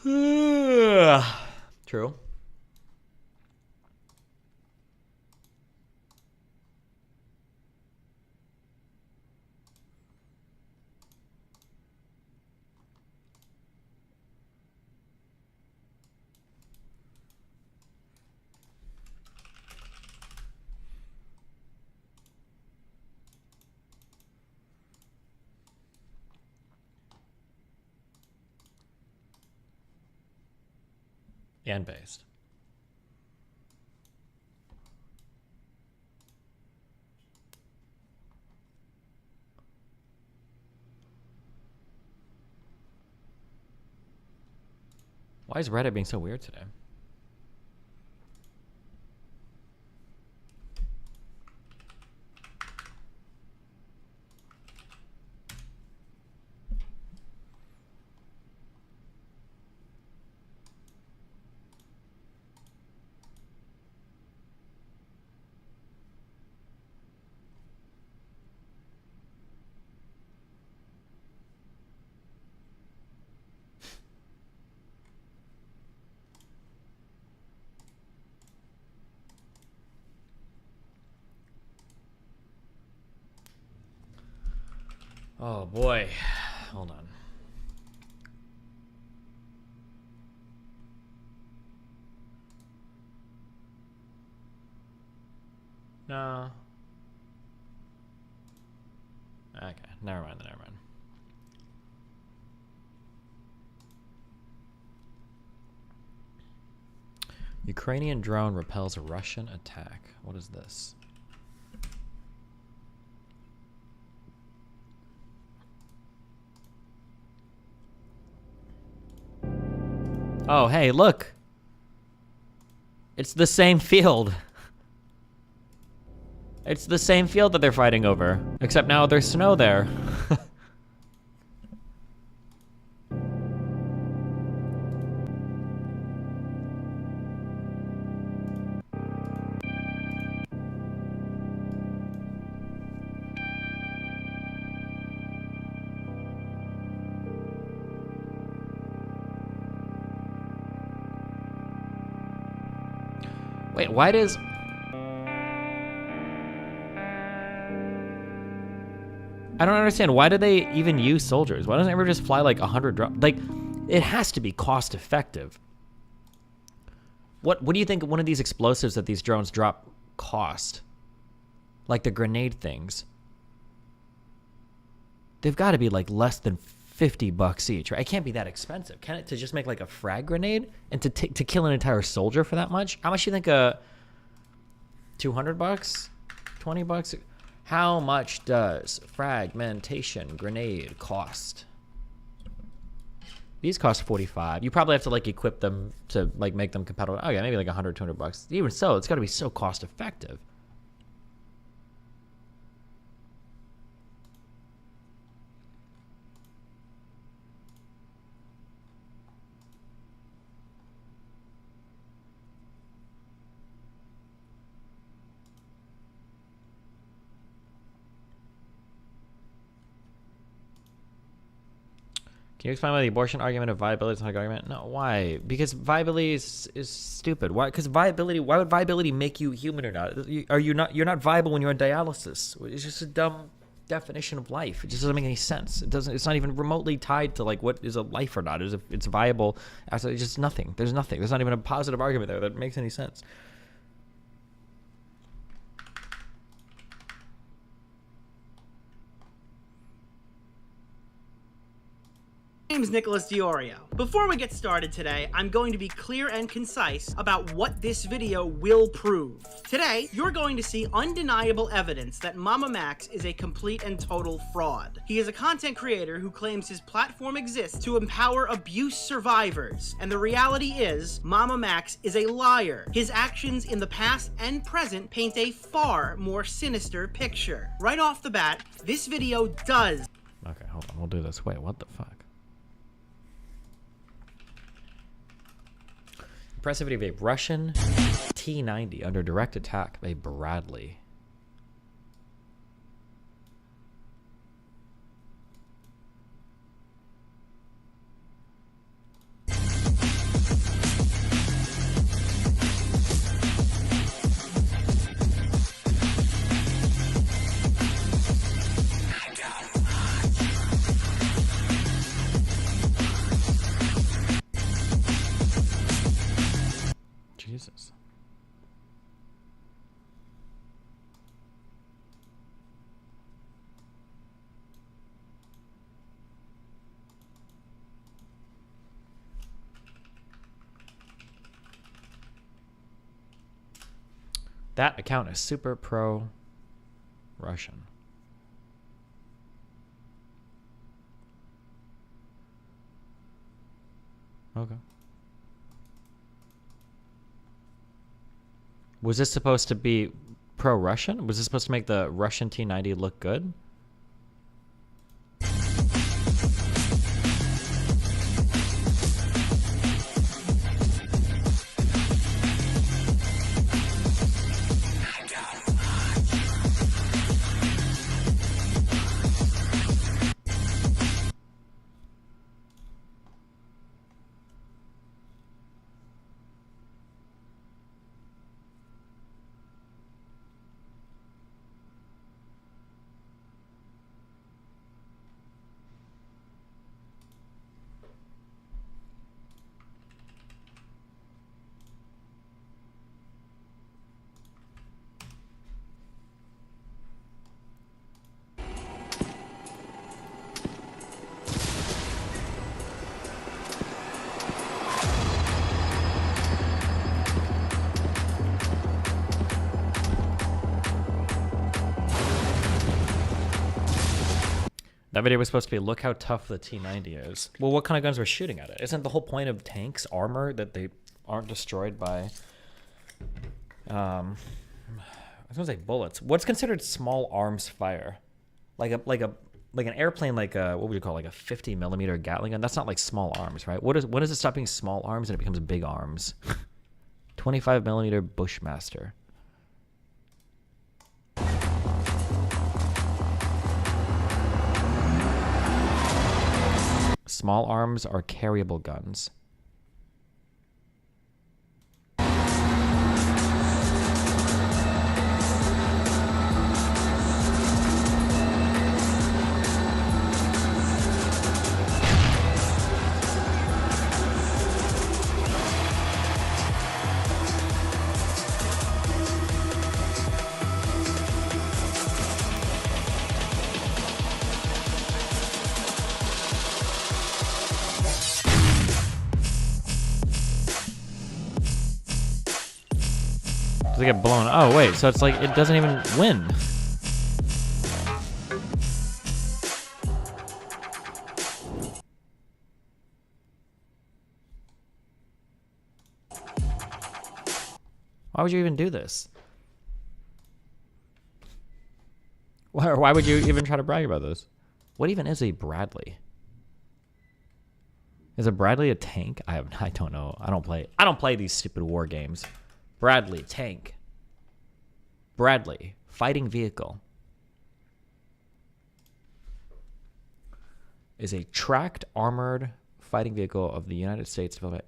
True. And based. Why is Reddit being so weird today? Oh boy. Hold on. No. Okay, never mind. Ukrainian drone repels a Russian attack. What is this? Oh, hey, look. It's the same field. It's the same field that they're fighting over, except now there's snow there. Wait, why does... I don't understand. Why do they even use soldiers? Why doesn't it ever just fly like 100 drones? Like, it has to be cost effective. What do you think one of these explosives that these drones drop cost? Like the grenade things. They've got to be like less than $50 each, right? It can't be that expensive. Can it, to just make like a frag grenade and to kill an entire soldier for that much? How much do you think $200? $20? How much does fragmentation grenade cost? These cost $45. You probably have to like equip them to like make them compatible. Okay, maybe like $100, $200. Even so, it's got to be so cost effective. Can you explain why the abortion argument of viability is not a good argument? No, why? Because viability is stupid. Why? Because viability. Why would viability make you human or not? You're not viable when you're on dialysis. It's just a dumb definition of life. It just doesn't make any sense. It doesn't. It's not even remotely tied to like what is a life or not. It's viable. It's just nothing. There's nothing. There's not even a positive argument there that makes any sense. My name is Nicholas Diorio. Before we get started today, I'm going to be clear and concise about what this video will prove. Today, you're going to see undeniable evidence that Mama Max is a complete and total fraud. He is a content creator who claims his platform exists to empower abuse survivors, and the reality is, Mama Max is a liar. His actions in the past and present paint a far more sinister picture. Right off the bat, this video does... Okay, hold on. We'll do this. Wait, what the fuck? Impressive video of a Russian T-90 under direct attack by Bradley. That account is super pro Russian. Okay. Was this supposed to be pro-Russian? Was this supposed to make the Russian T90 look good? That video was supposed to be, look how tough the T90 is. Well, what kind of guns were shooting at it? Isn't the whole point of tanks armor that they aren't destroyed by, I was gonna say bullets. What's considered small arms fire? Like an airplane, like a, what would you call it, like a 50 millimeter Gatling gun? That's not like small arms, right? When does it stop being small arms and it becomes big arms? 25 millimeter Bushmaster. Small arms are carryable guns. Does it get blown? Oh, wait. So it's like it doesn't even win. Why would you even do this? Why would you even try to brag about this? What even is a Bradley? Is a Bradley a tank? I don't know. I don't play these stupid war games. Bradley, tank. Bradley, fighting vehicle. Is a tracked armored fighting vehicle of the United States developed.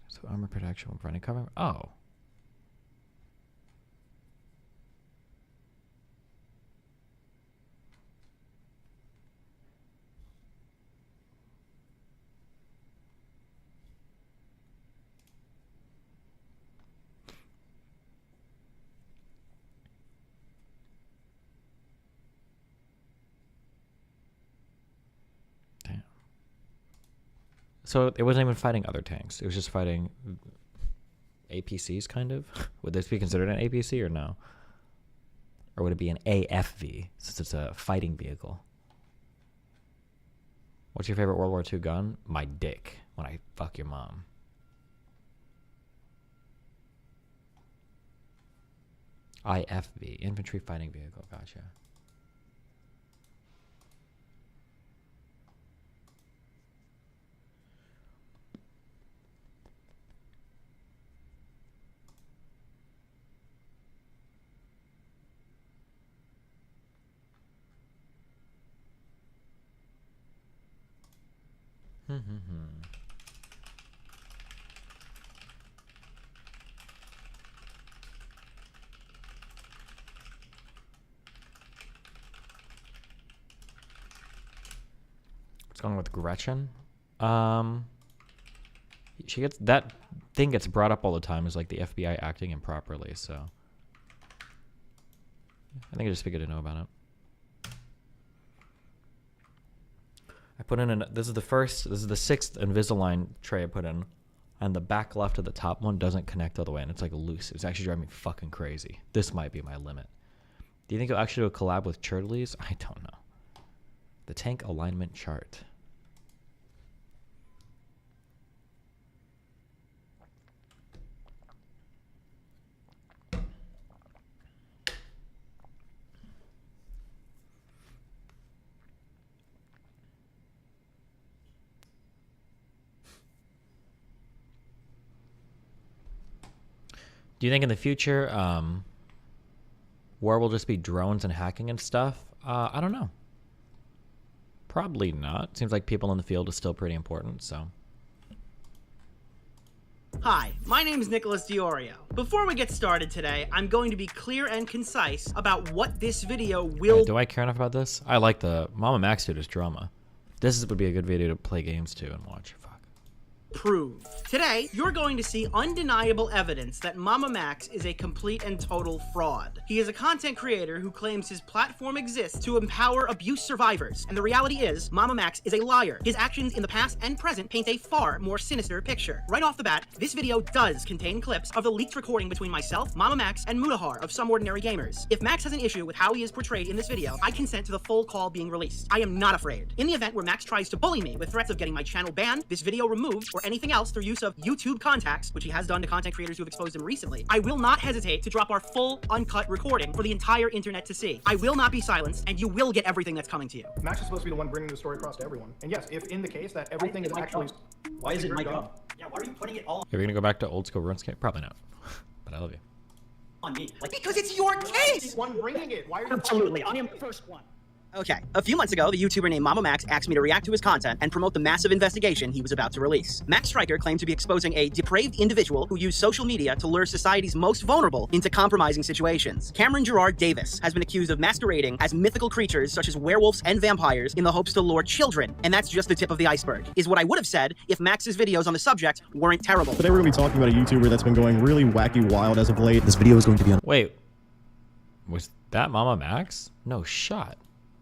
So armor protection when running cover. Oh. So it wasn't even fighting other tanks. It was just fighting APCs, kind of. Would this be considered an APC or no? Or would it be an AFV, since it's a fighting vehicle? What's your favorite World War II gun? My dick, when I fuck your mom. IFV, infantry fighting vehicle, gotcha. What's going on with Gretchen? She gets that thing gets brought up all the time as like the FBI acting improperly, so I think I just figured to know about it. I put in this is the sixth Invisalign tray I put in. and the back left of the top one doesn't connect all the way, and it's like loose. It's actually driving me fucking crazy. This might be my limit. Do you think you'll actually do a collab with Churlies? I don't know. The tank alignment chart. Do you think in the future, war will just be drones and hacking and stuff? I don't know. Probably not. Seems like people in the field is still pretty important, so. Hi, my name is Nicholas Diorio. Before we get started today, I'm going to be clear and concise about what this video will... Do I care enough about this? I like the Mama Max dude is drama. Would be a good video to play games to and watch. Fuck. Prove. Today, you're going to see undeniable evidence that Mama Max is a complete and total fraud. He is a content creator who claims his platform exists to empower abuse survivors, and the reality is, Mama Max is a liar. His actions in the past and present paint a far more sinister picture. Right off the bat, this video does contain clips of the leaked recording between myself, Mama Max, and Mutahar of Some Ordinary Gamers. If Max has an issue with how he is portrayed in this video, I consent to the full call being released. I am not afraid. In the event where Max tries to bully me with threats of getting my channel banned, this video removed, or anything else through use of YouTube contacts, which he has done to content creators who have exposed him recently, I will not hesitate to drop our full, uncut recording for the entire internet to see. I will not be silenced, and you will get everything that's coming to you. Max is supposed to be the one bringing the story across to everyone. And yes, if in the case that everything is actually... Why is it my job? Yeah, why are you putting it all Are we gonna go back to old school RuneScape? Probably not. But I love you. on me? Like, Because it's your case! One bringing it. Why are you... absolutely, I am the first one. Okay, a few months ago, the YouTuber named Mama Max asked me to react to his content and promote the massive investigation he was about to release. Max Striker claimed to be exposing a depraved individual who used social media to lure society's most vulnerable into compromising situations. Cameron Gerard Davis has been accused of masquerading as mythical creatures such as werewolves and vampires in the hopes to lure children, and that's just the tip of the iceberg, is what I would have said if Max's videos on the subject weren't terrible. Today we're going to be talking about a YouTuber that's been going really wacky wild as of late. This video is going to be on... Wait. Was that Mama Max? No shot.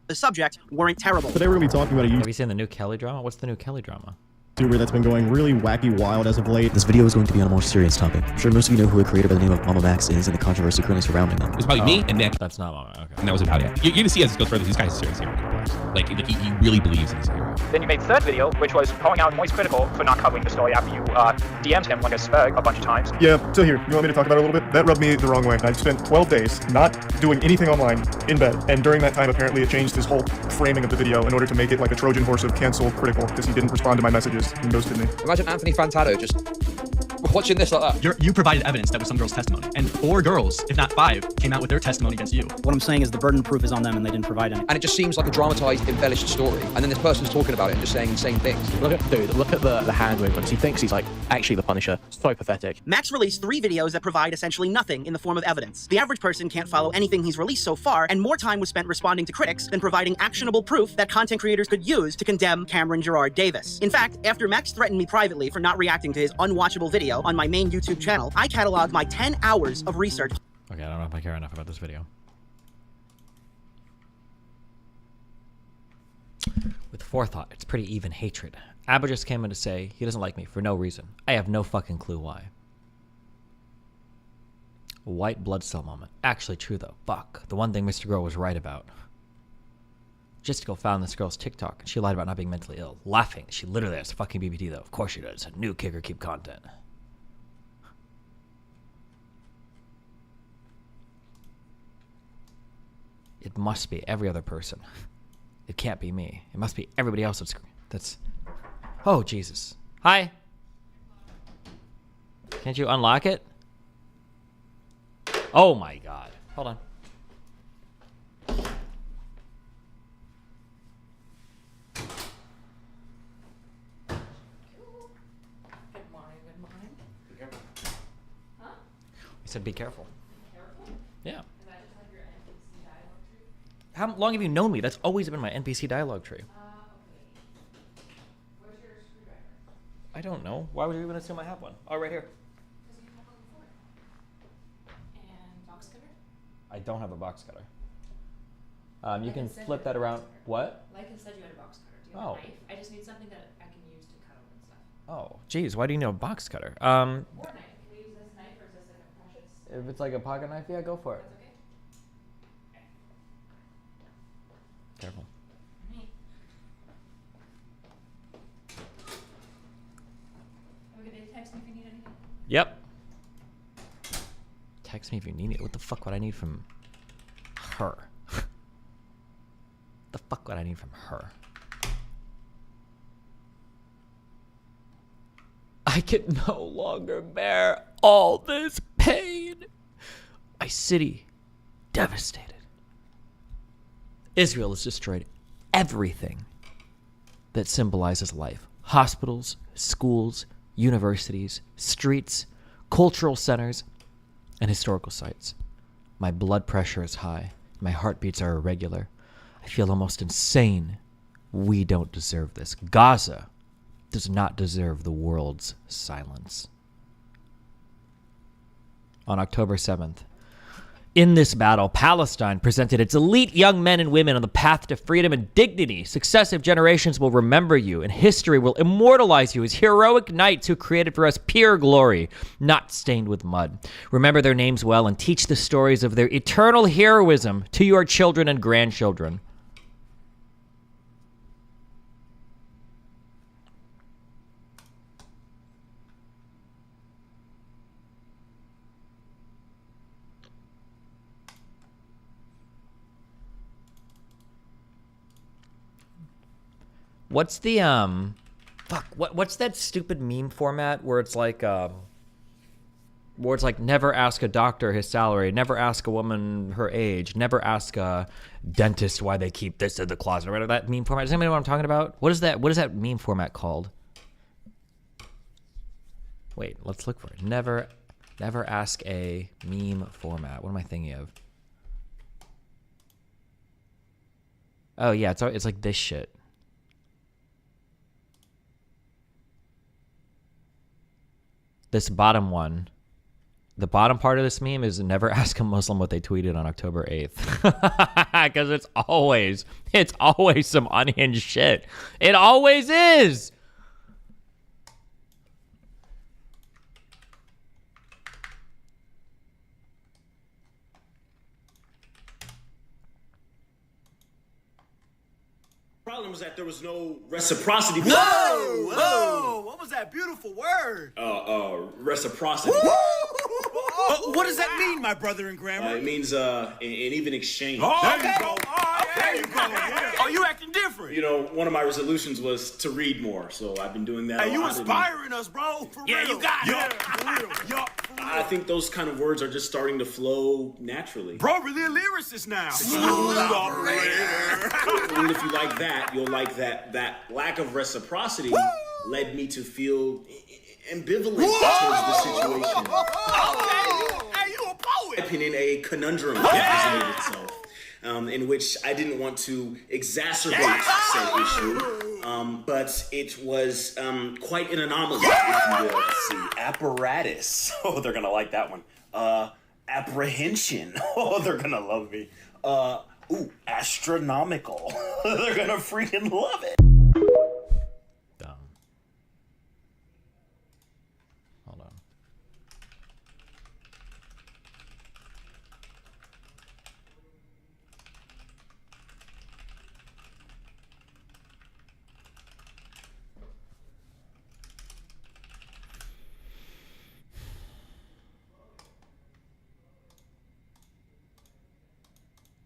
The subject weren't terrible. Today we're going to be talking about a Have you seen the new Kelly drama? What's the new Kelly drama? YouTuber that's been going really wacky wild as of late. This video is going to be on a more serious topic. I'm sure most of you know who a creator by the name of Mama Max is and the controversy currently surrounding them. It was probably me and Nick, That's not Mama. Okay. and that was about it. You're gonna see as it goes further, these guys are serious hero players. Like he really believes in his hero. Then you made third video, which was calling out Moist Critical for not covering the story after you DM'd him like a spurg a bunch of times. Yeah, so here, you want me to talk about it a little bit? That rubbed me the wrong way. I spent 12 days not doing anything online in bed, and during that time, apparently it changed his whole framing of the video in order to make it like a Trojan horse of cancel critical, because he didn't respond to my messages and ghosted me. Imagine Anthony Fantano just watching this like that. You provided evidence that was some girl's testimony, and 4 girls, if not 5, came out with their testimony against you. What I'm saying is the burden of proof is on them and they didn't provide any. And it just seems like a dramatized, embellished story. And then this person's talking about it and just saying insane things. Look at the hand movements. He thinks he's like actually the Punisher. So pathetic. Max released 3 videos that provide essentially nothing in the form of evidence. The average person can't follow anything he's released so far, and more time was spent responding to critics than providing actionable proof that content creators could use to condemn Cameron Gerard Davis. In fact, after Max threatened me privately for not reacting to his unwatchable video on my main YouTube channel, I cataloged my 10 hours of research. Okay, I don't know if I care enough about this video. With forethought, it's pretty even hatred. Abba just came in to say he doesn't like me for no reason. I have no fucking clue why. White blood cell moment. Actually true though. Fuck. The one thing Mr. Girl was right about. Jistical found this girl's TikTok and she lied about not being mentally ill. Laughing. She literally has fucking BBT though. Of course she does. New kicker keep content. It must be every other person. It can't be me. It must be everybody else that's... Oh, Jesus. Hi. Can't you unlock it? Oh my God. Hold on. Good morning, good morning. Be careful. Huh? I said be careful. Be careful? Yeah. Is that just like your NPC dialogue tree? How long have you known me? That's always been my NPC dialogue tree. Okay. Where's your screwdriver? I don't know. Why would you even assume I have one? Oh, right here. Because you have one before. And box cutter? I don't have a box cutter. You Like can it said flip you that had a around. box cutter. What? Like it said you had a box cutter. Do you have Oh. a knife? I just need something that I can use to cut open stuff. Oh, geez, why do you need a box cutter? If it's like a pocket knife, yeah, go for it. Careful. Yep. Text me if you need it. What the fuck would I need from her? The fuck would I need from her? I can no longer bear all this pain. My city devastated. Israel has destroyed everything that symbolizes life. Hospitals, schools, universities, streets, cultural centers, and historical sites. My blood pressure is high. My heartbeats are irregular. I feel almost insane. We don't deserve this. Gaza does not deserve the world's silence. On October 7th, in this battle, Palestine presented its elite young men and women on the path to freedom and dignity. Successive generations will remember you, and history will immortalize you as heroic knights who created for us pure glory, not stained with mud. Remember their names well and teach the stories of their eternal heroism to your children and grandchildren. What's the what's that stupid meme format where it's like never ask a doctor his salary, never ask a woman her age, never ask a dentist why they keep this in the closet, or whatever that meme format. Does anybody know what I'm talking about? What is that meme format called? Wait, let's look for it. Never ask a meme format. What am I thinking of? Oh yeah, it's like this shit. This bottom one, the bottom part of this meme is never ask a Muslim what they tweeted on October 8th. Because it's always some unhinged shit. It always is. Problem was that there was no reciprocity. Whoa! What was that beautiful word? Reciprocity. What does that mean, my brother in grammar? It means an even exchange. Oh, there you go. There you go. Yeah. Oh, you acting different. You know, one of my resolutions was to read more, so I've been doing that. Hey, you inspiring us, bro. For real. You got it. Yeah, for real. Yeah, for real. I think those kind of words are just starting to flow naturally. Bro, really a lyricist now. Smooth operator. And if you like that, you'll like that lack of reciprocity led me to feel ambivalent towards the situation. Hey, you a poet. In my opinion, a conundrum presented itself. In which I didn't want to exacerbate said issue, but it was quite an anomaly, if you will. Let's see, apparatus. Oh, they're gonna like that one. Apprehension. Oh, they're gonna love me. Astronomical. They're gonna freaking love it. Dumb. Hold on.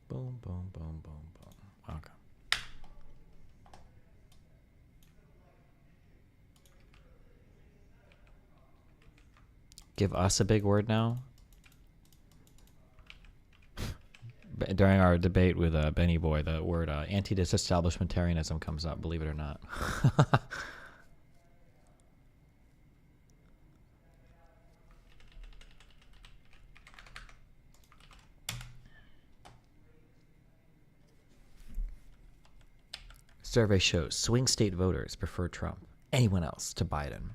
Boom, boom, boom, boom, boom. Okay. Give us a big word now. During our debate with Benny Boy, the word anti-disestablishmentarianism comes up, believe it or not. Survey shows swing state voters prefer Trump. Anyone else to Biden.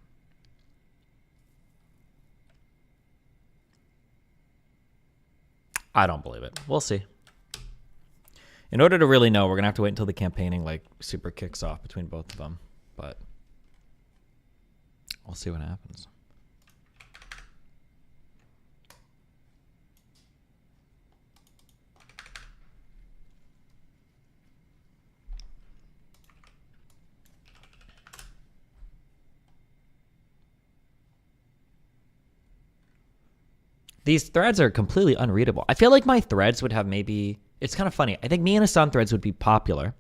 I don't believe it. We'll see. In order to really know, we're going to have to wait until the campaigning super kicks off between both of them. But We'll see what happens. These threads are completely unreadable. I feel like my threads would have maybe... It's kind of funny. I think me and Hassan threads would be popular.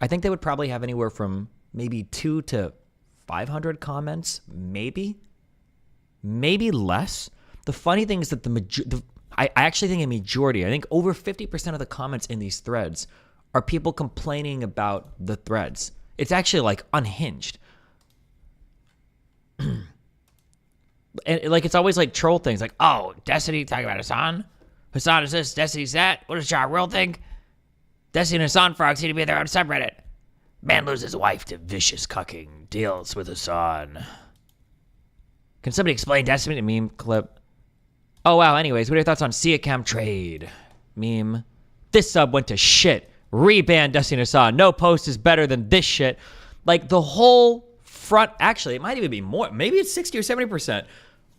I think they would probably have anywhere from maybe 200 to 500 comments, maybe less. The funny thing is that I actually think a majority, I think over 50% of the comments in these threads are people complaining about the threads. It's actually like unhinged. And like it's always like troll things like, oh, Destiny talking about Hassan. Hassan is this, Destiny's that. What does Ja Rule think? Destiny and Hassan frogs seem to be in their own subreddit. Man loses wife to vicious cucking. Deals with Hassan. Can somebody explain Destiny? Meme clip. Oh wow. Anyways, what are your thoughts on Siakam trade? Meme. This sub went to shit. Reban Destiny and Hassan. No post is better than this shit. Like the whole front. Actually, it might even be more. Maybe it's 60 or 70%.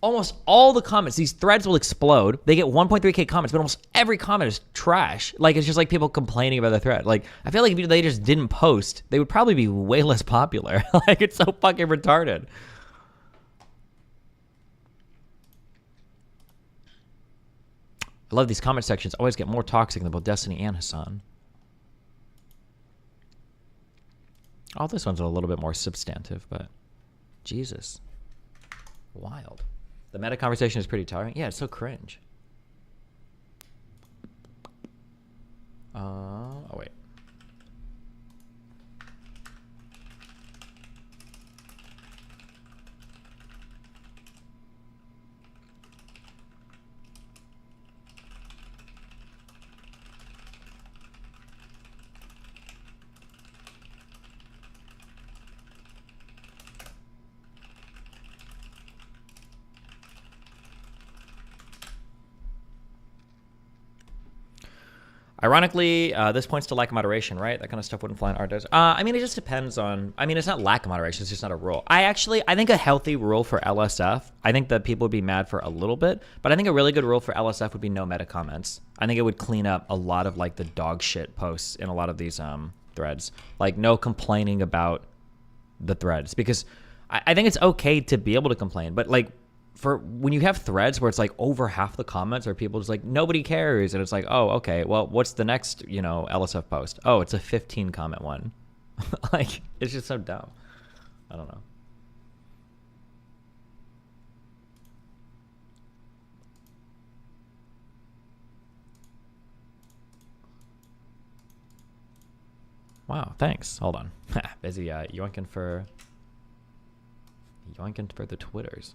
Almost all the comments, these threads will explode. They get 1.3K comments, but almost every comment is trash. Like, it's just like people complaining about the thread. Like, I feel like if they just didn't post, they would probably be way less popular. Like, it's so fucking retarded. I love these comment sections. Always get more toxic than both Destiny and Hassan. Oh, this one's a little bit more substantive, but Jesus. Wild. The meta conversation is pretty tiring. Yeah, it's so cringe. Oh, wait. Ironically, this points to lack of moderation, right? That kind of stuff wouldn't fly in our days. I mean, it just depends on... I mean, it's not lack of moderation. It's just not a rule. I think a healthy rule for LSF, I think that people would be mad for a little bit, but I think a really good rule for LSF would be no meta comments. I think it would clean up a lot of, like, the dog shit posts in a lot of these threads. Like, no complaining about the threads. Because I think it's okay to be able to complain, but, like, for when you have threads where it's like over half the comments are people just like nobody cares, and it's like, oh, okay, well, what's the next LSF post? Oh, it's a 15 comment one. Like, it's just so dumb. I don't know. Wow, thanks. Hold on. Busy yoinking for the Twitters.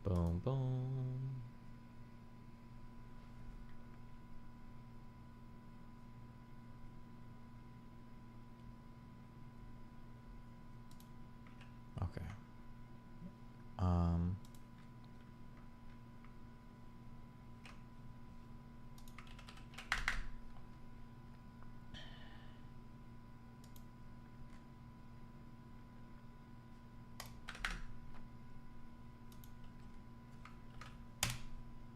Boom, boom. Okay.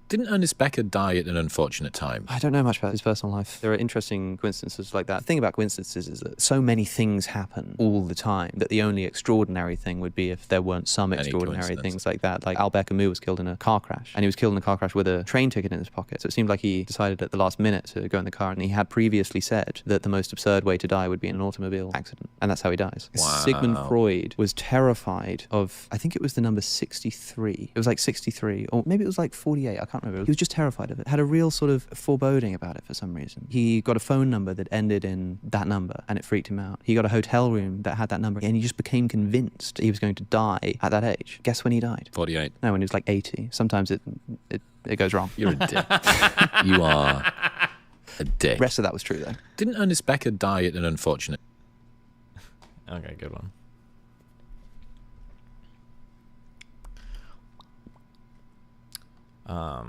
Didn't Ernest Becker die at an unfortunate time? I don't know much about his personal life. There are interesting coincidences like that. The thing about coincidences is that so many things happen all the time that the only extraordinary thing would be if there weren't some extraordinary things like that. Like Albert Camus was killed in a car crash, and he was killed in a car crash with a train ticket in his pocket. So it seemed like he decided at the last minute to go in the car, and he had previously said that the most absurd way to die would be in an automobile accident, and that's how he dies. Wow. Sigmund Freud was terrified of, I think it was the number 63. It was like 63, or maybe it was like 48. I can't can't remember. He was just terrified of it. Had a real sort of foreboding about it for some reason. He got a phone number that ended in that number, and it freaked him out. He got a hotel room that had that number, and he just became convinced he was going to die at that age. Guess when he died? 48. No, when he was like 80. Sometimes it goes wrong. You're a dick. You are a dick. The rest of that was true, though. Didn't Ernest Becker die at an unfortunate... Okay, good one.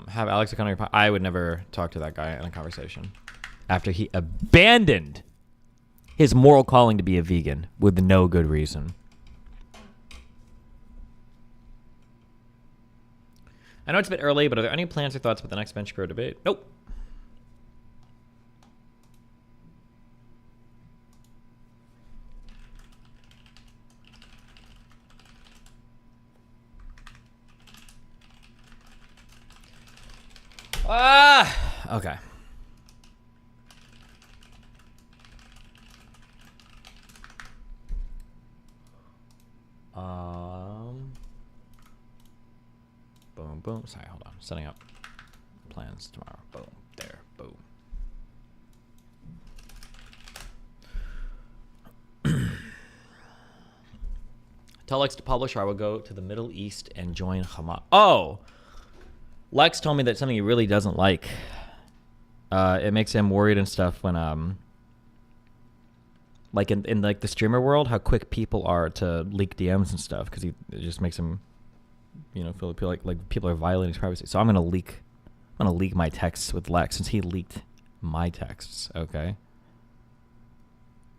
Have Alex O'Connor. I would never talk to that guy in a conversation after he abandoned his moral calling to be a vegan with no good reason. I know it's a bit early, but are there any plans or thoughts about the next Bench Pro debate? Nope. Okay. Boom, boom. Sorry, hold on. Setting up plans tomorrow. Boom, there, boom. Tell Lex to publish or I will go to the Middle East and join Hamas. Oh! Lex told me that something he really doesn't like. It makes him worried and stuff when like in like the streamer world, how quick people are to leak DMs and stuff, because it just makes him, you know, feel like people are violating his privacy. So I'm gonna leak my texts with Lex since he leaked my texts. Okay.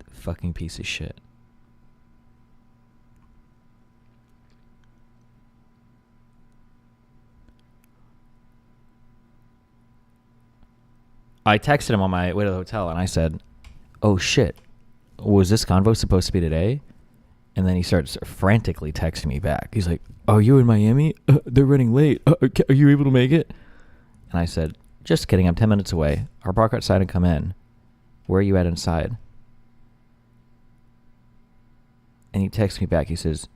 Fucking piece of shit. I texted him on my way to the hotel and I said, "Oh shit, was this convo supposed to be today?" And then he starts frantically texting me back. He's like, "Are you in Miami? They're running late. Are you able to make it?" And I said, "Just kidding. I'm 10 minutes away. I'll park outside and come in. Where are you at inside?" And he texts me back. He says,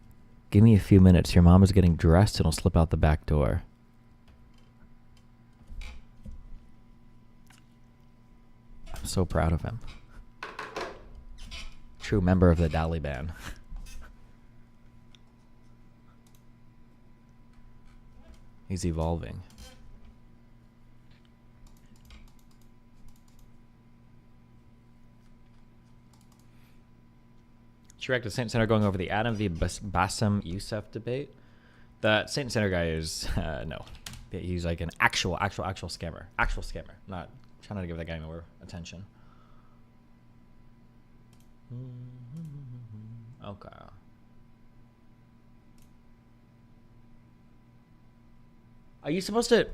"Give me a few minutes. Your mom is getting dressed and I'll slip out the back door." I'm so proud of him. True member of the Taliban. He's evolving. Shrek to Saint Center going over the Adam v. Bassem Youssef debate. The Saint Center guy is no. He's like an actual scammer. Actual scammer. Not trying to give that guy more attention. Okay. Are you supposed to...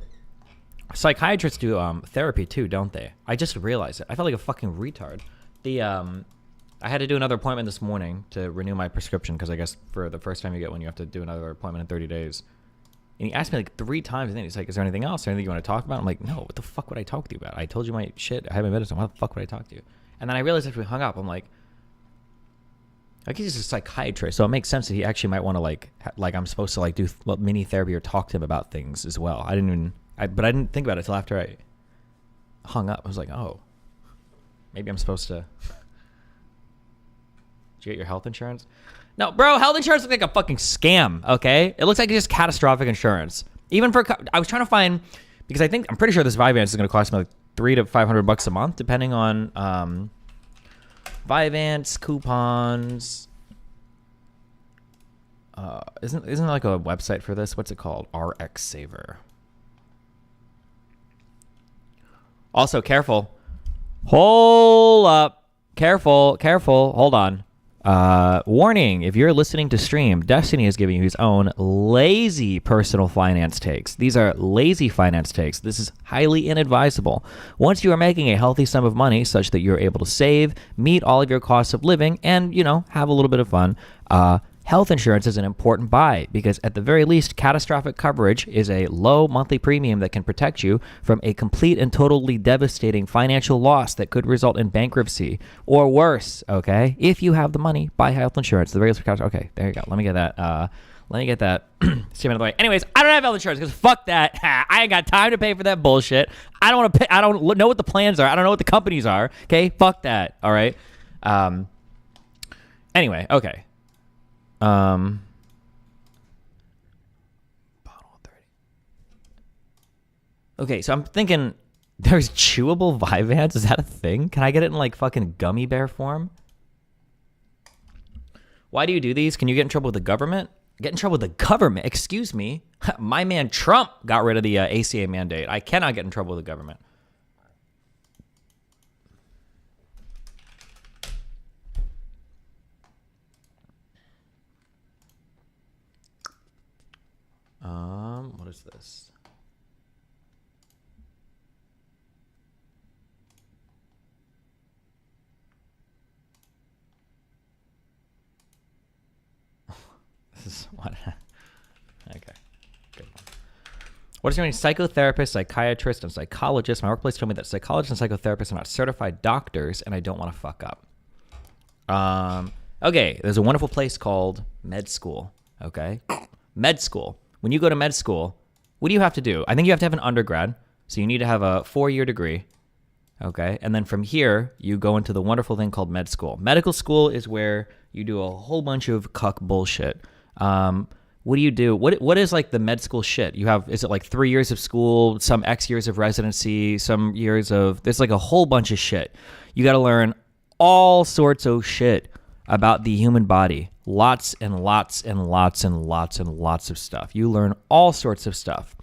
Psychiatrists do therapy too, don't they? I just realized it. I felt like a fucking retard. I had to do another appointment this morning to renew my prescription because I guess for the first time you get one, you have to do another appointment in 30 days. And he asked me like 3 times, and then he's like, "Is there anything else? Or anything you want to talk about?" I'm like, "No, what the fuck would I talk to you about? I told you my shit. I haven't medicine. Why the fuck would I talk to you?" And then I realized after we hung up, I'm like he's a psychiatrist, so it makes sense that he actually might want to like I'm supposed to like do mini therapy or talk to him about things as well. I didn't think about it until after I hung up. I was like, oh, maybe I'm supposed to. Did you get your health insurance? No, bro, health insurance looks like a fucking scam, okay? It looks like it's just catastrophic insurance. Even for, I was trying to find, because I'm pretty sure this Vyvanse is going to cost me like $300 to $500 a month, depending on Vyvanse, coupons. Isn't there like a website for this? What's it called? RX Saver. Also, careful. Hold up. Careful. Hold on. Warning, if you're listening to stream, Destiny is giving you his own lazy personal finance takes. These are lazy finance takes. This is highly inadvisable. Once you are making a healthy sum of money such that you're able to save, meet all of your costs of living, and, have a little bit of fun, health insurance is an important buy because at the very least, catastrophic coverage is a low monthly premium that can protect you from a complete and totally devastating financial loss that could result in bankruptcy or worse, okay? If you have the money, buy health insurance. The very least, okay, there you go. Let me get that. Statement of the way. Anyways, I don't have health insurance because fuck that. I ain't got time to pay for that bullshit. I don't want to pay. I don't know what the plans are. I don't know what the companies are. Okay, fuck that. All right. Anyway, okay. Bottle 30. Okay, so I'm thinking there's chewable Vyvanse. Is that a thing? Can I get it in like fucking gummy bear form? Why do you do these? Can you get in trouble with the government? Get in trouble with the government? Excuse me. My man Trump got rid of the ACA mandate. I cannot get in trouble with the government. What is this? This is what? Okay. Good one. What is your name? Psychotherapist, psychiatrist, and psychologist. My workplace told me that psychologists and psychotherapists are not certified doctors, and I don't want to fuck up. Okay, there's a wonderful place called med school. Okay, med school. When you go to med school, what do you have to do? I think you have to have an undergrad, so you need to have a 4-year degree. Okay, and then from here, you go into the wonderful thing called med school. Medical school is where you do a whole bunch of cuck bullshit. What do you do? What is like the med school shit? You have, is it like 3 years of school, some X years of residency, some years of, there's like a whole bunch of shit. You got to learn all sorts of shit about the human body. Lots and lots and lots and lots and lots of stuff. You learn all sorts of stuff.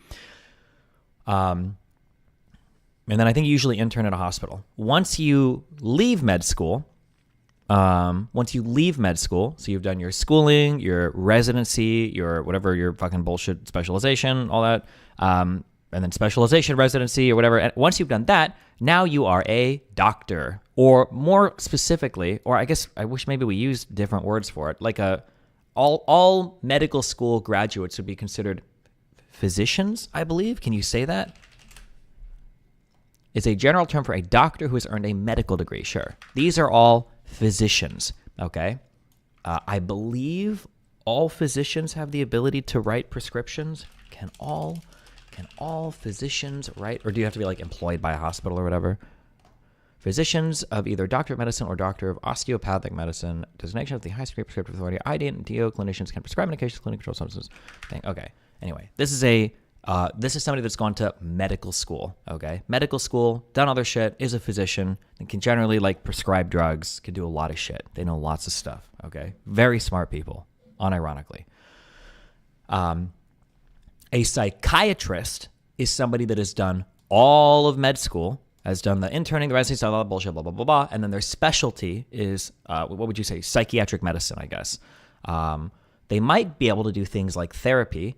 And then I think you usually intern at a hospital. Once you leave med school, so you've done your schooling, your residency, your whatever, your fucking bullshit specialization, all that, and then specialization, residency, or whatever. And once you've done that, now you are a doctor, or more specifically, or I guess I wish maybe we used different words for it. Like all medical school graduates would be considered physicians, I believe. Can you say that? It's a general term for a doctor who has earned a medical degree. Sure. These are all physicians, okay? I believe all physicians have the ability to write prescriptions. Can all physicians write, or do you have to be like employed by a hospital or whatever? Physicians of either doctor of medicine or doctor of osteopathic medicine, designation of the highest degree of prescriptive authority, ID and DO clinicians can prescribe medications, clinical control substances. Okay. Anyway, this is somebody that's gone to medical school, okay? Medical school, done other shit, is a physician, and can generally like prescribe drugs, can do a lot of shit. They know lots of stuff, okay? Very smart people, unironically. A psychiatrist is somebody that has done all of med school, has done the interning, the residency, all that bullshit, blah, blah, blah, blah, and then their specialty is, what would you say, psychiatric medicine, I guess. They might be able to do things like therapy,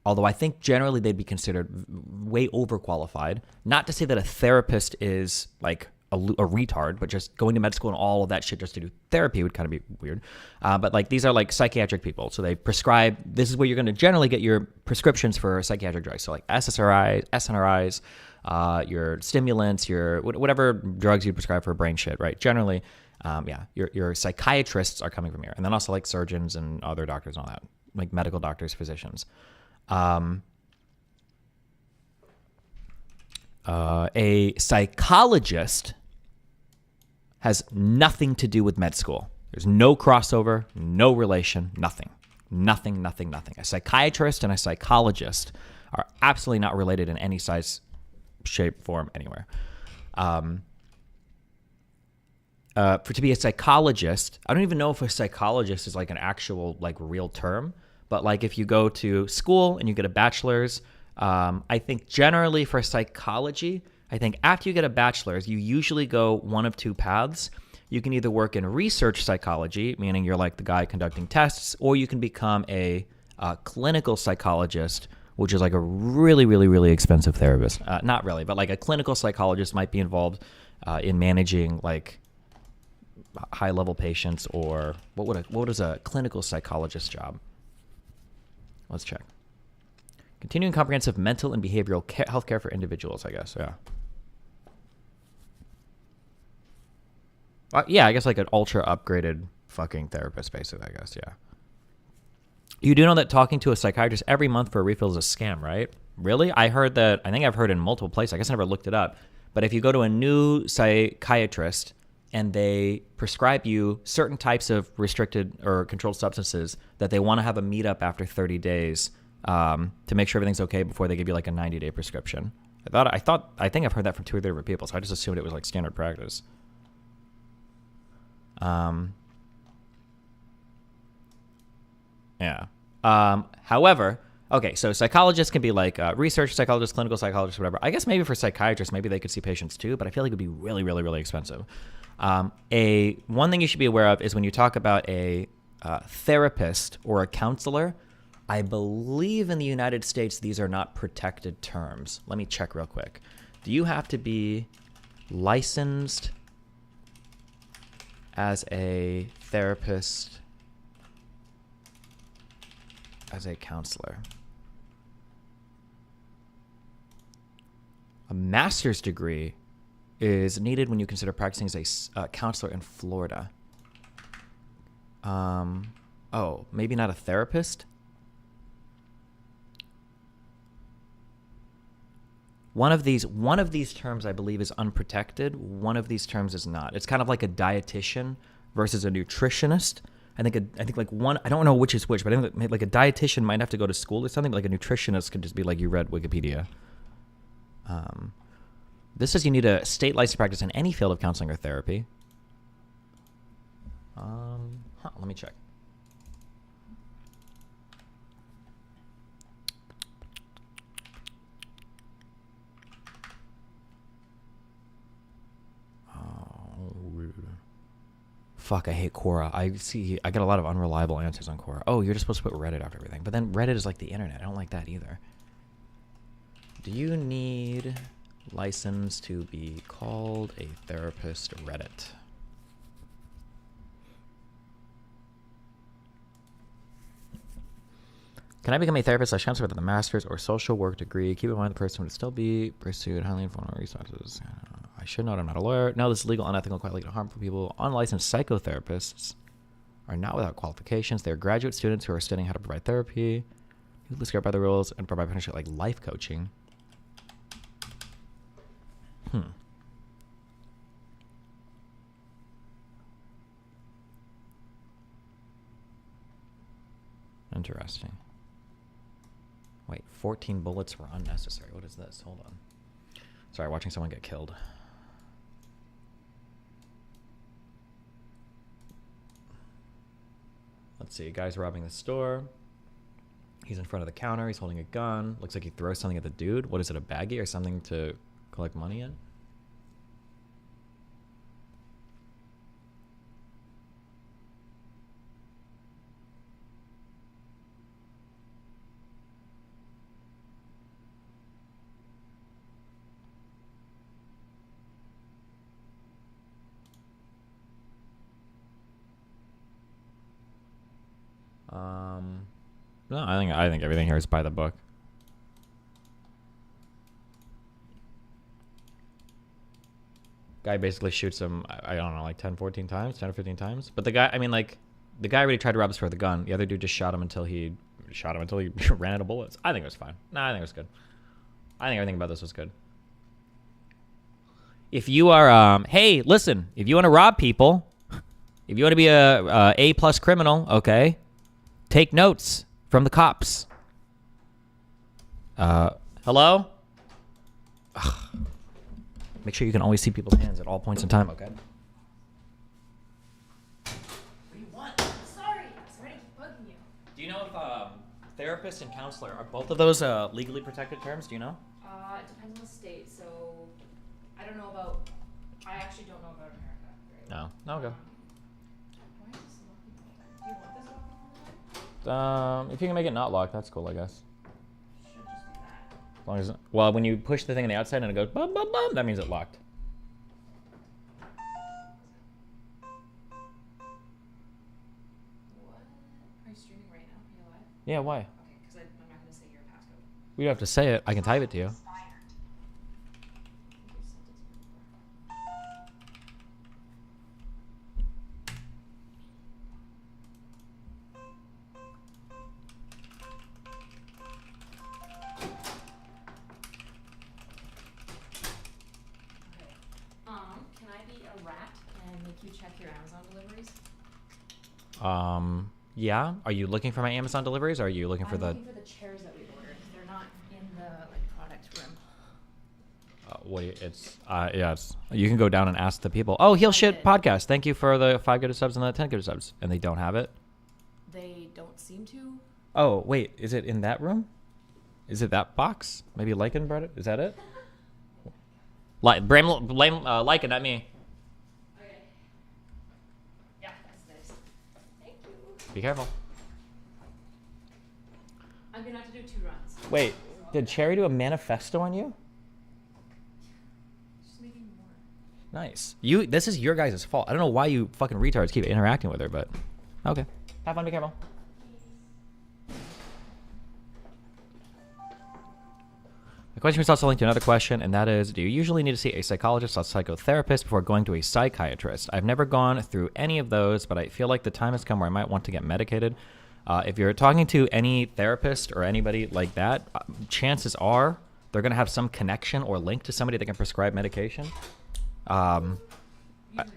although I think generally they'd be considered way overqualified. Not to say that a therapist is like a retard, but just going to med school and all of that shit just to do therapy would kind of be weird. But like these are like psychiatric people. So they prescribe, this is where you're going to generally get your prescriptions for psychiatric drugs. So like SNRIs, your stimulants, your whatever drugs you prescribe for brain shit, right? Generally, your psychiatrists are coming from here. And then also like surgeons and other doctors and all that, like medical doctors, physicians. A psychologist has nothing to do with med school. There's no crossover, no relation, nothing. A psychiatrist and a psychologist are absolutely not related in any size, shape, form, anywhere. To be a psychologist, I don't even know if a psychologist is like an actual like real term, but like if you go to school and you get a bachelor's, I think generally for psychology, I think after you get a bachelor's, you usually go one of two paths. You can either work in research psychology, meaning you're like the guy conducting tests, or you can become a clinical psychologist, which is like a really, really, really expensive therapist. Not really, but like a clinical psychologist might be involved in managing like high-level patients, or what is a clinical psychologist job? Let's check. Continuing comprehensive mental and behavioral health care for individuals, I guess. Yeah. Yeah, I guess like an ultra upgraded fucking therapist, basically, I guess, yeah. You do know that talking to a psychiatrist every month for a refill is a scam, right? Really? I heard that, I think I've heard in multiple places. I guess I never looked it up. But if you go to a new psychiatrist and they prescribe you certain types of restricted or controlled substances that they want to have a meetup after 30 days to make sure everything's okay before they give you like a 90-day prescription. I think I've heard that from 2 or 3 different people, so I just assumed it was like standard practice. Yeah. However, okay, so psychologists can be like research psychologists, clinical psychologists, whatever. I guess maybe for psychiatrists, maybe they could see patients too, but I feel like it would be really, really, really expensive. One thing you should be aware of is when you talk about a therapist or a counselor, I believe in the United States these are not protected terms. Let me check real quick. Do you have to be licensed as a therapist, as a counselor? A master's degree is needed when you consider practicing as a counselor in Florida. Oh, maybe not a therapist? One of these terms, I believe, is unprotected. One of these terms is not. It's kind of like a dietitian versus a nutritionist. I think like one. I don't know which is which, but I think that like a dietitian might have to go to school or something. But like a nutritionist could just be like you read Wikipedia. This says you need a state license practice in any field of counseling or therapy. Let me check. Fuck, I hate Quora. I get a lot of unreliable answers on Quora. Oh, you're just supposed to put Reddit after everything. But then Reddit is like the internet. I don't like that either. Do you need license to be called a therapist? Reddit. Can I become a therapist /counselor with a master's or social work degree? Keep in mind the person would still be pursued highly informed resources. I should know I'm not a lawyer. No, this is legal, unethical, quite legal, harmful people. Unlicensed psychotherapists are not without qualifications. They're graduate students who are studying how to provide therapy, legally scared by the rules, and provide potential like life coaching. Interesting. Wait, 14 bullets were unnecessary. What is this? Hold on. Sorry, watching someone get killed. Let's see. Guy's robbing the store. He's in front of the counter. He's holding a gun. Looks like he throws something at the dude. What is it, a baggie or something to collect money in? No, I think everything here is by the book. Guy basically shoots him, I don't know, like 10 or 15 times. But the guy, I mean, like, the guy really tried to rob us for the gun. The other dude just shot him until he ran out of bullets. I think it was fine. No, I think it was good. I think everything about this was good. If you are, hey, listen, if you want to rob people, if you want to be a A+ criminal, okay, take notes from the cops. Hello? Ugh. Make sure you can always see people's hands at all points in time, okay? What do you want? Sorry to keep bugging you. Do you know if therapist and counselor, are both of those legally protected terms? Do you know? It depends on the state, so I don't know about, I actually don't know about America. No. No, okay. Why is this locking? Do you want this locked? If you can make it not locked, that's cool, I guess. Should just do that. As long as, well, when you push the thing on the outside and it goes bum bum bum, that means it locked. you streaming right now? Are you live? Yeah, why? Okay, because I'm not going to say your passcode. We don't have to say it. I can type it to you. Can I be a rat and make you check your Amazon deliveries? Yeah. Are you looking for my Amazon deliveries, or are you looking for I'm the? looking for the chairs that we've ordered. They're not in the like product room. Yeah, you can go down and ask the people. Oh, Heel Shit Podcast. Thank you for the 5 good subs and the 10 good subs. And they don't have it? They don't seem to. Oh, wait. Is it in that room? Is it that box? Maybe Lycan brought it? Is that it? Blame Lycan, not me. Okay. Yeah, that's this. Thank you. Be careful. I'm gonna have to do 2 runs. Wait, did Cherry do a manifesto on you? She's making more. Nice. This is your guys' fault. I don't know why you fucking retards keep interacting with her, but okay. Have fun, be careful. The question is also linked to another question, and that is, do you usually need to see a psychologist or psychotherapist before going to a psychiatrist? I've never gone through any of those, but I feel like the time has come where I might want to get medicated. If you're talking to any therapist or anybody like that, chances are they're going to have some connection or link to somebody that can prescribe medication. Usually not.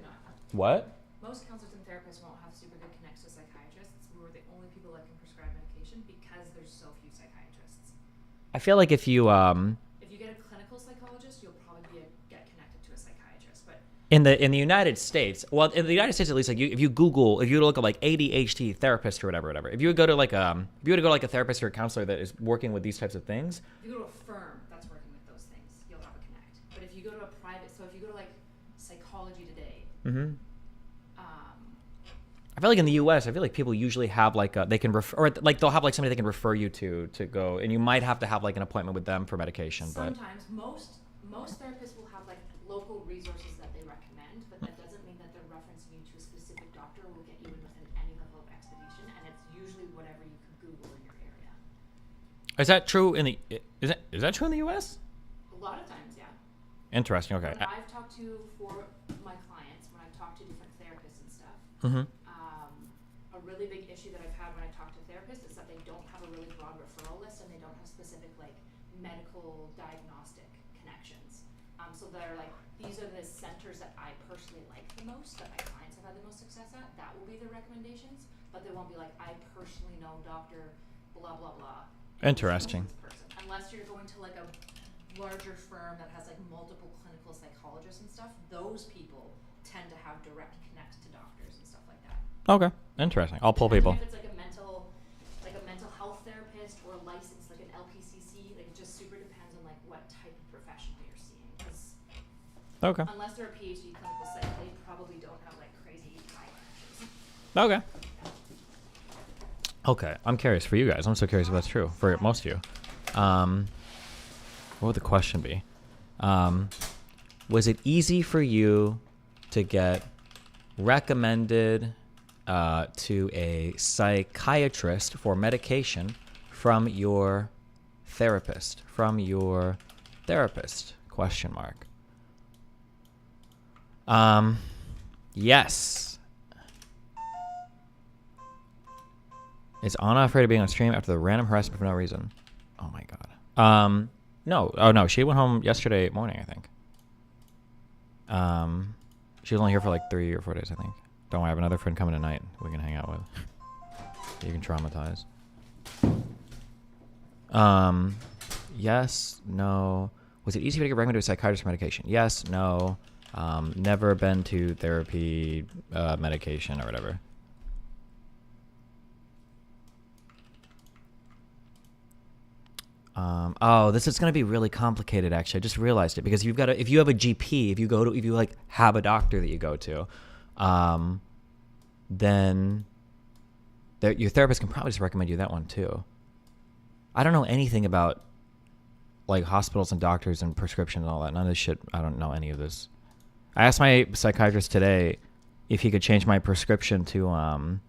What? Most counselors and therapists won't have super good connects to psychiatrists. We're the only people that can prescribe medication because there's so few psychiatrists. I feel like if you If you get a clinical psychologist, you'll probably get connected to a psychiatrist. But in the United States, well, in the United States at least, like if you look up like ADHD therapist or whatever, if you would go to like a therapist or a counselor that is working with these types of things. if you go to a firm that's working with those things, you'll have a connect. But if you go to a private, so if you go to like Psychology Today. Mm-hmm. I feel like in the U.S., I feel like people usually have like they can refer, or like they'll have like somebody they can refer you to go, and you might have to have like an appointment with them for medication. Sometimes most therapists will have like local resources that they recommend, but that doesn't mean that they're referencing you to a specific doctor or will get you in within any level of expedition, and it's usually whatever you can Google in your area. Is that true in the? Is that true in the U.S.? A lot of times, yeah. Interesting. Okay. When I've talked to for my clients, when I've talked to different therapists and stuff. Mm-hmm. A really big issue that I've had when I talk to therapists is that they don't have a really broad referral list and they don't have specific like medical diagnostic connections. So they're like, these are the centers that I personally like the most, that my clients have had the most success at. That will be the recommendations, but they won't be like, I personally know Dr. blah blah blah. Interesting. Unless you're going to like a larger firm that has like multiple clinical psychologists and stuff, those people tend to have direct connects to doctors and stuff like that. Okay. Interesting. I'll pull people. If it's like a mental health therapist or licensed like an LPCC, like it just super depends on like what type of professional you're seeing. 'Cause Okay. unless they're a PhD clinical psych, they probably don't have like crazy high connections. Okay. Okay. I'm curious for you guys. I'm so curious if that's true for most of you. What would the question be? Was it easy for you to get recommended to a psychiatrist for medication from your therapist? Question mark. Yes. Is Anna afraid of being on stream after the random harassment for no reason? Oh my god. No. Oh no, she went home yesterday morning, I think. She was only here for like 3 or 4 days, I think. Don't worry, I have another friend coming tonight we can hang out with. You can traumatize. Yes, no. Was it easy to get recommended to a psychiatrist for medication? Yes, no. Never been to therapy, medication or whatever. Oh, this is going to be really complicated. Actually, I just realized it because if you have a GP, if you like have a doctor that you go to, then your therapist can probably just recommend you that one too. I don't know anything about like hospitals and doctors and prescriptions and all that. None of this shit. I don't know any of this. I asked my psychiatrist today if he could change my prescription to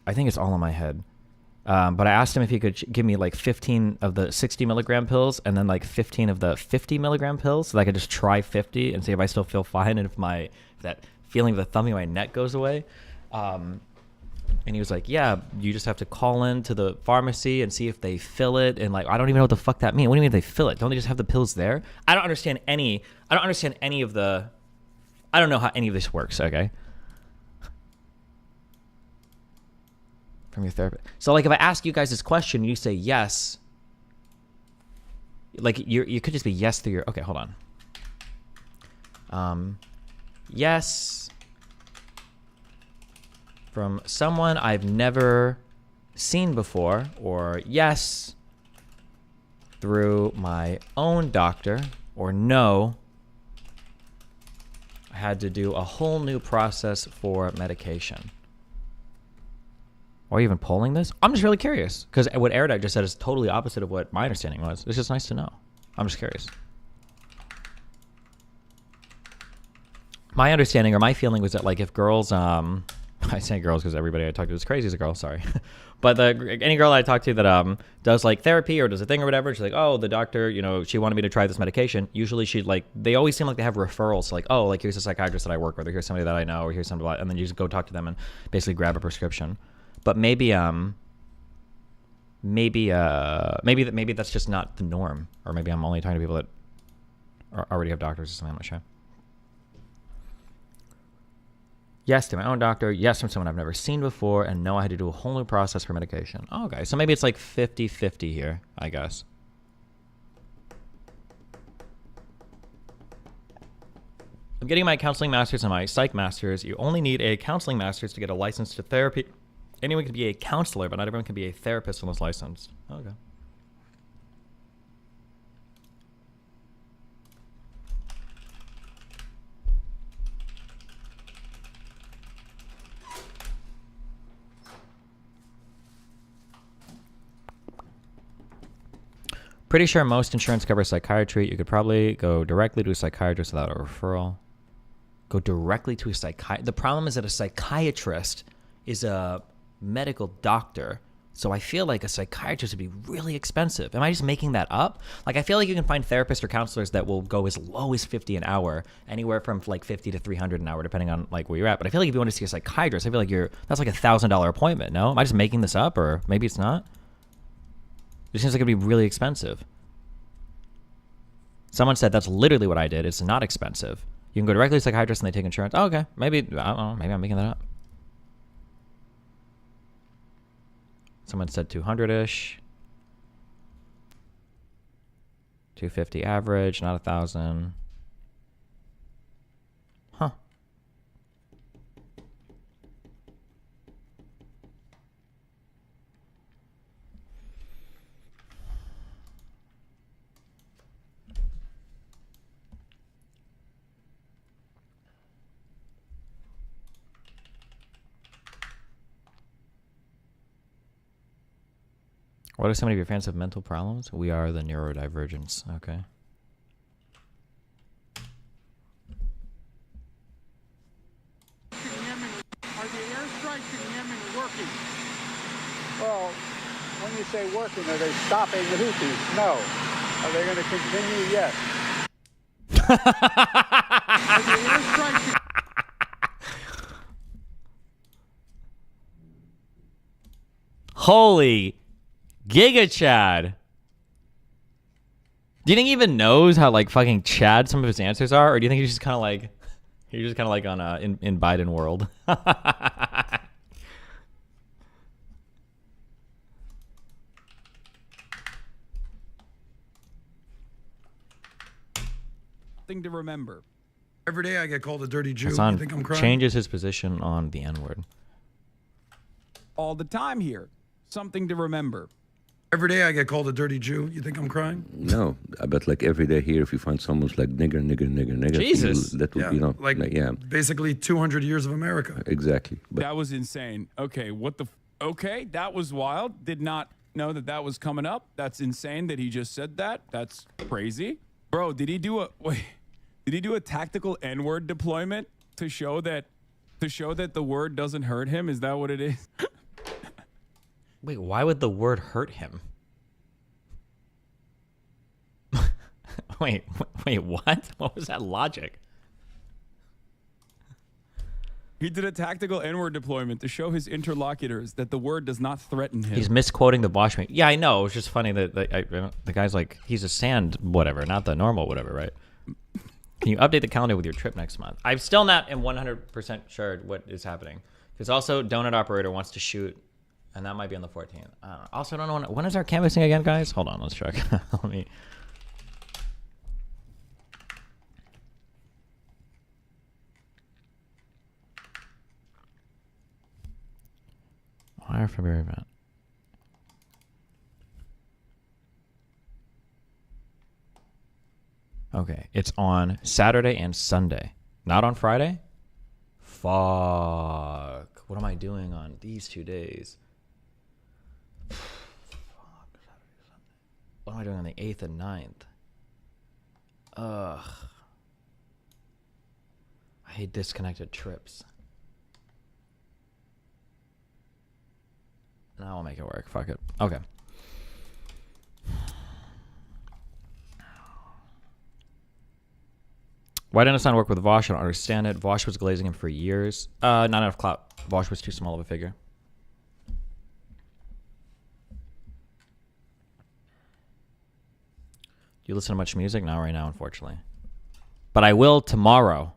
I think it's all in my head. But I asked him if he could give me like 15 of the 60 milligram pills and then like 15 of the 50 milligram pills so that I could just try 50 and see if I still feel fine and if that feeling of the thumb in my neck goes away. And he was like, yeah, you just have to call in to the pharmacy and see if they fill it. And like, I don't even know what the fuck that means. What do you mean they fill it? Don't they just have the pills there? I don't understand any of the, I don't know how any of this works. Okay. From your therapist. So like if I ask you guys this question and you say yes, like you could just be yes through your, okay, hold on. Yes from someone I've never seen before, or yes through my own doctor, or no, I had to do a whole new process for medication. Are you even polling this? I'm just really curious because what Erudite just said is totally opposite of what my understanding was. It's just nice to know. I'm just curious. My understanding or my feeling was that like if girls, I say girls because everybody I talk to is crazy as a girl, sorry. But any girl I talk to that does like therapy or does a thing or whatever, she's like, oh, the doctor, you know, she wanted me to try this medication. Usually she'd like, they always seem like they have referrals. Like, oh, like here's a psychiatrist that I work with, or here's somebody that I know, or here's somebody, and then you just go talk to them and basically grab a prescription. But maybe that's just not the norm, or maybe I'm only talking to people that already have doctors or something. I'm not sure. Yes to my own doctor. Yes from someone I've never seen before, and no, I had to do a whole new process for medication. Oh, okay, so maybe it's like 50-50 here, I guess. I'm getting my counseling master's and my psych master's. You only need a counseling master's to get a license to therapy. Anyone can be a counselor, but not everyone can be a therapist unless licensed. Okay. Pretty sure most insurance covers psychiatry. You could probably go directly to a psychiatrist without a referral. Go directly to a psychiatrist. The problem is that a psychiatrist is a medical doctor, so I feel like a psychiatrist would be really expensive. Am I just making that up? Like I feel like you can find therapists or counselors that will go as low as $50 an hour, anywhere from like $50 to $300 an hour, depending on like where you're at. But I feel like if you want to see a psychiatrist, I feel like that's like $1,000 appointment. No, am I just making this up, or maybe it's not? It seems like it'd be really expensive. Someone said that's literally what I did. It's not expensive. You can go directly to a psychiatrist and they take insurance. Oh, okay, maybe I don't know. Maybe I'm making that up. Someone said 200-ish. 250 average, not 1,000. Huh. What if so many of your fans have mental problems? We are the neurodivergents. Okay. Are the airstrikes in Yemen working? Well, when you say working, are they stopping the Houthis? No. Are they going to continue? Yes. Are the airstrikes... Holy Giga Chad. Do you think he even knows how like fucking Chad some of his answers are, or do you think he's just kind of like on in Biden world? Thing to remember. Every day I get called a dirty Jew. Hassan You think I'm crying? changes his position on the N-word. All the time here. Something to remember. Every day I get called a dirty Jew. You think I'm crying? No, but like every day here, if you find someone's like nigger, Jesus. that would be yeah. Basically 200 years of America. Exactly. But That was insane. Okay, okay, that was wild. Did not know that was coming up. That's insane that he just said that. That's crazy. Bro, did he do a tactical N-word deployment to show that the word doesn't hurt him? Is that what it is? Wait, why would the word hurt him? wait, what? What was that logic? He did a tactical N-word deployment to show his interlocutors that the word does not threaten him. He's misquoting the Boschman. Yeah, I know. It was just funny that the guy's like, he's a sand whatever, not the normal whatever, right? Can you update the calendar with your trip next month? I'm still not 100% sure what is happening. Because also, Donut Operator wants to shoot, and that might be on the 14th. I don't know. Also, I don't know when is our canvassing again, guys? Hold on, let's check. Let me... Why are February event? Okay, it's on Saturday and Sunday. Not on Friday? Fuck. What am I doing on these 2 days? What am I doing on the 8th and 9th? Ugh. I hate disconnected trips. No, I'll make it work. Fuck it. Okay. Why didn't Hassan work with Vosh? I don't understand it. Vosh was glazing him for years. Not enough clout. Vosh was too small of a figure. Do you listen to much music? Not right now, unfortunately. But I will tomorrow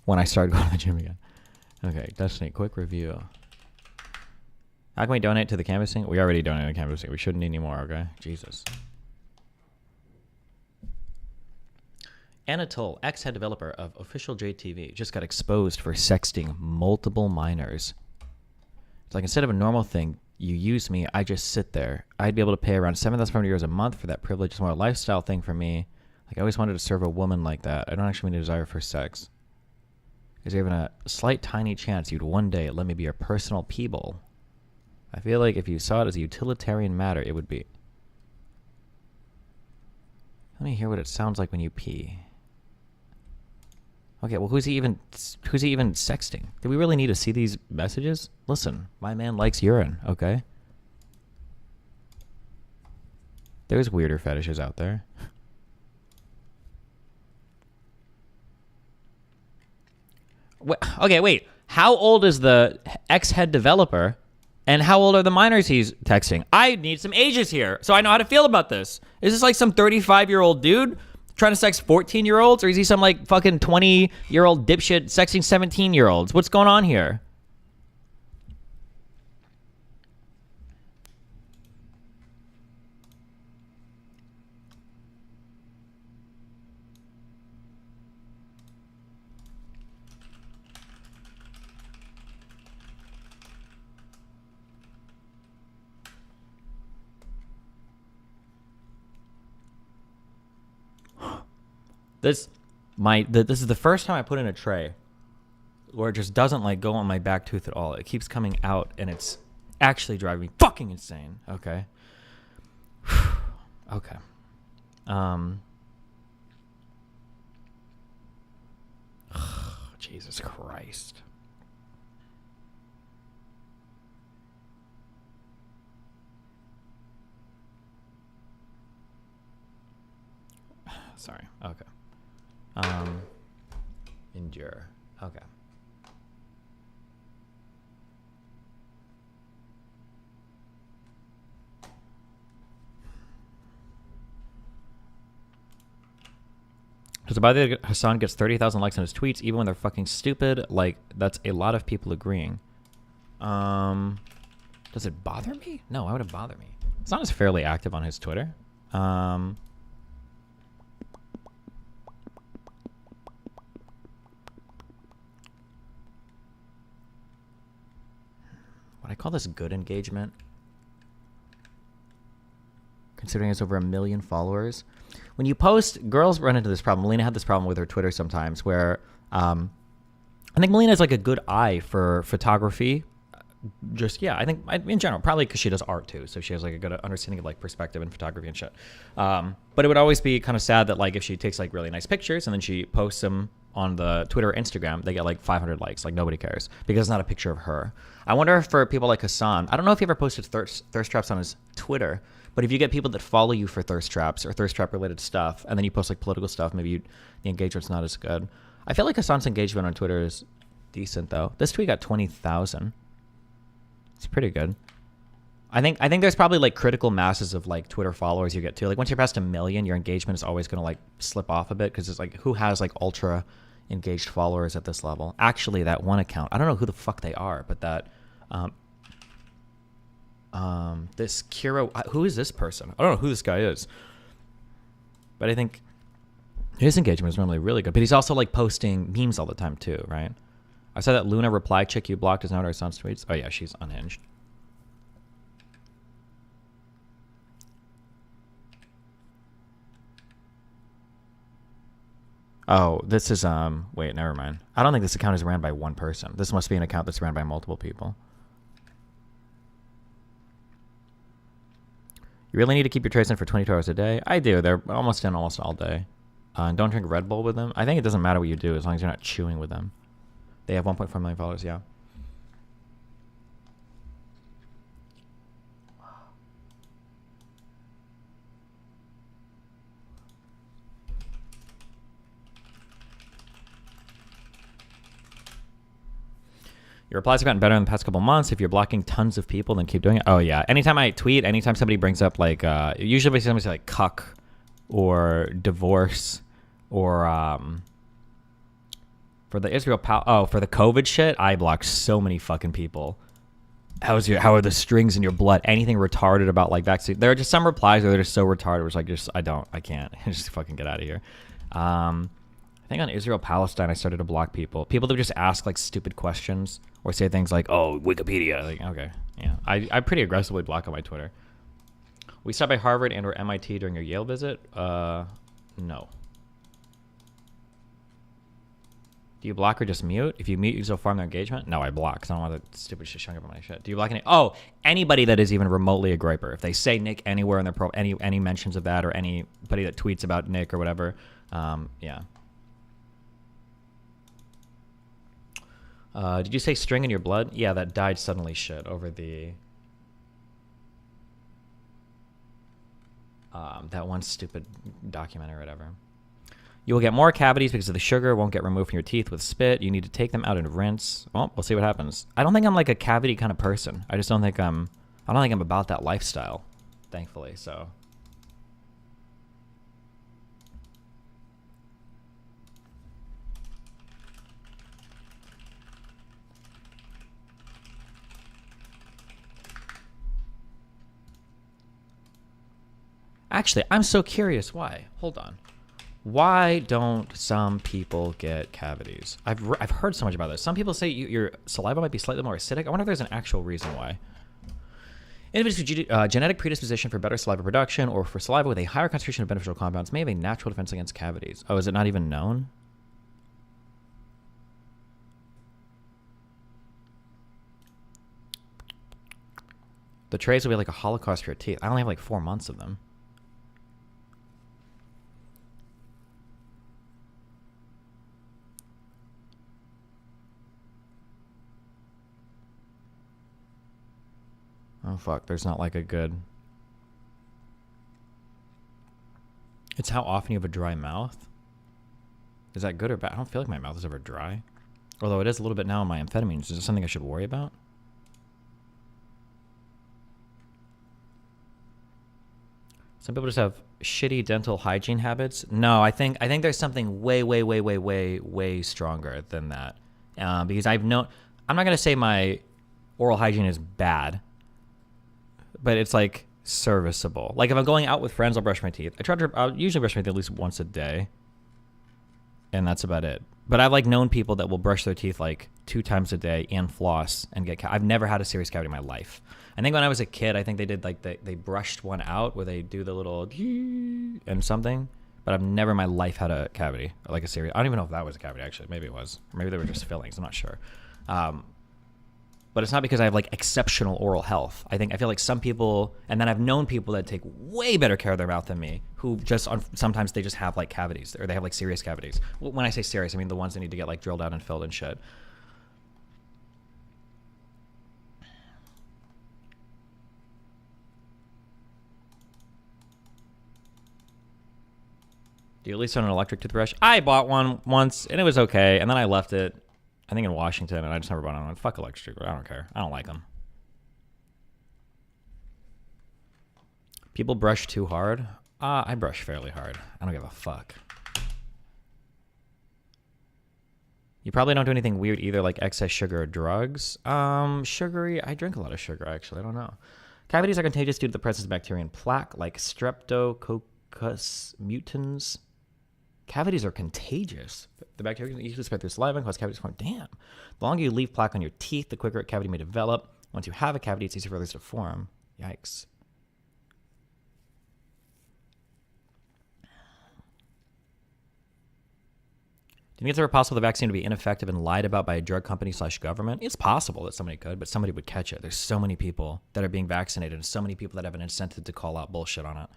when I start going to the gym again. Okay, Destiny, quick review. How can we donate to the canvassing? We already donated to canvassing. We shouldn't need any more, okay? Jesus. Anatole, ex-head developer of official JTV, just got exposed for sexting multiple minors. It's like, instead of a normal thing, you use me, I just sit there. I'd be able to pay around €7,500 a month for that privilege. It's more a lifestyle thing for me. Like, I always wanted to serve a woman like that. I don't actually mean a desire for sex. Is there even a slight tiny chance you'd one day let me be your personal people? I feel like if you saw it as a utilitarian matter, it would be. Let me hear what it sounds like when you pee. Okay, well, who's he even sexting? Do we really need to see these messages? Listen, my man likes urine, okay? There's weirder fetishes out there. Okay, wait. How old is the ex-head developer? And how old are the minors he's texting? I need some ages here so I know how to feel about this. Is this like some 35-year-old dude trying to sex 14-year-olds? Or is he some like fucking 20-year-old dipshit sexting 17-year-olds? What's going on here? This is the first time I put in a tray where it just doesn't like go on my back tooth at all. It keeps coming out and it's actually driving me fucking insane. Okay. Okay. Jesus Christ. Sorry. Okay. Endure. Okay. Does it bother that Hassan gets 30,000 likes on his tweets even when they're fucking stupid? Like, that's a lot of people agreeing. Does it bother me? No, why would it bother me? Hassan is fairly active on his Twitter. Would I call this good engagement? Considering it's over 1 million followers. When you post, girls run into this problem. Melina had this problem with her Twitter sometimes where I think Melina has like a good eye for photography. Just, yeah, I think in general, probably because she does art too. So she has like a good understanding of like perspective and photography and shit. But it would always be kind of sad that like if she takes like really nice pictures and then she posts them on the Twitter or Instagram, they get like 500 likes. Like nobody cares because it's not a picture of her. I wonder if for people like Hassan, I don't know if he ever posted thirst traps on his Twitter, but if you get people that follow you for thirst traps or thirst trap related stuff, and then you post like political stuff, maybe the engagement's not as good. I feel like Hassan's engagement on Twitter is decent though. This tweet got 20,000. It's pretty good. I think there's probably like critical masses of like Twitter followers you get too. Like once you're past 1 million, your engagement is always going to like slip off a bit because it's like who has like ultra engaged followers at this level? Actually, that one account, I don't know who the fuck they are, but that this Kira, who is this person? I don't know who this guy is, but I think his engagement is normally really good. But he's also like posting memes all the time too, right? I saw that Luna reply chick you blocked is not our son's tweets. Oh yeah, she's unhinged. Oh, this is, wait, never mind. I don't think this account is ran by one person. This must be an account that's ran by multiple people. You really need to keep your trays in for 22 hours a day? I do. They're almost in almost all day. And don't drink Red Bull with them. I think it doesn't matter what you do as long as you're not chewing with them. They have 1.4 million followers, yeah. Your replies have gotten better in the past couple months. If you're blocking tons of people, then keep doing it. Oh, yeah. Anytime I tweet, anytime somebody brings up, like, usually somebody say, like, cuck or divorce or, for the for the COVID shit, I blocked so many fucking people. How are the strings in your blood? Anything retarded about, like, vaccine. There are just some replies that are just so retarded. It's like, I can't. Just fucking get out of here. I think on Israel-Palestine, I started to block people. People that would just ask, like, stupid questions or say things like, oh, Wikipedia. Like, okay, yeah. I pretty aggressively block on my Twitter. We stopped by Harvard and or MIT during your Yale visit? No. Do you block or just mute? If you mute, you still farm their engagement? No, I block because I don't want that stupid shit showing up on my shit. Do you block any? Oh, anybody that is even remotely a griper. If they say Nick anywhere in their any mentions of that or anybody that tweets about Nick or whatever, yeah. Did you say string in your blood? Yeah, that died suddenly shit over the that one stupid documentary or whatever. You will get more cavities because of the sugar won't get removed from your teeth with spit. You need to take them out and rinse. Well, we'll see what happens. I don't think I'm like a cavity kind of person. I just don't think I'm about that lifestyle, thankfully, so. Actually, I'm so curious why. Hold on. Why don't some people get cavities? I've heard so much about this. Some people say your saliva might be slightly more acidic. I wonder if there's an actual reason why. Individuals with genetic predisposition for better saliva production or for saliva with a higher concentration of beneficial compounds may have a natural defense against cavities. Oh, is it not even known? The trays will be like a holocaust for your teeth. I only have like 4 months of them. Oh, fuck. There's not like a good... It's how often you have a dry mouth. Is that good or bad? I don't feel like my mouth is ever dry. Although it is a little bit now in my amphetamines. Is this something I should worry about? Some people just have shitty dental hygiene habits. No, I think there's something way stronger than that. Because I've known... I'm not going to say my oral hygiene is bad. But it's like serviceable. Like if I'm going out with friends, I'll brush my teeth. I'll usually brush my teeth at least once a day. And that's about it. But I've like known people that will brush their teeth like 2 times a day and floss and get I've never had a serious cavity in my life. I think when I was a kid, I think they did like they brushed one out where they do the little and something. But I've never in my life had a cavity, like a serious. I don't even know if that was a cavity actually. Maybe it was. Or maybe they were just fillings. I'm not sure. But it's not because I have like exceptional oral health. I feel like some people, and then I've known people that take way better care of their mouth than me, who just sometimes they just have like cavities, or they have like serious cavities. When I say serious, I mean the ones that need to get like drilled out and filled and shit. Do you at least own an electric toothbrush? I bought one once and it was okay, and then I left it, I think in Washington, and I just never bought one. Fuck electric toothbrush. I don't care. I don't like them. People brush too hard. I brush fairly hard. I don't give a fuck. You probably don't do anything weird either, like excess sugar or drugs. Sugary. I drink a lot of sugar, actually. I don't know. Cavities are contagious due to the presence of bacteria and plaque, like Streptococcus mutans. Cavities are contagious. The bacteria can usually spread through saliva and cause cavities to form. Damn. The longer you leave plaque on your teeth, the quicker a cavity may develop. Once you have a cavity, it's easier for others to form. Yikes. Do you think it's ever possible the vaccine to be ineffective and lied about by a drug company / government? It's possible that somebody could, but somebody would catch it. There's so many people that are being vaccinated and so many people that have an incentive to call out bullshit on it.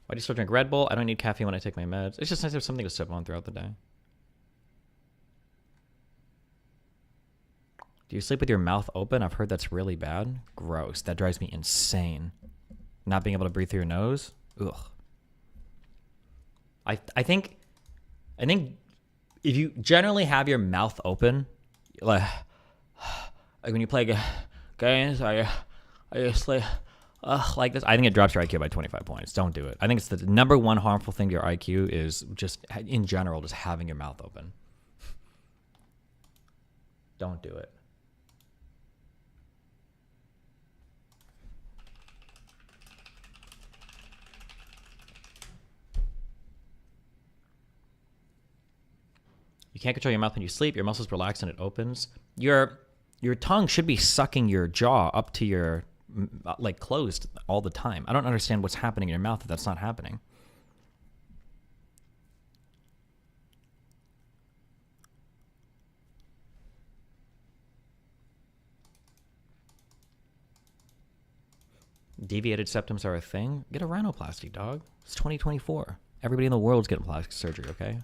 Why do you still drink Red Bull? I don't need caffeine when I take my meds. It's just nice to have something to sip on throughout the day. Do you sleep with your mouth open? I've heard that's really bad. Gross. That drives me insane. Not being able to breathe through your nose? Ugh. I think if you generally have your mouth open, like when you play games, I just like this. I think it drops your IQ by 25 points. Don't do it. I think it's the number one harmful thing to your IQ is just, in general, just having your mouth open. Don't do it. You can't control your mouth when you sleep. Your muscles relax and it opens. Your tongue should be sucking your jaw up to your, like, closed all the time. I don't understand what's happening in your mouth if that's not happening. Deviated septums are a thing? Get a rhinoplasty, dog. It's 2024. Everybody in the world's getting plastic surgery, okay?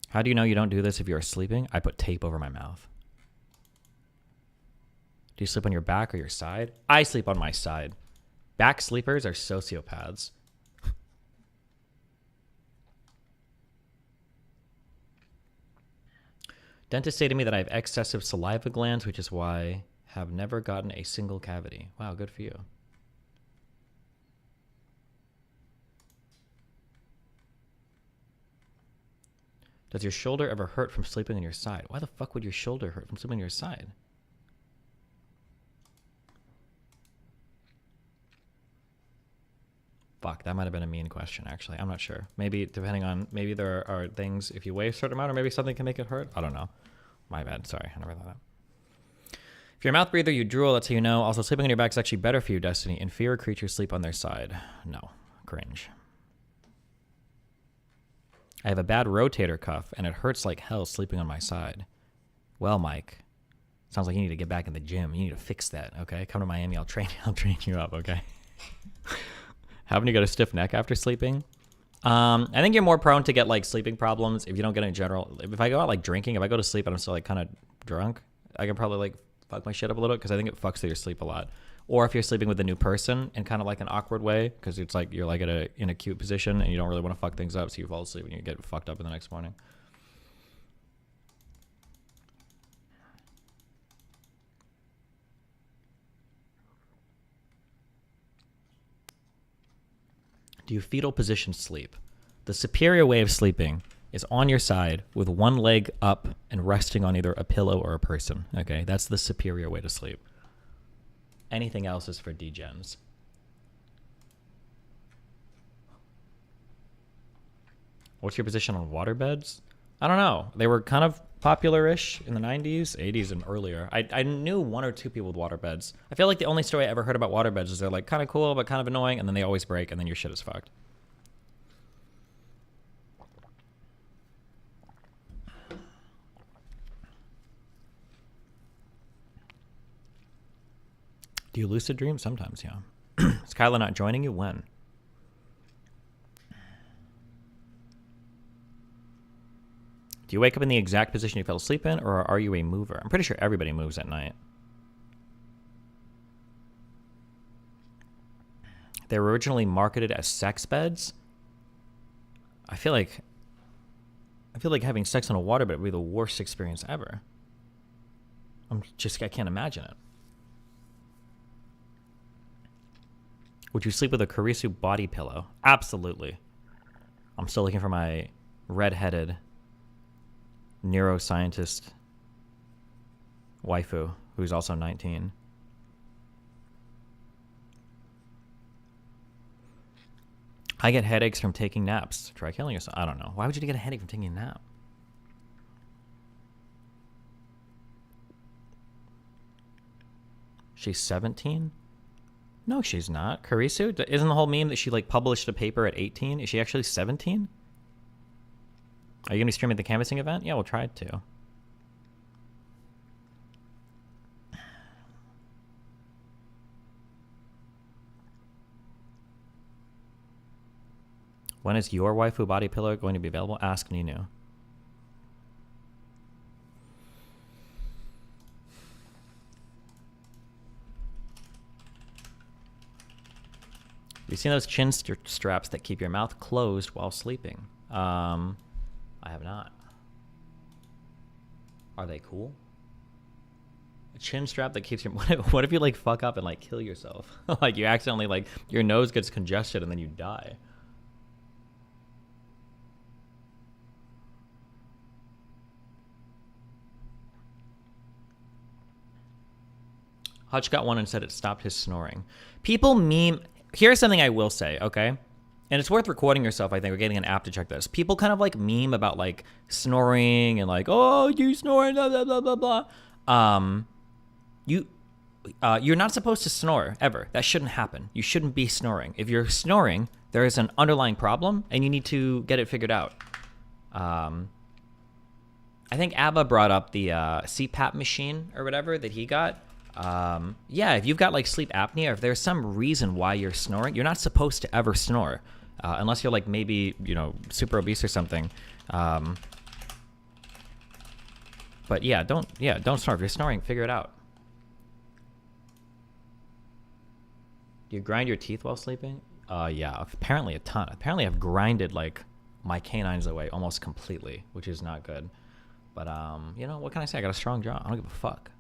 How do you know you don't do this if you're sleeping? I put tape over my mouth. Do you sleep on your back or your side? I sleep on my side. Back sleepers are sociopaths. Dentists say to me that I have excessive saliva glands, which is why I have never gotten a single cavity. Wow, good for you. Does your shoulder ever hurt from sleeping on your side? Why the fuck would your shoulder hurt from sleeping on your side? Fuck, that might have been a mean question, actually. I'm not sure. Maybe, depending on, maybe there are things, if you weigh a certain amount, or maybe something can make it hurt. I don't know. My bad. Sorry, I never thought that. If you're a mouth breather, you drool. That's how you know. Also, sleeping on your back is actually better for you, Destiny. Inferior creatures sleep on their side. No. Cringe. I have a bad rotator cuff, and it hurts like hell sleeping on my side. Well, Mike, sounds like you need to get back in the gym. You need to fix that, okay? Come to Miami. I'll train you up, okay? Haven't you got a stiff neck after sleeping? I think you're more prone to get like sleeping problems if you don't get it in general. If I go out like drinking, if I go to sleep and I'm still like kind of drunk, I can probably like fuck my shit up a little bit because I think it fucks with your sleep a lot. Or if you're sleeping with a new person in kind of like an awkward way, because it's like you're like in a cute position and you don't really want to fuck things up, so you fall asleep and you get fucked up in the next morning. Do you fetal position sleep? The superior way of sleeping is on your side with one leg up and resting on either a pillow or a person. Okay, that's the superior way to sleep. Anything else is for degens. What's your position on waterbeds? I don't know. They were kind of popular-ish in the 90s, 80s, and earlier. I knew one or two people with waterbeds. I feel like the only story I ever heard about waterbeds is they're like kind of cool but kind of annoying, and then they always break, and then your shit is fucked. Do you lucid dream? Sometimes, yeah. Is Kyla not joining you? When? Do you wake up in the exact position you fell asleep in, or are you a mover? I'm pretty sure everybody moves at night. They were originally marketed as sex beds. I feel like having sex on a waterbed would be the worst experience ever. I can't imagine it. Would you sleep with a Karisu body pillow? Absolutely. I'm still looking for my red-headed neuroscientist waifu, who's also 19. I get headaches from taking naps. Try killing yourself. I don't know. Why would you get a headache from taking a nap? She's 17? No, she's not. Karisu? Isn't the whole meme that she like published a paper at 18? Is she actually 17? Are you going to be streaming the canvassing event? Yeah, we'll try it to. When is your waifu body pillow going to be available? Ask Ninu. You seen those chin straps that keep your mouth closed while sleeping? I have not. Are they cool? A chin strap that keeps your... What if you like fuck up and like kill yourself? Like you accidentally like your nose gets congested and then you die. Hutch got one and said it stopped his snoring. People meme... Here's something I will say, okay? And it's worth recording yourself, I think, or getting an app to check this. People kind of like meme about like snoring and like, oh, you snoring, blah, blah, blah, blah, blah. You're not supposed to snore, ever. That shouldn't happen. You shouldn't be snoring. If you're snoring, there is an underlying problem, and you need to get it figured out. I think Abba brought up the CPAP machine or whatever that he got. Yeah, if you've got like sleep apnea, if there's some reason why you're snoring, you're not supposed to ever snore, unless you're like maybe, you know, super obese or something. But yeah, don't snore. If you're snoring, figure it out. Do you grind your teeth while sleeping? Yeah, apparently a ton. Apparently I've grinded like my canines away almost completely, which is not good. But you know, what can I say? I got a strong jaw. I don't give a fuck.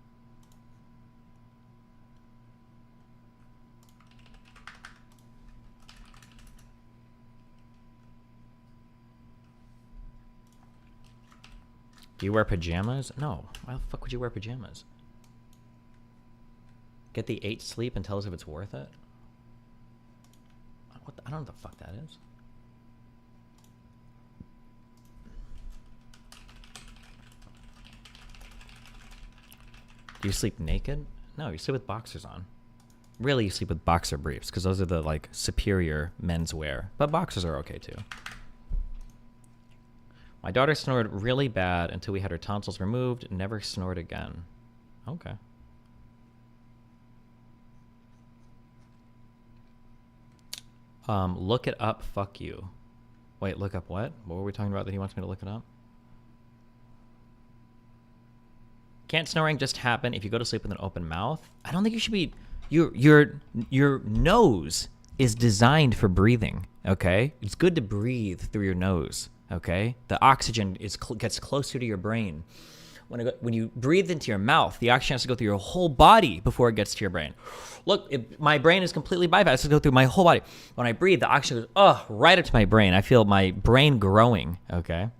Do you wear pajamas? No. Why the fuck would you wear pajamas? Get the 8 sleep and tell us if it's worth it? I don't know what the fuck that is. Do you sleep naked? No, you sleep with boxers on. Really, you sleep with boxer briefs, because those are the, like, superior menswear. But boxers are okay, too. My daughter snored really bad until we had her tonsils removed. Never snored again. Okay. Look it up, fuck you. Wait, look up what? What were we talking about that he wants me to look it up? Can't snoring just happen if you go to sleep with an open mouth? I don't think you should be... Your nose is designed for breathing, okay? It's good to breathe through your nose. Okay, the oxygen gets closer to your brain. When you breathe into your mouth, the oxygen has to go through your whole body before it gets to your brain. Look, my brain is completely bypassed. It has to go through my whole body. When I breathe, the oxygen goes right up to my brain. I feel my brain growing. Okay.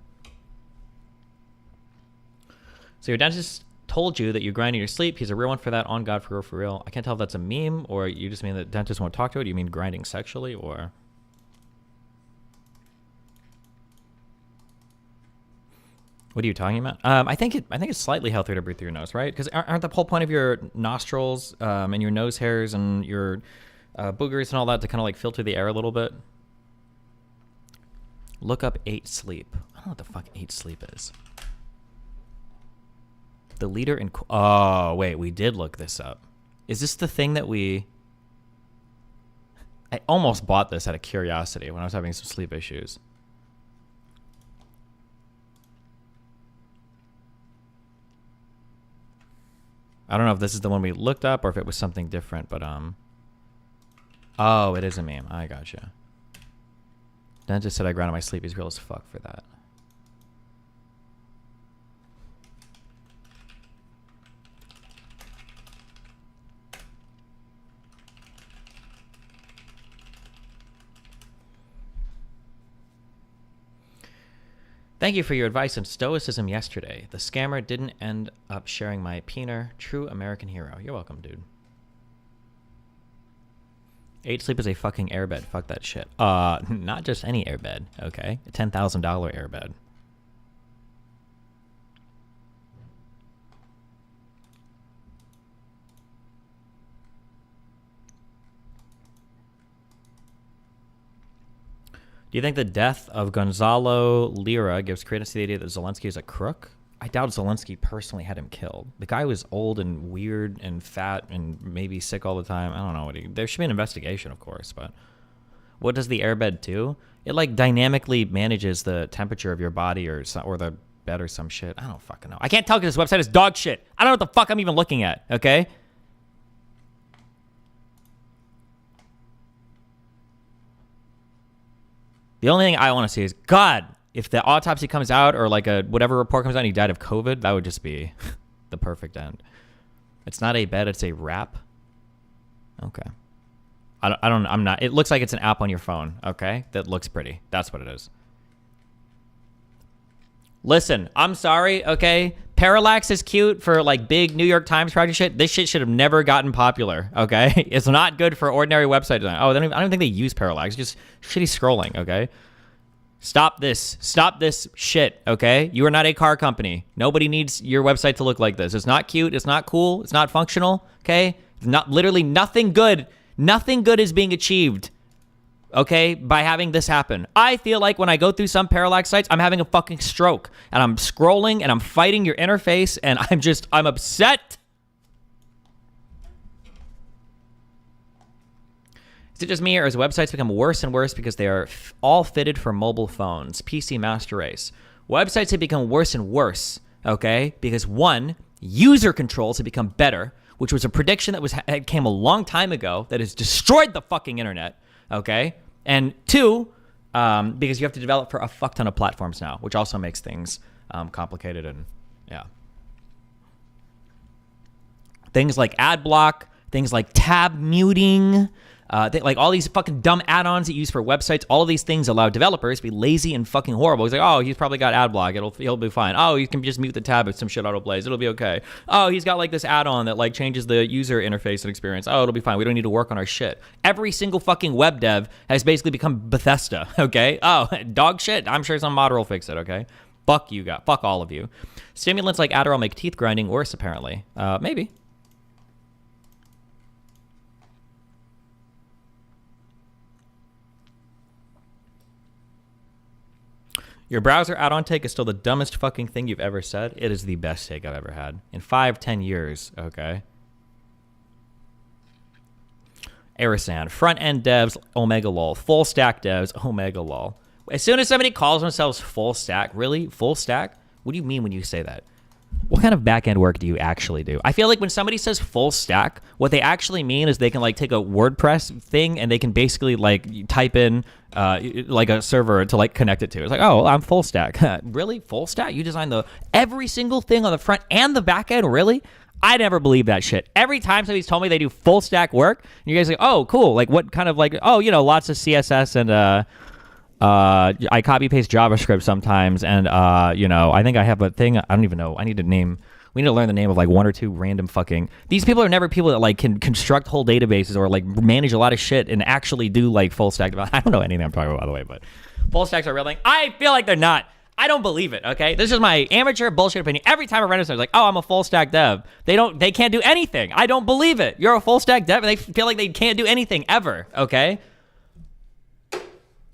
So your dentist told you that you grind in your sleep. He's a real one for that. On God, for real, for real. I can't tell if that's a meme or you just mean that dentists won't talk to it. You mean grinding sexually or? What are you talking about? I think it's slightly healthier to breathe through your nose, right? Because aren't the whole point of your nostrils and your nose hairs and your boogers and all that to kind of like filter the air a little bit? Look up 8 sleep. I don't know what the fuck 8 sleep is. The leader in... Oh, wait, we did look this up. Is this the thing that we... I almost bought this out of curiosity when I was having some sleep issues. I don't know if this is the one we looked up or if it was something different, but oh, it is a meme. I gotcha. Dentist said I grounded my sleep. He's real as fuck for that. Thank you for your advice on stoicism yesterday. The scammer didn't end up sharing my peener. True American hero. You're welcome, dude. 8 sleep is a fucking airbed. Fuck that shit. Not just any airbed, okay? A $10,000 airbed. Do you think the death of Gonzalo Lira gives credence to the idea that Zelensky is a crook? I doubt Zelensky personally had him killed. The guy was old and weird and fat and maybe sick all the time. I don't know what there should be an investigation, of course, but what does the airbed do? It like dynamically manages the temperature of your body or the bed or some shit. I don't fucking know. I can't tell because this website is dog shit. I don't know what the fuck I'm even looking at, okay? The only thing I want to see is, God, if the autopsy comes out or like a whatever report comes out and he died of COVID, that would just be the perfect end. It's not a bed, it's a wrap. Okay. I'm not, it looks like it's an app on your phone, okay? That looks pretty. That's what it is. Listen, I'm sorry, okay? Parallax is cute for like big New York Times project shit. This shit should have never gotten popular, okay? It's not good for ordinary website design. Oh, I don't even think they use parallax. It's just shitty scrolling, okay? Stop this. Stop this shit, okay? You are not a car company. Nobody needs your website to look like this. It's not cute. It's not cool. It's not functional, okay? Not literally nothing good. Nothing good is being achieved, okay, by having this happen. I feel like when I go through some parallax sites, I'm having a fucking stroke. And I'm scrolling and I'm fighting your interface and I'm upset. Is it just me or has websites become worse and worse because they are all fitted for mobile phones? PC Master Race. Websites have become worse and worse, okay? Because one, user controls have become better, which was a prediction that came a long time ago that has destroyed the fucking internet, okay? And two, because you have to develop for a fuck ton of platforms now, which also makes things complicated and yeah. Things like ad block, things like tab muting, like all these fucking dumb add-ons that you use for websites, all of these things allow developers to be lazy and fucking horrible. He's like, oh, he's probably got ad block. He'll be fine. Oh, you can just mute the tab if some shit autoplays. It'll be okay. Oh, he's got like this add-on that like changes the user interface and experience. Oh, it'll be fine. We don't need to work on our shit. Every single fucking web dev has basically become Bethesda, okay? Oh, dog shit. I'm sure some modder will fix it, okay? Fuck you guys. Fuck all of you. Stimulants like Adderall make teeth grinding worse, apparently. Maybe. Your browser add-on take is still the dumbest fucking thing you've ever said. It is the best take I've ever had. In 5-10 years, okay? Arisan, front-end devs, omega lol. Full stack devs, omega lol. As soon as somebody calls themselves full stack, really? Full stack? What do you mean when you say that? What kind of back-end work do you actually do? I feel like when somebody says full stack, what they actually mean is they can like take a WordPress thing and they can basically like type in like a server to like connect it to. It's like, oh, I'm full stack. Really? Full stack? You design every single thing on the front and the back end? Really? I never believe that shit. Every time somebody's told me they do full stack work, and you guys are like, oh, cool. Like what kind of like, oh, you know, lots of CSS and I copy paste JavaScript sometimes, and you know, I think I have a thing. I don't even know. We need to learn the name of like one or two random fucking. These people are never people that like can construct whole databases or like manage a lot of shit and actually do like full stack development. I don't know anything I'm talking about, by the way, but full stacks are a real thing. I feel like they're not. I don't believe it, okay? This is my amateur bullshit opinion. Every time I run into someone, like, oh, I'm a full stack dev. They can't do anything. I don't believe it. You're a full stack dev and they feel like they can't do anything ever, okay?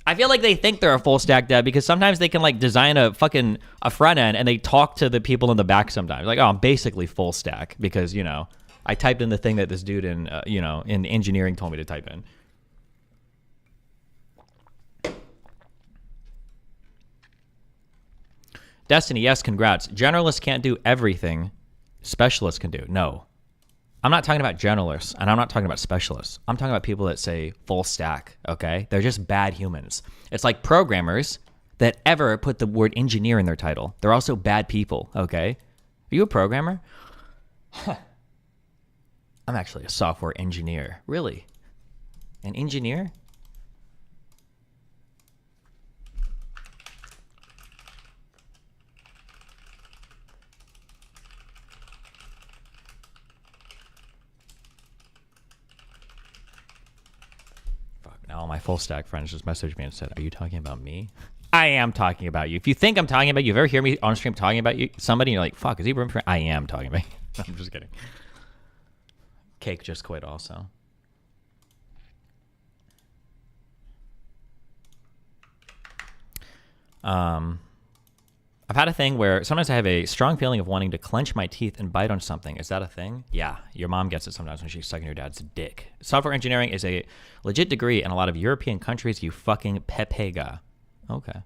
I feel like they think they're a full stack dev because sometimes they can like design a front end and they talk to the people in the back sometimes. Like, oh, I'm basically full stack because, you know, I typed in the thing that this dude in, in engineering told me to type in. Destiny, yes, congrats. Generalists can't do everything specialists can do. No. I'm not talking about generalists, and I'm not talking about specialists. I'm talking about people that say full stack, okay? They're just bad humans. It's like programmers that ever put the word engineer in their title. They're also bad people, okay? Are you a programmer? Huh. I'm actually a software engineer. Really? An engineer? All my full stack friends just messaged me and said, are you talking about me? I am talking about you. If you think I'm talking about you, if you ever hear me on stream talking about you, somebody, and you're like, fuck, is he room for? I am talking about you. I'm just kidding. Cake just quit also. I've had a thing where sometimes I have a strong feeling of wanting to clench my teeth and bite on something. Is that a thing? Yeah, your mom gets it sometimes when she's sucking your dad's dick. Software engineering is a legit degree in a lot of European countries, you fucking pepega. Okay.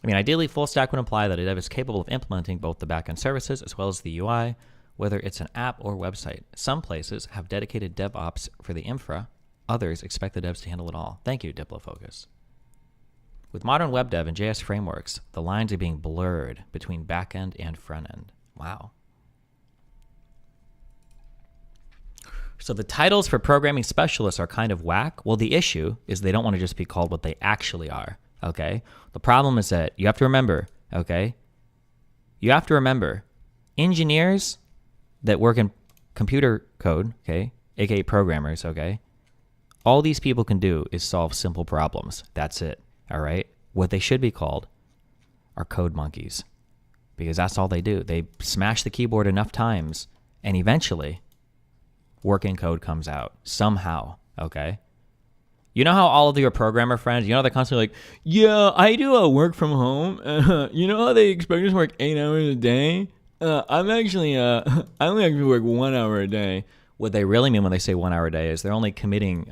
I mean, ideally, full stack would imply that a dev is capable of implementing both the backend services as well as the UI, whether it's an app or website. Some places have dedicated DevOps for the infra. Others expect the devs to handle it all. Thank you, DiploFocus. With modern web dev and JS frameworks, the lines are being blurred between backend and front end. Wow. So the titles for programming specialists are kind of whack. Well, the issue is they don't want to just be called what they actually are. Okay? The problem is that you have to remember, okay? You have to remember, engineers that work in computer code, okay, aka programmers, okay, all these people can do is solve simple problems. That's it, all right? What they should be called are code monkeys because that's all they do. They smash the keyboard enough times and eventually working code comes out somehow, okay? You know how all of your programmer friends, you know, they're constantly like, yeah, I do a work from home. You know how they expect us to work 8 hours a day? I only actually work 1 hour a day. What they really mean when they say 1 hour a day is they're only committing,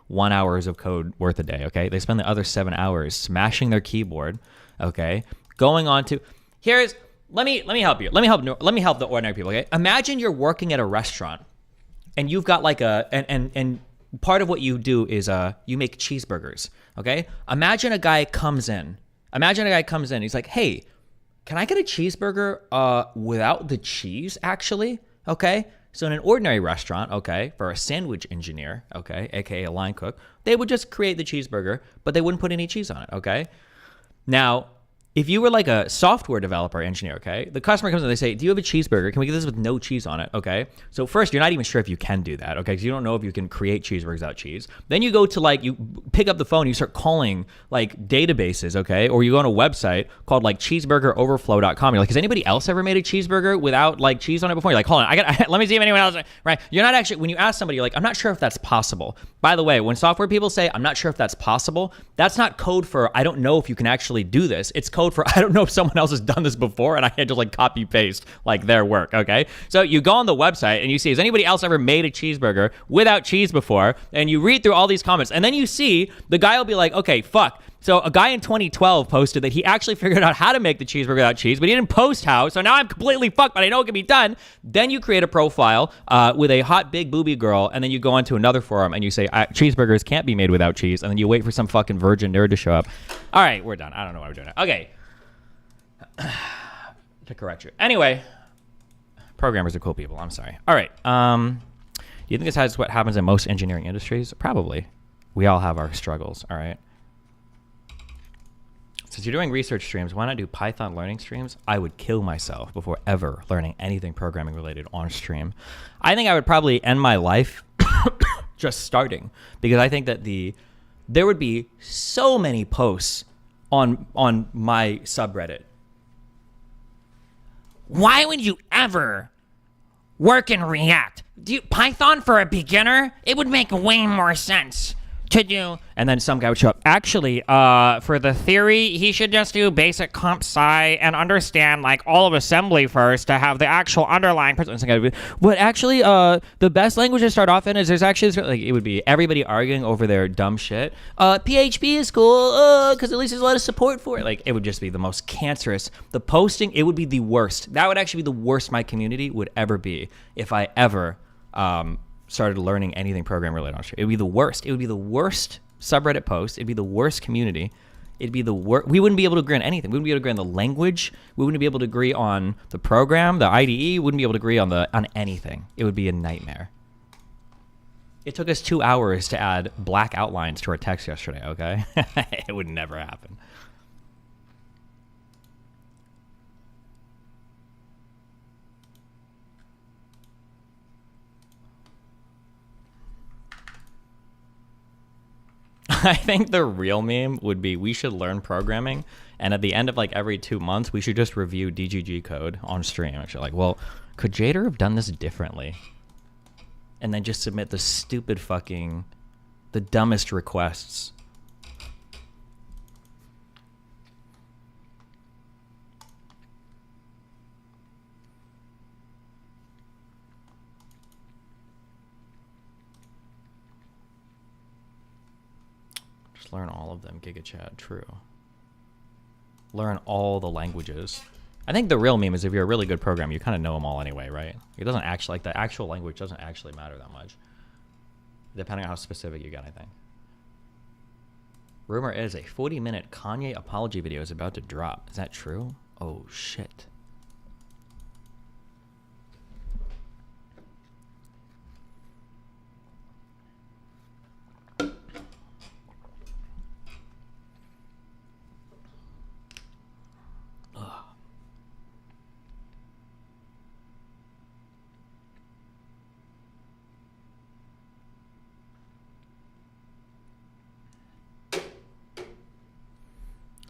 1 hours of code worth a day, okay? They spend the other 7 hours smashing their keyboard, okay? Going on to, let me help you. Let me help the ordinary people, okay? Imagine you're working at a restaurant and you've got like and part of what you do is you make cheeseburgers, okay? Imagine a guy comes in. He's like, hey, can I get a cheeseburger without the cheese, actually? Okay? So in an ordinary restaurant, okay, for a sandwich engineer, okay, aka a line cook, they would just create the cheeseburger, but they wouldn't put any cheese on it, okay? Now, if you were like a software developer engineer, okay, the customer comes in and they say, do you have a cheeseburger? Can we get this with no cheese on it? Okay. So first, you're not even sure if you can do that, okay, because you don't know if you can create cheeseburgers without cheese. Then you go to you pick up the phone, you start calling like databases, okay, or you go on a website called like cheeseburgeroverflow.com. You're like, has anybody else ever made a cheeseburger without like cheese on it before? You're like, hold on, let me see if anyone else, right? You're not actually, when you ask somebody, you're like, I'm not sure if that's possible. By the way, when software people say, I'm not sure if that's possible, that's not code for, I don't know if you can actually do this. It's code for, I don't know if someone else has done this before and I can't just like copy paste like their work, okay? So you go on the website and you see, has anybody else ever made a cheeseburger without cheese before? And you read through all these comments and then you see the guy will be like, okay, fuck. So a guy in 2012 posted that he actually figured out how to make the cheeseburger without cheese, but he didn't post how. So now I'm completely fucked, but I know it can be done. Then you create a profile with a hot big booby girl, and then you go onto another forum and you say cheeseburgers can't be made without cheese, and then you wait for some fucking virgin nerd to show up. All right, we're done. I don't know why we're doing it. Okay. To correct you. Anyway, programmers are cool people. I'm sorry. All right. Do you think this is what happens in most engineering industries? Probably. We all have our struggles. All right. since you're doing research streams, why not do Python learning streams? I would kill myself before ever learning anything programming related on stream. I think I would probably end my life just starting, because I think that there would be so many posts on my subreddit. Why would you ever work in React? Python for a beginner? It would make way more sense to do. And then some guy would show up. Actually, for the theory, he should just do basic comp sci and understand like all of assembly first to have the actual underlying. But actually, the best language to start off in is there's actually like it would be everybody arguing over their dumb shit. PHP is cool because at least there's a lot of support for it. Like it would just be the most cancerous. The posting, it would be the worst. That would actually be the worst my community would ever be if I ever started learning anything programming related on stream. It would be the worst. It would be the worst subreddit post. It'd be the worst community. It'd be the worst. We wouldn't be able to agree on anything. We wouldn't be able to agree on the language. We wouldn't be able to agree on the program, the IDE. We wouldn't be able to agree on anything. It would be a nightmare. It took us 2 hours to add black outlines to our text yesterday, okay? It would never happen. I think the real meme would be we should learn programming, and at the end of like every 2 months, we should just review DGG code on stream. Actually, like, well, could Jader have done this differently? And then just submit the stupid fucking, the dumbest requests. Learn all of them. GigaChat, true. Learn all the languages. I think the real meme is if you're a really good programmer, you kind of know them all anyway, right? It doesn't actually, like the actual language doesn't actually matter that much. Depending on how specific you get, I think. Rumor is a 40-minute Kanye apology video is about to drop. Is that true? Oh, shit.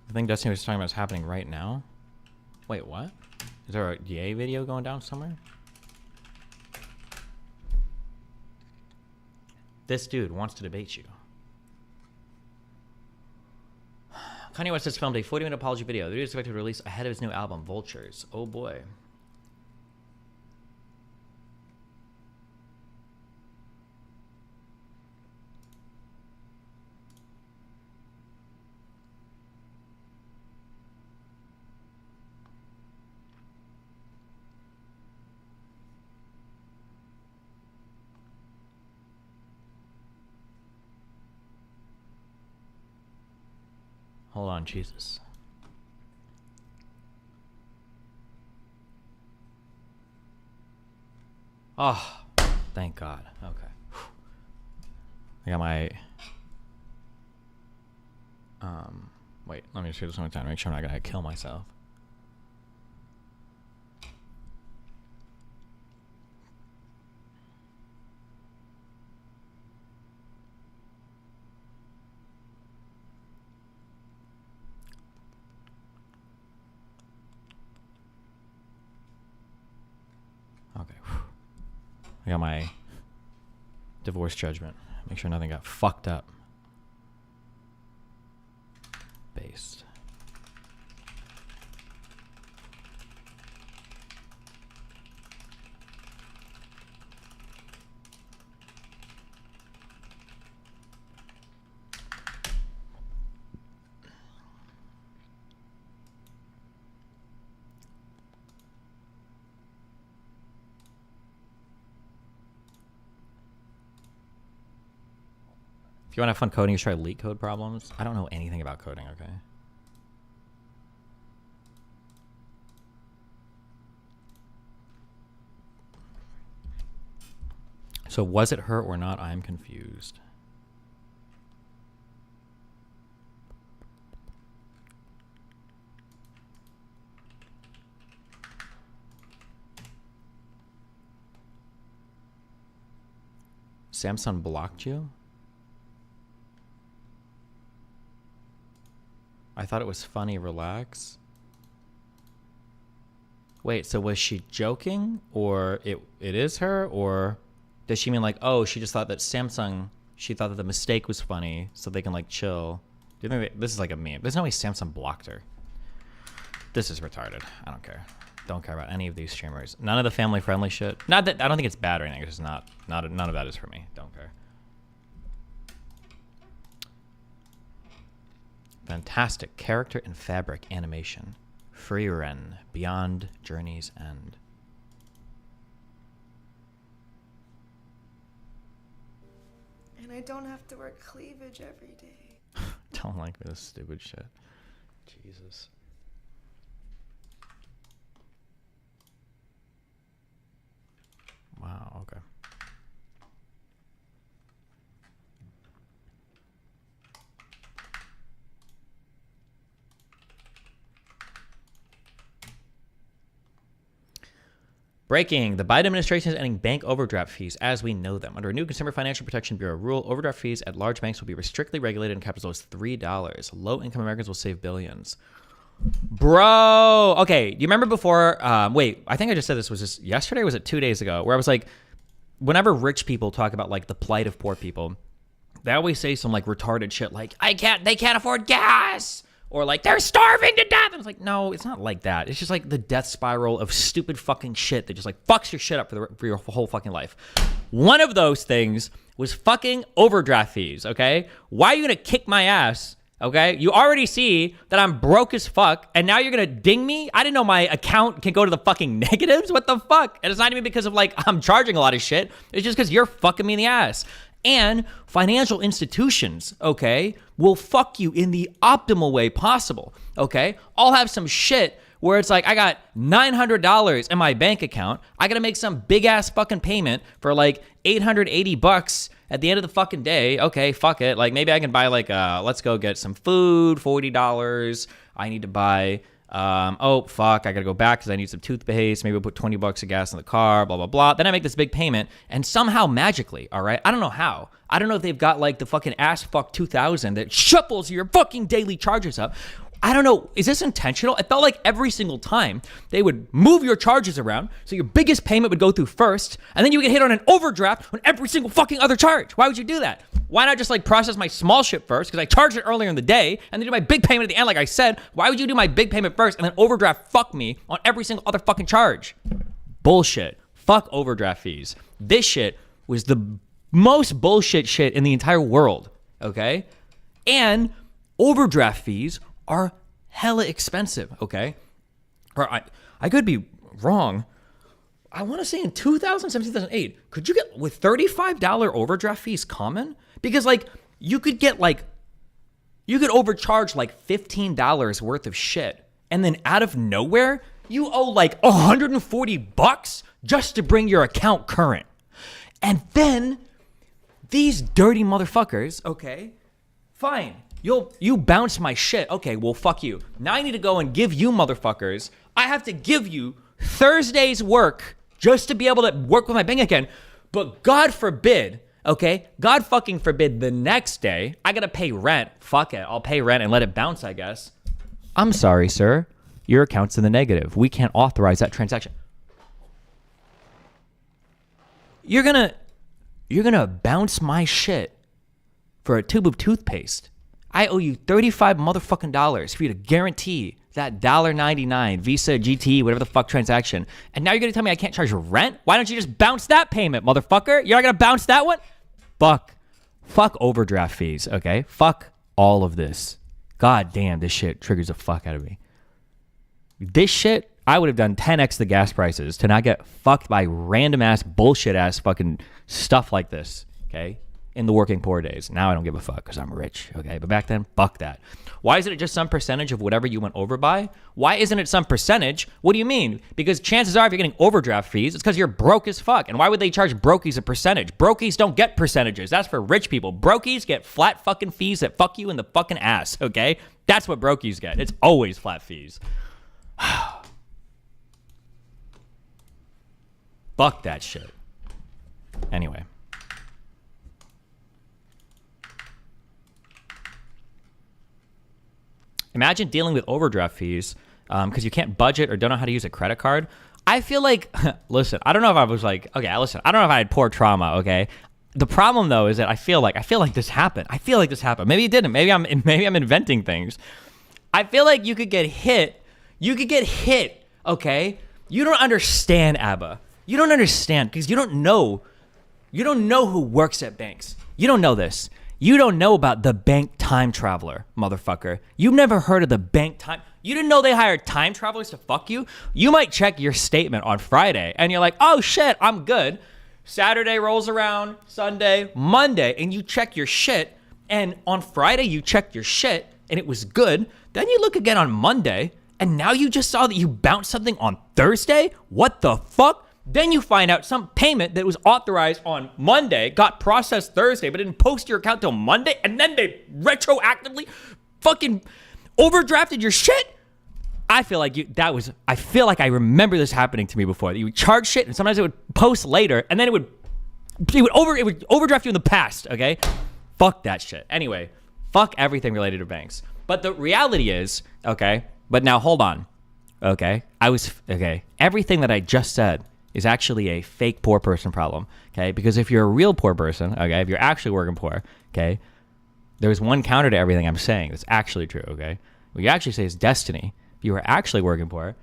The thing Destiny was talking about is happening right now. Wait, what? Is there a yay video going down somewhere? This dude wants to debate you. Kanye West has filmed a 40-minute apology video. The dude is expected to release ahead of his new album, Vultures. Oh boy. Hold on, Jesus. Oh, thank God. Okay. I got my... Wait, let me just do this one more time to make sure I'm not gonna kill myself. Okay. I got my divorce judgment. Make sure nothing got fucked up. Based. If you want to have fun coding, you try leak code problems. I don't know anything about coding, okay? So was it her or not? I'm confused. Samsung blocked you? I thought it was funny, relax. Wait, so was she joking? Or it is her? Or does she mean like, oh, she just thought that Samsung, she thought that the mistake was funny, so they can like chill. Do you think this is like a meme? There's no way Samsung blocked her. This is retarded. I don't care. Don't care about any of these streamers. None of the family friendly shit. Not that I don't think it's bad or anything. It's just not none of that is for me. Don't care. Fantastic character and fabric animation. Free Ren, Beyond Journey's End. And I don't have to wear cleavage every day. Don't like this stupid shit. Jesus. Wow, okay. Breaking. The Biden administration is ending bank overdraft fees as we know them. Under a new Consumer Financial Protection Bureau rule, overdraft fees at large banks will be strictly regulated and capped as low as $3. Low-income Americans will save billions. Bro. Okay, do you remember before? Wait, I think I just said this. Was this yesterday or was it 2 days ago? Where I was like, whenever rich people talk about like the plight of poor people, they always say some like retarded shit like, they can't afford gas. Or like, they're starving to death. I was like, no, it's not like that. It's just like the death spiral of stupid fucking shit that just like fucks your shit up for your whole fucking life. One of those things was fucking overdraft fees, okay? Why are you gonna kick my ass, okay? You already see that I'm broke as fuck, and now you're gonna ding me? I didn't know my account can go to the fucking negatives. What the fuck? And it's not even because of like, I'm charging a lot of shit. It's just because you're fucking me in the ass. And financial institutions, okay, will fuck you in the optimal way possible, okay? I'll have some shit where it's like, I got $900 in my bank account. I got to make some big ass fucking payment for like $880 at the end of the fucking day. Okay, fuck it. Like maybe I can buy like, let's go get some food, $40. I need to buy, oh fuck, I gotta go back because I need some toothpaste. Maybe we'll put $20 of gas in the car, blah, blah, blah. Then I make this big payment and somehow magically, all right, I don't know how. I don't know if they've got like the fucking ass fuck 2000 that shuffles your fucking daily charges up. I don't know. Is this intentional? It felt like every single time they would move your charges around so your biggest payment would go through first and then you would get hit on an overdraft on every single fucking other charge. Why would you do that? Why not just like process my small shit first because I charged it earlier in the day and then do my big payment at the end like I said? Why would you do my big payment first and then overdraft fuck me on every single other fucking charge? Bullshit. Fuck overdraft fees. This shit was the most bullshit shit in the entire world, okay? And overdraft fees are hella expensive, okay? Or I could be wrong. I want to say in 2007, 2008, could you get with $35 overdraft fees common? Because like you could overcharge like $15 worth of shit, and then out of nowhere you owe like $140 just to bring your account current. And then these dirty motherfuckers, okay, fine. You bounce my shit. Okay, well, fuck you. Now I need to go and give you motherfuckers. I have to give you Thursday's work just to be able to work with my bank again. But God forbid, okay, God fucking forbid the next day, I gotta pay rent. Fuck it, I'll pay rent and let it bounce, I guess. I'm sorry, sir. Your account's in the negative. We can't authorize that transaction. You're gonna bounce my shit for a tube of toothpaste. I owe you $35 motherfucking dollars for you to guarantee that $1.99 Visa, GT, whatever the fuck transaction. And now you're gonna tell me I can't charge rent? Why don't you just bounce that payment, motherfucker? You're not gonna bounce that one? Fuck overdraft fees, okay? Fuck all of this. God damn, this shit triggers the fuck out of me. This shit, I would have done 10x the gas prices to not get fucked by random ass bullshit ass fucking stuff like this, okay? In the working poor days. Now I don't give a fuck because I'm rich, okay? But back then, fuck that. Why isn't it just some percentage of whatever you went over by? Why isn't it some percentage? What do you mean? Because chances are if you're getting overdraft fees, it's because you're broke as fuck. And why would they charge brokies a percentage? Brokies don't get percentages. That's for rich people. Brokies get flat fucking fees that fuck you in the fucking ass, okay? That's what brokies get. It's always flat fees. Fuck that shit. Anyway. Imagine dealing with overdraft fees because you can't budget or don't know how to use a credit card. I feel like, listen, I don't know if I was like, okay, listen, I don't know if I had poor trauma, okay? The problem though is that I feel like this happened. I feel like this happened. Maybe it didn't. Maybe I'm inventing things. I feel like you could get hit. Okay? You don't understand, Abba. You don't understand because you don't know who works at banks. You don't know this. You don't know about the bank time traveler, motherfucker. You've never heard of the bank time. You didn't know they hired time travelers to fuck you? You might check your statement on Friday and you're like, oh shit, I'm good. Saturday rolls around, Sunday, Monday, and you check your shit. And on Friday, you checked your shit and it was good. Then you look again on Monday and now you just saw that you bounced something on Thursday? What the fuck? Then you find out some payment that was authorized on Monday got processed Thursday, but didn't post your account till Monday, and then they retroactively fucking overdrafted your shit. I feel like I remember this happening to me before. That you would charge shit, and sometimes it would post later, and then it would overdraft you in the past. Okay, fuck that shit. Anyway, fuck everything related to banks. But the reality is, okay. But now hold on, okay. Everything that I just said is actually a fake poor person problem, okay? Because if you're a real poor person, okay, if you're actually working poor, okay, there's one counter to everything I'm saying that's actually true, okay? What you actually say is destiny. If you were actually working poor,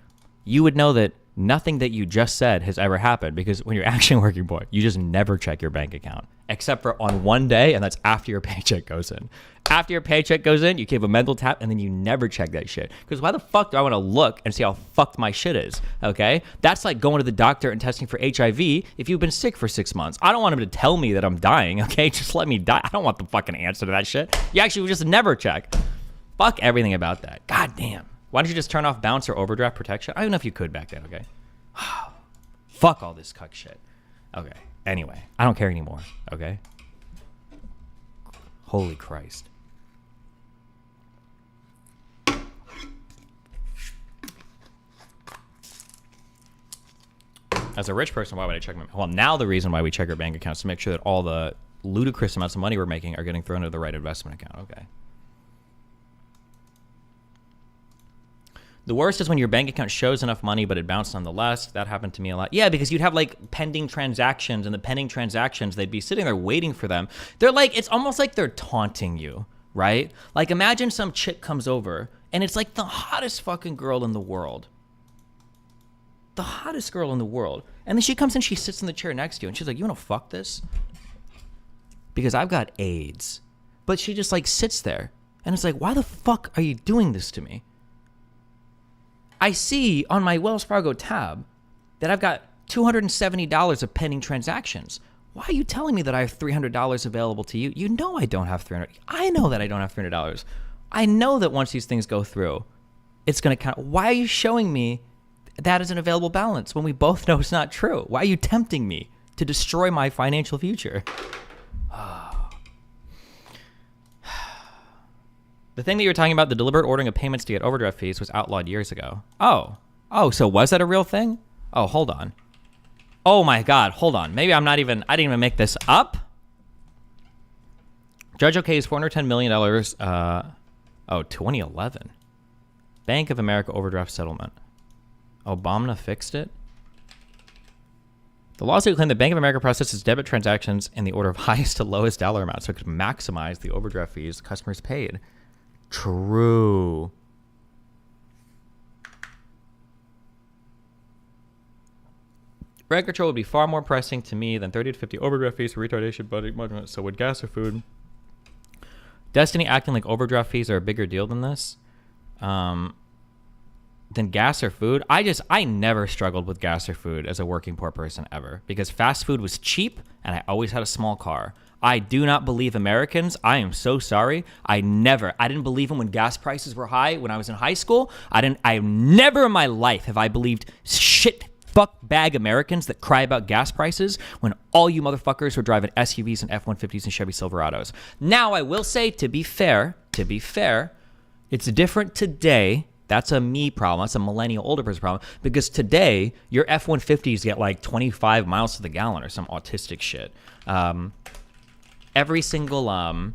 you would know that nothing that you just said has ever happened because when you're actually working poor, you just never check your bank account except for on one day, and that's after your paycheck goes in. After your paycheck goes in, you give a mental tap, and then you never check that shit. Because why the fuck do I want to look and see how fucked my shit is, okay? That's like going to the doctor and testing for HIV if you've been sick for 6 months. I don't want him to tell me that I'm dying, okay? Just let me die. I don't want the fucking answer to that shit. You actually would just never check. Fuck everything about that. God damn. Why don't you just turn off bounce or overdraft protection? I don't know if you could back then, okay? Fuck all this cuck shit. Okay. Anyway, I don't care anymore, okay? Holy Christ. As a rich person, why would I check my... Well, now the reason why we check our bank accounts is to make sure that all the ludicrous amounts of money we're making are getting thrown into the right investment account. Okay. The worst is when your bank account shows enough money, but it bounced nonetheless. That happened to me a lot. Yeah, because you'd have like pending transactions, and the pending transactions, they'd be sitting there waiting for them. They're like, it's almost like they're taunting you, right? Like imagine some chick comes over and it's like the hottest fucking girl in the world. The hottest girl in the world. And then she comes in, she sits in the chair next to you, and she's like, you want to fuck this? Because I've got AIDS. But she just like sits there. And it's like, why the fuck are you doing this to me? I see on my Wells Fargo tab that I've got $270 of pending transactions. Why are you telling me that I have $300 available to you? You know I don't have $300. I know that I don't have $300. I know that once these things go through, it's going to count. Why are you showing me that as an available balance when we both know it's not true? Why are you tempting me to destroy my financial future? The thing that you were talking about, the deliberate ordering of payments to get overdraft fees, was outlawed years ago. Oh, so was that a real thing? Oh, hold on. Oh my God, hold on. Maybe I didn't even make this up. Judge okays $410 million, 2011. Bank of America overdraft settlement. Obama fixed it? The lawsuit claimed that Bank of America processes debit transactions in the order of highest to lowest dollar amount so it could maximize the overdraft fees customers paid. True. Rent control would be far more pressing to me than 30 to 50 overdraft fees for retardation, budget. So would gas or food? Destiny acting like overdraft fees are a bigger deal than this. Than gas or food. I never struggled with gas or food as a working poor person ever because fast food was cheap and I always had a small car. I do not believe Americans. I am so sorry. I didn't believe them when gas prices were high when I was in high school. I never in my life have I believed shit fuck bag Americans that cry about gas prices when all you motherfuckers were driving SUVs and F-150s and Chevy Silverados. Now, I will say, to be fair, it's different today. That's a me problem. That's a millennial older person problem. Because today, your F-150s get like 25 miles to the gallon or some autistic shit. Every single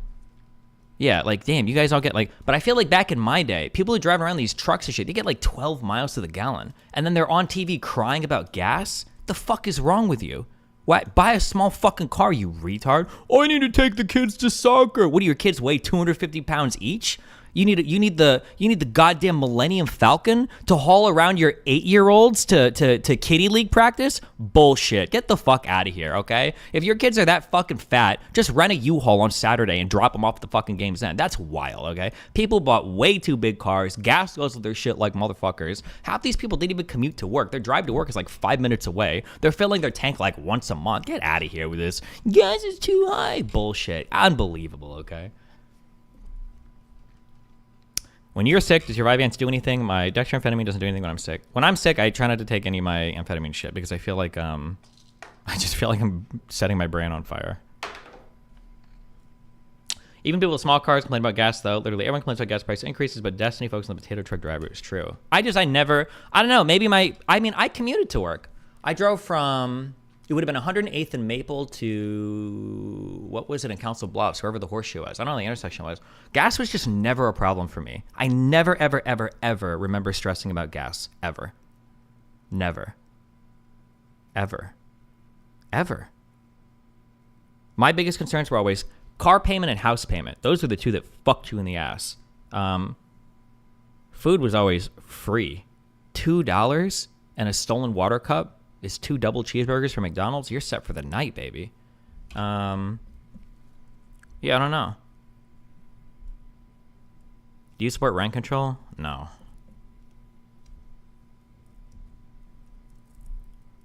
Yeah, like, damn, you guys all get like, but I feel like back in my day, people who drive around these trucks and shit, they get like 12 miles to the gallon. And then they're on TV crying about gas. The fuck is wrong with you? What? Buy a small fucking car, you retard. Oh, I need to take the kids to soccer. What do your kids weigh? 250 pounds each? You need the goddamn Millennium Falcon to haul around your 8-year-olds to Kitty League practice? Bullshit. Get the fuck out of here, okay? If your kids are that fucking fat, just rent a U-Haul on Saturday and drop them off at the fucking game's end. That's wild, okay? People bought way too big cars. Gas goes with their shit like motherfuckers. Half these people didn't even commute to work. Their drive to work is like 5 minutes away. They're filling their tank like once a month. Get out of here with this. Gas is too high. Bullshit. Unbelievable, okay? When you're sick, does your Vyvanse do anything? My dextroamphetamine doesn't do anything when I'm sick. When I'm sick, I try not to take any of my amphetamine shit because I feel like I just feel like I'm setting my brain on fire. Even people with small cars complain about gas, though. Literally, everyone complains about gas price increases, but Destiny focuses on the potato truck driver. It's true. I don't know. Maybe I commuted to work. I drove from, it would have been 108th and Maple to, what was it in Council Bluffs, wherever the horseshoe was. I don't know what the intersection was. Gas was just never a problem for me. I never, ever, ever, ever remember stressing about gas. Ever. Never. Ever. Ever. My biggest concerns were always car payment and house payment. Those are the two that fucked you in the ass. Food was always free. $2 and a stolen water cup is 2 double cheeseburgers from McDonald's. You're set for the night, baby. Yeah, I don't know. Do you support rent control? No.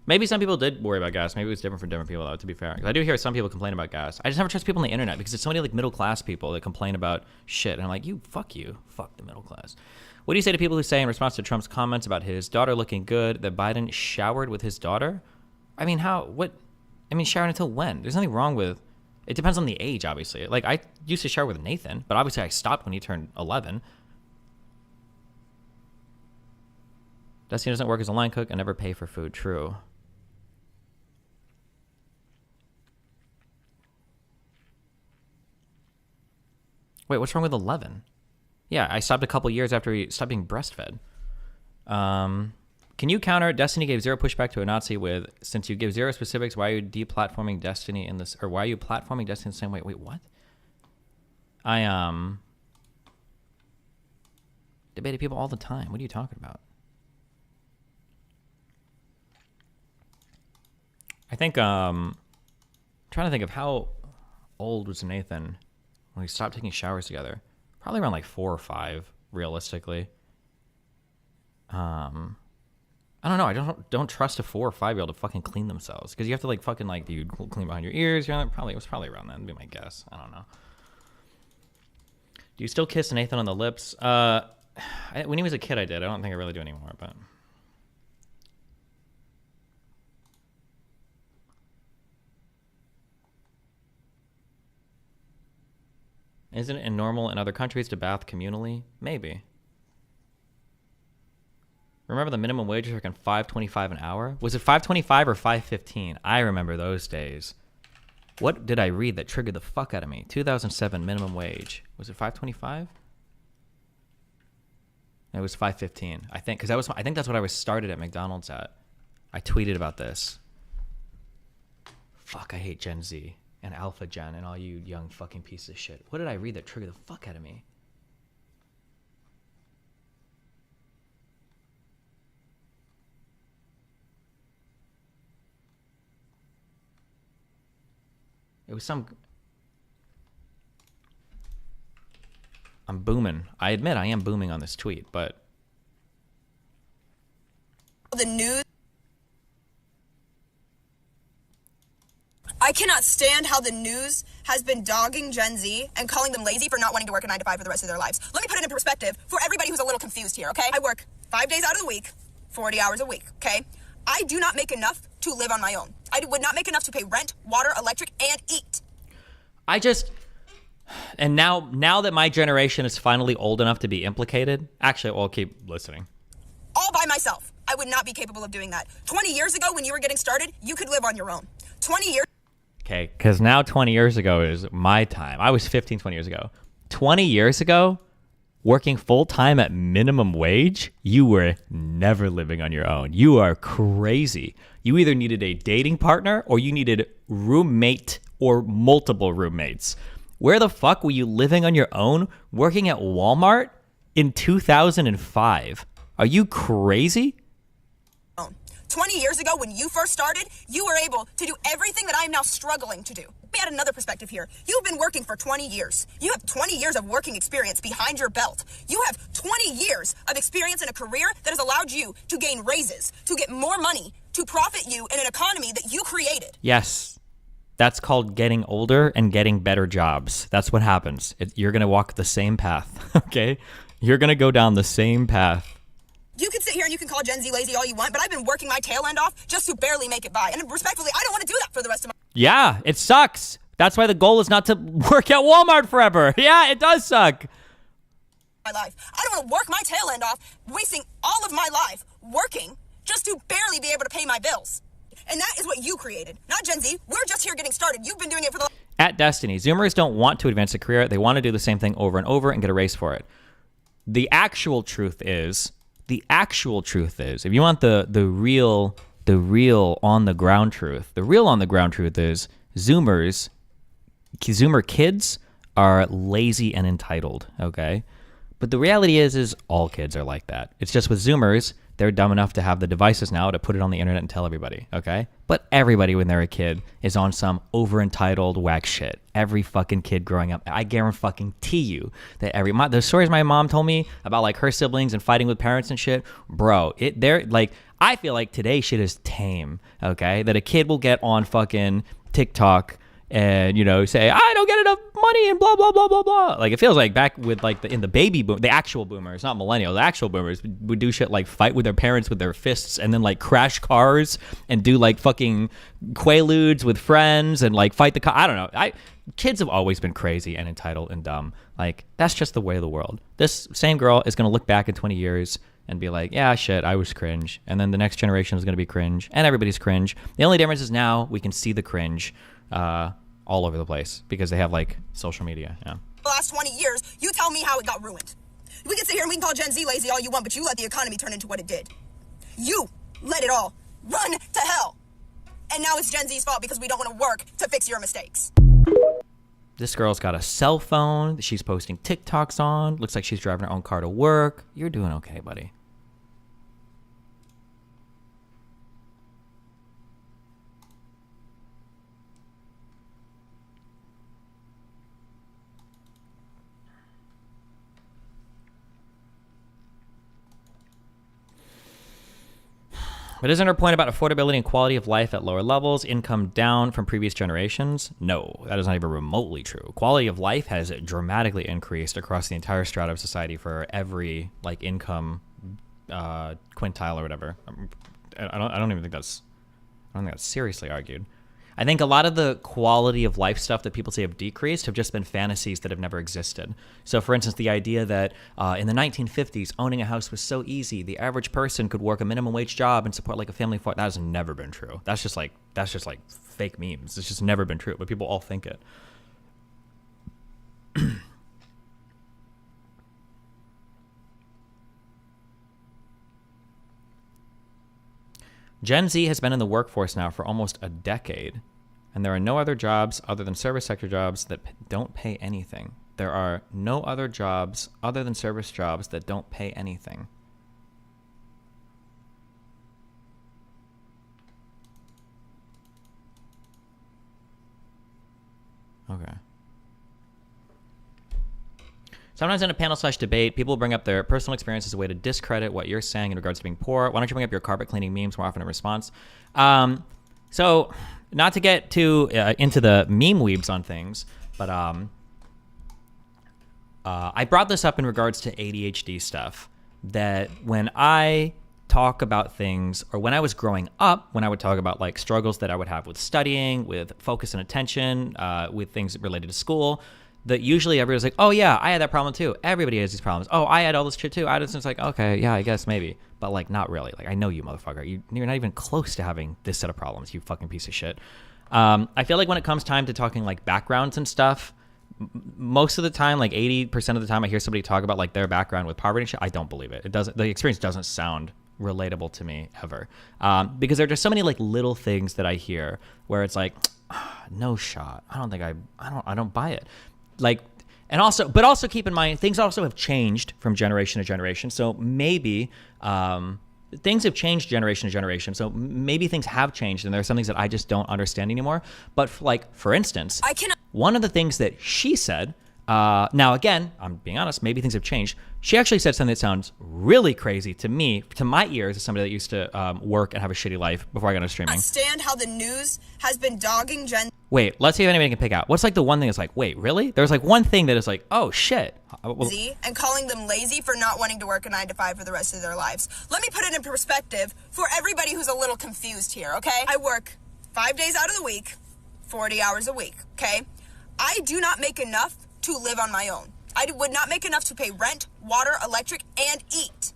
Maybe some people did worry about gas. Maybe it was different for different people, though, to be fair. 'Cause I do hear some people complain about gas. I just never trust people on the internet because it's so many like middle class people that complain about shit. And I'm like, fuck the middle class. What do you say to people who say in response to Trump's comments about his daughter looking good that Biden showered with his daughter? I mean, showering until when? There's nothing wrong with, it depends on the age, obviously. Like, I used to shower with Nathan, but obviously I stopped when he turned 11. Destiny doesn't work as a line cook and never pay for food. True. Wait, what's wrong with 11? Yeah, I stopped a couple years after he stopped being breastfed. Can you counter Destiny gave zero pushback to a Nazi with, since you give zero specifics, why are you deplatforming Destiny in this, or why are you platforming Destiny in the same way? Wait, what? I debated people all the time. What are you talking about? I think trying to think of how old was Nathan when we stopped taking showers together. Probably around like 4 or 5, realistically. I don't know. I don't trust a 4 or 5-year-old to fucking clean themselves because you have to like fucking like, do you clean behind your ears? It was probably around then. Would be my guess. I don't know. Do you still kiss Nathan on the lips? When he was a kid, I did. I don't think I really do anymore, but. Isn't it normal in other countries to bath communally? Maybe. Remember the minimum wage was like $5.25 an hour? Was it $5.25 or $5.15? I remember those days. What did I read that triggered the fuck out of me? 2007 minimum wage. Was it $5.25? It was $5.15. I think, because I think that's what I was started at McDonald's at. I tweeted about this. Fuck, I hate Gen Z. And Alpha Gen and all you young fucking pieces of shit. What did I read that triggered the fuck out of me? It was some... I'm booming. I admit I am booming on this tweet, but... The news... I cannot stand how the news has been dogging Gen Z and calling them lazy for not wanting to work a 9 to 5 for the rest of their lives. Let me put it in perspective for everybody who's a little confused here, okay? I work 5 days out of the week, 40 hours a week, okay? I do not make enough to live on my own. I would not make enough to pay rent, water, electric, and eat. And now that my generation is finally old enough to be implicated, actually, I'll keep listening. All by myself. I would not be capable of doing that. 20 years ago when you were getting started, you could live on your own. 20 years... Okay, because now 20 years ago is my time. I was 15, 20 years ago. 20 years ago, working full-time at minimum wage, you were never living on your own. You are crazy. You either needed a dating partner or you needed roommate or multiple roommates. Where the fuck were you living on your own working at Walmart in 2005? Are you crazy? 20 years ago, when you first started, you were able to do everything that I am now struggling to do. We had another perspective here. You've been working for 20 years. You have 20 years of working experience behind your belt. You have 20 years of experience in a career that has allowed you to gain raises, to get more money, to profit you in an economy that you created. Yes. That's called getting older and getting better jobs. That's what happens. You're going to walk the same path, okay? You're going to go down the same path. You can sit here and you can call Gen Z lazy all you want, but I've been working my tail end off just to barely make it by. And respectfully, I don't want to do that for the rest of my Yeah, it sucks. That's why the goal is not to work at Walmart forever. Yeah, it does suck. life. I don't want to work my tail end off, wasting all of my life working just to barely be able to pay my bills. And that is what you created, not Gen Z. We're just here getting started. You've been doing it for the... At Destiny, Zoomers don't want to advance a career. They want to do the same thing over and over and get a raise for it. The actual truth is, if you want the real on the ground truth, the real on the ground truth is Zoomer kids are lazy and entitled, okay? But the reality is all kids are like that. It's just with Zoomers, they're dumb enough to have the devices now to put it on the internet and tell everybody, okay? But everybody when they're a kid is on some over-entitled whack shit. Every fucking kid growing up, I guarantee you that the stories my mom told me about like her siblings and fighting with parents and shit, bro, they're like, I feel like today's shit is tame, okay? That a kid will get on fucking TikTok and, you know, say, I don't get enough money and blah, blah, blah, blah, blah. Like, it feels like back with, like, in the baby boom, the actual boomers, not millennials, the actual boomers would do shit like fight with their parents with their fists and then, like, crash cars and do, like, fucking quaaludes with friends and, like, fight the car. I don't know. Kids have always been crazy and entitled and dumb. Like, that's just the way of the world. This same girl is going to look back in 20 years and be like, yeah, shit, I was cringe. And then the next generation is going to be cringe. And everybody's cringe. The only difference is now we can see the cringe all over the place because they have, like, social media. Yeah. The last 20 years, you tell me how it got ruined. We can sit here and we can call Gen Z lazy all you want, but you let the economy turn into what it did. You let it all run to hell. And now it's Gen Z's fault because we don't want to work to fix your mistakes. This girl's got a cell phone that she's posting TikToks on. Looks like she's driving her own car to work. You're doing okay, buddy. But isn't her point about affordability and quality of life at lower levels, income down from previous generations? No, that is not even remotely true. Quality of life has dramatically increased across the entire strata of society for every, like, income quintile or whatever. I don't think that's seriously argued. I think a lot of the quality of life stuff that people say have decreased have just been fantasies that have never existed. So, for instance, the idea that in the 1950s, owning a house was so easy, the average person could work a minimum wage job and support like a family that has never been true. That's just like fake memes. It's just never been true, but people all think it. Gen Z has been in the workforce now for almost a decade, and there are no other jobs other than service sector jobs that don't pay anything. There are no other jobs other than service jobs that don't pay anything. Okay. Sometimes in a panel/debate, people bring up their personal experience as a way to discredit what you're saying in regards to being poor. Why don't you bring up your carpet cleaning memes more often in response? So, not to get too into the meme weebs on things, but I brought this up in regards to ADHD stuff, that when I talk about things, or when I was growing up, when I would talk about like struggles that I would have with studying, with focus and attention, with things related to school, that usually everybody's like, oh yeah, I had that problem too. Everybody has these problems. Oh, I had all this shit too. I was just like, okay, yeah, I guess maybe. But like, not really. Like, I know you, motherfucker. You're not even close to having this set of problems, you fucking piece of shit. I feel like when it comes time to talking like backgrounds and stuff, most of the time, like 80% of the time I hear somebody talk about like their background with poverty and shit, I don't believe it. The experience doesn't sound relatable to me ever. Because there are just so many like little things that I hear where it's like, no shot. I don't buy it. Like, and also, but also keep in mind, things also have changed from generation to generation. So maybe, things have changed generation to generation. So maybe things have changed and there are some things that I just don't understand anymore. But for instance, one of the things that she said, now again, I'm being honest, maybe things have changed. She actually said something that sounds really crazy to me, to my ears, as somebody that used to work and have a shitty life before I got into streaming. Understand how the news has been dogging Gen. Wait, let's see if anybody can pick out. What's like the one thing that's like, wait, really? There's like one thing that is like, oh shit. And calling them lazy for not wanting to work a 9 to 5 for the rest of their lives. Let me put it in perspective for everybody who's a little confused here, okay? I work 5 days out of the week, 40 hours a week, okay? I do not make enough to live on my own. I would not make enough to pay rent, water, electric, and eat.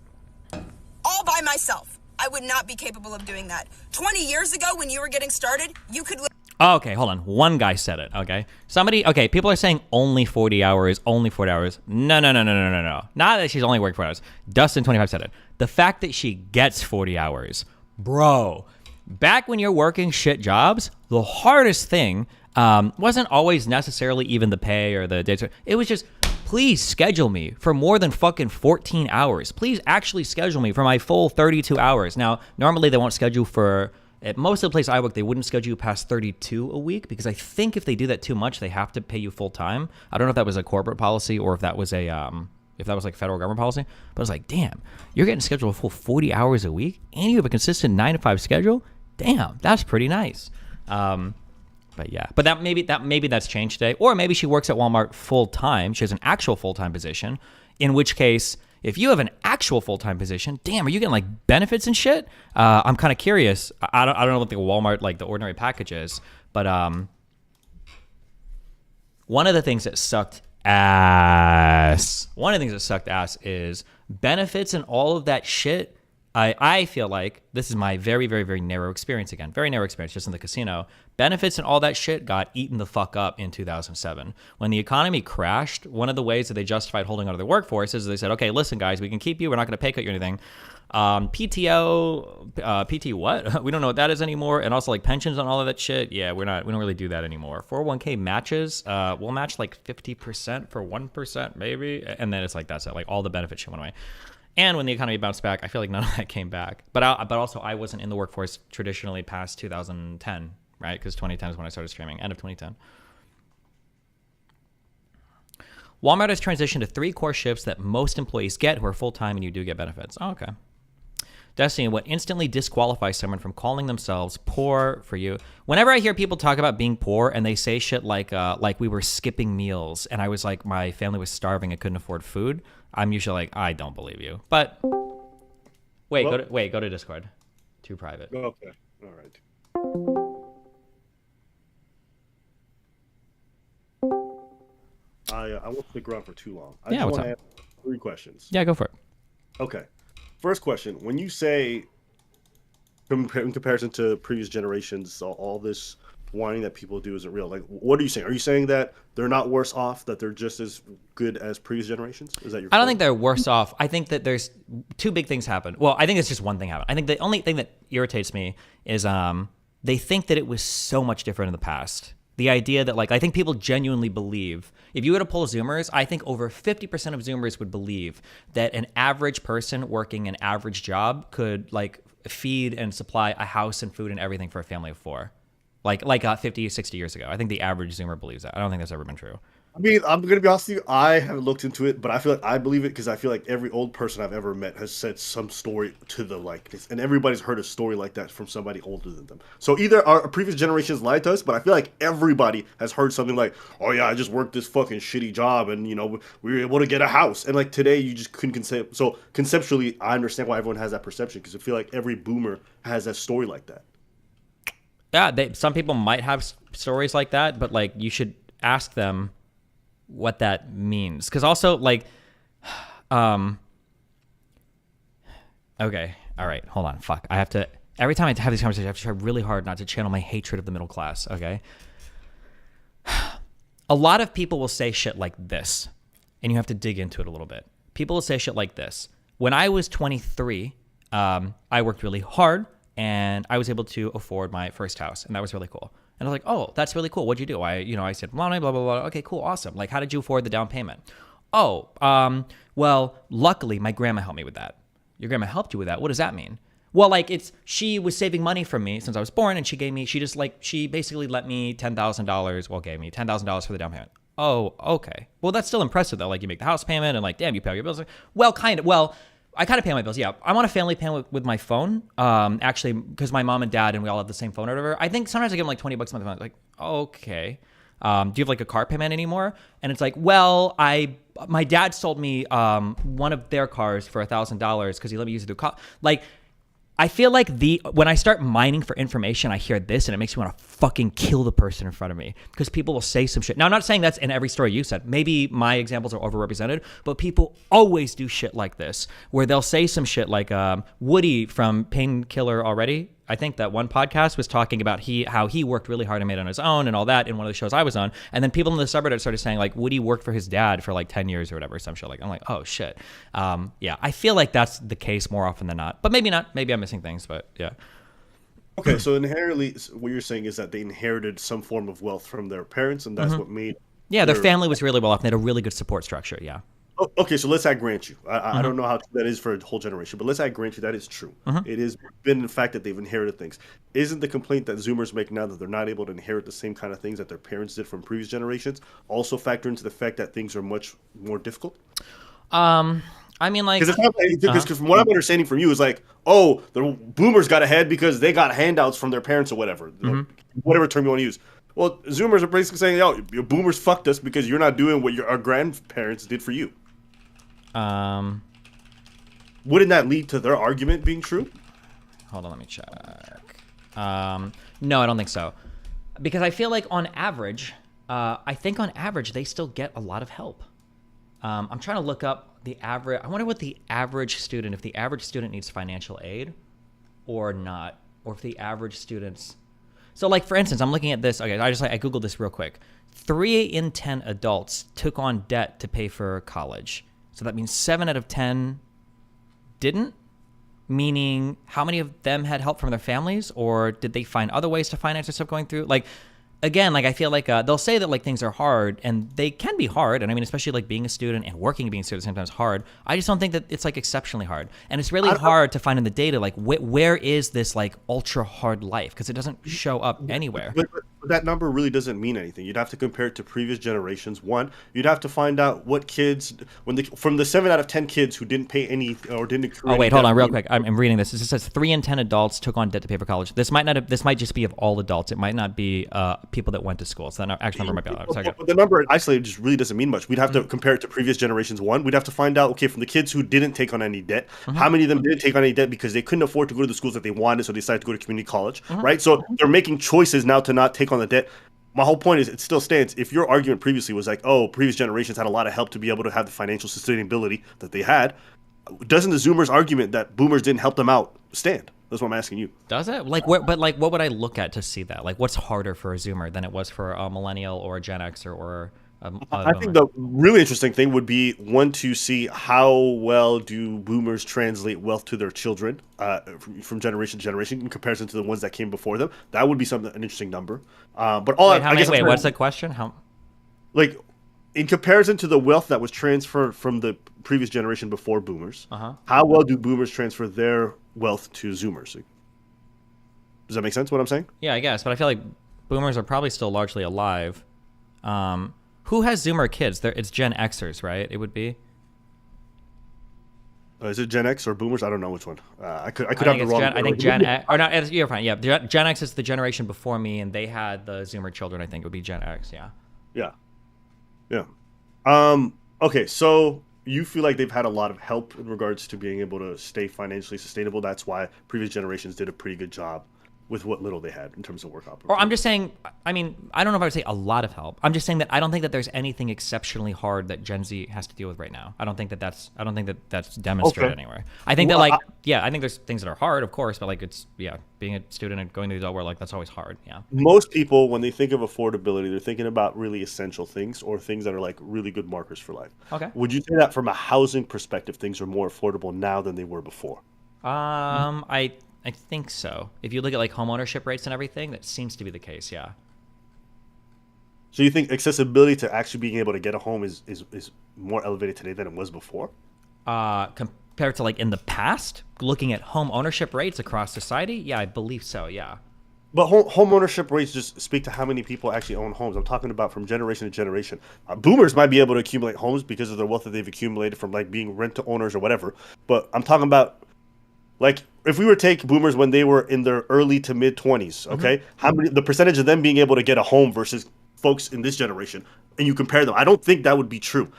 All by myself. I would not be capable of doing that. 20 years ago when you were getting started, you could live. Oh, okay, hold on. One guy said it, okay? Okay, people are saying only 40 hours, only 40 hours. No. Not that she's only worked 40 hours. Dustin25 said it. The fact that she gets 40 hours. Bro, back when you're working shit jobs, the hardest thing wasn't always necessarily even the pay or the dates. It was just, please schedule me for more than fucking 14 hours. Please actually schedule me for my full 32 hours. Now, normally they won't schedule for... At most of the places I work, they wouldn't schedule you past 32 a week because I think if they do that too much, they have to pay you full time. I don't know if that was a corporate policy or if that was like federal government policy. But I was like, damn, you're getting scheduled a full 40 hours a week and you have a consistent 9 to 5 schedule. Damn, that's pretty nice. But yeah, but maybe that's changed today, or maybe she works at Walmart full time. She has an actual full time position. In which case, if you have an actual full-time position, damn, are you getting like benefits and shit? I'm kind of curious. I don't know what the Walmart, like the ordinary package is, but one of the things that sucked ass is benefits and all of that shit. I feel like this is my very, very, very narrow experience again. Very narrow experience just in the casino. Benefits and all that shit got eaten the fuck up in 2007. When the economy crashed, one of the ways that they justified holding onto their workforce is they said, okay, listen, guys, we can keep you. We're not going to pay cut you or anything. PTO, PT what? We don't know what that is anymore. And also like pensions and all of that shit. Yeah, we don't really do that anymore. 401k matches, we'll match like 50% for 1% maybe. And then it's like, that's it. Like all the benefit shit went away. And when the economy bounced back, I feel like none of that came back. But also, I wasn't in the workforce traditionally past 2010, right? Because 2010 is when I started streaming, end of 2010. Walmart has transitioned to 3 core shifts that most employees get who are full-time and you do get benefits. Oh, okay. Destiny, what instantly disqualifies someone from calling themselves poor for you? Whenever I hear people talk about being poor and they say shit like we were skipping meals and I was like, my family was starving and couldn't afford food, I'm usually like, I don't believe you. But wait, go to Discord. Too private. Okay. All right. I won't stick around for too long. I just want to ask 3 questions. Yeah, go for it. Okay. First question. When you say, in comparison to previous generations, all this whining that people do isn't real, like, what are you saying? Are you saying that they're not worse off, that they're just as good as previous generations? Is that your I don't think they're worse off. I think that there's 2 big things happen. Well, I think it's just one thing happened. I think the only thing that irritates me is they think that it was so much different in the past. The idea that, like, I think people genuinely believe, if you were to poll Zoomers, I think over 50% of Zoomers would believe that an average person working an average job could, like, feed and supply a house and food and everything for a family of 4. Like 50, 60 years ago. I think the average Zoomer believes that. I don't think that's ever been true. I mean, I'm going to be honest with you. I haven't looked into it, but I feel like I believe it because I feel like every old person I've ever met has said some story to the likeness. And everybody's heard a story like that from somebody older than them. So either our previous generations lied to us, but I feel like everybody has heard something like, oh yeah, I just worked this fucking shitty job and, you know, we were able to get a house. And like today, you just couldn't concept. So conceptually, I understand why everyone has that perception because I feel like every boomer has that story like that. Yeah, some people might have stories like that, but like you should ask them what that means. Because also, like, okay, all right, hold on, fuck. I have to, every time I have these conversations, I have to try really hard not to channel my hatred of the middle class, okay? a lot of people will say shit like this, and you have to dig into it a little bit. People will say shit like this. When I was 23, I worked really hard, and I was able to afford my first house, and that was really cool. And I was like, oh, that's really cool. What'd you do? I said, blah, blah, blah, blah. Okay, cool, awesome. Like, how did you afford the down payment? Oh, well, luckily, my grandma helped me with that. Your grandma helped you with that? What does that mean? Well, like, she was saving money from me since I was born, and she basically let me $10,000, gave me $10,000 for the down payment. Oh, okay. Well, that's still impressive, though. Like, you make the house payment, and like, damn, you pay all your bills. Well, kind of. Well, I kind of pay my bills, yeah. I'm on a family plan with my phone, actually, because my mom and dad, and we all have the same phone or whatever. I think sometimes I give them like $20 a month. I'm like, okay. Do you have like a car payment anymore? And it's like, well, my dad sold me one of their cars for $1,000 because he let me use it through like, I feel like when I start mining for information, I hear this and it makes me want to fucking kill the person in front of me because people will say some shit. Now, I'm not saying that's in every story you said. Maybe my examples are overrepresented, but people always do shit like this where they'll say some shit like Woody from Painkiller Already. I think that one podcast was talking about how he worked really hard and made it on his own and all that in one of the shows I was on. And then people in the subreddit started saying like Woody worked for his dad for like 10 years or whatever, some shit. Like, I'm like, oh shit. Yeah, I feel like that's the case more often than not, but maybe not. Maybe I'm missing things, but yeah. Okay, so inherently, what you're saying is that they inherited some form of wealth from their parents, and that's what made. Yeah, their family was really well off. They had a really good support structure. Yeah. Oh, okay, so let's grant you. I don't know how true that is for a whole generation, but let's grant you that is true. It has been the fact that they've inherited things. Isn't the complaint that Zoomers make now that they're not able to inherit the same kind of things that their parents did from previous generations also factor into the fact that things are much more difficult? I mean, like, because from what I'm understanding from you is like, oh, the boomers got ahead because they got handouts from their parents or whatever, whatever term you want to use. Well, Zoomers are basically saying, yo, your boomers fucked us because you're not doing what our grandparents did for you. Wouldn't that lead to their argument being true? Hold on, let me check. No, I don't think so. Because I feel like on average, they still get a lot of help. I'm trying to look up the average. I wonder what the average student, if the average student needs financial aid or not, or if the average students. So like, for instance, I'm looking at this. Okay, I Googled this real quick. 3 in 10 adults took on debt to pay for college. So that means 7 out of 10 didn't, meaning how many of them had help from their families, or did they find other ways to finance their stuff going through? Like, again, like I feel like they'll say that like things are hard, and they can be hard. And I mean, especially like being a student and working being a student sometimes hard. I just don't think that it's like exceptionally hard. And it's really hard to find in the data, like where is this like ultra hard life? Because it doesn't show up anywhere. But that number really doesn't mean anything. You'd have to compare it to previous generations. One, you'd have to find out what kids, from the 7 out of 10 kids who didn't pay any or didn't accrue. Oh wait, hold on, real quick. I'm reading this. It says 3 in 10 adults took on debt to pay for college. This might just be of all adults. It might not be people that went to school. So that actual number might be. But the number isolated just really doesn't mean much. We'd have to compare it to previous generations. One, we'd have to find out, okay, from the kids who didn't take on any debt, how many of them didn't take on any debt because they couldn't afford to go to the schools that they wanted, so they decided to go to community college, right? So they're making choices now to not take on the debt. My whole point is it still stands. If your argument previously was like, oh, previous generations had a lot of help to be able to have the financial sustainability that they had, doesn't the Zoomers' argument that boomers didn't help them out stand? That's what I'm asking you. Does it? Like, what would I look at to see that? Like, what's harder for a Zoomer than it was for a millennial or a Gen Xer or I think the really interesting thing would be, one, to see how well do boomers translate wealth to their children from generation to generation in comparison to the ones that came before them. That would be an interesting number. But what's the question? How? Like, in comparison to the wealth that was transferred from the previous generation before boomers, how well do boomers transfer their wealth to Zoomers? Does that make sense, what I'm saying? Yeah, I guess. But I feel like boomers are probably still largely alive. Who has Zoomer kids? It's Gen Xers, right? It would be. Is it Gen X or Boomers? I don't know which one. I could have the wrong. I think Gen X, or not. You're fine. Yeah, Gen X is the generation before me, and they had the Zoomer children. I think it would be Gen X. Yeah. Okay, so you feel like they've had a lot of help in regards to being able to stay financially sustainable. That's why previous generations did a pretty good job with what little they had in terms of work opportunity. Or I'm just saying, I mean, I don't know if I would say a lot of help. I'm just saying that I don't think that there's anything exceptionally hard that Gen Z has to deal with right now. I don't think that that's demonstrated anywhere. I think that I think there's things that are hard, of course, but like being a student and going to the adult world, like that's always hard. Yeah. Most people, when they think of affordability, they're thinking about really essential things or things that are like really good markers for life. Okay. Would you say that from a housing perspective, things are more affordable now than they were before? I think so. If you look at like home ownership rates and everything, that seems to be the case. Yeah. So you think accessibility to actually being able to get a home is more elevated today than it was before? Compared to like in the past, looking at home ownership rates across society, yeah, I believe so. Yeah. But home ownership rates just speak to how many people actually own homes. I'm talking about from generation to generation. Boomers might be able to accumulate homes because of the wealth that they've accumulated from like being rent to owners or whatever. But I'm talking about like if we were to take boomers when they were in their early to mid 20s, okay, how many the percentage of them being able to get a home versus folks in this generation, and you compare them, I don't think that would be true.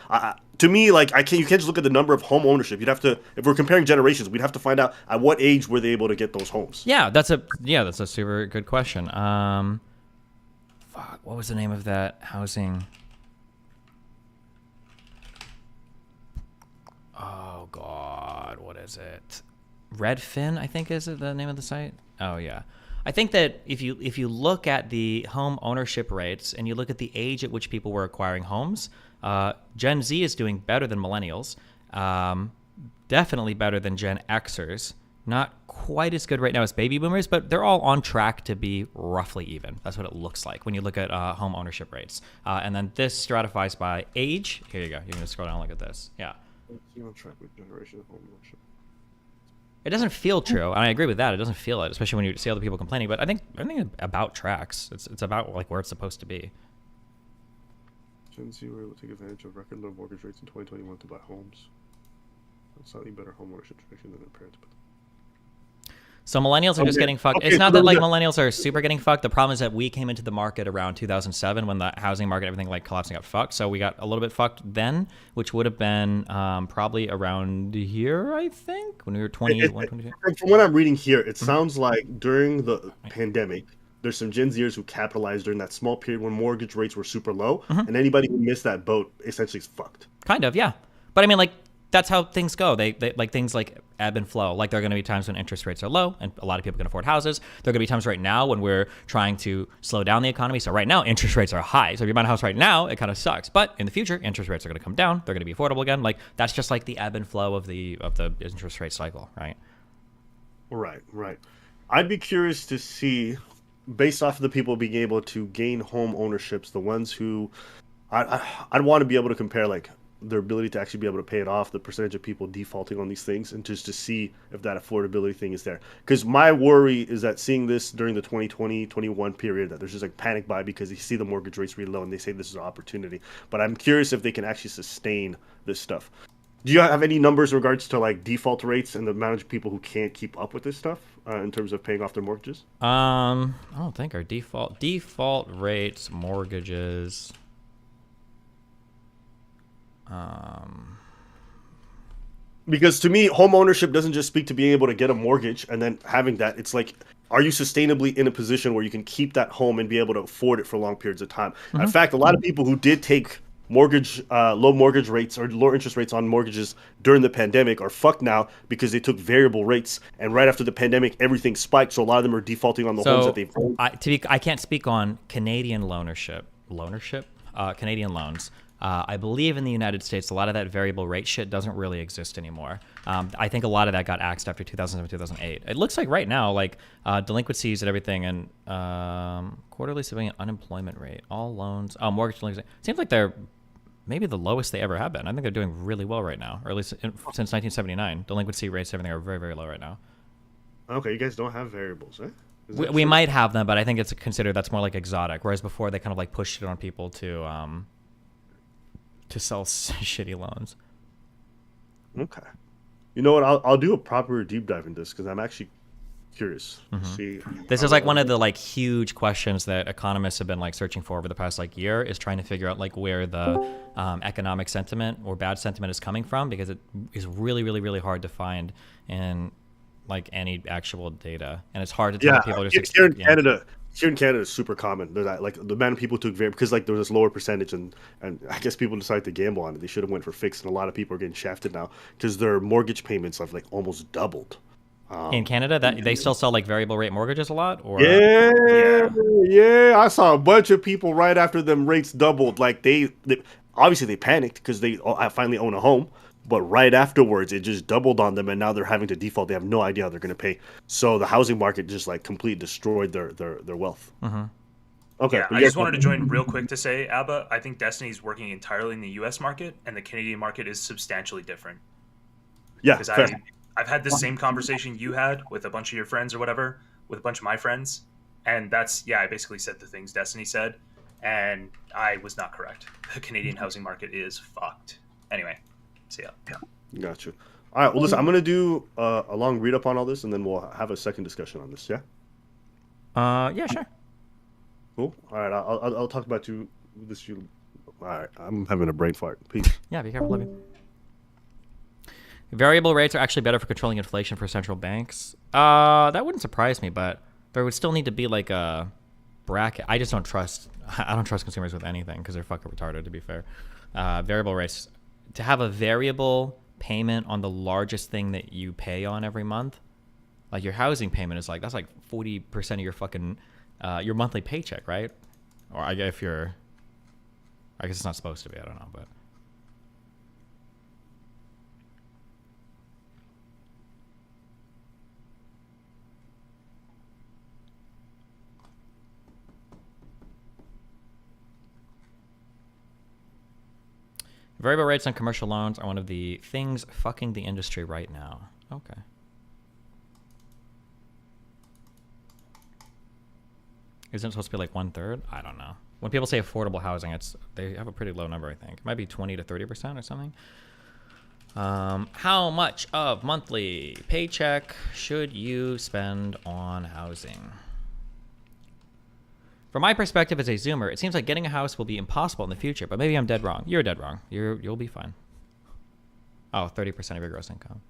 To me, like you can't just look at the number of home ownership. You'd have to, if we're comparing generations, we'd have to find out at what age were they able to get those homes. Yeah, that's a super good question. Fuck, what was the name of that housing? Oh God, what is it? Redfin, I think, is it the name of the site? Oh yeah. I think that if you look at the home ownership rates and you look at the age at which people were acquiring homes, Gen Z is doing better than millennials, definitely better than Gen Xers. Not quite as good right now as baby boomers, but they're all on track to be roughly even. That's what it looks like when you look at home ownership rates. And then this stratifies by age. Here you go. You can just scroll down and look at this. Yeah. On track with generation home ownership. It doesn't feel true, and I agree with that. It doesn't feel it, especially when you see other people complaining. But I think it about tracks. It's about like where it's supposed to be. Gen Z were able to take advantage of record low mortgage rates in 2021 to buy homes. A slightly better home ownership situation than their parents. So millennials are just getting fucked. It's not that like millennials are super getting fucked. The problem is that we came into the market around 2007 when the housing market, everything like collapsing got fucked. So we got a little bit fucked then, which would have been probably around here, I think, when we were 21, 22. From what I'm reading here, it sounds like during the pandemic, there's some Gen Zers who capitalized during that small period when mortgage rates were super low, and anybody who missed that boat essentially is fucked. Kind of, yeah. But I mean, like, that's how things go. They like things like ebb and flow. Like there are going to be times when interest rates are low and a lot of people can afford houses. There are going to be times right now when we're trying to slow down the economy. So right now interest rates are high. So if you're buying a house right now, it kind of sucks. But in the future, interest rates are going to come down. They're going to be affordable again. Like that's just like the ebb and flow of the interest rate cycle, right? Right. I'd be curious to see, based off of the people being able to gain home ownerships, the ones who I'd want to be able to compare like their ability to actually be able to pay it off, the percentage of people defaulting on these things, and just to see if that affordability thing is there. Because my worry is that seeing this during the 2020-21 period, that there's just like panic buy because they see the mortgage rates really low and they say this is an opportunity. But I'm curious if they can actually sustain this stuff. Do you have any numbers in regards to like default rates and the amount of people who can't keep up with this stuff in terms of paying off their mortgages? I don't think our default rates, mortgages. Because to me, home ownership doesn't just speak to being able to get a mortgage and then having that. It's like, are you sustainably in a position where you can keep that home and be able to afford it for long periods of time? Mm-hmm. In fact, a lot of people who did take low mortgage rates or low interest rates on mortgages during the pandemic are fucked now because they took variable rates, and right after the pandemic everything spiked, so a lot of them are defaulting on the homes that they've owned. I can't speak on Canadian Canadian loans. I believe in the United States, a lot of that variable rate shit doesn't really exist anymore. I think a lot of that got axed after 2007, 2008. It looks like right now, like delinquencies and everything, and quarterly civilian unemployment rate, all loans, mortgage delinquency, seems like they're maybe the lowest they ever have been. I think they're doing really well right now, or at least since 1979. Delinquency rates, everything are very, very low right now. Okay, you guys don't have variables, eh? We might have them, but I think it's considered that's more like exotic, whereas before they kind of like pushed it on people to sell shitty loans. Okay. You know what? I'll do a proper deep dive in this because I'm actually curious. Mm-hmm. See, this is like one of the like huge questions that economists have been like searching for over the past like year, is trying to figure out like where the economic sentiment or bad sentiment is coming from, because it is really, really, really hard to find in like any actual data, and it's hard to tell Yeah, people just here in yeah. Canada. Here in Canada, it's super common. There's that, like the amount of people took because like there was this lower percentage, and I guess people decided to gamble on it. They should have went for fixed, and a lot of people are getting shafted now because their mortgage payments have like almost doubled. In Canada, that they still sell like variable rate mortgages a lot, or Yeah. I saw a bunch of people right after them rates doubled. Like they obviously they panicked because they finally own a home, but right afterwards it just doubled on them, and now they're having to default. They have no idea how they're going to pay. So the housing market just like completely destroyed their wealth. Okay, Yeah, but I you just guys- wanted to join real quick to say, Abba, I think Destiny's working entirely in the U.S. market, and the Canadian market is substantially different. Yeah, Because fair. I've had this same conversation you had with a bunch of your friends or whatever, with a bunch of my friends, and I basically said the things Destiny said, and I was not correct. The Canadian housing market is fucked. Anyway, see ya. Got you. All right. Well, listen, I'm gonna do a long read up on all this, and then we'll have a second discussion on this. Yeah. Yeah, sure. Cool. All right. I'll talk about this. All right. I'm having a brain fart. Peace. Yeah, be careful, Libby. Variable rates are actually better for controlling inflation for central banks. That wouldn't surprise me, but there would still need to be like a bracket. I don't trust consumers with anything because they're fucking retarded, to be fair. Variable rates, to have a variable payment on the largest thing that you pay on every month, like your housing payment is like, that's like 40% of your fucking, your monthly paycheck, right? Or I guess it's not supposed to be, I don't know, but. Variable rates on commercial loans are one of the things fucking the industry right now. Okay. Isn't it supposed to be like 1/3? I don't know. When people say affordable housing, they have a pretty low number, I think. It might be 20 to 30% or something. How much of monthly paycheck should you spend on housing? From my perspective as a Zoomer, it seems like getting a house will be impossible in the future, but maybe I'm dead wrong. You're dead wrong. You'll be fine. Oh, 30% of your gross income.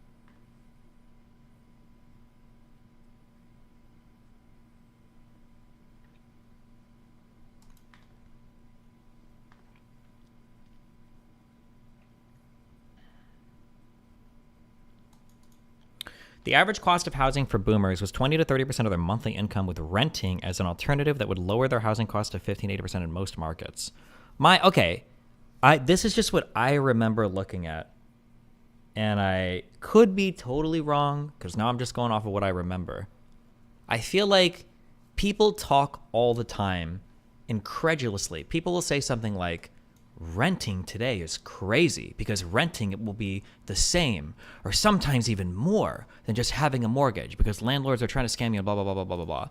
The average cost of housing for boomers was 20 to 30% of their monthly income, with renting as an alternative that would lower their housing cost to 15 to 80% in most markets. This is just what I remember looking at. And I could be totally wrong, because now I'm just going off of what I remember. I feel like people talk all the time incredulously. People will say something like, renting today is crazy because renting it will be the same or sometimes even more than just having a mortgage because landlords are trying to scam you and blah, blah, blah, blah, blah, blah, blah.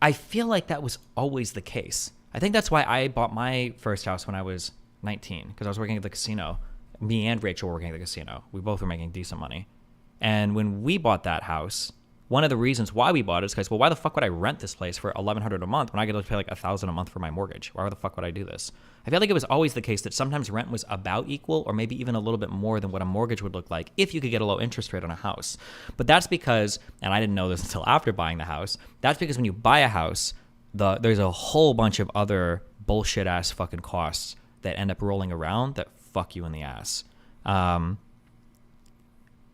I feel like that was always the case. I think that's why I bought my first house when I was 19 because I was working at the casino. Me and Rachel were working at the casino. We both were making decent money. And when we bought that house, one of the reasons why we bought it is because, well, why the fuck would I rent this place for $1,100 a month when I get to pay like $1,000 a month for my mortgage? Why the fuck would I do this? I feel like it was always the case that sometimes rent was about equal or maybe even a little bit more than what a mortgage would look like if you could get a low interest rate on a house. But that's because, and I didn't know this until after buying the house, that's because when you buy a house, there's a whole bunch of other bullshit ass fucking costs that end up rolling around that fuck you in the ass.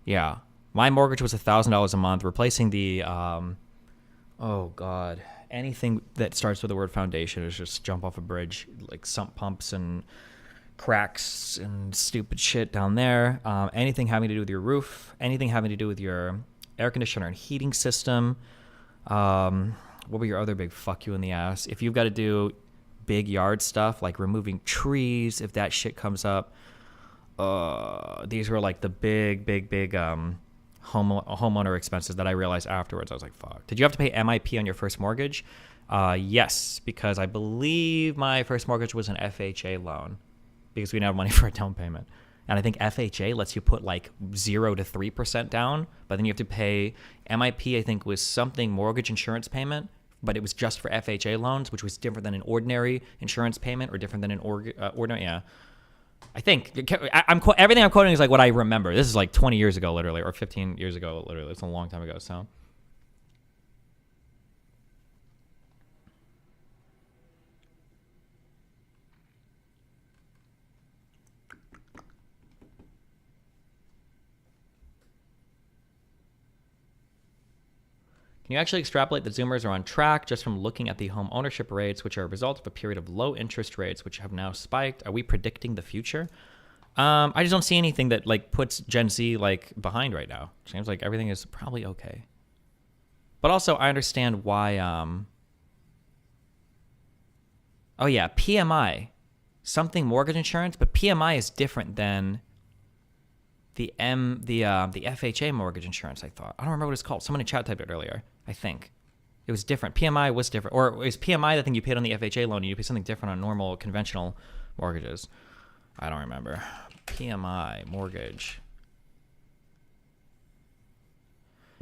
Yeah. My mortgage was $1,000 a month, replacing the, oh God, anything that starts with the word foundation is just jump off a bridge, like sump pumps and cracks and stupid shit down there. Anything having to do with your roof, anything having to do with your air conditioner and heating system. What were your other big fuck you in the ass? If you've got to do big yard stuff like removing trees, if that shit comes up, these were like the big homeowner expenses that I realized afterwards. I was like, fuck. Did you have to pay MIP on your first mortgage? Yes, because I believe my first mortgage was an FHA loan because we didn't have money for a down payment. And I think FHA lets you put like 0 to 3% down, but then you have to pay MIP, I think was something mortgage insurance payment, but it was just for FHA loans, which was different than an ordinary insurance payment or different than an ordinary, yeah. I think everything I'm quoting is like what I remember. This is like 20 years ago, literally, or 15 years ago, literally. It's a long time ago. So. Can you actually extrapolate that Zoomers are on track just from looking at the home ownership rates, which are a result of a period of low interest rates, which have now spiked? Are we predicting the future? I just don't see anything that like puts Gen Z like behind right now. Seems like everything is probably okay. But also, I understand why. Oh yeah, PMI, something mortgage insurance, but PMI is different than the FHA mortgage insurance. I thought I don't remember what it's called. Someone in chat typed it earlier. I think it was different. PMI was different, or is PMI the thing you paid on the FHA loan? You pay something different on normal conventional mortgages. I don't remember. PMI mortgage.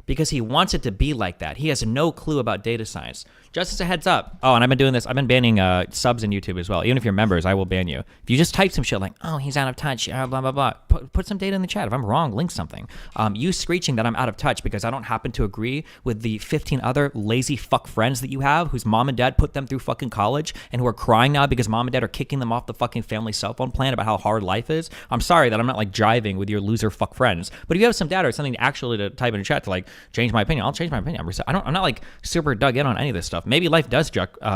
Because he wants it to be like that. He has no clue about data science. Just as a heads up. Oh, and I've been doing this. I've been banning subs in YouTube as well. Even if you're members, I will ban you. If you just type some shit like, oh, he's out of touch, blah, blah, blah. Put some data in the chat. If I'm wrong, link something. You screeching that I'm out of touch because I don't happen to agree with the 15 other lazy fuck friends that you have whose mom and dad put them through fucking college and who are crying now because mom and dad are kicking them off the fucking family cell phone plan about how hard life is. I'm sorry that I'm not like jiving with your loser fuck friends. But if you have some data or something actually to type in the chat to like change my opinion, I'll change my opinion. I'm not like super dug in on any of this stuff. Maybe life does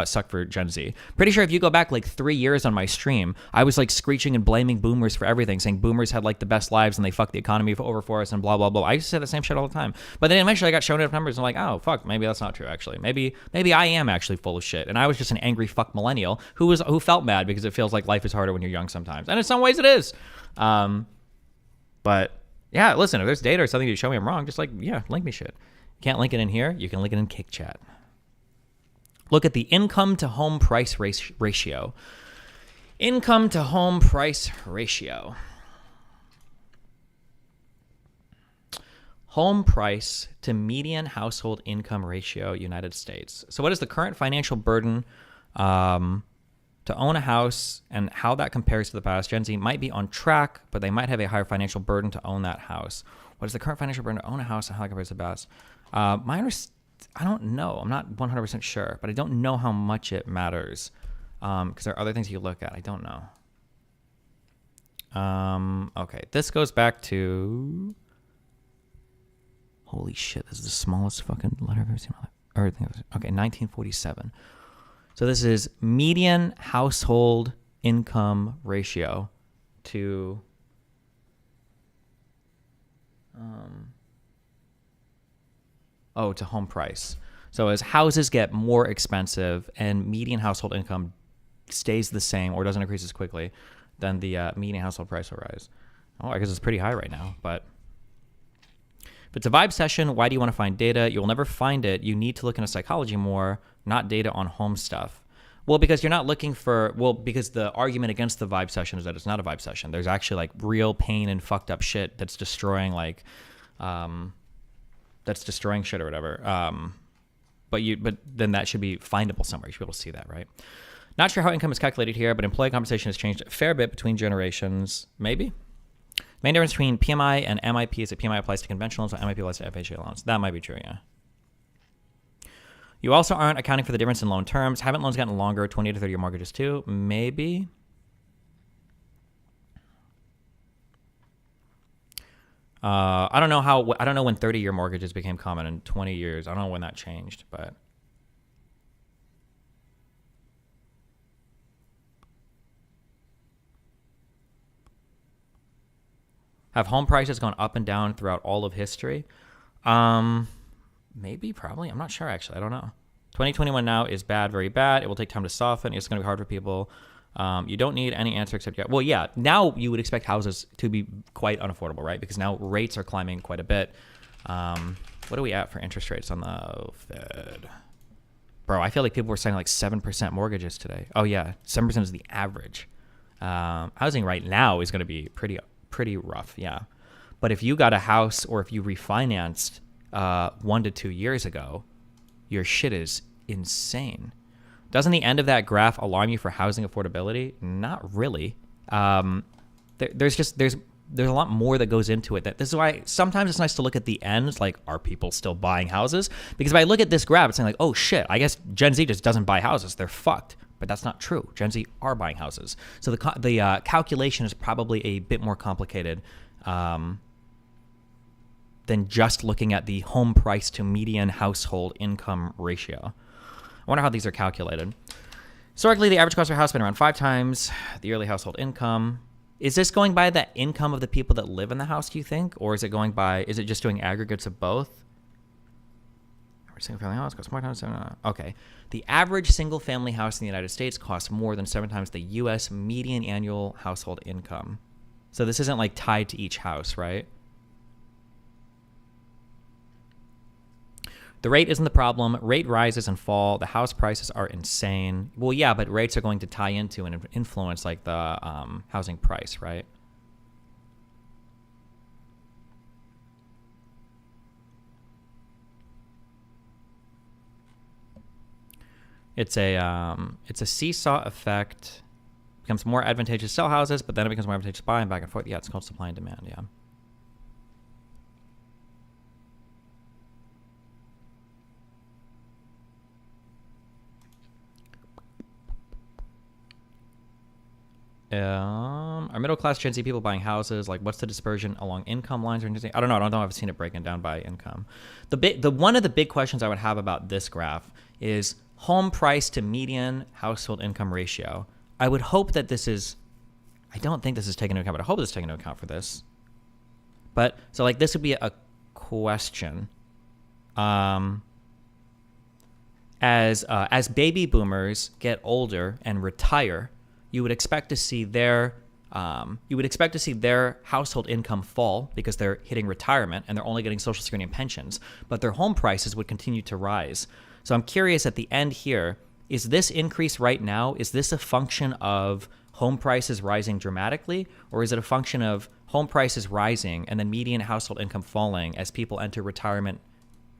suck for Gen Z. Pretty sure if you go back like 3 years on my stream, I was like screeching and blaming boomers for everything, saying boomers had like the best lives and they fucked the economy over for us and blah, blah, blah. I used to say the same shit all the time. But then eventually I got shown enough numbers and I'm like, oh, fuck, maybe that's not true actually. Maybe I am actually full of shit. And I was just an angry fuck millennial who felt mad because it feels like life is harder when you're young sometimes. And in some ways it is. But yeah, listen, if there's data or something you show me I'm wrong, just like, yeah, link me shit. Can't link it in here. You can link it in Kick Chat. Look at the income to home price ratio. Income to home price ratio. Home price to median household income ratio, United States. So what is the current financial burden to own a house and how that compares to the past? Gen Z might be on track, but they might have a higher financial burden to own that house. What is the current financial burden to own a house and how that compares to the past? I don't know. I'm not 100% sure, but I don't know how much it matters because there are other things you look at. I don't know. Okay, this goes back to... Holy shit, this is the smallest fucking letter I've ever seen in my life. Okay, 1947. So this is median household income ratio to... to home price. So as houses get more expensive and median household income stays the same or doesn't increase as quickly, then the median household price will rise. Oh, I guess it's pretty high right now, but if it's a vibe session, why do you want to find data? You'll never find it. You need to look into psychology more, not data on home stuff. Well, because you're not looking for, because the argument against the vibe session is that it's not a vibe session. There's actually like real pain and fucked up shit that's destroying shit or whatever. But then that should be findable somewhere. You should be able to see that, right? Not sure how income is calculated here, but employee compensation has changed a fair bit between generations. Maybe. Main difference between PMI and MIP is that PMI applies to conventional loans, and MIP applies to FHA loans. That might be true, yeah. You also aren't accounting for the difference in loan terms. Haven't loans gotten longer, 20 to 30-year mortgages too? Maybe. I don't know when 30-year mortgages became common in 20 years. I don't know when that changed, but have home prices gone up and down throughout all of history? Maybe, probably. I'm not sure, actually. I don't know. 2021 now is bad, very bad. It will take time to soften. It's going to be hard for people. You don't need any answer except, well, yeah, now you would expect houses to be quite unaffordable, right? Because now rates are climbing quite a bit. What are we at for interest rates on the Fed? Bro, I feel like people were signing like 7% mortgages today. Oh, yeah, 7% is the average. Housing right now is going to be pretty rough, yeah. But if you got a house or if you refinanced 1 to 2 years ago, your shit is insane. Doesn't the end of that graph alarm you for housing affordability? Not really. there's a lot more that goes into it. This is why sometimes it's nice to look at the end, like, are people still buying houses? Because if I look at this graph, it's saying like, oh shit, I guess Gen Z just doesn't buy houses. They're fucked. But that's not true. Gen Z are buying houses. So the calculation is probably a bit more complicated than just looking at the home price to median household income ratio. I wonder how these are calculated. Historically, the average cost of a house has been around 5 times the yearly household income. Is this going by the income of the people that live in the house, do you think? Or is it just doing aggregates of both? Average single family house costs more times. Okay. The average single family house in the United States costs more than 7 times the U.S. median annual household income. So this isn't like tied to each house, right? The rate isn't the problem. Rate rises and fall. The house prices are insane. Well, yeah, but rates are going to tie into and influence like the housing price, right? It's a seesaw effect. It becomes more advantageous to sell houses, but then it becomes more advantageous to buy, and back and forth. Yeah, it's called supply and demand. Yeah. Are middle class Gen Z people buying houses? Like, what's the dispersion along income lines or anything? I don't know. I don't know if I've seen it broken down by income. One of the big questions I would have about this graph is home price to median household income ratio. I would hope that this is, I don't think this is taken into account, but I hope this is taken into account for this. But so like this would be a question. As baby boomers get older and retire, you would expect to see their household income fall because they're hitting retirement and they're only getting Social Security and pensions, but their home prices would continue to rise. So I'm curious at the end here, is this increase right now, is this a function of home prices rising dramatically, or is it a function of home prices rising and then median household income falling as people enter retirement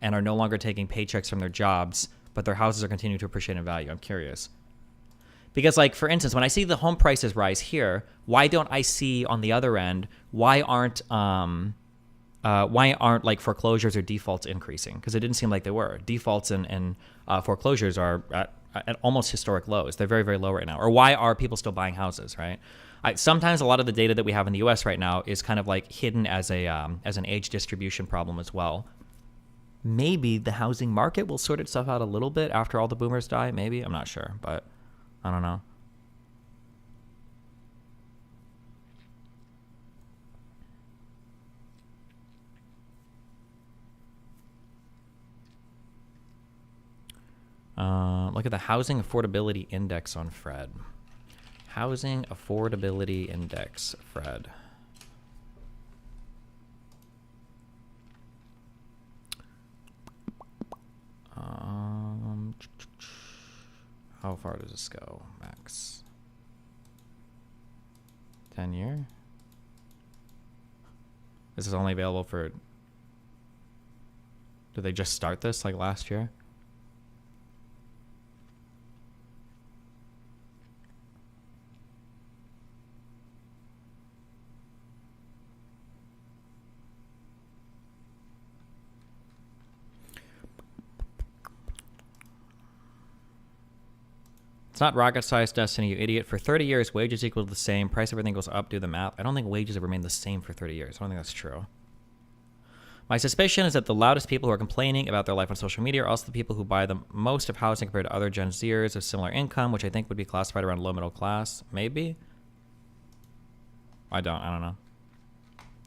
and are no longer taking paychecks from their jobs, but their houses are continuing to appreciate in value? I'm curious. Because, like, for instance, when I see the home prices rise here, why don't I see on the other end, why aren't like foreclosures or defaults increasing? Because it didn't seem like they were. Defaults and foreclosures are at almost historic lows. They're very, very low right now. Or why are people still buying houses, right? Sometimes a lot of the data that we have in the U.S. right now is kind of like hidden as an age distribution problem as well. Maybe the housing market will sort itself out a little bit after all the boomers die. Maybe. I'm not sure, but I don't know. Look at the housing affordability index on Fred. Housing affordability index, Fred. How far does this go, max? 10 year? This is only available for... Did they just start this like last year? It's not rocket science, Destiny, you idiot. For 30 years, wages equal to the same. Price of everything goes up, do the math. I don't think wages have remained the same for 30 years. I don't think that's true. My suspicion is that the loudest people who are complaining about their life on social media are also the people who buy the most of housing compared to other Gen Zers of similar income, which I think would be classified around low middle class. Maybe? I don't know.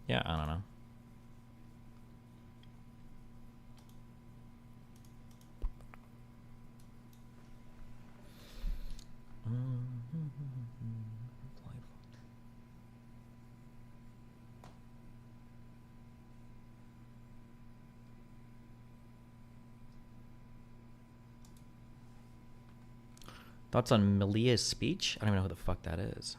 Yeah, I don't know. Thoughts on Malia's speech? I don't even know who the fuck that is.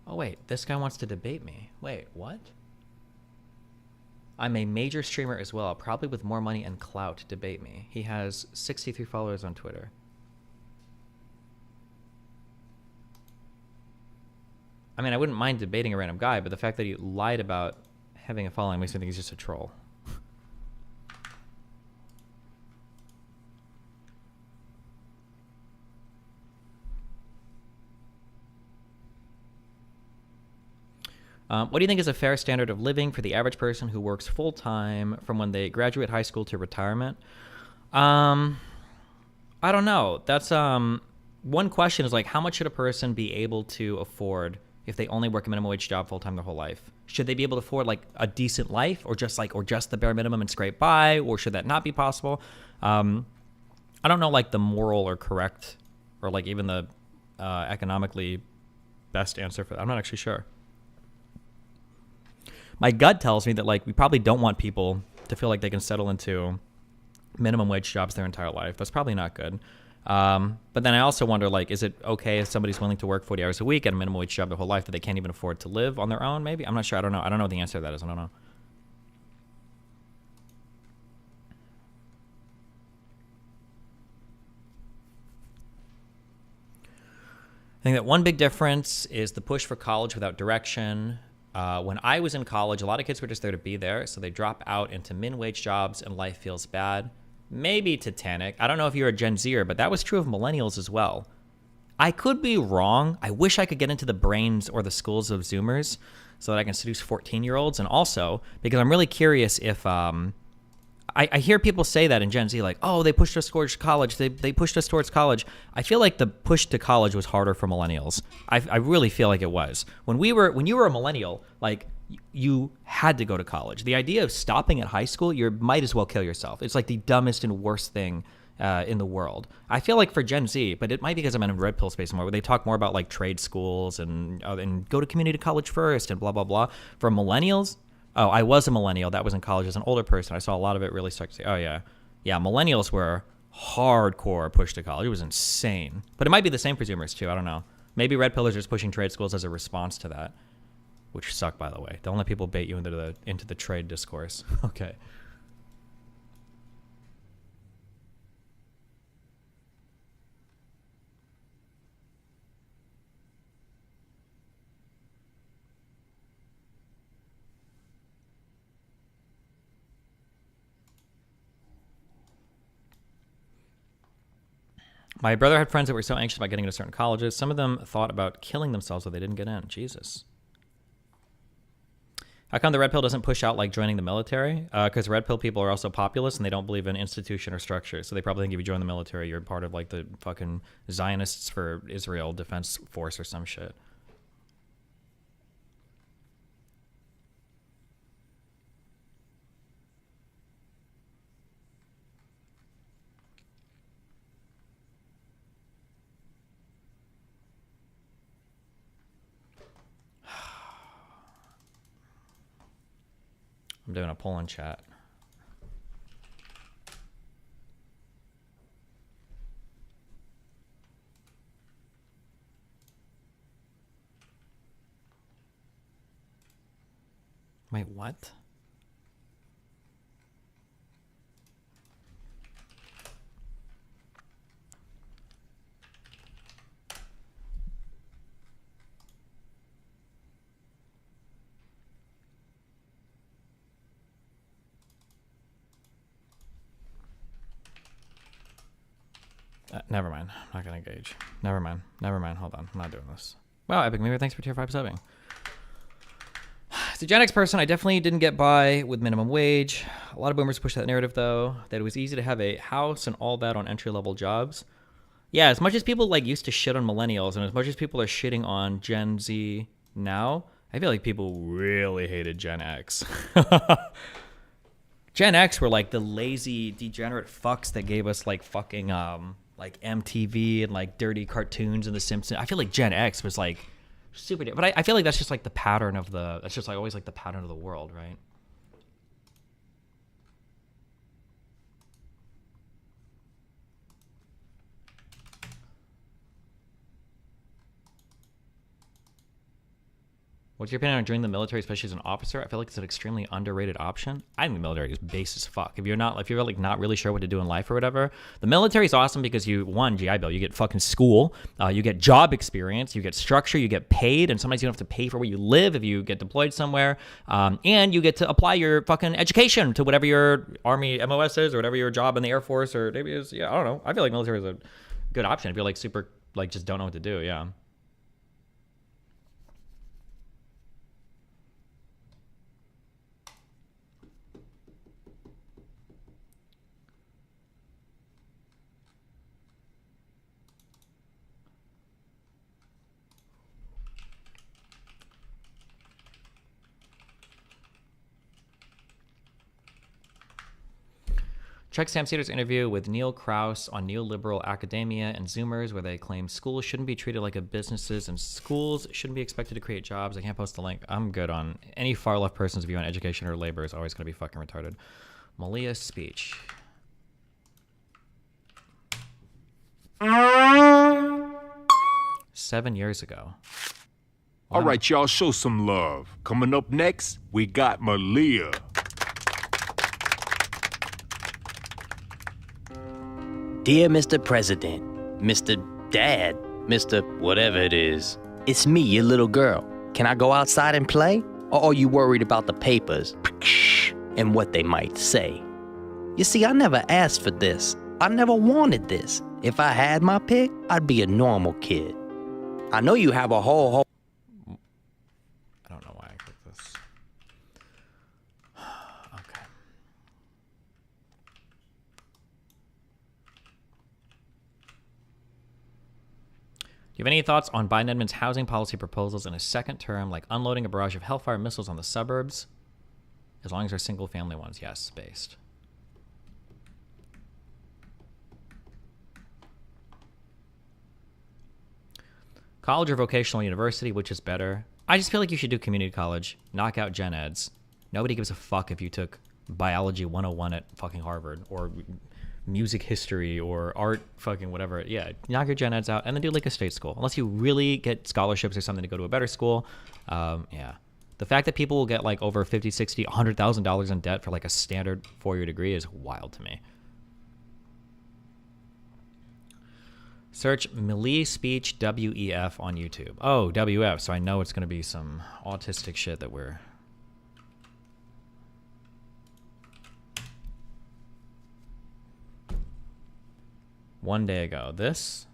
Oh wait, this guy wants to debate me. Wait, what? I'm a major streamer as well, probably with more money and clout. Debate me. He has 63 followers on Twitter. I mean, I wouldn't mind debating a random guy, but the fact that he lied about having a following makes me think he's just a troll. What do you think is a fair standard of living for the average person who works full-time from when they graduate high school to retirement? I don't know. That's one question is like, how much should a person be able to afford if they only work a minimum wage job full-time their whole life? Should they be able to afford like a decent life, or just the bare minimum and scrape by, or should that not be possible? I don't know like the moral or correct or like even the economically best answer for that. I'm not actually sure. My gut tells me that like we probably don't want people to feel like they can settle into minimum wage jobs their entire life. That's probably not good. But then I also wonder, like, is it okay if somebody's willing to work 40 hours a week at a minimum wage job their whole life that they can't even afford to live on their own? Maybe. I'm not sure. I don't know. I don't know what the answer to that is. I don't know. I think that one big difference is the push for college without direction. When I was in college, a lot of kids were just there to be there, so they drop out into min-wage jobs and life feels bad. Maybe Titanic. I don't know if you're a Gen Zer, but that was true of millennials as well. I could be wrong. I wish I could get into the brains or the schools of Zoomers so that I can seduce 14-year-olds. And also, because I'm really curious if... I hear people say that in Gen Z, like, oh, they pushed us towards college. They pushed us towards college. I feel like the push to college was harder for millennials. I really feel like it was. When you were a millennial, like, you had to go to college. The idea of stopping at high school, you might as well kill yourself. It's like the dumbest and worst thing in the world. I feel like for Gen Z, but it might be because I'm in a red pill space more, where they talk more about like trade schools and go to community college first and blah, blah, blah. For millennials, oh, I was a millennial. That was in college as an older person. I saw a lot of it really start to say, oh, yeah. Yeah, millennials were hardcore push to college. It was insane. But it might be the same for Zoomers, too. I don't know. Maybe red pillers are just pushing trade schools as a response to that, which suck, by the way. Don't let people bait you into the trade discourse. Okay. My brother had friends that were so anxious about getting into certain colleges. Some of them thought about killing themselves so they didn't get in. Jesus. How come the red pill doesn't push out like joining the military? Because red pill people are also populist and they don't believe in institution or structure. So they probably think if you join the military, you're part of like the fucking Zionists for Israel Defense Force or some shit. I'm doing a poll in chat. Wait, what? Never mind. I'm not going to engage. Never mind. Hold on. I'm not doing this. Wow, Epic Mirror, thanks for tier 5 subbing. As a Gen X person, I definitely didn't get by with minimum wage. A lot of boomers push that narrative, though, that it was easy to have a house and all that on entry-level jobs. Yeah, as much as people like used to shit on millennials, and as much as people are shitting on Gen Z now, I feel like people really hated Gen X. Gen X were like the lazy, degenerate fucks that gave us like fucking like MTV and like dirty cartoons and The Simpsons. I feel like Gen X was like super, but I feel like that's just like the pattern of that's just like always like the pattern of the world, right? What's your opinion on joining the military, especially as an officer? I feel like it's an extremely underrated option. I think the military is base as fuck. If you're like not really sure what to do in life or whatever, the military is awesome because you, one, GI Bill, you get fucking school, you get job experience, you get structure, you get paid, and sometimes you don't have to pay for where you live if you get deployed somewhere, and you get to apply your fucking education to whatever your Army MOS is or whatever your job in the Air Force or maybe is. Yeah, I don't know. I feel like military is a good option if you're like super like just don't know what to do. Yeah. Check Sam Cedars' interview with Neil Krauss on neoliberal academia and Zoomers, where they claim schools shouldn't be treated like a businesses and schools shouldn't be expected to create jobs. I can't post the link. I'm good on any far left person's view on education or labor is always going to be fucking retarded. Malia's speech. Seven years ago. All right, y'all, show some love. Coming up next, we got Malia. Dear Mr. President, Mr. Dad, Mr. whatever it is, it's me, your little girl. Can I go outside and play? Or are you worried about the papers and what they might say? You see, I never asked for this. I never wanted this. If I had my pick, I'd be a normal kid. I know you have a whole I don't know why I clicked this. Okay. Do you have any thoughts on Biden admin's housing policy proposals in a second term, like unloading a barrage of Hellfire missiles on the suburbs? As long as they're single-family ones, yes, based. College or vocational university, which is better? I just feel like you should do community college, knock out gen eds. Nobody gives a fuck if you took biology 101 at fucking Harvard or music history or art fucking whatever. Yeah, knock your gen eds out and then do like a state school. Unless you really get scholarships or something to go to a better school. Yeah. The fact that people will get like over $50, $60, $100,000 in debt for like a standard four-year degree is wild to me. Search Melee Speech WEF on YouTube. Oh, WF, so I know it's going to be some autistic shit that we're... One day ago. This?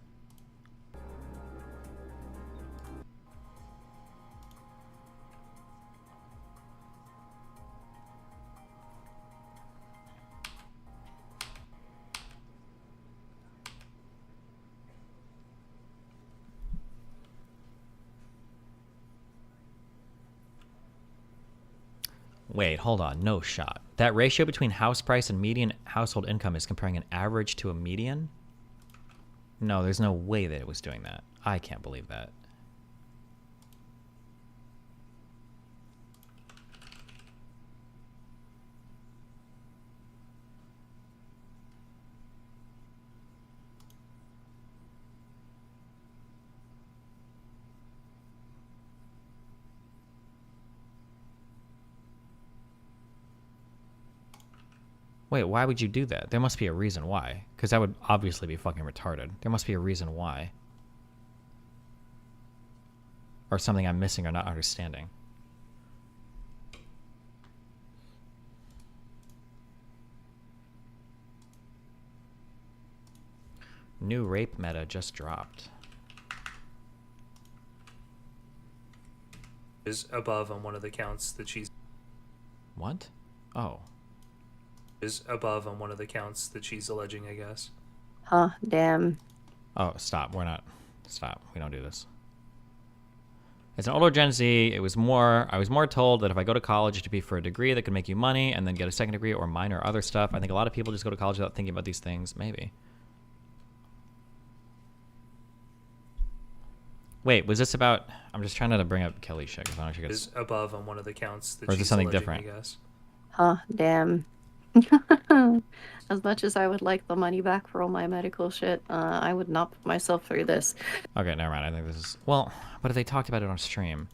Wait, hold on. No shot. That ratio between house price and median household income is comparing an average to a median? No, there's no way that it was doing that. I can't believe that. Wait, why would you do that? There must be a reason why. Because that would obviously be fucking retarded. There must be a reason why. Or something I'm missing or not understanding. New rape meta just dropped. Is above on one of the counts that she's... What? Oh. Is above on one of the counts that she's alleging, I guess. Huh, damn. Oh, stop. We're not. Stop. We don't do this. As an older Gen Z, I was more told that if I go to college to be for a degree that could make you money and then get a second degree or minor or other stuff. I think a lot of people just go to college without thinking about these things. Maybe. Wait, was this about... I'm just trying to bring up Kelly shit because I don't know if she Is above on one of the counts that or is she's this something alleging, different? I guess. Huh, damn. As much as I would like the money back for all my medical shit, I would not put myself through this. Okay, never mind. I think this is... Well, but if they talked about it on stream...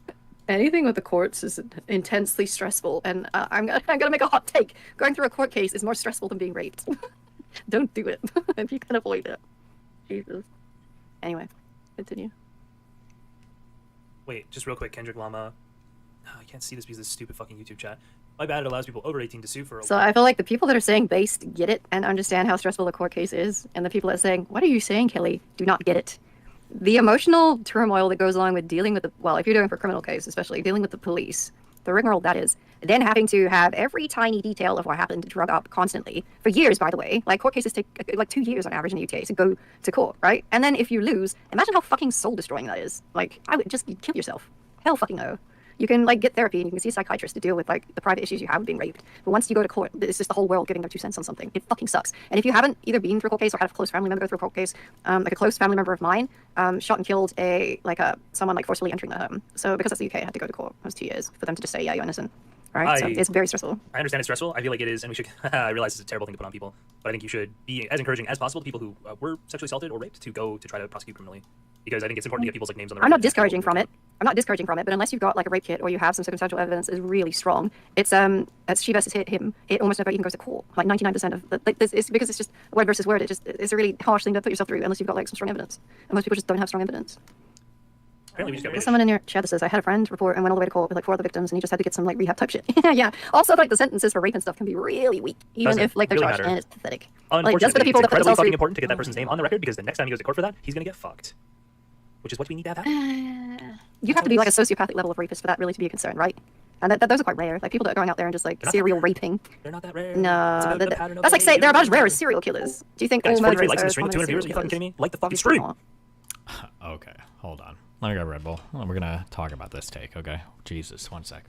Anything with the courts is intensely stressful, and I'm gonna make a hot take. Going through a court case is more stressful than being raped. Don't do it if you can avoid it. Jesus. Anyway, continue. Wait, just real quick, Kendrick Llama. Oh, I can't see this because of this stupid fucking YouTube chat. My bad, it allows people over 18 to sue for... So I feel like the people that are saying based get it and understand how stressful the court case is, and the people that are saying, what are you saying, Kelly, do not get it. The emotional turmoil that goes along with dealing with the, well, if you're doing for a criminal case, especially dealing with the police, the rigmarole that is, then having to have every tiny detail of what happened drug up constantly for years, by the way. Like, court cases take like 2 years on average in the UK to go to court, right? And then if you lose, imagine how fucking soul destroying that is. Like, I would just kill yourself. Hell fucking no. You can like get therapy and you can see a psychiatrist to deal with like the private issues you have with being raped. But once you go to court, it's just the whole world giving their 2 cents on something. It fucking sucks. And if you haven't either been through a court case or had a close family member go through a court case, like a close family member of mine shot and killed someone like forcibly entering the home. So because that's the UK, I had to go to court. It was 2 years for them to just say, yeah, you're innocent. Right? So it's very stressful. I understand it's stressful. I feel like it is, and we should. I realize it's a terrible thing to put on people, but I think you should be as encouraging as possible to people who were sexually assaulted or raped to go to try to prosecute criminally, because I think it's important to get people's like names on the record. I'm not discouraging from it. But unless you've got like a rape kit or you have some circumstantial evidence is really strong, it's she versus him. It almost never even goes to court. Like 99% of it's because it's just word versus word. It's a really harsh thing to put yourself through unless you've got like some strong evidence. And most people just don't have strong evidence. There's someone in your chat that says, I had a friend report and went all the way to court with like 4 other victims and he just had to get some like rehab type shit. Yeah. Also, like the sentences for rape and stuff can be really weak, even if like they're really charged, matter. and it's pathetic. Unfortunately, Like, just for the people it's that put incredibly themselves fucking through... important to get that person's name on the record, because the next time he goes to court for that, he's gonna get fucked. Which is what we need to have happen. You have to be like a sociopathic level of rapist for that really to be a concern, right? And those are quite rare. Like people that are going out there and just like serial raping. They're not that rare. No, that's like say they're about as rare as serial killers. Do you think all murderers 43 likes in are the stream, 200 viewers? Are you fucking kidding me? Like the fucking stream. Okay, hold on. Let me grab Red Bull. We're gonna talk about this take, okay? Jesus, 1 sec.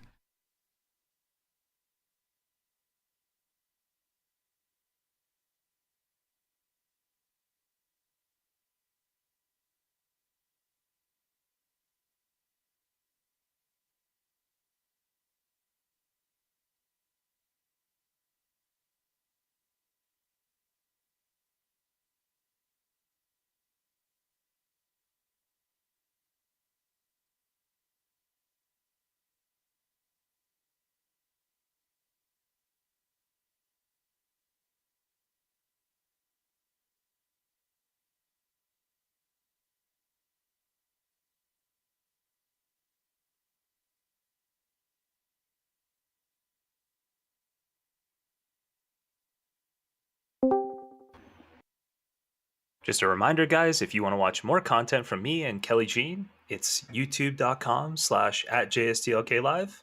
Just a reminder, guys, if you want to watch more content from me and Kelly Jean, it's youtube.com/@JSTLKlive.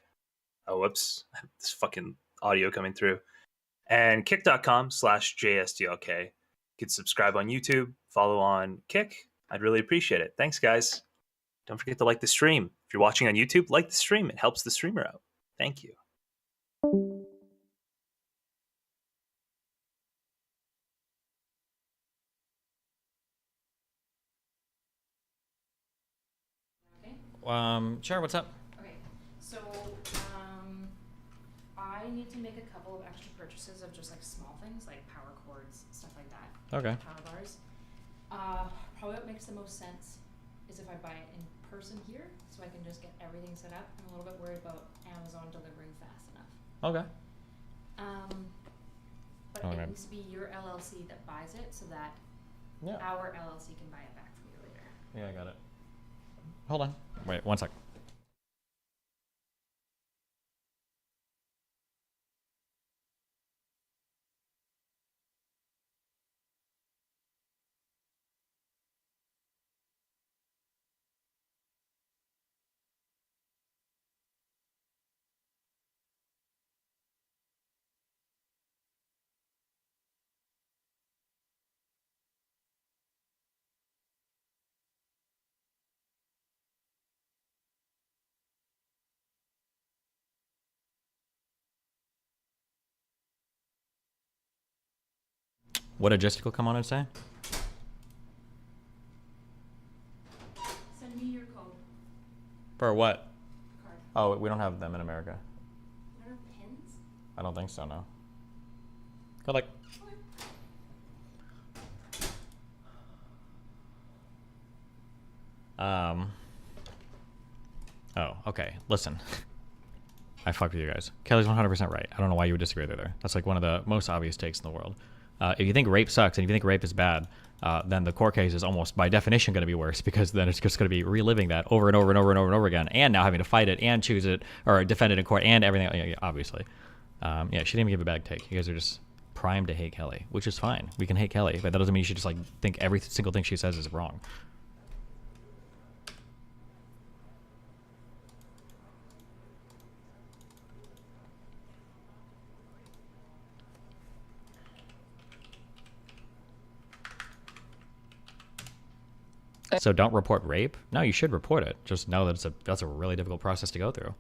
Oh, whoops. This fucking audio coming through. And kick.com/JSTLK. You can subscribe on YouTube, follow on Kick. I'd really appreciate it. Thanks, guys. Don't forget to like the stream. If you're watching on YouTube, like the stream. It helps the streamer out. Thank you. Sure, what's up? Okay, so I need to make a couple of extra purchases of just like small things like power cords, stuff like that. Okay. Power bars. Probably what makes the most sense is if I buy it in person here, so I can just get everything set up. I'm a little bit worried about Amazon delivering fast enough. Okay. But it needs to be your LLC that buys it, so that our LLC can buy it back from you later. Yeah, I got it. Hold on. Wait, 1 sec. What did Jessica come on and say? Send me your code. For what? Card. Oh, we don't have them in America. You don't have pins? I don't think so, no. Good luck. Oh, okay. Listen. I fucked with you guys. Kelly's 100% right. I don't know why you would disagree with her there. That's like one of the most obvious takes in the world. If you think rape sucks and if you think rape is bad, then the court case is almost by definition going to be worse, because then it's just going to be reliving that over and over and over and over and over again, and now having to fight it and choose it or defend it in court and everything. Obviously, yeah, she didn't even give a bad take. You guys are just primed to hate Kelly, which is fine. We can hate Kelly, but that doesn't mean you should just like think every single thing she says is wrong. So don't report rape? No, you should report it. Just know that that's a really difficult process to go through.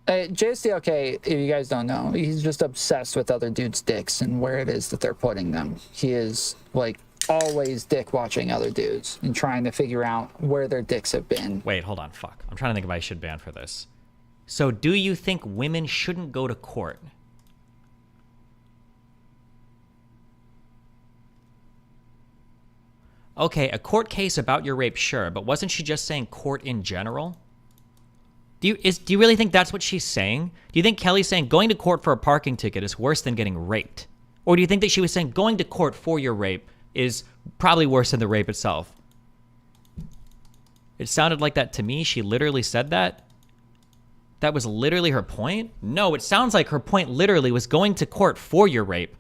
JSTLK, if you guys don't know, he's just obsessed with other dudes' dicks and where it is that they're putting them. He is, like, always dick watching other dudes and trying to figure out where their dicks have been. Wait, hold on, fuck. I'm trying to think if I should ban for this. So do you think women shouldn't go to court? Okay, a court case about your rape, sure, but wasn't she just saying court in general? Do you really think that's what she's saying? Do you think Kelly's saying going to court for a parking ticket is worse than getting raped? Or do you think that she was saying going to court for your rape is probably worse than the rape itself? It sounded like that to me. She literally said that. That was literally her point? No, it sounds like her point literally was going to court for your rape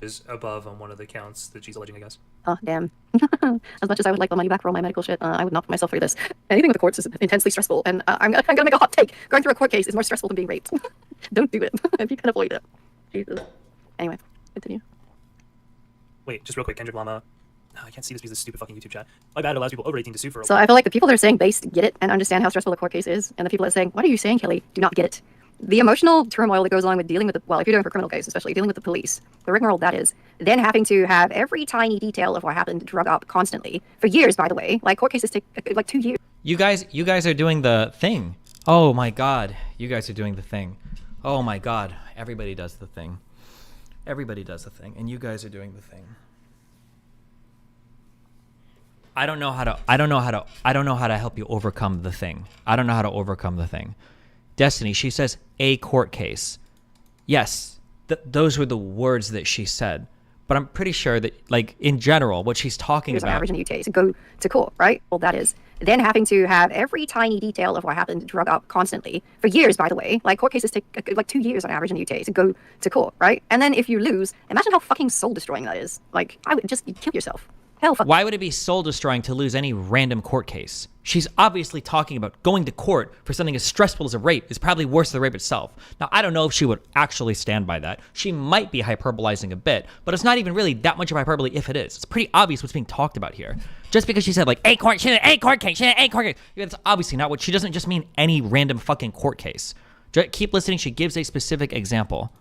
is above on one of the counts that she's alleging, I guess. Oh, damn. As much as I would like the money back for all my medical shit, I would not put myself through this. Anything with the courts is intensely stressful, and I'm gonna make a hot take. Going through a court case is more stressful than being raped. Don't do it if you can avoid it. Jesus. Anyway, continue. Wait, just real quick, Kendrick Lama. No, I can't see this because of this stupid fucking YouTube chat. My bad, it allows people over 18 to sue for. So I feel like the people that are saying based get it and understand how stressful a court case is, and the people that are saying, what are you saying, Kelly, do not get it. The emotional turmoil that goes along with dealing with well, if you're doing for a criminal case, especially dealing with the police, the rigmarole that is, then having to have every tiny detail of what happened drug up constantly for years, by the way. Like court cases take like 2 years. You guys are doing the thing. Oh my god, you guys are doing the thing. Oh my god, everybody does the thing. Everybody does the thing, and you guys are doing the thing. I don't know how to help you overcome the thing. I don't know how to overcome the thing. Destiny, she says a court case. Yes, those were the words that she said. But I'm pretty sure that, like, in general, what she's talking about... average in the UK to go to court, right? Well, that is. Then having to have every tiny detail of what happened drug up constantly for years, by the way. Like, court cases take like 2 years on average in the UK to go to court, right? And then if you lose, imagine how fucking soul-destroying that is. Like, I would just kill yourself. Why would it be soul-destroying to lose any random court case? She's obviously talking about going to court for something as stressful as a rape is probably worse than the rape itself. Now, I don't know if she would actually stand by that. She might be hyperbolizing a bit, but it's not even really that much of hyperbole if it is. It's pretty obvious what's being talked about here. Just because she said, like, a court case, that's obviously not what... She doesn't just mean any random fucking court case. Keep listening. She gives a specific example.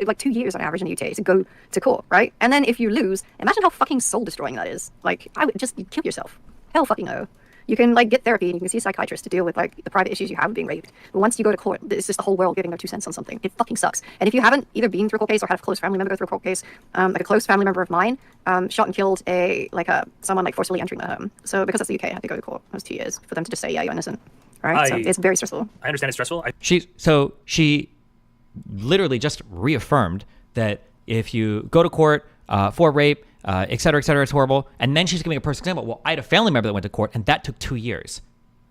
Like 2 years on average in the UK to go to court, right? And then if you lose, imagine how fucking soul-destroying that is. Like, I would just kill yourself. Hell fucking no. You can, like, get therapy and you can see a psychiatrist to deal with, like, the private issues you have with being raped. But once you go to court, it's just the whole world giving their 2 cents on something. It fucking sucks. And if you haven't either been through a court case or had a close family member go through a court case, like a close family member of mine shot and killed someone like forcibly entering their home. So because that's the UK, I had to go to court. It was 2 years for them to just say, yeah, you're innocent. Right? So it's very stressful. I understand it's stressful. She literally just reaffirmed that if you go to court for rape, et cetera, it's horrible. And then she's giving a personal example. Well, I had a family member that went to court, and that took 2 years.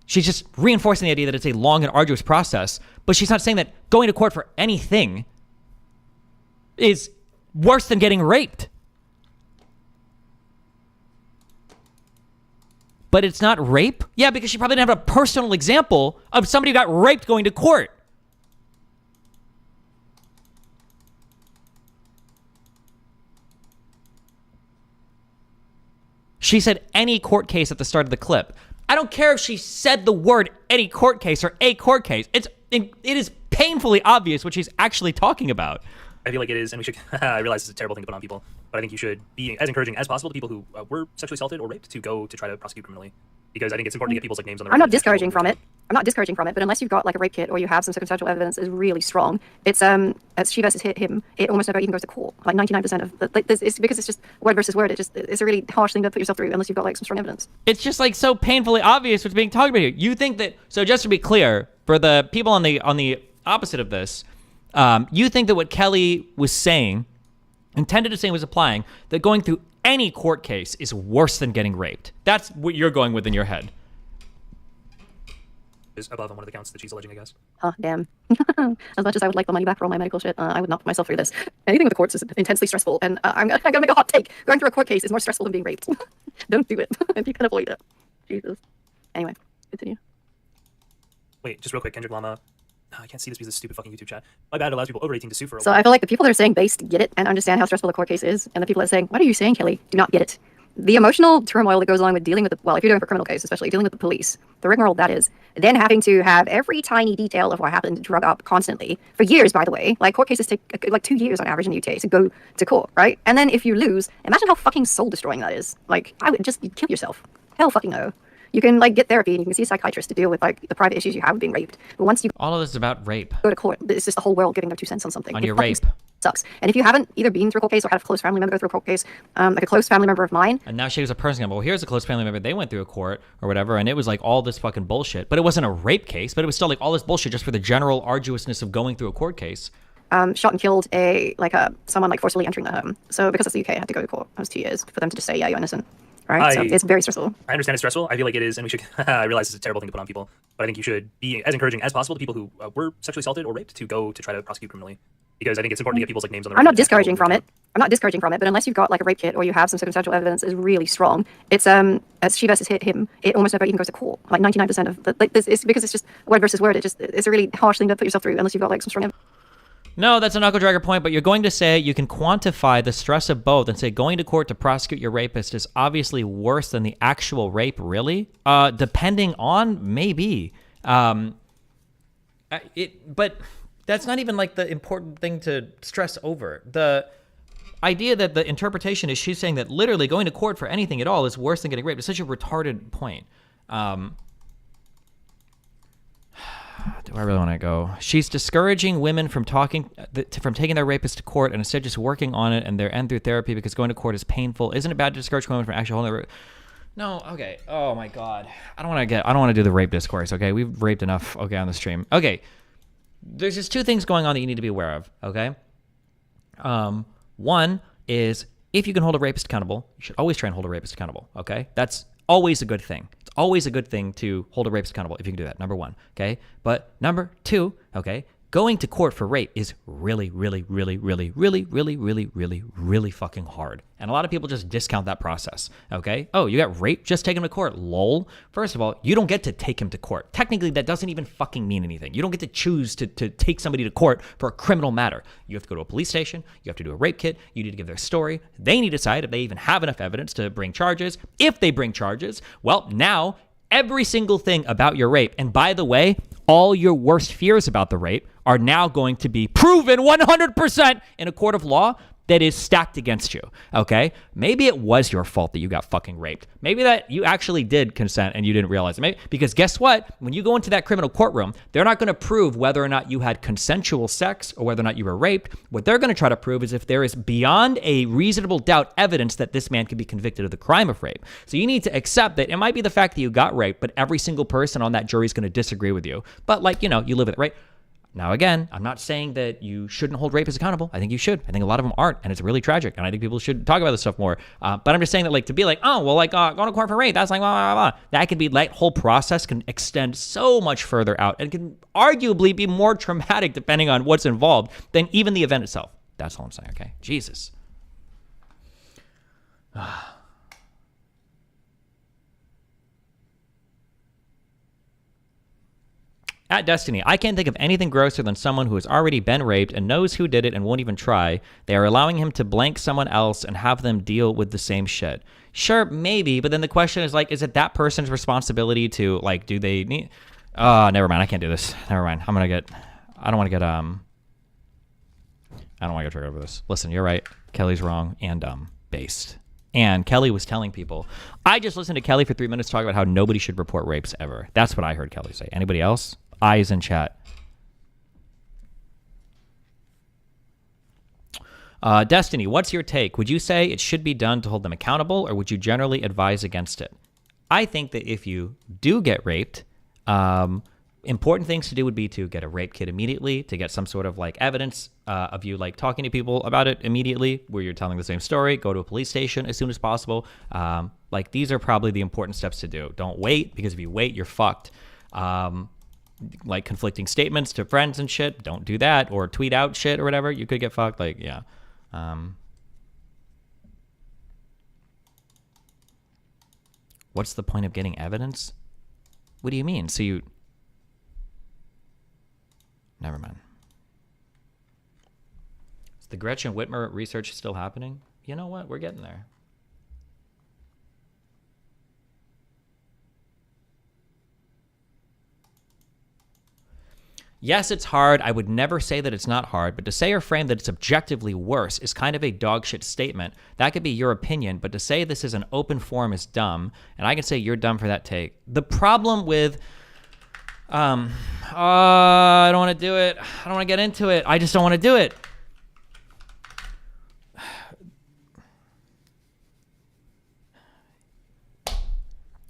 She's just reinforcing the idea that it's a long and arduous process, but she's not saying that going to court for anything is worse than getting raped. But it's not rape? Yeah, because she probably didn't have a personal example of somebody who got raped going to court. She said any court case at the start of the clip. I don't care if she said the word any court case or a court case. It is painfully obvious what she's actually talking about. I feel like it is, and we should... I realize it's a terrible thing to put on people. but I think you should be as encouraging as possible to people who were sexually assaulted or raped to go to try to prosecute criminally, because I think it's important to get people's like names on the. I'm not discouraging from it. I'm not discouraging from it, but unless you've got like a rape kit or you have some circumstantial evidence is really strong, it's as she versus him, it almost never even goes to court. Like 99% of like this is because it's just word versus word. It's a really harsh thing to put yourself through unless you've got like some strong evidence. It's just like so painfully obvious what's being talked about here. You think that, so just to be clear, for the people on the opposite of this, you think that what Kelly was saying, intended to say, was applying, that going through any court case is worse than getting raped. That's what you're going with in your head. Is above on one of the counts that she's alleging, I guess. Oh, damn. As much as I would like the money back for all my medical shit, I would not put myself through this. Anything with the courts is intensely stressful, and I'm gonna make a hot take. Going through a court case is more stressful than being raped. Don't do it if you can avoid it. Jesus. Anyway, continue. Wait, just real quick, Kendrick Lama. I can't see this because of this stupid fucking YouTube chat. My bad, it allows people over 18 to sue for a So I feel like the people that are saying based get it and understand how stressful a court case is, and the people that are saying, what are you saying, Kelly, do not get it. The emotional turmoil that goes along with dealing with well, if you're doing for a criminal case, especially dealing with the police, the rigmarole that is, then having to have every tiny detail of what happened drug up constantly for years, by the way. Like court cases take like 2 years on average in the UK to go to court, right? And then if you lose, imagine how fucking soul destroying that is. Like I would just kill yourself. Hell fucking no. You can like get therapy and you can see a psychiatrist to deal with like the private issues you have with being raped. But once you all of this is about rape. Go to court, it's just the whole world giving their 2 cents on something. On It your fucking rape. Sucks. And if you haven't either been through a court case or had a close family member go through a court case, like a close family member of mine. And now she was a person example. Well, here's a close family member. They went through a court or whatever, and it was like all this fucking bullshit. But it wasn't a rape case, but it was still like all this bullshit just for the general arduousness of going through a court case. Shot and killed someone like forcibly entering the home. So because it's the UK, I had to go to court. It was 2 years for them to just say, yeah, you're innocent. Right? So it's very stressful. I understand it's stressful. I feel like it is, and we should. I realize it's a terrible thing to put on people, but I think you should be as encouraging as possible to people who were sexually assaulted or raped to go to try to prosecute criminally, because I think it's important to get people's like names on the. I'm not discouraging from it. I'm not discouraging from it, but unless you've got like a rape kit or you have some circumstantial evidence is really strong, it's as she versus him, it almost never even goes to court. Like 99% of like this is because it's just word versus word. It's a really harsh thing to put yourself through unless you've got like some strong evidence. No, that's a knuckle dragger point, but you're going to say you can quantify the stress of both and say going to court to prosecute your rapist is obviously worse than the actual rape, really? Depending on, maybe. But that's not even like the important thing to stress over. The idea that the interpretation is she's saying that literally going to court for anything at all is worse than getting raped is such a retarded point. Do I really want to go? She's discouraging women from taking their rapist to court and instead just working on it and their end through therapy because going to court is painful. Isn't it bad to discourage women from actually holding their... No, okay. Oh my God. I don't want to do the rape discourse, okay? We've raped enough, okay, on the stream. Okay. There's just 2 things going on that you need to be aware of, okay? One is if you can hold a rapist accountable, you should always try and hold a rapist accountable, okay? That's always a good thing. It's always a good thing to hold a rapist accountable if you can do that, number 1, okay? But number 2, okay, going to court for rape is really, really, really, really, really, really, really, really, really fucking hard. And a lot of people just discount that process, okay? Oh, you got raped? Just take him to court. Lol. First of all, you don't get to take him to court. Technically, that doesn't even fucking mean anything. You don't get to choose to take somebody to court for a criminal matter. You have to go to a police station. You have to do a rape kit. You need to give their story. They need to decide if they even have enough evidence to bring charges. If they bring charges, well, now every single thing about your rape, and by the way, all your worst fears about the rape are now going to be proven 100% in a court of law that is stacked against you, okay? Maybe it was your fault that you got fucking raped. Maybe that you actually did consent and you didn't realize it. Because guess what? When you go into that criminal courtroom, they're not going to prove whether or not you had consensual sex or whether or not you were raped. What they're going to try to prove is if there is beyond a reasonable doubt evidence that this man could be convicted of the crime of rape. So you need to accept that it might be the fact that you got raped, but every single person on that jury is going to disagree with you. But like, you live with it, right? Now, again, I'm not saying that you shouldn't hold rapists accountable. I think you should. I think a lot of them aren't, and it's really tragic, and I think people should talk about this stuff more. But I'm just saying that, like, to be like, oh, well, like, going to court for rape, that's like, blah, blah, blah. That could be, that whole process can extend so much further out and can arguably be more traumatic depending on what's involved than even the event itself. That's all I'm saying, okay? Jesus. At Destiny, I can't think of anything grosser than someone who has already been raped and knows who did it and won't even try. They are allowing him to blank someone else and have them deal with the same shit. Sure, maybe, but then the question is, like, is it that person's responsibility to, like, do they need... Oh, never mind, I can't do this. Never mind, I don't want to get triggered over this. Listen, you're right. Kelly's wrong and based. And Kelly was telling people, I just listened to Kelly for 3 minutes talk about how nobody should report rapes ever. That's what I heard Kelly say. Anybody else? Eyes in chat. Destiny, what's your take? Would you say it should be done to hold them accountable, or would you generally advise against it? I think that if you do get raped, important things to do would be to get a rape kit immediately, to get some sort of like evidence of you like talking to people about it immediately, where you're telling the same story. Go to a police station as soon as possible. Like these are probably the important steps to do. Don't wait, because if you wait, you're fucked. Like conflicting statements to friends and shit, don't do that, or tweet out shit or whatever. You could get fucked. Like, yeah. What's the point of getting evidence? What do you mean? So you... Never mind. Is the Gretchen Whitmer research still happening? You know what? We're getting there. Yes, it's hard. I would never say that it's not hard, but to say or frame that it's objectively worse is kind of a dogshit statement. That could be your opinion, but to say this is an open forum is dumb, and I can say you're dumb for that take. The problem with... I don't want to do it. I don't want to get into it. I just don't want to do it.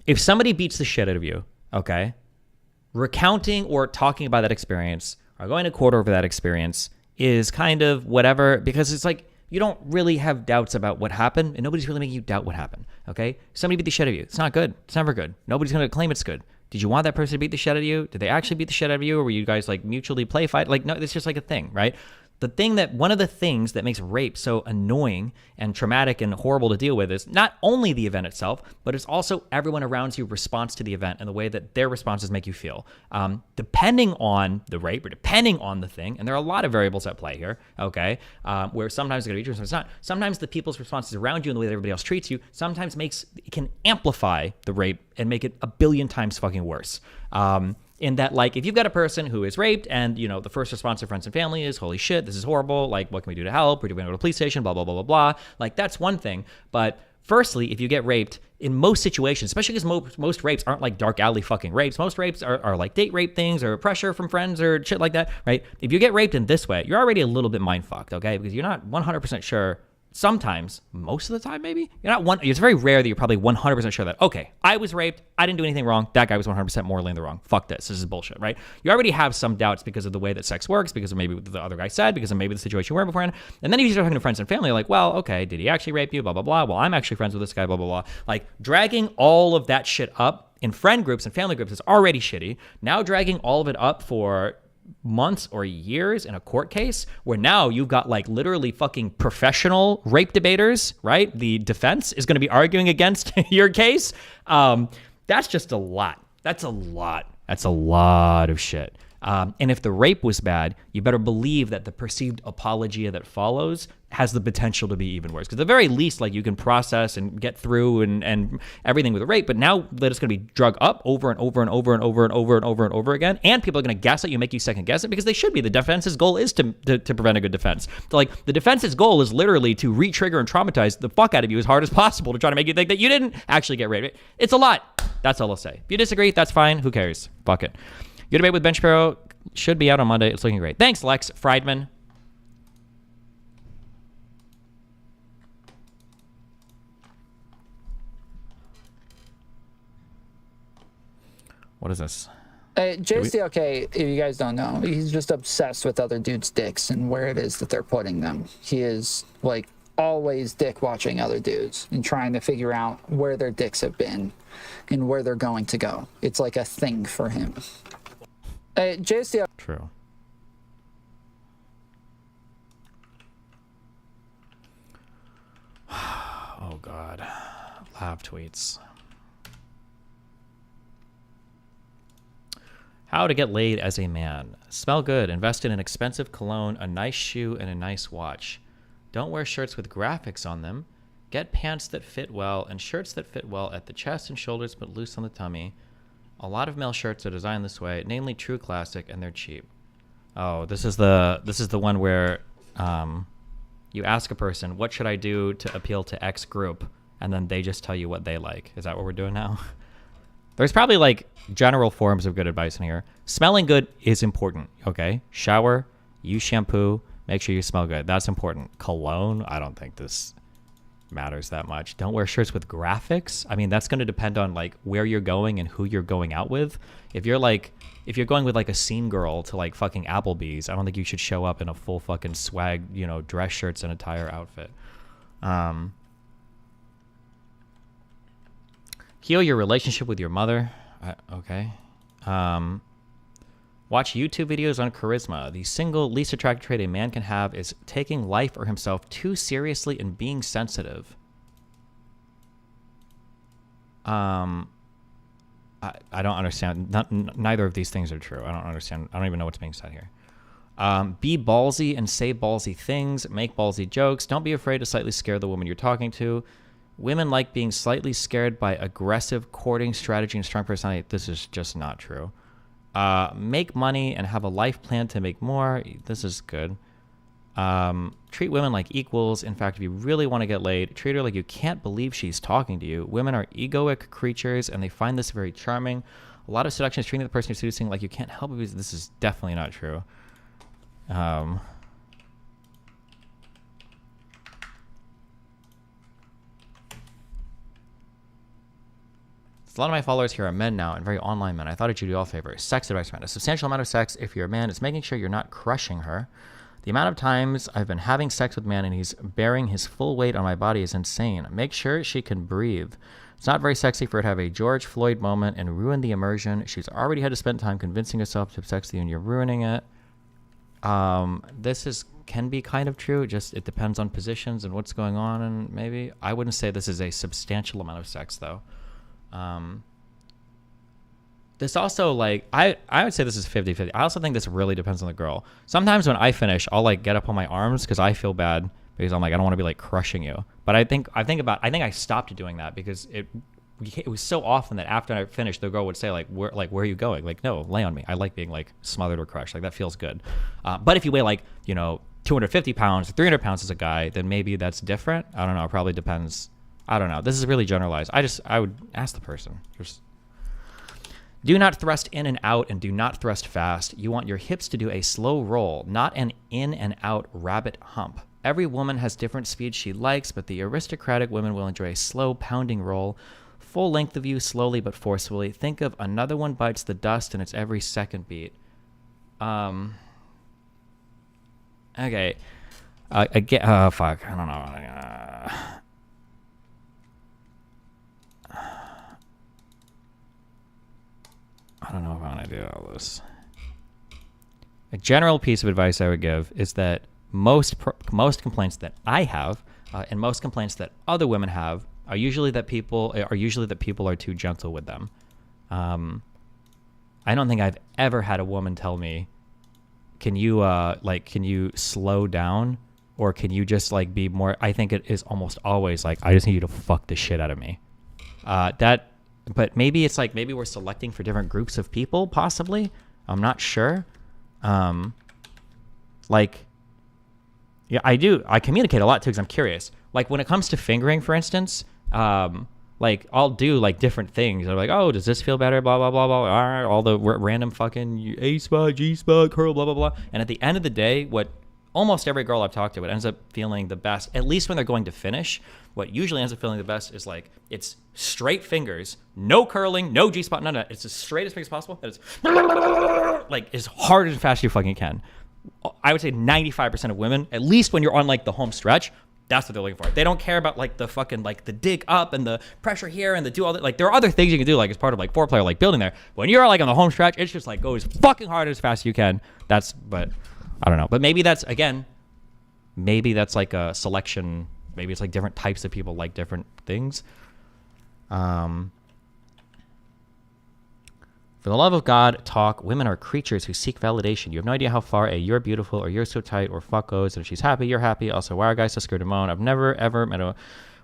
If somebody beats the shit out of you, okay, recounting or talking about that experience or going to court over that experience is kind of whatever, because it's like you don't really have doubts about what happened, and nobody's really making you doubt what happened, okay? Somebody beat the shit out of you. It's not good. It's never good. Nobody's going to claim it's good. Did you want that person to beat the shit out of you? Did they actually beat the shit out of you? Or were you guys like mutually play fight? Like, no, it's just like a thing, right? One of the things that makes rape so annoying and traumatic and horrible to deal with is not only the event itself, but it's also everyone around you response to the event and the way that their responses make you feel. Depending on the rape or depending on the thing, and there are a lot of variables at play here, okay, where sometimes it's going to be true, sometimes it's not. Sometimes the people's responses around you and the way that everybody else treats you sometimes can amplify the rape and make it a billion times fucking worse. In that, like, if you've got a person who is raped and, you know, the first response of friends and family is, holy shit, this is horrible. Like, what can we do to help? Or do we go to a police station? Blah, blah, blah, blah, blah. Like, that's one thing. But firstly, if you get raped, in most situations, especially because most rapes aren't like dark alley fucking rapes. Most rapes are like date rape things or pressure from friends or shit like that, right? If you get raped in this way, you're already a little bit mind fucked, okay? Because you're not 100% sure. Sometimes, most of the time maybe, it's very rare that you're probably 100% sure that, okay, I was raped, I didn't do anything wrong, that guy was 100% morally in the wrong, fuck this is bullshit, right? You already have some doubts because of the way that sex works, because of maybe what the other guy said, because of maybe the situation we were in beforehand, and then you start talking to friends and family, like, well, okay, did he actually rape you, blah, blah, blah, well, I'm actually friends with this guy, blah, blah, blah. Like, dragging all of that shit up in friend groups and family groups is already shitty. Now dragging all of it up for months or years in a court case where now you've got like literally fucking professional rape debaters, right? The defense is going to be arguing against your case. That's just a lot. That's a lot of shit. And if the rape was bad, you better believe that the perceived apologia that follows has the potential to be even worse. Because at the very least, like, you can process and get through and everything with a rape, but now that it's going to be drug up over and over and over and over and over and over and over again, and people are going to guess at you, make you second guess it, because they should be. The defense's goal is to prevent a good defense. So, like, the defense's goal is literally to re-trigger and traumatize the fuck out of you as hard as possible to try to make you think that you didn't actually get raped. It's a lot. That's all I'll say. If you disagree, that's fine. Who cares? Fuck it. Your debate with Ben Shapiro should be out on Monday. It's looking great. Thanks, Lex Friedman. What is this? JSTLK, if you guys don't know, he's just obsessed with other dudes' dicks and where it is that they're putting them. He is, like, always dick watching other dudes and trying to figure out where their dicks have been and where they're going to go. It's like a thing for him. JSTLK. True. Oh, God. Lab tweets. How to get laid as a man. Smell good. Invest in an expensive cologne, a nice shoe, and a nice watch. Don't wear shirts with graphics on them. Get pants that fit well and shirts that fit well at the chest and shoulders but loose on the tummy. A lot of male shirts are designed this way, namely True Classic, and they're cheap. Oh, this is the one where You ask a person, what should I do to appeal to X group? And then they just tell you what they like. Is that what we're doing now? There's probably like general forms of good advice in here. Smelling good is important, okay? Shower, use shampoo, make sure you smell good. That's important. Cologne, I don't think this matters that much. Don't wear shirts with graphics. I mean, that's going to depend on like where you're going and who you're going out with. If you're going with like a scene girl to like fucking Applebee's, I don't think you should show up in a full fucking swag, you know, dress shirts and attire outfit. Heal your relationship with your mother. Okay. Watch YouTube videos on charisma. The single least attractive trait a man can have is taking life or himself too seriously and being sensitive. I don't understand. Neither of these things are true. I don't understand. I don't even know what's being said here. Be ballsy and say ballsy things. Make ballsy jokes. Don't be afraid to slightly scare the woman you're talking to. Women like being slightly scared by aggressive courting strategy and strong personality. This is just not true. Make money and have a life plan to make more. This is good. Treat women like equals. In fact, if you really want to get laid, treat her like you can't believe she's talking to you. Women are egoic creatures, and they find this very charming. A lot of seduction is treating the person you're seducing like you can't help it. This is definitely not true. A lot of my followers here are men now and very online men. I thought I'd do you all a favor. Sex advice, man. A substantial amount of sex if you're a man is making sure you're not crushing her. The amount of times I've been having sex with a man and he's bearing his full weight on my body is insane. Make sure she can breathe. It's not very sexy for her to have a George Floyd moment and ruin the immersion. She's already had to spend time convincing herself to have sex with you and you're ruining it. This can be kind of true. Just it depends on positions and what's going on, and maybe I wouldn't say this is a substantial amount of sex though. This also, like, I would say this is 50-50. I also think this really depends on the girl. Sometimes when I finish, I'll like get up on my arms because I feel bad because I'm like, I don't want to be like crushing you. But I think I stopped doing that because it was so often that after I finished, the girl would say like, where are you going? Like, no, lay on me. I like being like smothered or crushed. Like that feels good. But if you weigh like, 250 pounds, 300 pounds as a guy, then maybe that's different. I don't know. It probably depends. I don't know. This is really generalized. I would ask the person. Do not thrust in and out and do not thrust fast. You want your hips to do a slow roll, not an in and out rabbit hump. Every woman has different speeds she likes, but the aristocratic women will enjoy a slow pounding roll. Full length of you, slowly but forcefully. Think of another one bites the dust and it's every second beat. Okay. Fuck. I don't know. I don't know if I want to do all this. A general piece of advice I would give is that most complaints that I have and most complaints that other women have are usually that people are too gentle with them. I don't think I've ever had a woman tell me, can you slow down, or can you just like be more? I think it is almost always like, I just need you to fuck the shit out of me. But maybe it's like, maybe we're selecting for different groups of people, possibly. I'm not sure. Yeah, I do. I communicate a lot too because I'm curious. Like when it comes to fingering, for instance, like I'll do like different things. I'm like, oh, does this feel better? Blah, blah, blah, blah. All the random fucking A spot, G spot, curl, blah, blah, blah. And at the end of the day, what almost every girl I've talked to, it ends up feeling the best, at least when they're going to finish. What usually ends up feeling the best is like, it's straight fingers, no curling, no G-spot, none of that. It's as straight as possible. And it's like as hard and fast as you fucking can. I would say 95% of women, at least when you're on like the home stretch, that's what they're looking for. They don't care about like the fucking like the dig up and the pressure here and the do all that. Like there are other things you can do like as part of like foreplay or like building there. When you're like on the home stretch, it's just like go as fucking hard as fast as you can. But I don't know. But maybe that's like a selection. Maybe it's like different types of people like different things. For the love of God, talk. Women are creatures who seek validation. You have no idea how far a "you're beautiful" or "you're so tight" or "fuck" goes. And if she's happy, you're happy. Also, why are guys so scared to moan? I've never, ever met a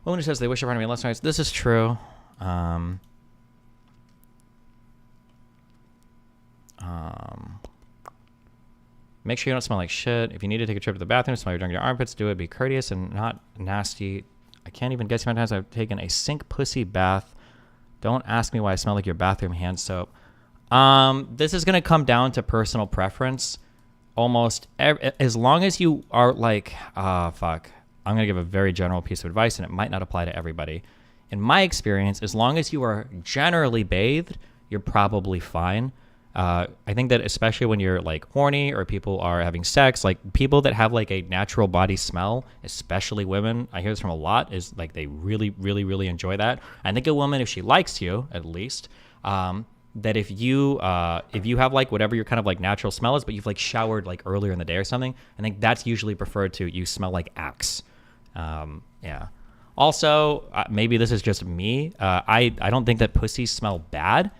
woman who says they wish her friend to be less nice. This is true. Make sure you don't smell like shit. If you need to take a trip to the bathroom, smell your drunk in your armpits, do it. Be courteous and not nasty. I can't even guess how many times I've taken a sink pussy bath. Don't ask me why I smell like your bathroom hand soap. This is going to come down to personal preference. As long as you are like, fuck. I'm going to give a very general piece of advice, and it might not apply to everybody. In my experience, as long as you are generally bathed, you're probably fine. I think that especially when you're like horny or people are having sex, like people that have like a natural body smell, especially women, I hear this from a lot, is like they really, really, really enjoy that. I think a woman, if she likes you, at least, that if you have like whatever your kind of like natural smell is, but you've like showered like earlier in the day or something, I think that's usually preferred to you smell like Axe. Yeah. Also, maybe this is just me. I don't think that pussies smell bad.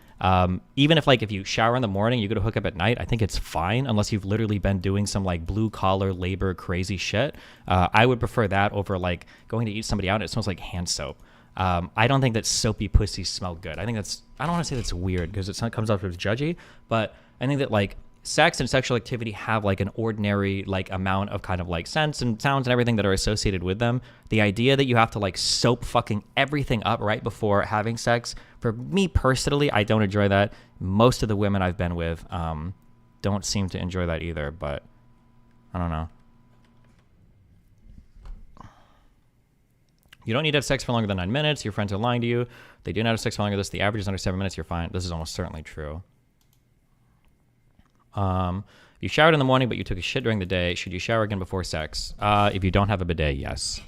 Even if you shower in the morning, you go to hook up at night, I think it's fine unless you've literally been doing some like blue collar labor crazy shit. I would prefer that over like going to eat somebody out and it smells like hand soap. I don't think that soapy pussies smell good. I don't want to say that's weird because it comes off as judgy, but I think that like sex and sexual activity have like an ordinary like amount of kind of like scents and sounds and everything that are associated with them. The idea that you have to like soap fucking everything up right before having sex, for me personally, I don't enjoy that. Most of the women I've been with don't seem to enjoy that either, but I don't know. You don't need to have sex for longer than 9 minutes. Your friends are lying to you. They do not have sex for longer than this. The average is under 7 minutes. You're fine. This is almost certainly true. You showered in the morning, but you took a shit during the day. Should you shower again before sex? If you don't have a bidet, yes.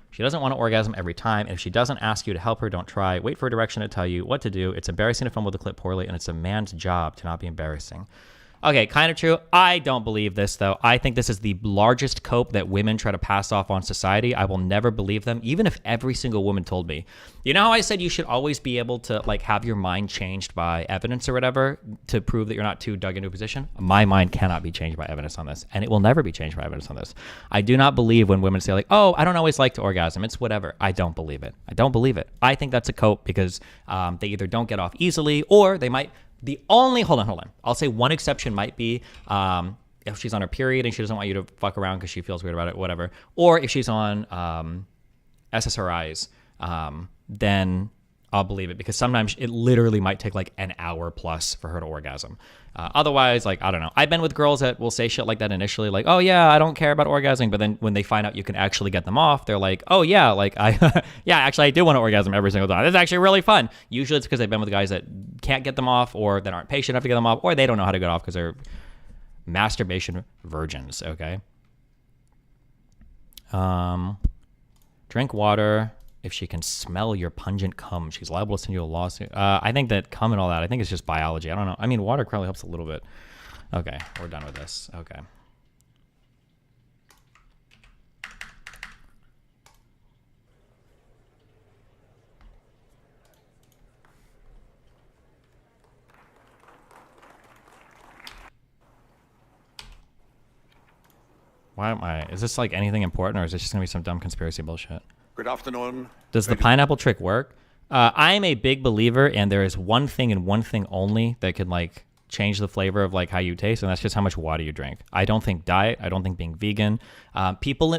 She doesn't want to orgasm every time, and if she doesn't ask you to help her, don't try. Wait for a direction to tell you what to do. It's embarrassing to fumble the clip poorly, and it's a man's job to not be embarrassing. Okay, kind of true. I don't believe this, though. I think this is the largest cope that women try to pass off on society. I will never believe them, even if every single woman told me. You know how I said you should always be able to like have your mind changed by evidence or whatever to prove that you're not too dug into a position? My mind cannot be changed by evidence on this, and it will never be changed by evidence on this. I do not believe when women say like, oh, I don't always like to orgasm. It's whatever. I don't believe it. I don't believe it. I think that's a cope because they either don't get off easily or they might... hold on. I'll say one exception might be if she's on her period and she doesn't want you to fuck around because she feels weird about it, whatever. Or if she's on SSRIs, then I'll believe it because sometimes it literally might take like an hour plus for her to orgasm. Otherwise, like, I don't know. I've been with girls that will say shit like that initially, like, oh yeah, I don't care about orgasming. But then when they find out you can actually get them off, they're like, oh yeah, like actually I do want to orgasm every single time. It's actually really fun. Usually it's because they've been with guys that can't get them off or that aren't patient enough to get them off, or they don't know how to get off because they're masturbation virgins, okay? Drink water. If she can smell your pungent cum, she's liable to send you a lawsuit. I think that cum and all that, I think it's just biology. I don't know. I mean, water probably helps a little bit. Okay, we're done with this. Okay. Why am I... Is this like anything important or is this just going to be some dumb conspiracy bullshit? Good afternoon. Does the pineapple trick work? I am a big believer, and there is one thing and one thing only that can like change the flavor of like how you taste, and that's just how much water you drink. I don't think diet. I don't think being vegan. People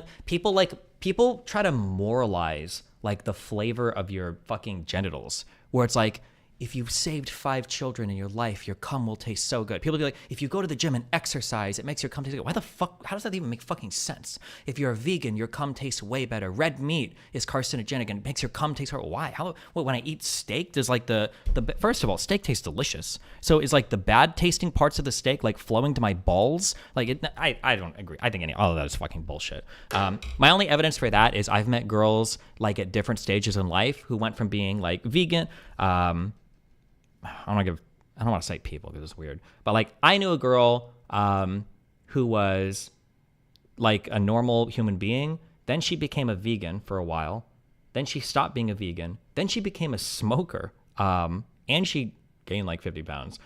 try to moralize like the flavor of your fucking genitals, where it's like, if you've saved 5 children in your life, your cum will taste so good. People be like, if you go to the gym and exercise, it makes your cum taste good. Why the fuck? How does that even make fucking sense? If you're a vegan, your cum tastes way better. Red meat is carcinogenic and makes your cum taste horrible. Why? When I eat steak, does like the first of all, steak tastes delicious. So is like the bad tasting parts of the steak like flowing to my balls? Like I don't agree. I think all of that is fucking bullshit. My only evidence for that is I've met girls like at different stages in life who went from being like vegan. I don't want to cite people because it's weird, but like I knew a girl who was like a normal human being. Then she became a vegan for a while. Then she stopped being a vegan. Then she became a smoker, and she gained like 50 pounds.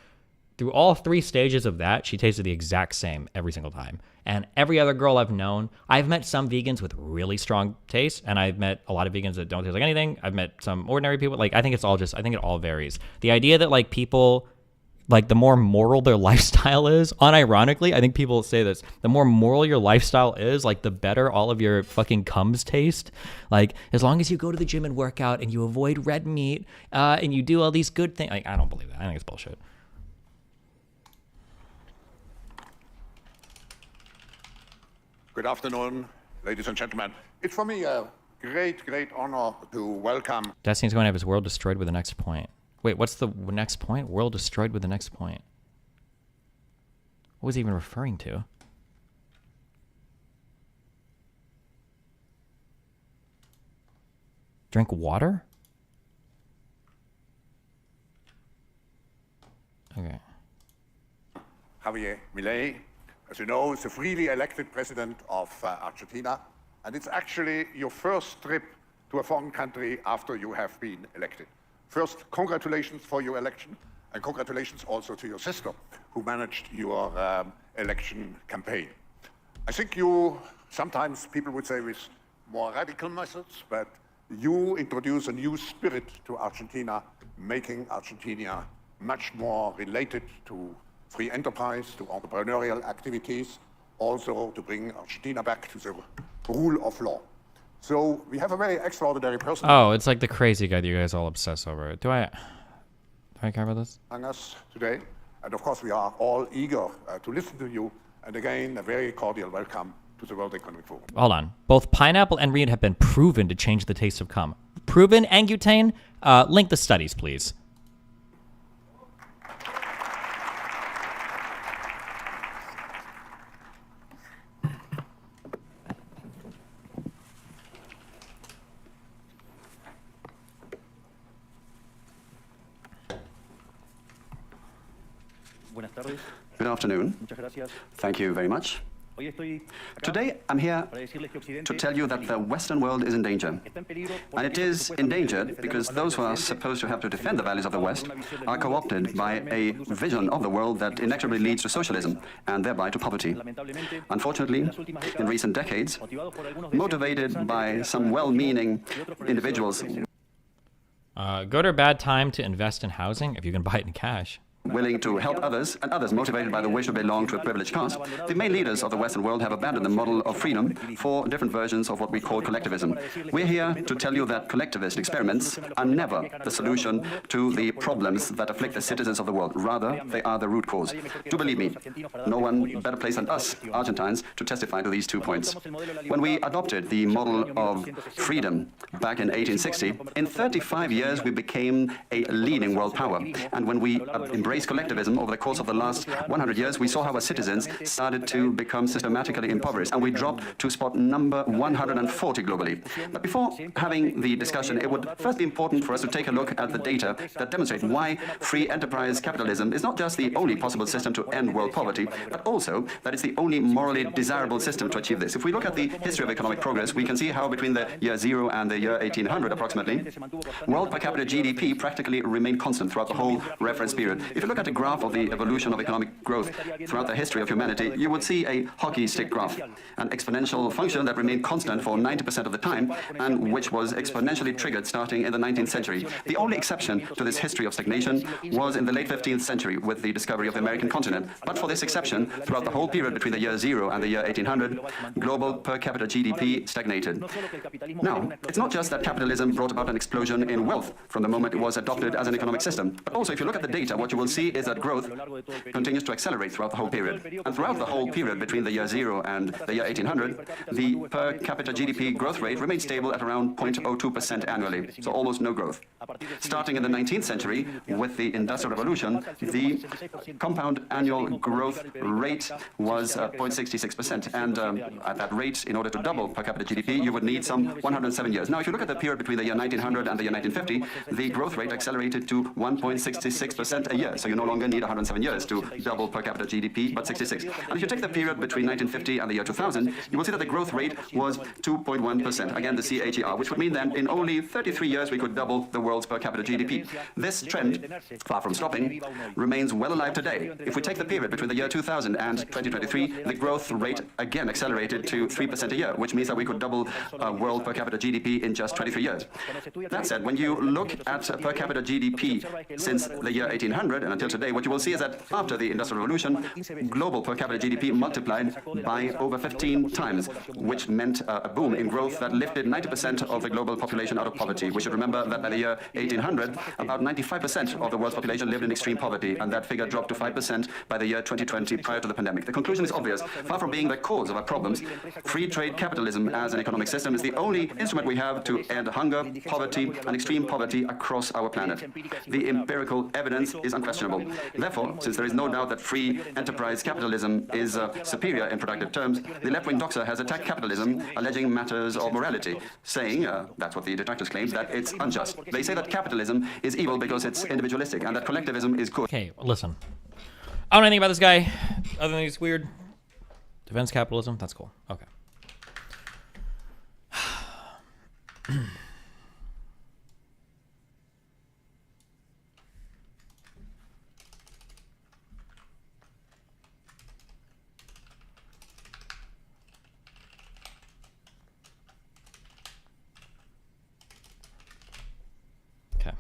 Through all 3 stages of that, she tasted the exact same every single time. And every other girl I've known, I've met some vegans with really strong taste, and I've met a lot of vegans that don't taste like anything. I've met some ordinary people. Like, I think it all varies. The idea that like people like the more moral their lifestyle is, unironically, I think people say this, the more moral your lifestyle is, like the better all of your fucking cums taste. Like as long as you go to the gym and work out and you avoid red meat and you do all these good things. Like, I don't believe that. I think it's bullshit. Good afternoon, ladies and gentlemen. It's for me a great honor to welcome. Destiny's going to have his world destroyed with the next point. Wait, what's the next point? World destroyed with the next point. What was he even referring to? Drink water? Okay. Javier Milei, as you know, is the freely elected president of Argentina, and it's actually your first trip to a foreign country after you have been elected. First, congratulations for your election, and congratulations also to your sister, who managed your election campaign. I think you, sometimes people would say with more radical methods, but you introduce a new spirit to Argentina, making Argentina much more related to free enterprise, to entrepreneurial activities, also to bring Argentina back to the rule of law. So we have a very extraordinary person. Oh, it's like the crazy guy that you guys all obsess over. Do I care about this? Us today, and of course we are all eager to listen to you. And again, a very cordial welcome to the World Economic Forum. Hold on. Both pineapple and reed have been proven to change the taste of cum. Proven, Angutane? Link the studies, please. Good afternoon. Thank you very much. Today, I'm here to tell you that the Western world is in danger. And it is endangered because those who are supposed to have to defend the values of the West are co-opted by a vision of the world that inexorably leads to socialism and thereby to poverty. Unfortunately, in recent decades, motivated by some well-meaning individuals. Good or bad time to invest in housing if you can buy it in cash. Willing to help others, and others motivated by the wish to belong to a privileged caste, the main leaders of the Western world have abandoned the model of freedom for different versions of what we call collectivism. We're here to tell you that collectivist experiments are never the solution to the problems that afflict the citizens of the world. Rather, they are the root cause. Do believe me, no one better placed than us, Argentines, to testify to these 2 points. When we adopted the model of freedom back in 1860, in 35 years we became a leading world power. And when we embraced collectivism over the course of the last 100 years, we saw how our citizens started to become systematically impoverished, and we dropped to spot number 140 globally. But before having the discussion, it would first be important for us to take a look at the data that demonstrate why free enterprise capitalism is not just the only possible system to end world poverty, but also that it's the only morally desirable system to achieve this. If we look at the history of economic progress, we can see how between the year 0 and the year 1800 approximately, world per capita GDP practically remained constant throughout the whole reference period. If you look at a graph of the evolution of economic growth throughout the history of humanity, you would see a hockey stick graph, an exponential function that remained constant for 90% of the time and which was exponentially triggered starting in the 19th century. The only exception to this history of stagnation was in the late 15th century with the discovery of the American continent. But for this exception, throughout the whole period between the year 0 and the year 1800, global per capita GDP stagnated. Now, it's not just that capitalism brought about an explosion in wealth from the moment it was adopted as an economic system, but also if you look at the data, what you will see is that growth continues to accelerate throughout the whole period. And throughout the whole period between the year 0 and the year 1800, the per capita GDP growth rate remained stable at around 0.02% annually, so almost no growth. Starting in the 19th century, with the Industrial Revolution, the compound annual growth rate was 0.66%. And at that rate, in order to double per capita GDP, you would need some 107 years. Now, if you look at the period between the year 1900 and the year 1950, the growth rate accelerated to 1.66% a year. So you no longer need 107 years to double per capita GDP, but 66. And if you take the period between 1950 and the year 2000, you will see that the growth rate was 2.1%. Again, the CAGR, which would mean that in only 33 years, we could double the world's per capita GDP. This trend, far from stopping, remains well alive today. If we take the period between the year 2000 and 2023, the growth rate again accelerated to 3% a year, which means that we could double world per capita GDP in just 23 years. That said, when you look at per capita GDP since the year 1800, And until today, what you will see is that after the Industrial Revolution, global per capita GDP multiplied by over 15 times, which meant a boom in growth that lifted 90% of the global population out of poverty. We should remember that by the year 1800, about 95% of the world's population lived in extreme poverty, and that figure dropped to 5% by the year 2020 prior to the pandemic. The conclusion is obvious. Far from being the cause of our problems, free trade capitalism as an economic system is the only instrument we have to end hunger, poverty, and extreme poverty across our planet. The empirical evidence is unquestionable. Therefore, since there is no doubt that free enterprise capitalism is superior in productive terms, the left-wing doxer has attacked capitalism, alleging matters of morality, saying, that's what the detractors claim, that it's unjust. They say that capitalism is evil because it's individualistic and that collectivism is good. Okay, listen. I don't know anything about this guy other than he's weird. Defends capitalism. That's cool. Okay. Okay.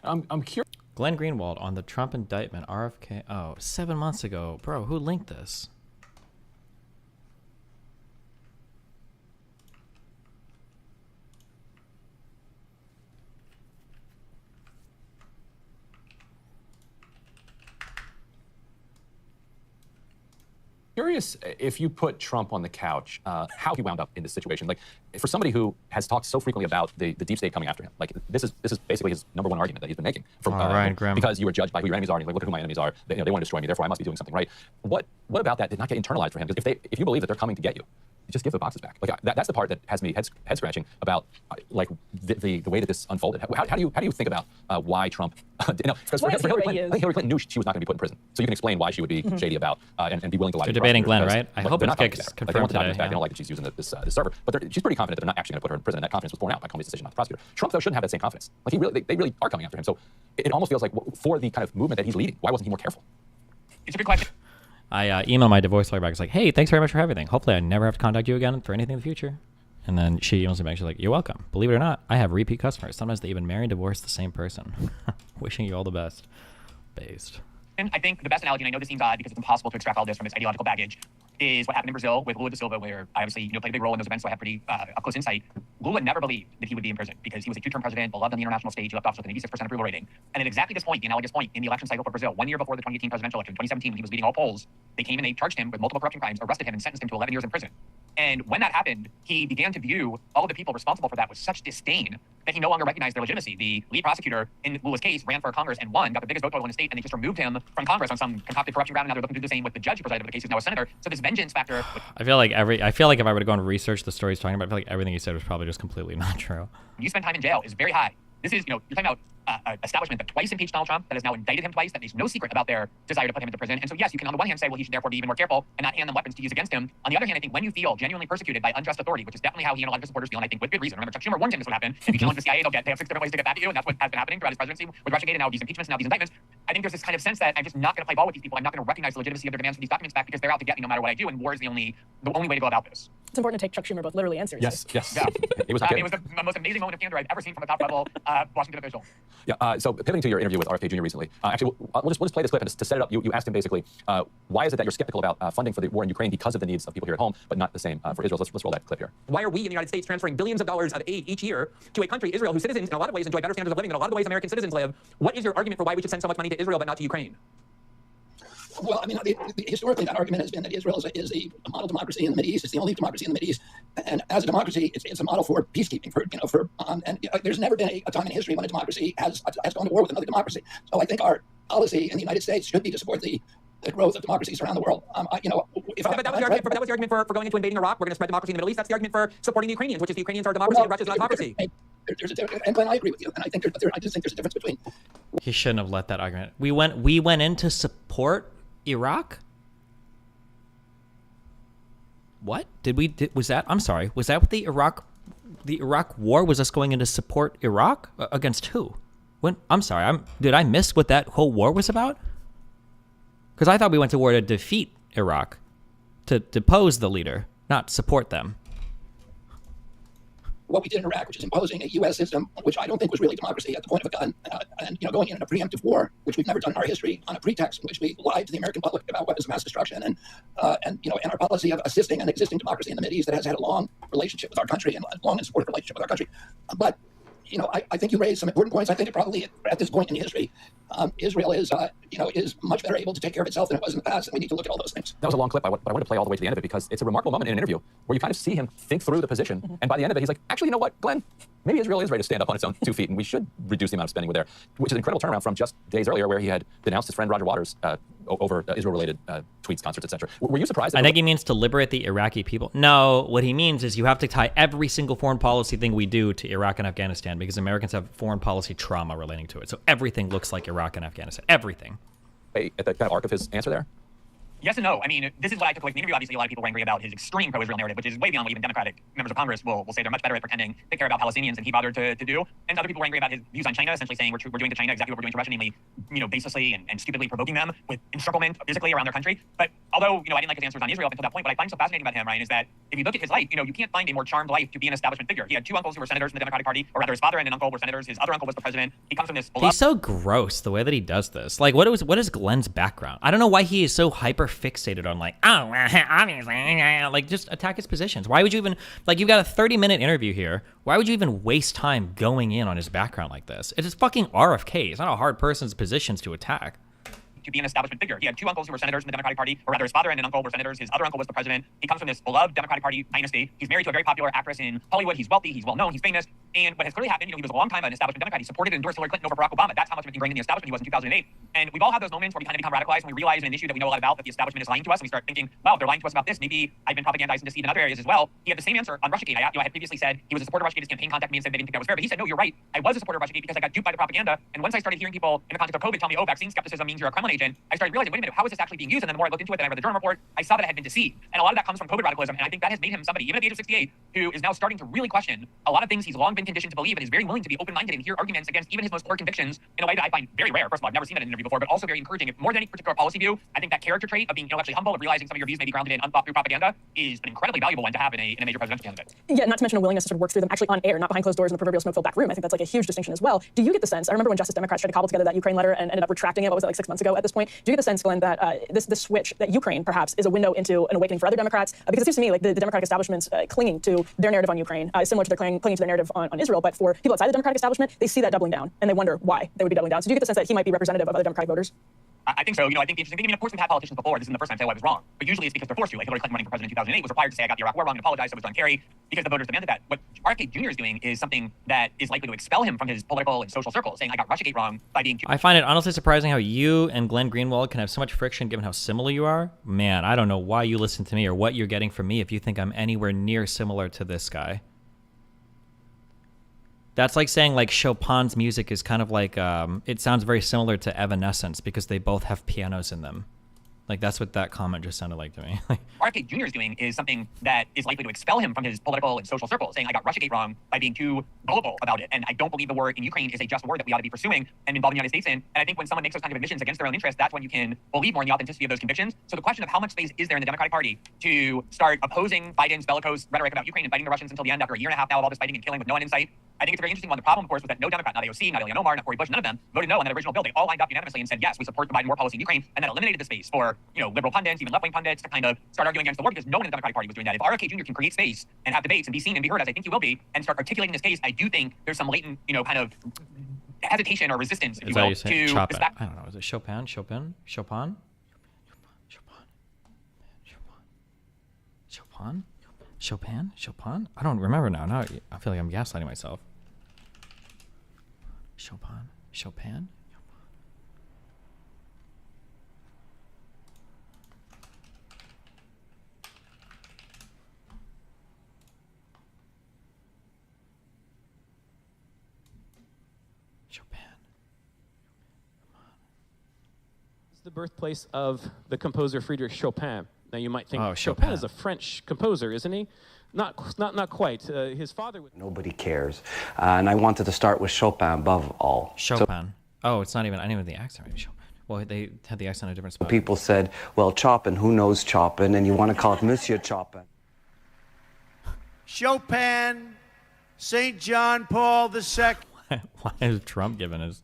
I'm curious. Glenn Greenwald on the Trump indictment, RFK. Oh, 7 months ago. Bro, who linked this? Curious if you put Trump on the couch, how he wound up in this situation. Like, for somebody who has talked so frequently about the deep state coming after him, like this is basically his number one argument that he's been making. From, Ryan Grimm. Because you were judged by who your enemies are, and you're like, look at who my enemies are. They want to destroy me, therefore I must be doing something right. What about that did not get internalized for him? Because if you believe that they're coming to get you, just give the boxes back. Like that's the part that has me head scratching about like the way that this unfolded. How do you think about why Trump? Because for Hillary Clinton, I think Hillary Clinton knew she was not going to be put in prison. So you can explain why she would be shady about and be willing to lie. They're to debating prosecutors, Glenn, right? I hope they're it's not gets confirmed. They want the documents today, back. They don't like that she's using this server, but she's pretty confident they're not actually going to put her in prison. That confidence was borne out by Comey's decision not to prosecute her. Trump though shouldn't have that same confidence. Like they really are coming after him. So it almost feels like for the kind of movement that he's leading, why wasn't he more careful? It's a good question. I emailed my divorce lawyer back. It's like, hey, thanks very much for everything. Hopefully I never have to contact you again for anything in the future. And then she emails me back. She's like, you're welcome. Believe it or not, I have repeat customers. Sometimes they even marry and divorce the same person. Wishing you all the best. Based. I think the best analogy, and I know this seems odd because it's impossible to extract all this from its ideological baggage, is what happened in Brazil with Lula da Silva, where I obviously played a big role in those events, so I have pretty up-close insight. Lula never believed that he would be in prison because he was a two-term president, beloved on the international stage, he left office with an 86% approval rating. And at exactly this point, the analogous point in the election cycle for Brazil, 1 year before the 2018 presidential election, 2017, when he was leading all polls, they came and they charged him with multiple corruption crimes, arrested him, and sentenced him to 11 years in prison. And when that happened, he began to view all of the people responsible for that with such disdain that he no longer recognized their legitimacy. The lead prosecutor in Lula's case ran for Congress and won, got the biggest vote total in the state, and they just removed him from Congress on some concocted corruption ground, and now they're looking to do the same with the judge who presided over the case, who's now a senator. So this vengeance factor. I feel like if I were to go and research the story he's talking about, I feel like everything he said was probably just completely not true. You spend time in jail is very high. This is, you're talking about an establishment that twice impeached Donald Trump, that has now indicted him twice, that makes no secret about their desire to put him into prison. And so, yes, you can on the one hand say, well, he should therefore be even more careful and not hand them weapons to use against him. On the other hand, I think when you feel genuinely persecuted by unjust authority, which is definitely how he and a lot of his supporters feel, and I think with good reason. Remember, Chuck Schumer warned him this would happen. If you challenge the CIA, they have 6 different ways to get back at you, and that's what has been happening throughout his presidency with Russiagate and now these impeachments and now these indictments. I think there's this kind of sense that I'm just not going to play ball with these people. I'm not going to recognize the legitimacy of their demands for these documents back because they're out to get me no matter what I do, and war is the only way to go about this. It's important to take Chuck Schumer both literally and seriously. Yes. Yeah. It was the most amazing moment of candor I've ever seen from a top-level Washington official. Yeah. So pivoting to your interview with RFK Jr. recently, actually, we'll just play this clip, and to set it up, you asked him basically, why is it that you're skeptical about funding for the war in Ukraine because of the needs of people here at home, but not the same for Israel? Let's roll that clip here. Why are we in the United States transferring billions of dollars of aid each year to a country, Israel, whose citizens in a lot of ways enjoy better standards of living than a lot of the ways American citizens live? What is your argument for why we should send so much money to Israel but not to Ukraine? Well, I mean, historically, that argument has been that Israel is a model democracy in the Mideast. It's the only democracy in the Mideast, and as a democracy, it's a model for peacekeeping. There's never been a time in history when a democracy has gone to war with another democracy. So I think our policy in the United States should be to support the growth of democracies around the world. That was the argument for going into invading Iraq. We're going to spread democracy in the Middle East. That's the argument for supporting the Ukrainians, which is the Ukrainians are a democracy and Russia's not a democracy. And Glenn, I agree with you, and I just think there's a difference between. He shouldn't have let that argument. We went in to support Iraq. What was that? I'm sorry. Was that what the Iraq War was? Us going in to support Iraq against who? When? I'm sorry. Did I miss what that whole war was about? Because I thought we went to war to defeat Iraq, to depose the leader, not support them. What we did in Iraq, which is imposing a U.S. system, which I don't think was really democracy at the point of a gun, and going in a preemptive war, which we've never done in our history, on a pretext in which we lied to the American public about weapons of mass destruction, and our policy of assisting an existing democracy in the Mideast that has had a long relationship with our country and a long and supportive relationship with our country. But I think you raised some important points. I think probably at this point in history, Israel is much better able to take care of itself than it was in the past, and we need to look at all those things. That was a long clip, but I want to play all the way to the end of it because it's a remarkable moment in an interview where you kind of see him think through the position, and by the end of it, he's like, actually, you know what, Glenn? Maybe Israel is ready to stand up on its own 2 feet, and we should reduce the amount of spending we're there, which is an incredible turnaround from just days earlier where he had denounced his friend Roger Waters over Israel-related tweets, concerts, etc. Were you surprised? I think he means to liberate the Iraqi people. No, what he means is you have to tie every single foreign policy thing we do to Iraq and Afghanistan because Americans have foreign policy trauma relating to it. So everything looks like Iraq and Afghanistan. Everything. At the kind of arc of his answer there? Yes and no. I mean, this is what I took away from the interview. Obviously, a lot of people were angry about his extreme pro-Israel narrative, which is way beyond what even Democratic members of Congress will say. They're much better at pretending they care about Palestinians than he bothered to do. And other people were angry about his views on China, essentially saying we're doing to China exactly what we're doing to Russia, namely, baselessly and stupidly provoking them with encirclement physically around their country. But although, I didn't like his answers on Israel up until that point, what I find so fascinating about him, Ryan, is that if you look at his life, you can't find a more charmed life to be an establishment figure. He had 2 uncles who were senators in the Democratic Party, or rather his father and an uncle were senators. His other uncle was the president. He comes from this beloved... He's so gross the way that he does this. Like, what is Glenn's background? I don't know why he is so hyper fixated on obviously, just attack his positions. Why would you even, you've got a 30-minute interview here. Why would you even waste time going in on his background like this? It's just fucking RFK. It's not a hard person's positions to attack. To be an establishment figure. He had 2 uncles who were senators in the Democratic Party, or rather his father and an uncle were senators. His other uncle was the president. He comes from this beloved Democratic Party dynasty. He's married to a very popular actress in Hollywood. He's wealthy. He's well-known. He's famous. And what has clearly happened, he was a long time an establishment Democrat. He supported and endorsed Hillary Clinton over Barack Obama. That's how much of an ingrained in the establishment he was in 2008. And we've all had those moments where we kind of become radicalized when we realize in an issue that we know a lot about that the establishment is lying to us, and we start thinking, wow, they're lying to us about this. Maybe I've been propagandized and deceived in other areas as well. He had the same answer on Russiagate. I had previously said he was a supporter of Russiagate. His campaign contacted me and said they didn't think that was fair. But he said, no, you're right. I was a supporter of Russiagate because I got duped by the propaganda. And once I started hearing people in the context of COVID tell me, oh, vaccine skepticism means you're a Kremlin agent, I started realizing, wait a minute, how is this actually being used? And then the more I looked into it, then I read the journal report, I saw that I had been deceived. And a lot of that comes from COVID radicalism. And I think that has made him somebody, even at the age of 68, who is now starting to really question a lot of things he's long been conditioned to believe and is very willing to be open-minded and hear arguments against even his most core convictions in a way that I find very rare. First of all, I've never seen that in an interview before, but also very encouraging. If more than any particular policy view, I think that character trait of being intellectually humble, of realizing some of your views may be grounded in unthought through propaganda is an incredibly valuable one to have in a major presidential candidate. Yeah, not to mention a willingness to sort of work through them actually on air, not behind closed doors in the proverbial smoke-filled back room. I think that's a huge distinction as well. Do you get the sense, I remember when Justice Democrats tried to cobble together that Ukraine letter and ended up retracting it, what was it, 6 months ago at this point? Do you get the sense, Glenn, that this switch, that Ukraine perhaps is a window into an awakening for other Democrats? Because it seems to me like the Democratic establishment's clinging to their narrative on Ukraine is similar to their clinging to their narrative on Israel, but for people outside the Democratic establishment, they see that doubling down and they wonder why they would be doubling down. So do you get the sense that he might be representative of other Democratic voters? I think so. I think the interesting thing, of course, we've had politicians before. This isn't the first time I say, well, I was wrong. But usually it's because they're forced to. Like Hillary Clinton running for president in 2008 was required to say, I got the Iraq War wrong and apologize, so it was John Kerry, because the voters demanded that. What RFK Jr. is doing is something that is likely to expel him from his political and social circles, saying, I got Russiagate wrong by being too... I find it honestly surprising how you and Glenn Greenwald can have so much friction given how similar you are. Man, I don't know why you listen to me or what you're getting from me if you think I'm anywhere near similar to this guy. That's like saying Chopin's music is kind of it sounds very similar to Evanescence because they both have pianos in them. That's what that comment just sounded like to me. RFK Jr. is doing is something that is likely to expel him from his political and social circles, saying, I got Russiagate wrong by being too gullible about it. And I don't believe the war in Ukraine is a just war that we ought to be pursuing and involving the United States in. And I think when someone makes those kind of admissions against their own interest, that's when you can believe more in the authenticity of those convictions. So the question of how much space is there in the Democratic Party to start opposing Biden's bellicose rhetoric about Ukraine and fighting the Russians until the end after a year and a half now of all this fighting and killing with no end in sight, I think it's a very interesting one. The problem, of course, was that no Democrat, not AOC, not Ilhan Omar, not Cory Bush, none of them voted no on that original bill. They all lined up unanimously and said, yes, we support the Biden war policy in Ukraine, and that eliminated the space for, liberal pundits, even left-wing pundits, to kind of start arguing against the war because no one in the Democratic Party was doing that. If RFK Jr. can create space and have debates and be seen and be heard, as I think he will be, and start articulating this case, I do think there's some latent, kind of hesitation or resistance, if you will, to Chopin. I don't know. Is it Chopin? Chopin? Chopin? I don't remember now. Now I feel like I'm gaslighting myself. Chopin? It's the birthplace of the composer Friedrich Chopin. Now you might think Oh, Chopin Chopin. is a French composer, isn't he? Not quite. His father was. Nobody cares. And I wanted to start with Chopin above all. Chopin. Oh, it's not even. I didn't even the accent right. Chopin. Well, they had the accent in a different So spot. people said, well, Chopin, who knows Chopin? And you want to call it Monsieur Chopin. Chopin, St. John Paul II. Why is Trump giving his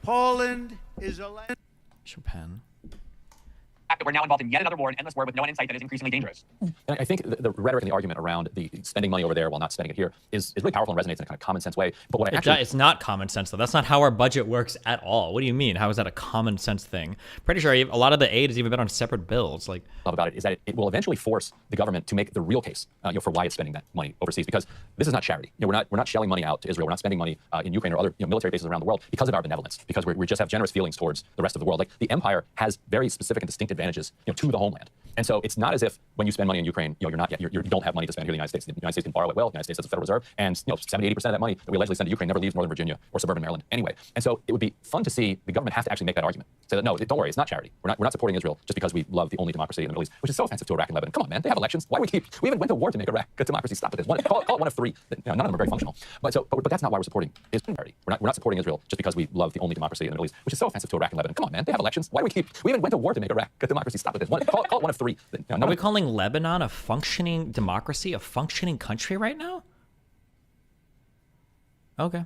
Poland is a land. Chopin? That we're now involved in yet another war, an endless war with no end in sight that is increasingly dangerous. And I think the rhetoric and the argument around the spending money over there while not spending it here is really powerful and resonates in a kind of common sense way. But what I actually It's not common sense though. That's not how our budget works at all. What do you mean? How is that a common sense thing? Pretty sure a lot of the aid has even been on separate bills. Like love about it is that it will eventually force the government to make the real case, for why it's spending that money overseas. Because this is not charity. We're not shelling money out to Israel. We're not spending money in Ukraine or other military bases around the world because of our benevolence. Because we just have generous feelings towards the rest of the world. Like the empire has very specific and distinct advantages, to the homeland. And so it's not as if when you spend money in Ukraine, you don't have money to spend here in the United States. The United States can borrow it well. The United States has a Federal Reserve, and 70-80% of that money that we allegedly send to Ukraine never leaves Northern Virginia or suburban Maryland anyway. And so it would be fun to see the government have to actually make that argument. Say that no, don't worry, it's not charity. We're not supporting Israel just because we love the only democracy in the Middle East, which is so offensive to Iraq and Lebanon. Come on, man, they have elections. Why we even went to war to make Iraq a democracy? Stop with this. Call it one of three. None of them are very functional. But that's not why we're supporting charity. We're not supporting Israel just because we love the only democracy in the Middle East, which is so offensive to Iraq and Lebanon. Come on, man, they have elections. Why we even went to war to make Iraq a democracy? Stop with this. Call it one of three. Are we calling Lebanon a functioning democracy, a functioning country right now? Okay.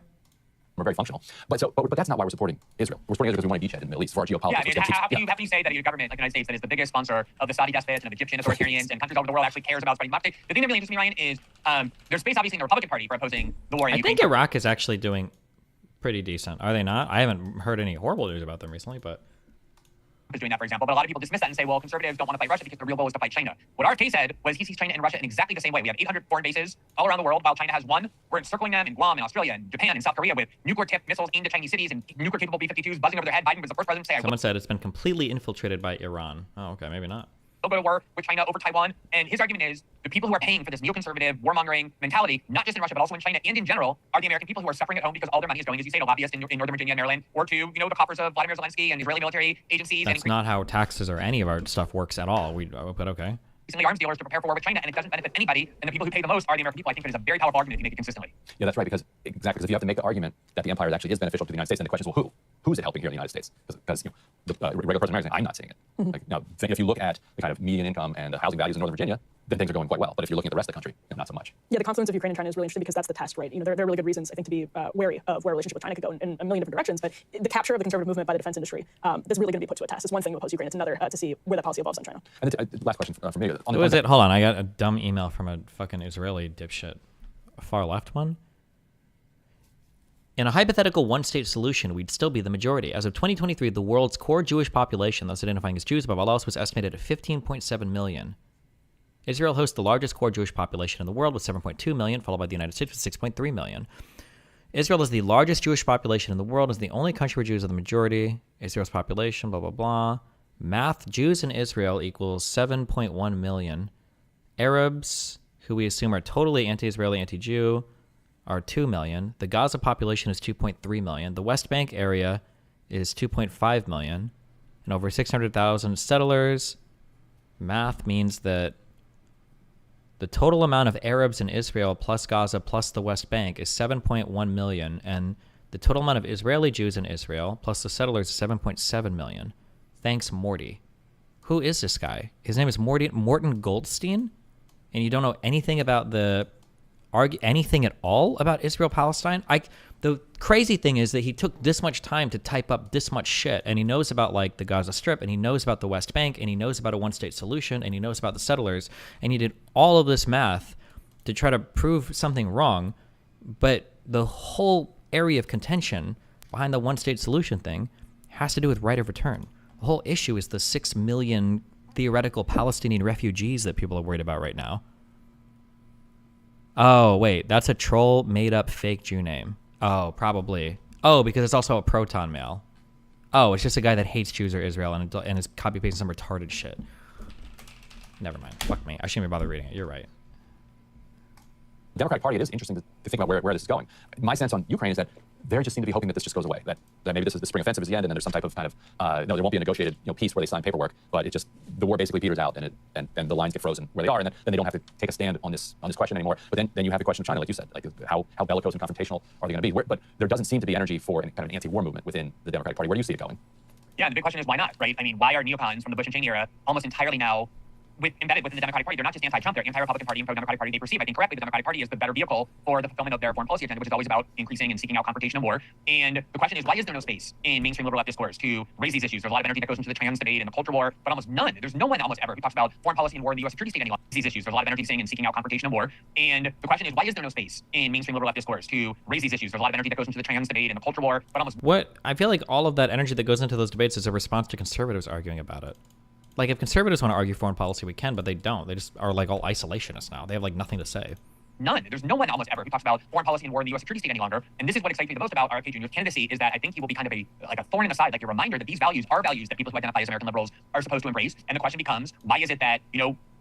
We're very functional. But that's not why we're supporting Israel. We're supporting Israel because we want a beachhead in the Middle East for our geopolitics. Yeah, I mean, how can you say that a government like the United States that is the biggest sponsor of the Saudi despots and of Egyptian authoritarians and countries all over the world actually cares about spreading democracy? The thing that really interests me, Ryan, is there's space obviously in the Republican Party for opposing the war in I Ukraine. think Iraq is actually doing pretty decent. Are they not? I haven't heard any horrible news about them recently, but is doing that, for example. But a lot of people dismiss that and say, well, conservatives don't want to fight Russia because the real goal is to fight China. What RFK said was he sees China and Russia in exactly the same way. We have 800 foreign bases all around the world, while China has one. We're encircling them in Guam and Australia and Japan and South Korea with nuclear-tipped missiles aimed at Chinese cities and nuclear-capable B-52s buzzing over their head. Biden was the first president to say, someone said it's been completely infiltrated by Iran. Oh, okay, maybe not. We'll go to war with China over Taiwan. And his argument is the people who are paying for this neoconservative, warmongering mentality, not just in Russia, but also in China and in general, are the American people who are suffering at home because all their money is going, as you say, to lobbyists in Northern Virginia and Maryland, or to, the coffers of Vladimir Zelensky and Israeli military agencies. That's not how taxes or any of our stuff works at all. But okay. Recently arms dealers to prepare for war with China, and it doesn't benefit anybody. And the people who pay the most are the American people. I think that is a very powerful argument if you make it consistently. Yeah, that's right. Because if you have to make the argument that the empire actually is beneficial to the United States, then the question is, well, who's it helping here in the United States? Because the regular person American, I'm not seeing it. Like, now, if you look at the kind of median income and the housing values in Northern Virginia, then things are going quite well. But if you're looking at the rest of the country, not so much. Yeah, the confluence of Ukraine and China is really interesting because that's the test, right? There are really good reasons, I think, to be wary of where a relationship with China could go in a million different directions. But the capture of the conservative movement by the defense industry is really going to be put to a test. It's one thing to oppose Ukraine. It's another to see where that policy evolves on China. And last question for me. Who is it? Hold on. I got a dumb email from a fucking Israeli dipshit. A far left one. In a hypothetical one-state solution, we'd still be the majority. As of 2023, the world's core Jewish population, thus identifying as Jews above all else, was estimated at 15.7 million. Israel hosts the largest core Jewish population in the world with 7.2 million, followed by the United States with 6.3 million. Israel is the largest Jewish population in the world, is the only country where Jews are the majority. Israel's population, blah, blah, blah. Math, Jews in Israel equals 7.1 million. Arabs, who we assume are totally anti-Israeli, anti-Jew, are 2 million. The Gaza population is 2.3 million. The West Bank area is 2.5 million. And over 600,000 settlers. Math means that the total amount of Arabs in Israel plus Gaza plus the West Bank is 7.1 million. And the total amount of Israeli Jews in Israel plus the settlers is 7.7 million. Thanks, Morty. Who is this guy? His name is Morton Goldstein? And you don't know anything about anything at all about Israel-Palestine? The crazy thing is that he took this much time to type up this much shit, and he knows about like the Gaza Strip, and he knows about the West Bank, and he knows about a one-state solution, and he knows about the settlers, and he did all of this math to try to prove something wrong, but the whole area of contention behind the one-state solution thing has to do with right of return. The whole issue is the 6 million theoretical Palestinian refugees that people are worried about right now. Oh, wait, that's a troll made-up fake Jew name. Oh, probably. Oh, because it's also a proton mail. Oh, it's just a guy that hates Jews or Israel and is copy-pasting some retarded shit. Never mind. Fuck me. I shouldn't even bother reading it. You're right. The Democratic Party, it is interesting to think about where this is going. My sense on Ukraine is that they just seem to be hoping that this just goes away. That maybe the spring offensive is the end, and then there's some type of kind of no, there won't be a negotiated peace where they sign paperwork, but the war basically peters out, and the lines get frozen where they are, and then they don't have to take a stand on this question anymore. But then you have the question of China, like you said, like how bellicose and confrontational are they going to be? But there doesn't seem to be energy for kind of an anti-war movement within the Democratic Party. Where do you see it going? Yeah, and the big question is why not, right? I mean, why are neocons from the Bush and Cheney era almost entirely now embedded within the Democratic Party? They're not just anti-Trump, they're anti-Republican Party and pro-Democratic Party. They perceive, I think correctly, the Democratic Party is the better vehicle for the fulfillment of their foreign policy agenda, which is always about increasing and seeking out confrontation and war. And the question is, why is there no space in mainstream liberal left discourse to raise these issues? There's a lot of energy that goes into the trans debate and the culture war, but almost none. There's no one almost ever who talks about foreign policy and war in the U.S. security state any longer. These issues. There's a lot of energy saying and seeking out confrontation and war. And the question is, why is there no space in mainstream liberal left discourse to raise these issues? There's a lot of energy that goes into the trans debate and the culture war, but almost I feel like all of that energy that goes into those debates is a response to conservatives arguing about it. Like, if conservatives want to argue foreign policy, we can, but they don't. They just are, like, all isolationists now. They have, like, nothing to say. None. There's no one almost ever who talks about foreign policy and war in the U.S. security state any longer. And this is what excites me the most about RFK Jr.'s candidacy, is that I think he will be kind of a thorn in the side, like a reminder that these values are values that people who identify as American liberals are supposed to embrace. And the question becomes, why is it that,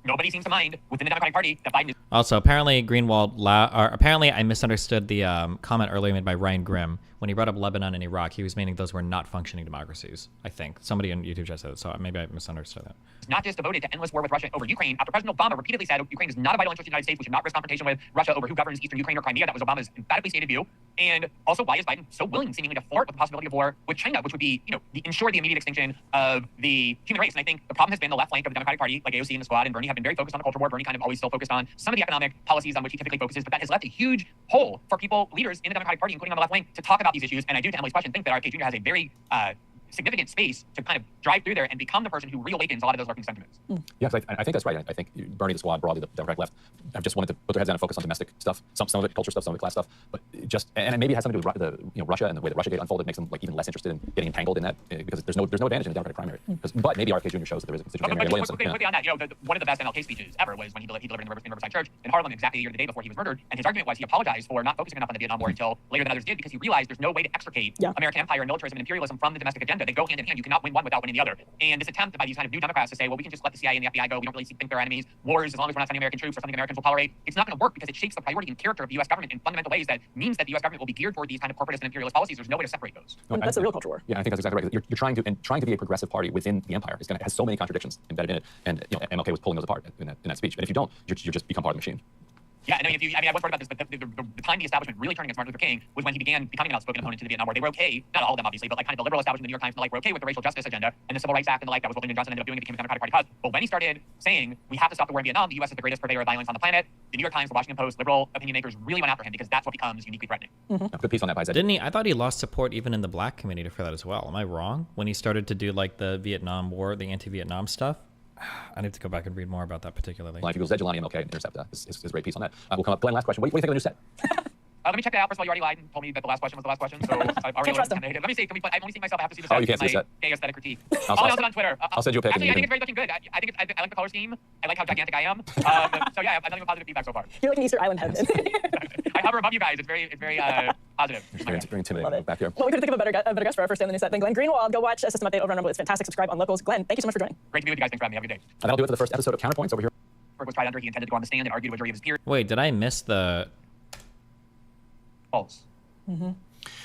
nobody seems to mind within the Democratic Party that Biden is... Also, apparently apparently I misunderstood the comment earlier made by Ryan Grimm. When he brought up Lebanon and Iraq, he was meaning those were not functioning democracies, I think. Somebody on YouTube just said it, so maybe I misunderstood that. Not just devoted to endless war with Russia over Ukraine, after President Obama repeatedly said Ukraine is not a vital interest of the United States, we should not risk confrontation with Russia over who governs eastern Ukraine or Crimea. That was Obama's emphatically stated view. And also, why is Biden so willing, seemingly, to flirt with the possibility of war with China, which would be, ensure the immediate extinction of the human race? And I think the problem has been the left flank of the Democratic Party, like AOC and the Squad and Bernie, have been very focused on the culture war. Bernie kind of always still focused on some of the economic policies on which he typically focuses, but that has left a huge hole for leaders in the Democratic Party, including on the left wing, to talk about these issues. And I do, to Emily's question, think that RFK Jr. has a very significant space to kind of drive through there and become the person who reawakens a lot of those lurking sentiments. Yeah, I think that's right. I think Bernie, the Squad, broadly the Democratic left, have just wanted to put their heads down and focus on domestic stuff, some of it culture stuff, some of it class stuff, but and maybe it has something to do with Russia and the way that Russiagate unfolded makes them like even less interested in getting entangled in that because there's no advantage in the Democratic primary. But maybe RFK Jr. shows that there is a constituency. Quickly on that, one of the best MLK speeches ever was when he delivered in Riverside Church in Harlem exactly a year the day before he was murdered, and his argument was he apologized for not focusing enough on the Vietnam War until later than others did because he realized there's no way to extricate American empire and militarism and imperialism from the domestic agenda. They go hand in hand. You cannot win one without winning the other. And this attempt by these kind of new Democrats to say, well, we can just let the CIA and the FBI go. We don't really think they're enemies. Wars, as long as we're not sending American troops or something Americans will tolerate, it's not going to work because it shapes the priority and character of the U.S. government in fundamental ways that means that the U.S. government will be geared toward these kind of corporatist and imperialist policies. There's no way to separate those. No, that's a real culture war. Yeah, I think that's exactly right. You're trying to be a progressive party within the empire. It has so many contradictions embedded in it, and MLK was pulling those apart in that speech. But if you don't, you just become part of the machine. Yeah, I I once wrote about this, but the time the establishment really turned against Martin Luther King was when he began becoming an outspoken opponent to the Vietnam War. They were okay, not all of them obviously, but like kind of the liberal establishment, the New York Times and the like, were okay with the racial justice agenda and the Civil Rights Act and the like. That was what Lyndon Johnson ended up doing. It became a Democratic Party cause. But when he started saying we have to stop the war in Vietnam, the U.S. is the greatest purveyor of violence on the planet, the New York Times, the Washington Post, liberal opinion makers really went after him because that's what becomes uniquely threatening. Good piece on that, Didn't he? I thought he lost support even in the black community for that as well. Am I wrong? When he started to do like the Vietnam War, the anti-Vietnam stuff. I need to go back and read more about that particularly. Well, if you go Zedulani MLK, intercept that. It's a great piece on that. We'll come up. Glenn, last question. What do you think of the new set? Let me check that out. First of all, you already lied and told me that the last question was the last question, so I've already trust him. Let me see. I've only seen myself. I have to see the set. Oh, you can't see the set. Gay aesthetic critique. I'll I'll on Twitter. I'll send you a pic. Actually, I think it's very looking good. I like the color scheme. I like how gigantic I am. So yeah, I have nothing but positive feedback so far. You're like an Easter Island heaven. I hover above you guys. It's very positive. Very intimidating back here. Well, we couldn't think of a better guest for our first day on the new set than Glenn Greenwald. Go watch a System Update over on Rumble. It's fantastic. Subscribe on Locals. Glenn, thank you so much for joining. Great to be with you guys. Thanks for having me. Have a good day. And that'll do it for the first episode of Counterpoints over here. Was tried under. He intended to go on the stand and argue with a jury of his peers. Wait, did I miss the? False.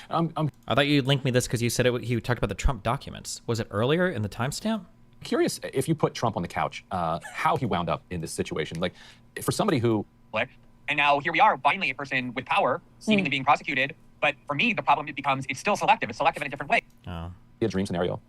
I thought you linked me this because you said he talked about the Trump documents. Was it earlier in the timestamp? Curious if you put Trump on the couch, how he wound up in this situation. Like, for somebody who... And now here we are, finally a person with power, seemingly being prosecuted. But for me, the problem becomes it's still selective. It's selective in a different way. Oh. A dream scenario.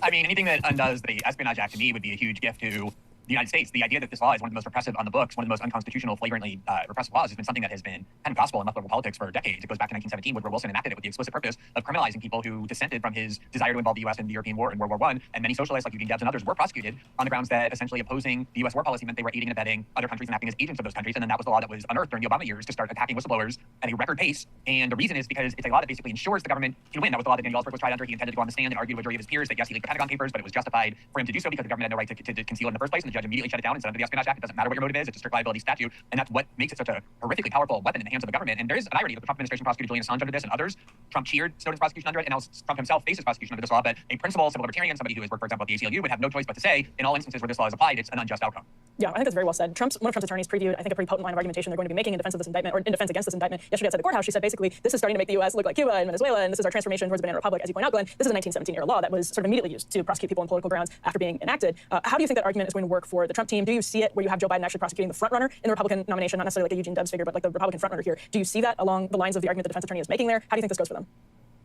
I mean, anything that undoes the Espionage Act to me would be a huge gift to the United States. The idea that this law is one of the most repressive on the books, one of the most unconstitutional, flagrantly repressive laws, has been something that has been kind of gospel in left liberal politics for decades. It goes back to 1917, Woodrow Wilson enacted it with the explicit purpose of criminalizing people who dissented from his desire to involve the U.S. in the European War and World War I. And many socialists like Eugene Debs and others were prosecuted on the grounds that essentially opposing the U.S. war policy meant they were aiding and abetting other countries and acting as agents of those countries. And then that was the law that was unearthed during the Obama years to start attacking whistleblowers at a record pace. And the reason is because it's a law that basically ensures the government can win. That was the law that Daniel Ellsberg was tried under. He intended to go on the stand and argue with a jury of his peers that yes, he leaked the Pentagon Papers, but it was justified for him to do so because the government had no right to conceal it in the first place. And the judge immediately shut it down and send it to the Espionage Act. It doesn't matter what your motive is. It's a strict liability statute. And that's what makes it such a horrifically powerful weapon in the hands of the government. And there is an irony that the Trump administration prosecuted Julian Assange under this and others. Trump cheered Snowden's prosecution under it, and now Trump himself faces prosecution under this law. But a principal civil libertarian, somebody who has worked, for example, at the ACLU, would have no choice but to say, in all instances where this law is applied, it's an unjust outcome. Yeah, I think that's very well said. One of Trump's attorneys previewed, I think, a pretty potent line of argumentation they're going to be making in defense of this indictment, or in defense against this indictment. Yesterday outside the courthouse, she said basically, this is starting to make the U.S. look like Cuba and Venezuela, and this is our transformation towards a banana republic. As you point out, Glenn, this is a 1917-era law that was sort of immediately used to prosecute people on political grounds after being enacted. How do you think that argument is going to work for the Trump team? Do you see it where you have Joe Biden actually prosecuting the front-runner in the Republican nomination, not necessarily like a Eugene Debs figure, but like the Republican front-runner here? Do you see that along the lines of the argument the defense attorney is making there? How do you think this goes for them?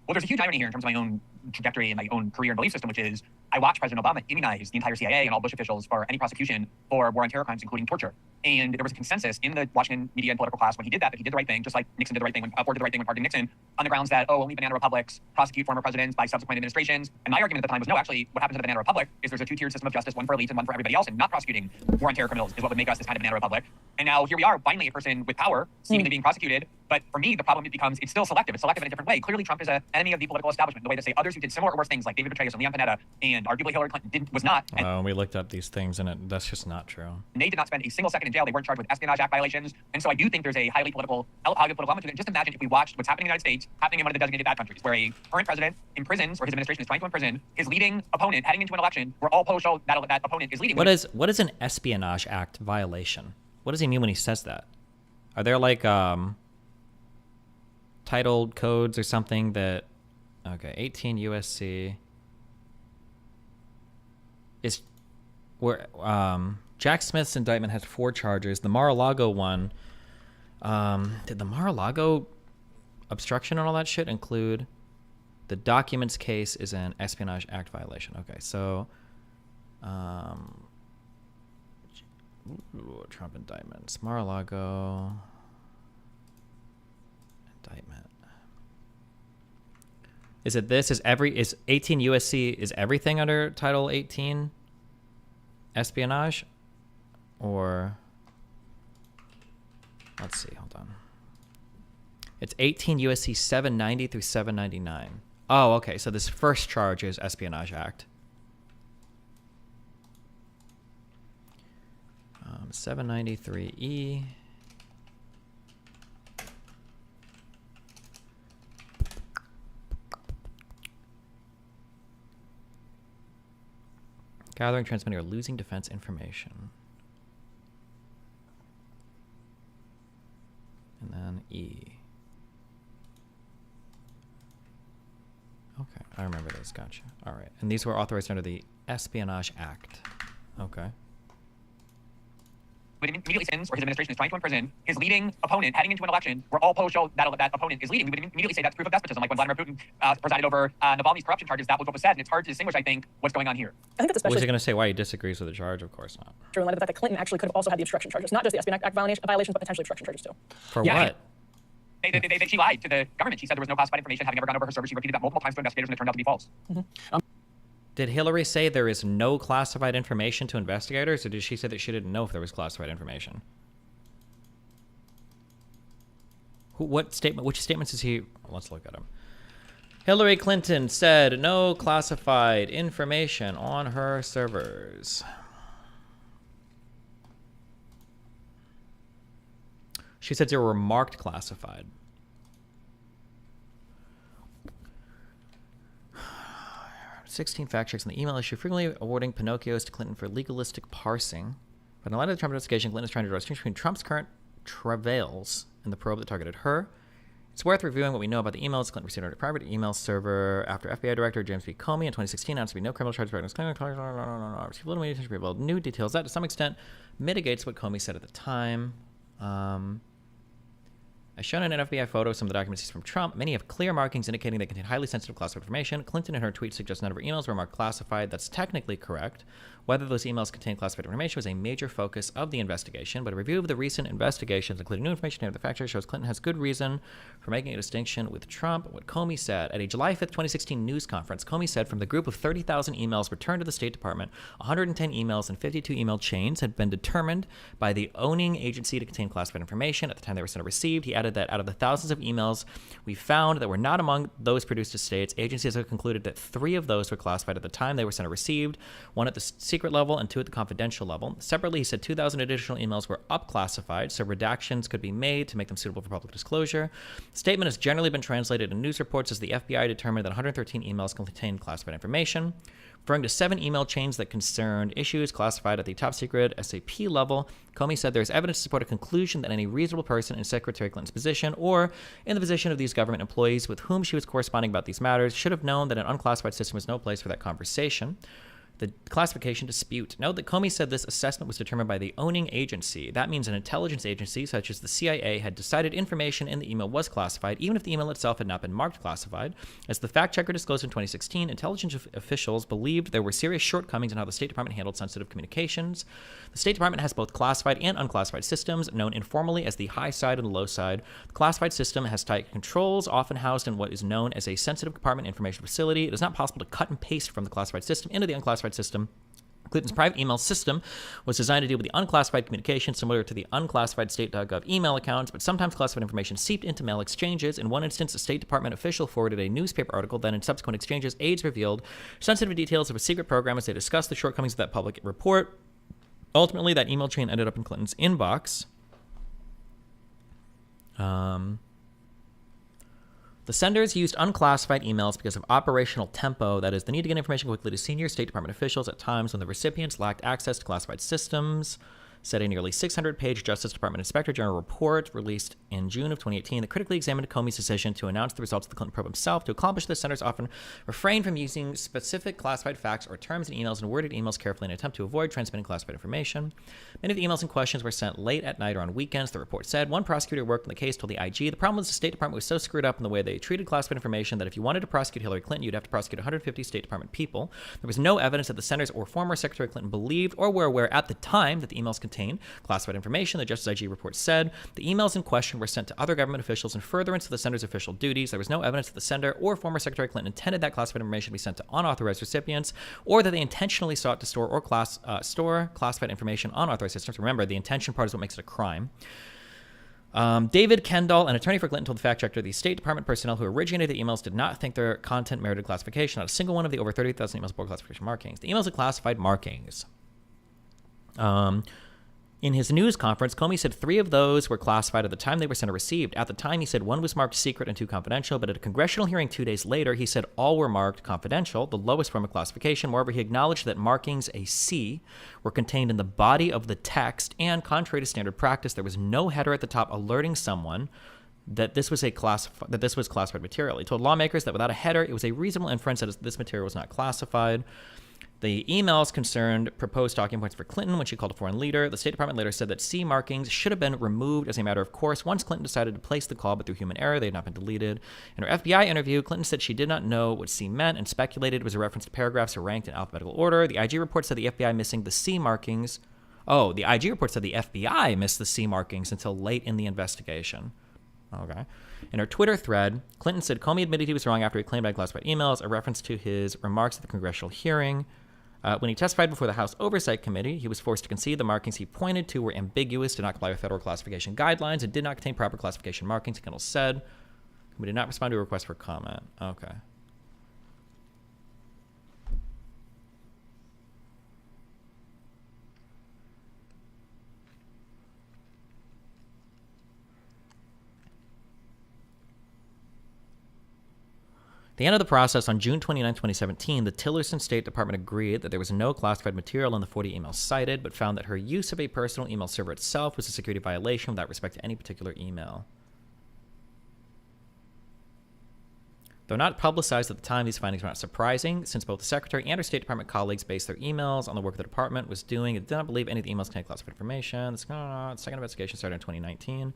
Well, there's a huge irony here in terms of my own trajectory and my own career and belief system, which is I watched President Obama immunize the entire CIA and all Bush officials for any prosecution for war on terror crimes, including torture. And there was a consensus in the Washington media and political class when he did that he did the right thing, just like Nixon did the right thing, Ford did the right thing when pardoning Nixon, on the grounds that, only banana republics prosecute former presidents by subsequent administrations. And my argument at the time was, no, actually, what happens in a banana republic is there's a two-tiered system of justice, one for elites and one for everybody else, and not prosecuting war on terror criminals is what would make us this kind of banana republic. And now here we are, finally a person with power, seemingly being prosecuted. But for me, the problem becomes it's still selective. It's selective in a different way. Clearly, Trump is an enemy of the political establishment, the way that say others who did similar or worse things, like David Petraeus and Leon Panetta, and arguably Hillary Clinton was not. And We looked up these things, and that's just not true. they did not spend a single second in jail. They weren't charged with Espionage Act violations. And so I do think there's a highly political element to it. And just imagine if we watched what's happening in the United States, happening in one of the designated bad countries, where a current president imprisons, or his administration is trying to imprison, his leading opponent heading into an election where all polls show that opponent is leading. What is an Espionage Act violation? What does he mean when he says that? Are there like titled codes or something that... Okay, 18 USC is where Jack Smith's indictment has 4 charges. The Mar-a-Lago one, did the Mar-a-Lago obstruction and all that shit include? The documents case is an Espionage Act violation. Okay, so Trump indictments, Mar-a-Lago indictment. Is it this? Is 18 USC, is everything under Title 18 espionage? Or, let's see, hold on. It's 18 USC 790 through 799. Oh, okay, so this first charge is Espionage Act. 793E. Gathering, transmitting, or losing defense information. And then E. Okay, I remember this. Gotcha. All right. And these were authorized under the Espionage Act. Okay. But immediately sins, or his administration is trying to imprison his leading opponent heading into an election where all polls show that opponent is leading. We would immediately say that's proof of despotism. Like when Vladimir Putin presided over Navalny's corruption charges, that was what was said. And it's hard to distinguish, I think, what's going on here. I think that's especially... Was he going to say why he disagrees with the charge? Of course not. True, in light of the fact that Clinton actually could have also had the obstruction charges, not just the Espionage Act violations, but potentially obstruction charges too. For what? She lied to the government. She said there was no classified information having ever gone over her server. She repeated that multiple times to investigators, and it turned out to be false. Did Hillary say there is no classified information to investigators, or did she say that she didn't know if there was classified information? Which statements is he... Let's look at him. Hillary Clinton said no classified information on her servers. She said they were marked classified. 16 fact checks on the email issue, frequently awarding Pinocchios to Clinton for legalistic parsing. But in light of the Trump investigation, Clinton is trying to draw a distinction between Trump's current travails and the probe that targeted her. It's worth reviewing what we know about the emails Clinton received on her private email server after FBI Director James B. Comey in 2016 announced to be no criminal charges regarding Clinton. Received little attention to reveal new details. That, to some extent, mitigates what Comey said at the time. As shown in an FBI photo of some of the documents from Trump, many have clear markings indicating they contain highly sensitive classified information. Clinton in her tweet suggests none of her emails were marked classified. That's technically correct. Whether those emails contain classified information was a major focus of the investigation, but a review of the recent investigations, including new information of the fact check, shows Clinton has good reason for making a distinction with Trump. What Comey said at a July 5th, 2016 news conference, Comey said from the group of 30,000 emails returned to the State Department, 110 emails and 52 email chains had been determined by the owning agency to contain classified information at the time they were sent or received. He added added that out of the thousands of emails we found that were not among those produced to states, agencies have concluded that 3 of those were classified at the time they were sent or received, 1 at the secret level and 2 at the confidential level. Separately, he said 2,000 additional emails were up-classified, so redactions could be made to make them suitable for public disclosure. The statement has generally been translated in news reports as the FBI determined that 113 emails contained classified information. Referring to 7 email chains that concerned issues classified at the top secret SAP level, Comey said there is evidence to support a conclusion that any reasonable person in Secretary Clinton's position or in the position of these government employees with whom she was corresponding about these matters should have known that an unclassified system was no place for that conversation. The classification dispute. Note that Comey said this assessment was determined by the owning agency. That means an intelligence agency, such as the CIA, had decided information in the email was classified, even if the email itself had not been marked classified. As the fact-checker disclosed in 2016, intelligence officials believed there were serious shortcomings in how the State Department handled sensitive communications. The State Department has both classified and unclassified systems, known informally as the high side and the low side. The classified system has tight controls, often housed in what is known as a sensitive compartment information facility. It is not possible to cut and paste from the classified system into the unclassified system. Clinton's private email system was designed to deal with the unclassified communication similar to the unclassified state.gov email accounts, but sometimes classified information seeped into mail exchanges. In one instance, a State Department official forwarded a newspaper article. Then in subsequent exchanges, aides revealed sensitive details of a secret program as they discussed the shortcomings of that public report. Ultimately, that email chain ended up in Clinton's inbox. The senders used unclassified emails because of operational tempo, that is, the need to get information quickly to senior State Department officials at times when the recipients lacked access to classified systems, said a nearly 600-page Justice Department Inspector General report released in June of 2018 that critically examined Comey's decision to announce the results of the Clinton probe himself. To accomplish this, senators often refrain from using specific classified facts or terms in emails and worded emails carefully in an attempt to avoid transmitting classified information. Many of the emails in questions were sent late at night or on weekends, the report said. One prosecutor who worked on the case told the IG the problem was the State Department was so screwed up in the way they treated classified information that if you wanted to prosecute Hillary Clinton, you'd have to prosecute 150 State Department people. There was no evidence that the senators or former Secretary Clinton believed or were aware at the time that the emails contained classified information. The Justice IG report said the emails in question were sent to other government officials in furtherance of the sender's official duties. There was no evidence that the sender or former Secretary Clinton intended that classified information to be sent to unauthorized recipients, or that they intentionally sought to store store classified information on authorized systems. Remember, the intention part is what makes it a crime. David Kendall, an attorney for Clinton, told the fact-checker the State Department personnel who originated the emails did not think their content merited classification. Not a single one of the over 30,000 emails bore classification markings. The emails had classified markings. In his news conference, Comey said 3 of those were classified at the time they were sent or received. At the time, he said 1 was marked secret and 2 confidential, but at a congressional hearing 2 days later, he said all were marked confidential, the lowest form of classification. Moreover, he acknowledged that markings a C were contained in the body of the text, and contrary to standard practice, there was no header at the top alerting someone that this was classified material. He told lawmakers that without a header, it was a reasonable inference that this material was not classified. The emails concerned proposed talking points for Clinton when she called a foreign leader. The State Department later said that C markings should have been removed as a matter of course once Clinton decided to place the call, but through human error, they had not been deleted. In her FBI interview, Clinton said she did not know what C meant and speculated it was a reference to paragraphs ranked in alphabetical order. The IG report said the FBI missing the C markings. Oh, the IG report said the FBI missed the C markings until late in the investigation. Okay. In her Twitter thread, Clinton said Comey admitted he was wrong after he claimed unclassified emails, a reference to his remarks at the congressional hearing. When he testified before the House Oversight Committee, he was forced to concede the markings he pointed to were ambiguous, did not comply with federal classification guidelines, and did not contain proper classification markings, Kendall said. We did not respond to a request for comment. Okay. At the end of the process, on June 29, 2017, the Tillerson State Department agreed that there was no classified material in the 40 emails cited, but found that her use of a personal email server itself was a security violation without respect to any particular email. Though not publicized at the time, these findings were not surprising, since both the Secretary and her State Department colleagues based their emails on the work the department was doing. It did not believe any of the emails contained classified information. The second investigation started in 2019.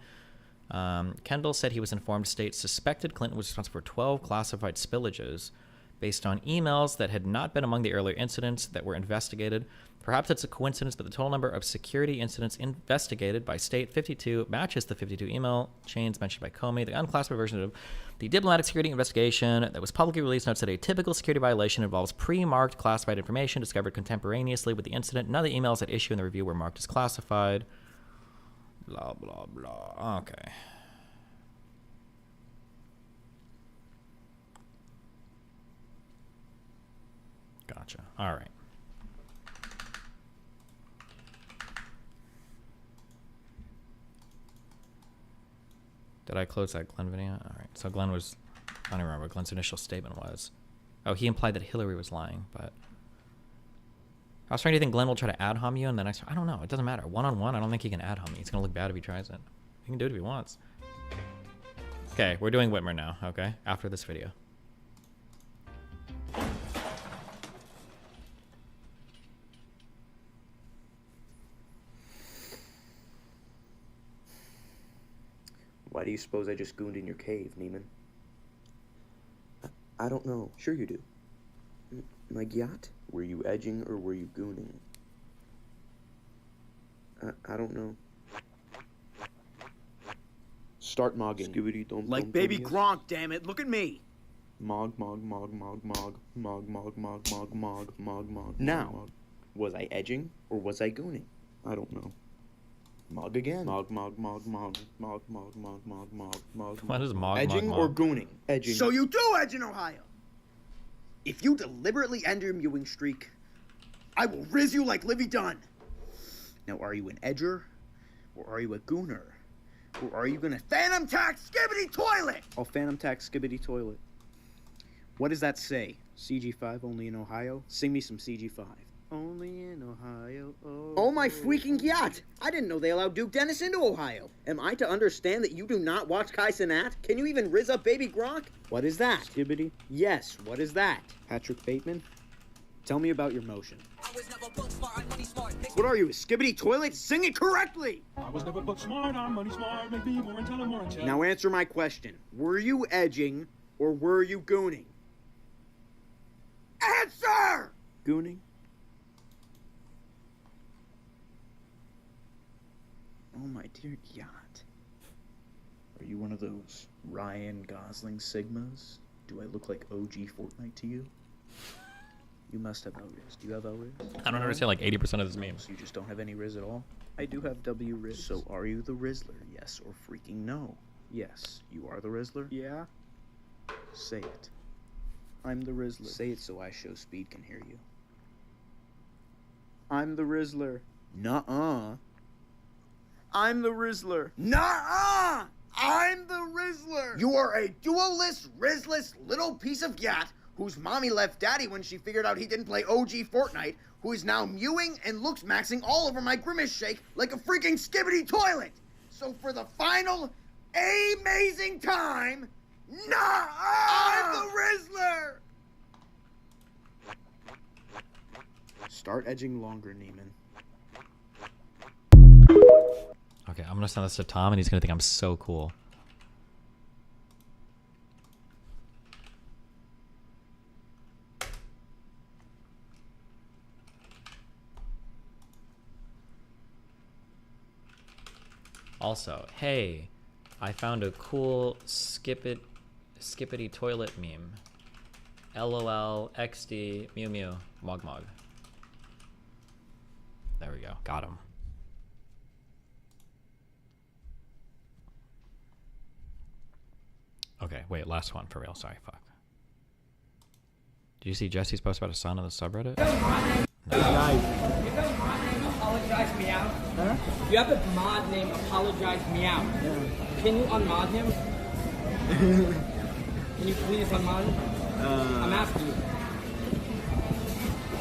Kendall said he was informed states suspected Clinton was responsible for 12 classified spillages based on emails that had not been among the earlier incidents that were investigated. Perhaps it's a coincidence, but the total number of security incidents investigated by state, 52, matches the 52 email chains mentioned by Comey. The unclassified version of the diplomatic security investigation that was publicly released notes that a typical security violation involves pre-marked classified information discovered contemporaneously with the incident. None of the emails at issue in the review were marked as classified. Blah, blah, blah. Okay. Gotcha. All right. Did I close that Glenn video? All right. So Glenn was, I don't remember what Glenn's initial statement was. Oh, he implied that Hillary was lying, but I was trying to think Glenn will try to ad hom you, and then I don't know. It doesn't matter. One-on-one, I don't think he can ad hom me. It's going to look bad if he tries it. He can do it if he wants. Okay, we're doing Whitmer now, okay? After this video. Why do you suppose I just gooned in your cave, Neiman? I don't know. Sure you do. My yacht? Were you edging or were you gooning? I don't know. Start mogging. Like baby Gronk, damn it. Look at me. Mog. Now, was I edging or was I gooning? I don't know. Mog again. Mog. What is mog? Edging or gooning? Edging. So you do edge in Ohio. If you deliberately end your mewing streak, I will riz you like Livy Dunn. Now, are you an edger or are you a gooner? Or are you gonna phantom tax skibbity toilet? I'll phantom tax skibbity toilet. What does that say? CG5 only in Ohio? Sing me some CG5. Only in Ohio. Oh my freaking yacht! I didn't know they allowed Duke Dennis into Ohio. Am I to understand that you do not watch Kai Cenat? Can you even riz up baby Gronk? What is that? Skibbity? Yes, what is that? Patrick Bateman? Tell me about your motion. What are you, a skibbity toilet? Sing it correctly! I was never book smart, I'm money smart, make me more intelligent, more intelligent. Now answer my question. Were you edging or were you gooning? Answer! Gooning? Oh, my dear yacht. Are you one of those Ryan Gosling Sigmas? Do I look like OG Fortnite to you? You must have L-Riz. Do you have L-Riz? I don't understand like 80% of this meme. So you just don't have any Riz at all? I do have W-Riz. So are you the Rizzler? Yes or freaking no? Yes. You are the Rizzler? Yeah. Say it. I'm the Rizzler. Say it so I Show Speed can hear you. I'm the Rizzler. Nuh-uh. I'm the Rizzler. Nuh-uh! I'm the Rizzler! You are a dual-less, Rizless little piece of yacht whose mommy left daddy when she figured out he didn't play OG Fortnite, who is now mewing and looks maxing all over my Grimace Shake like a freaking skibbity toilet! So for the final, amazing time, I'm the Rizzler! Start edging longer, Neiman. Okay, I'm gonna send this to Tom, and he's gonna think I'm so cool. Also, hey, I found a cool skippity toilet meme. LOL, XD, Mew Mew, Mog Mog. There we go, got him. Okay, wait, last one for real. Sorry, fuck. Did you see Jesse's post about his son on the subreddit? No. Apologize Meow. Huh? You have a mod named Apologize Meow. Yeah. Can you unmod him? Can you please unmod him? I'm asking you.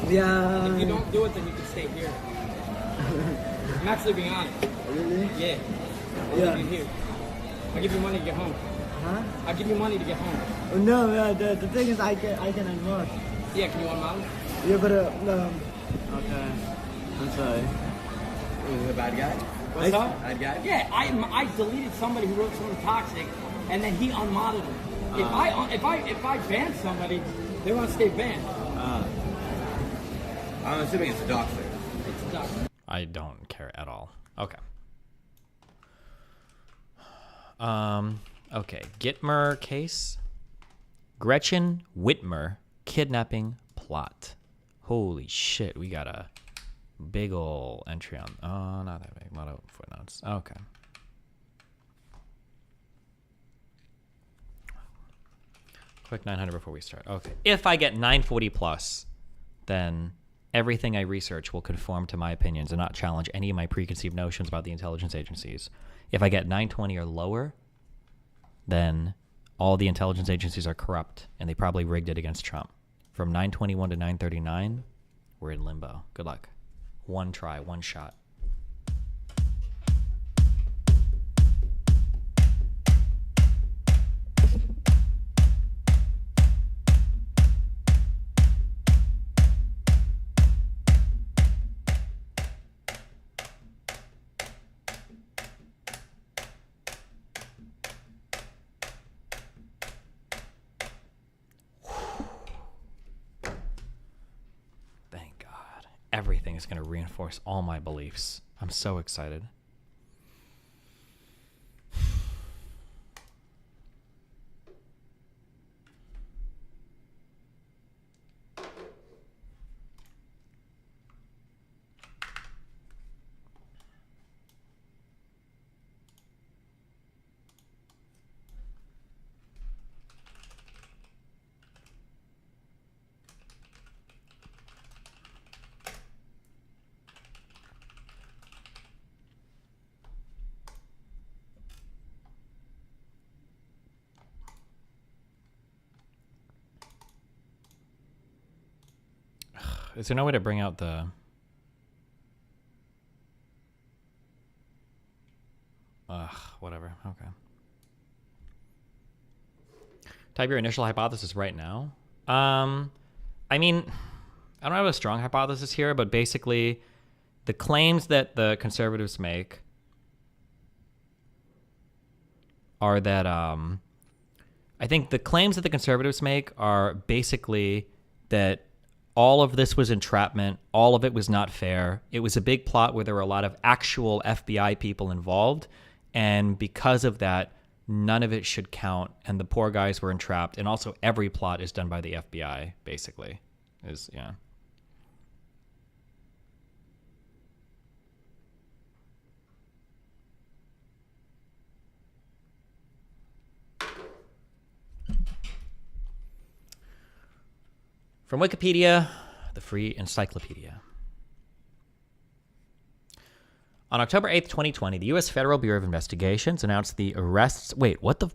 Yeah. If you don't do it, then you can stay here. I'm actually being honest. Really? Yeah. I'll leave you here. I'll give you money to get home. Huh? I'll give you money to get home. Oh, no, the thing is I can unmod. Yeah, can you unmod? Yeah, but okay. I'm sorry. Is he a bad guy? What's up? Bad guy? Yeah, I deleted somebody who wrote something toxic, and then he unmodded him. If I ban somebody, they want to stay banned. I'm assuming it's a doxer. It's a doxer. I don't care at all. Okay. Okay. Gitmer case. Gretchen Whitmer kidnapping plot. Holy shit, we got a big ol' entry on. Oh, not that big. A lot of footnotes. Okay. Quick 900 before we start. Okay. If I get 940 plus, then everything I research will conform to my opinions and not challenge any of my preconceived notions about the intelligence agencies. If I get 920 or lower, then all the intelligence agencies are corrupt, and they probably rigged it against Trump. From 921 to 939, we're in limbo. Good luck. One try, one shot. Everything is going to reinforce all my beliefs. I'm so excited. Is there no way to bring out the... whatever. Okay. Type your initial hypothesis right now. I mean, I don't have a strong hypothesis here, but basically the claims that the conservatives make are that... I think the claims that the conservatives make are basically that all of this was entrapment. All of it was not fair. It was a big plot where there were a lot of actual FBI people involved. And because of that, none of it should count. And the poor guys were entrapped. And also every plot is done by the FBI, basically. Yeah. From Wikipedia, the free encyclopedia. On October 8th, 2020, the U.S. Federal Bureau of Investigations announced the arrests... Wait, what the...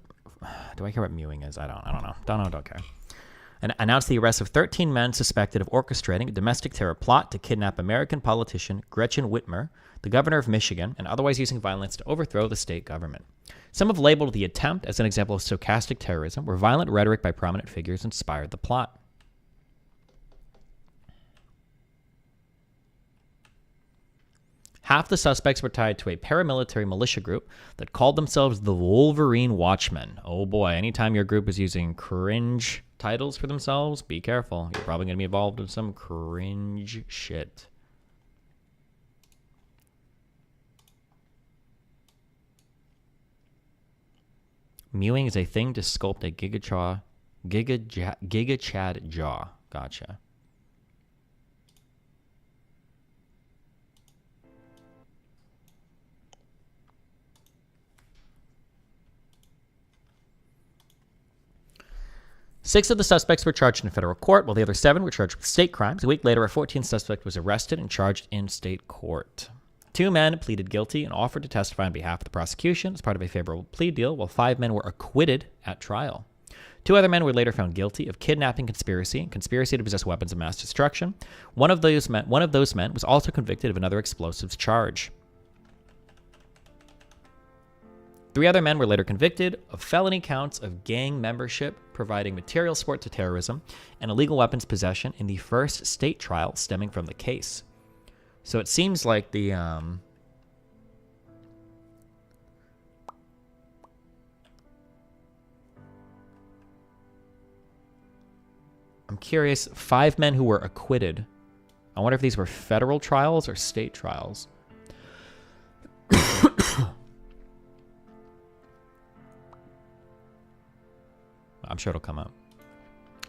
Do I care what mewing is? I don't care. And announced the arrest of 13 men suspected of orchestrating a domestic terror plot to kidnap American politician Gretchen Whitmer, the governor of Michigan, and otherwise using violence to overthrow the state government. Some have labeled the attempt as an example of stochastic terrorism, where violent rhetoric by prominent figures inspired the plot. Half the suspects were tied to a paramilitary militia group that called themselves the Wolverine Watchmen. Oh boy, anytime your group is using cringe titles for themselves, be careful. You're probably going to be involved in some cringe shit. Mewing is a thing to sculpt a Giga Chad jaw. Gotcha. Six of the suspects were charged in federal court, while the other 7 were charged with state crimes. A week later, a 14th suspect was arrested and charged in state court. 2 men pleaded guilty and offered to testify on behalf of the prosecution as part of a favorable plea deal, while 5 men were acquitted at trial. 2 other men were later found guilty of kidnapping, conspiracy, and conspiracy to possess weapons of mass destruction. One of those men was also convicted of another explosives charge. 3 other men were later convicted of felony counts of gang membership, providing material support to terrorism, and illegal weapons possession in the first state trial stemming from the case. So it seems like the... I'm curious, 5 men who were acquitted. I wonder if these were federal trials or state trials. I'm sure it'll come up.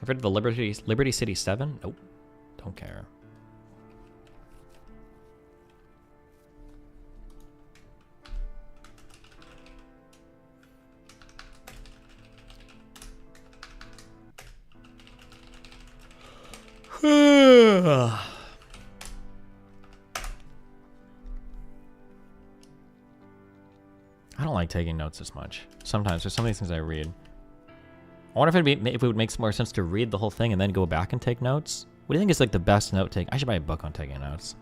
I've heard of the Liberty City 7? Nope. Don't care. I don't like taking notes as much. Sometimes there's some of these things I read. I wonder if it would make more sense to read the whole thing and then go back and take notes. What do you think is like the best note take? I should buy a book on taking notes.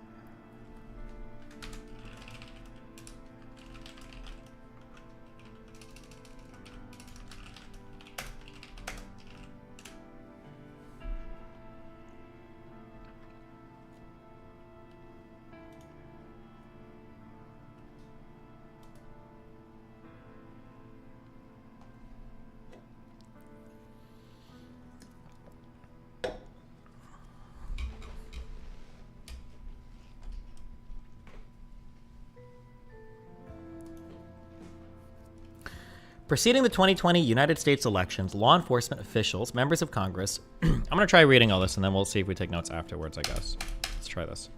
Preceding the 2020 United States elections, law enforcement officials, members of Congress... I'm going to try reading all this, and then we'll see if we take notes afterwards, I guess. Let's try this.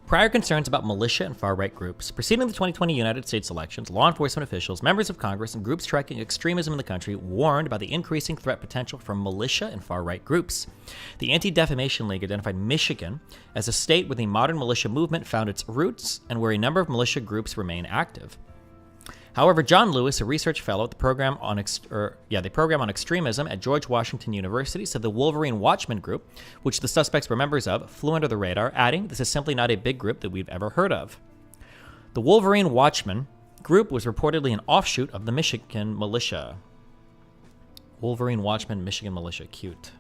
Prior concerns about militia and far-right groups. Preceding the 2020 United States elections, law enforcement officials, members of Congress, and groups tracking extremism in the country warned about the increasing threat potential from militia and far-right groups. The Anti-Defamation League identified Michigan as a state where the modern militia movement found its roots and where a number of militia groups remain active. However, John Lewis, a research fellow at the program on extremism at George Washington University, said the Wolverine Watchman group, which the suspects were members of, flew under the radar, adding, "This is simply not a big group that we've ever heard of." The Wolverine Watchman group was reportedly an offshoot of the Michigan militia. Wolverine Watchman, Michigan militia, cute.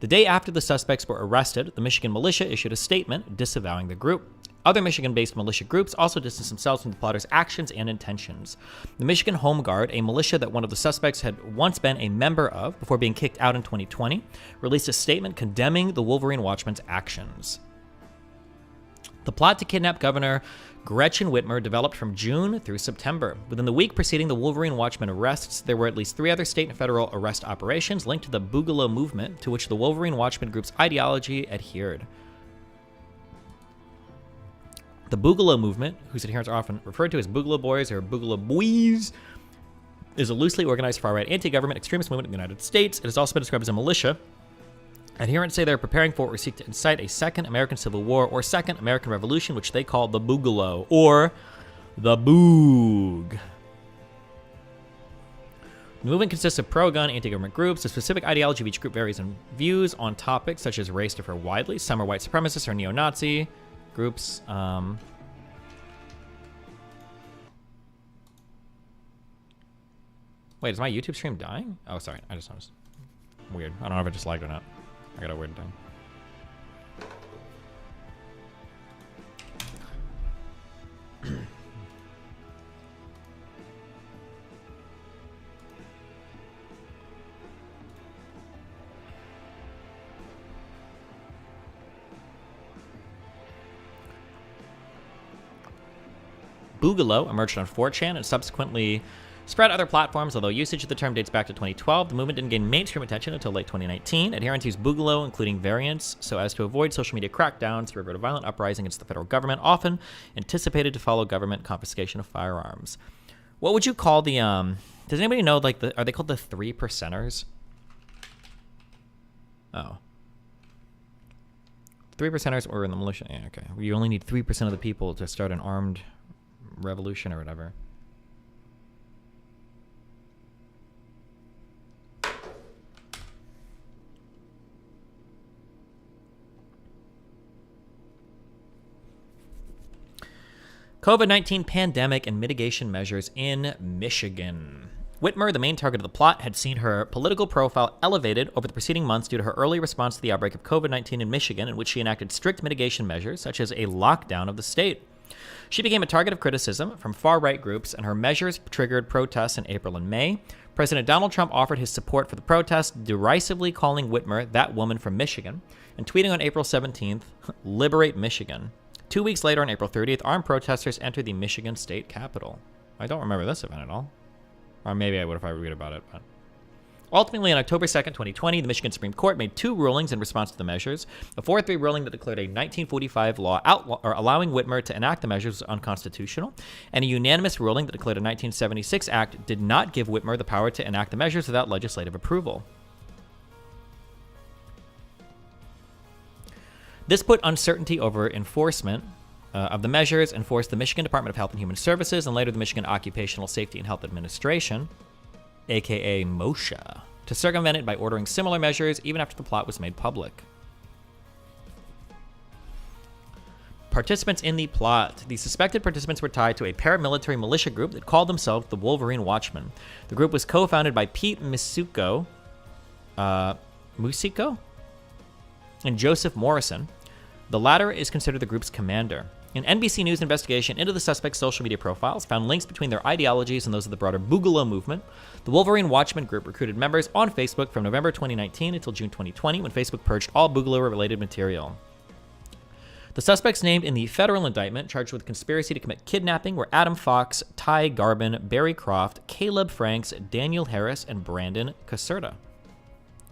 The day after the suspects were arrested, the Michigan militia issued a statement disavowing the group. Other Michigan-based militia groups also distanced themselves from the plotters' actions and intentions. The Michigan Home Guard, a militia that one of the suspects had once been a member of before being kicked out in 2020, released a statement condemning the Wolverine Watchman's actions. The plot to kidnap Governor Gretchen Whitmer developed from June through September. Within the week preceding the Wolverine Watchman arrests, there were at least 3 other state and federal arrest operations linked to the Boogaloo movement, to which the Wolverine Watchman group's ideology adhered. The Boogaloo movement, whose adherents are often referred to as Boogaloo Boys or Boogaloo Boys, is a loosely organized far-right anti-government extremist movement in the United States. It has also been described as a militia. Adherents say they're preparing for or seek to incite a second American Civil War or second American Revolution, which they call the Boogaloo, or the Boog. The movement consists of pro-gun, anti-government groups. The specific ideology of each group varies in views on topics such as race differ widely. Some are white supremacists or neo-Nazi groups. Wait, is my YouTube stream dying? Oh, sorry. I just noticed. Weird. I don't know if I just lagged or not. I got a weird thing. Boogaloo emerged on 4chan and subsequently spread other platforms, although usage of the term dates back to 2012. The movement didn't gain mainstream attention until late 2019. Adherents use Boogaloo, including variants, so as to avoid social media crackdowns to revert a violent uprising against the federal government, often anticipated to follow government confiscation of firearms. What would you call the, does anybody know, like, are they called the 3%ers? Oh. 3%ers or in the militia? Yeah, okay. You only need 3% of the people to start an armed revolution or whatever. COVID-19 pandemic and mitigation measures in Michigan. Whitmer, the main target of the plot, had seen her political profile elevated over the preceding months due to her early response to the outbreak of COVID-19 in Michigan, in which she enacted strict mitigation measures, such as a lockdown of the state. She became a target of criticism from far-right groups, and her measures triggered protests in April and May. President Donald Trump offered his support for the protests, derisively calling Whitmer that woman from Michigan, and tweeting on April 17th, "Liberate Michigan." 2 weeks later, on April 30th, armed protesters entered the Michigan state capitol. I don't remember this event at all. Or maybe I would if I read about it, but... Ultimately, on October 2nd, 2020, the Michigan Supreme Court made 2 rulings in response to the measures. A 4-3 ruling that declared a 1945 law allowing Whitmer to enact the measures was unconstitutional, and a unanimous ruling that declared a 1976 act did not give Whitmer the power to enact the measures without legislative approval. This put uncertainty over enforcement of the measures and forced the Michigan Department of Health and Human Services and later the Michigan Occupational Safety and Health Administration, aka MOSHA, to circumvent it by ordering similar measures even after the plot was made public. Participants in the plot. The suspected participants were tied to a paramilitary militia group that called themselves the Wolverine Watchmen. The group was co-founded by Pete Musico and Joseph Morrison. The latter is considered the group's commander. An NBC News investigation into the suspects' social media profiles found links between their ideologies and those of the broader Boogaloo movement. The Wolverine Watchmen group recruited members on Facebook from November 2019 until June 2020, when Facebook purged all Boogaloo-related material. The suspects named in the federal indictment charged with conspiracy to commit kidnapping were Adam Fox, Ty Garbin, Barry Croft, Caleb Franks, Daniel Harris, and Brandon Caserta.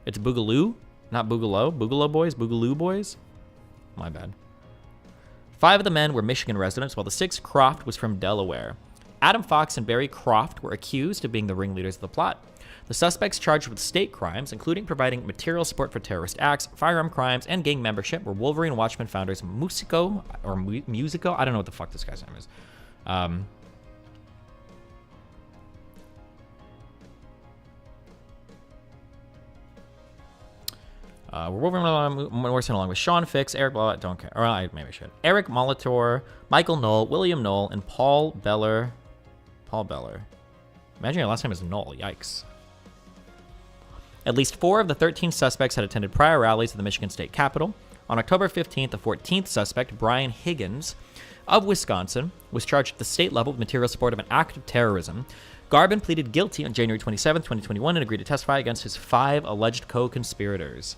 It's Boogaloo, not Boogaloo. Boogaloo boys? My bad. 5 of the men were Michigan residents, while the 6th, Croft, was from Delaware. Adam Fox and Barry Croft were accused of being the ringleaders of the plot. The suspects charged with state crimes, including providing material support for terrorist acts, firearm crimes, and gang membership, were Wolverine Watchmen founders Musico, I don't know what the fuck this guy's name is. We're Wolverine Morrison along with Sean Fix, Eric Blah, don't care. Or maybe I should. Eric Molitor, Michael Knoll, William Knoll, and Paul Beller. Imagine your last name is Knoll. Yikes. At least 4 of the 13 suspects had attended prior rallies at the Michigan State Capitol. On October 15th, the 14th suspect, Brian Higgins of Wisconsin, was charged at the state level with material support of an act of terrorism. Garbin pleaded guilty on January 27th, 2021, and agreed to testify against his 5 alleged co-conspirators.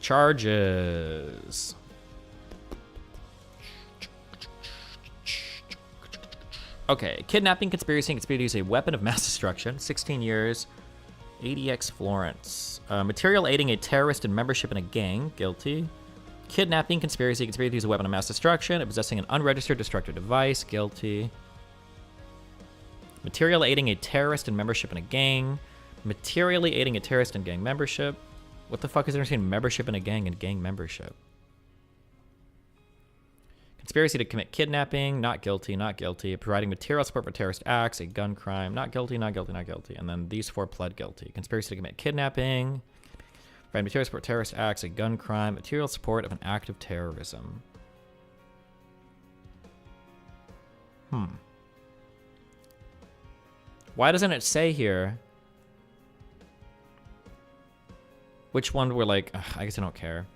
Charges. Okay, kidnapping, conspiracy, and conspiracy to use a weapon of mass destruction, 16 years, ADX Florence. Material aiding a terrorist and membership in a gang, guilty. Kidnapping, conspiracy to use a weapon of mass destruction, and possessing an unregistered destructive device, guilty. Material aiding a terrorist and membership in a gang. Materially aiding a terrorist and gang membership. What the fuck is there between membership in a gang and gang membership? Conspiracy to commit kidnapping, not guilty, not guilty. Providing material support for terrorist acts, a gun crime, not guilty, not guilty, not guilty. And then these 4 pled guilty. Conspiracy to commit kidnapping, providing material support for terrorist acts, a gun crime, material support of an act of terrorism. Why doesn't it say here which one were like, I guess I don't care.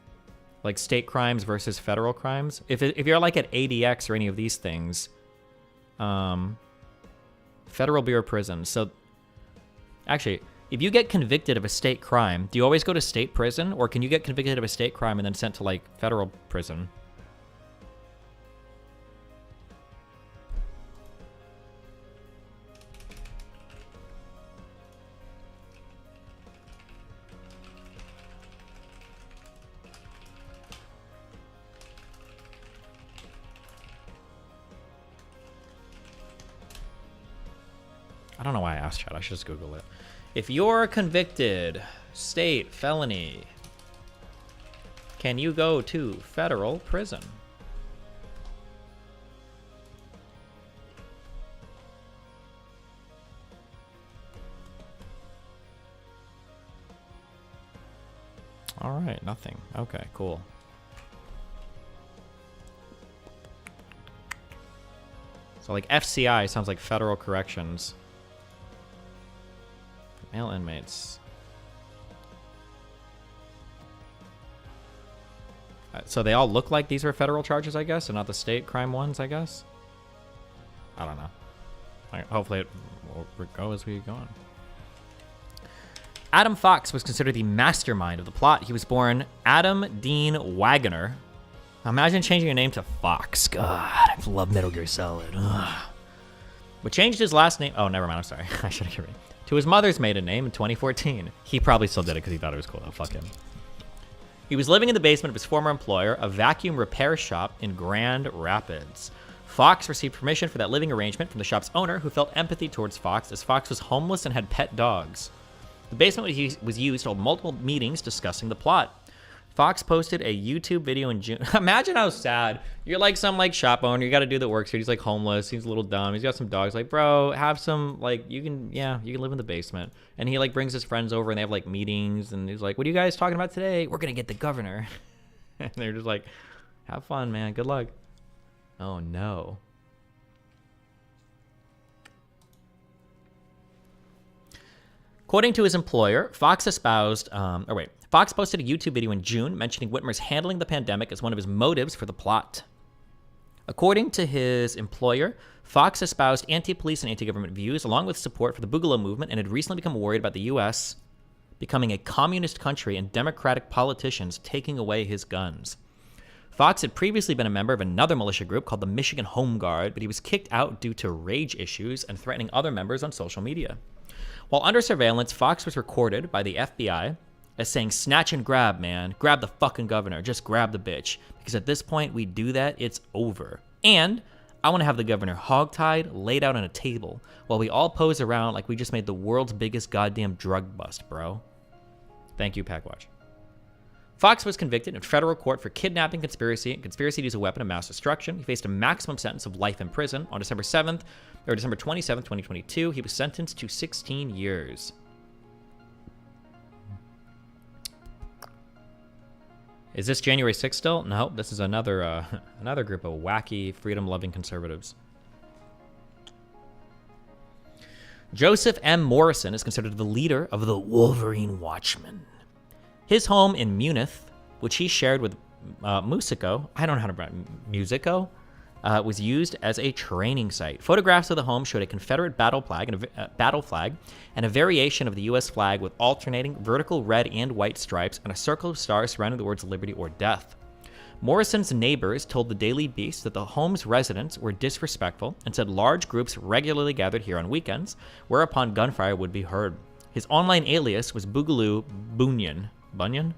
Like state crimes versus federal crimes. If you're like at ADX or any of these things, Federal Bureau of Prisons. So actually, if you get convicted of a state crime, do you always go to state prison, or can you get convicted of a state crime and then sent to like federal prison? I don't know why I asked chat. I should just Google it. If you're convicted, state felony, can you go to federal prison? All right, nothing. Okay, cool. So like FCI sounds like federal corrections. Male inmates. So they all look like these were federal charges, I guess, and not the state crime ones, I guess? I don't know. Hopefully it will go as we go on. Adam Fox was considered the mastermind of the plot. He was born Adam Dean Wagoner. Imagine changing your name to Fox. God, I love Metal Gear Solid. Ugh. but changed his last name. Oh, never mind. I'm sorry. I should have given it to his mother's maiden name in 2014. He probably still did it because he thought it was cool. Oh, fuck him. He was living in the basement of his former employer, a vacuum repair shop in Grand Rapids. Fox received permission for that living arrangement from the shop's owner, who felt empathy towards Fox, as Fox was homeless and had pet dogs. The basement was used to hold multiple meetings discussing the plot. Fox posted a YouTube video in June. Imagine how sad. You're like some like shop owner. You got to do the work. So he's like homeless. He's a little dumb. He's got some dogs. Like, bro, have some, like, you can live in the basement. And he like brings his friends over and they have like meetings. And he's like, what are you guys talking about today? We're going to get the governor. And they're just like, have fun, man. Good luck. Oh, no. According to his employer, Fox espoused, Fox posted a YouTube video in June mentioning Whitmer's handling the pandemic as one of his motives for the plot. According to his employer, Fox espoused anti-police and anti-government views along with support for the Boogaloo movement and had recently become worried about the U.S. becoming a communist country and Democratic politicians taking away his guns. Fox had previously been a member of another militia group called the Michigan Home Guard, but he was kicked out due to rage issues and threatening other members on social media. While under surveillance, Fox was recorded by the FBI as saying, snatch and grab, man. Grab the fucking governor. Just grab the bitch. Because at this point, we do that, it's over. And I want to have the governor hogtied, laid out on a table, while we all pose around like we just made the world's biggest goddamn drug bust, bro. Thank you, Packwatch. Fox was convicted in federal court for kidnapping, conspiracy, and conspiracy to use a weapon of mass destruction. He faced a maximum sentence of life in prison. On December 27th, 2022, he was sentenced to 16 years. Is this January 6th still? No, this is another another group of wacky, freedom-loving conservatives. Joseph M. Morrison is considered the leader of the Wolverine Watchmen. His home in Munich, which he shared with Musico, I don't know how to pronounce Musico, was used as a training site. Photographs of the home showed a Confederate battle flag and a variation of the U.S. flag with alternating vertical red and white stripes and a circle of stars surrounding the words liberty or death. Morrison's neighbors told the Daily Beast that the home's residents were disrespectful and said large groups regularly gathered here on weekends, whereupon gunfire would be heard. His online alias was Boogaloo Bunyan.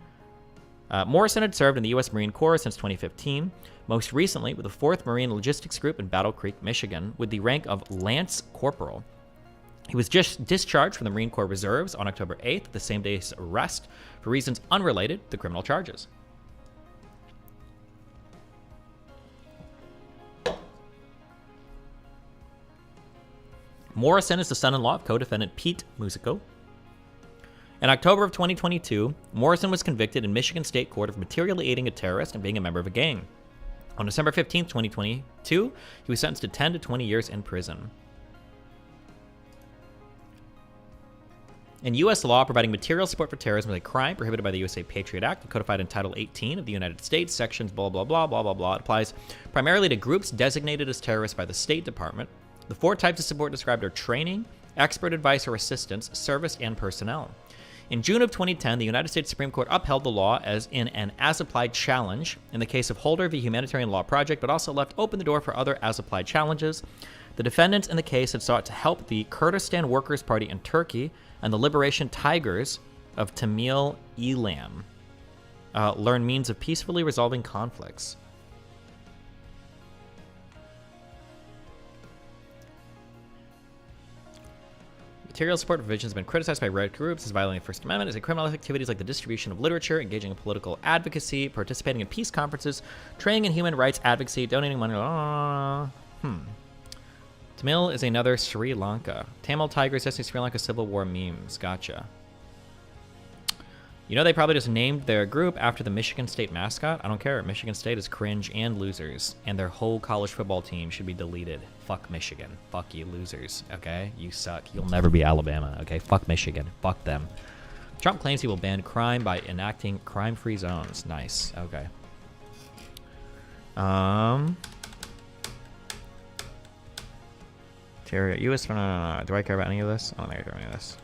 Morrison had served in the U.S. Marine Corps since 2015, most recently with the 4th Marine Logistics Group in Battle Creek, Michigan, with the rank of Lance Corporal. He was just discharged from the Marine Corps Reserves on October 8th, the same day as his arrest, for reasons unrelated to criminal charges. Morrison is the son-in-law of co-defendant Pete Musico. In October of 2022, Morrison was convicted in Michigan State Court of materially aiding a terrorist and being a member of a gang. On December 15, 2022, he was sentenced to 10 to 20 years in prison. In U.S. law, providing material support for terrorism is a crime prohibited by the USA Patriot Act, codified in Title 18 of the United States, sections blah, blah, blah, blah, blah, blah. It applies primarily to groups designated as terrorists by the State Department. The 4 types of support described are training, expert advice or assistance, service, and personnel. In June of 2010, the United States Supreme Court upheld the law as in an as-applied challenge in the case of Holder v. Humanitarian Law Project, but also left open the door for other as-applied challenges. The defendants in the case had sought to help the Kurdistan Workers' Party in Turkey and the Liberation Tigers of Tamil Eelam learn means of peacefully resolving conflicts. Material support provisions have been criticized by red groups as violating the First Amendment, as criminal activities like the distribution of literature, engaging in political advocacy, participating in peace conferences, training in human rights advocacy, donating money. Tamil is another Sri Lanka. Tamil Tigers, Sri Lanka Civil War memes. Gotcha. You know, they probably just named their group after the Michigan State mascot. I don't care. Michigan State is cringe and losers, and their whole college football team should be deleted. Fuck Michigan. Fuck you, losers. Okay? You suck. You'll never be Alabama. Okay? Fuck Michigan. Fuck them. Trump claims he will ban crime by enacting crime-free zones. Nice. Okay. Terry, U.S. No. Do I care about any of this? I don't think I care about any of this.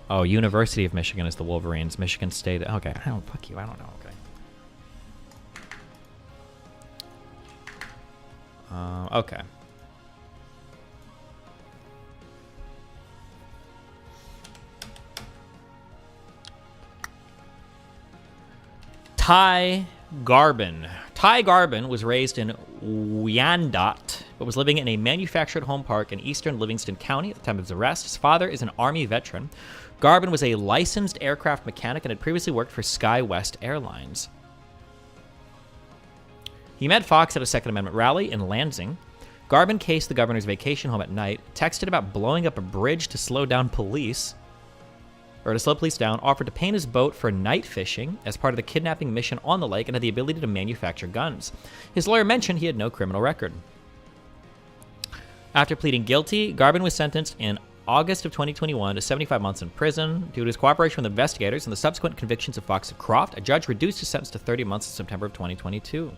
Oh, University of Michigan is the Wolverines. Michigan State. Okay. I don't. Fuck you. I don't know. Okay. Okay. Ty Garbin. Ty Garbin was raised in Wyandotte, but was living in a manufactured home park in eastern Livingston County at the time of his arrest. His father is an Army veteran. Garbin was a licensed aircraft mechanic and had previously worked for SkyWest Airlines. He met Fox at a Second Amendment rally in Lansing. Garbin cased the governor's vacation home at night, texted about blowing up a bridge to slow down police, or to slow police down, offered to paint his boat for night fishing as part of the kidnapping mission on the lake, and had the ability to manufacture guns. His lawyer mentioned he had no criminal record. After pleading guilty, Garbin was sentenced in August of 2021 to 75 months in prison. Due to his cooperation with investigators and the subsequent convictions of Fox and Croft, a judge reduced his sentence to 30 months in September of 2022.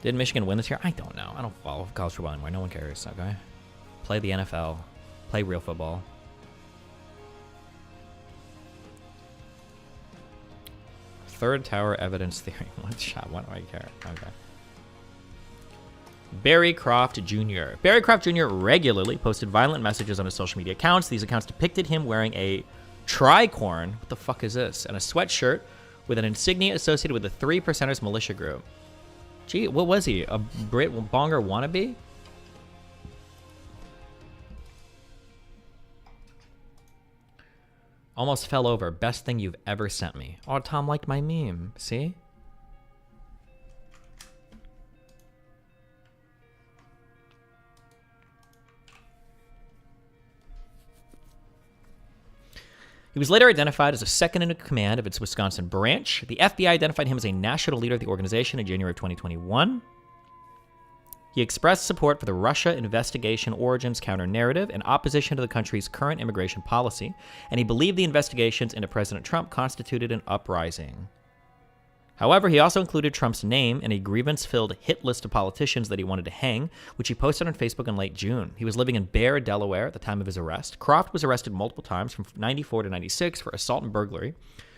Did Michigan win this year? I don't know. I don't follow college football anymore. No one cares, okay? Play the NFL. Play real football. Third tower evidence theory. What shot? What do I care? Okay. Barry Croft Jr. Barry Croft Jr. regularly posted violent messages on his social media accounts. These accounts depicted him wearing a tricorn. What the fuck is this? And a sweatshirt with an insignia associated with the Three Percenters militia group. Gee, what was he? A Brit Bonger wannabe? Almost fell over. Best thing you've ever sent me. Oh, Tom liked my meme. See? He was later identified as a second in command of its Wisconsin branch. The FBI identified him as a national leader of the organization in January of 2021. He expressed support for the Russia investigation origins counter-narrative and opposition to the country's current immigration policy, and he believed the investigations into President Trump constituted an uprising. However, he also included Trump's name in a grievance-filled hit list of politicians that he wanted to hang, which he posted on Facebook in late June. He was living in Bear, Delaware at the time of his arrest. Croft was arrested multiple times from 94 to 96 for assault and burglary.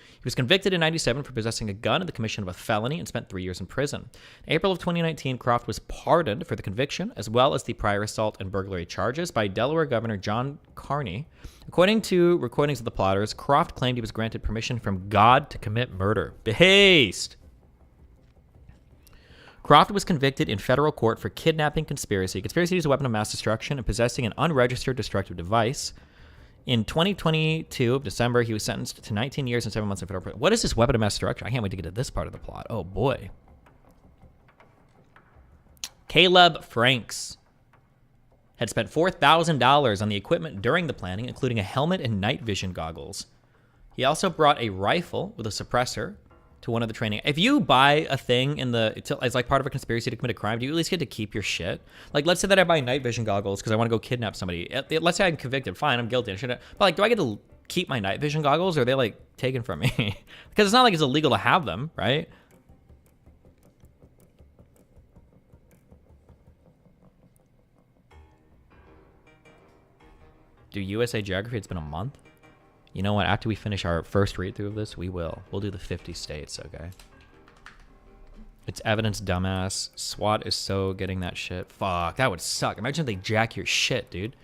He was convicted in 97 for possessing a gun in the commission of a felony and spent 3 years in prison. In April of 2019, Croft was pardoned for the conviction, as well as the prior assault and burglary charges, by Delaware Governor John Carney. According to recordings of the plotters, Croft claimed he was granted permission from God to commit murder. Behaste! Croft was convicted in federal court for kidnapping, conspiracy to use a weapon of mass destruction, and possessing an unregistered destructive device. In 2022, of December, he was sentenced to 19 years and 7 months in federal prison. What is this weapon of mass destruction? I can't wait to get to this part of the plot. Oh, boy. Caleb Franks had spent $4,000 on the equipment during the planning, including a helmet and night vision goggles. He also brought a rifle with a suppressor to one of the training. If you buy a thing as like part of a conspiracy to commit a crime, do you at least get to keep your shit? Like, let's say that I buy night vision goggles because I want to go kidnap somebody. Let's say I'm convicted. Fine, I'm guilty. But like, do I get to keep my night vision goggles, or are they like taken from me? Because it's not like it's illegal to have them, right? Do USA Geography? It's been a month. You know what? After we finish our first read-through of this, we will. We'll do the 50 states, okay? It's evidence, dumbass. SWAT is so getting that shit. Fuck, that would suck. Imagine if they jack your shit, dude.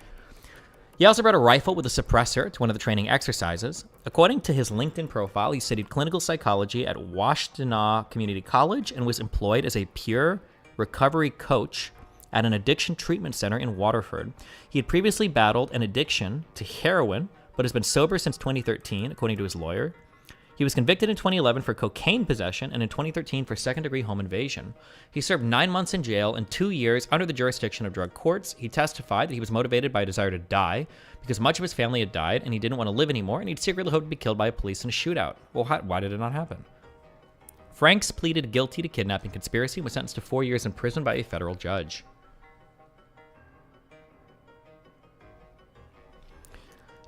He also brought a rifle with a suppressor to one of the training exercises. According to his LinkedIn profile, he studied clinical psychology at Washtenaw Community College and was employed as a peer recovery coach at an addiction treatment center in Waterford. He had previously battled an addiction to heroin, but has been sober since 2013, according to his lawyer. He was convicted in 2011 for cocaine possession and in 2013 for second-degree home invasion. He served 9 months in jail and 2 years under the jurisdiction of drug courts. He testified that he was motivated by a desire to die because much of his family had died and he didn't want to live anymore, and he'd secretly hoped to be killed by police in a shootout. Well, why did it not happen? Franks pleaded guilty to kidnapping conspiracy and was sentenced to 4 years in prison by a federal judge.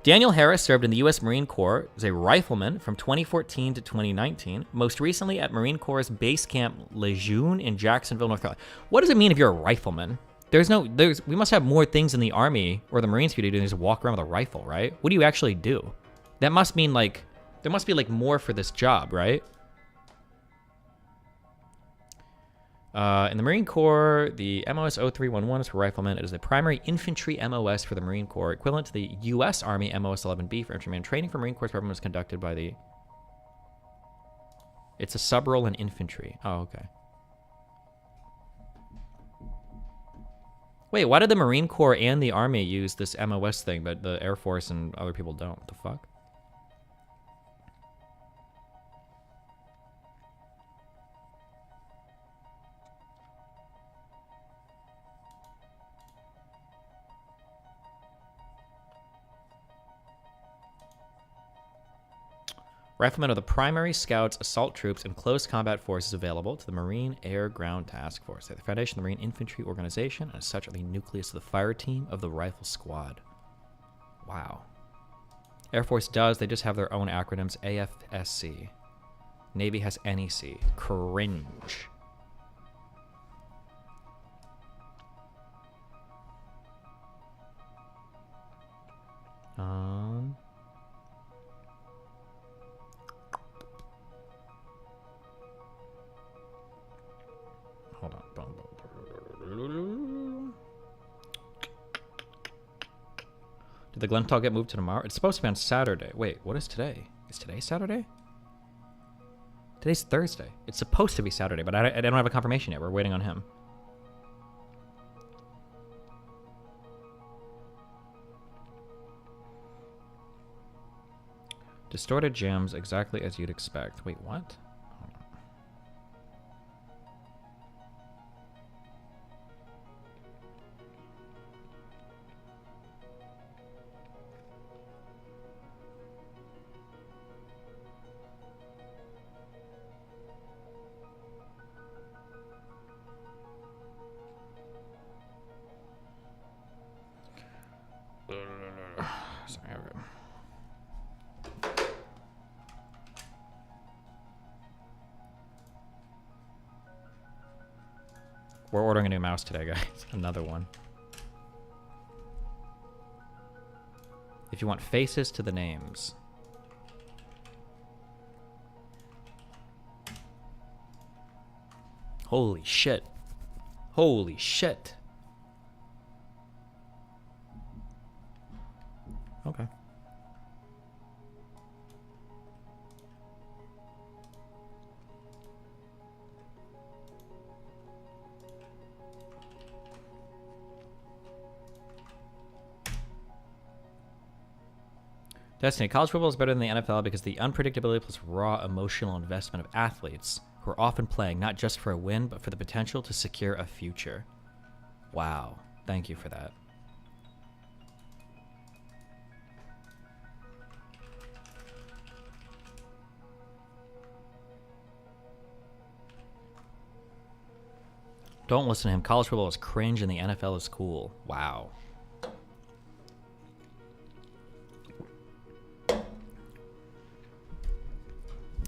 Daniel Harris served in the U.S. Marine Corps as a rifleman from 2014 to 2019, most recently at Marine Corps' base camp Lejeune in Jacksonville, North Carolina. What does it mean if you're a rifleman? We must have more things in the Army or the Marines for you to do than just walk around with a rifle, right? What do you actually do? That must mean, like, there must be, like, more for this job, right? In the Marine Corps, the MOS 0311 is for riflemen. It is a primary infantry MOS for the Marine Corps, equivalent to the U.S. Army MOS 11B for infantrymen. Training for Marine Corps government is conducted by the... It's a sub-role in infantry. Oh, okay. Wait, why did the Marine Corps and the Army use this MOS thing, but the Air Force and other people don't? What the fuck? Riflemen are the primary scouts, assault troops, and close combat forces available to the Marine Air Ground Task Force. They're the foundation of the Marine Infantry Organization, and as such are the nucleus of the fire team of the Rifle Squad. Wow. Air Force does, they just have their own acronyms, AFSC. Navy has NEC. Cringe. Hold on. Did the Glen Talk get moved to tomorrow? It's supposed to be on Saturday. Wait, what is today? Is today Saturday? Today's Thursday. It's supposed to be Saturday, but I don't have a confirmation yet. We're waiting on him. Distorted jams exactly as you'd expect. Wait, what? Sorry, okay. We're ordering a new mouse today, guys. Another one. If you want faces to the names. Holy shit. Holy shit. Okay. Destiny, college football is better than the NFL because the unpredictability plus raw emotional investment of athletes who are often playing not just for a win, but for the potential to secure a future. Wow. Thank you for that. Don't listen to him. College football is cringe and the NFL is cool. Wow.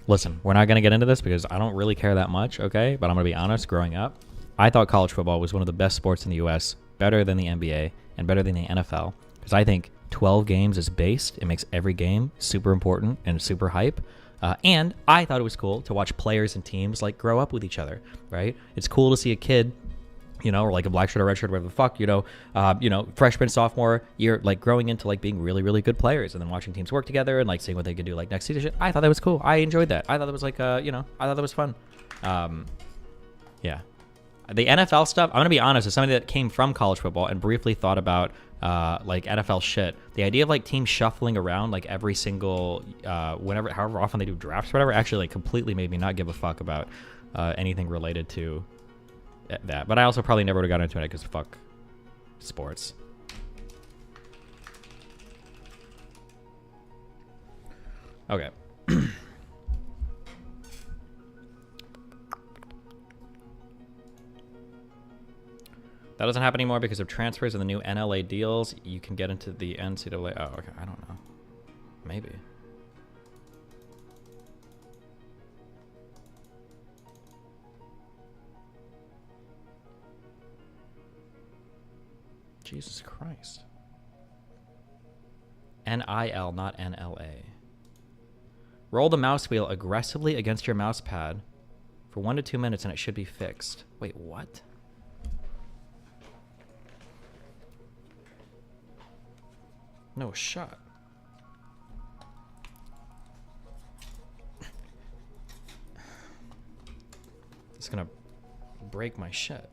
Listen, we're not going to get into this because I don't really care that much, okay? But I'm going to be honest, growing up, I thought college football was one of the best sports in the U.S., better than the NBA and better than the NFL, because I think 12 games is based. It makes every game super important and super hype. And I thought it was cool to watch players and teams like grow up with each other, right? It's cool to see a kid, you know, or like a black shirt or red shirt, whatever the fuck, you know, freshman, sophomore year, like growing into like being really, really good players and then watching teams work together and like seeing what they could do like next season. I thought that was cool. I enjoyed that. I thought that was like, you know, I thought that was fun. Yeah. The NFL stuff, I'm going to be honest, as somebody that came from college football and briefly thought about like NFL shit, the idea of like teams shuffling around like every single, however often they do drafts or whatever, actually like completely made me not give a fuck about anything related to that. But I also probably never would have gotten into it because fuck sports. Okay. That doesn't happen anymore because of transfers and the new NLA deals. You can get into the NCAA. Oh, okay. I don't know. Maybe. Jesus Christ. NIL, not NLA. Roll the mouse wheel aggressively against your mouse pad for 1 to 2 minutes and it should be fixed. Wait, what? No shot. It's gonna break my shit.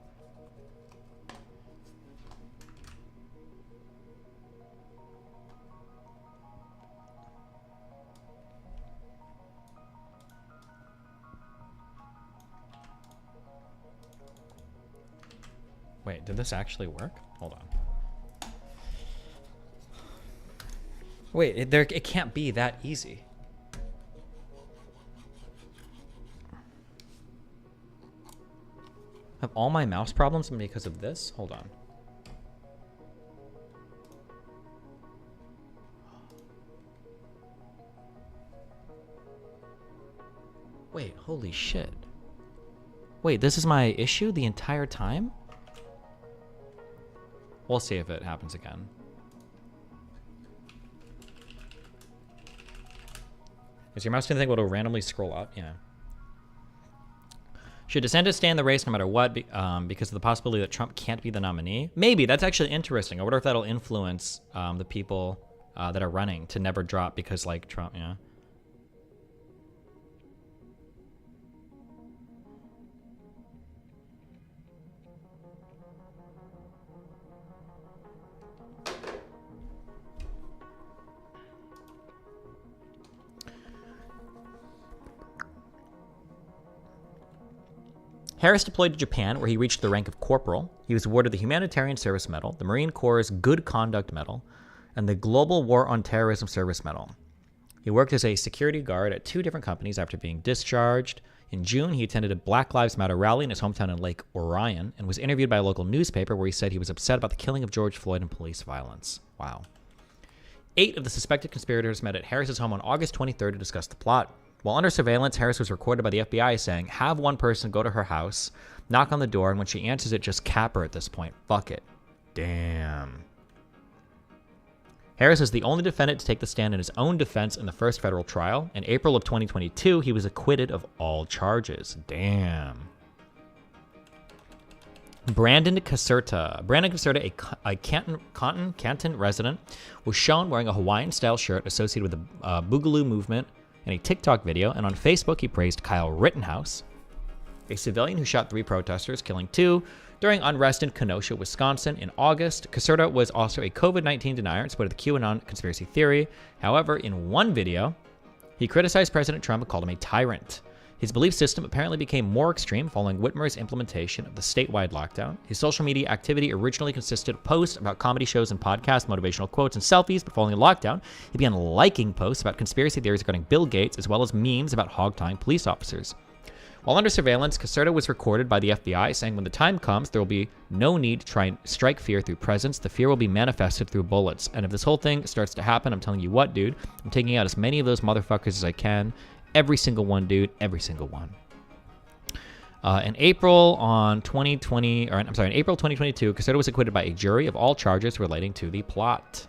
Wait, did this actually work? Hold on. Wait, it can't be that easy. Have all my mouse problems been because of this? Hold on. Wait, holy shit. Wait, this is my issue the entire time? We'll see if it happens again. Is your mouse doing the thing where it'll randomly scroll up? Yeah. Should DeSantis stay in the race no matter what because of the possibility that Trump can't be the nominee? Maybe. That's actually interesting. I wonder if that'll influence the people that are running to never drop because, like, Trump, yeah. Harris deployed to Japan, where he reached the rank of corporal. He was awarded the Humanitarian Service Medal, the Marine Corps' Good Conduct Medal, and the Global War on Terrorism Service Medal. He worked as a security guard at 2 different companies after being discharged. In June, he attended a Black Lives Matter rally in his hometown in Lake Orion and was interviewed by a local newspaper where he said he was upset about the killing of George Floyd and police violence. Wow. 8 of the suspected conspirators met at Harris's home on August 23rd to discuss the plot. While under surveillance, Harris was recorded by the FBI saying, have one person go to her house, knock on the door, and when she answers it, just cap her at this point. Fuck it. Damn. Harris is the only defendant to take the stand in his own defense in the first federal trial. In April of 2022, he was acquitted of all charges. Damn. Brandon Caserta, a Canton resident, was shown wearing a Hawaiian-style shirt associated with the Boogaloo movement in a TikTok video, and on Facebook he praised Kyle Rittenhouse, a civilian who shot 3 protesters, killing 2 during unrest in Kenosha, Wisconsin in August. Caserta was also a COVID-19 denier and supported the QAnon conspiracy theory. However, in one video, he criticized President Trump and called him a tyrant. His belief system apparently became more extreme following Whitmer's implementation of the statewide lockdown. His social media activity originally consisted of posts about comedy shows and podcasts, motivational quotes, and selfies, but following the lockdown, he began liking posts about conspiracy theories regarding Bill Gates, as well as memes about hog-tying police officers. While under surveillance, Caserta was recorded by the FBI saying, when the time comes, there will be no need to try and strike fear through presence. The fear will be manifested through bullets. And if this whole thing starts to happen, I'm telling you what, dude, I'm taking out as many of those motherfuckers as I can. Every single one, dude. Every single one. In April 2022, Caserta was acquitted by a jury of all charges relating to the plot.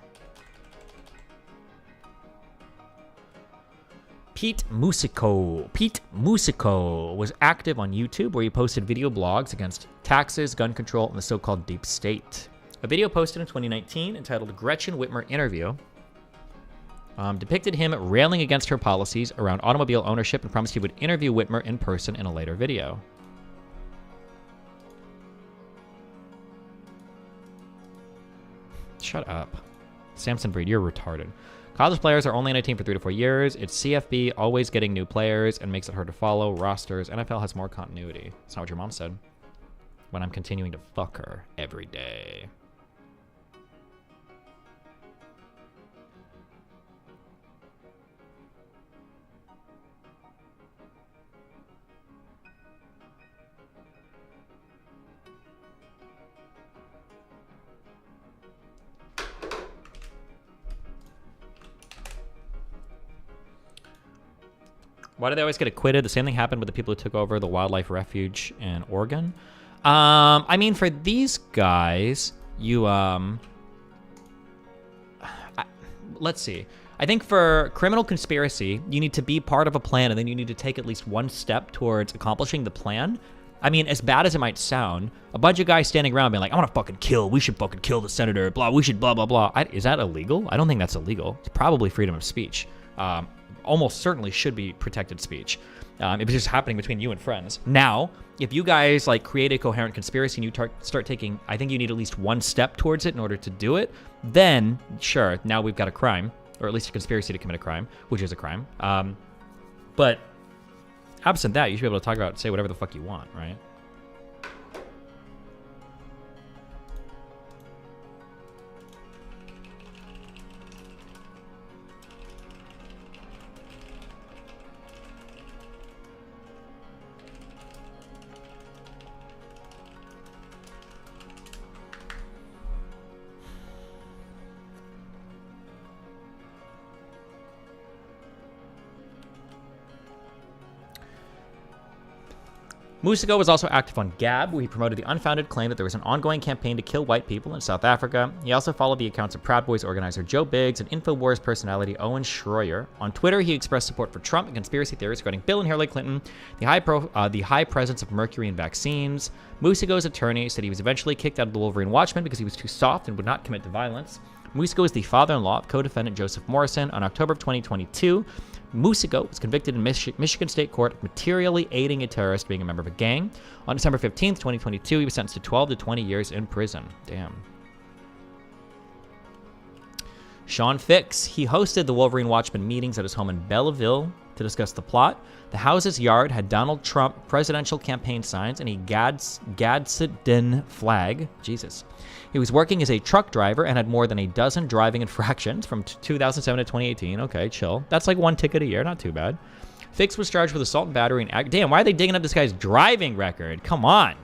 Pete Musico was active on YouTube, where he posted video blogs against taxes, gun control, and the so-called deep state. A video posted in 2019 entitled Gretchen Whitmer Interview depicted him railing against her policies around automobile ownership and promised he would interview Whitmer in person in a later video. Shut up. Samson Breed, you're retarded. College players are only on a team for 3 to 4 years. It's CFB always getting new players and makes it hard to follow rosters. NFL has more continuity. That's not what your mom said. When I'm continuing to fuck her every day. Why do they always get acquitted? The same thing happened with the people who took over the wildlife refuge in Oregon. I mean, for these guys, let's see. I think for criminal conspiracy, you need to be part of a plan, and then you need to take at least one step towards accomplishing the plan. I mean, as bad as it might sound, a bunch of guys standing around being like, I want to fucking kill, we should fucking kill the senator, blah, we should blah, blah, blah. Is that illegal? I don't think that's illegal. It's probably freedom of speech. Almost certainly should be protected speech. If it's just happening between you and friends. Now, if you guys like create a coherent conspiracy and you start taking, I think you need at least one step towards it in order to do it, then sure, now we've got a crime, or at least a conspiracy to commit a crime, which is a crime. But absent that, you should be able to talk about, say whatever the fuck you want, right? Musico was also active on Gab, where he promoted the unfounded claim that there was an ongoing campaign to kill white people in South Africa. He also followed the accounts of Proud Boys organizer Joe Biggs and InfoWars personality Owen Schroyer. On Twitter, he expressed support for Trump and conspiracy theories regarding Bill and Hillary Clinton, the high presence of mercury in vaccines. Musico's attorney said he was eventually kicked out of the Wolverine Watchmen because he was too soft and would not commit to violence. Musico is the father-in-law of co-defendant Joseph Morrison. On October of 2022, Musico was convicted in Michigan State Court of materially aiding a terrorist being a member of a gang. On December 15th, 2022, he was sentenced to 12 to 20 years in prison. Damn. Sean Fix. He hosted the Wolverine Watchmen meetings at his home in Belleville to discuss the plot. The house's yard had Donald Trump presidential campaign signs and a Gadsden flag. Jesus. He was working as a truck driver and had more than a dozen driving infractions from 2007 to 2018. Okay, chill. That's like one ticket a year. Not too bad. Fix was charged with assault and battery and damn, why are they digging up this guy's driving record? Come on.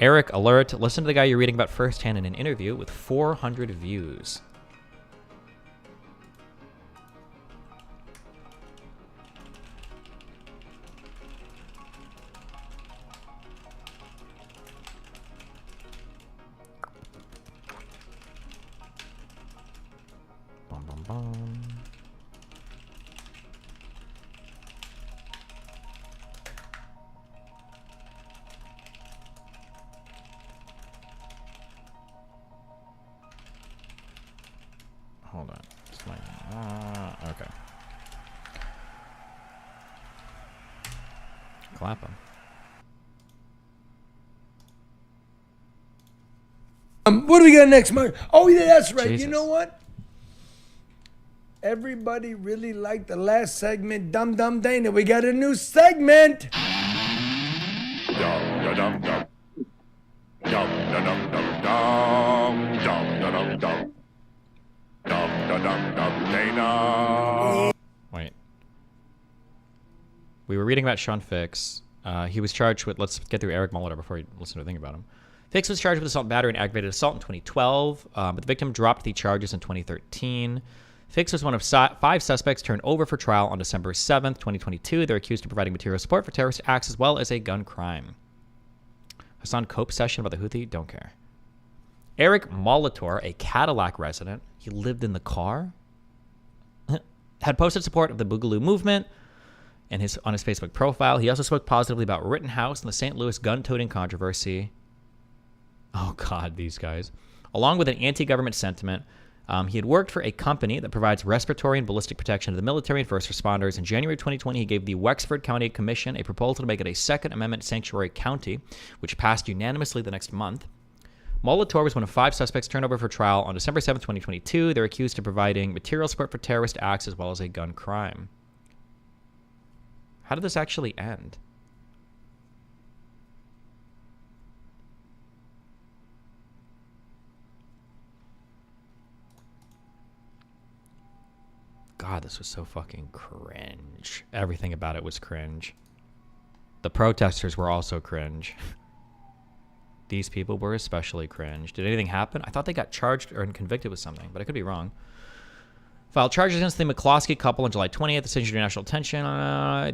Eric Alert. Listen to the guy you're reading about firsthand in an interview with 400 views. Bum, bum, bum. Hold on. It's my, okay. Clap him. What do we got next, Mark? Oh, yeah, that's right. Jesus. You know what? Everybody really liked the last segment, Dum Dum Dana. We got a new segment. Dum da dum dum. Dum da dum dum dum. Dum da dum dum. Dum da dum dum Dana. Wait. We were reading about Sean Fix. He was charged with, let's get through Eric Molitor before we listen to the thing about him. Fix was charged with assault and battery and aggravated assault in 2012, but the victim dropped the charges in 2013. Fix was one of 5 suspects turned over for trial on December 7th, 2022. They're accused of providing material support for terrorist acts as well as a gun crime. Hassan Cope session about the Houthi? Don't care. Eric Molitor, a Cadillac resident, he lived in the car, had posted support of the Boogaloo movement on his Facebook profile. He also spoke positively about Rittenhouse and the St. Louis gun-toting controversy. Oh, God, these guys. Along with an anti-government sentiment, he had worked for a company that provides respiratory and ballistic protection to the military and first responders. In January 2020, he gave the Wexford County Commission a proposal to make it a Second Amendment sanctuary county, which passed unanimously the next month. Molitor was one of 5 suspects turned over for trial on December 7th, 2022. They're accused of providing material support for terrorist acts as well as a gun crime. How did this actually end? God, this was so fucking cringe. Everything about it was cringe. The protesters were also cringe. These people were especially cringe. Did anything happen? I thought they got charged or convicted with something, but I could be wrong. Filed charges against the McCloskey couple on July 20th. The city drew national attention.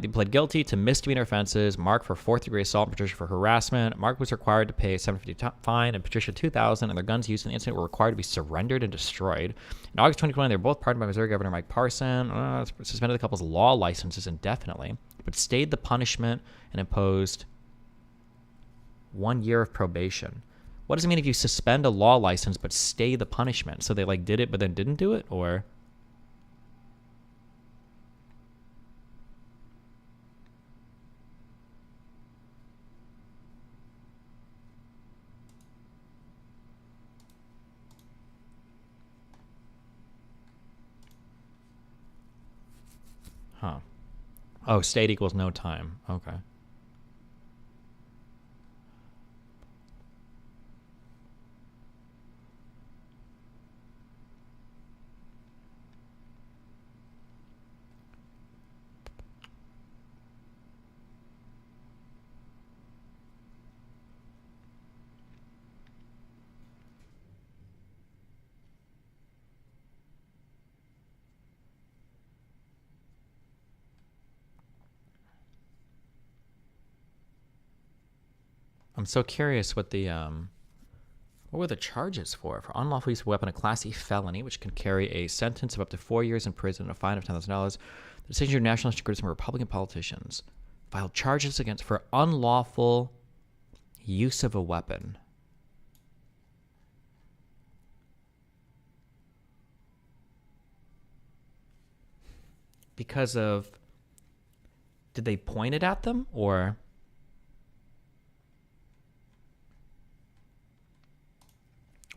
They pled guilty to misdemeanor offenses. Mark for 4th-degree assault and Patricia for harassment. Mark was required to pay a $750 fine and Patricia $2,000, and their guns used in the incident were required to be surrendered and destroyed. In August 2020, they were both pardoned by Missouri Governor Mike Parson. Suspended the couple's law licenses indefinitely, but stayed the punishment and imposed 1 year of probation. What does it mean if you suspend a law license but stay the punishment? So they like did it but then didn't do it, or? Huh. Oh, state equals no time. Okay. I'm so curious what the what were the charges for unlawful use of a weapon, a Class E felony, which can carry a sentence of up to 4 years in prison and a fine of $10,000. The decision of nationalist groups and Republican politicians filed charges against for unlawful use of a weapon. Because of, did they point it at them, or?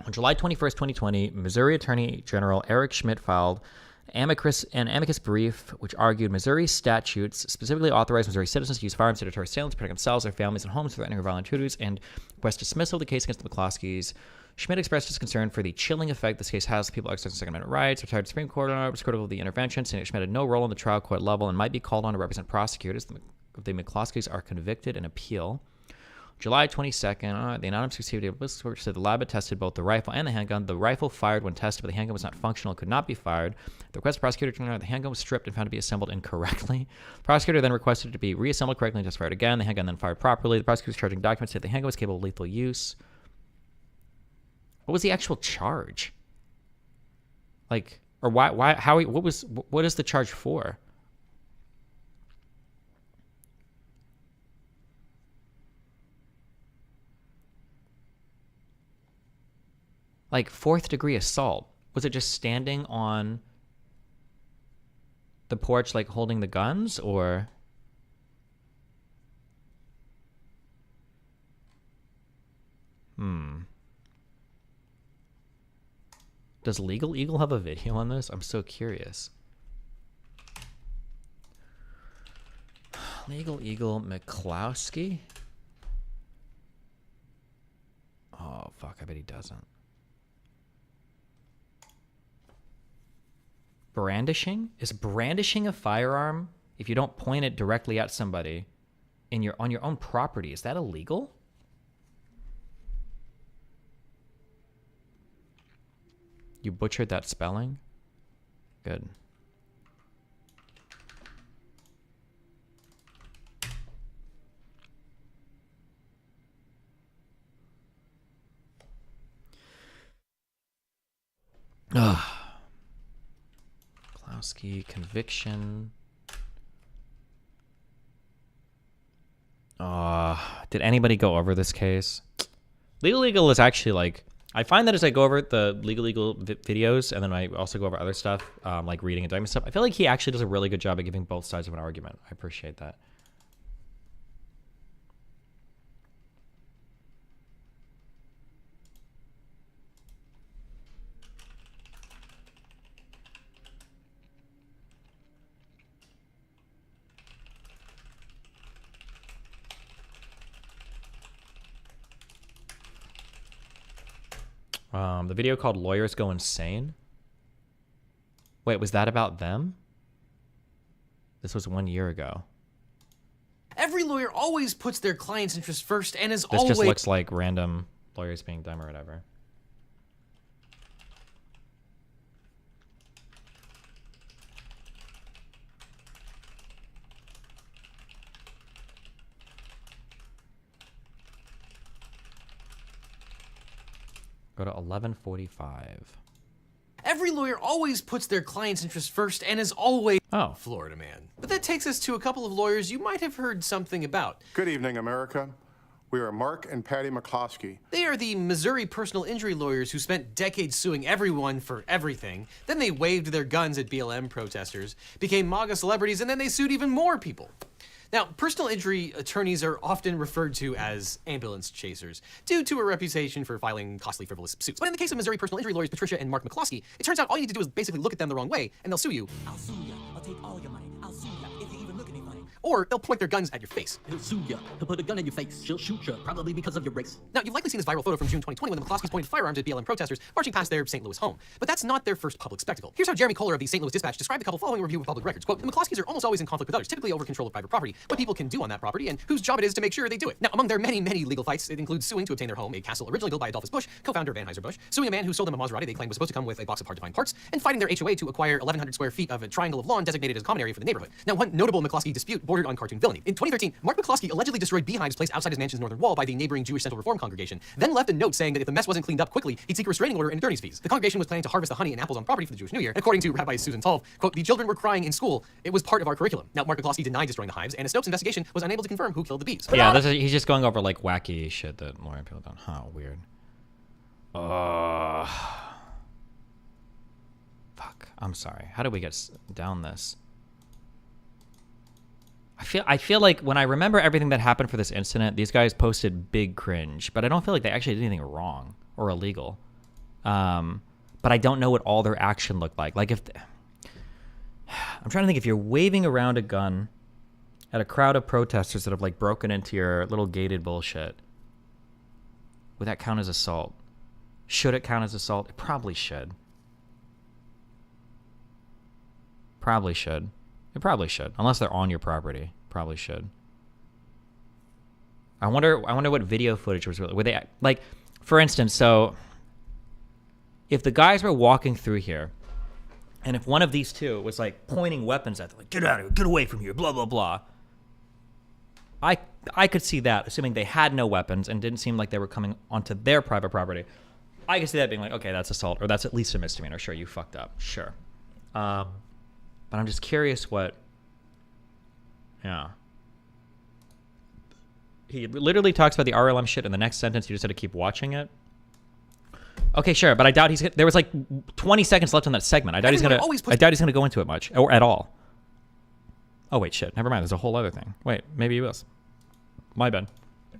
On July 21st, 2020, Missouri Attorney General Eric Schmidt filed an amicus brief which argued Missouri statutes specifically authorize Missouri citizens to use firearms to deter assailants, protect themselves, their families, and homes from threatening or violent intruders, and request dismissal of the case against the McCloskeys. Schmidt expressed his concern for the chilling effect this case has on people exercising Second Amendment rights. Retired Supreme Court was critical of the intervention, saying that Schmidt had no role in the trial court level and might be called on to represent prosecutors if the McCloskeys are convicted and appeal. July 22nd, the anonymous received a list which said the lab had tested both the rifle and the handgun. The rifle fired when tested, but the handgun was not functional and could not be fired. The request of the prosecutor turned out the handgun was stripped and found to be assembled incorrectly. The prosecutor then requested it to be reassembled correctly and just fired again. The handgun then fired properly. The prosecutor's charging documents said the handgun was capable of lethal use. What was the actual charge? Like, or why, how, what is the charge for? Like 4th-degree assault. Was it just standing on the porch, like holding the guns, or? Does Legal Eagle have a video on this? I'm so curious. Legal Eagle McCloskey? Oh, fuck, I bet he doesn't. Brandishing? Is brandishing a firearm, if you don't point it directly at somebody on your own property, is that illegal? You butchered that spelling? Good. Ugh. Klowski, conviction. Did anybody go over this case? Legal Eagle is actually like, I find that as I go over the Legal Eagle videos, and then I also go over other stuff, like reading indictment stuff, I feel like he actually does a really good job at giving both sides of an argument. I appreciate that. The video called Lawyers Go Insane. Wait, was that about them? This was 1 year ago. Every lawyer always puts their client's interest first and is This always... just looks like random lawyers being dumb or whatever. Go to 1145. Every lawyer always puts their client's interest first and is always Florida man. But that takes us to a couple of lawyers you might have heard something about. Good evening, America. We are Mark and Patty McCloskey. They are the Missouri personal injury lawyers who spent decades suing everyone for everything. Then they waved their guns at BLM protesters, became MAGA celebrities, and then they sued even more people. Now, personal injury attorneys are often referred to as ambulance chasers due to a reputation for filing costly, frivolous suits. But in the case of Missouri personal injury lawyers Patricia and Mark McCloskey, it turns out all you need to do is basically look at them the wrong way, and they'll sue you. I'll sue ya. I'll take all your money. I'll sue ya if you even look at me funny. Or they'll point their guns at your face. He'll sue ya. He'll put a gun in your face. She'll shoot ya, probably because of your race. Now, you've likely seen this viral photo from June 2020 when the McCloskeys pointed firearms at BLM protesters marching past their St. Louis home. But that's not their first public spectacle. Here's how Jeremy Kohler of the St. Louis Dispatch described the couple following a review of public records. Quote, the McCloskeys are almost always in conflict with others, typically over control of private property, what people can do on that property, and whose job it is to make sure they do it. Now, among their many, many legal fights, it includes suing to obtain their home, a castle originally built by Adolphus Busch, co-founder of Anheuser-Busch, suing a man who sold them a Maserati they claimed was supposed to come with a box of hard-to-find parts, and fighting their HOA to acquire 1,100 square feet of a triangle of lawn designated as a common area for the neighborhood. Now, one notable McCloskey dispute bordered on cartoon villainy. In 2013, Mark McCloskey allegedly destroyed beehives placed outside his mansion's northern wall by the neighboring Jewish Central Reform congregation, then left a note saying that if the mess wasn't cleaned up quickly, he'd seek a restraining order and attorney's fees. The congregation was planning to harvest the honey and apples on property for the Jewish New Year. According to Rabbi Susan Tolv, quote, the children were crying in school. It was part of our curriculum. Now, Mark McCloskey denied destroying the hives, and a Snopes investigation was unable to confirm who killed the bees. Yeah, he's just going over like wacky shit that lawyer people don't. Huh, weird. Fuck. I'm sorry. How did we get down this? I feel like when I remember everything that happened for this incident, these guys posted big cringe, but I don't feel like they actually did anything wrong or illegal. But I don't know what all their action looked like. Like if I'm trying to think, if you're waving around a gun at a crowd of protesters that have like broken into your little gated bullshit, would that count as assault? Should it count as assault? It probably should. Probably should. It probably should, unless they're on your property. Probably should. I wonder what video footage was really. Were they like, for instance? So, if the guys were walking through here, and if one of these two was like pointing weapons at them, like get out of here, get away from here, blah blah blah. I could see that, assuming they had no weapons and didn't seem like they were coming onto their private property. I could see that being like, okay, that's assault, or that's at least a misdemeanor. Sure, you fucked up. Sure. But I'm just curious what... Yeah. He literally talks about the RLM shit in the next sentence. You just had to keep watching it. Okay, sure, but I doubt he's... There was like 20 seconds left in that segment. I doubt he's gonna go into it much, or at all. Oh, wait, shit. Never mind. There's a whole other thing. Wait, maybe he was. My bad.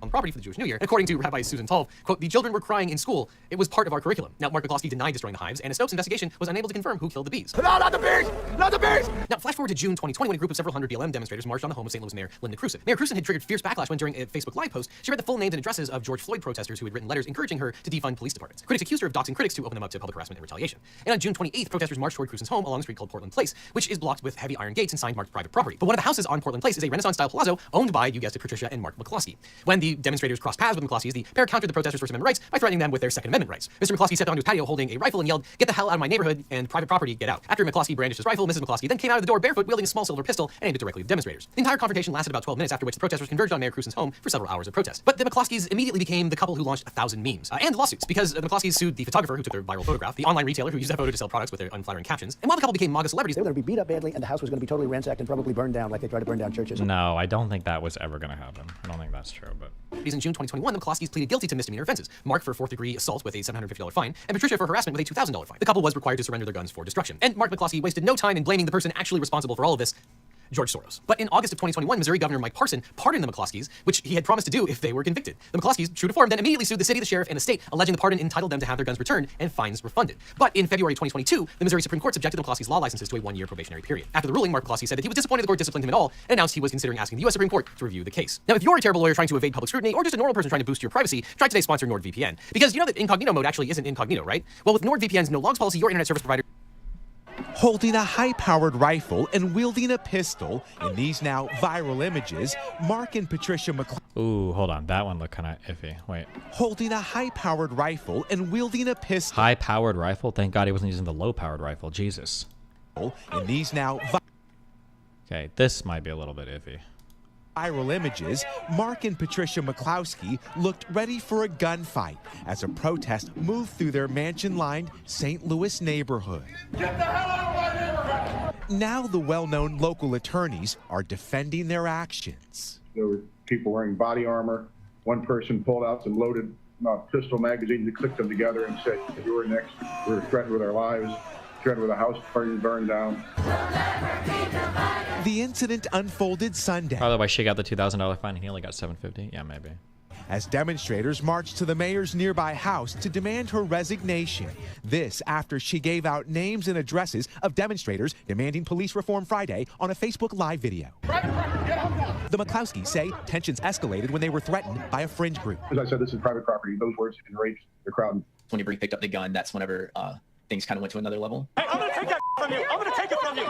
On property for the Jewish New Year. According to Rabbi Susan Tolv, quote, the children were crying in school. It was part of our curriculum. Now, Mark McCloskey denied destroying the hives, and a Snopes investigation was unable to confirm who killed the bees. No, not the bees! Not the bees! Now, flash forward to June 2020 when a group of several hundred BLM demonstrators marched on the home of St. Louis Mayor Linda Crewson. Mayor Crewson had triggered fierce backlash when, during a Facebook Live post, she read the full names and addresses of George Floyd protesters who had written letters encouraging her to defund police departments. Critics accused her of doxing critics to open them up to public harassment and retaliation. And on June 28th, protesters marched toward Crewson's home along a street called Portland Place, which is blocked with heavy iron gates and signs marked private property. But one of the houses on Portland Place is a Renaissance-style palazzo owned by, you guessed it, Patricia and Mark McCloskey. When the demonstrators crossed paths with McCloskey, the pair countered the protesters' First Amendment rights by threatening them with their Second Amendment rights. Mr. McCloskey stepped onto his patio holding a rifle and yelled, "Get the hell out of my neighborhood and private property, get out." After McCloskey brandished his rifle, Mrs. McCloskey then came out of the door barefoot, wielding a small silver pistol and aimed it directly at the demonstrators. The entire confrontation lasted about 12 minutes, after which the protesters converged on Mayor Crewson's home for several hours of protest. But the McCloskeys immediately became the couple who launched 1,000 memes and lawsuits, because the McCloskeys sued the photographer who took their viral photograph, the online retailer who used that photo to sell products with their unflattering captions, and while the couple became MAGA celebrities, they were going to be beat up badly and the house was going to be totally ransacked and probably burned down like they tried to burn down churches. No, I don't think that was ever going to happen. I don't think that's true, but... In June 2021, the McCloskeys pleaded guilty to misdemeanor offenses. Mark for fourth-degree assault with a $750 fine, and Patricia for harassment with a $2,000 fine. The couple was required to surrender their guns for destruction. And Mark McCloskey wasted no time in blaming the person actually responsible for all of this, George Soros. But in August of 2021, Missouri Governor Mike Parson pardoned the McCloskeys, which he had promised to do if they were convicted. The McCloskeys, true to form, then immediately sued the city, the sheriff, and the state, alleging the pardon entitled them to have their guns returned and fines refunded. But in February 2022, the Missouri Supreme Court subjected the McCloskeys' law licenses to a one-year probationary period. After the ruling, Mark McCloskey said that he was disappointed the court disciplined him at all, and announced he was considering asking the U.S. Supreme Court to review the case. Now, if you're a terrible lawyer trying to evade public scrutiny, or just a normal person trying to boost your privacy, try today's sponsor, NordVPN. Because you know that incognito mode actually isn't incognito, right? Well, with NordVPN's no logs policy, your internet service provider holding a high-powered rifle and wielding a pistol in these now viral images, Mark and Patricia McCloskey. Ooh, hold on. That one looked kind of iffy. Wait. Holding a high-powered rifle and wielding a pistol. High-powered rifle? Thank God he wasn't using the low-powered rifle. Jesus. In these now... Okay, this might be a little bit iffy. Viral images, Mark and Patricia McCloskey looked ready for a gunfight as a protest moved through their mansion-lined St. Louis neighborhood. Get the hell out of my neighborhood! Now the well-known local attorneys are defending their actions. There were people wearing body armor. One person pulled out some loaded pistol magazines and clicked them together and said, "You were next. We were threatened with our lives, threatened with a house burned down." The incident unfolded Sunday. By the way, she got the $2,000 fine and he only got $750. Yeah, maybe. As demonstrators marched to the mayor's nearby house to demand her resignation. This after she gave out names and addresses of demonstrators demanding police reform Friday on a Facebook Live video. The McCloskeys say tensions escalated when they were threatened by a fringe group. As I said, this is private property. Those words enraged the crowd. When you picked up the gun, that's whenever things kind of went to another level. Hey, I'm gonna take that from you. I'm gonna take it from you.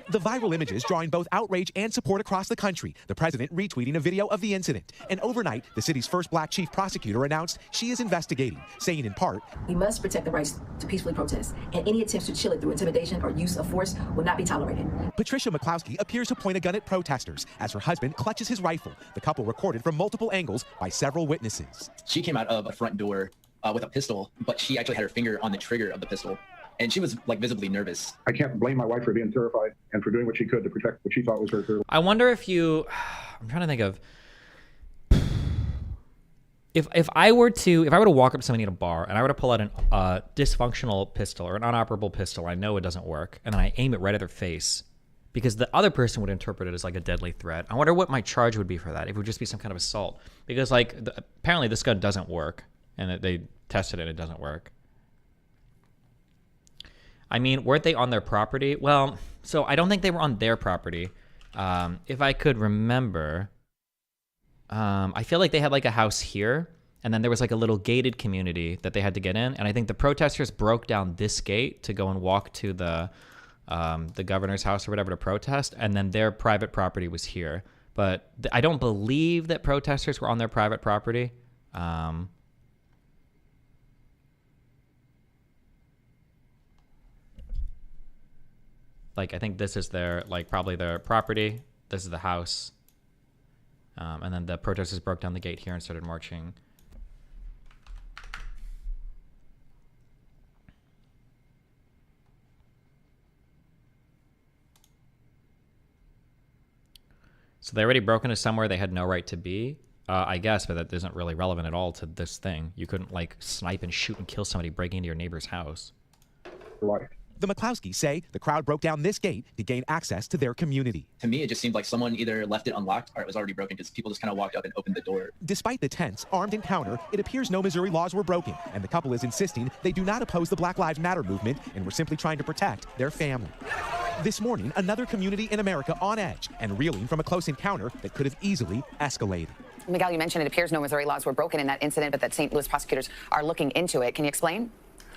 The viral images drawing both outrage and support across the country. The president retweeting a video of the incident. And overnight, the city's first black chief prosecutor announced she is investigating, saying in part, "We must protect the rights to peacefully protest, and any attempts to chill it through intimidation or use of force will not be tolerated." Patricia McCloskey appears to point a gun at protesters as her husband clutches his rifle. The couple recorded from multiple angles by several witnesses. She came out of a front door with a pistol, but she actually had her finger on the trigger of the pistol. And she was visibly nervous. I can't blame my wife for being terrified and for doing what she could to protect what she thought was her. I wonder if you, I'm trying to think of, if I were to walk up to somebody at a bar and I were to pull out a dysfunctional pistol or an inoperable pistol, I know it doesn't work, and then I aim it right at their face, because the other person would interpret it as like a deadly threat. I wonder what my charge would be for that. If it would just be some kind of assault, because apparently this gun doesn't work, and they tested it, it doesn't work. I mean, weren't they on their property? Well, so I don't think they were on their property. If I could remember, I feel like they had like a house here, and then there was like a little gated community that they had to get in. And I think the protesters broke down this gate to go and walk to the governor's house or whatever to protest. And then their private property was here. But I don't believe that protesters were on their private property. Like, I think this is their, probably their property. This is the house. And then the protesters broke down the gate here and started marching. So they already broke into somewhere they had no right to be, I guess, but that isn't really relevant at all to this thing. You couldn't, snipe and shoot and kill somebody breaking into your neighbor's house. Right. The McCloskeys say the crowd broke down this gate to gain access to their community. To me, it just seemed like someone either left it unlocked or it was already broken because people just kind of walked up and opened the door. Despite the tense, armed encounter, it appears no Missouri laws were broken, and the couple is insisting they do not oppose the Black Lives Matter movement and were simply trying to protect their family. This morning, another community in America on edge and reeling from a close encounter that could have easily escalated. Miguel, you mentioned it appears no Missouri laws were broken in that incident, but that St. Louis prosecutors are looking into it. Can you explain?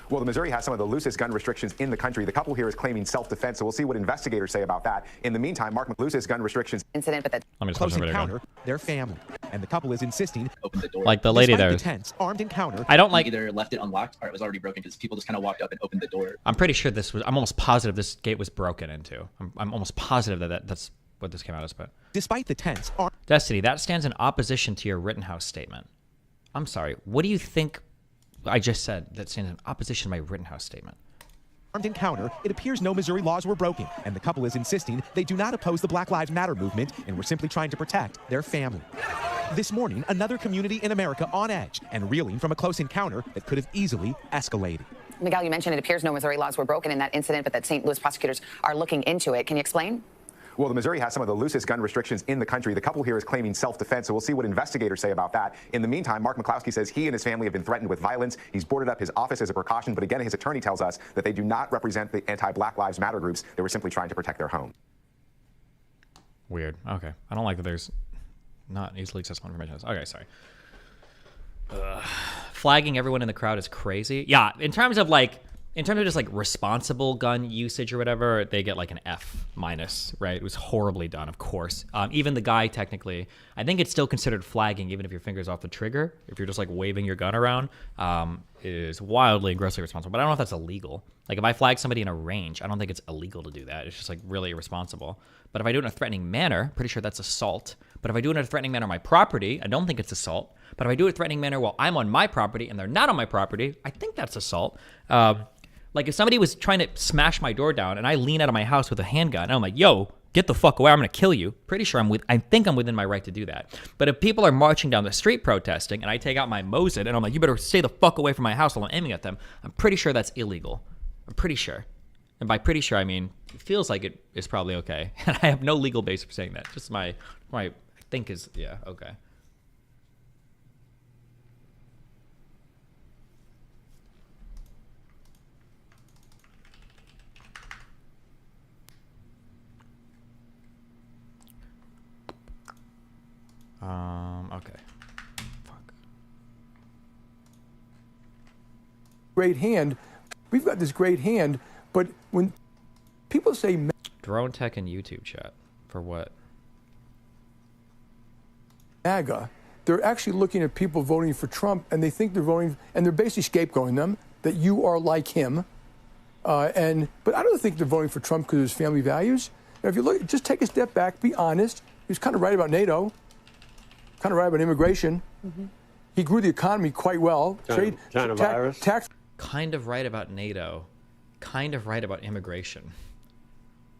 Well, the Missouri has some of the loosest gun restrictions in the country. The couple here is claiming self-defense, so we'll see what investigators say about that. In the meantime, Mark McLuce's gun restrictions incident, but that close encounter, their family, and the couple is insisting. Open the door. Like the lady there. The tense, armed encounter. I don't like. Either left it unlocked or it was already broken because people just kind of walked up and opened the door. I'm pretty sure I'm almost positive this gate was broken into. I'm almost positive that's what this came out as. But despite the tense, Destiny, that stands in opposition to your Rittenhouse statement. I'm sorry. What do you think? I just said that stands in opposition to my Rittenhouse statement. Armed encounter, it appears no Missouri laws were broken, and the couple is insisting they do not oppose the Black Lives Matter movement and were simply trying to protect their family. This morning, another community in America on edge and reeling from a close encounter that could have easily escalated. Miguel, you mentioned it appears no Missouri laws were broken in that incident, but that St. Louis prosecutors are looking into it. Can you explain? Well, the Missouri has some of the loosest gun restrictions in the country. The couple here is claiming self-defense, so we'll see what investigators say about that. In the meantime, Mark McCloskey says he and his family have been threatened with violence. He's boarded up his office as a precaution, but again, his attorney tells us that they do not represent the anti-Black Lives Matter groups. They were simply trying to protect their home. Weird. Okay. I don't like that there's not easily accessible information. Okay, sorry. Flagging everyone in the crowd is crazy. Yeah, in terms of just responsible gun usage or whatever, they get like an F minus, right? It was horribly done, of course. Even the guy, technically, I think it's still considered flagging, even if your finger's off the trigger. If you're just waving your gun around, is wildly and grossly irresponsible. But I don't know if that's illegal. Like if I flag somebody in a range, I don't think it's illegal to do that. It's just really irresponsible. But if I do it in a threatening manner, pretty sure that's assault. But if I do it in a threatening manner on my property, I don't think it's assault. But if I do it in a threatening manner while I'm on my property and they're not on my property, I think that's assault. Like if somebody was trying to smash my door down and I lean out of my house with a handgun and I'm like, yo, get the fuck away, I'm gonna kill you. Pretty sure I think I'm within my right to do that. But if people are marching down the street protesting and I take out my Mosin and I'm like, you better stay the fuck away from my house while I'm aiming at them, I'm pretty sure that's illegal. I'm pretty sure. And by pretty sure, I mean, it feels like it is probably okay. And I have no legal basis for saying that. Just my I think is, yeah, okay. Okay. Fuck. Great hand. We've got this great hand, but when people say drone tech and YouTube chat for what? MAGA, they're actually looking at people voting for Trump, and they think they're voting, and they're basically scapegoating them that you are like him. But I don't think they're voting for Trump because of his family values. And if you look, just take a step back, be honest. He was kind of right about NATO. Kind of right about immigration. Mm-hmm. He grew the economy quite well. China virus. Tax. Kind of right about NATO. Kind of right about immigration.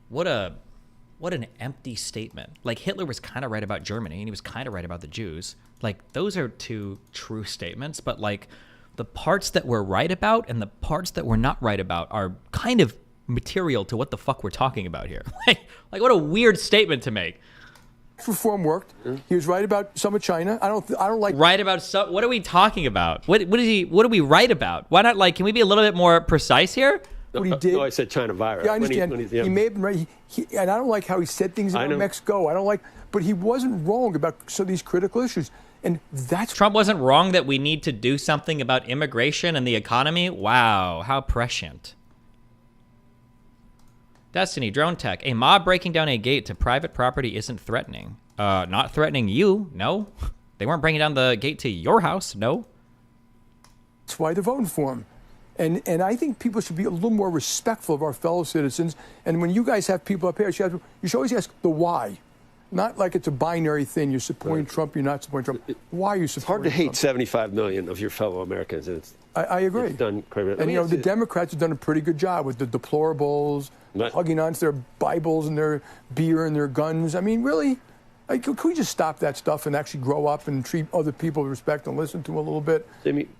What an empty statement. Like Hitler was kind of right about Germany and he was kind of right about the Jews. Like those are two true statements, but like the parts that we're right about and the parts that we're not right about are kind of material to what the fuck we're talking about here. like what a weird statement to make. Reform worked. He was right about some of China. I don't like right about some. What are we talking about? What are we right about? Why not, like, can we be a little bit more precise here? What he did. No, I said China virus. Yeah, I understand. He may have been right. And I don't like how he said things about Mexico. I don't like, but he wasn't wrong about some of these critical issues. And that's Trump wasn't wrong that we need to do something about immigration and the economy. Wow, how prescient. Destiny, drone tech. A mob breaking down a gate to private property isn't threatening. Not threatening you, no. They weren't bringing down the gate to your house, no. That's why they're voting for him. And I think people should be a little more respectful of our fellow citizens. And when you guys have people up here, you should always ask the why. Not like it's a binary thing. You're supporting Trump, you're not supporting Trump. Why are you supporting Trump? It's hard to hate Trump? 75 million of your fellow Americans. And I agree. It's done and, you know, the Democrats have done a pretty good job with the deplorables, hugging onto their Bibles and their beer and their guns. I mean, really, can we just stop that stuff and actually grow up and treat other people with respect and listen to them a little bit?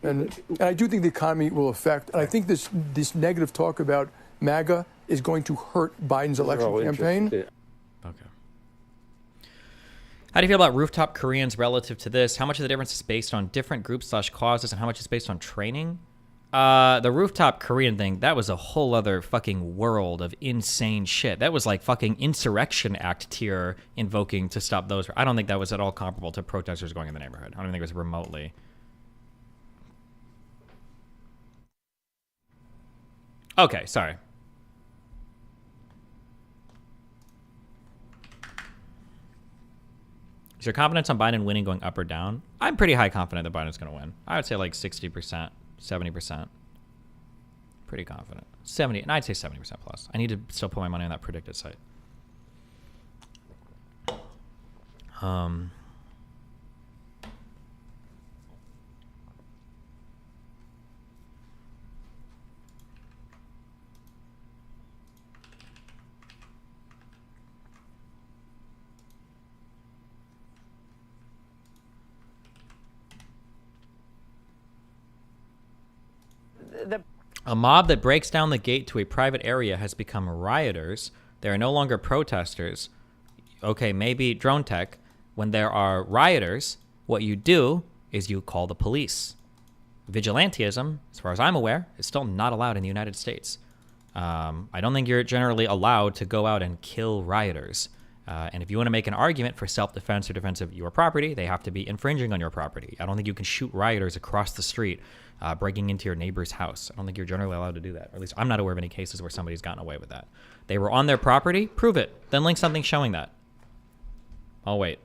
And I do think the economy will affect, and I think this negative talk about MAGA is going to hurt Biden's election campaign. Okay. How do you feel about rooftop Koreans relative to this? How much of the difference is based on different groups/causes and how much is based on training? The rooftop Korean thing, that was a whole other fucking world of insane shit. That was like fucking Insurrection Act tier invoking to stop those. I don't think that was at all comparable to protesters going in the neighborhood. I don't think it was remotely. Okay, sorry. Is your confidence on Biden winning going up or down? I'm pretty high confident that Biden's going to win. I would say like 60%, 70%. Pretty confident. 70, and I'd say 70% plus. I need to still put my money on that predicted site. A mob that breaks down the gate to a private area has become rioters. They are no longer protesters. Okay, maybe drone tech. When there are rioters, what you do is you call the police. Vigilantism, as far as I'm aware, is still not allowed in the United States. I don't think you're generally allowed to go out and kill rioters. And if you want to make an argument for self-defense or defense of your property, they have to be infringing on your property. I don't think you can shoot rioters across the street, breaking into your neighbor's house. I don't think you're generally allowed to do that. Or at least I'm not aware of any cases where somebody's gotten away with that. They were on their property, prove it. Then link something showing that. I'll wait.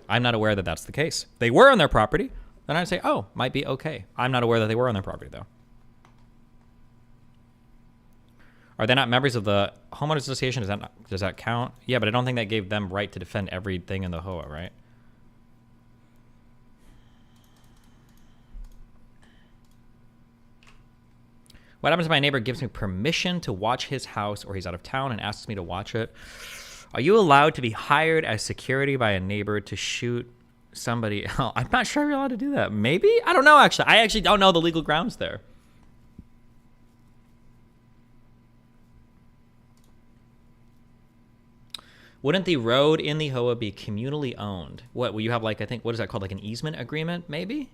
I'm not aware that that's the case. They were on their property, then I'd say, oh, might be okay. I'm not aware that they were on their property, though. Are they not members of the homeowners association? Does that count? Yeah, but I don't think that gave them right to defend everything in the HOA, right? What happens if my neighbor gives me permission to watch his house or he's out of town and asks me to watch it? Are you allowed to be hired as security by a neighbor to shoot somebody else? I'm not sure you're allowed to do that. Maybe? I don't know, actually. I actually don't know the legal grounds there. Wouldn't the road in the HOA be communally owned? What, will you have like, I think, what is that called? Like an easement agreement, maybe?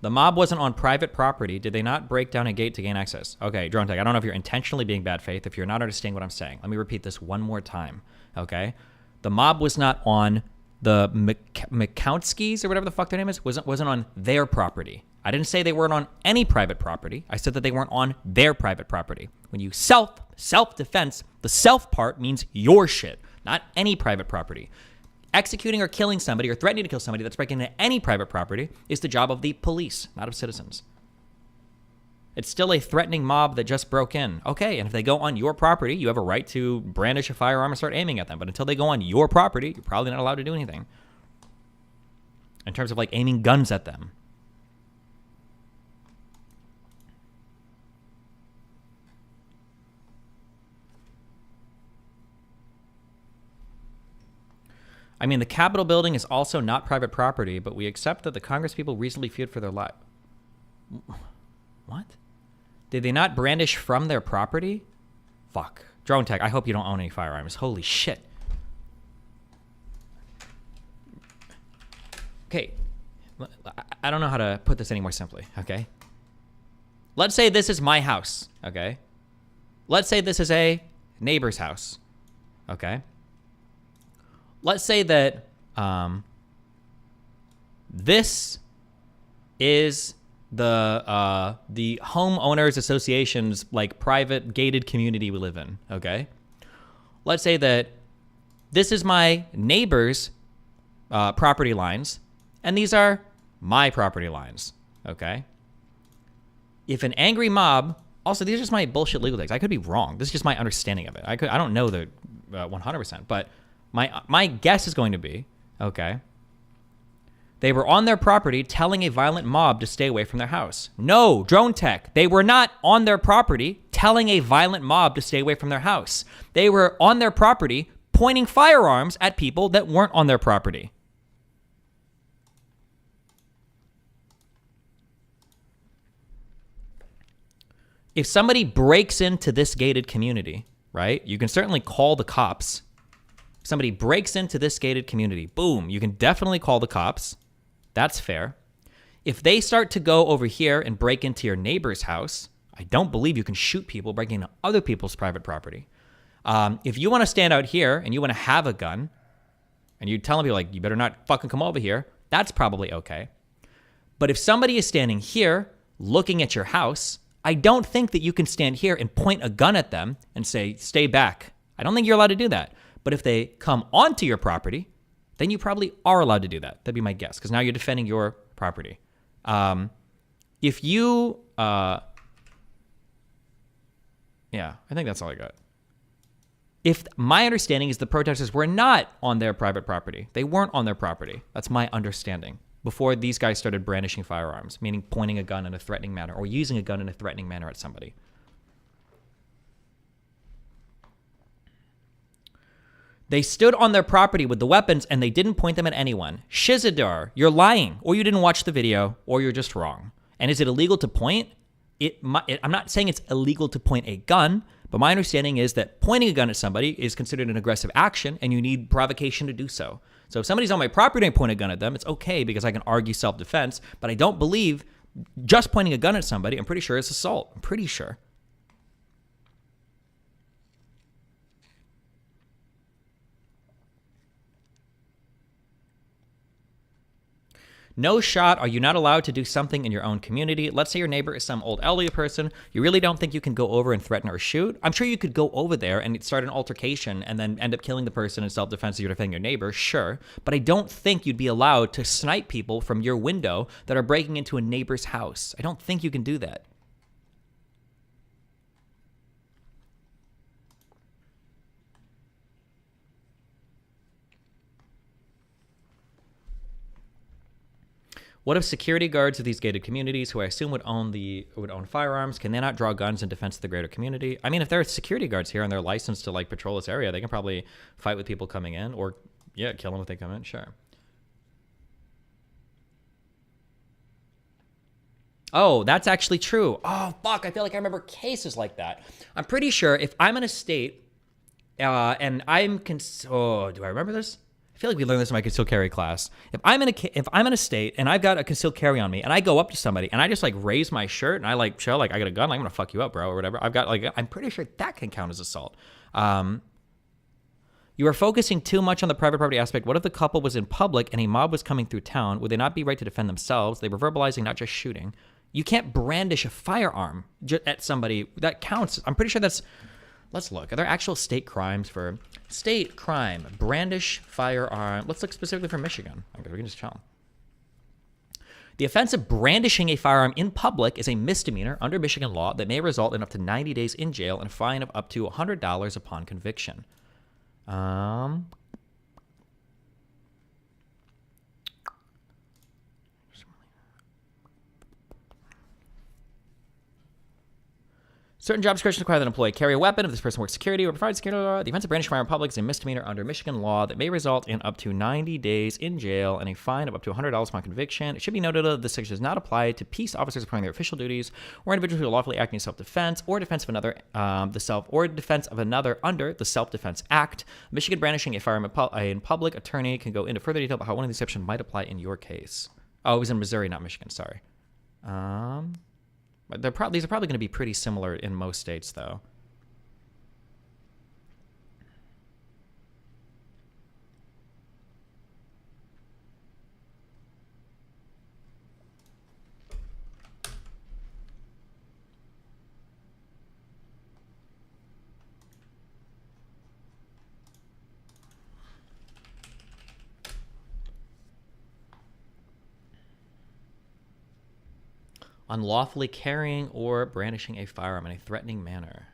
The mob wasn't on private property. Did they not break down a gate to gain access? Okay, Drone Tech, I don't know if you're intentionally being bad faith, if you're not understanding what I'm saying. Let me repeat this one more time, okay? The mob was not on the Mikowskis or whatever the fuck their name is, wasn't on their property. I didn't say they weren't on any private property. I said that they weren't on their private property. When you self-defense, the self part means your shit, not any private property. Executing or killing somebody or threatening to kill somebody that's breaking into any private property is the job of the police, not of citizens. It's still a threatening mob that just broke in. Okay, and if they go on your property, you have a right to brandish a firearm and start aiming at them. But until they go on your property, you're probably not allowed to do anything. In terms of like aiming guns at them. I mean, the Capitol building is also not private property, but we accept that the Congress people recently feared for their life. What? Did they not brandish from their property? Fuck. Drone Tech, I hope you don't own any firearms. Holy shit. Okay. I don't know how to put this any more simply, okay? Let's say this is my house, okay? Let's say this is a neighbor's house, okay? Let's say that this is the homeowners association's like private gated community we live in, okay? Let's say that this is my neighbor's property lines, and these are my property lines, okay? If an angry mob, also these are just my bullshit legal texts. I could be wrong. This is just my understanding of it. I don't know the 100%, but my guess is going to be, okay, they were on their property telling a violent mob to stay away from their house. No, Drone Tech, they were not on their property telling a violent mob to stay away from their house. They were on their property pointing firearms at people that weren't on their property. If somebody breaks into this gated community, right, you can certainly call the cops. Somebody breaks into this gated community, boom, you can definitely call the cops. That's fair. If they start to go over here and break into your neighbor's house, I don't believe you can shoot people breaking into other people's private property. If you want to stand out here and you want to have a gun, and you're telling people, like, you better not fucking come over here, that's probably okay. But if somebody is standing here looking at your house, I don't think that you can stand here and point a gun at them and say, stay back. I don't think you're allowed to do that. But if they come onto your property, then you probably are allowed to do that. That'd be my guess, because now you're defending your property. If you, yeah, I think that's all I got. If my understanding is the protesters were not on their private property, they weren't on their property. That's my understanding. Before these guys started brandishing firearms, meaning pointing a gun in a threatening manner or using a gun in a threatening manner at somebody. They stood on their property with the weapons and they didn't point them at anyone. Shizadar, you're lying, or you didn't watch the video, or you're just wrong. And is it illegal to point? I'm not saying it's illegal to point a gun, but my understanding is that pointing a gun at somebody is considered an aggressive action and you need provocation to do so. So if somebody's on my property and I point a gun at them, it's okay because I can argue self-defense, but I don't believe just pointing a gun at somebody, I'm pretty sure it's assault. I'm pretty sure. No shot. Are you not allowed to do something in your own community? Let's say your neighbor is some old elderly person. You really don't think you can go over and threaten or shoot? I'm sure you could go over there and start an altercation and then end up killing the person in self-defense if you're defending your neighbor, sure. But I don't think you'd be allowed to snipe people from your window that are breaking into a neighbor's house. I don't think you can do that. What if security guards of these gated communities, who I assume would own firearms, can they not draw guns in defense of the greater community? I mean, if there are security guards here and they're licensed to like patrol this area, they can probably fight with people coming in, or yeah, kill them if they come in. Sure. Oh, that's actually true. Oh, fuck. I feel like I remember cases like that. I'm pretty sure if I'm in a state and I'm... do I remember this? I feel like we learned this in my concealed carry class. If I'm in a state and I've got a concealed carry on me and I go up to somebody and I just like raise my shirt and I like show like I got a gun, like, I'm gonna fuck you up, bro, or whatever. I'm pretty sure that can count as assault. You are focusing too much on the private property aspect. What if the couple was in public and a mob was coming through town? Would they not be right to defend themselves? They were verbalizing, not just shooting. You can't brandish a firearm at somebody. That counts. I'm pretty sure that's... Let's look. Are there actual state crimes for... State crime. Brandish firearm. Let's look specifically for Michigan. Okay, we can just chill. The offense of brandishing a firearm in public is a misdemeanor under Michigan law that may result in up to 90 days in jail and a fine of up to $100 upon conviction. Certain job descriptions require that an employee carry a weapon if this person works security or provides security. The offense of brandishing a firearm in public is a misdemeanor under Michigan law that may result in up to 90 days in jail and a fine of up to $100 upon conviction. It should be noted that this section does not apply to peace officers performing their official duties or individuals who are lawfully acting in self-defense or defense of another, defense of another under the Self-Defense Act. Michigan brandishing a firearm in public. Attorney can go into further detail about how one of these exceptions might apply in your case. Oh, it was in Missouri, not Michigan. Sorry. These are probably going to be pretty similar in most states, though. Unlawfully carrying or brandishing a firearm in a threatening manner.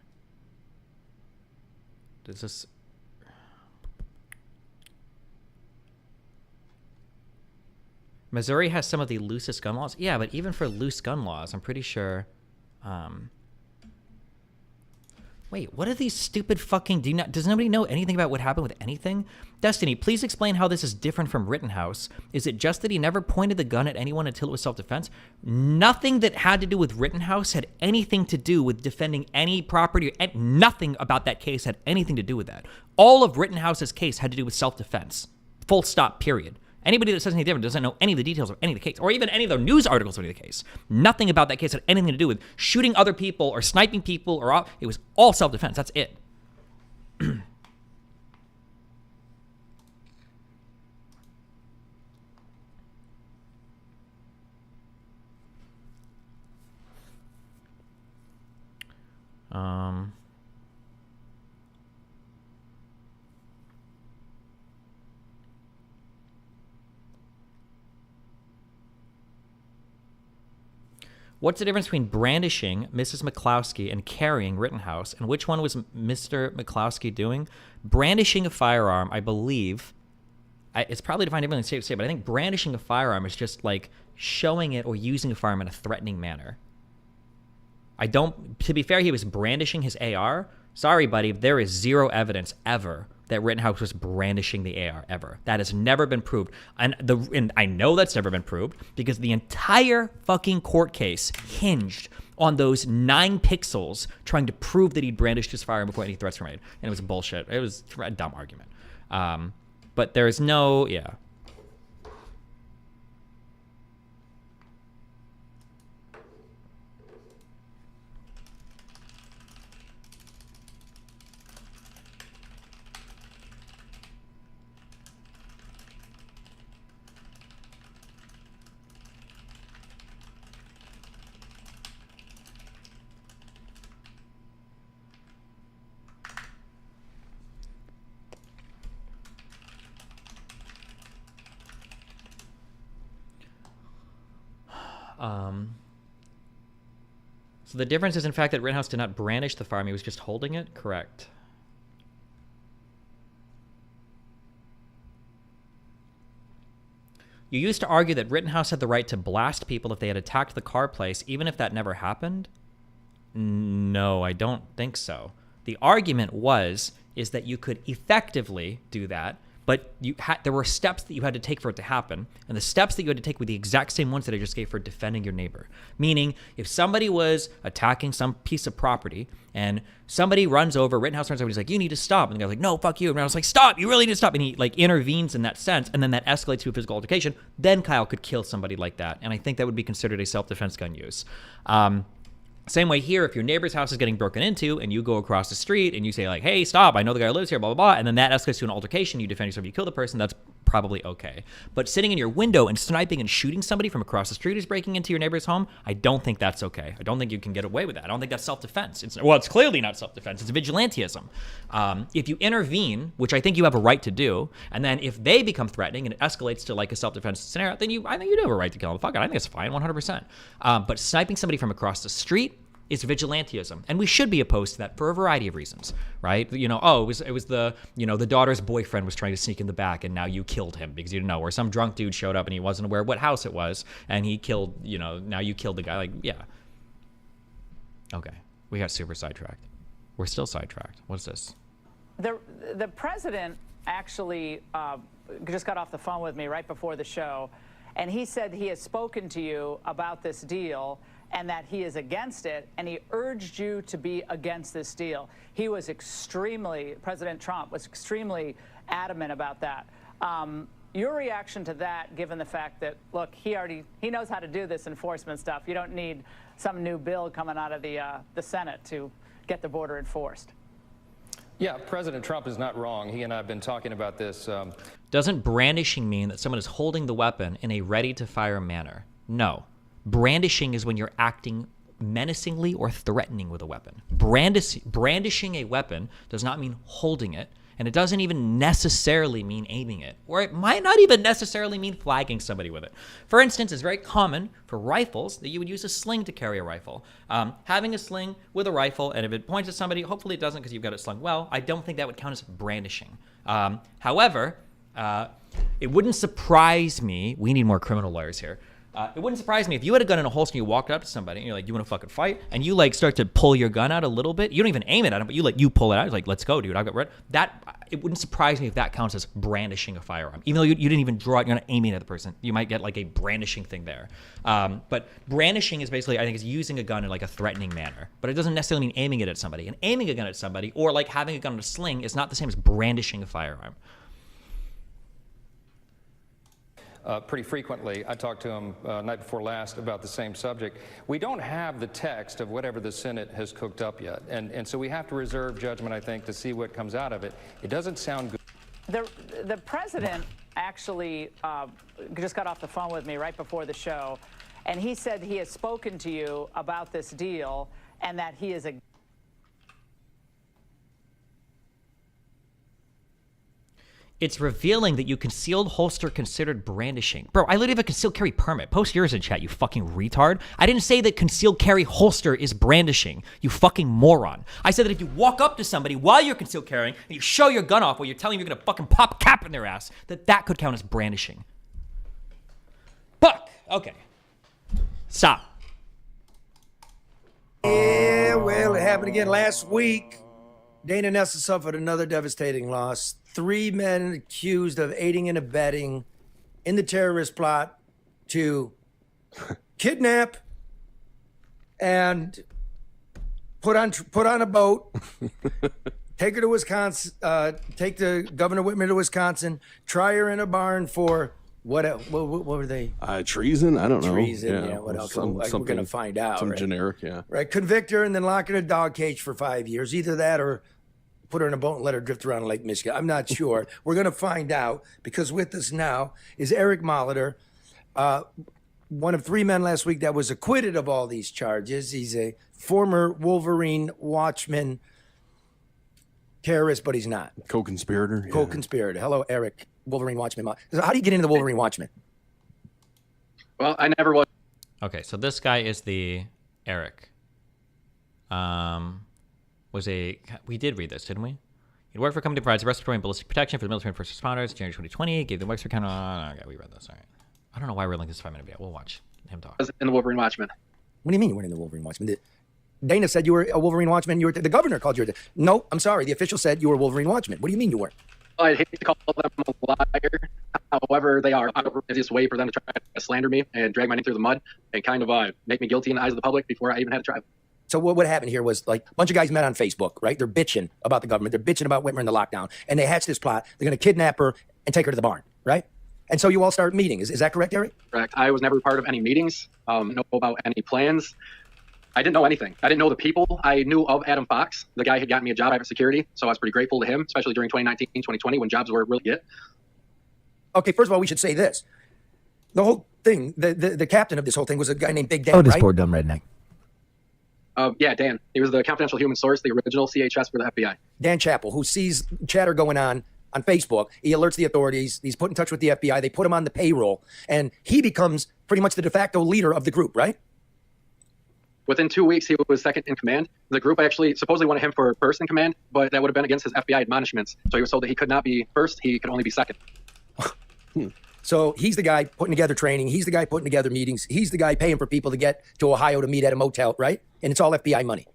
Does this... Missouri has some of the loosest gun laws. Yeah, but even for loose gun laws, I'm pretty sure... Wait, what are these stupid fucking... Does nobody know anything about what happened with anything? Destiny, please explain how this is different from Rittenhouse. Is it just that he never pointed the gun at anyone until it was self-defense? Nothing that had to do with Rittenhouse had anything to do with defending any property. Nothing about that case had anything to do with that. All of Rittenhouse's case had to do with self-defense. Full stop, period. Anybody that says anything different doesn't know any of the details of any of the case, or even any of the news articles of any of the case. Nothing about that case had anything to do with shooting other people or sniping people, or it was all self-defense. That's it. What's the difference between brandishing Mrs. McCloskey and carrying Rittenhouse? And which one was Mr. McCloskey doing? Brandishing a firearm, I believe, it's probably defined differently in state to state, but I think brandishing a firearm is just like showing it or using a firearm in a threatening manner. To be fair, he was brandishing his AR. Sorry, buddy, there is zero evidence ever that Rittenhouse was brandishing the AR ever. That has never been proved. And I know that's never been proved because the entire fucking court case hinged on those 9 pixels trying to prove that he'd brandished his firearm before any threats were made. And it was bullshit. It was a dumb argument. But there is no, yeah. So the difference is, in fact, that Rittenhouse did not brandish the firearm. He was just holding it? Correct. You used to argue that Rittenhouse had the right to blast people if they had attacked the Carr place, even if that never happened. No, I don't think so. The argument is that you could effectively do that, but there were steps that you had to take for it to happen, and the steps that you had to take were the exact same ones that I just gave for defending your neighbor. Meaning, if somebody was attacking some piece of property, and somebody runs over, Rittenhouse runs over, he's like, "You need to stop," and the guy's like, "No, fuck you," and Rittenhouse like, "Stop! You really need to stop," and he like intervenes in that sense, and then that escalates to a physical altercation. Then Kyle could kill somebody like that, and I think that would be considered a self-defense gun use. Same way here, if your neighbor's house is getting broken into and you go across the street and you say like, "Hey, stop, I know the guy lives here, blah, blah, blah," and then that escalates to an altercation, you defend yourself, you kill the person, that's probably okay. But sitting in your window and sniping and shooting somebody from across the street who's breaking into your neighbor's home, I don't think that's okay. I don't think you can get away with that. I don't think that's self-defense. It's clearly not self-defense. It's vigilantism. If you intervene, which I think you have a right to do, and then if they become threatening and it escalates to like a self-defense scenario, then I think you do have a right to kill them. Fuck it, I think it's fine, 100%. But sniping somebody from across the street is vigilantism, and we should be opposed to that for a variety of reasons, right? It was the the daughter's boyfriend was trying to sneak in the back, and now you killed him because you didn't know, or some drunk dude showed up and he wasn't aware of what house it was, and he killed, now you killed the guy. Like, yeah. Okay, we got super sidetracked. We're still sidetracked. What's this? The president actually just got off the phone with me right before the show, and he said he has spoken to you about this deal and that he is against it, and he urged you to be against this deal. He was President Trump was extremely adamant about that. Your reaction to that, given the fact that, look, he knows how to do this enforcement stuff. You don't need some new bill coming out of the Senate to get the border enforced. Yeah, President Trump is not wrong. He and I have been talking about this. Doesn't brandishing mean that someone is holding the weapon in a ready-to-fire manner? No. Brandishing is when you're acting menacingly or threatening with a weapon. Brandishing a weapon does not mean holding it, and it doesn't even necessarily mean aiming it, or it might not even necessarily mean flagging somebody with it. For instance, it's very common for rifles that you would use a sling to carry a rifle. Having a sling with a rifle, and if it points at somebody, hopefully it doesn't because you've got it slung well, I don't think that would count as brandishing. However, it wouldn't surprise me, we need more criminal lawyers here, it wouldn't surprise me if you had a gun in a holster and you walked up to somebody and you're like, "You want to fucking fight?" And you like start to pull your gun out a little bit. You don't even aim it at him, but you pull it out. You're like, "Let's go, dude. I've got red." It wouldn't surprise me if that counts as brandishing a firearm. Even though you didn't even draw it, you're not aiming at the person. You might get like a brandishing thing there. But brandishing is basically, I think, is using a gun in like a threatening manner. But it doesn't necessarily mean aiming it at somebody. And aiming a gun at somebody or like having a gun in a sling is not the same as brandishing a firearm. Pretty frequently. I talked to him night before last about the same subject. We don't have the text of whatever the Senate has cooked up yet, and so we have to reserve judgment, I think, to see what comes out of it. It doesn't sound good. The president actually just got off the phone with me right before the show, and he said he has spoken to you about this deal and that he is It's revealing that you concealed holster considered brandishing. Bro, I literally have a concealed carry permit. Post yours in chat, you fucking retard. I didn't say that concealed carry holster is brandishing, you fucking moron. I said that if you walk up to somebody while you're concealed carrying and you show your gun off while you're telling them you're gonna fucking pop a cap in their ass, that could count as brandishing. Fuck. Okay. Stop. Yeah, well, it happened again last week. Dana Nessa suffered another devastating loss. 3 men accused of aiding and abetting in the terrorist plot to kidnap and put on a boat, take her to Wisconsin, take the Governor Whitmer to Wisconsin, try her in a barn for what were they? Treason? I don't know. Treason, yeah. What else? We're going to find out. Some right? generic, yeah. Right. Convict her and then lock her in a dog cage for 5 years. Either that or put her in a boat and let her drift around Lake Michigan. I'm not sure. We're going to find out, because with us now is Eric Molitor, one of 3 men last week that was acquitted of all these charges. He's a former Wolverine watchman terrorist, but he's not. Co-conspirator. Yeah. Co-conspirator. Hello, Eric, Wolverine watchman. How do you get into the Wolverine watchman? Well, I never was. Okay, so this guy is the Eric. We did read this, didn't we? He worked for a company that provides respiratory and ballistic protection for the military and first responders. January 2020, gave the works for kind of. Okay, we read this. All right. I don't know why we're linking this 5-minute video. We'll watch him talk. In the Wolverine Watchman. What do you mean you weren't in the Wolverine Watchman? Dana said you were a Wolverine Watchman. You were. The governor called you. No, I'm sorry. The official said you were a Wolverine Watchman. What do you mean you weren't? I hate to call them a liar. However, they are. The easiest way for them to try to slander me and drag my name through the mud and kind of make me guilty in the eyes of the public before I even had to try. So what happened here was like a bunch of guys met on Facebook, right? They're bitching about the government. They're bitching about Whitmer and the lockdown. And they hatched this plot. They're going to kidnap her and take her to the barn, right? And so you all started meeting. Is that correct, Eric? Correct. I was never part of any meetings, know about any plans. I didn't know anything. I didn't know the people. I knew of Adam Fox. The guy had gotten me a job at security, so I was pretty grateful to him, especially during 2019, 2020 when jobs were really good. Okay, first of all, we should say this. The whole thing, the captain of this whole thing was a guy named Big Dan, this right? poor dumb redneck. Yeah, Dan. He was the confidential human source, the original CHS for the FBI. Dan Chappell, who sees chatter going on Facebook. He alerts the authorities. He's put in touch with the FBI. They put him on the payroll. And he becomes pretty much the de facto leader of the group, right? Within 2 weeks, he was second in command. The group actually supposedly wanted him for first in command, but that would have been against his FBI admonishments. So he was told that he could not be first. He could only be second. So he's the guy putting together training. He's the guy putting together meetings. He's the guy paying for people to get to Ohio to meet at a motel, right? And it's all FBI money.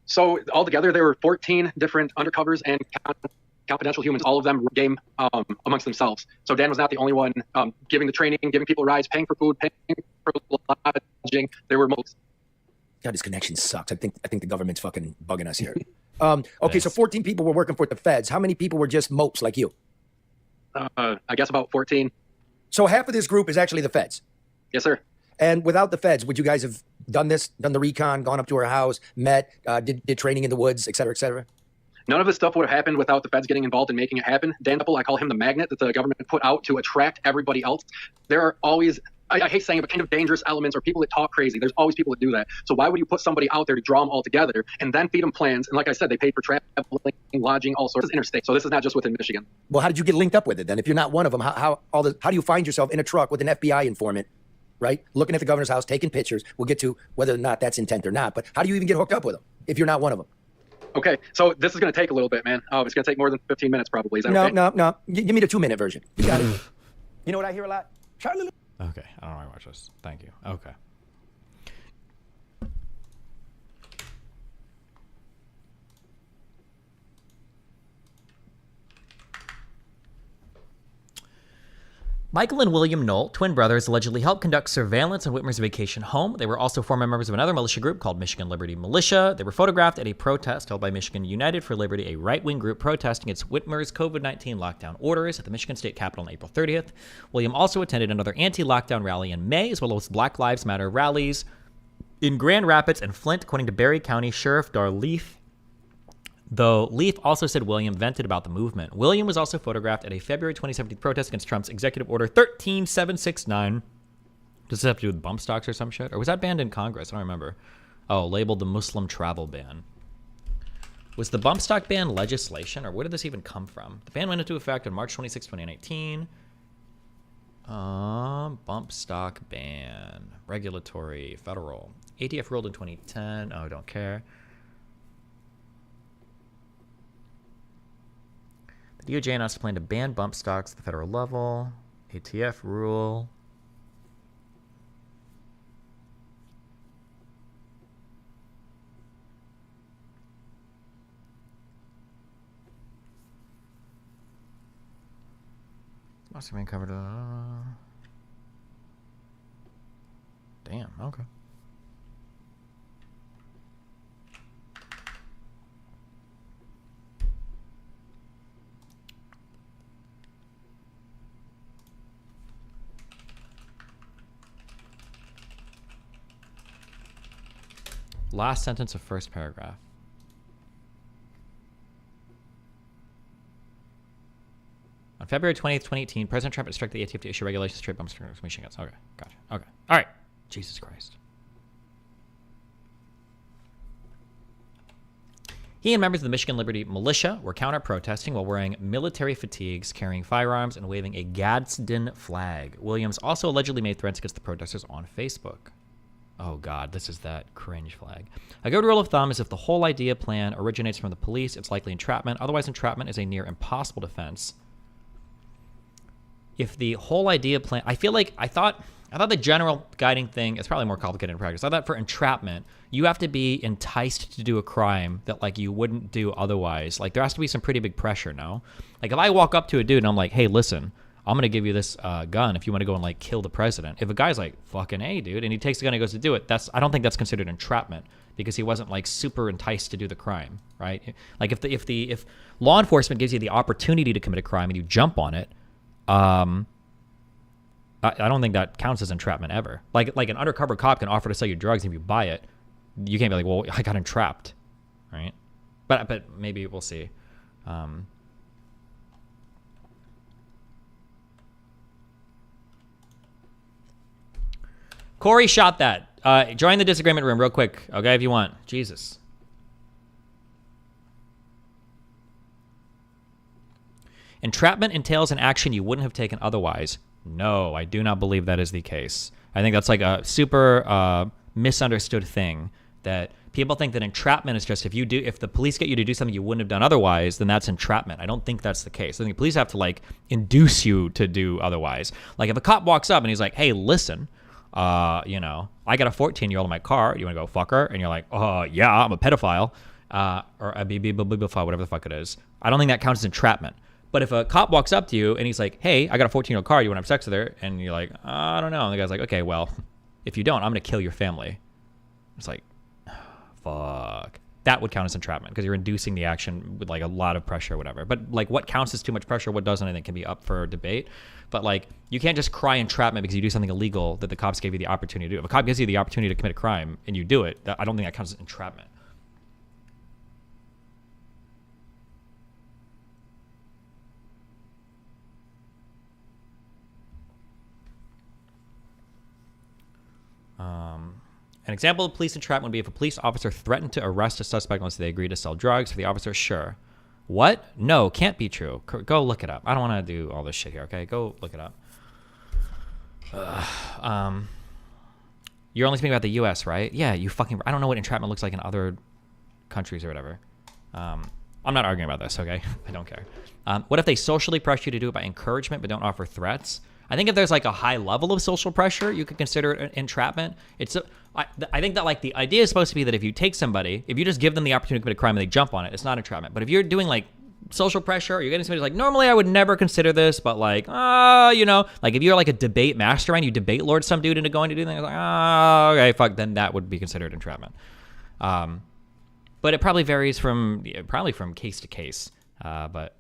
So altogether, there were 14 different undercovers and confidential humans. All of them game amongst themselves. So Dan was not the only one giving the training, giving people rides, paying for food, paying for lodging. There were most. God, this connection sucks. I think the government's fucking bugging us here. Okay, so 14 people were working for the feds. How many people were just mopes like you? I guess about 14. So half of this group is actually the feds? Yes, sir. And without the feds, would you guys have done the recon, gone up to her house, met, did training in the woods, et cetera, et cetera? None of this stuff would have happened without the feds getting involved and making it happen. Dan Chappell, I call him the magnet that the government put out to attract everybody else. There are always, I hate saying it, but kind of dangerous elements or people that talk crazy. There's always people that do that. So why would you put somebody out there to draw them all together and then feed them plans? And like I said, they paid for traveling, lodging, all sorts of interstate. So this is not just within Michigan. Well, how did you get linked up with it then? If you're not one of them, how do you find yourself in a truck with an FBI informant, right? Looking at the governor's house, taking pictures. We'll get to whether or not that's intent or not. But how do you even get hooked up with them if you're not one of them? Okay, so this is going to take a little bit, man. It's going to take more than 15 minutes probably. Is that okay? No. Give me the 2-minute version. You got it. You know what I hear a lot? Charlie. Okay, I don't want to watch this. Thank you. Okay. Michael and William Knoll, twin brothers, allegedly helped conduct surveillance on Whitmer's vacation home. They were also former members of another militia group called Michigan Liberty Militia. They were photographed at a protest held by Michigan United for Liberty, a right-wing group protesting against Whitmer's COVID-19 lockdown orders at the Michigan State Capitol on April 30th. William also attended another anti-lockdown rally in May, as well as Black Lives Matter rallies in Grand Rapids and Flint, according to Berry County Sheriff Dar Leaf. Though Leaf also said William vented about the movement. William was also photographed at a February 2017 protest against Trump's Executive Order 13769. Does this have to do with bump stocks or some shit? Or was that banned in Congress? I don't remember. Oh, labeled the Muslim travel ban. Was the bump stock ban legislation, or where did this even come from? The ban went into effect on March 26, 2019. Bump stock ban. Regulatory, federal. ATF ruled in 2010. Oh, don't care. The DOJ announced a plan to ban bump stocks at the federal level. ATF rule. Must have been covered. Damn, okay. Last sentence of first paragraph. On February 20th, 2018, President Trump instructed the ATF to issue regulations to trade bump stocks machine guns. Okay, gotcha. Okay. All right. Jesus Christ. He and members of the Michigan Liberty Militia were counter-protesting while wearing military fatigues, carrying firearms, and waving a Gadsden flag. Williams also allegedly made threats against the protesters on Facebook. Oh, God, this is that cringe flag. A good rule of thumb is if the whole idea plan originates from the police, it's likely entrapment. Otherwise, entrapment is a near impossible defense. if the whole idea plan, I thought the general guiding thing is probably more complicated in practice. I thought for entrapment, you have to be enticed to do a crime that like you wouldn't do otherwise. Like there has to be some pretty big pressure, no? Like if I walk up to a dude and I'm like, hey, listen, I'm going to give you this gun if you want to go and like kill the president. If a guy's like, fucking A, dude, and he takes the gun and goes to do it, I don't think that's considered entrapment because he wasn't like super enticed to do the crime, right? Like if law enforcement gives you the opportunity to commit a crime and you jump on it, I don't think that counts as entrapment ever. Like an undercover cop can offer to sell you drugs, and if you buy it, you can't be like, well, I got entrapped, right? But maybe we'll see. Corey shot that. Join the disagreement room real quick, okay, if you want. Jesus. Entrapment entails an action you wouldn't have taken otherwise. No, I do not believe that is the case. I think that's like a super misunderstood thing, that people think that entrapment is just if the police get you to do something you wouldn't have done otherwise, then that's entrapment. I don't think that's the case. I think the police have to like induce you to do otherwise. Like if a cop walks up and he's like, hey, listen, I got a 14-year-old in my car. You want to go fuck her? And you're like, yeah, I'm a pedophile, or a pedophile, whatever the fuck it is. I don't think that counts as entrapment. But if a cop walks up to you and he's like, hey, I got a 14-year-old car, you want to have sex with her? And you're like, I don't know. And the guy's like, okay, well, if you don't, I'm going to kill your family. It's like, fuck. That would count as entrapment because you're inducing the action with like a lot of pressure or whatever. But like what counts as too much pressure, what doesn't, I think can be up for debate. But like you can't just cry entrapment because you do something illegal that the cops gave you the opportunity to do. If a cop gives you the opportunity to commit a crime and you do it, I don't think that counts as entrapment. An example of police entrapment would be if a police officer threatened to arrest a suspect unless they agree to sell drugs for the officer. Sure. What? No, can't be true. Go look it up. I don't want to do all this shit here, okay? Go look it up. You're only speaking about the U.S., right? Yeah, I don't know what entrapment looks like in other countries or whatever. I'm not arguing about this, okay? I don't care. What if they socially pressure you to do it by encouragement but don't offer threats? I think if there's like a high level of social pressure, you could consider it entrapment. I think that like the idea is supposed to be that if you take somebody, if you just give them the opportunity to commit a crime and they jump on it, it's not entrapment. But if you're doing like social pressure, or you're getting somebody like, normally I would never consider this, but like, like if you're like a debate mastermind, you debate lord some dude into going to do things like, okay, fuck, then that would be considered entrapment. But it probably varies from case to case. But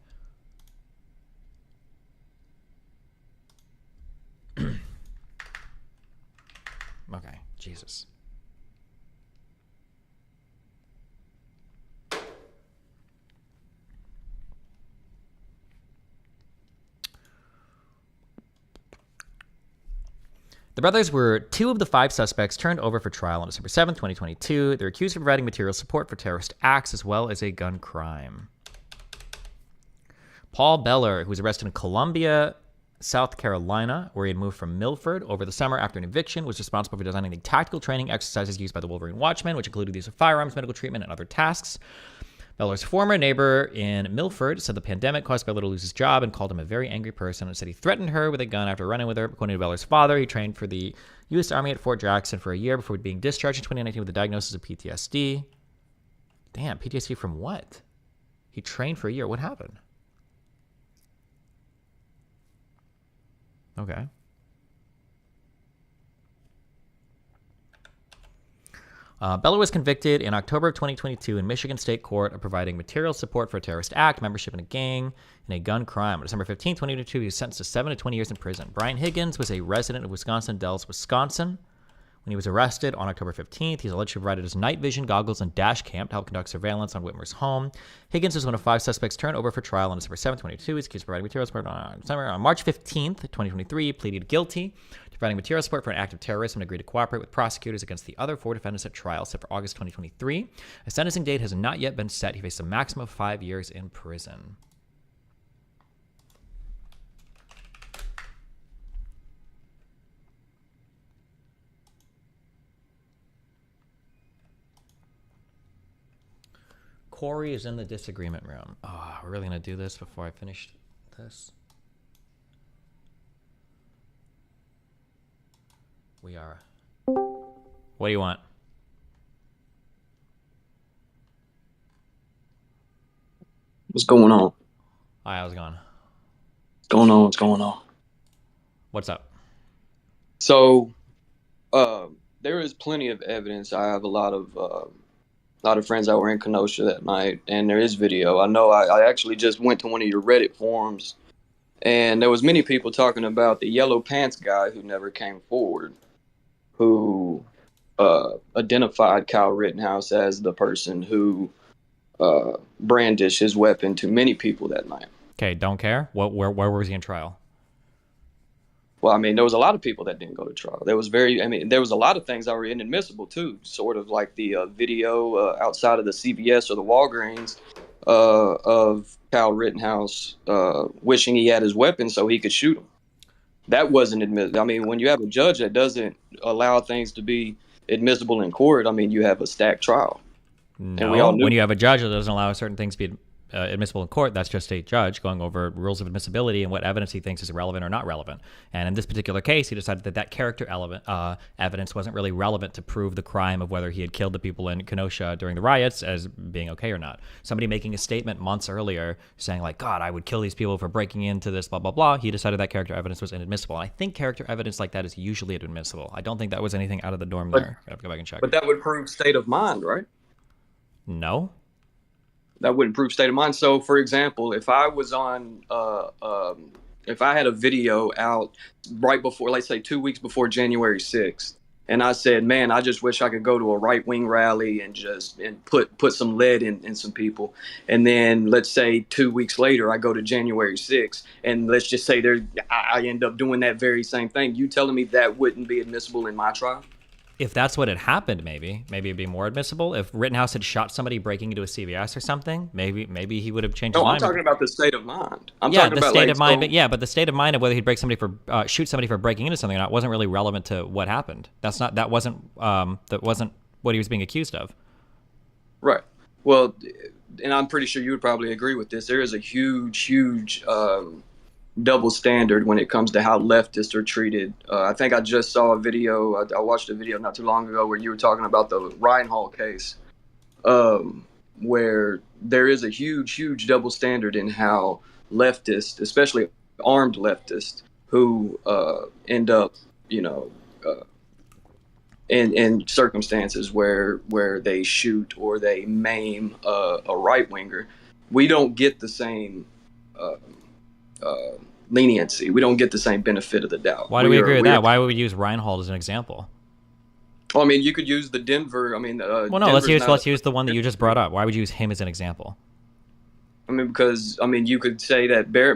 okay, Jesus. The brothers were two of the 5 suspects turned over for trial on December 7th, 2022. They're accused of providing material support for terrorist acts as well as a gun crime. Paul Beller, who was arrested in Columbia, South Carolina, where he had moved from Milford over the summer after an eviction, was responsible for designing the tactical training exercises used by the Wolverine Watchmen, which included the use of firearms, medical treatment, and other tasks. Beller's former neighbor in Milford said the pandemic caused Beller to lose his job and called him a very angry person, and said he threatened her with a gun after running with her. According to Beller's father, he trained for the U.S. Army at Fort Jackson for a year before being discharged in 2019 with a diagnosis of PTSD. Damn, PTSD from what? He trained for a year. What happened? Okay. Beller was convicted in October of 2022 in Michigan State Court of providing material support for a terrorist act, membership in a gang, and a gun crime. On December 15, 2022, he was sentenced to 7 to 20 years in prison. Brian Higgins was a resident of Wisconsin Dells, Wisconsin. When he was arrested on October 15th, he's alleged to have provided his night vision goggles and dash cam to help conduct surveillance on Whitmer's home. Higgins was one of 5 suspects turned over for trial on December 7, 2022. He's accused of providing material support on March 15th, 2023. He pleaded guilty to providing material support for an act of terrorism and agreed to cooperate with prosecutors against the other 4 defendants at trial set for August 2023. A sentencing date has not yet been set. He faced a maximum of 5 years in prison. Corey is in the disagreement room. Oh, we're really going to do this before I finish this? We are. What do you want? What's going on? Hi, how's it going? What's going on? What's going on? What's up? So, there is plenty of evidence. I have a lot of friends that were in Kenosha that night, and there is video. I know I actually just went to one of your Reddit forums, and there was many people talking about the yellow pants guy who never came forward, who identified Kyle Rittenhouse as the person who brandished his weapon to many people that night. Okay, don't care. Where was he in trial? Well, I mean, there was a lot of people that didn't go to trial. There was there was a lot of things that were inadmissible too, sort of like the video outside of the CVS or the Walgreens of Kyle Rittenhouse wishing he had his weapon so he could shoot him. That wasn't admissible. I mean, when you have a judge that doesn't allow things to be admissible in court, I mean, you have a stacked trial. No, and we all knew. When you have a judge that doesn't allow certain things to be admissible in court, that's just a judge going over rules of admissibility and what evidence he thinks is relevant or not relevant. And in this particular case, he decided that that character evidence wasn't really relevant to prove the crime of whether he had killed the people in Kenosha during the riots as being okay or not. Somebody making a statement months earlier saying like, God, I would kill these people for breaking into this, blah, blah, blah. He decided that character evidence was inadmissible. And I think character evidence like that is usually inadmissible. I don't think that was anything out of the norm there. I have to go back and check. But that would prove state of mind, right? No. That wouldn't prove state of mind. So, for example, if I was on, if I had a video out right before, let's say 2 weeks before January 6th, and I said, man, I just wish I could go to a right-wing rally and put some lead in some people. And then let's say 2 weeks later, I go to January 6th, and let's just say I end up doing that very same thing. You telling me that wouldn't be admissible in my trial? If that's what had happened, maybe it'd be more admissible. If Rittenhouse had shot somebody breaking into a CVS or something, maybe he would have changed his mind. No, I'm talking about the state of mind. I'm talking about the state of mind. But the state of mind of whether he'd shoot somebody for breaking into something or not wasn't really relevant to what happened. That wasn't what he was being accused of. Right. Well, and I'm pretty sure you would probably agree with this. There is a huge double standard when it comes to how leftists are treated. I think I just saw a video. I watched a video not too long ago where you were talking about the Reinhold case, where there is a huge double standard in how leftists, especially armed leftists, who end up, in circumstances where they shoot or they maim a right winger, we don't get the same leniency. We don't get the same benefit of the doubt. Why do we agree with that? Why would we use Reinhold as an example? Well, I mean, you could use the Denver. Well, no, let's use the one that you just brought up. Why would you use him as an example? I mean, because you could say that bear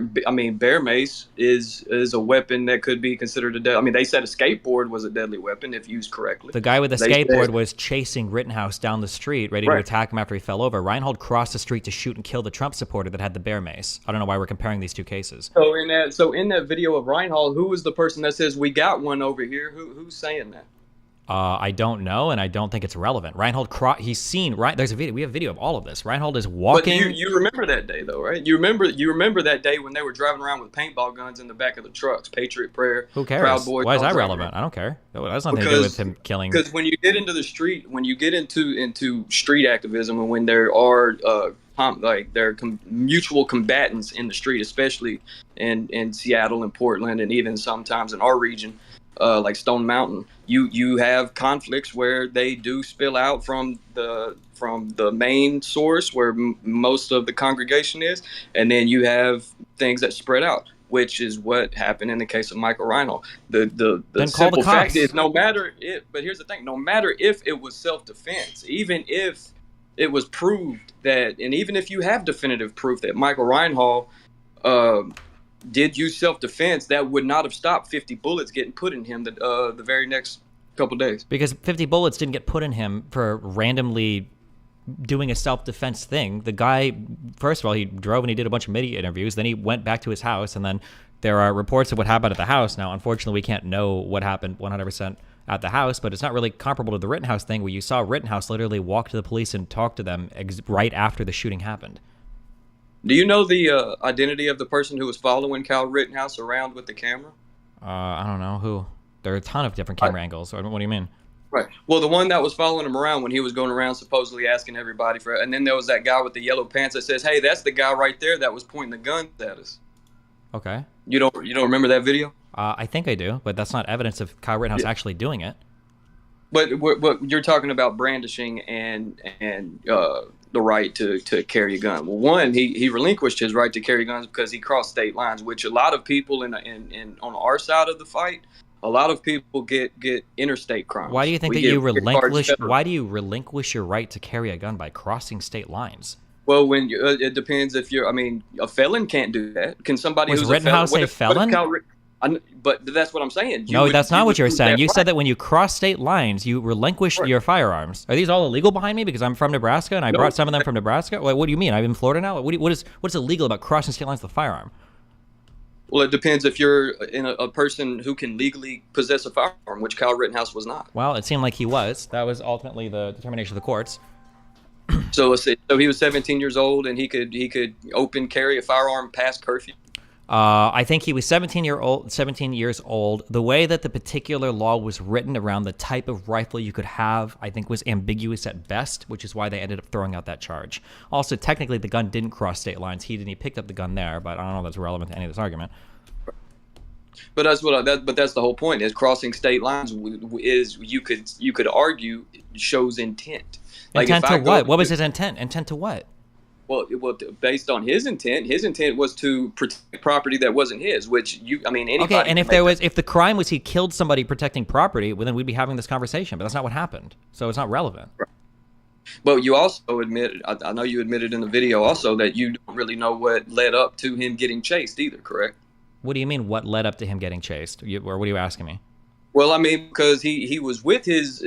mace is a weapon that could be considered a deadly. I mean, they said a skateboard was a deadly weapon if used correctly. The guy with the skateboard was chasing Rittenhouse down the street, ready to attack him after he fell over. Reinhold crossed the street to shoot and kill the Trump supporter that had the bear mace. I don't know why we're comparing these two cases. So in that video of Reinhold, who was the person that says we got one over here? Who's saying that? I don't know, and I don't think it's relevant. Reinhold, he's seen, right? There's a video. We have video of all of this. Reinhold is walking. But you remember that day, though, right? You remember that day when they were driving around with paintball guns in the back of the trucks, Patriot Prayer. Who cares? Proud Boys, why is that relevant? I don't care. That has nothing to do with him killing. Because when you get into the street, when you get into street activism, and when there are mutual combatants in the street, especially in Seattle and Portland, and even sometimes in our region, like Stone Mountain, you have conflicts where they do spill out from the main source where most of the congregation is, and then you have things that spread out, which is what happened in the case of Michael Reinhold. The simple fact is, but here's the thing: no matter if it was self-defense, even if it was proved that, and even if you have definitive proof that Michael Reinhold did use self-defense, that would not have stopped 50 bullets getting put in him the very next couple days. Because 50 bullets didn't get put in him for randomly doing a self-defense thing. The guy, first of all, he drove and he did a bunch of media interviews. Then he went back to his house, and then there are reports of what happened at the house. Now, unfortunately, we can't know what happened 100% at the house, but it's not really comparable to the Rittenhouse thing, where you saw Rittenhouse literally walk to the police and talk to them right after the shooting happened. Do you know the identity of the person who was following Kyle Rittenhouse around with the camera? I don't know. Who? There are a ton of different camera angles. What do you mean? Right. Well, the one that was following him around when he was going around supposedly asking everybody for it. And then there was that guy with the yellow pants that says, hey, that's the guy right there that was pointing the gun at us. Okay. You don't remember that video? I think I do, but that's not evidence of Kyle Rittenhouse actually doing it. But you're talking about brandishing and the right to carry a gun. Well, one, he relinquished his right to carry guns because he crossed state lines, which a lot of people on our side of the fight, a lot of people get interstate crimes. Why do you think Why do you relinquish your right to carry a gun by crossing state lines? Well, when it depends if you're. I mean, a felon can't do that. Can somebody who's Rittenhouse a felon? a felon? But that's what I'm saying. No, that's not what you're saying. You said that when you cross state lines, you relinquish your firearms. Are these all illegal behind me because I'm from Nebraska and I brought some of them from Nebraska? What do you mean? I'm in Florida now. What's illegal about crossing state lines with a firearm? Well, it depends if you're in a person who can legally possess a firearm, which Kyle Rittenhouse was not. Well, it seemed like he was. That was ultimately the determination of the courts. So he was 17 years old and he could open carry a firearm past curfew. I think he was 17 years old. The way that the particular law was written around the type of rifle you could have, I think, was ambiguous at best, which is why they ended up throwing out that charge. Also, technically, the gun didn't cross state lines. He picked up the gun there, but I don't know if that's relevant to any of this argument. But that's the whole point. Is crossing state lines is you could argue shows intent. Like intent to what? What was his intent? Intent to what? Well, based on his intent was to protect property that wasn't his, which anybody. Okay, and if the crime was he killed somebody protecting property, well, then we'd be having this conversation. But that's not what happened, so it's not relevant. Right. But you also admitted, I know you admitted in the video also that you don't really know what led up to him getting chased either, correct? What do you mean? What led up to him getting chased? Or what are you asking me? Well, I mean, because he was with his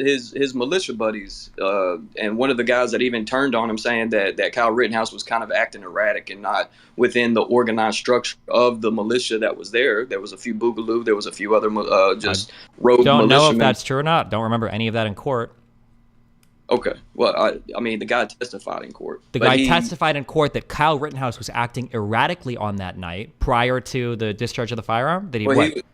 militia buddies, and one of the guys that even turned on him saying that Kyle Rittenhouse was kind of acting erratic and not within the organized structure of the militia that was there. There was a few boogaloo, there was a few other just rogue militiamen. Don't know if that's true or not. Don't remember any of that in court. Okay. Well, I mean, the guy testified in court. The guy testified in court that Kyle Rittenhouse was acting erratically on that night prior to the discharge of the firearm. That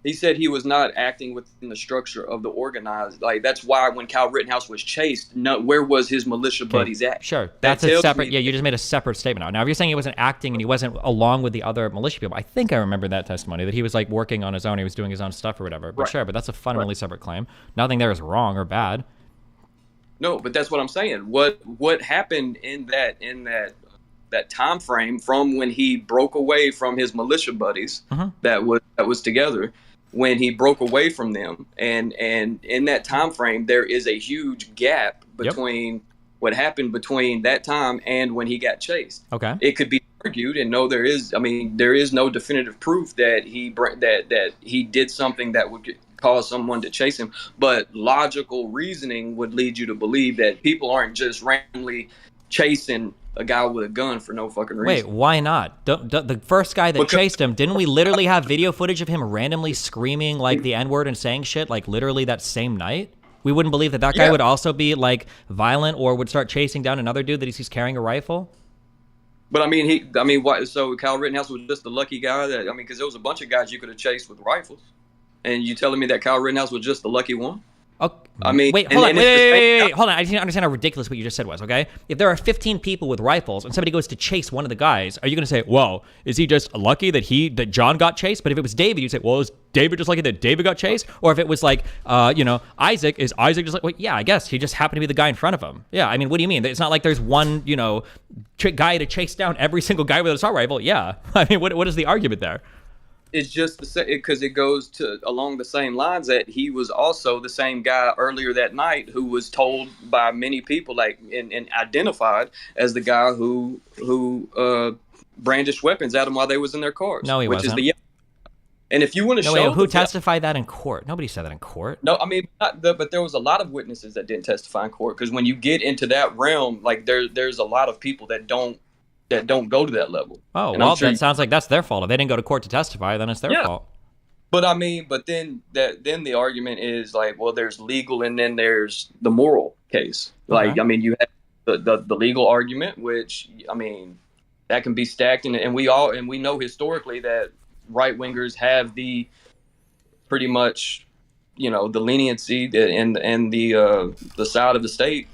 he said he was not acting within the structure of the organized. Like, that's why when Kyle Rittenhouse was chased, where was his militia buddies at? Sure. That's a separate. Yeah, you just made a separate statement now. If you're saying he wasn't acting and he wasn't along with the other militia people, I think I remember that testimony, that he was like working on his own. He was doing his own stuff or whatever. But sure, but that's a fundamentally separate claim. Nothing there is wrong or bad. No, but that's what I'm saying. What happened in that time frame from when he broke away from his militia buddies that was together, when he broke away from them, and in that time frame there is a huge gap between what happened between that time and when he got chased. Okay. It could be argued, and no, there is no definitive proof that he did something that would cause someone to chase him, but logical reasoning would lead you to believe that people aren't just randomly chasing a guy with a gun for no fucking reason. Wait, why not? The first guy that chased him, didn't we literally have video footage of him randomly screaming like the N-word and saying shit like literally that same night? We wouldn't believe that guy would also be like violent or would start chasing down another dude that he's carrying a rifle? But why? So Kyle Rittenhouse was just the lucky guy because there was a bunch of guys you could have chased with rifles, and you telling me that Kyle Rittenhouse was just the lucky one? Okay. Wait, hold on. I didn't understand how ridiculous what you just said was, okay? If there are 15 people with rifles and somebody goes to chase one of the guys, are you going to say, whoa, is he just lucky that John got chased? But if it was David, you'd say, well, is David just lucky that David got chased? Or if it was like, Isaac, is Isaac just like, well, yeah, I guess he just happened to be the guy in front of him. Yeah, I mean, what do you mean? It's not like there's one, guy to chase down every single guy with an assault rifle. Yeah. I mean, what is the argument there? It's just because it goes along the same lines that he was also the same guy earlier that night who was told by many people and identified as the guy who brandished weapons at him while they was in their cars. No, he wasn't. And if you want to show who testified that in court? Nobody said that in court. No, I mean, but there was a lot of witnesses that didn't testify in court, because when you get into that realm, like there's a lot of people that don't go to that level. Oh, well, that sounds like that's their fault. If they didn't go to court to testify, then it's their fault. But then the argument is like, well, there's legal and then there's the moral case. Like, okay. I mean, you have the legal argument, which, I mean, that can be stacked, and we know historically that right wingers have the pretty much, the leniency and the side of the state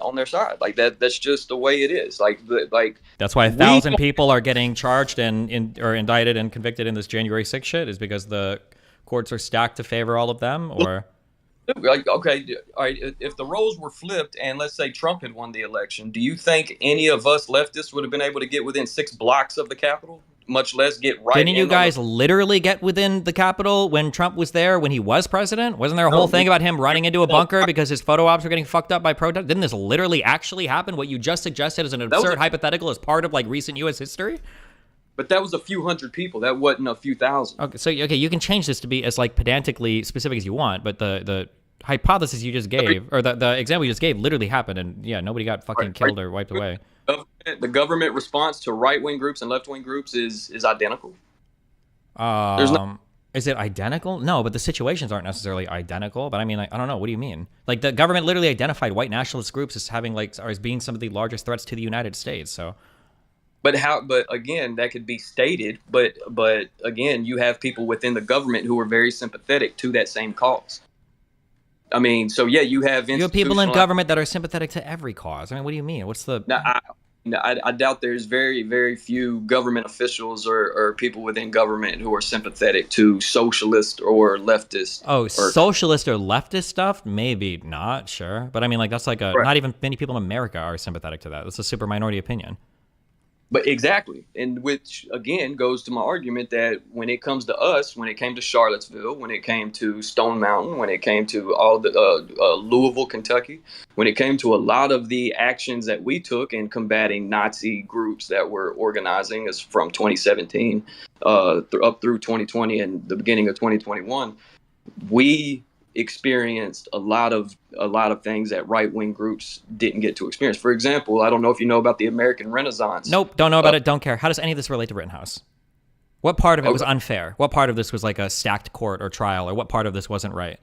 on their side. Like that's just the way it is. Like that's why 1,000 people are getting charged or indicted and convicted in this January 6th shit, is because the courts are stacked to favor all of them. Or like, okay, all right, if the roles were flipped and let's say Trump had won the election, do you think any of us leftists would have been able to get within 6 blocks of the Capitol, much less get right? Didn't you guys literally get within the Capitol when Trump was there, when he was president? Wasn't there a whole thing about him running into a bunker because his photo ops were getting fucked up by protest? Didn't this literally actually happen? What you just suggested is an absurd hypothetical as part of like recent U.S. history? But that was a few hundred people. That wasn't a few thousand. Okay, so you can change this to be as like pedantically specific as you want, but the hypothesis you just gave, or the example you just gave, literally happened, and yeah, nobody got fucking killed or wiped away. The government response to right-wing groups and left-wing groups is identical. Is it identical? No, but the situations aren't necessarily identical. But I mean, like, I don't know. What do you mean? Like the government literally identified white nationalist groups as having as being some of the largest threats to the United States. So. But again, that could be stated. But again, you have people within the government who are very sympathetic to that same cause. I mean, so yeah, you have people in government that are sympathetic to every cause. I mean, what do you mean? What's the? I doubt there's very, very few government officials or people within government who are sympathetic to socialist or leftist. Oh, socialist or leftist stuff? Maybe not. Sure, but I mean, like that's like not even many people in America are sympathetic to that. That's a super minority opinion. But exactly, and which again goes to my argument that when it comes to us, when it came to Charlottesville, when it came to Stone Mountain, when it came to all the Louisville, Kentucky, when it came to a lot of the actions that we took in combating Nazi groups that were organizing as from 2017 up through 2020 and the beginning of 2021, we experienced a lot of things that right-wing groups didn't get to experience. For example, I don't know if you know about the American Renaissance. Nope, don't know about it, don't care. How does any of this relate to Rittenhouse? What part of it was unfair? What part of this was like a stacked court or trial, or what part of this wasn't right?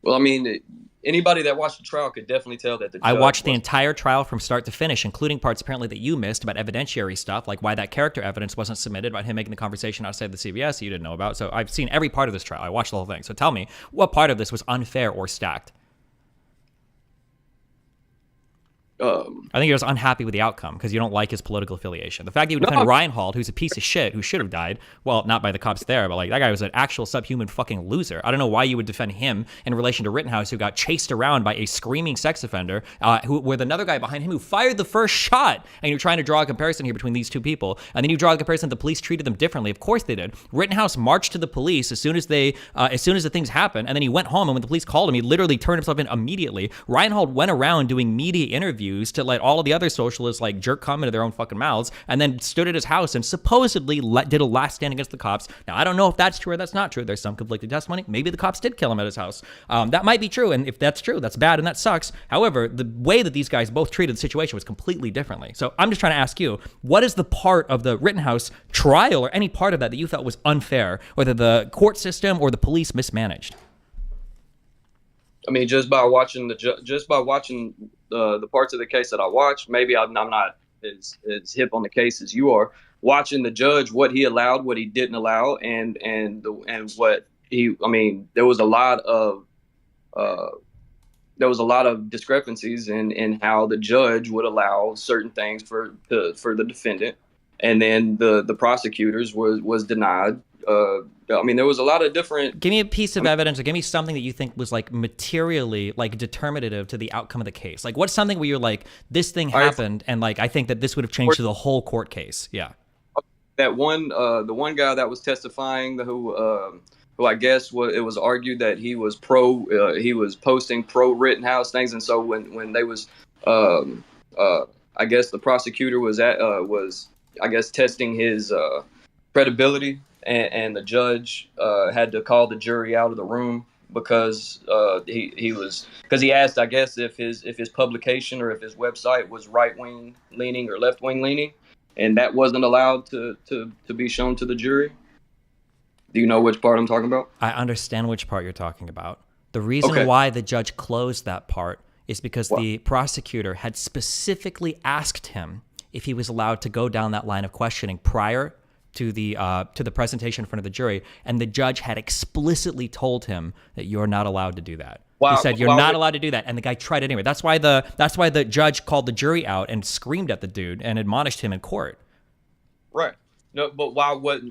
Well, I mean, anybody that watched the trial could definitely tell that I watched the entire trial from start to finish, including parts apparently that you missed about evidentiary stuff, like why that character evidence wasn't submitted, about him making the conversation outside the CBS that you didn't know about. So I've seen every part of this trial. I watched the whole thing. So tell me, what part of this was unfair or stacked? I think you're just unhappy with the outcome because you don't like his political affiliation. The fact that you defend Reinhold, who's a piece of shit, who should have died, well, not by the cops there, but like that guy was an actual subhuman fucking loser. I don't know why you would defend him in relation to Rittenhouse, who got chased around by a screaming sex offender, with another guy behind him who fired the first shot. And you're trying to draw a comparison here between these two people, and then you draw the comparison that the police treated them differently. Of course they did. Rittenhouse marched to the police as soon as the things happened, and then he went home. And when the police called him, he literally turned himself in immediately. Reinhold went around doing media interviews to let all of the other socialists like jerk cum into their own fucking mouths, and then stood at his house and supposedly did a last stand against the cops. Now, I don't know if that's true or that's not true. There's some conflicting testimony. Maybe the cops did kill him at his house. That might be true, and if that's true, that's bad and that sucks. However, the way that these guys both treated the situation was completely differently. So I'm just trying to ask you, what is the part of the Rittenhouse trial or any part of that you felt was unfair, whether the court system or the police mismanaged? I mean, just by watching the parts of the case that I watched, maybe I'm not as hip on the case as you are. Watching the judge, what he allowed, what he didn't allow, and what he. I mean, there was a lot of discrepancies in how the judge would allow certain things for the defendant, and then the prosecutors was denied. I mean, there was a lot of different. Give me a piece of evidence, or give me something that you think was like materially like determinative to the outcome of the case. Like, what's something where you're like, this thing happened, and like I think that this would have changed the whole court case. Yeah. That one, the one guy that was testifying, who I guess it was argued that he was he was posting pro Rittenhouse things, and so when they was, I guess the prosecutor was testing his credibility. And the judge had to call the jury out of the room because he asked, I guess, if his publication or if his website was right wing leaning or left wing leaning, and that wasn't allowed to be shown to the jury. Do you know which part I'm talking about? I understand which part you're talking about. The reason why the judge closed that part is because the prosecutor had specifically asked him if he was allowed to go down that line of questioning prior to the presentation in front of the jury, and the judge had explicitly told him that you're not allowed to do that. He said you're not allowed to do that, and the guy tried it anyway. That's why the judge called the jury out and screamed at the dude and admonished him in court. Right. No, but why would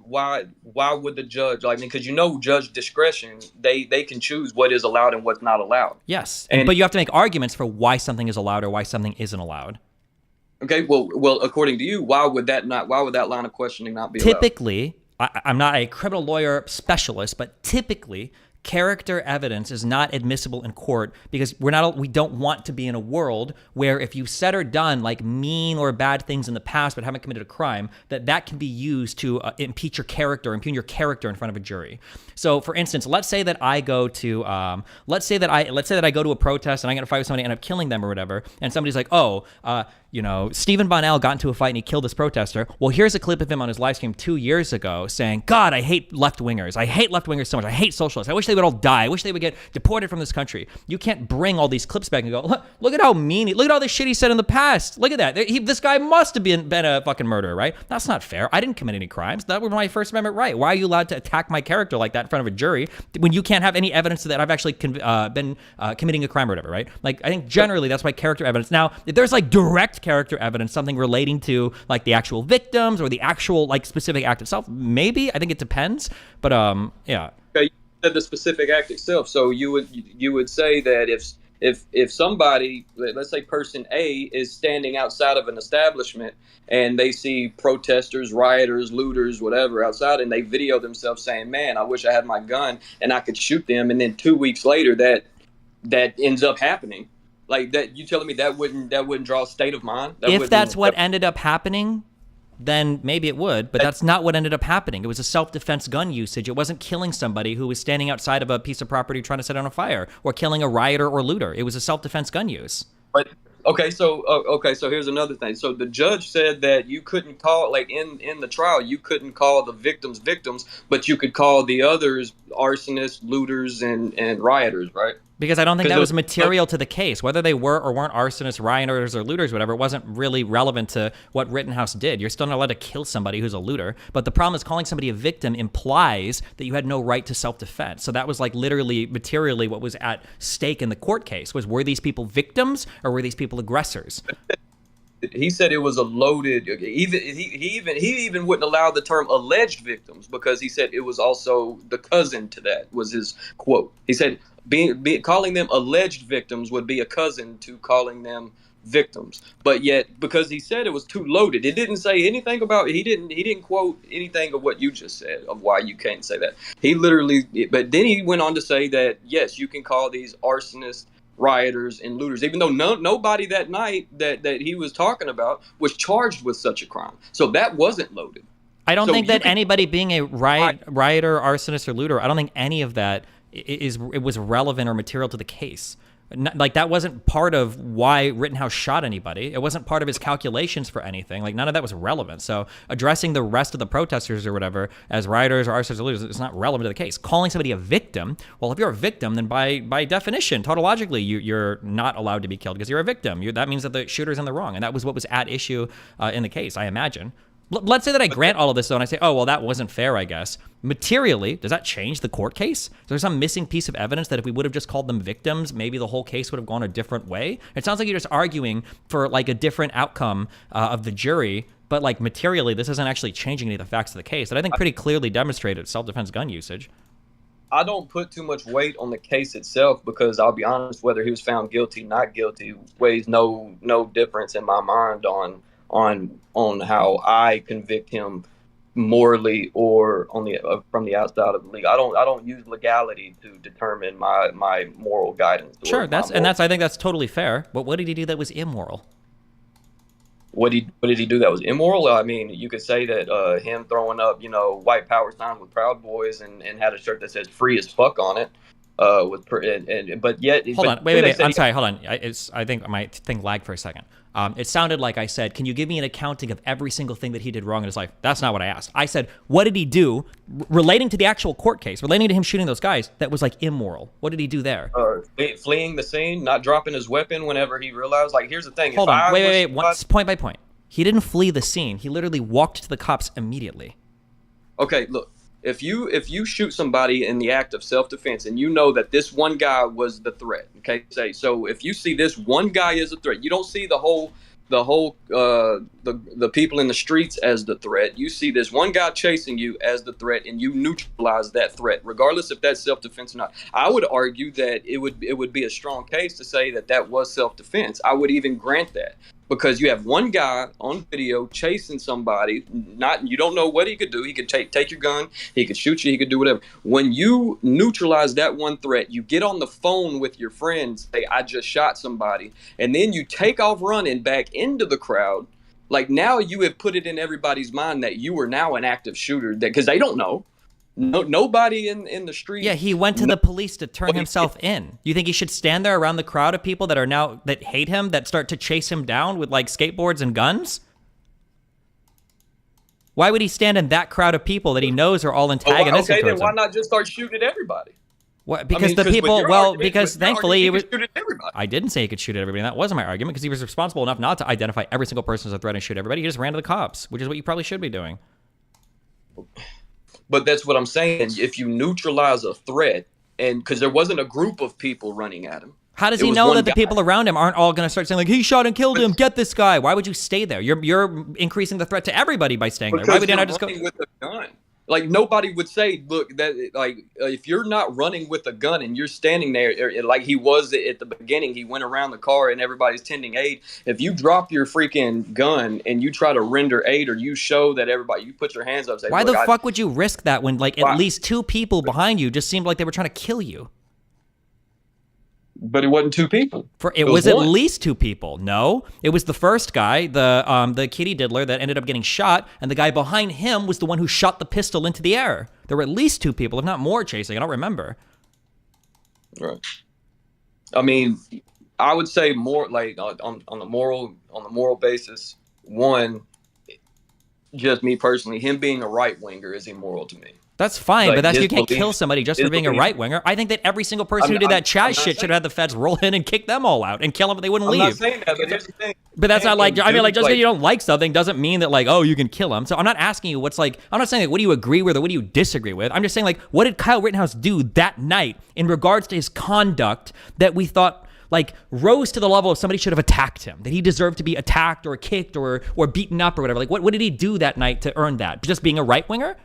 the judge, because judge discretion, they can choose what is allowed and what's not allowed. Yes, but you have to make arguments for why something is allowed or why something isn't allowed. Okay, well, according to you, why would that line of questioning not be typically allowed? I'm not a criminal lawyer specialist, but typically character evidence is not admissible in court because we don't want to be in a world where if you've said or done like mean or bad things in the past but haven't committed a crime, that can be used to impeach your character, impugn your character in front of a jury. So, for instance, let's say that I go to I go to a protest and I get in a fight with somebody and end up killing them or whatever, and somebody's like, Stephen Bonnell got into a fight and he killed this protester. Well, here's a clip of him on his live stream 2 years ago saying, God, I hate left-wingers. I hate left-wingers so much. I hate socialists. I wish they would all die. I wish they would get deported from this country. You can't bring all these clips back and go, look at how mean, look at all this shit he said in the past. Look at that. This guy must have been a fucking murderer, right? That's not fair. I didn't commit any crimes. That was my First Amendment right. Why are you allowed to attack my character like that in front of a jury when you can't have any evidence that I've actually been committing a crime or whatever, right? Like, I think generally that's why character evidence. Now, if there's like direct character evidence, something relating to like the actual victims or the actual like specific act itself, maybe. I think it depends, but yeah. Okay, you said the specific act itself, so you would say that if somebody, let's say person A, is standing outside of an establishment and they see protesters, rioters, looters, whatever outside, and they video themselves saying, "Man, I wish I had my gun and I could shoot them," and then 2 weeks later that ends up happening. Like that, you telling me that wouldn't draw a state of mind? If that's what ended up happening, then maybe it would, but that's not what ended up happening. It was a self-defense gun usage. It wasn't killing somebody who was standing outside of a piece of property trying to set it on fire or killing a rioter or looter. It was a self-defense gun use. But so here's another thing. So the judge said that you couldn't call, like in the trial, you couldn't call the victims, but you could call the others arsonists, looters, and rioters, right? Because I don't think that was material to the case. Whether they were or weren't arsonists, rioters, or looters, whatever, it wasn't really relevant to what Rittenhouse did. You're still not allowed to kill somebody who's a looter. But the problem is calling somebody a victim implies that you had no right to self-defense. So that was like literally, materially what was at stake in the court case. Were these people victims or were these people aggressors? He said it was a loaded. He even wouldn't allow the term alleged victims because he said it was also the cousin to that was his quote. He said calling them alleged victims would be a cousin to calling them victims. But yet, because he said it was too loaded, it didn't say anything about. He didn't quote anything of what you just said of why you can't say that. He literally. But then he went on to say that yes, you can call these arsonists, rioters, and looters, even though nobody that night that he was talking about was charged with such a crime. So that wasn't loaded. I don't think that anybody being a rioter, arsonist, or looter, I don't think any of that it was relevant or material to the case. Like that wasn't part of why Rittenhouse shot anybody. It wasn't part of his calculations for anything. Like none of that was relevant. So addressing the rest of the protesters or whatever as rioters or arsonists or looters is not relevant to the case. Calling somebody a victim, well, if you're a victim, then by definition, tautologically, you're not allowed to be killed because you're a victim. That means that the shooter's in the wrong, and that was what was at issue in the case, I imagine. Let's say that I grant all of this, though, and I say, oh, well, that wasn't fair, I guess. Materially, does that change the court case? Is there some missing piece of evidence that if we would have just called them victims, maybe the whole case would have gone a different way? It sounds like you're just arguing for, like, a different outcome of the jury, but, like, materially, this isn't actually changing any of the facts of the case that I think pretty clearly demonstrated self-defense gun usage. I don't put too much weight on the case itself because I'll be honest, whether he was found guilty, not guilty, weighs no difference in my mind on how I convict him morally or on the from the outside of the league. I don't use legality to determine my moral guidance. Sure, I think that's totally fair. But what did he do that was immoral? What did he do that was immoral? I mean, you could say that him throwing up, white power signs with Proud Boys and had a shirt that says "free as fuck" on it. But yet, hold on, wait. I'm sorry, hold on. I think my thing lagged for a second. It sounded like I said, can you give me an accounting of every single thing that he did wrong in his life? That's not what I asked. I said, what did he do relating to the actual court case, relating to him shooting those guys that was like immoral? What did he do there? Fleeing the scene, not dropping his weapon whenever he realized, like, here's the thing. Hold on, wait. Point by point. He didn't flee the scene. He literally walked to the cops immediately. Okay, look. If you shoot somebody in the act of self-defense and you know that this one guy was the threat, okay, so if you see this one guy is a threat, you don't see the people in the streets as the threat. You see this one guy chasing you as the threat, and you neutralize that threat, regardless if that's self-defense or not. I would argue that it would be a strong case to say that that was self-defense. I would even grant that. Because you have one guy on video chasing somebody, you don't know what he could do. He could take your gun, he could shoot you, he could do whatever. When you neutralize that one threat, you get on the phone with your friends, say, I just shot somebody, and then you take off running back into the crowd. Like, now you have put it in everybody's mind that you are now an active shooter, because they don't know. Nobody in the street. Yeah, he went to the police to turn himself in. You think he should stand there around the crowd of people that hate him, that start to chase him down with like skateboards and guns? Why would he stand in that crowd of people that he knows are all antagonistic? Okay, then why not just start shooting at everybody? What? Because the people, because thankfully he could shoot at everybody. I didn't say he could shoot at everybody. That wasn't my argument, because he was responsible enough not to identify every single person as a threat and shoot everybody. He just ran to the cops, which is what you probably should be doing. But that's what I'm saying. If you neutralize a threat, and because there wasn't a group of people running at him. How does he know that the people around him aren't all going to start saying, like, he shot and killed him, get this guy? Why would you stay there? You're increasing the threat to everybody by staying there. Why would you not just go with a gun? Like, nobody would say, look, that if you're not running with a gun and you're standing there, like he was at the beginning, he went around the car and everybody's tending aid. If you drop your freaking gun and you try to render aid, or you show that everybody, you put your hands up, say, why the fuck would you risk that when like at least two people behind you just seemed like they were trying to kill you? But it wasn't two people. It was at least two people. No, it was the first guy, the kitty diddler that ended up getting shot, and the guy behind him was the one who shot the pistol into the air. There were at least two people, if not more, chasing. I don't remember. Right. I mean, I would say more like on the moral basis. One, just me personally, him being a right winger is immoral to me. That's fine, Like, but you can't kill somebody just for being a right winger. I think that every single person who did that Chaz shit should have had the feds roll in and kick them all out and kill them if they wouldn't leave. I'm not saying that, but here's the thing. But that's not like, I mean, like, just because you don't like something doesn't mean that, like, oh, you can kill them. So I'm not asking you what's like, I'm not saying, like, what do you agree with or what do you disagree with? I'm just saying, like, what did Kyle Rittenhouse do that night in regards to his conduct that we thought, like, rose to the level of somebody should have attacked him, that he deserved to be attacked or kicked or beaten up or whatever? Like, what did he do that night to earn that? Just being a right winger?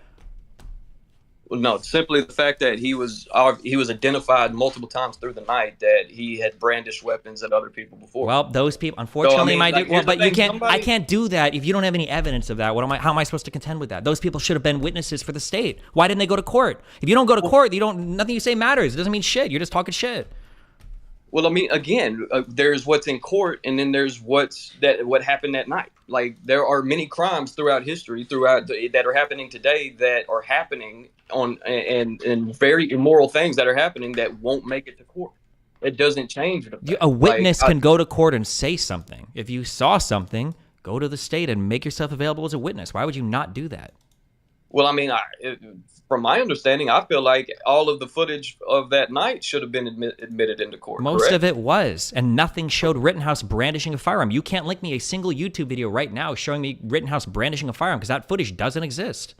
Well, no, simply the fact that he was identified multiple times through the night that he had brandished weapons at other people before. Well, those people, unfortunately, So, I mean, like, well, but you here's the can't. thing, I can't do that if you don't have any evidence of that. How am I supposed to contend with that? Those people should have been witnesses for the state. Why didn't they go to court? If you don't go to court, nothing you say matters. It doesn't mean shit. You're just talking shit. Well, I mean, again, there's what's in court, and then there's what happened that night. Like, there are many crimes throughout history, that are happening today, that are happening and very immoral things that are happening that won't make it to court. It doesn't change it. A witness can go to court and say something. If you saw something, go to the state and make yourself available as a witness. Why would you not do that? Well, I mean, from my understanding, I feel like all of the footage of that night should have been admitted into court. Most correct? of it was, and nothing showed Rittenhouse brandishing a firearm. You can't link me a single YouTube video right now showing me Rittenhouse brandishing a firearm because that footage doesn't exist.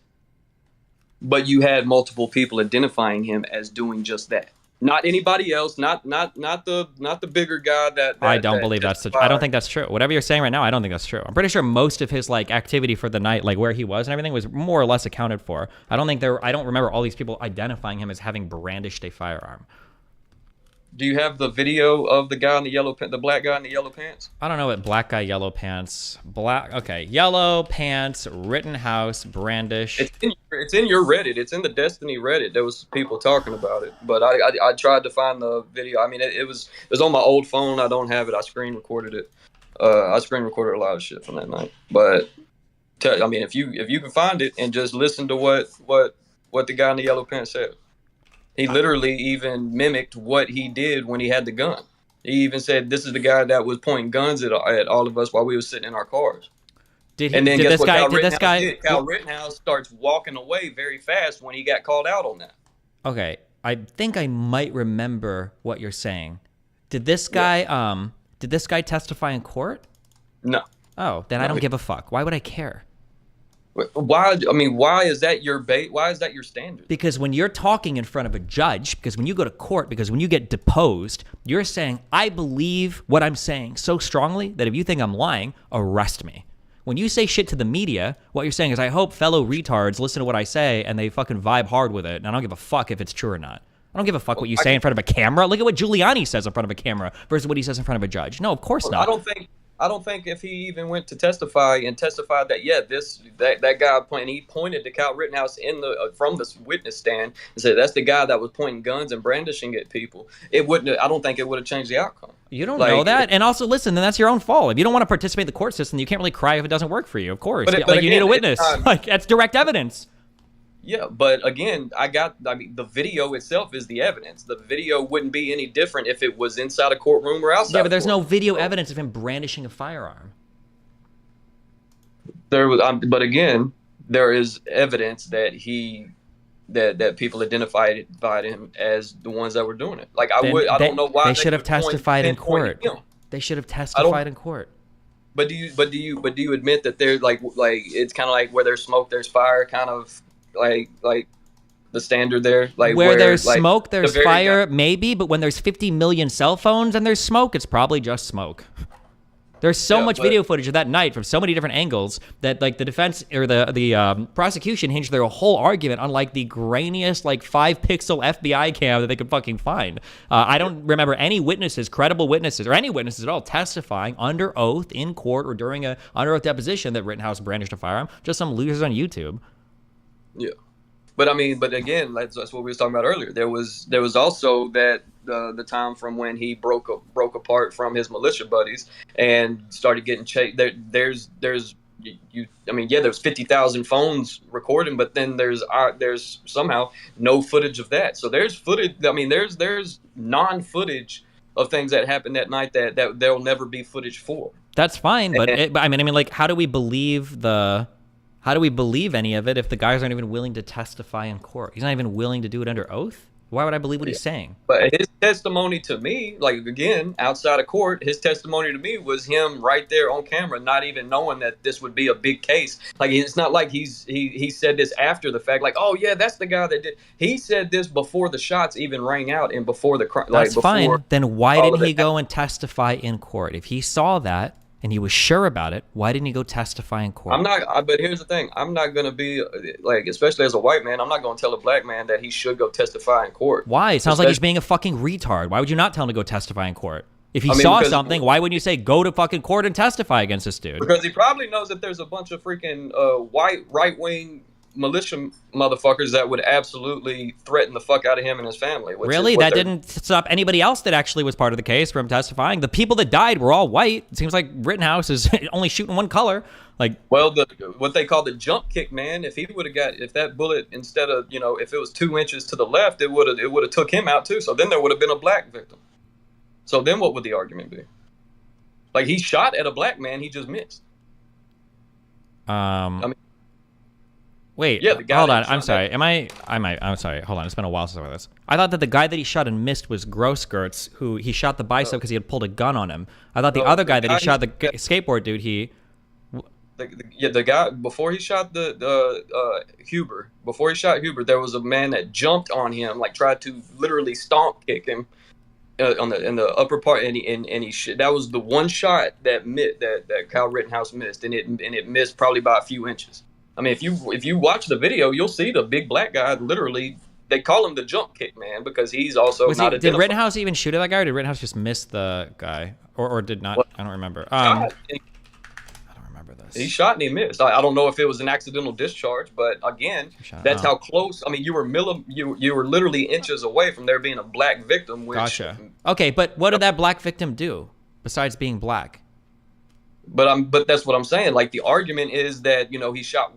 But you had multiple people identifying him as doing just that. Not anybody else. Not the bigger guy. I don't believe that's. I don't think that's true. Whatever you're saying right now, I don't think that's true. I'm pretty sure most of his like activity for the night, like where he was and everything, was more or less accounted for. I don't remember all these people identifying him as having brandished a firearm. Do you have the video of the guy in the black guy in the yellow pants? I don't know what black guy, yellow pants, yellow pants, Rittenhouse, brandish. It's in your Reddit. It's in the Destiny Reddit. There was people talking about it, but I tried to find the video. I mean, it was on my old phone. I don't have it. I screen recorded it. I screen recorded a lot of shit from that night. But I mean, if you can find it and just listen to what the guy in the yellow pants said. He literally even mimicked what he did when he had the gun. He even said, "This is the guy that was pointing guns at all of us while we were sitting in our cars." Kyle Rittenhouse starts walking away very fast when he got called out on that. Okay, I think I might remember what you're saying. Did this guy testify in court? No. Oh, then I don't give a fuck. Why would I care? Why? I mean, why is that your bait? Why is that your standard? Because when you're talking in front of a judge, because when you go to court, because when you get deposed, you're saying, I believe what I'm saying so strongly that if you think I'm lying, arrest me. When you say shit to the media, what you're saying is, I hope fellow retards listen to what I say and they fucking vibe hard with it. And I don't give a fuck if it's true or not. I don't give a fuck what you say in front of a camera. Look at what Giuliani says in front of a camera versus what he says in front of a judge. No, of course not. I don't think if he even went to testify and testified that that guy he pointed to Kyle Rittenhouse from the witness stand and said that's the guy that was pointing guns and brandishing at people. It wouldn't. I don't think it would have changed the outcome. You don't know that, and also listen. Then that's your own fault. If you don't want to participate in the court system, you can't really cry if it doesn't work for you. Of course, but you need a witness. Like that's direct evidence. Yeah, but again, the video itself is the evidence. The video wouldn't be any different if it was inside a courtroom or outside. Yeah, but there's no video evidence of him brandishing a firearm. But again, there is evidence that that people identified him as the ones that were doing it. Like I don't know why they should have testified in court. They should have testified in court. But do you admit that they're like it's kind of like where there's smoke, there's fire, kind of. Like the standard there, like where there's smoke, there's fire, maybe, but when there's 50 million cell phones and there's smoke, it's probably just smoke. There's so much video footage of that night from so many different angles that like the defense or the prosecution hinged their whole argument on like the grainiest like 5-pixel FBI cam that they could fucking find. I don't remember any witnesses, credible witnesses, or any witnesses at all testifying under oath in court or during a under oath deposition that Rittenhouse brandished a firearm. Just some losers on YouTube. Yeah, but again, that's what we was talking about earlier. There was also that the time from when he broke apart from his militia buddies and started getting chased. There's 50,000 phones recording, but then there's somehow no footage of that. So there's footage. I mean, there's non-footage of things that happened that night that there'll never be footage for. That's fine, but I mean, like, how do we believe any of it if the guys aren't even willing to testify in court? He's not even willing to do it under oath. Why would I believe what he's saying? But his testimony to me, like again, outside of court, his testimony to me was him right there on camera, not even knowing that this would be a big case. Like it's not like he said this after the fact, like, oh yeah, that's the guy that did. He said this before the shots even rang out and before the crime. That's fine. Then why didn't he go and testify in court? If he saw that and he was sure about it, why didn't he go testify in court? But here's the thing. I'm not going to be, like, especially as a white man, I'm not going to tell a black man that he should go testify in court. Why? It sounds like he's being a fucking retard. Why would you not tell him to go testify in court? If he saw something, why wouldn't you say, go to fucking court and testify against this dude? Because he probably knows that there's a bunch of freaking white right-wing militia motherfuckers that would absolutely threaten the fuck out of him and his family. Really? That didn't stop anybody else that actually was part of the case from testifying. The people that died were all white. It seems like Rittenhouse is only shooting one color. Like, well, what they call the jump kick, man. If he would have if that bullet, instead of, if it was 2 inches to the left, it would have took him out too. So then there would have been a black victim. So then what would the argument be? Like, he shot at a black man, he just missed. Wait, yeah, the guy hold on. I'm sorry. I'm sorry. Hold on. It's been a while since I read this. I thought that the guy that he shot and missed was Grosskirts, who he shot the bicep because he had pulled a gun on him. I thought the other guy that he shot, the skateboard dude, the guy before he shot Huber. Before he shot Huber, there was a man that jumped on him, like tried to literally stomp kick him in the upper part, and he that was the one shot that Kyle Rittenhouse missed, and it missed probably by a few inches. I mean, if you watch the video, you'll see the big black guy literally. They call him the jump kick man because he's also not identified. Did Rittenhouse even shoot at that guy, or did Rittenhouse just miss the guy, or did not? I don't remember. I don't remember this. He shot and he missed. I don't know if it was an accidental discharge, but again, that's how close. I mean, you were literally inches away from there being a black victim. Gotcha. Okay, but what did that black victim do besides being black? But that's what I'm saying. Like, the argument is that, he shot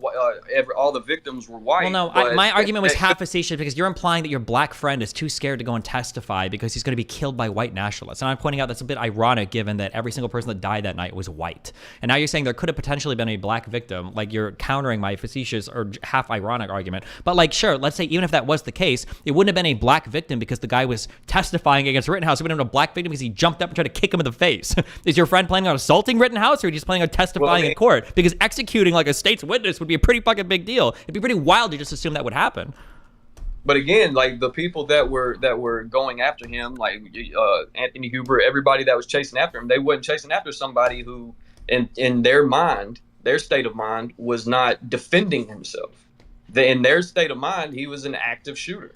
all the victims were white. Well, no, my argument was half facetious because you're implying that your black friend is too scared to go and testify because he's going to be killed by white nationalists. And I'm pointing out that's a bit ironic given that every single person that died that night was white. And now you're saying there could have potentially been a black victim. Like, you're countering my facetious or half ironic argument. But, like, sure, let's say even if that was the case, it wouldn't have been a black victim because the guy was testifying against Rittenhouse. It would have been a black victim because he jumped up and tried to kick him in the face. Is your friend planning on assaulting Rittenhouse? incarcerated. He's planning on testifying in court because executing like a state's witness would be a pretty fucking big deal. It'd be pretty wild to just assume that would happen. But again, like the people that were going after him, like Anthony Huber, everybody that was chasing after him, they wasn't chasing after somebody who, in their mind, their state of mind, was not defending himself. In their state of mind, he was an active shooter.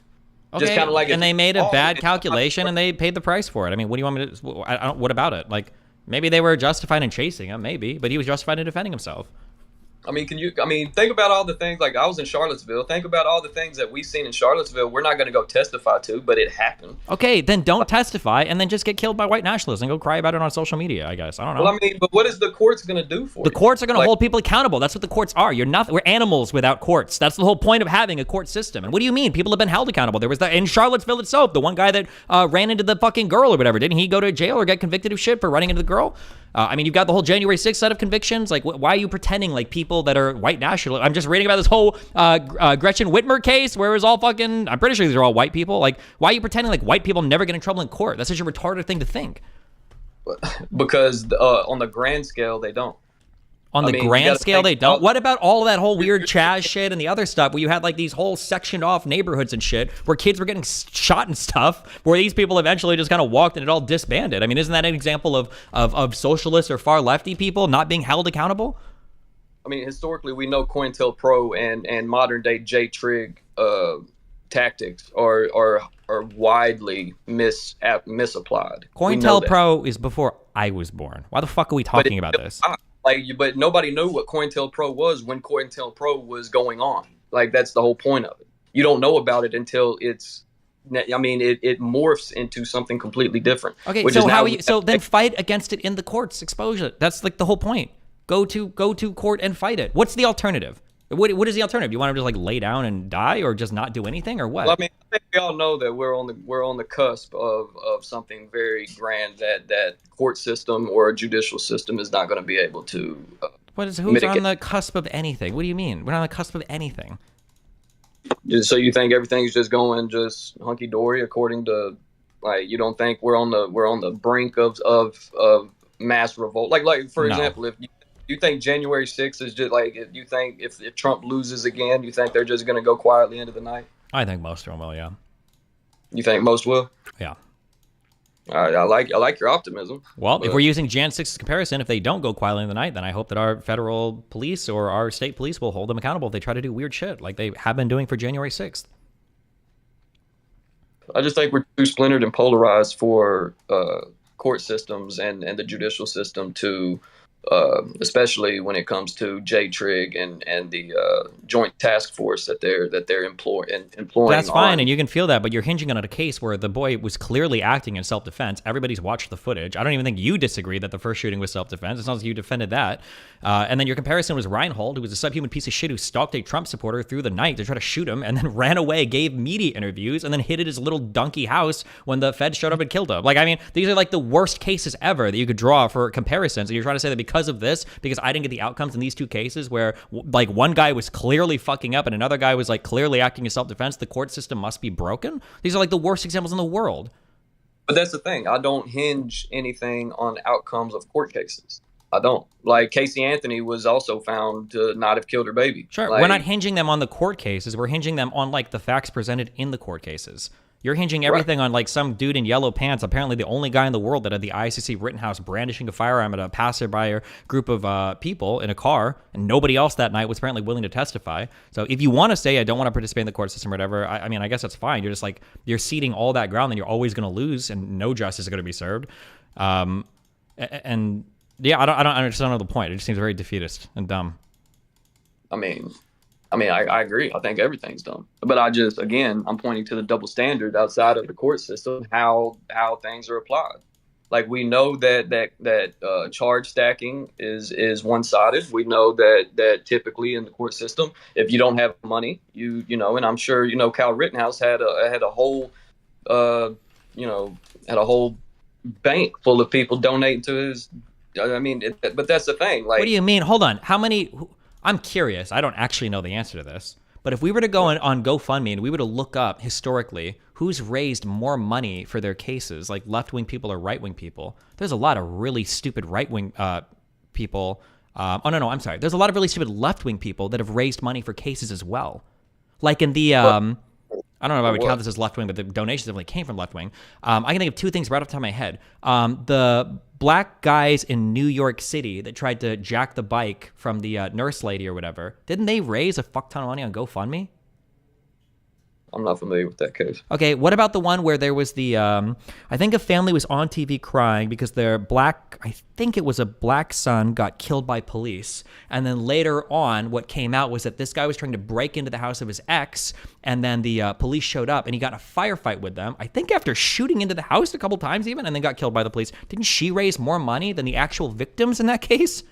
Okay, just kind of like, and they made a bad calculation and they paid the price for it. I mean, what do you want me to? What about it? Like, maybe they were justified in chasing him, maybe, but he was justified in defending himself. I mean, think about all the things, like I was in Charlottesville. Think about all the things that we've seen in Charlottesville. We're not going to go testify to, but it happened. Okay, then don't testify and then just get killed by white nationalists and go cry about it on social media, I guess. I don't know. Well, I mean, but what is the courts going to do for you? The courts are going to hold people accountable. That's what the courts are. We're animals without courts. That's the whole point of having a court system. And what do you mean? People have been held accountable. There was that in Charlottesville itself, the one guy that ran into the fucking girl or whatever. Didn't he go to jail or get convicted of shit for running into the girl? I mean, you've got the whole January 6th set of convictions. Like, why are you pretending like people that are white nationalists? I'm just reading about this whole Gretchen Whitmer case where it was all fucking, I'm pretty sure these are all white people. Like, why are you pretending like white people never get in trouble in court? That's such a retarded thing to think. Because on the grand scale, they don't. On the grand scale, they don't. What about all of that whole weird Chaz shit and the other stuff where you had like these whole sectioned off neighborhoods and shit where kids were getting shot and stuff where these people eventually just kind of walked and it all disbanded? I mean, isn't that an example of socialist or far lefty people not being held accountable? I mean, historically, we know COINTELPRO and modern day J-Trig tactics are widely misapplied. COINTELPRO is before I was born. Why the fuck are we talking about this? But nobody knew what COINTELPRO was when COINTELPRO was going on. Like, that's the whole point of it. You don't know about it until it morphs into something completely different. Okay, so then fight against it in the courts. Exposure. That's like the whole point. Go to court and fight it. What's the alternative? What is the alternative? You want to just like lay down and die, or just not do anything, or what? Well, I mean, I think we all know that we're on the cusp of something very grand that court system or a judicial system is not going to be able to. Who's mitigate. on the cusp of anything? What do you mean? We're not on the cusp of anything. So you think everything's just going just hunky dory according to, like, you don't think we're on the brink of mass revolt? Like for example, if you think January 6th is just like, you think if Trump loses again, you think they're just going to go quietly into the night? I think most of them will, yeah. You think most will? Yeah. All right, I like your optimism. Well, if we're using Jan 6's comparison, if they don't go quietly in the night, then I hope that our federal police or our state police will hold them accountable if they try to do weird shit like they have been doing for January 6th. I just think we're too splintered and polarized for court systems and the judicial system to, especially when it comes to J-Trig and the joint task force that they're employing. That's fine, and you can feel that, but you're hinging on a case where the boy was clearly acting in self-defense. Everybody's watched the footage. I don't even think you disagree that the first shooting was self-defense. It's not like you defended that. And then your comparison was Reinhold, who was a subhuman piece of shit who stalked a Trump supporter through the night to try to shoot him, and then ran away, gave media interviews, and then hid at his little donkey house when the feds showed up and killed him. Like, I mean, these are like the worst cases ever that you could draw for comparisons. And you're trying to say that because of this, because I didn't get the outcomes in these two cases where like one guy was clearly fucking up and another guy was like clearly acting in self-defense, the court system must be broken? These are like the worst examples in the world. But that's the thing. I don't hinge anything on outcomes of court cases. I don't. Like, Casey Anthony was also found to not have killed her baby. Sure, like, we're not hinging them on the court cases. We're hinging them on like the facts presented in the court cases. You're hinging everything on like some dude in yellow pants, apparently the only guy in the world that had the ICC Rittenhouse brandishing a firearm at a passerby or group of people in a car, and nobody else that night was apparently willing to testify. So if you want to say I don't want to participate in the court system or whatever, I mean, I guess that's fine. You're just like, you're ceding all that ground, then you're always going to lose and no justice is going to be served. And yeah, I don't understand the point. It just seems very defeatist and dumb. I mean, I agree. I think everything's dumb. But I'm pointing to the double standard outside of the court system, how things are applied. Like, we know that charge stacking is one-sided. We know that typically in the court system, if you don't have money, you know, and I'm sure, Kyle Rittenhouse had a whole bank full of people donating to his. I mean, but that's the thing. Like, what do you mean? Hold on. How many? I'm curious. I don't actually know the answer to this. But if we were to go on GoFundMe and we were to look up historically who's raised more money for their cases, like left-wing people or right-wing people, there's a lot of really stupid right-wing people. Oh no, I'm sorry. There's a lot of really stupid left-wing people that have raised money for cases as well. Like in the, I don't know if I would count this as left-wing, but the donations definitely came from left-wing. I can think of two things right off the top of my head. The black guys in New York City that tried to jack the bike from the nurse lady or whatever, didn't they raise a fuck ton of money on GoFundMe? I'm not familiar with that case. Okay, what about the one where there was the, I think a family was on TV crying because their black, I think it was a black son, got killed by police. And then later on, what came out was that this guy was trying to break into the house of his ex, and then the police showed up, and he got in a firefight with them, I think after shooting into the house a couple times even, and then got killed by the police. Didn't she raise more money than the actual victims in that case?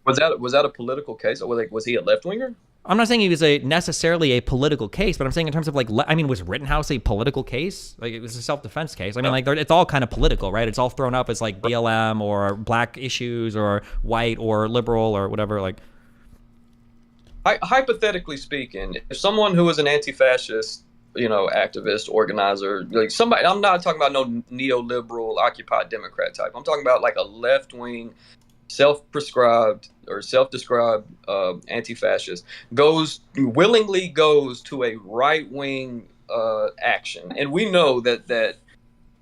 Was that a political case? Or was he a left-winger? I'm not saying he was necessarily a political case, but I'm saying in terms of was Rittenhouse a political case? Like, it was a self-defense case. I mean, it's all kind of political, right? It's all thrown up as like BLM or black issues or white or liberal or whatever. Like, hypothetically speaking, if someone who was an anti-fascist, activist, organizer, like somebody, I'm not talking about no neoliberal, Occupy Democrat type. I'm talking about like a left-wing, self-prescribed or self-described anti-fascist willingly goes to a right-wing action, and we know that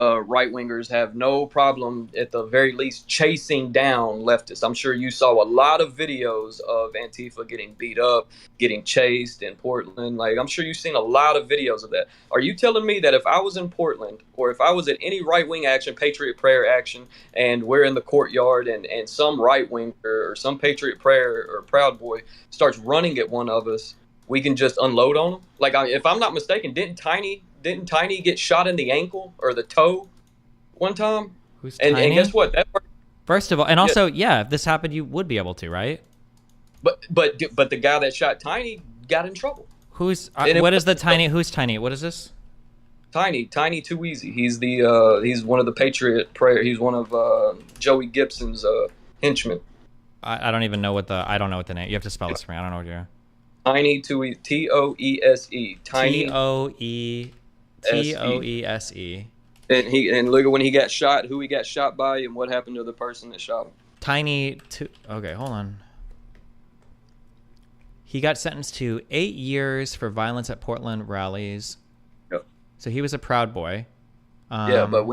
right-wingers have no problem, at the very least, chasing down leftists. I'm sure you saw a lot of videos of Antifa getting beat up, getting chased in Portland. Like, I'm sure you've seen a lot of videos of that. Are you telling me that if I was in Portland, or if I was at any right-wing action, Patriot Prayer action, and we're in the courtyard and some right-winger or some Patriot Prayer or Proud Boy starts running at one of us, we can just unload on them? Like, if I'm not mistaken, didn't Tiny get shot in the ankle or the toe one time? Who's and Tiny? Guess what? First of all, and also, yeah, if this happened, you would be able to, right? But the guy that shot Tiny got in trouble. Who's Tiny? Who's Tiny? What is this? Tiny Too Easy. He's he's one of the Patriot Prayer. He's one of Joey Gibson's henchmen. I don't even know I don't know what the name. You have to spell this for me. I don't know what you're. Tiny Toese. T-O-E-S-E. Tiny. T-O-E-S-E. And look at when he got shot, who he got shot by, and what happened to the person that shot him. Okay, hold on. He got sentenced to 8 years for violence at Portland rallies. Yep. So he was a Proud Boy. Yeah, but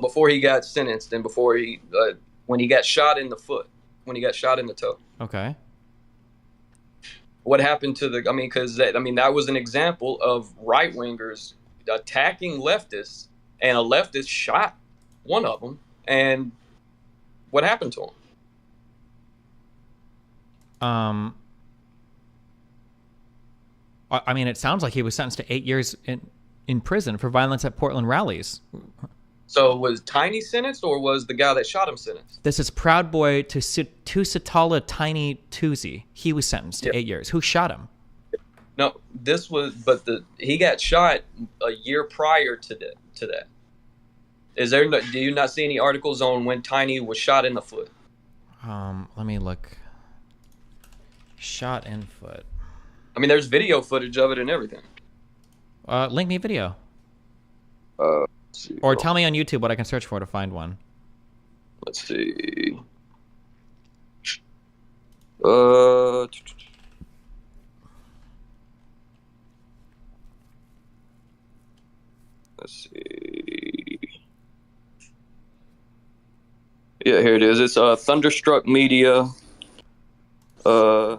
before he got sentenced, and before when he got shot in the foot, when he got shot in the toe. Okay. What happened to that was an example of right-wingers attacking leftists, and a leftist shot one of them, and what happened to him? It sounds like he was sentenced to 8 years in prison for violence at Portland rallies. So was Tiny sentenced, or was the guy that shot him sentenced? This is Proud Boy to Tusitala Tiny Tusi. He was sentenced to 8 years. Who shot him? No, he got shot a year prior to that. Do you not see any articles on when Tiny was shot in the foot? Let me look. Shot in foot. There's video footage of it and everything. Link me a video. Or tell me on YouTube what I can search for to find one. Let's see. Let's see. Yeah, here it is. It's Thunderstruck Media. Yeah,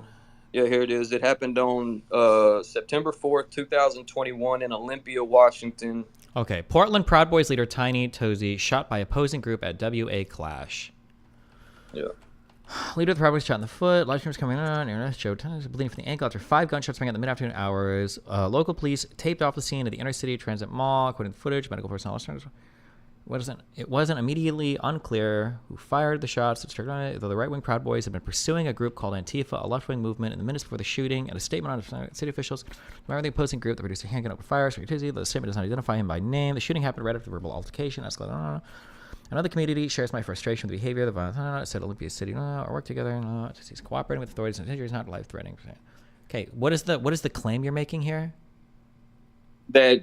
here it is. It happened on September 4th, 2021 in Olympia, Washington. Okay, Portland Proud Boys leader Tiny Tozy shot by opposing group at WA Clash. Yeah. Leader of the Proud Boys shot in the foot. Live streams coming on. Internet show Tiny bleeding from the ankle after 5 gunshots rang at the mid-afternoon hours. Local police taped off the scene at the Inner City Transit Mall. According to the footage, medical personnel. It wasn't immediately unclear who fired the shots. Though the right-wing Proud Boys have been pursuing a group called Antifa, a left-wing movement, in the minutes before the shooting. And a statement on city officials, remember the opposing group that produced a handgun open fire. The statement does not identify him by name. The shooting happened right after the verbal altercation. Another community shares my frustration with the behavior of the violence. Said Olympia City, or work together. He's cooperating with authorities, and injury is not life-threatening. Okay, what is the claim you're making here? That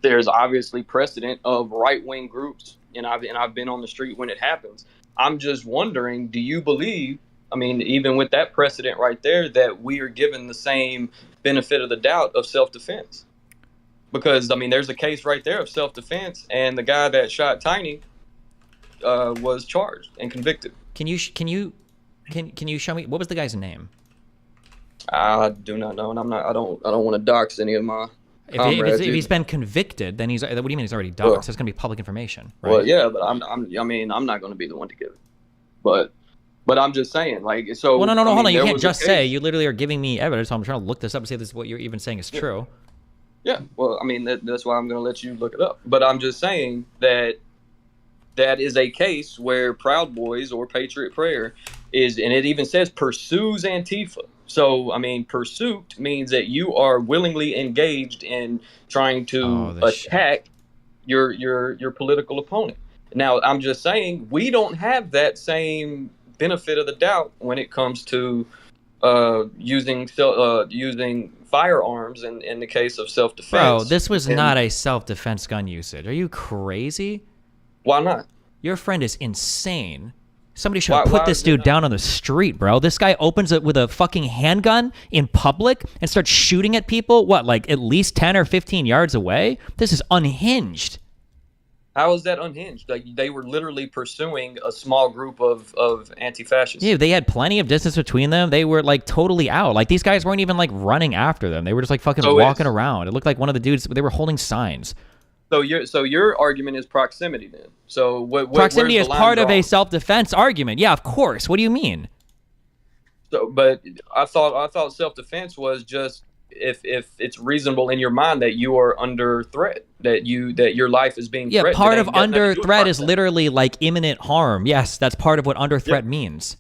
there's obviously precedent of right-wing groups, and I've been on the street when it happens. I'm just wondering, do you believe I mean, even with that precedent right there, that we are given the same benefit of the doubt of self-defense. Because, I mean, there's a case right there of self-defense, and the guy that shot Tiny was charged and convicted. Can you show me what was the guy's name? I do not know, and I don't want to dox any of my comrades. If he's been convicted, then he's. What do you mean he's already doxed? That's going to be public information, right? Well, yeah, but I mean, I'm not going to be the one to give it. But I'm just saying, like, so. Well, no, hold on. You can't just say. You literally are giving me evidence. So I'm trying to look this up and see if this is what you're even saying is true. Yeah, well, I mean, that's why I'm going to let you look it up. But I'm just saying that is a case where Proud Boys or Patriot Prayer is, and it even says pursues Antifa. So, I mean, pursuit means that you are willingly engaged in trying to attack your political opponent. Now, I'm just saying we don't have that same benefit of the doubt when it comes to using firearms in the case of self-defense. Bro, this was not a self-defense gun usage. Are you crazy? Why not? Your friend is insane. Somebody should have put this dude down on the street, bro. This guy opens it with a fucking handgun in public and starts shooting at people, what, like at least 10 or 15 yards away? This is unhinged. How is that unhinged? Like, they were literally pursuing a small group of anti-fascists. Yeah, they had plenty of distance between them. They were like totally out. Like, these guys weren't even like running after them. They were just like fucking walking around. It looked like one of the dudes, they were holding signs. So your argument is proximity then. So proximity is part of a self-defense argument. Yeah, of course. What do you mean? So, but I thought self-defense was just if it's reasonable in your mind that you are under threat, that your life is being threatened. Yeah, part of under threat is literally like imminent harm. Yes, that's part of what under threat means.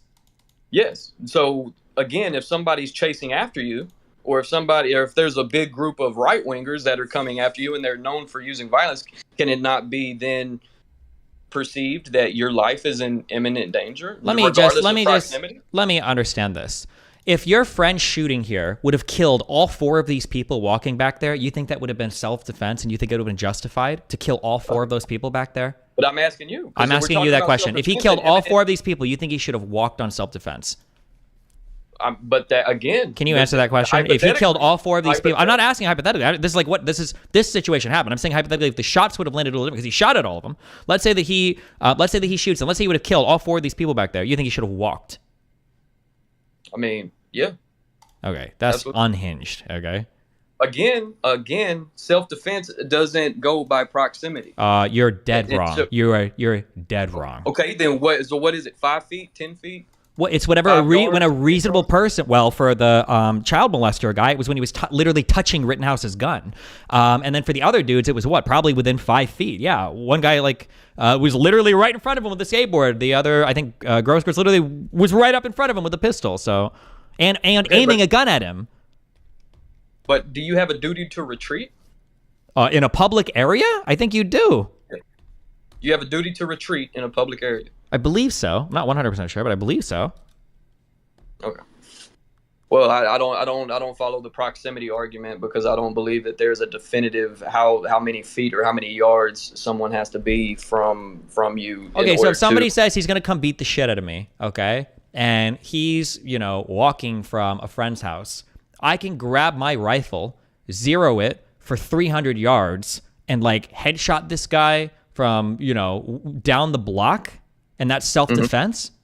Yes. So again, if somebody's chasing after you, or if there's a big group of right-wingers that are coming after you and they're known for using violence, can it not be then perceived that your life is in imminent danger? Let me understand this. If your friend shooting here would have killed all 4 of these people walking back there, you think that would have been self-defense and you think it would have been justified to kill all 4 of those people back there? But I'm asking you. I'm asking you that question. If he killed all 4 of these people, you think he should have walked on self-defense? But that again. Can you answer that question? If he killed all 4 of these people, I'm not asking hypothetically. This is like this situation happened. I'm saying hypothetically, if the shots would have landed a little different because he shot at all of them. Let's say that he shoots them. Let's say he would have killed all 4 of these people back there. You think he should have walked? I mean, yeah. Okay, that's unhinged. Okay. Again, self-defense doesn't go by proximity. You're dead wrong. You're dead wrong. Okay, then what? So what is it? 5 feet? 10 feet? Well, it's whatever. When a reasonable person, well, for the child molester guy, it was when he was literally touching Rittenhouse's gun, and then for the other dudes, it was what, probably within 5 feet. Yeah, one guy was literally right in front of him with a skateboard. The other, I think, Grossberg literally was right up in front of him with a pistol. So, and aiming a gun at him. But do you have a duty to retreat? In a public area? I think you do. You have a duty to retreat in a public area. I believe so. I'm not 100% sure, but I believe so. Okay. Well, I don't follow the proximity argument because I don't believe that there's a definitive how many feet or how many yards someone has to be from you. Okay, so if somebody says he's gonna come beat the shit out of me, okay, and he's walking from a friend's house, I can grab my rifle, zero it for 300 yards, and like headshot this guy from down the block. And that's self-defense? Mm-hmm.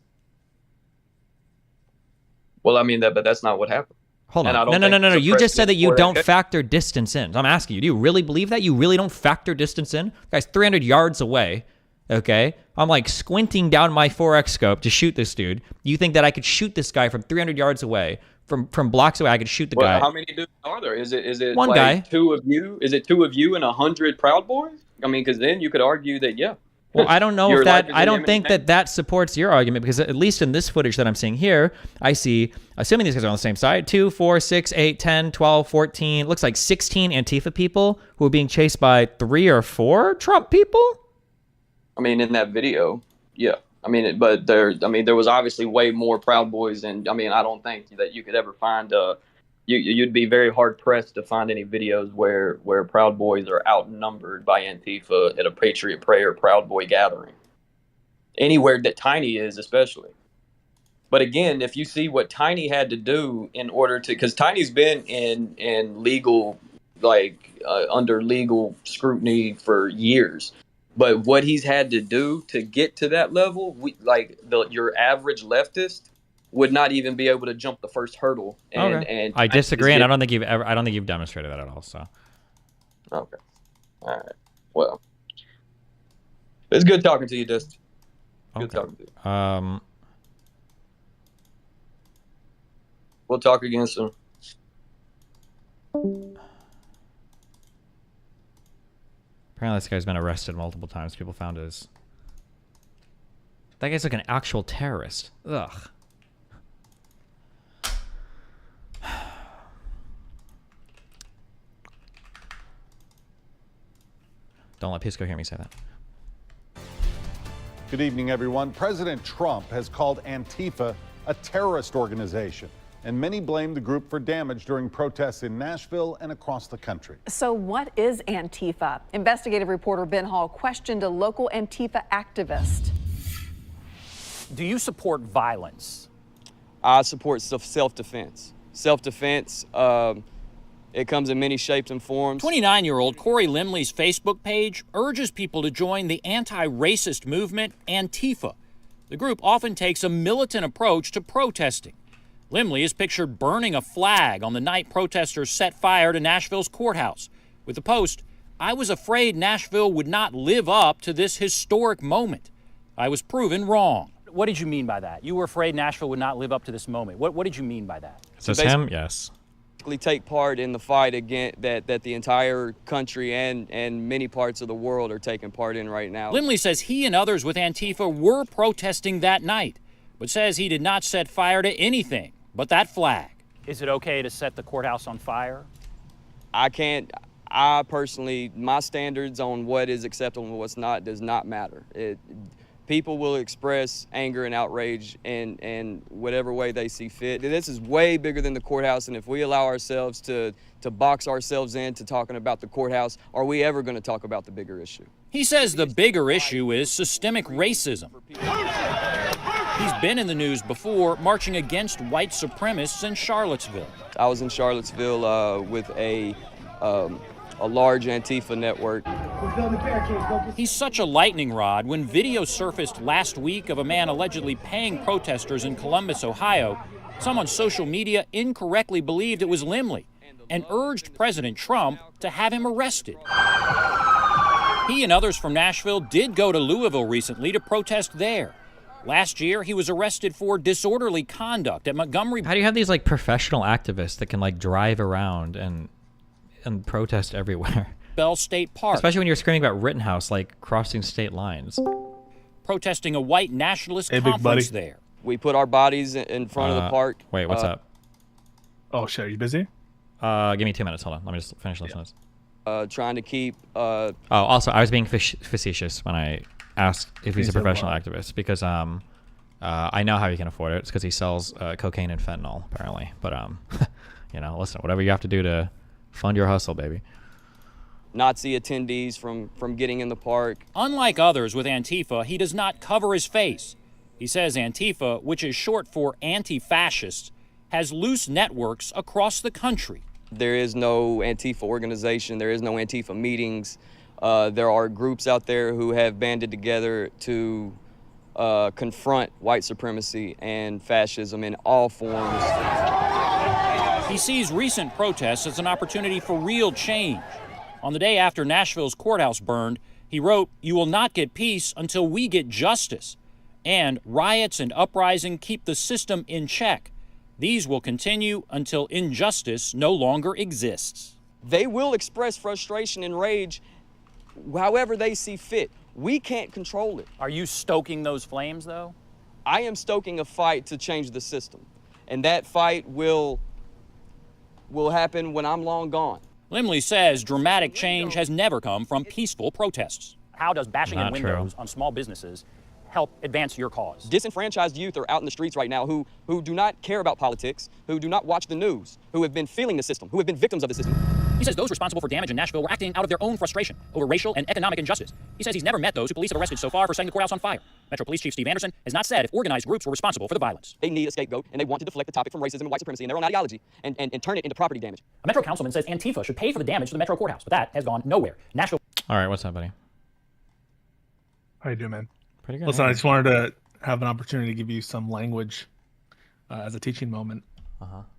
Well, I mean, but that's not what happened. Hold on. No. You just said that you don't factor distance in. I'm asking you, do you really believe that? You really don't factor distance in? The guy's 300 yards away, okay? I'm like squinting down my 4X scope to shoot this dude. You think that I could shoot this guy from 300 yards away? From blocks away, I could shoot the guy. How many dudes are there? Is it one like guy? 2 of you? Is it 2 of you and 100 Proud Boys? I mean, because then you could argue that, yeah. Well, I don't know if that. I don't think that supports your argument because at least in this footage that I'm seeing here, I see, assuming these guys are on the same side, 2, 4, 6, 8, 10, 12, 14. Looks like 16 Antifa people who are being chased by 3 or 4 Trump people. I mean, in that video, yeah. I mean, but there was obviously way more Proud Boys, and I mean, I don't think that you could ever find. You'd be very hard pressed to find any videos where Proud Boys are outnumbered by Antifa at a Patriot Prayer Proud Boy gathering. Anywhere that Tiny is, especially. But again, if you see what Tiny had to do in order to, because Tiny's been in legal, under legal scrutiny for years, but what he's had to do to get to that level, your average leftist would not even be able to jump the first hurdle. And I disagree, and I don't think you've demonstrated that at all. So. Okay. All right. Well, it's good talking to you, Dustin. Good talking to you. We'll talk again soon. Apparently this guy's been arrested multiple times. People found his... That guy's like an actual terrorist. Ugh. Don't let Pisco hear me say that. Good evening, everyone. President Trump has called Antifa a terrorist organization, and many blame the group for damage during protests in Nashville and across the country. So what is Antifa? Investigative reporter Ben Hall questioned a local Antifa activist. Do you support violence? I support self-defense. Self-defense, it comes in many shapes and forms. 29-year-old Corey Limley's Facebook page urges people to join the anti-racist movement Antifa. The group often takes a militant approach to protesting. Limley is pictured burning a flag on the night protesters set fire to Nashville's courthouse. With the post, "I was afraid Nashville would not live up to this historic moment. I was proven wrong." What did you mean by that? You were afraid Nashville would not live up to this moment. What did you mean by that? Says him? Yes. Take part in the fight again that the entire country and many parts of the world are taking part in right now. Limley says he and others with Antifa were protesting that night, but says he did not set fire to anything but that flag. Is it okay to set the courthouse on fire? I personally, my standards on what is acceptable and what's not does not matter. People will express anger and outrage in whatever way they see fit. This is way bigger than the courthouse, and if we allow ourselves to box ourselves into talking about the courthouse, are we ever going to talk about the bigger issue? He says the bigger issue is systemic racism. He's been in the news before, marching against white supremacists in Charlottesville. I was in Charlottesville with a large Antifa network. He's such a lightning rod when video surfaced last week of a man allegedly paying protesters in Columbus, Ohio. Some on social media incorrectly believed it was Limley and urged President Trump to have him arrested. He and others from Nashville did go to Louisville recently to protest there. Last year, he was arrested for disorderly conduct at Montgomery. How do you have these like professional activists that can like drive around and protest everywhere? Bell State Park. Especially when you're screaming about Rittenhouse, like crossing state lines. Protesting a white nationalist conference there. We put our bodies in front of the park. Wait, what's up? Oh shit, are you busy? Give me 2 minutes. Hold on. Let me just finish listening to this. Trying to keep... also, I was being facetious when I asked if he's a professional activist, because I know how he can afford it. It's because he sells cocaine and fentanyl, apparently. But, you know, listen, whatever you have to do to fund your hustle, baby. Nazi attendees from getting in the park. Unlike others with Antifa, he does not cover his face. He says Antifa, which is short for anti-fascist, has loose networks across the country. There is no Antifa organization. There is no Antifa meetings. There are groups out there who have banded together to confront white supremacy and fascism in all forms. He sees recent protests as an opportunity for real change. On the day after Nashville's courthouse burned, he wrote, "You will not get peace until we get justice." And riots and uprising keep the system in check. These will continue until injustice no longer exists. They will express frustration and rage however they see fit. We can't control it. Are you stoking those flames, though? I am stoking a fight to change the system. And that fight will happen when I'm long gone. Limley says dramatic change has never come from peaceful protests. How does bashing in windows on small businesses help advance your cause? Disenfranchised youth are out in the streets right now who do not care about politics, who do not watch the news, who have been feeling the system, who have been victims of the system. He says those responsible for damage in Nashville were acting out of their own frustration over racial and economic injustice. He says he's never met those who police have arrested so far for setting the courthouse on fire. Metro Police Chief Steve Anderson has not said if organized groups were responsible for the violence. They need a scapegoat, and they want to deflect the topic from racism and white supremacy and their own ideology and turn it into property damage. A Metro councilman says Antifa should pay for the damage to the Metro courthouse, but that has gone nowhere. Nashville. All right, what's up, buddy? How you doing, man? Pretty good. Listen, I just wanted to have an opportunity to give you some language as a teaching moment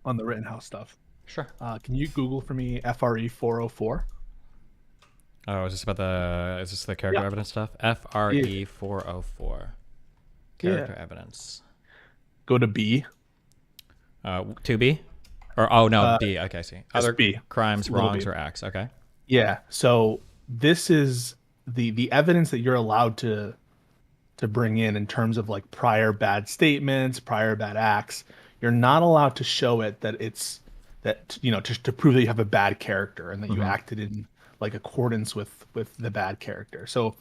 on the Rittenhouse stuff. Sure. Can you Google for me FRE 404? Oh, is this the character evidence stuff? FRE 404. Character evidence. Go to B. 2B? Or, oh, no, B. Okay, I see. Other B. crimes, Little wrongs, B. or acts. Okay. Yeah. So this is the evidence that you're allowed to bring in terms of like prior bad statements, prior bad acts. You're not allowed to show it that it's that, you know, to prove that you have a bad character and that you acted in like accordance with the bad character. So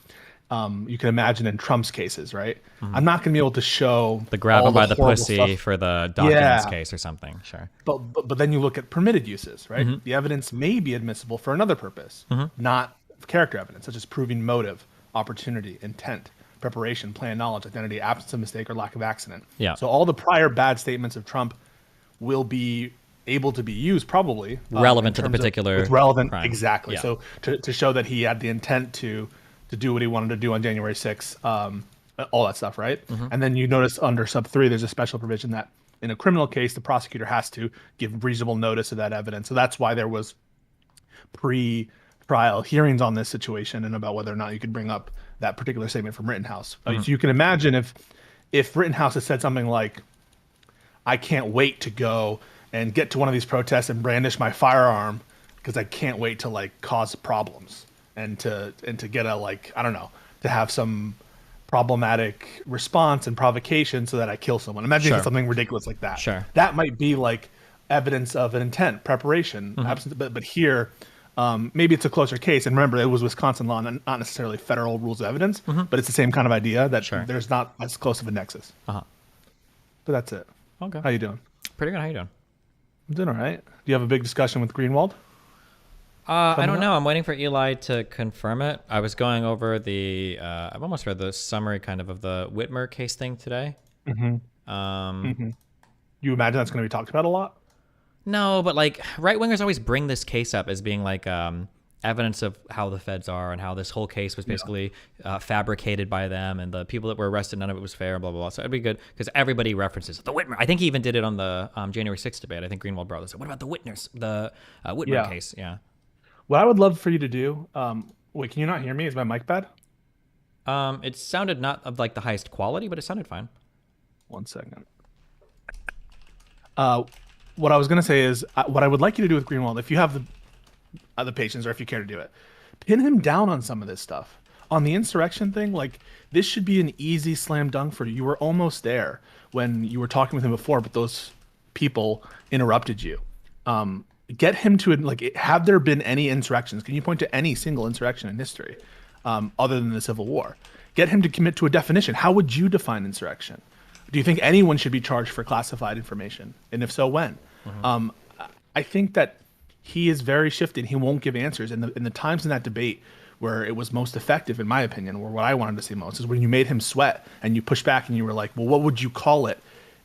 you can imagine in Trump's cases, right? I'm not going to be able to show the grab him by the horrible pussy stuff. for the documents case or something. Sure. But then you look at permitted uses, right? The evidence may be admissible for another purpose, not character evidence, such as proving motive, opportunity, intent, preparation, plan, knowledge, identity, absence of mistake, or lack of accident. Yeah. So all the prior bad statements of Trump will be able to be used probably relevant to the particular relevant crime. Exactly. Yeah. So to show that he had the intent to do what he wanted to do on January 6th, all that stuff, right? And then you notice under sub 3 there's a special provision that in a criminal case the prosecutor has to give reasonable notice of that evidence. So that's why there was pre-trial hearings on this situation and about whether or not you could bring up that particular statement from Rittenhouse. So you can imagine if Rittenhouse had said something like, I can't wait to go and get to one of these protests and brandish my firearm because I can't wait to like cause problems and to get a, like, I don't know, to have some problematic response and provocation so that I kill someone. Imagine if it's something ridiculous like that. Sure. That might be like evidence of an intent, preparation, absence, but here maybe it's a closer case. And remember, it was Wisconsin law, not necessarily federal rules of evidence, but it's the same kind of idea that there's not as close of a nexus. But that's it. Okay. How you doing? Pretty good. How you doing? I'm doing all right. Do you have a big discussion with Greenwald? I don't know. I'm waiting for Eli to confirm it. I was going over I've almost read the summary kind of the Whitmer case thing today. You imagine that's going to be talked about a lot? No, but like right-wingers always bring this case up as being like evidence of how the feds are and how this whole case was basically fabricated by them and the people that were arrested, none of it was fair, blah, blah, blah. So it'd be good because everybody references the Whitmer. I think he even did it on the January 6th debate. I think Greenwald brought this up. What about the Whitmer case? Yeah. What I would love for you to do, wait, can you not hear me? Is my mic bad? It sounded not of like the highest quality, but it sounded fine. 1 second. What I was going to say is what I would like you to do with Greenwald, if you have the patience or if you care to do it, pin him down on some of this stuff. On the insurrection thing, like this should be an easy slam dunk for you. You were almost there when you were talking with him before, but those people interrupted you. Get him to like, have there been any insurrections? Can you point to any single insurrection in history other than the Civil War? Get him to commit to a definition. How would you define insurrection? Do you think anyone should be charged for classified information? And if so, when? I think that he is very shifted. He won't give answers. And in the times in that debate where it was most effective, in my opinion, or what I wanted to see most, is when you made him sweat and you pushed back and you were like, well, what would you call it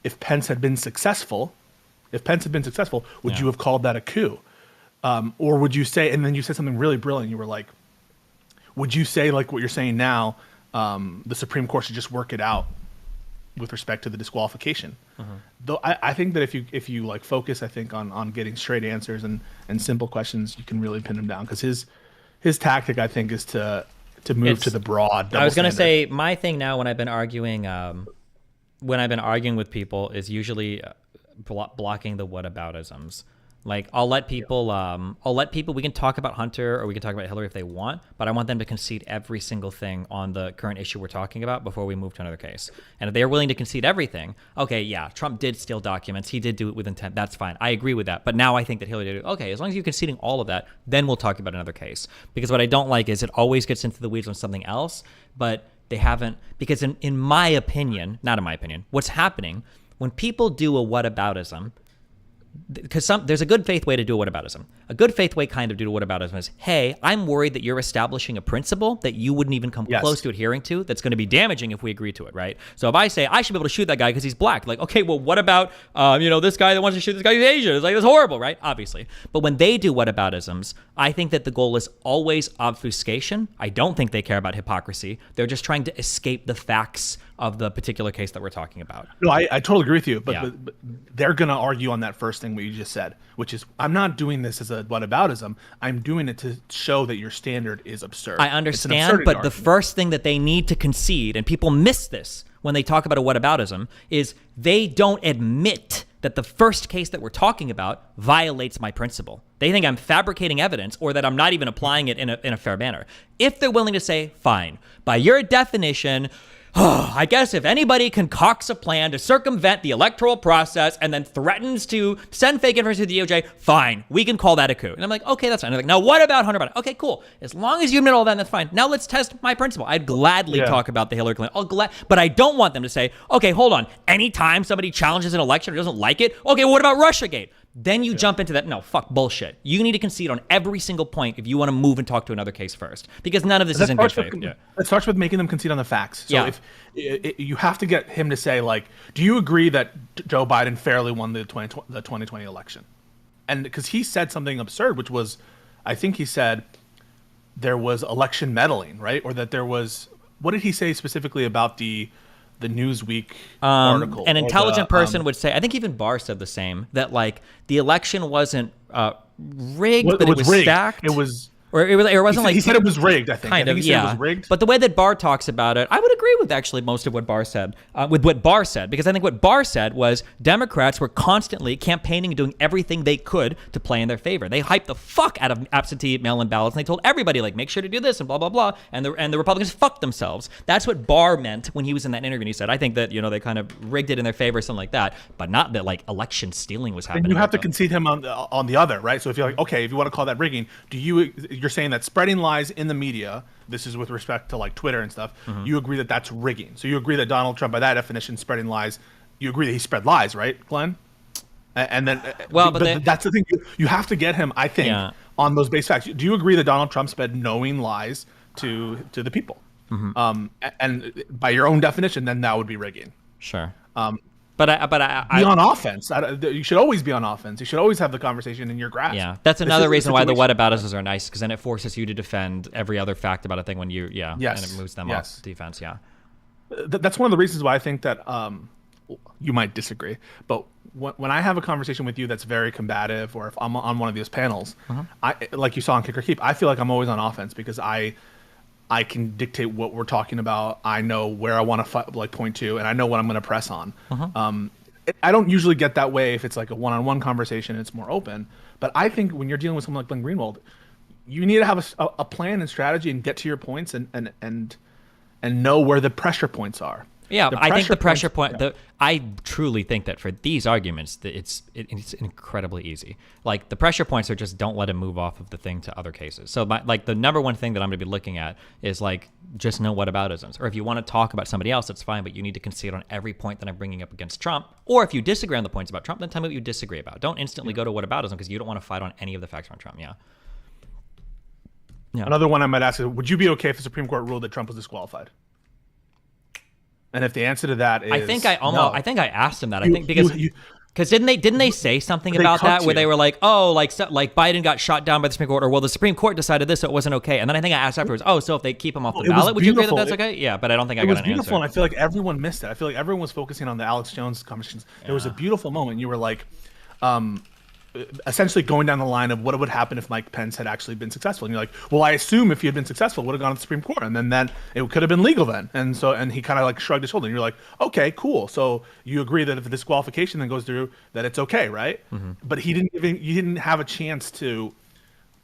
if Pence had been successful? If Pence had been successful, would you have called that a coup? Or would you say, and then you said something really brilliant. You were like, would you say like what you're saying now, the Supreme Court should just work it out with respect to the disqualification? Though I think that if you like focus, I think on getting straight answers and simple questions, you can really pin him down. Because his tactic, I think, is to move to the broad. I was going to say my thing now when I've been arguing with people is usually blocking the whataboutisms. Like I'll let people, we can talk about Hunter or we can talk about Hillary if they want, but I want them to concede every single thing on the current issue we're talking about before we move to another case. And if they're willing to concede everything, okay, yeah, Trump did steal documents. He did do it with intent. That's fine. I agree with that. But now I think that Hillary did it. Okay, as long as you're conceding all of that, then we'll talk about another case. Because what I don't like is it always gets into the weeds on something else, but they haven't, because in my opinion, not in my opinion, what's happening when people do a whataboutism, because there's a good faith way to do whataboutism. A good faith way kind of do whataboutism is, hey, I'm worried that you're establishing a principle that you wouldn't even come close to adhering to that's going to be damaging if we agree to it, right? So if I say, I should be able to shoot that guy because he's black, like, okay, well, what about, this guy that wants to shoot this guy who's Asian? It's like, that's horrible, right? Obviously. But when they do whataboutisms, I think that the goal is always obfuscation. I don't think they care about hypocrisy. They're just trying to escape the facts of the particular case that we're talking about. No, I totally agree with you, but they're going to argue on that first thing what you just said, which is, I'm not doing this as a whataboutism. I'm doing it to show that your standard is absurd. I understand, but the first thing that they need to concede, and people miss this when they talk about a whataboutism, is they don't admit that the first case that we're talking about violates my principle. They think I'm fabricating evidence or that I'm not even applying it in a fair manner. If they're willing to say, fine, by your definition, I guess if anybody concocts a plan to circumvent the electoral process and then threatens to send fake information to the DOJ, fine, we can call that a coup. And I'm like, okay, that's fine. And they're like, now what about Hunter Biden? Okay, cool. As long as you admit all that, that's fine. Now let's test my principle. I'd gladly talk about the Hillary Clinton. But I don't want them to say, okay, hold on. Anytime somebody challenges an election or doesn't like it, okay, well, what about Russiagate? Then you jump into that. No, fuck, bullshit. You need to concede on every single point if you want to move and talk to another case first, because none of this is in good faith. It starts with making them concede on the facts. So if you have to get him to say, like, do you agree that Joe Biden fairly won the 2020 election? And because he said something absurd, which was, I think he said there was election meddling, right? Or that there was, what did he say specifically about the Newsweek article? An intelligent person would say, I think even Barr said the same, that like the election wasn't rigged, but it was rigged. stacked. It was. Or it wasn't like... He said it was rigged, I think. Kind of, he said it was rigged. But the way that Barr talks about it, I would agree with actually most of what Barr said. Because I think what Barr said was Democrats were constantly campaigning and doing everything they could to play in their favor. They hyped the fuck out of absentee mail-in ballots, and they told everybody, like, make sure to do this and blah, blah, blah. And the Republicans fucked themselves. That's what Barr meant when he was in that interview. And he said, I think that, they kind of rigged it in their favor, something like that, but not that, like, election stealing was happening. And you have to concede him on the other, right? So if you're like, okay, if you want to call that rigging, you're saying that spreading lies in the media, this is with respect to like Twitter and stuff, you agree that that's rigging. So you agree that Donald Trump, by that definition, spreading lies, you agree that he spread lies, right, Glenn? And then, but that's the thing. You have to get him, I think, on those base facts. Do you agree that Donald Trump spread knowing lies to the people? And by your own definition, then that would be rigging. Sure. But I be on offense. You should always be on offense. You should always have the conversation in your grasp. Yeah, that's another reason why the whataboutisms are nice, because then it forces you to defend every other fact about a thing when you and it moves them off defense. Yeah, that's one of the reasons why I think that you might disagree. But when I have a conversation with you that's very combative, or if I'm on one of these panels, I like you saw on Kick or Keep, I feel like I'm always on offense because I can dictate what we're talking about. I know where I want to point to, and I know what I'm going to press on. I don't usually get that way if it's like a one-on-one conversation. It's more open. But I think when you're dealing with someone like Glenn Greenwald, you need to have a plan and strategy and get to your points and know where the pressure points are. Yeah, I think the pressure point. I truly think that for these arguments, it's incredibly easy. Like the pressure points are just don't let him move off of the thing to other cases. So the number one thing that I'm going to be looking at is like just know whataboutisms. Or if you want to talk about somebody else, that's fine, but you need to concede on every point that I'm bringing up against Trump. Or if you disagree on the points about Trump, then tell me what you disagree about. Don't instantly go to whataboutism because you don't want to fight on any of the facts on Trump. Yeah. Another one I might ask is, would you be okay if the Supreme Court ruled that Trump was disqualified? And if the answer to that is, I think I asked him that. I think because didn't they say something about that where they were like, oh, like Biden got shot down by the Supreme Court, or well, the Supreme Court decided this, so it wasn't okay. And then I think I asked afterwards, oh, so if they keep him off the ballot, would you agree that that's okay? Yeah, but I don't think I got an answer. It was beautiful, and I feel like everyone missed it. I feel like everyone was focusing on the Alex Jones conversations. There was a beautiful moment. You were like, essentially going down the line of what would happen if Mike Pence had actually been successful. And you're like, well, I assume if he had been successful, it would have gone to the Supreme Court. And then it could have been legal then. And he kind of like shrugged his shoulder. And you're like, okay, cool. So you agree that if the disqualification then goes through, that it's okay, right? But you didn't have a chance to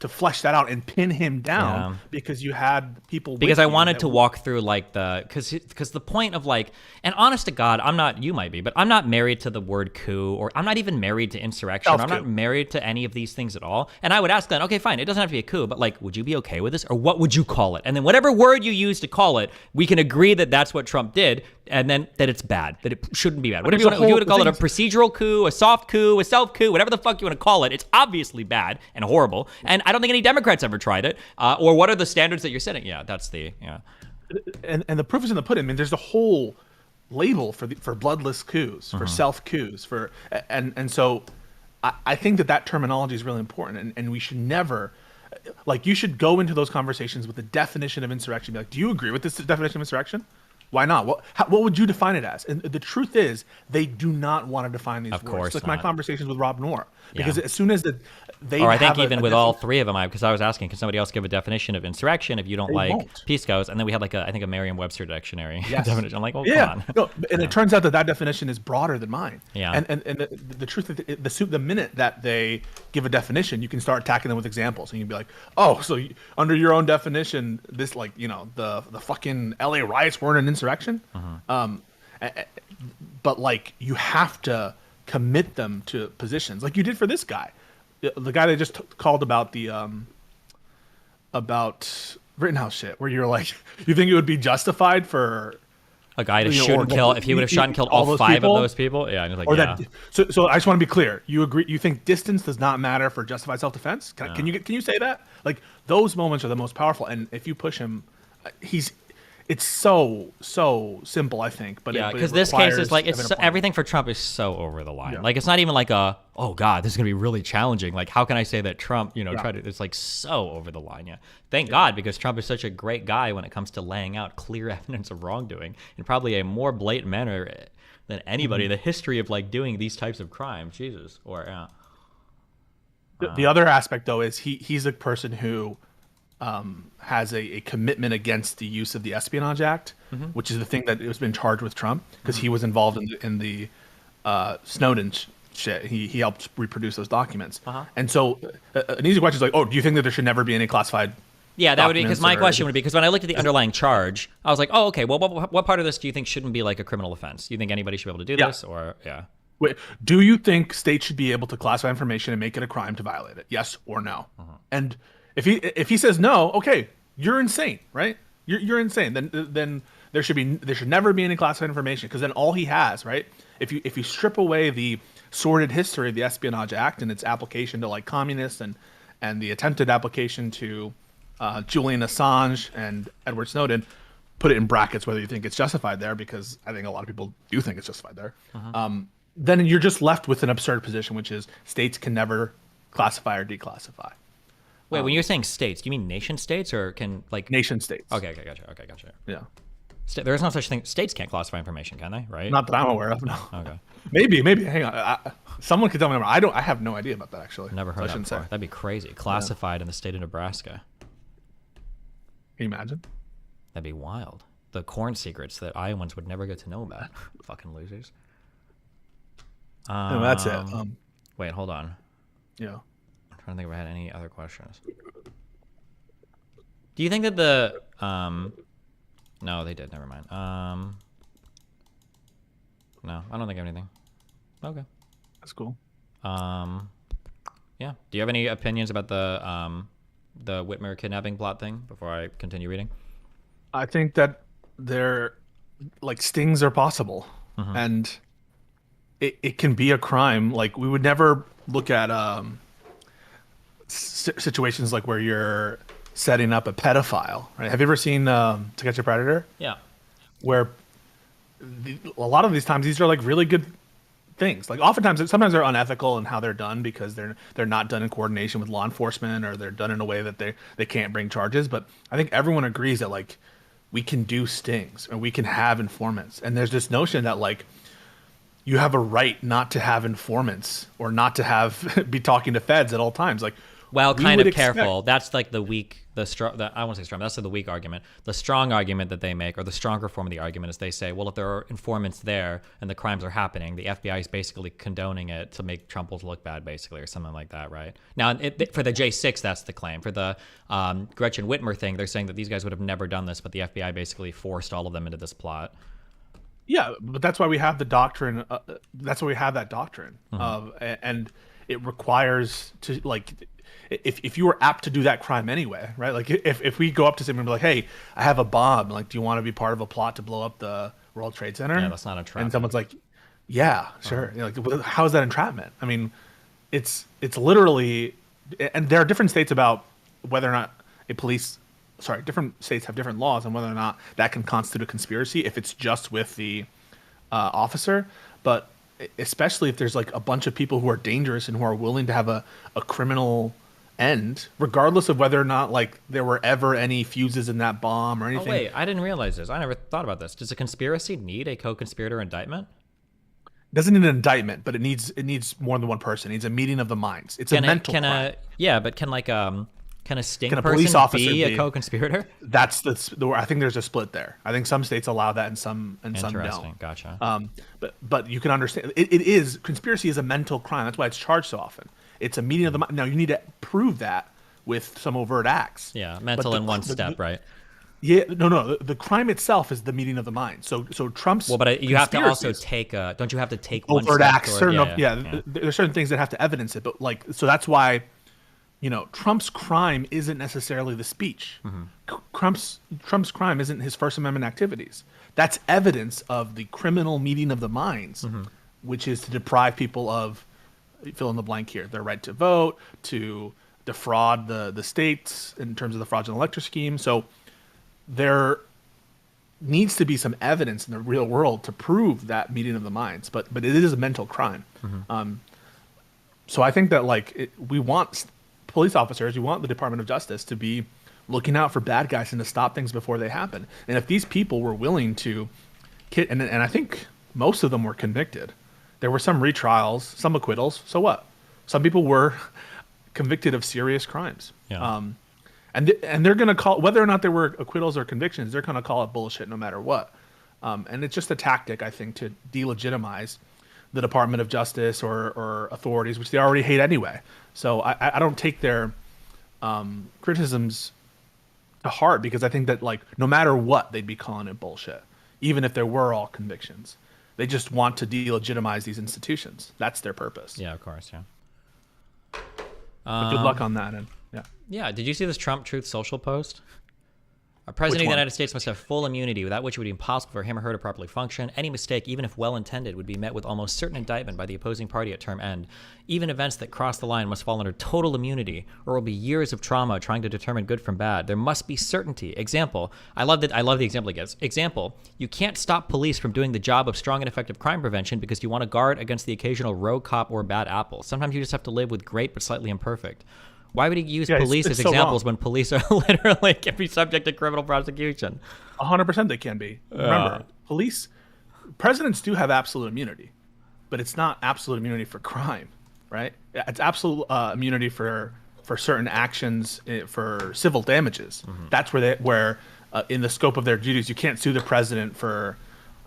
flesh that out and pin him down because you had people. Because I wanted to walk through like because the point of like, and honest to God, you might be, but I'm not married to the word coup, or I'm not even married to insurrection. I'm not married to any of these things at all. And I would ask Glenn, okay, fine, it doesn't have to be a coup, but like, would you be okay with this, or what would you call it? And then whatever word you use to call it, we can agree that that's what Trump did. and then that it's bad, that it shouldn't be bad. Whatever there's you want to call it, a thing procedural coup, a soft coup, a self coup, whatever the fuck you want to call it, it's obviously bad and horrible. And I don't think any Democrats ever tried it. Or what are the standards that you're setting? Yeah, that's the And the proof is in the pudding. I mean, there's a whole label for bloodless coups, for self coups, and so I think that terminology is really important, and we should never, like, you should go into those conversations with the definition of insurrection. Be like, do you agree with this definition of insurrection? Why not? What would you define it as? And the truth is, they do not want to define these words. Of course It's like my not. conversations with Rob Noor, because Yeah. as soon as they or I think have even with all three of them, because I was asking, can somebody else give a definition of insurrection if you don't They like won't. peace goes? And then we had like a Merriam-Webster dictionary Yes. definition. I'm like, oh, yeah. come on. No, and it turns out that definition is broader than mine. Yeah. And the truth is, the minute that they give a definition, you can start attacking them with examples, and you'd be like, oh, so under your own definition, this, like, the fucking LA riots weren't an insurrection. But like, you have to commit them to positions like you did for this guy, the guy they just called about the about Rittenhouse shit, where you're like, you think it would be justified for A guy to shoot and kill, if he would have shot and killed all those 5 people? of those people? Yeah, and he's like, Or yeah. so I just want to be clear. You agree? You think distance does not matter for justified self-defense? Can you say that? Like, those moments are the most powerful, and if you push him, it's so simple, I think. But Yeah, because this case is like, everything for Trump is so over the line. Yeah. Like, it's not even like oh God, this is gonna be really challenging. Like, how can I say that Trump, Yeah. tried to? It's like so over the line. Yeah, thank God, because Trump is such a great guy when it comes to laying out clear evidence of wrongdoing in probably a more blatant manner than anybody in the history of like doing these types of crimes. Jesus, or yeah. The other aspect, though, is he's a person who has a commitment against the use of the Espionage Act, which is the thing that has been charged with Trump, because he was involved in the Snowden shit. He helped reproduce those documents. And so an easy question is like, oh, do you think that there should never be any classified Yeah, that would be, because my documents, or- question would be, because when I looked at the underlying charge, I was like, oh, okay, well, what part of this do you think shouldn't be like a criminal offense? Do you think anybody should be able to do this, or yeah? Wait, do you think states should be able to classify information and make it a crime to violate it? Yes or no? And if he says no, okay, you're insane, right? You're insane. Then there should never be any classified information, because then all he has, right? If you strip away the sordid history of the Espionage Act and its application to like communists and the attempted application to Julian Assange and Edward Snowden, put it in brackets whether you think it's justified there, because I think a lot of people do think it's justified there. Then you're just left with an absurd position, which is states can never classify or declassify. Wait, when you're saying states, do you mean nation states, or can like nation states? Okay, gotcha. Yeah. There is no such thing. States can't classify information, can they? Right? Not that I'm aware of. No. Okay. Maybe. Hang on. Someone could tell me. I have no idea about that, actually. Never heard that before. That'd be crazy. Classified in the state of Nebraska. Can you imagine? That'd be wild. The corn secrets that Iowans would never get to know about. Fucking losers. No, that's it. Wait, hold on. Yeah. I'm trying to think if I had any other questions. Do you think that the no, they did. Never mind. No, I don't think I have anything. Okay. That's cool. Yeah. Do you have any opinions about the Whitmer kidnapping plot thing before I continue reading? I think that stings are possible, and it can be a crime. Like, we would never look at situations like where you're setting up a pedophile, right? Have you ever seen To Catch a Predator? Yeah. Where a lot of these times, these are like really good things. Like, sometimes they're unethical in how they're done, because they're not done in coordination with law enforcement, or they're done in a way that they can't bring charges. But I think everyone agrees that, like, we can do stings, or we can have informants. And there's this notion that, like, you have a right not to have informants, or not to be talking to feds at all times. Like, well, kind of careful. That's like the weak, I won't say strong. That's the weak argument. The strong argument that they make, or the stronger form of the argument, is they say, well, if there are informants there and the crimes are happening, the FBI is basically condoning it to make Trump look bad, basically, or something like that, right? Now, for the J6, that's the claim. For the Gretchen Whitmer thing, they're saying that these guys would have never done this, but the FBI basically forced all of them into this plot. Yeah, but that's why we have the doctrine. That's why we have that doctrine, and it requires to, like, if you were apt to do that crime anyway, right? Like, if we go up to someone and be like, "Hey, I have a bomb. Like, do you want to be part of a plot to blow up the World Trade Center. Yeah, that's not entrapment. And someone's like, yeah, sure. You know, like, how is that entrapment? I mean, it's literally, and there are different states about whether or not different states have different laws on whether or not that can constitute a conspiracy if it's just with the officer. But especially if there's like a bunch of people who are dangerous and who are willing to have a criminal end, regardless of whether or not like there were ever any fuses in that bomb or anything. Oh wait, I didn't realize this. I never thought about this. Does a conspiracy need a co-conspirator indictment? Doesn't need an indictment, but it needs more than one person. It needs a meeting of the minds. It's a mental crime. But can a sting Can a person police officer be a co-conspirator? That's I think there's a split there. I think some states allow that and some don't. Gotcha. But you can understand conspiracy is a mental crime. That's why it's charged so often. It's a meeting of the mind. Now you need to prove that with some overt acts. Yeah, mental in one step, right? Yeah, no. The crime itself is the meeting of the mind. So Trump's but you have to also take. Don't you have to take overt acts? Yeah. There's certain things that have to evidence it. But like, so that's why, Trump's crime isn't necessarily the speech. Trump's crime isn't his First Amendment activities. That's evidence of the criminal meeting of the minds, which is to deprive people of, fill in the blank here, their right to vote, to defraud the states in terms of the fraudulent electoral scheme. So there needs to be some evidence in the real world to prove that meeting of the minds, but it is a mental crime. So I think that we want police officers, we want the Department of Justice to be looking out for bad guys and to stop things before they happen. And if these people were willing to, and I think most of them were convicted. There were some retrials, some acquittals. So what? Some people were convicted of serious crimes. Yeah. And they're going to call, whether or not there were acquittals or convictions, they're going to call it bullshit no matter what. And it's just a tactic, I think, to delegitimize the Department of Justice or authorities, which they already hate anyway. So I don't take their criticisms to heart, because I think that no matter what, they'd be calling it bullshit, even if there were all convictions. They just want to delegitimize these institutions. That's their purpose. Yeah, of course, yeah. But good luck on that end. Yeah. Yeah. Did you see this Trump Truth Social post? A president of the United States must have full immunity, without which it would be impossible for him or her to properly function. Any mistake, even if well-intended, would be met with almost certain indictment by the opposing party at term end. Even events that cross the line must fall under total immunity, or will be years of trauma trying to determine good from bad. There must be certainty. Example, I love the example he gives. Example, you can't stop police from doing the job of strong and effective crime prevention because you want to guard against the occasional rogue cop or bad apple. Sometimes you just have to live with great but slightly imperfect. Why would he use police as examples when police are literally can be subject to criminal prosecution? 100% they can be. Remember, presidents do have absolute immunity, but it's not absolute immunity for crime, right? It's absolute immunity for certain actions, for civil damages. That's where in the scope of their duties, you can't sue the president for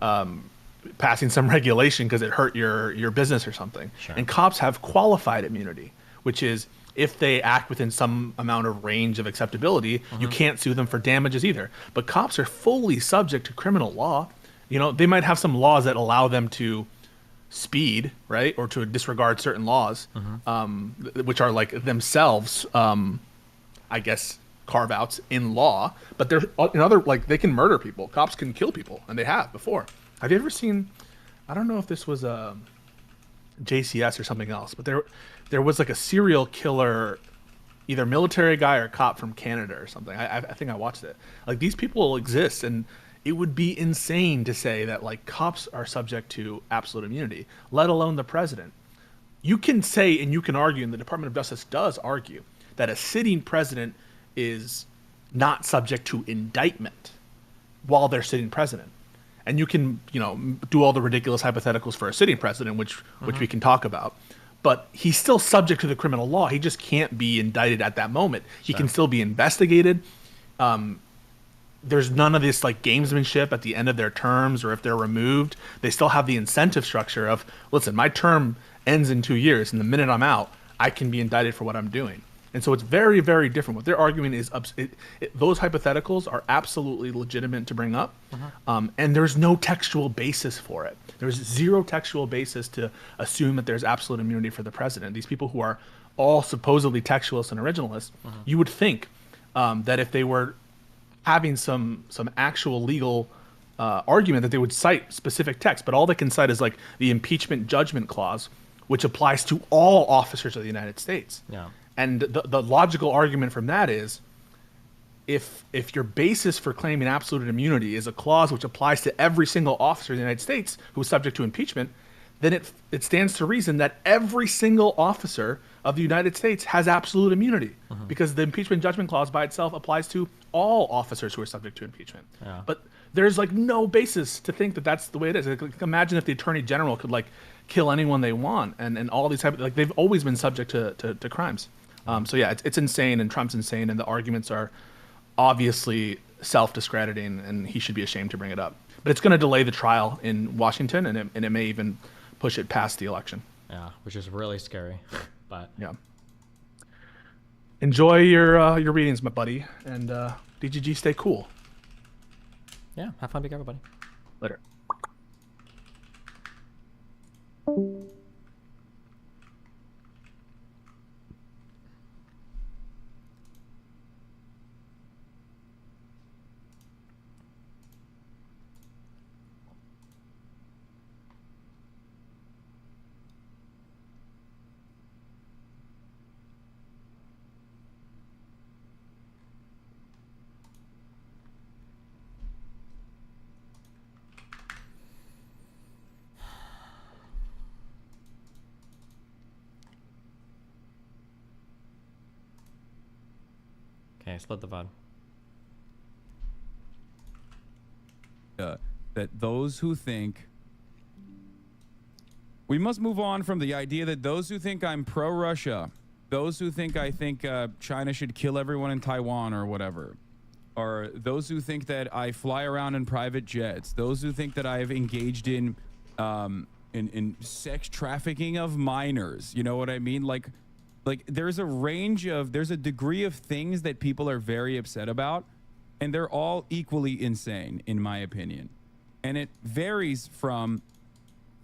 passing some regulation because it hurt your business or something. Sure. And cops have qualified immunity, which is, if they act within some amount of range of acceptability, you can't sue them for damages either. But cops are fully subject to criminal law. They might have some laws that allow them to speed, right, or to disregard certain laws, which are themselves, I guess, carve-outs in law. But there's in other, they can murder people. Cops can kill people, and they have before. Have you ever seen? I don't know if this was JCS or something else, but there was a serial killer, either military guy or cop from Canada or something. I think I watched it. These people exist, and it would be insane to say that cops are subject to absolute immunity, let alone the president. You can say, and you can argue, and the Department of Justice does argue, that a sitting president is not subject to indictment while they're sitting president. And you can, do all the ridiculous hypotheticals for a sitting president, which we can talk about. But he's still subject to the criminal law. He just can't be indicted at that moment. He can still be investigated. There's none of this gamesmanship at the end of their terms, or if they're removed, they still have the incentive structure of, listen, my term ends in 2 years, and the minute I'm out, I can be indicted for what I'm doing. And so it's very, very different. What they're arguing is those hypotheticals are absolutely legitimate to bring up, and there's no textual basis for it. There's zero textual basis to assume that there's absolute immunity for the president. These people who are all supposedly textualists and originalists, you would think that if they were having some actual legal argument that they would cite specific text, but all they can cite is like the impeachment judgment clause, which applies to all officers of the United States. Yeah. And the logical argument from that is, if your basis for claiming absolute immunity is a clause which applies to every single officer in the United States who is subject to impeachment, then it stands to reason that every single officer of the United States has absolute immunity, because the impeachment judgment clause by itself applies to all officers who are subject to impeachment. Yeah. But there's like no basis to think that that's the way it is. Like, imagine if the attorney general could like kill anyone they want, and all these type of, like, they've always been subject to crimes. So yeah, it's insane, and Trump's insane, and the arguments are obviously self-discrediting, and he should be ashamed to bring it up. But it's going to delay the trial in Washington, and it may even push it past the election. Yeah, which is really scary. But yeah, enjoy your readings, my buddy, and DGG, stay cool. Yeah, have fun, big everybody. Later. Okay, split the VOD. That those who think we must move on from the idea that those who think I'm pro-Russia, those who think I think China should kill everyone in Taiwan or whatever, or those who think that I fly around in private jets, those who think that I've engaged in sex trafficking of minors, you know what I mean? Like there's a degree of things that people are very upset about, and they're all equally insane, in my opinion. And it varies from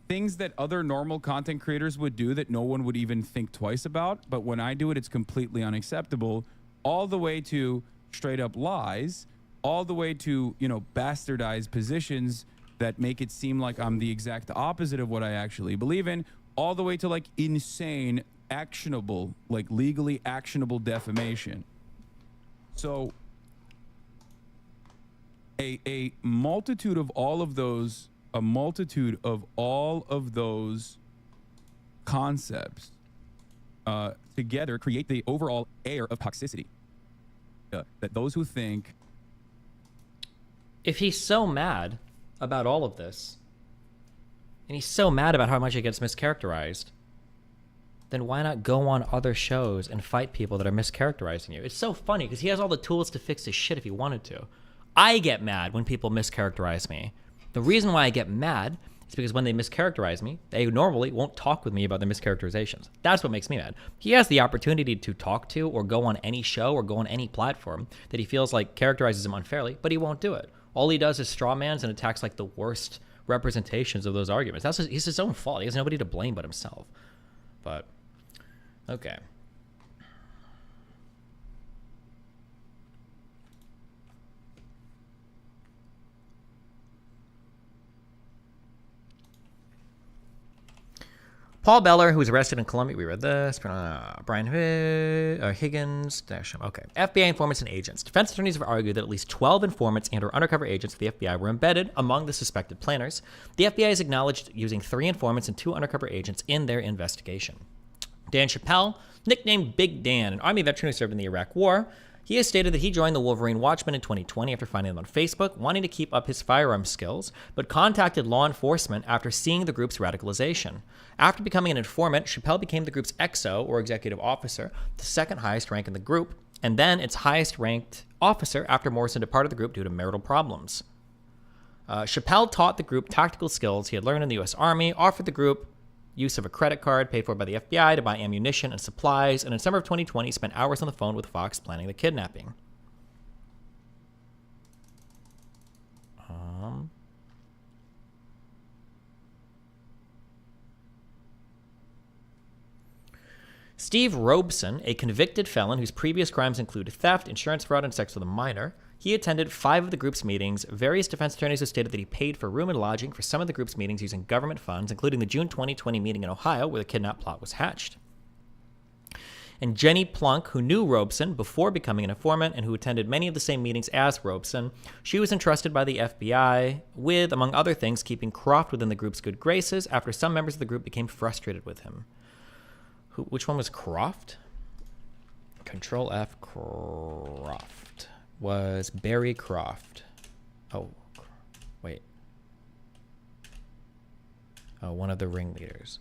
things that other normal content creators would do that no one would even think twice about, but when I do it, it's completely unacceptable, all the way to straight up lies, all the way to, bastardized positions that make it seem like I'm the exact opposite of what I actually believe in, all the way to like insane, actionable, like legally actionable defamation. So a multitude of all of those concepts together create the overall air of toxicity that those who think, if he's so mad about all of this, and he's so mad about how much it gets mischaracterized, then why not go on other shows and fight people that are mischaracterizing you? It's so funny because he has all the tools to fix his shit if he wanted to. I get mad when people mischaracterize me. The reason why I get mad is because when they mischaracterize me, they normally won't talk with me about their mischaracterizations. That's what makes me mad. He has the opportunity to talk to or go on any show or go on any platform that he feels like characterizes him unfairly, but he won't do it. All he does is strawmans and attacks like the worst representations of those arguments. He's his own fault. He has nobody to blame but himself. But okay. Paul Beller, who was arrested in Colombia. We read this. Brian Higgins. Okay. FBI informants and agents. Defense attorneys have argued that at least 12 informants and or undercover agents of the FBI were embedded among the suspected planners. The FBI has acknowledged using 3 informants and 2 undercover agents in their investigation. Dan Chappelle, nicknamed Big Dan, an Army veteran who served in the Iraq War, he has stated that he joined the Wolverine Watchmen in 2020 after finding them on Facebook, wanting to keep up his firearms skills, but contacted law enforcement after seeing the group's radicalization. After becoming an informant, Chappelle became the group's XO, or executive officer, the second highest rank in the group, and then its highest ranked officer after Morrison departed the group due to marital problems. Chappelle taught the group tactical skills he had learned in the U.S. Army, offered the group use of a credit card paid for by the FBI to buy ammunition and supplies, and in summer of 2020 spent hours on the phone with Fox planning the kidnapping. Steve Robeson, a convicted felon whose previous crimes include theft, insurance fraud, and sex with a minor, He attended 5 of the group's meetings. Various defense attorneys have stated that he paid for room and lodging for some of the group's meetings using government funds, including the June 2020 meeting in Ohio where the kidnap plot was hatched. And Jenny Plunk, who knew Robeson before becoming an informant and who attended many of the same meetings as Robeson, she was entrusted by the FBI with, among other things, keeping Croft within the group's good graces after some members of the group became frustrated with him. Which one was Croft? Control F, Croft. Was Barry Croft. Oh, wait. Oh, one of the ringleaders.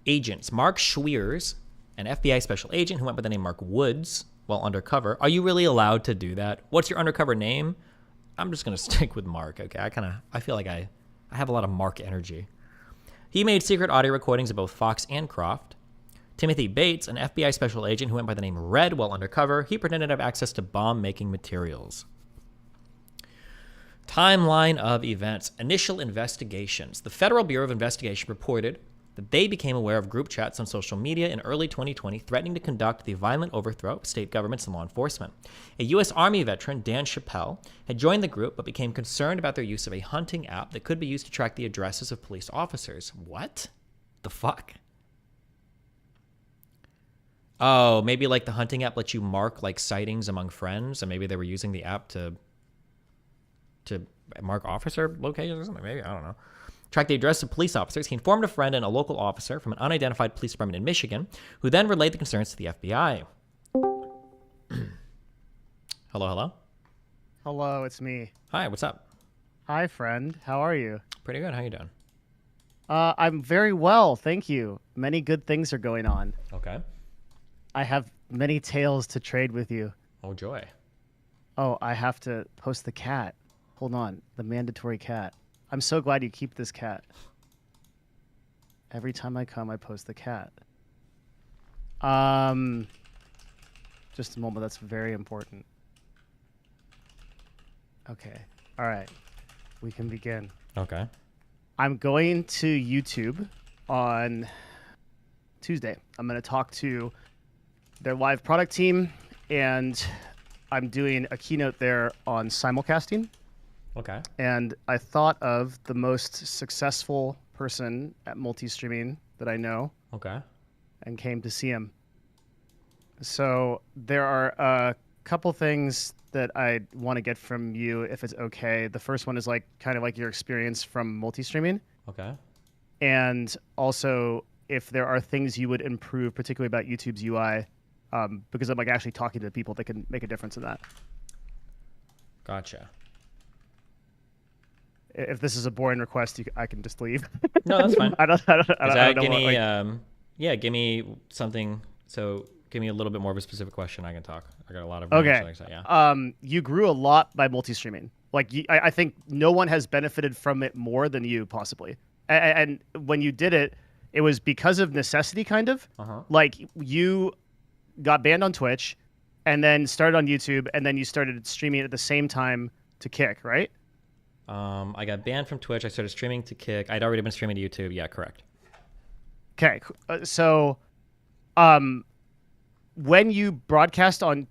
Agents. Mark Schwiers, an FBI special agent who went by the name Mark Woods while undercover. Are you really allowed to do that? What's your undercover name? I'm just going to stick with Mark, okay? I feel like I have a lot of Mark energy. He made secret audio recordings of both Fox and Croft. Timothy Bates, an FBI special agent who went by the name Red while undercover, he pretended to have access to bomb-making materials. Timeline of events. Initial investigations. The Federal Bureau of Investigation reported that they became aware of group chats on social media in early 2020 threatening to conduct the violent overthrow of state governments and law enforcement. A U.S. Army veteran, Dan Chappelle, had joined the group but became concerned about their use of a hunting app that could be used to track the addresses of police officers. What the fuck? Oh, maybe like the hunting app lets you mark like sightings among friends, and maybe they were using the app to mark officer locations or something. Maybe, I don't know. Track the address of police officers. He informed a friend and a local officer from an unidentified police department in Michigan, who then relayed the concerns to the FBI. Hello? Hello, it's me. Hi, what's up? Hi, friend. How are you? Pretty good. How you doing? I'm very well, thank you. Many good things are going on. Okay. I have many tales to trade with you. Oh, joy. Oh, I have to post the cat. Hold on. The mandatory cat. I'm so glad you keep this cat. Every time I come, I post the cat. Just a moment. That's very important. Okay. All right. We can begin. Okay. I'm going to YouTube on Tuesday. I'm going to talk to their live product team, and I'm doing a keynote there on simulcasting. Okay. And I thought of the most successful person at multi-streaming that I know. Okay. And came to see him. So there are a couple things that I want to get from you, if it's okay. The first one is like kind of like your experience from multi-streaming. Okay. And also if there are things you would improve, particularly about YouTube's UI, because I'm like actually talking to people that can make a difference in that. Gotcha. If this is a boring request, I can just leave. No, that's fine. I don't know. Give me, like... give me something. So give me a little bit more of a specific question. I can talk. I got a lot of okay. Yeah. You grew a lot by multi-streaming. Like I think no one has benefited from it more than you possibly. And when you did it, it was because of necessity, kind of. Like you got banned on Twitch, and then started on YouTube, and then you started streaming at the same time to Kick, right? I got banned from Twitch. I started streaming to Kick. I'd already been streaming to YouTube. Yeah, correct. Okay, so, when you broadcast on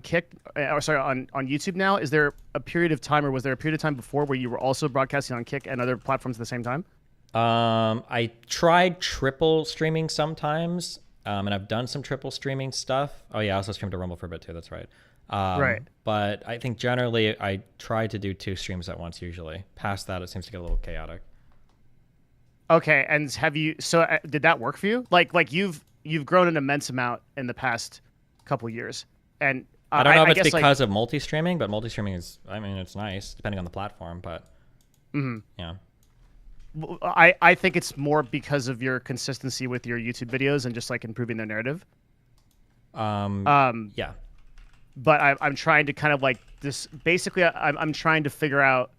Kick, on YouTube now, is there a period of time, or was there a period of time before where you were also broadcasting on Kick and other platforms at the same time? I tried triple streaming sometimes, and I've done some triple streaming stuff. Oh yeah, I also streamed to Rumble for a bit too. That's right. Right. But I think generally I try to do 2 streams at once usually. Past that, it seems to get a little chaotic. Okay, and have you? So did that work for you? Like you've grown an immense amount in the past couple years, and I don't know if it's because of multi-streaming, but multi-streaming is, I mean, it's nice depending on the platform, but yeah. I think it's more because of your consistency with your YouTube videos and just like improving their narrative. Yeah. But I'm trying to kind of like this. Basically, I'm trying to figure out.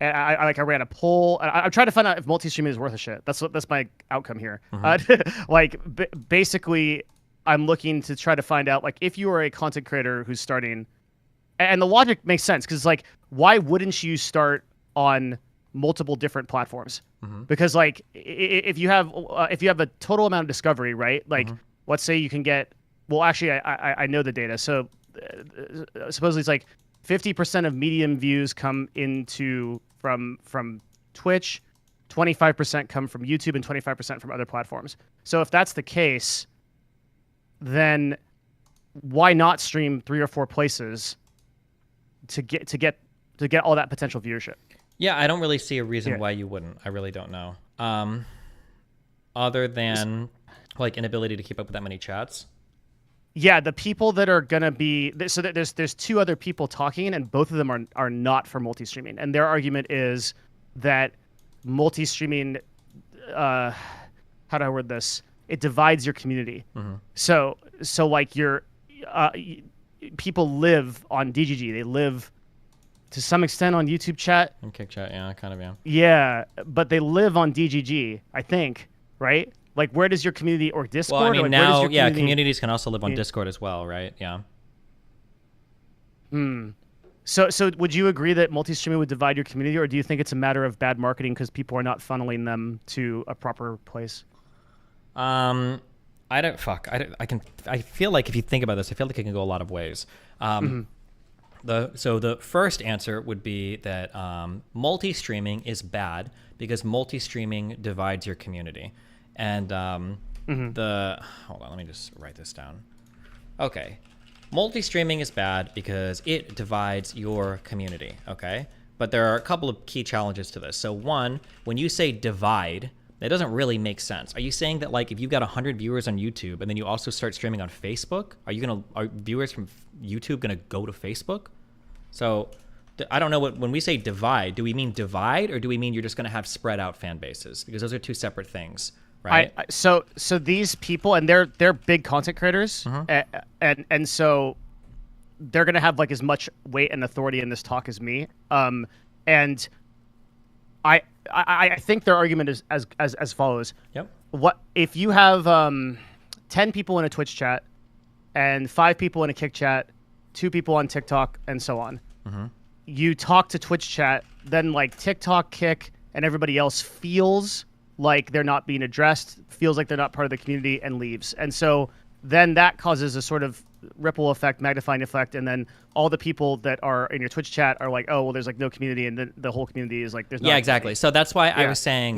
I ran a poll. I'm trying to find out if multi-streaming is worth a shit. That's my outcome here. Basically, I'm looking to try to find out like if you are a content creator who's starting, and the logic makes sense because like why wouldn't you start on multiple different platforms? Because like if you have a total amount of discovery, right? Like let's say you can get. Well, actually, I know the data. So supposedly it's like 50% of medium views come into from Twitch, 25% come from YouTube, and 25% from other platforms. So if that's the case, then why not stream 3 or 4 places to get all that potential viewership? Yeah, I don't really see a reason why you wouldn't. I really don't know. Other than like inability to keep up with that many chats. Yeah, the people that are gonna be so that there's 2 other people talking, and both of them are not for multi-streaming, and their argument is that multi-streaming, how do I word this? It divides your community. Mm-hmm. So like people live on DGG. They live to some extent on YouTube chat. And Kick Chat, yeah, kind of, yeah. Yeah, but they live on DGG, I think, right? Like, where does your community or Discord? Well, I mean, like, now, yeah, communities can also live on Discord as well, right? Yeah. So would you agree that multi-streaming would divide your community, or do you think it's a matter of bad marketing because people are not funneling them to a proper place? I feel like if you think about this, I feel like it can go a lot of ways. So the first answer would be that multi-streaming is bad because multi-streaming divides your community. And hold on, let me just write this down. Okay. Multi-streaming is bad because it divides your community, okay? But there are a couple of key challenges to this. So one, when you say divide, that doesn't really make sense. Are you saying that like if you've got 100 viewers on YouTube and then you also start streaming on Facebook, are viewers from YouTube gonna go to Facebook? So I don't know when we say divide, do we mean divide or do we mean you're just gonna have spread out fan bases? Because those are 2 separate things, right? So these people, and they're big content creators, and so they're gonna have like as much weight and authority in this talk as me. And I think their argument is as follows. Yep. What if you have 10 people in a Twitch chat and 5 people in a Kick chat, 2 people on TikTok, and so on. You talk to Twitch chat, then like TikTok, Kick, and everybody else feels like they're not being addressed, feels like they're not part of the community, and leaves. And so then that causes a sort of ripple effect, magnifying effect, and then all the people that are in your Twitch chat are like, oh, well, there's like no community, and then the whole community is like, there's not. Yeah, exactly. So that's why I was saying,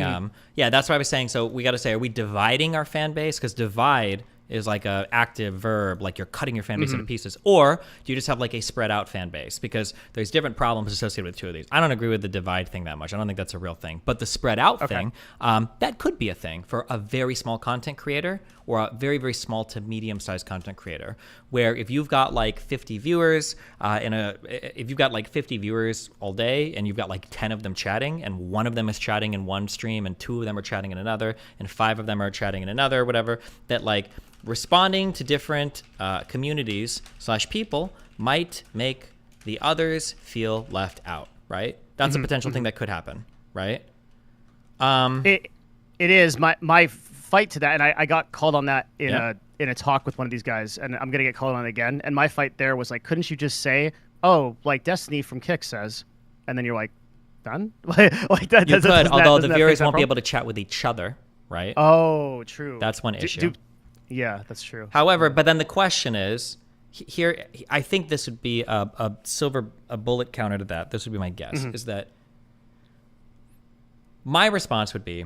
that's why I was saying, so we got to say, are we dividing our fan base? Because divide is like a active verb, like you're cutting your fan base into pieces, or do you just have like a spread out fan base? Because there's different problems associated with 2 of these. I don't agree with the divide thing that much. I don't think that's a real thing. But the spread out thing, that could be a thing for a very small content creator or a very, very small to medium sized content creator, where if you've got like 50 viewers if you've got like 50 viewers all day and you've got like 10 of them chatting and 1 of them is chatting in one stream and 2 of them are chatting in another and 5 of them are chatting in another, whatever, that like responding to different communities / people might make the others feel left out, right? That's a potential thing that could happen, right? It is my fight to that, and I got called on that in a talk with one of these guys, and I'm gonna get called on it again. And my fight there was like, couldn't you just say, oh, like Destiny from Kick says, and then you're like, done? like that. You could, although the viewers won't be able to chat with each other, right? Oh, true. That's one issue. Yeah, that's true. However, but then the question is, here, I think this would be a bullet counter to that. This would be my guess, is that my response would be,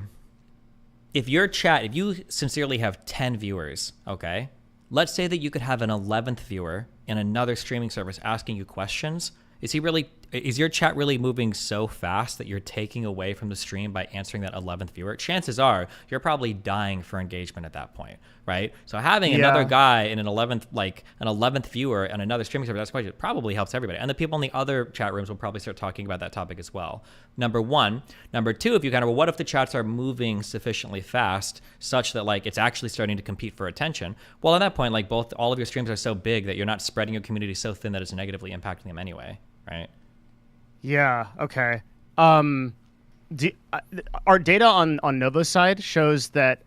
if you sincerely have 10 viewers, okay, let's say that you could have an 11th viewer in another streaming service asking you questions. Is your chat really moving so fast that you're taking away from the stream by answering that 11th viewer? Chances are you're probably dying for engagement at that point, right? So having another guy in an 11th viewer and another streaming service asking questions probably helps everybody. And the people in the other chat rooms will probably start talking about that topic as well. Number 1. Number 2, if you kind of, well, what if the chats are moving sufficiently fast such that like it's actually starting to compete for attention? Well, at that point, like all of your streams are so big that you're not spreading your community so thin that it's negatively impacting them anyway, right? Yeah. Okay. Our data on Novo's side shows that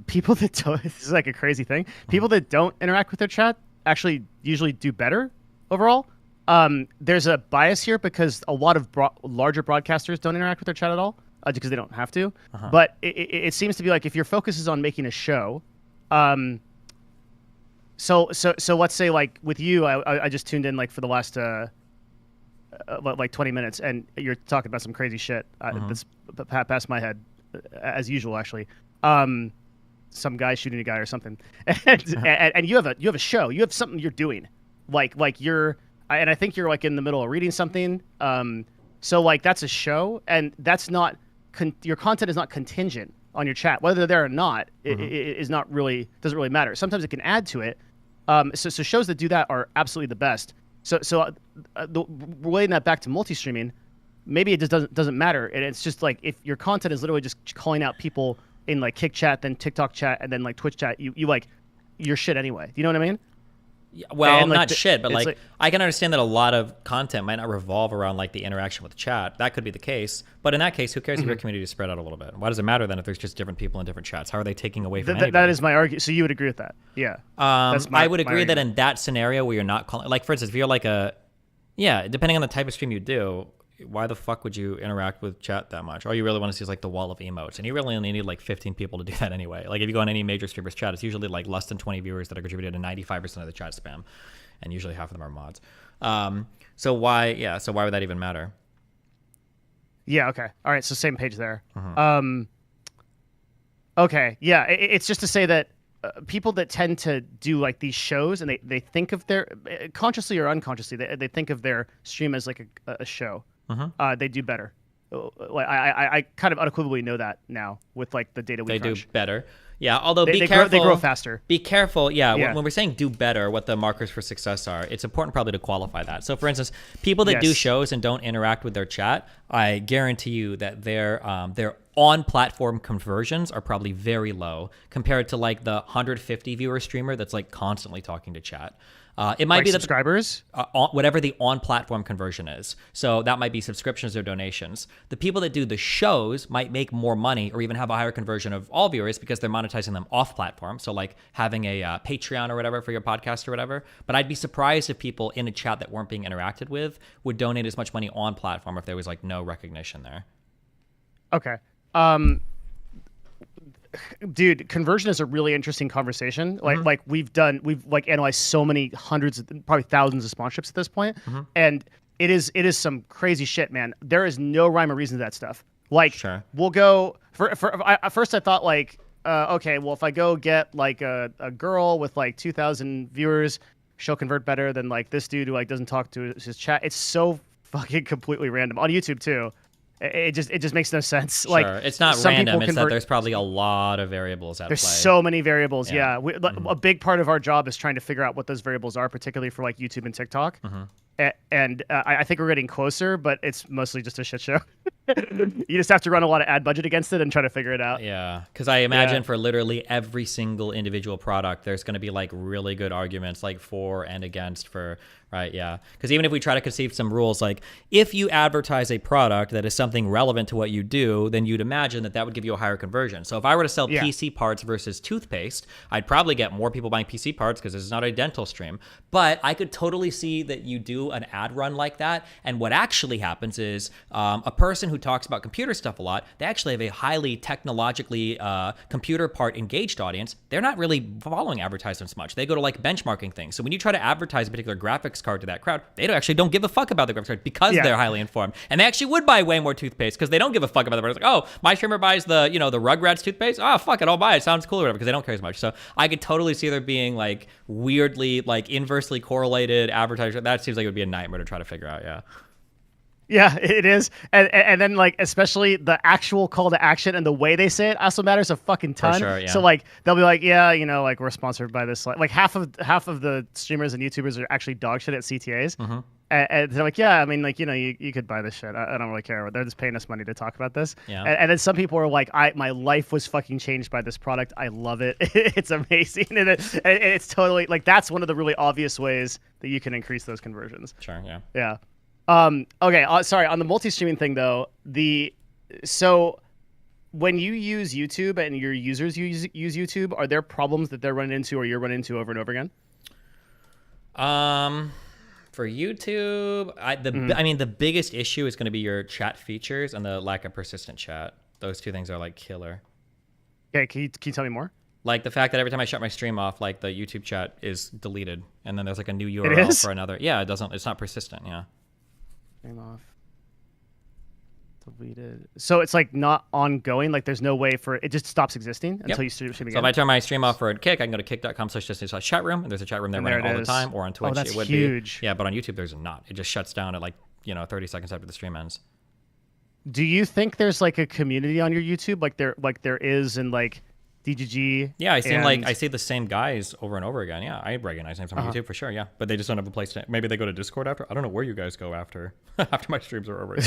people that don't, this is like a crazy thing, people that don't interact with their chat actually usually do better overall. There's a bias here because a lot of larger broadcasters don't interact with their chat at all because they don't have to. But it seems to be like if your focus is on making a show, So let's say like with you, I just tuned in like for the last like 20 minutes, and you're talking about some crazy shit that's past my head, as usual actually. Some guy shooting a guy or something, and you have a show, you have something you're doing, like you're, and I think you're like in the middle of reading something. So like that's a show, and that's not your content is not contingent on your chat, whether they're there or not. It is not really, doesn't really matter. Sometimes it can add to it. So shows that do that are absolutely the best. So relating that back to multi-streaming, maybe it just doesn't matter, and it's just like if your content is literally just calling out people in like Kick chat, then TikTok chat, and then like Twitch chat, you like your shit anyway. Do you know what I mean? Yeah, well, And, like, not shit, but it's I can understand that a lot of content might not revolve around like the interaction with chat. That could be the case, but in that case, who cares if your community is spread out a little bit? Why does it matter then if there's just different people in different chats? How are they taking away from anybody? That is my argument. So you would agree with that? Yeah. I would agree that in that scenario where you're not calling, like for instance, if you're like depending on the type of stream you do, why the fuck would you interact with chat that much? All you really want to see is like the wall of emotes, and you really only need like 15 people to do that anyway. Like if you go on any major streamer's chat, it's usually like less than 20 viewers that are contributed to 95% of the chat spam, and usually half of them are mods. So why would that even matter? Yeah. Okay. All right. So same page there. Okay. Yeah. It's just to say that people that tend to do like these shows, and they think of their consciously or unconsciously, they think of their stream as like a show. They do better. Like I kind of unequivocally know that now with like the data we crunch. Do better. Yeah, although they careful. They grow faster. Be careful. Yeah, when we're saying do better, what the markers for success are, it's important probably to qualify that. So, for instance, people that do shows and don't interact with their chat, I guarantee you that their on-platform conversions are probably very low compared to like the 150 viewer streamer that's like constantly talking to chat. It might like be subscribers, whatever the on-platform conversion is. So that might be subscriptions or donations. The people that do the shows might make more money or even have a higher conversion of all viewers because they're monetizing them off-platform. So like having a Patreon or whatever for your podcast or whatever. But I'd be surprised if people in a chat that weren't being interacted with would donate as much money on-platform if there was like no recognition there. Okay. Dude, conversion is a really interesting conversation. Like we've like analyzed so many hundreds, probably thousands of sponsorships at this point, and it is some crazy shit, man. There is no rhyme or reason to that stuff. Like, we'll go at first I thought like, okay, well if I go get like a girl with like 2,000 viewers, she'll convert better than like this dude who like doesn't talk to his chat. It's so fucking completely random on YouTube too. It just makes no sense. Like it's not random. It's that there's probably a lot of variables at play. There's so many variables. Yeah. A big part of our job is trying to figure out what those variables are, particularly for like YouTube and TikTok. And I think we're getting closer, but it's mostly just a shit show. You just have to run a lot of ad budget against it and try to figure it out. Yeah, because I imagine for literally every single individual product, there's going to be like really good arguments like for and against for. Right, yeah. Because even if we try to conceive some rules, like if you advertise a product that is something relevant to what you do, then you'd imagine that would give you a higher conversion. So if I were to sell PC parts versus toothpaste, I'd probably get more people buying PC parts because this is not a dental stream. But I could totally see that you do an ad run like that. And what actually happens is a person who talks about computer stuff a lot, they actually have a highly technologically computer part engaged audience. They're not really following advertisements much. They go to like benchmarking things. So when you try to advertise a particular graphics card to that crowd, they don't give a fuck about the graphics card because they're highly informed, and they actually would buy way more toothpaste because they don't give a fuck about the product. Like, oh, my streamer buys the the Rugrats toothpaste. Oh, fuck it, I'll buy it. Sounds cool or whatever, because they don't care as much. So I could totally see there being like weirdly like inversely correlated advertising. That seems like it would be a nightmare to try to figure out. Yeah, it is. And then like especially the actual call to action and the way they say it also matters a fucking ton. For sure, yeah. So like they'll be like, yeah, like we're sponsored by this. Like half of the streamers and YouTubers are actually dog shit at CTAs. And they're like, yeah, I mean, like, you could buy this shit. I don't really care. They're just paying us money to talk about this. Yeah. And then some people are like, my life was fucking changed by this product. I love it. It's amazing. And it's totally like, that's one of the really obvious ways that you can increase those conversions. Sure. Yeah. Yeah. Okay. Sorry. On the multi-streaming thing though, so when you use YouTube and your users use YouTube, are there problems that they're running into or you're running into over and over again? For YouTube, I mean, the biggest issue is going to be your chat features and the lack of persistent chat. Those two things are like killer. Okay, can you tell me more? Like the fact that every time I shut my stream off, like the YouTube chat is deleted, and then there's like a new URL for another. Yeah, it's not persistent. Yeah. Stream off. Deleted. So it's like not ongoing. Like there's no way for it just stops existing until you stream again. So if I turn my stream off for a Kick, I can go to kick.com/chat room, and there's a chat room there running all the time, or on Twitch that's it would huge. be. Yeah, but on YouTube there's not. It just shuts down at like 30 seconds after the stream ends. Do you think there's like a community on your YouTube like there is in like DGG? Yeah, I see the same guys over and over again. Yeah, I recognize names from YouTube for sure. Yeah, but they just don't have a place to. Maybe they go to Discord after. I don't know where you guys go after my streams are over.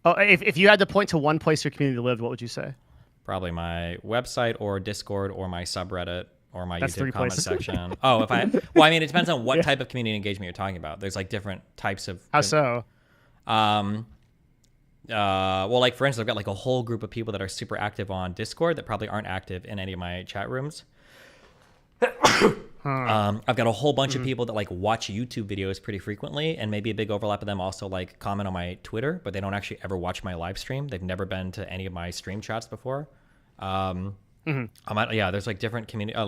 Oh, if you had to point to one place your community lived, what would you say? Probably my website or Discord or my subreddit or my That's YouTube comment section. Oh, well, I mean, it depends on what type of community engagement you're talking about. There's like different types of. How so? Well, like for instance, I've got like a whole group of people that are super active on Discord that probably aren't active in any of my chat rooms. I've got a whole bunch of people that like watch YouTube videos pretty frequently, and maybe a big overlap of them also like comment on my Twitter, but they don't actually ever watch my live stream. They've never been to any of my stream chats before. There's like different community.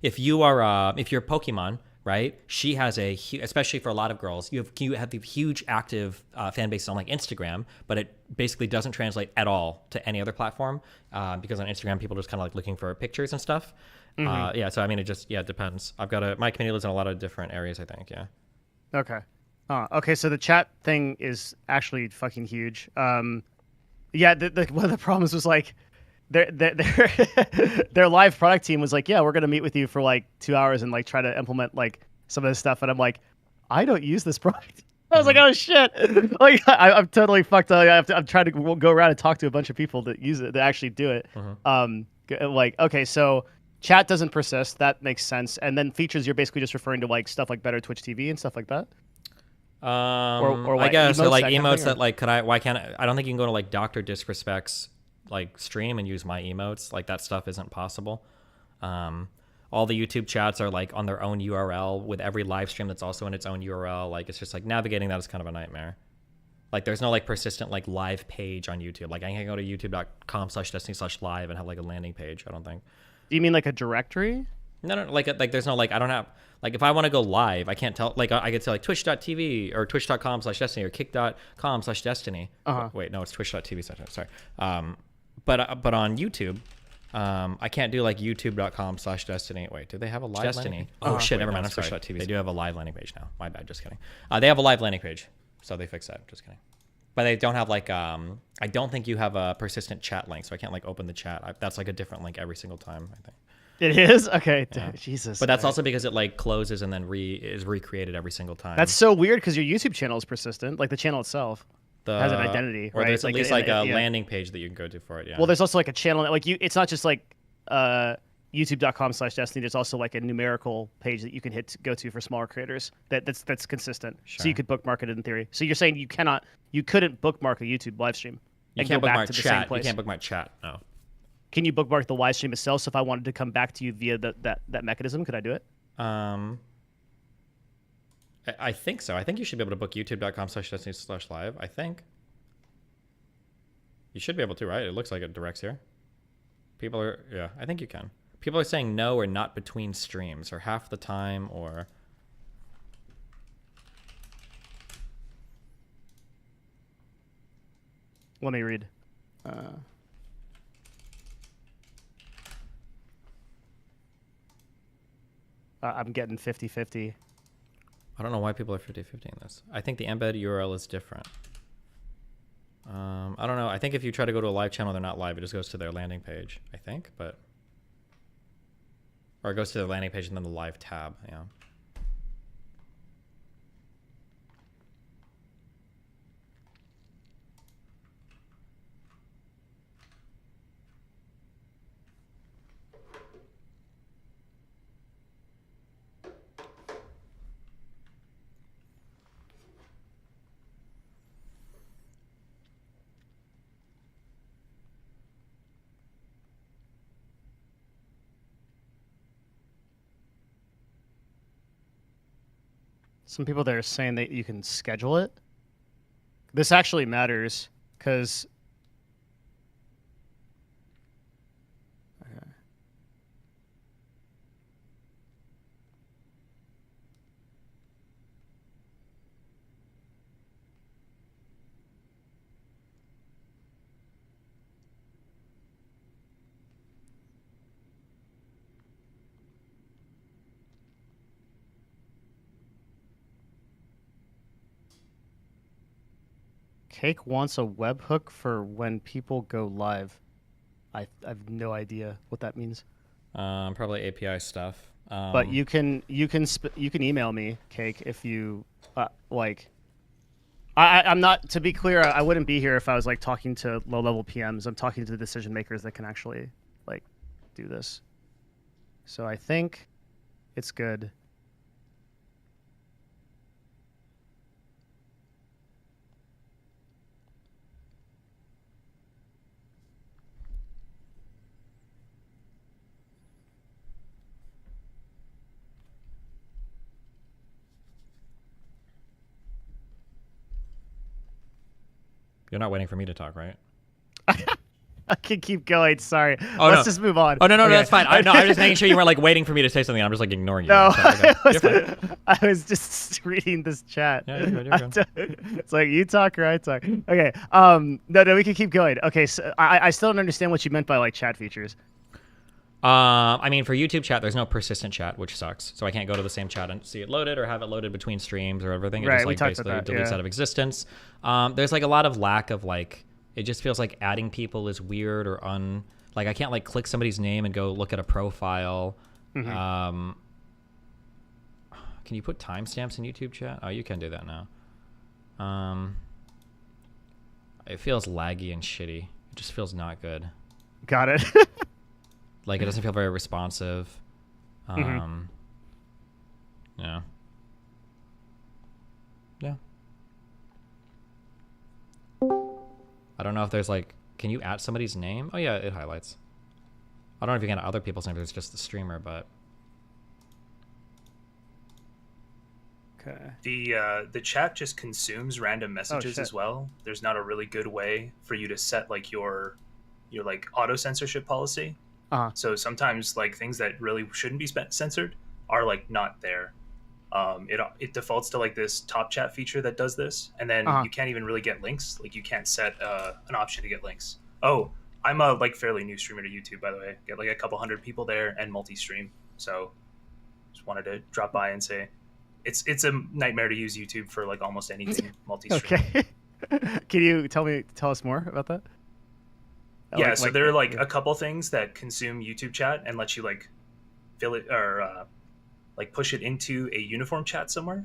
If you're Pokemon, right? She has especially for a lot of girls, you have the huge active fan base on like Instagram, but it basically doesn't translate at all to any other platform because on Instagram people are just kind of like looking for pictures and stuff. So I mean, it depends. My community lives in a lot of different areas, I think. Yeah. Okay. Okay. So the chat thing is actually fucking huge. One of the problems was like their live product team was like, yeah, we're gonna meet with you for like 2 hours and like try to implement like some of this stuff, and I'm like, I don't use this product. I was like, oh shit! Like I'm totally fucked up. I'm trying to go around and talk to a bunch of people that use it, that actually do it. Okay, so chat doesn't persist. That makes sense. And then features, you're basically just referring to like stuff like better Twitch TV and stuff like that. I guess so like emotes that like why can't I don't think you can go to like Dr. Disrespect's like stream and use my emotes. Like that stuff isn't possible. All the YouTube chats are like on their own URL with every live stream that's also in its own URL. Like it's just like navigating that is kind of a nightmare. Like there's no like persistent like live page on YouTube. Like I can't go to youtube.com/destiny/live and have like a landing page. I don't think. Do you mean like a directory? No, like there's no like I don't have like if I want to go live, I can't tell like I could say like twitch.tv or twitch.com/destiny or kick.com/destiny. Wait, no, it's twitch.tv/. Sorry. But on YouTube, I can't do like youtube.com/destiny. Wait, do they have a live Destiny? Never mind. I'm sorry. They do have a live landing page now. My bad. Just kidding. They have a live landing page, so they fixed that. Just kidding. But they don't have like I don't think you have a persistent chat link, so I can't like open the chat. That's like a different link every single time, I think. It is? Okay. Yeah. Jesus. But that's also because it like closes and then is recreated every single time. That's so weird because your YouTube channel is persistent, like the channel itself. Has an identity, or right? there's at least like a landing page that you can go to for it. Yeah. Well, there's also like a channel like it's not just like youtube.com/destiny. There's also like a numerical page that you can go to for smaller creators that's consistent. Sure. So you could bookmark it in theory. So you're saying you couldn't bookmark a YouTube live stream You and can't go back bookmark to the chat. same place. You can't bookmark chat. No. Can you bookmark the live stream itself? So if I wanted to come back to you via that mechanism, could I do it? I think so. I think you should be able to book youtube.com/destiny/live. I think. You should be able to, right? It looks like it directs here. I think you can. People are saying no or not between streams or half the time or... Let me read. I'm getting 50-50. I don't know why people are 50-50 in this. I think the embed URL is different. I don't know. I think if you try to go to a live channel, they're not live. It just goes to their landing page, I think. Or it goes to their landing page and then the live tab. Yeah. Some people there are saying that you can schedule it. This actually matters because Cake wants a webhook for when people go live. I have no idea what that means. Probably API stuff. But you can email me, Cake, if you like. I'm not, to be clear, I wouldn't be here if I was like talking to low-level PMs. I'm talking to the decision makers that can actually like do this. So I think it's good. You're not waiting for me to talk, right? I can keep going. Sorry. Oh, Let's no. just move on. Oh, no, Okay. that's fine. I'm just making sure you weren't like waiting for me to say something. I'm just like ignoring you. No, Okay. You're fine. I was just reading this chat. Yeah, you're good. It's like you talk or I talk. Okay. No, we can keep going. Okay, so I still don't understand what you meant by like chat features. I mean, for YouTube chat, there's no persistent chat, which sucks. So I can't go to the same chat and see it loaded or have it loaded between streams or everything. It Right, just we like talked basically about that, deletes yeah. out of existence. There's like a lot of lack of like, it just feels like adding people is weird or like I can't like click somebody's name and go look at a profile. Mhm. Can you put timestamps in YouTube chat? Oh, you can do that now. It feels laggy and shitty. It just feels not good. Got it. Like it doesn't feel very responsive. Mhm. Yeah. Yeah. I don't know if there's like, can you add somebody's name? Oh yeah, it highlights. I don't know if you can add other people's names. It's just the streamer, but. Okay. The chat just consumes random messages shit. as well. There's not a really good way for you to set like your like auto censorship policy. So sometimes like things that really shouldn't be censored are like not there. It defaults to like this top chat feature that does this, and then you can't even really get links. Like you can't set an option to get links. Oh, I'm a like fairly new streamer to YouTube, by the way. Get like a couple hundred people there and multi-stream. So just wanted to drop by and say it's a nightmare to use YouTube for like almost anything multi-stream. Okay. Can you tell us more about that? Yeah, so there are like a couple things that consume YouTube chat and let you like fill it or like push it into a uniform chat somewhere.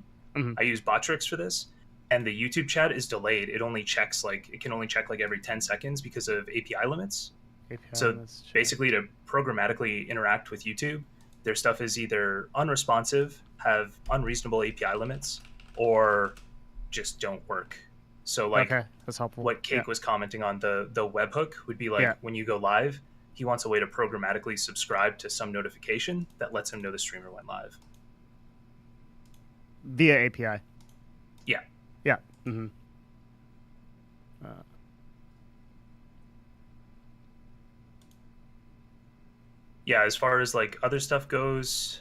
I use Botrix for this, and the YouTube chat is delayed. It can only check like every 10 seconds because of API limits. So basically, to programmatically interact with YouTube, their stuff is either unresponsive, have unreasonable API limits, or just don't work. So like that's helpful. What Cake was commenting on, the webhook would be like when you go live, he wants a way to programmatically subscribe to some notification that lets him know the streamer went live. Via API. Yeah. Yeah. Mm-hmm. Yeah, as far as like other stuff goes,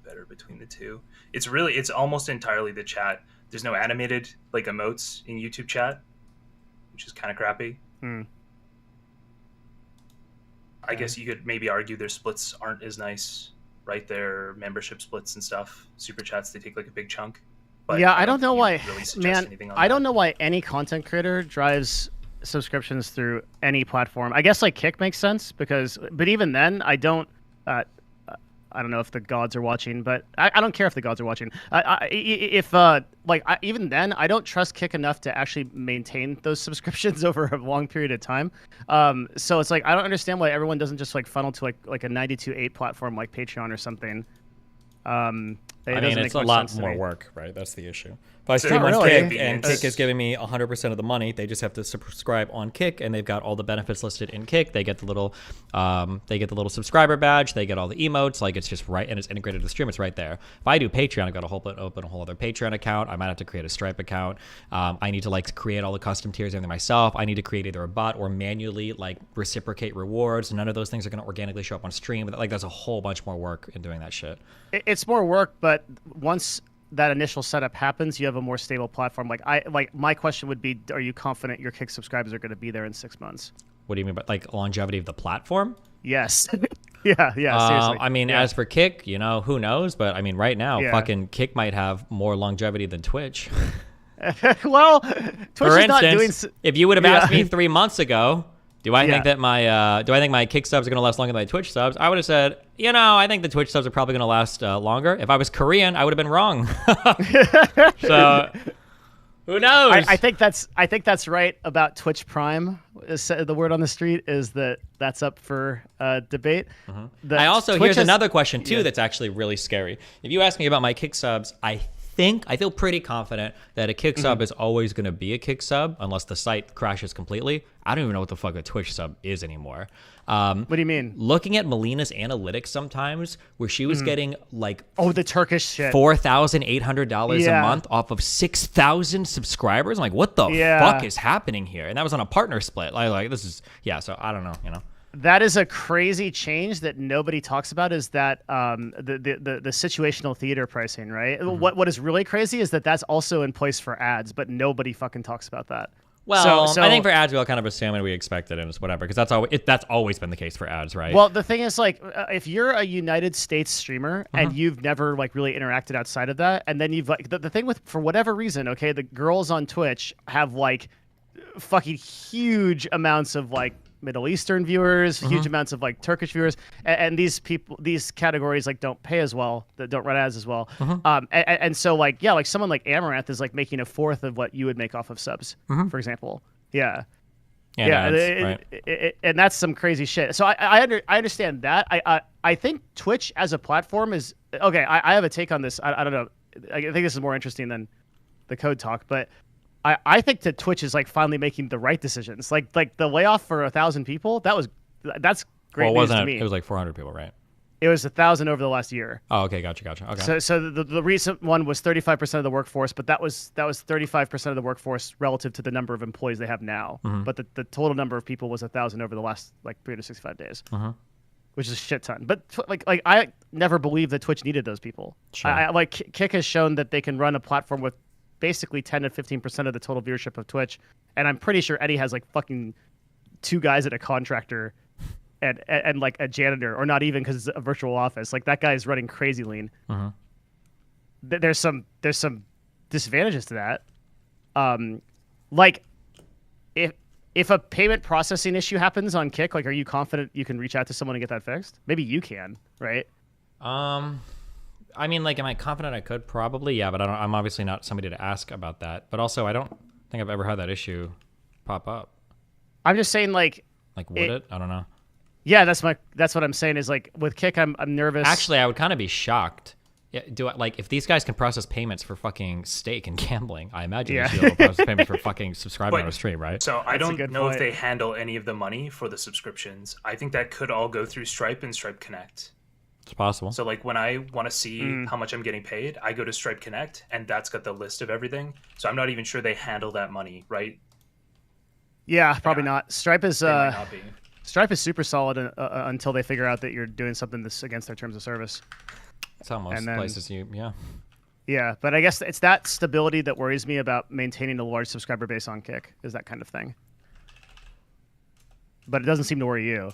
better between the two. It's almost entirely the chat. There's no animated like emotes in YouTube chat, which is kind of crappy. I guess you could maybe argue their splits aren't as nice, right? Their membership splits and stuff, super chats, they take like a big chunk. But yeah, I don't know why, really suggest man. anything on I don't know why any content creator drives subscriptions through any platform. I guess like Kick makes sense but even then, I don't know if the gods are watching, but I don't care if the gods are watching. Even then, I don't trust Kick enough to actually maintain those subscriptions over a long period of time. So it's like I don't understand why everyone doesn't just like funnel to like a 92.8 platform like Patreon or something. I mean, it's a lot more work, right? That's the issue. If I stream on really? Kick and Kick is giving me 100% of the money, they just have to subscribe on Kick, and they've got all the benefits listed in Kick. They get the little, subscriber badge. They get all the emotes. Like it's just right, and it's integrated to the stream. It's right there. If I do Patreon, I've got to open a whole other Patreon account. I might have to create a Stripe account. I need to like create all the custom tiers and everything myself. I need to create either a bot or manually like reciprocate rewards. None of those things are going to organically show up on stream. But like, there's a whole bunch more work in doing that shit. It's more work, but once that initial setup happens, you have a more stable platform. Like my question would be, are you confident your Kick subscribers are going to be there in 6 months? What do you mean by like longevity of the platform? Yes. yeah, seriously. I mean, as for Kick, who knows? But I mean, right now, fucking Kick might have more longevity than Twitch. Well, Twitch For is not instance, doing. if you would have Yeah. asked me 3 months ago, do I Yeah. think that my Kick subs are going to last longer than my Twitch subs? I would have said, I think the Twitch subs are probably going to last longer. If I was Korean, I would have been wrong. So, who knows? I think that's right about Twitch Prime. The word on the street is that's up for debate. Mm-hmm. I also here's another question too that's actually really scary. If you ask me about my Kick subs, I feel pretty confident that a Kick sub is always going to be a Kick sub unless the site crashes completely. I don't even know what the fuck a Twitch sub is anymore. What do you mean? Looking at Melina's analytics sometimes, where she was getting like the Turkish shit, $4,800 a month off of 6,000 subscribers. I'm like, what the fuck is happening here? And that was on a partner split. This is So I don't know. That is a crazy change that nobody talks about. Is that the situational theater pricing, right? What is really crazy is that that's also in place for ads, but nobody fucking talks about that. Well, I think for ads, we all kind of assume and we expect it and it's whatever, because that's always been the case for ads, right? Well, the thing is, if you're a United States streamer and you've never really interacted outside of that, and then you've the thing with, for whatever reason, okay, the girls on Twitch have fucking huge amounts of Middle Eastern viewers, huge amounts of Turkish viewers, and these categories don't pay as well, that don't run ads as well. And so someone like Amaranth is making a fourth of what you would make off of subs, for example. Yeah. And that's some crazy shit. So I understand that. I think Twitch as a platform is okay. I have a take on this. I don't know. I think this is more interesting than the code talk, but I think that Twitch is finally making the right decisions. Like the layoff for 1,000 people. That's great news to me. It was 400 people, right? It was 1,000 over the last year. Oh, okay, gotcha. Okay. So the recent one was 35% of the workforce, but that was 35% of the workforce relative to the number of employees they have now. But the total number of people was 1,000 over the last 365 days, which is a shit ton. But I never believed that Twitch needed those people. Sure. Kick has shown that they can run a platform with basically 10 to 15% of the total viewership of Twitch, and I'm pretty sure Eddie has fucking 2 guys at a contractor and a janitor, or not even, because it's a virtual office. That guy is running crazy lean. There's some disadvantages to that. If a payment processing issue happens on Kick, are you confident you can reach out to someone and get that fixed? Maybe you can, right? I mean, am I confident I could? Probably, yeah, but I'm obviously not somebody to ask about that. But also, I don't think I've ever had that issue pop up. I'm just saying, would it? I don't know. Yeah, that's what I'm saying is with Kick, I'm nervous. Actually, I would kind of be shocked. Yeah, if these guys can process payments for fucking steak and gambling, I imagine they should be able to process payments for fucking subscribing on a stream, right? So I don't know if they handle any of the money for the subscriptions. I think that could all go through Stripe and Stripe Connect. It's possible. So when I want to see how much I'm getting paid, I go to Stripe Connect, and that's got the list of everything. So I'm not even sure they handle that money, right? Yeah, probably not. Stripe is not be. Stripe is super solid until they figure out that you're doing something that's against their terms of service. It's almost places yeah. Yeah, but I guess it's that stability that worries me about maintaining a large subscriber base on Kick, is that kind of thing. But it doesn't seem to worry you.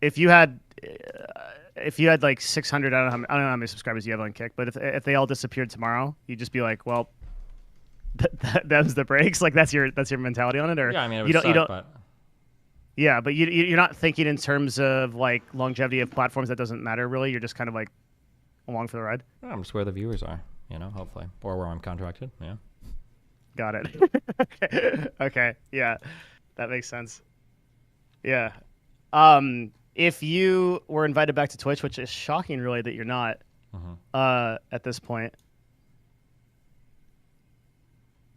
If you had 600, I don't know how many subscribers you have on Kick, but if they all disappeared tomorrow, you'd just be like, well, them's the breaks. That's your mentality on it, or yeah, I mean, you don't. But... Yeah, but you're not thinking in terms of longevity of platforms. That doesn't matter really. You're just kind of along for the ride. I'm just where the viewers are, hopefully, or where I'm contracted. Yeah. Got it. Okay. Yeah, that makes sense. Yeah. If you were invited back to Twitch, which is shocking, really, that you're not at this point.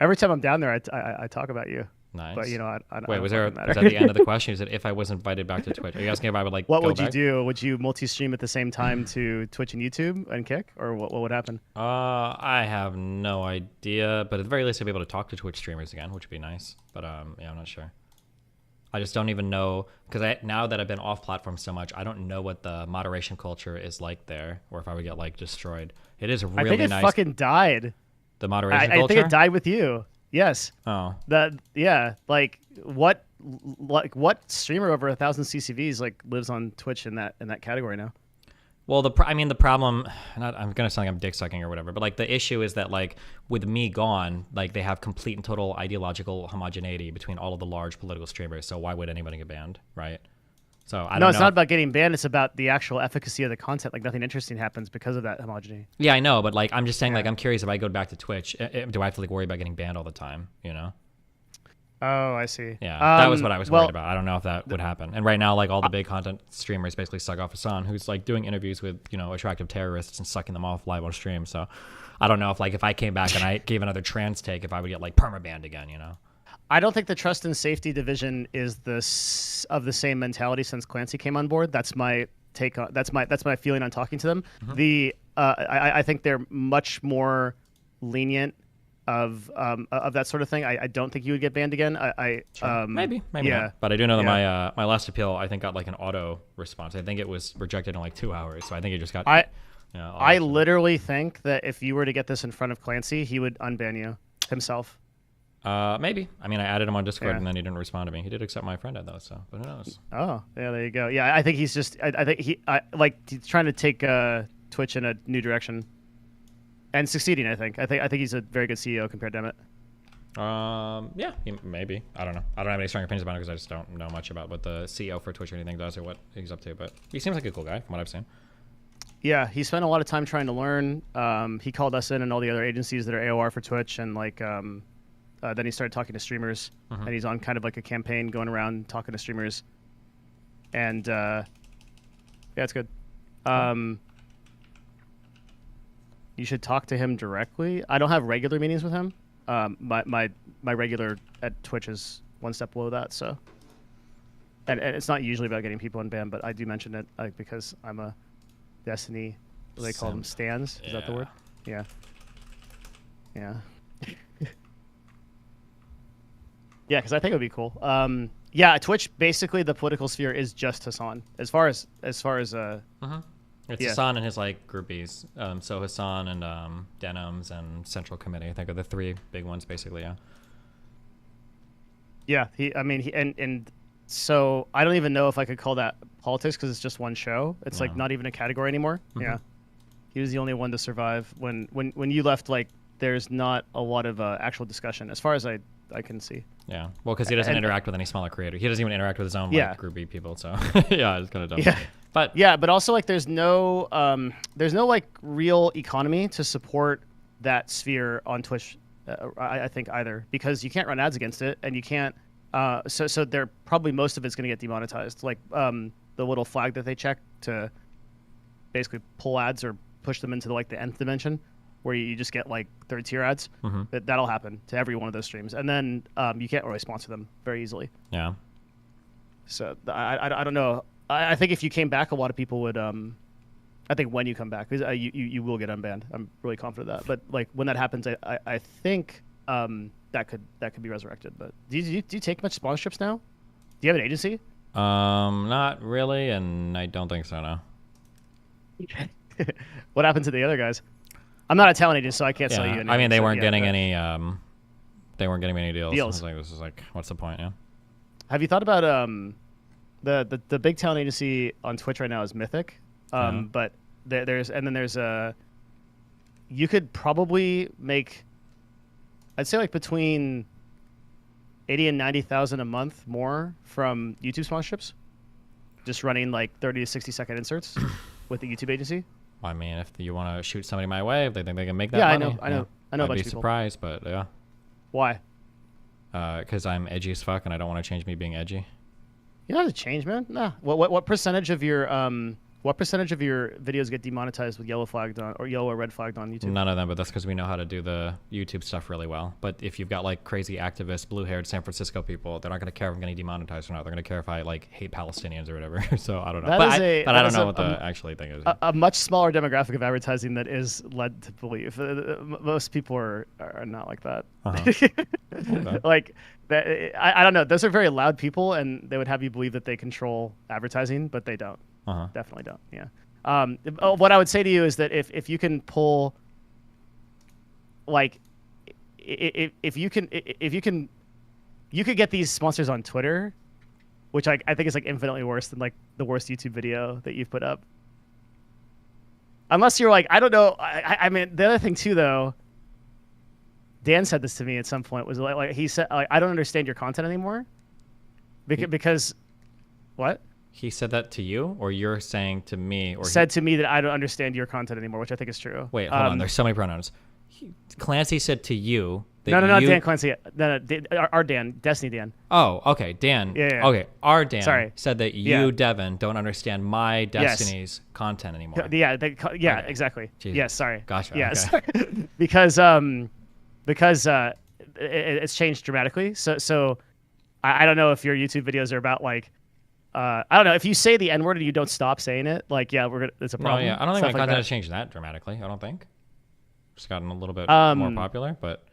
Every time I'm down there, I talk about you. Nice. But wait, was that the end of the question? Is it if I was invited back to Twitch? Are you asking if I would what go would back? you do? Would you multi-stream at the same time to Twitch and YouTube and Kick, or what would happen? I have no idea, but at the very least, I'd be able to talk to Twitch streamers again, which would be nice. But yeah, I'm not sure. I just don't even know, because now that I've been off platform so much, I don't know what the moderation culture is like there, or if I would get destroyed. It is really nice. I think it fucking died. The moderation culture? culture? I think it died with you. Yes. Oh. What streamer over 1,000 CCVs lives on Twitch in that category now? Well, I mean, the problem, I'm going to sound like I'm dick sucking or whatever, but like the issue is that like with me gone, like they have complete and total ideological homogeneity between all of the large political streamers. So why would anybody get banned, right? So I don't know. No, it's not about getting banned. It's about the actual efficacy of the content. Like nothing interesting happens because of that homogeneity. Yeah, I know, but like I'm just saying, like I'm curious if I go back to Twitch, do I have to like worry about getting banned all the time? You know? Oh, I see. Yeah, that was what I was worried about. I don't know if that would happen. And right now, like all the big content streamers basically suck off Hassan, who's like doing interviews with attractive terrorists and sucking them off live on stream. So I don't know if I came back and I gave another trans take, if I would get like permabanned again. I don't think the trust and safety division is of the same mentality since Clancy came on board. That's my take on. That's my feeling on talking to them. I think they're much more lenient of that sort of thing. I don't think you would get banned again. Maybe not. But I do know that my last appeal I think got like an auto response. I think it was rejected in like 2 hours. So I think it just got. I literally think that if you were to get this in front of Clancy, he would unban you himself. Maybe. I mean, I added him on Discord and then he didn't respond to me. He did accept my friend though, so who knows? Oh, yeah, there you go. Yeah, I think he's just. I think he's trying to take Twitch in a new direction. And succeeding, I think. I think he's a very good CEO compared to Emmett. Yeah, maybe. I don't know. I don't have any strong opinions about it because I just don't know much about what the CEO for Twitch or anything does or what he's up to. But he seems like a cool guy from what I've seen. Yeah, he spent a lot of time trying to learn. He called us in and all the other agencies that are AOR for Twitch, and like then he started talking to streamers, and he's on kind of like a campaign going around talking to streamers. And yeah, it's good. You should talk to him directly. I don't have regular meetings with him. My regular at Twitch is one step below that. So, and it's not usually about getting people unbanned, but I do mention it because I'm a Destiny. What do they call them? Stans? Is that the word? Yeah. Yeah. Yeah, because I think it would be cool. Yeah, Twitch basically the political sphere is just Hassan as far as It's Hassan and his like groupies. So Hassan and Denims and Central Committee, I think, are the three big ones, basically. Yeah. Yeah. So I don't even know if I could call that politics because it's just one show. It's like not even a category anymore. Yeah. He was the only one to survive. When you left, like there's not a lot of actual discussion as far as I can see. Yeah. Well, because he doesn't interact with any smaller creator. He doesn't even interact with his own like groupie people. So yeah, it's kind of dumb. Yeah. But also like there's no like real economy to support that sphere on Twitch. I think either because you can't run ads against it and you can't. So they're probably most of it's going to get demonetized. Like the little flag that they check to basically pull ads or push them into like the nth dimension, where you just get like third tier ads. That'll happen to every one of those streams, and then you can't really sponsor them very easily. Yeah. So I don't know. I think if you came back, a lot of people would. I think when you come back, because you will get unbanned. I'm really confident of that. But like when that happens, I think that could be resurrected. But do you take much sponsorships now? Do you have an agency? Not really, and I don't think so. No. What happened to the other guys? I'm not a talent agent, so I can't sell you anything. I mean, they weren't getting any. They weren't getting any deals. I was like, this is like, what's the point? Yeah. Have you thought about the big talent agency on Twitch right now is Mythic, but there's you could probably make, I'd say like between 80 and 90,000 a month more from YouTube sponsorships, just running like 30 to 60-second inserts with the YouTube agency. I mean, if you want to shoot somebody my way, if they think they can make that money. I know. I'd be surprised, but yeah. Why? Because I'm edgy as fuck, and I don't want to change me being edgy. You don't have to change, man. Nah. What percentage of your videos get demonetized with yellow flagged on or yellow or red flagged on YouTube? None of them, but that's because we know how to do the YouTube stuff really well. But if you've got like crazy activist, blue-haired San Francisco people, they're not going to care if I'm getting demonetized or not. They're going to care if I like hate Palestinians or whatever. So I don't know. But I don't know what the actually thing is. A much smaller demographic of advertising that is led to believe. Most people are not like that. Okay. Like that, I don't know. Those are very loud people, and they would have you believe that they control advertising, but they don't. Definitely don't. Yeah. What I would say to you is that if you can pull, like, if you could get these sponsors on Twitter, which I think is like infinitely worse than like the worst YouTube video that you've put up. Unless you're like, I don't know. I mean, the other thing too, though. Dan said this to me at some point. Was like he said, like, I don't understand your content anymore. Because, what? He said that to you, or you're saying to me, or said to me that I don't understand your content anymore, which I think is true. Wait, hold on. There's so many pronouns. Clancy said to you. No, not Dan Clancy. No, our Dan, Destiny Dan. Oh, okay, Dan. Yeah. Okay, our Dan. Sorry. Said that you, Devin, don't understand my Destiny's content anymore. Yeah, Okay. Exactly. Jesus. Yes, sorry. Gotcha. Yes, Okay. because it's changed dramatically. So I don't know if your YouTube videos are about like. I don't know if you say the N word and you don't stop saying it. Like, yeah, it's a problem. No, yeah, I don't think my Stuff like content that. has changed that dramatically. I don't think. It's gotten a little bit more popular, but.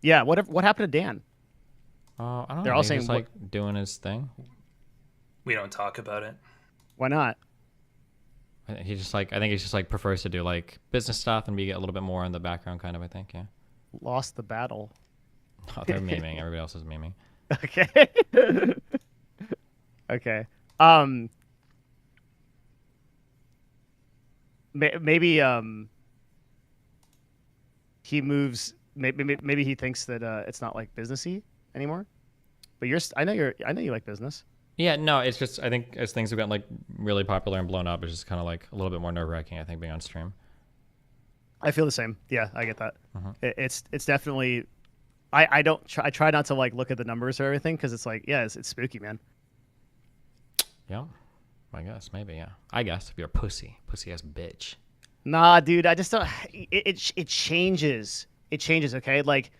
Yeah, what happened to Dan? I don't know. They're all He's saying just, like doing his thing. We don't talk about it. Why not? I think he just prefers to do like business stuff and be a little bit more in the background, kind of. I think, yeah. Lost the battle. Oh, they're memeing. Everybody else is memeing. Okay. Okay. Maybe he moves. Maybe he thinks that it's not like businessy anymore. But I know you like business. Yeah, no, it's just I think as things have gotten like really popular and blown up, it's just kind of like a little bit more nerve wracking. I think being on stream. I feel the same. Yeah, I get that. Mhm. It's definitely. I try not to like look at the numbers or everything because it's like it's spooky, man. Yeah, I guess maybe yeah. I guess if you're a pussy ass bitch. Nah, dude, I just don't. It changes. It changes. Okay, like.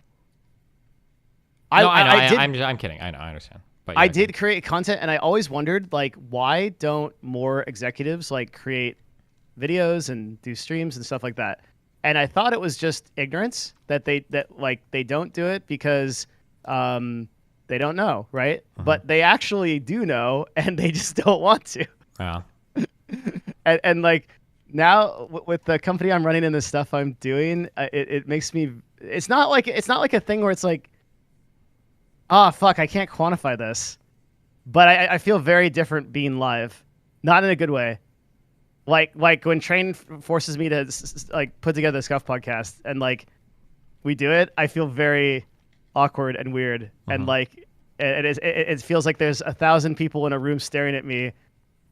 I know. I I'm kidding. I know. I understand. But I did create content, and I always wondered, like, why don't more executives like create videos and do streams and stuff like that? And I thought it was just ignorance that they don't do it because they don't know, right? But they actually do know, and they just don't want to. Yeah. and like now with the company I'm running and the stuff I'm doing, it makes me. It's not like a thing where it's like, oh fuck, I can't quantify this, but I feel very different being live, not in a good way. Like when Train forces me to like put together the Scuff podcast and like we do it, I feel very awkward and weird, and like it feels like there's 1,000 people in a room staring at me,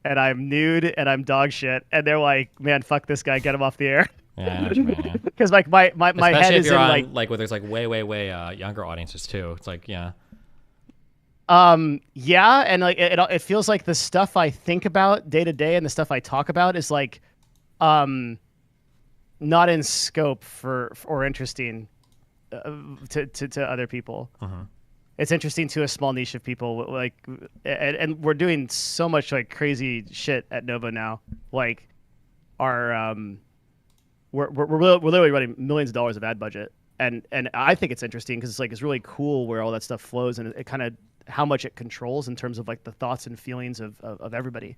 and I'm nude and I'm dog shit, and they're like, "Man, fuck this guy, get him off the air." Yeah, I know what you mean, yeah. Because like my Especially head if is you're in on, like where there's like way younger audiences too. It's like yeah. Yeah, and like it feels like the stuff I think about day to day and the stuff I talk about is like not in scope for or interesting to other people. It's interesting to a small niche of people, like, and we're doing so much like crazy shit at Nova now. Like our we're literally running millions of dollars of ad budget, and I think it's interesting because it's really cool where all that stuff flows, and it kind of how much it controls in terms of like the thoughts and feelings of everybody.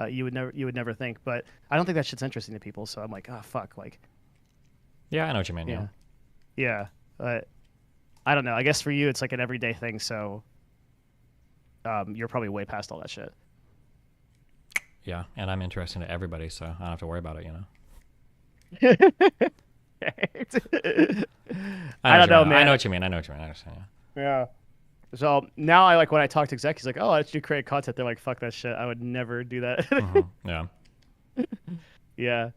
You would never think, but I don't think that shit's interesting to people. So I'm like, oh fuck, like. Yeah, I know what you mean. Yeah. Yeah, but I don't know. I guess for you, it's like an everyday thing. So you're probably way past all that shit. Yeah, and I'm interesting to everybody, so I don't have to worry about it. I don't know, man. I know what you mean. I understand. Yeah. So now I like when I talk to execs, he's like, "Oh, I should create content." They're like, "Fuck that shit. I would never do that." Yeah. Yeah.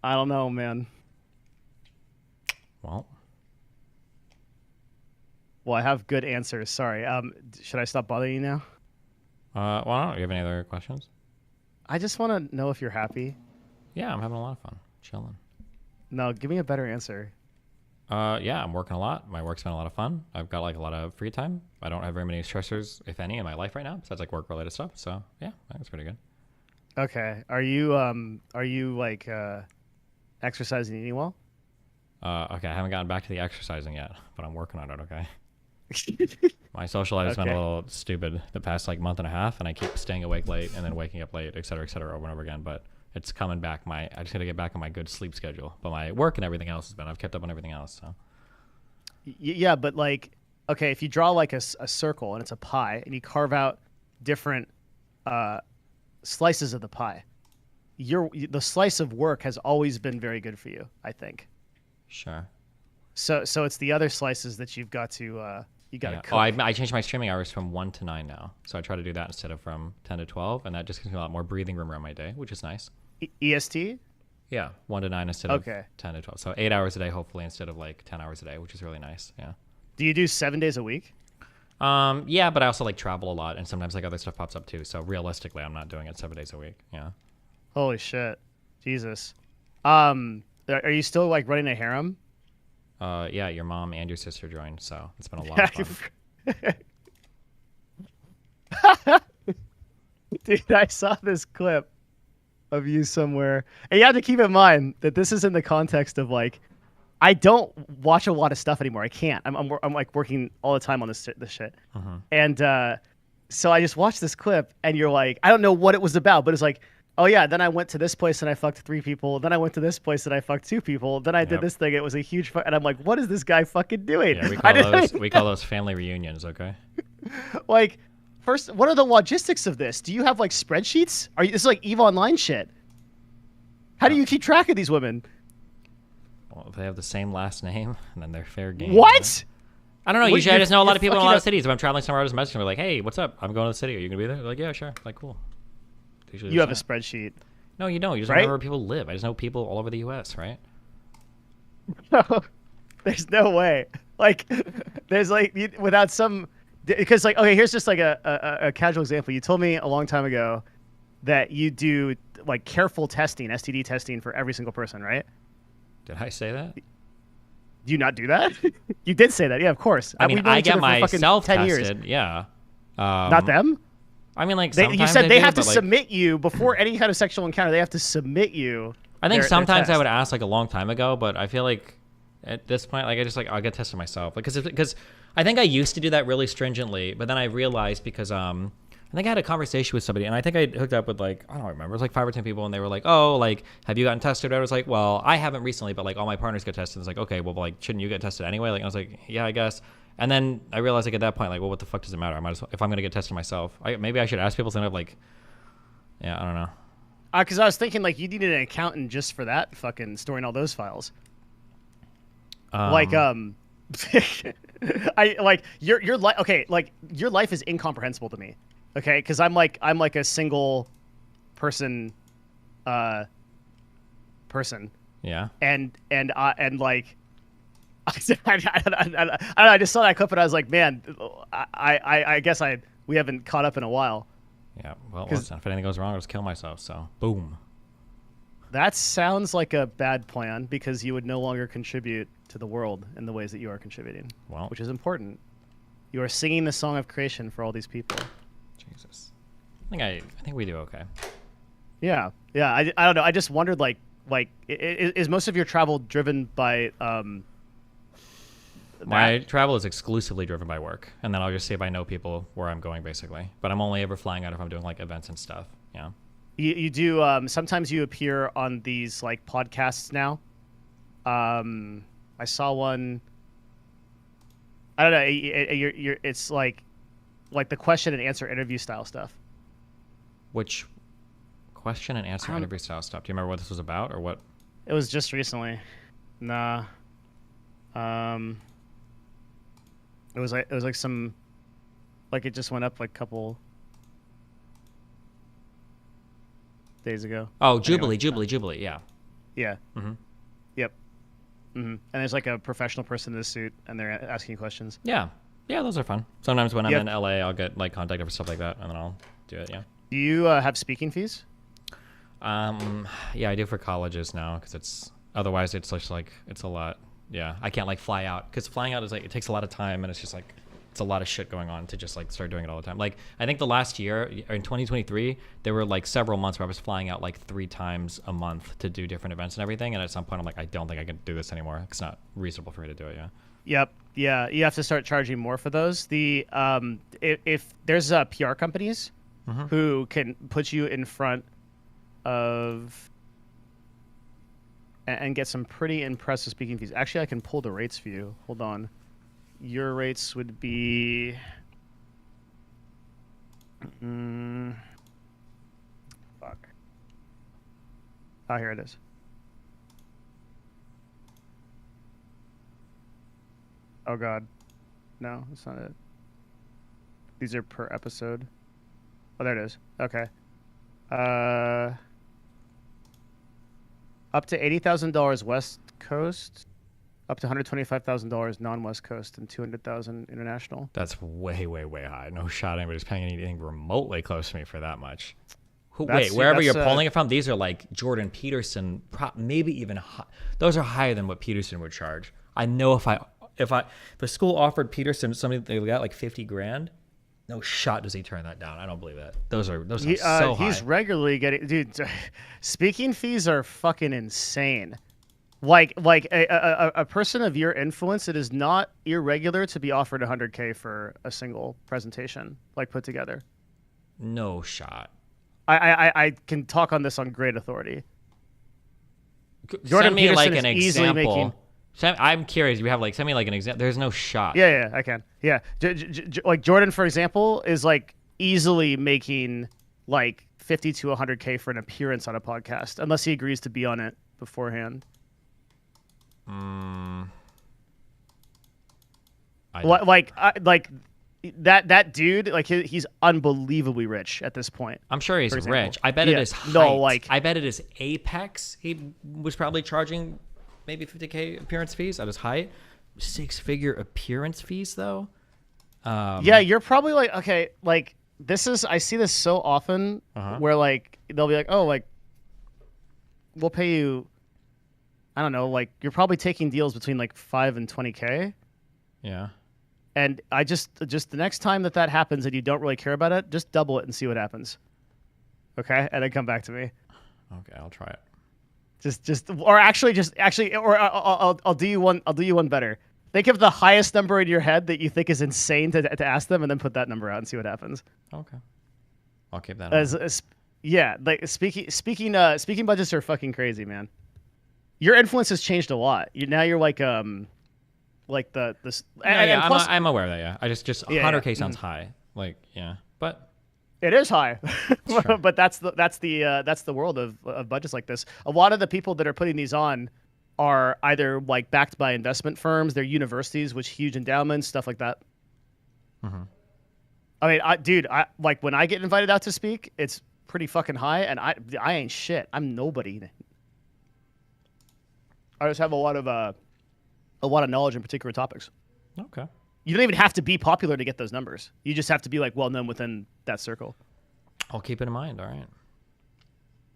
I don't know, man. Well, I have good answers. Sorry. Should I stop bothering you now? Well, I don't know. You have any other questions? I just want to know if you're happy. Yeah, I'm having a lot of fun, chilling. No, give me a better answer. Yeah, I'm working a lot. My work's been a lot of fun. I've got like a lot of free time. I don't have very many stressors, if any, in my life right now, besides like work-related stuff. So yeah, that's pretty good. Okay. Are you like exercising and eating well? Okay, I haven't gotten back to the exercising yet, but I'm working on it. Okay. My social life has been a little stupid the past like month and a half, and I keep staying awake late and then waking up late, et cetera, over and over again. But it's coming back. I just got to get back on my good sleep schedule. But my work and everything else has been. I've kept up on everything else. So. Yeah, but like, okay, if you draw like a circle and it's a pie, and you carve out different slices of the pie. The slice of work has always been very good for you, I think. Sure. So it's the other slices that you've got to cook. Oh, I changed my streaming hours from 1 to 9 now. So I try to do that instead of from 10 to 12, and that just gives me a lot more breathing room around my day, which is nice. EST? Yeah, 1 to 9 instead of 10 to 12. So 8 hours a day, hopefully, instead of like 10 hours a day, which is really nice. Yeah. Do you do 7 days a week? Yeah, but I also like travel a lot, and sometimes like other stuff pops up too. So realistically, I'm not doing it 7 days a week. Yeah. Holy shit, Jesus. Are you still like running a harem? Yeah, your mom and your sister joined, so it's been a lot of fun. Dude, I saw this clip of you somewhere, and you have to keep in mind that this is in the context of like, I don't watch a lot of stuff anymore. I can't. I'm like working all the time on this shit, and so I just watched this clip, and you're like, I don't know what it was about, but it's like, oh yeah, then I went to this place and I fucked 3 people. Then I went to this place and I fucked 2 people. Then I did this thing. It was a huge and I'm like, what is this guy fucking doing? Yeah, we call those family reunions, okay? Like, first, what are the logistics of this? Do you have like spreadsheets? This is like EVE Online shit. How do you keep track of these women? Well, they have the same last name, and then they're fair game. What? Right? I don't know. Usually, I just know a lot of people in a lot of cities. If I'm traveling somewhere, I just message them. We're like, "Hey, what's up? I'm going to the city. Are you gonna be there?" They're like, "Yeah, sure." Like, cool. You have a spreadsheet. No, you don't. You just don't know where people live. I just know people all over the U.S., right? There's no way. Like, there's like without some, because like, okay, here's just like a casual example. You told me a long time ago that you do like careful testing, STD testing for every single person, right? Did I say that? Do you not do that? You did say that, yeah, of course. I mean, I get myself 10 tested, yeah. Not them? I mean, like, you said they have to submit you before any kind of sexual encounter. They have to submit you. I think sometimes I would ask like a long time ago, but I feel like at this point, like I'll get tested myself, like because I think I used to do that really stringently, but then I realized because I think I had a conversation with somebody, and I think I hooked up with like, I don't remember, it was like 5 or 10 people, and they were like, oh, like, have you gotten tested? I was like, well, I haven't recently, but like all my partners get tested. It's like, okay, well, like, shouldn't you get tested anyway? Like, I was like, yeah, I guess. And then I realized like at that point, like, well, what the fuck does it matter? I might as well, if I'm gonna get tested myself, maybe I should ask people instead of like, yeah, I don't know. Because I was thinking like you needed an accountant just for that, fucking storing all those files. I like your life. Okay, like your life is incomprehensible to me. Okay, because I'm like a single person, Yeah. And like. I just saw that clip and I was like, man, I guess we haven't caught up in a while. Yeah, well, listen, if anything goes wrong, I'll just kill myself, so boom. That sounds like a bad plan because you would no longer contribute to the world in the ways that you are contributing, which is important. You are singing the song of creation for all these people. Jesus. I think we do okay. Yeah. I don't know. I just wondered, like, is most of your travel driven by my travel is exclusively driven by work, and then I'll just see if I know people where I'm going, basically. But I'm only ever flying out if I'm doing like events and stuff. Yeah. You do. Sometimes you appear on these like podcasts now. I saw one. I don't know. It's like the question and answer interview style stuff. Which question and answer interview style stuff? Do you remember what this was about or what? It was just recently. Nah. It was like some, like it just went up like a couple days ago. Oh, Jubilee, yeah. Yeah. Mm-hmm. Yep. Mm-hmm. And there's like a professional person in a suit, and they're asking you questions. Yeah, those are fun. Sometimes when I'm in LA, I'll get like contacted for stuff like that, and then I'll do it. Yeah. Do you have speaking fees? Yeah, I do for colleges now because otherwise it's just like it's a lot. Yeah, I can't like fly out because flying out is like it takes a lot of time, and it's just like it's a lot of shit going on to just like start doing it all the time. Like I think the last year in 2023 there were like several months where I was flying out like 3 times a month to do different events and everything, and at some point I'm like, I don't think I can do this anymore. It's not reasonable for me to do it. Yep. Yeah, you have to start charging more for those. The if there's PR companies who can put you in front of and get some pretty impressive speaking fees. Actually, I can pull the rates for you. Hold on. Your rates would be Oh, here it is. Oh God, no, that's not it. These are per episode. Oh, there it is. Okay. Up to $80,000 West Coast, up to $125,000 non-West Coast, and $200,000 international. That's way, way, way high. No shot anybody's paying anything remotely close to me for that much. That's- Wait, wherever that's, you're pulling it from, these are like Jordan Peterson, maybe even those are higher than what Peterson would charge. I know if the school offered Peterson something they got like 50 grand, no shot does he turn that down. I don't believe that. Those are so high. He's regularly getting, dude. Speaking fees are fucking insane. Like a person of your influence, it is not irregular to be offered $100K for a single presentation, like put together. No shot. I can talk on this on great authority. Send me Peterson like is an easily example. making- I'm curious. You have like send me like an example. There's no shot. Yeah, I can. Yeah, like Jordan, for example, is like easily making like 50 to 100K for an appearance on a podcast, unless he agrees to be on it beforehand. Like that dude, like he's unbelievably rich at this point. I'm sure he's for example. rich. I bet it is height. No, like I bet it is apex. He was probably charging maybe 50K appearance fees at his height. 6-figure appearance fees though. Yeah, you're probably like, okay, like this is, I see this so often where like they'll be like, oh, like we'll pay you, I don't know, like you're probably taking deals between like 5 and 20K. Yeah. And I just the next time that happens and you don't really care about it, just double it and see what happens. Okay, and then come back to me. Okay, I'll try it. I'll do you one. I'll do you one better. Think of the highest number in your head that you think is insane to ask them, and then put that number out and see what happens. Okay, I'll keep that in mind. Yeah, like speaking budgets are fucking crazy, man. Your influence has changed a lot. You're like I'm aware of that. Yeah, I just 100K sounds high. Like but it is high. But that's the world of budgets like this. A lot of the people that are putting these on are either like backed by investment firms, they're universities with huge endowments, stuff like that. I mean, I like when I get invited out to speak, it's pretty fucking high, and I ain't shit. I'm nobody. I just have a lot of knowledge in particular topics. Okay. You don't even have to be popular to get those numbers. You just have to be like well known within that circle. I'll keep it in mind. All right.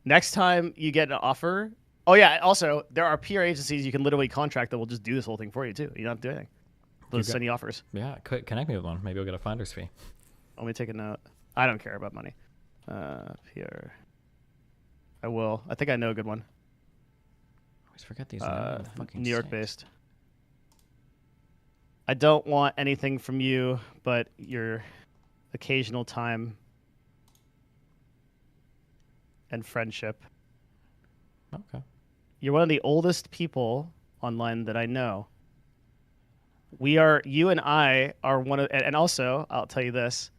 Next time you get an offer. Oh yeah. Also, there are PR agencies you can literally contract that will just do this whole thing for you too. You don't have to do anything. They'll just send you offers. Yeah. Connect me with one. Maybe you'll get a finder's fee. Let me take a note. I don't care about money. PR. I will. I think I know a good one. I always forget these. New York based. I don't want anything from you but your occasional time and friendship. Okay. You're one of the oldest people online that I know. You and I are one of, and also, I'll tell you this.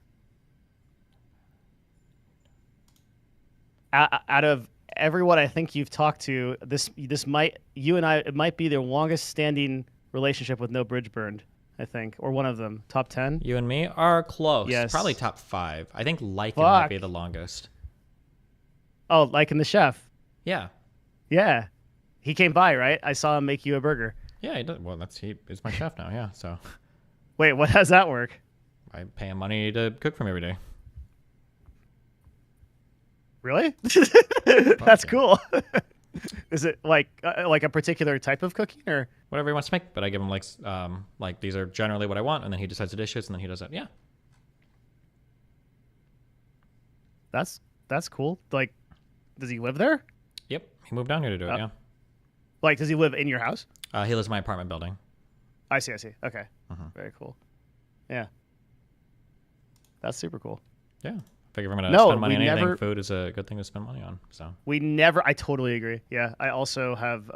Out of everyone I think you've talked to, it might be the longest standing relationship with no bridge burned. I think, or one of them, top 10. You and me are close. Yes. Probably top 5. I think Lycan might be the longest. Oh, Lycan the chef. Yeah. Yeah. He came by, right? I saw him make you a burger. Yeah, he does. Well, he's my chef now, yeah, so. Wait, how does that work? I pay him money to cook for me every day. Really? That's cool. Is it like a particular type of cooking or whatever he wants to make? But I give him like these are generally what I want, and then he decides the dishes, and then he does it. Yeah. That's cool. Like, does he live there? Yep, he moved down here to do it. Yeah. Like, does he live in your house? He lives in my apartment building. I see. Okay. Very cool. Yeah. That's super cool. Yeah. I figure if I'm going to spend money on anything, food is a good thing to spend money on. So I totally agree. Yeah. I also have,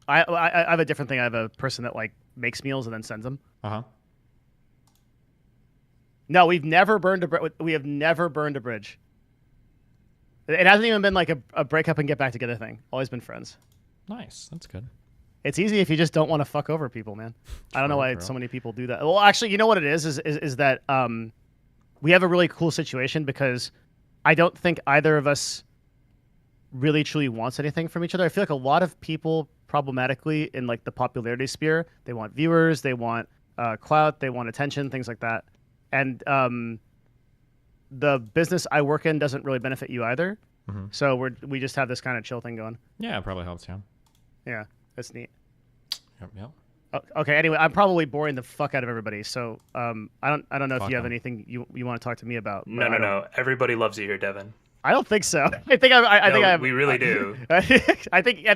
I have a different thing. I have a person that like makes meals and then sends them. No, we've never burned we have never burned a bridge. It hasn't even been like a break up and get back together thing. Always been friends. Nice. That's good. It's easy if you just don't want to fuck over people, man. I don't know why so many people do that. Well, actually, you know what it is that we have a really cool situation because I don't think either of us really truly wants anything from each other. I feel like a lot of people problematically in like the popularity sphere, they want viewers, they want clout, they want attention, things like that. And the business I work in doesn't really benefit you either. Mm-hmm. So we just have this kind of chill thing going. Yeah, it probably helps, yeah. Yeah, that's neat. Yep. Okay. Anyway, I'm probably boring the fuck out of everybody. So I don't know if you have anything you want to talk to me about. No. Everybody loves you here, Devin. I don't think so. I think I we really do. I think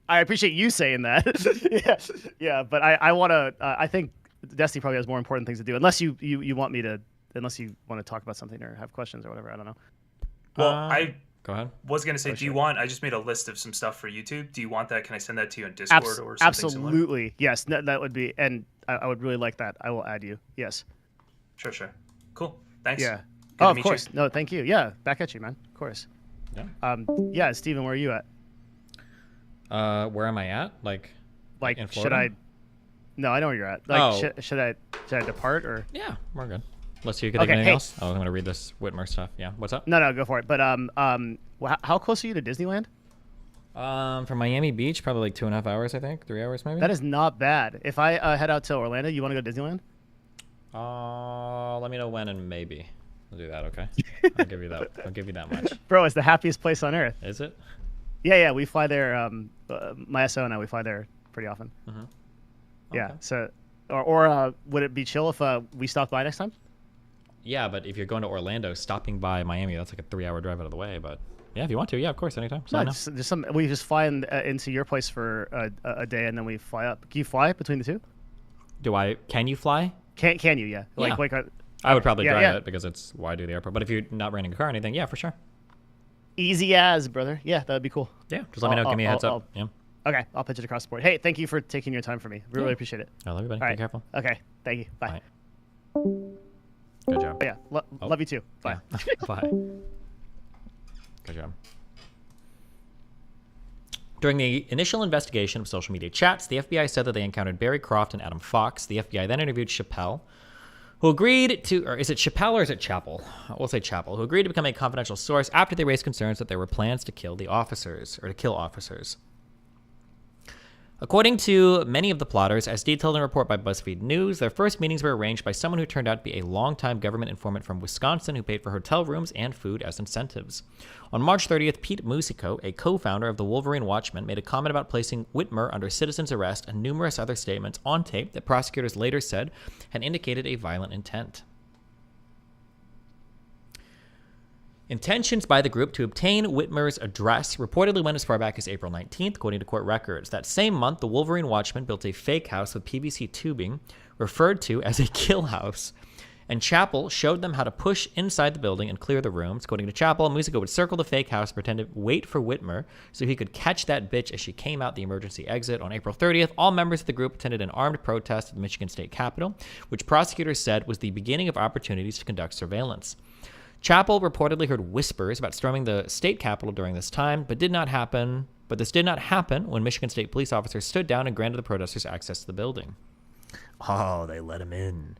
I appreciate you saying that. yeah. But I want to. I think Destiny probably has more important things to do. Unless you want me to. Unless you want to talk about something or have questions or whatever. I don't know. Well, I go ahead. Was gonna say, do you want? I just made a list of some stuff for YouTube. Do you want that? Can I send that to you on Discord or something absolutely. Similar? Yes, that would be, and I would really like that. I will add you. Yes. Sure. Cool. Thanks. Yeah. Good to of meet course. you. No, thank you. Yeah, back at you, man. Of course. Yeah. Yeah, Steven, where are you at? Where am I at? Like in Florida? Should I? No, I know where you're at. Like, should I depart or? Yeah, we're good. Let's see. You can think of anything else? Oh, I'm gonna read this Whitmer stuff. Yeah. What's up? No, go for it. But how close are you to Disneyland? From Miami Beach, probably like 2.5 hours. I think 3 hours maybe. That is not bad. If I head out to Orlando, you want to go to Disneyland? Let me know when and maybe we'll do that. Okay. I'll give you that. I'll give you that much. Bro, it's the happiest place on earth. Is it? Yeah. We fly there. My SO and I, we fly there pretty often. Mm-hmm. Yeah. So, or would it be chill if we stopped by next time? Yeah, but if you're going to Orlando, stopping by Miami, that's like a 3-hour drive out of the way. But yeah, if you want to, yeah, of course, anytime. No, we just fly into your place for a day and then we fly up. Can you fly between the two? Can you fly? Can you? Yeah. I would probably drive it because it's why do the airport. But if you're not renting a car or anything, yeah, for sure. Easy as, brother. Yeah, that would be cool. Yeah, just let me know. Give me a heads up. Yeah. Okay, I'll pitch it across the board. Hey, thank you for taking your time for me. Really appreciate it. I love you, buddy. All Be right. careful. Okay, thank you. Bye. Good job. Oh, yeah, love you too. Bye. Yeah. Bye. Good job. During the initial investigation of social media chats, the FBI said that they encountered Barry Croft and Adam Fox. The FBI then interviewed Chappelle, who agreed to, or is it Chappelle or is it Chappell? We'll say Chappell, who agreed to become a confidential source after they raised concerns that there were plans to kill the officers, or to kill officers. According to many of the plotters, as detailed in a report by BuzzFeed News, their first meetings were arranged by someone who turned out to be a longtime government informant from Wisconsin who paid for hotel rooms and food as incentives. On March 30th, Pete Musico, a co-founder of the Wolverine Watchmen, made a comment about placing Whitmer under citizen's arrest and numerous other statements on tape that prosecutors later said had indicated a violent intent. Intentions by the group to obtain Whitmer's address reportedly went as far back as April 19th, according to court records. That same month, the Wolverine Watchmen built a fake house with PVC tubing, referred to as a kill house, and Chappell showed them how to push inside the building and clear the rooms. According to Chappell, Musico would circle the fake house, pretend to wait for Whitmer so he could catch that bitch as she came out the emergency exit. On April 30th, all members of the group attended an armed protest at the Michigan State Capitol, which prosecutors said was the beginning of opportunities to conduct surveillance. Chappell reportedly heard whispers about storming the state capitol during this time, but this did not happen when Michigan State police officers stood down and granted the protesters access to the building. Oh, they let him in.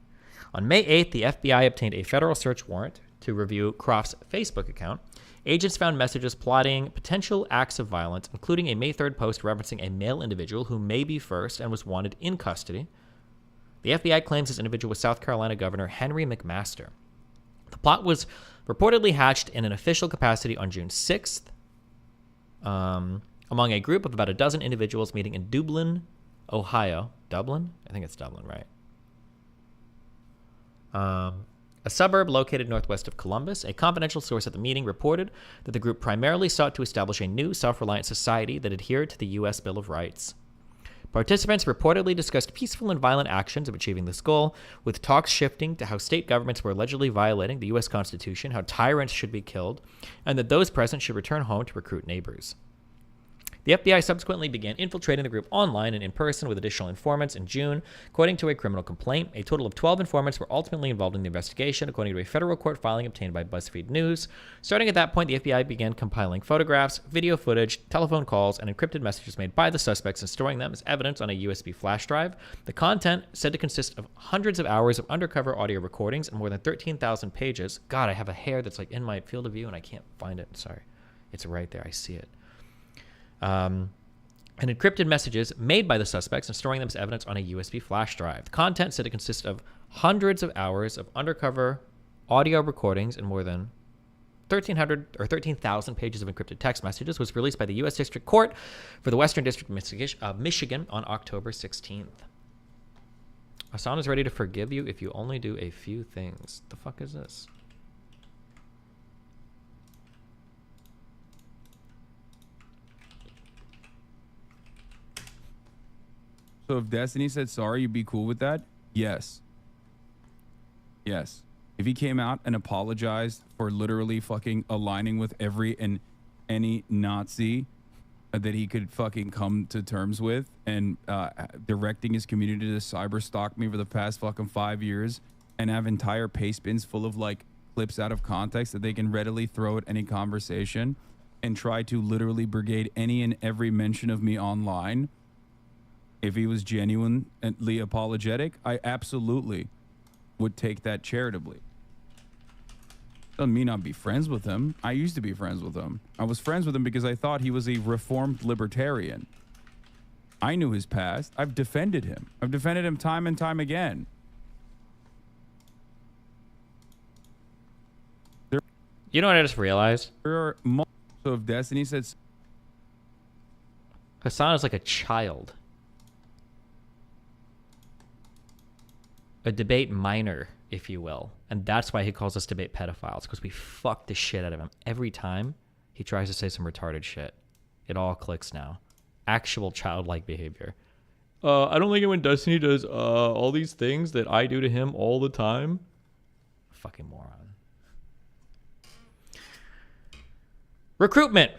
On May 8th, the FBI obtained a federal search warrant to review Croft's Facebook account. Agents found messages plotting potential acts of violence, including a May 3rd post referencing a male individual who may be first and was wanted in custody. The FBI claims this individual was South Carolina Governor Henry McMaster. The plot was reportedly hatched in an official capacity on June 6th among a group of about a dozen individuals meeting in Dublin, Ohio. Dublin? I think it's Dublin, right? A suburb located northwest of Columbus. A confidential source at the meeting reported that the group primarily sought to establish a new self-reliant society that adhered to the U.S. Bill of Rights. Participants reportedly discussed peaceful and violent actions of achieving this goal, with talks shifting to how state governments were allegedly violating the U.S. Constitution, how tyrants should be killed, and that those present should return home to recruit neighbors. The FBI subsequently began infiltrating the group online and in person with additional informants in June. According to a criminal complaint, a total of 12 informants were ultimately involved in the investigation, according to a federal court filing obtained by BuzzFeed News. Starting at that point, the FBI began compiling photographs, video footage, telephone calls, and encrypted messages made by the suspects and storing them as evidence on a USB flash drive. The content said to consist of hundreds of hours of undercover audio recordings and more than 13,000 pages. God, I have a hair that's like in my field of view and I can't find it. Sorry. It's right there. I see it. And encrypted messages made by the suspects and storing them as evidence on a USB flash drive. The content said to consist of hundreds of hours of undercover audio recordings and more than 1,300 or 13,000 pages of encrypted text messages. Was released by the U.S. District Court for the Western District of Michigan on October 16th. Hassan is ready to forgive you if you only do a few things. The fuck is this? So if Destiny said sorry, you'd be cool with that? Yes. Yes. If he came out and apologized for literally fucking aligning with every and any Nazi that he could fucking come to terms with and directing his community to cyber stalk me for the past fucking 5 years and have entire paste bins full of like clips out of context that they can readily throw at any conversation and try to literally brigade any and every mention of me online. If he was genuinely apologetic, I absolutely would take that charitably. Doesn't mean I'd be friends with him. I used to be friends with him. I was friends with him because I thought he was a reformed libertarian. I knew his past. I've defended him. I've defended him time and time again. You know what I just realized? There are so if Destiny said Hassan is like a child. A debate minor, if you will. And that's why he calls us debate pedophiles, because we fuck the shit out of him every time he tries to say some retarded shit. It all clicks now. Actual childlike behavior. I don't like it when Destiny does all these things that I do to him all the time. Fucking moron. Recruitment.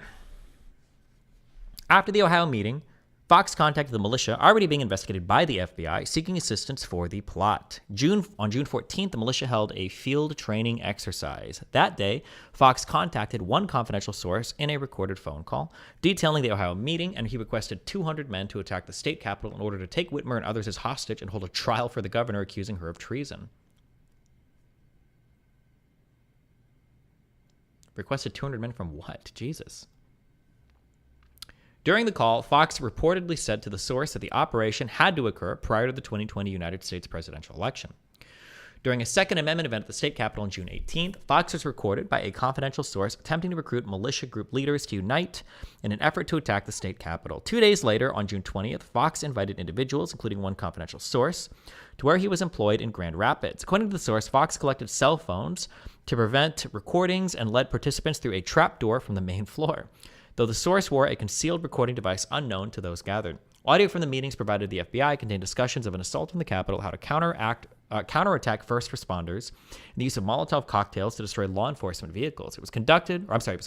After the Ohio meeting, Fox contacted the militia already being investigated by the FBI, seeking assistance for the plot. On June 14th, the militia held a field training exercise. That day, Fox contacted one confidential source in a recorded phone call, detailing the Ohio meeting, and he requested 200 men to attack the state capitol in order to take Whitmer and others as hostage and hold a trial for the governor accusing her of treason. Requested 200 men from what? Jesus. During the call, Fox reportedly said to the source that the operation had to occur prior to the 2020 United States presidential election. During a Second Amendment event at the state capitol on June 18th, Fox was recorded by a confidential source attempting to recruit militia group leaders to unite in an effort to attack the state capitol. 2 days later, on June 20th, Fox invited individuals, including one confidential source, to where he was employed in Grand Rapids. According to the source, Fox collected cell phones to prevent recordings and led participants through a trap door from the main floor, though the source wore a concealed recording device unknown to those gathered. Audio from the meetings provided to the FBI contained discussions of an assault on the Capitol, how to counterattack first responders, and the use of Molotov cocktails to destroy law enforcement vehicles. It was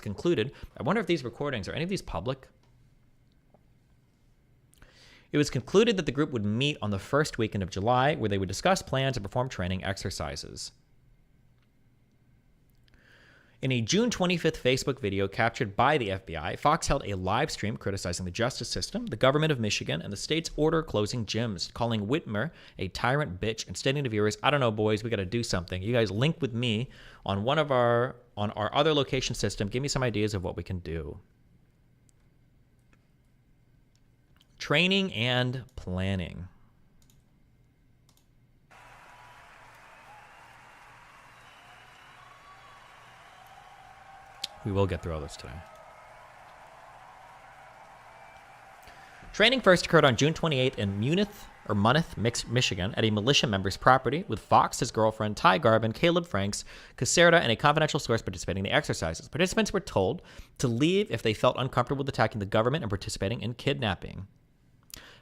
concluded. I wonder if these recordings, are any of these public? It was concluded that the group would meet on the first weekend of July, where they would discuss plans and perform training exercises. In a June 25th Facebook video captured by the FBI, Fox held a live stream criticizing the justice system, the government of Michigan, and the state's order closing gyms, calling Whitmer a tyrant bitch and stating to viewers, I don't know, boys, we got to do something. You guys link with me on our other location system. Give me some ideas of what we can do. Training and planning. We will get through all this today. Training first occurred on June 28th in Monmouth, Michigan, at a militia member's property, with Fox, his girlfriend, Ty Garbin, Caleb Franks, Caserta, and a confidential source participating in the exercises. Participants were told to leave if they felt uncomfortable with attacking the government and participating in kidnapping.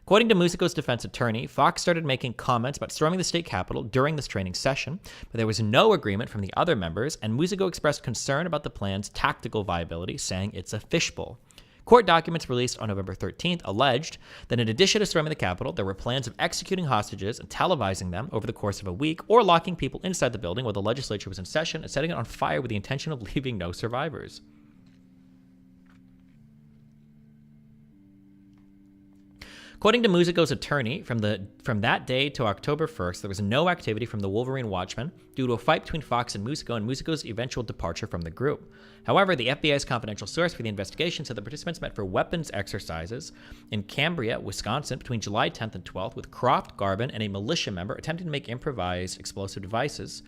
According to Musico's defense attorney, Fox started making comments about storming the state capitol during this training session, but there was no agreement from the other members, and Musico expressed concern about the plan's tactical viability, saying it's a fishbowl. Court documents released on November 13th alleged that in addition to storming the Capitol, there were plans of executing hostages and televising them over the course of a week, or locking people inside the building while the legislature was in session and setting it on fire with the intention of leaving no survivors. According to Musico's attorney, from that day to October 1st, there was no activity from the Wolverine Watchmen due to a fight between Fox and Musico's eventual departure from the group. However, the FBI's confidential source for the investigation said the participants met for weapons exercises in Cambria, Wisconsin, between July 10th and 12th, with Croft, Garvin, and a militia member attempting to make an improvised explosive device.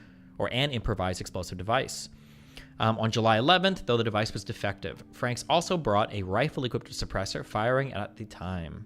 On July 11th, though the device was defective. Franks also brought a rifle-equipped suppressor, firing at the time.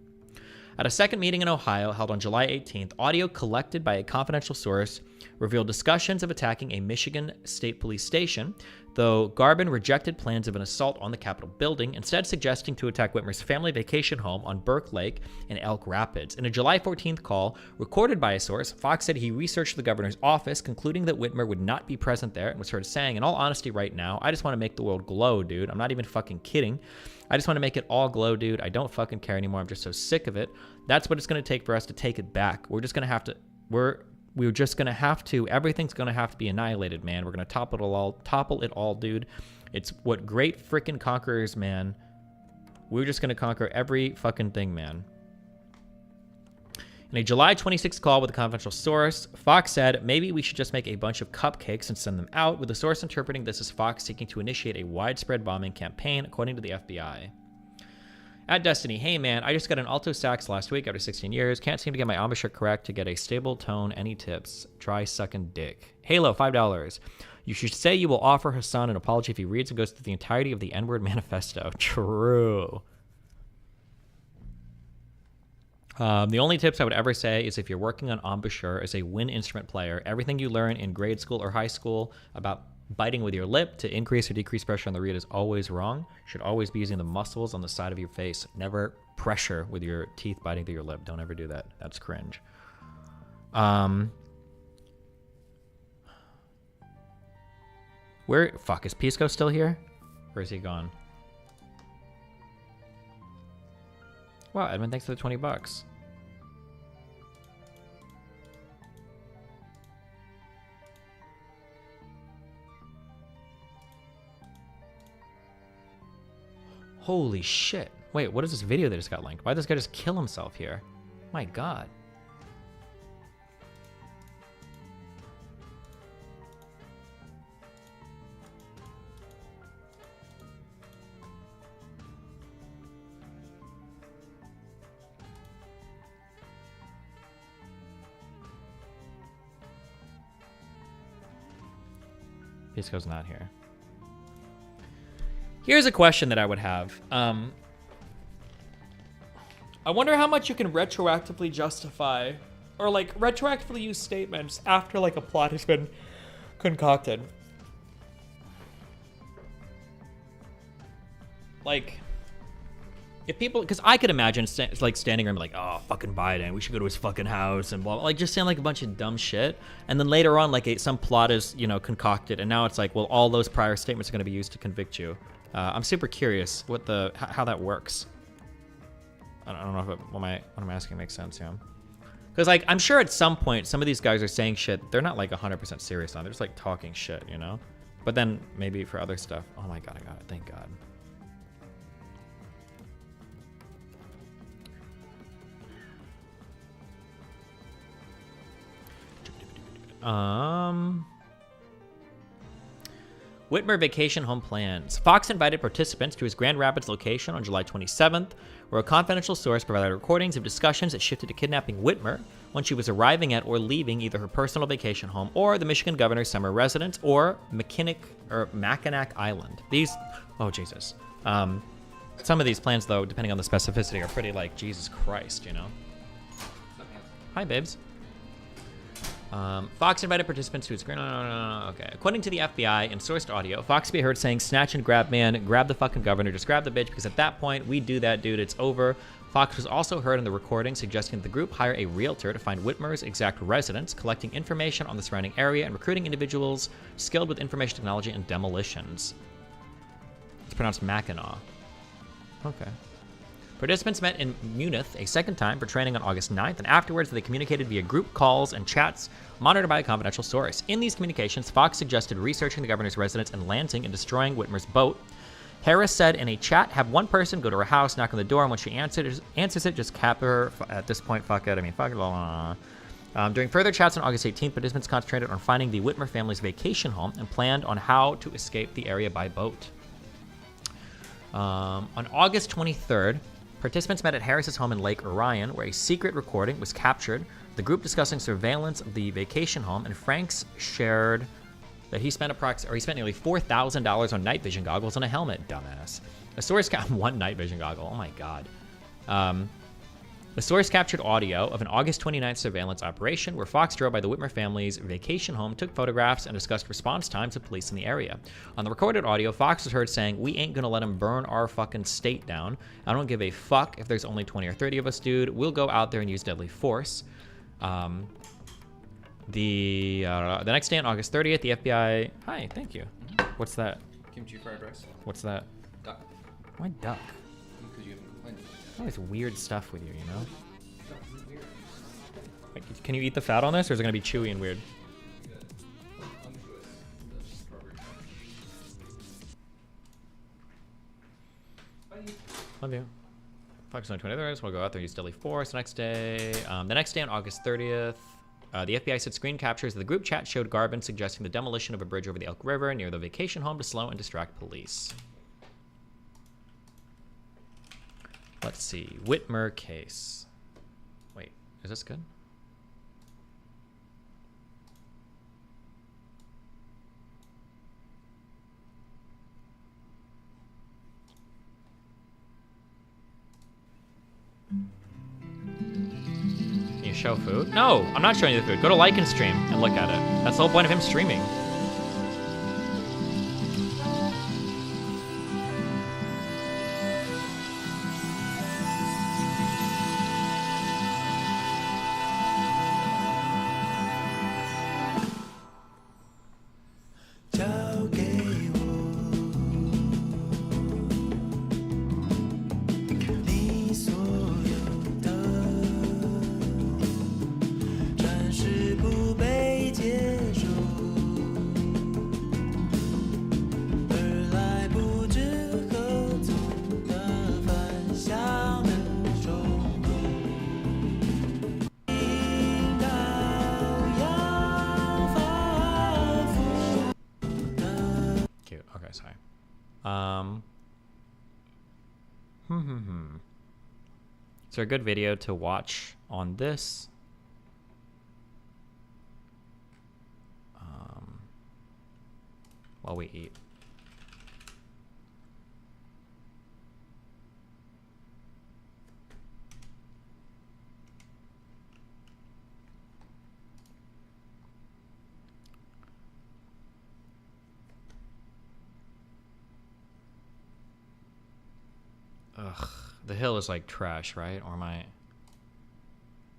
At a second meeting in Ohio held on July 18th, audio collected by a confidential source revealed discussions of attacking a Michigan State Police station, though Garvin rejected plans of an assault on the Capitol building, instead suggesting to attack Whitmer's family vacation home on Burke Lake in Elk Rapids. In a July 14th call recorded by a source, Fox said he researched the governor's office, concluding that Whitmer would not be present there, and was heard saying, "In all honesty right now, I just want to make the world glow, dude. I'm not even fucking kidding. I just want to make it all glow, dude. I don't fucking care anymore. I'm just so sick of it. That's what it's going to take for us to take it back. We're just going to have to, everything's going to have to be annihilated, man. We're going to topple it all, dude. It's what great freaking conquerors, man. We're just going to conquer every fucking thing, man." In a July 26th call with a confidential source, Fox said, "Maybe we should just make a bunch of cupcakes and send them out," with the source interpreting this as Fox seeking to initiate a widespread bombing campaign, according to the FBI. At Destiny, "Hey man, I just got an Alto Sax last week after 16 years. Can't seem to get my embouchure correct to get a stable tone. Any tips? Try sucking dick." Halo, $5. "You should say you will offer Hassan an apology if he reads and goes through the entirety of the N-word manifesto." True. The only tips I would ever say is if you're working on embouchure as a wind instrument player, everything you learn in grade school or high school about biting with your lip to increase or decrease pressure on the reed is always wrong. You should always be using the muscles on the side of your face. Never pressure with your teeth biting through your lip. Don't ever do that. That's cringe. Is Pisco still here? Or is he gone? Wow, Edmund, thanks for the $20. Holy shit. Wait, what is this video that just got linked? Why did this guy just kill himself here? My god. Pisco's not here. Here's a question that I would have. I wonder how much you can retroactively justify or like retroactively use statements after like a plot has been concocted. Like, if people, because I could imagine like standing around like, "Oh, fucking Biden, we should go to his fucking house," and blah, like just saying like a bunch of dumb shit, and then later on like some plot is, you know, concocted, and now it's like, well, all those prior statements are going to be used to convict you. I'm super curious how that works. I don't know if what I'm asking makes sense, yeah. Because like I'm sure at some point some of these guys are saying shit they're not like 100% serious on. They're just like talking shit, you know. But then maybe for other stuff, oh my god, I got it. Thank God. Whitmer vacation home plans. Fox invited participants to his Grand Rapids location on July 27th, where a confidential source provided recordings of discussions that shifted to kidnapping Whitmer when she was arriving at or leaving either her personal vacation home or the Michigan governor's summer residence or Mackinac Island. These, oh Jesus. Some of these plans, though, depending on the specificity, are pretty like, Jesus Christ, you know? Hi, babes. Fox invited participants to his okay. According to the FBI and sourced audio, Fox could be heard saying, "Snatch and grab, man. Grab the fucking governor. Just grab the bitch, because at that point, we do that, dude. It's over." Fox was also heard in the recording suggesting that the group hire a realtor to find Whitmer's exact residence, collecting information on the surrounding area and recruiting individuals skilled with information technology and demolitions. It's pronounced Mackinac. Okay. Participants met in Munich a second time for training on August 9th, and afterwards they communicated via group calls and chats monitored by a confidential source. In these communications, Fox suggested researching the governor's residence and landing and destroying Whitmer's boat. Harris said in a chat, have one person go to her house, knock on the door, and when she answers it, just cap her. At this point, fuck it. I mean, fuck it. Blah, blah, blah. During further chats on August 18th, participants concentrated on finding the Whitmer family's vacation home and planned on how to escape the area by boat. On August 23rd, participants met at Harris's home in Lake Orion, where a secret recording was captured. The group discussing surveillance of the vacation home, and Franks shared that he spent nearly $4,000 on night vision goggles and a helmet. Dumbass. A source one night vision goggle. Oh my god. The source captured audio of an August 29th surveillance operation where Fox drove by the Whitmer family's vacation home, took photographs, and discussed response times of police in the area. On the recorded audio, Fox was heard saying, "We ain't gonna let them burn our fucking state down. I don't give a fuck if there's only 20 or 30 of us, dude. We'll go out there and use deadly force." The next day on August 30th, the FBI... Hi, thank you. What's that? Kimchi fried rice. What's that? Duck. Why duck? Because you haven't complained. Always weird stuff with you, you know? Like, can you eat the fat on this, or is it going to be chewy and weird? Love you. Fox on 23rd, we'll go out there and use deadly force. The next day on August 30th, the FBI said screen captures of the group chat showed Garvin suggesting the demolition of a bridge over the Elk River near the vacation home to slow and distract police. Let's see. Whitmer case. Wait, is this good? You show food? No, I'm not showing you the food. Go to like and stream and look at it. That's the whole point of him streaming. Is there a good video to watch on this? While we eat. Ugh. The Hill is like trash, right? Or am I...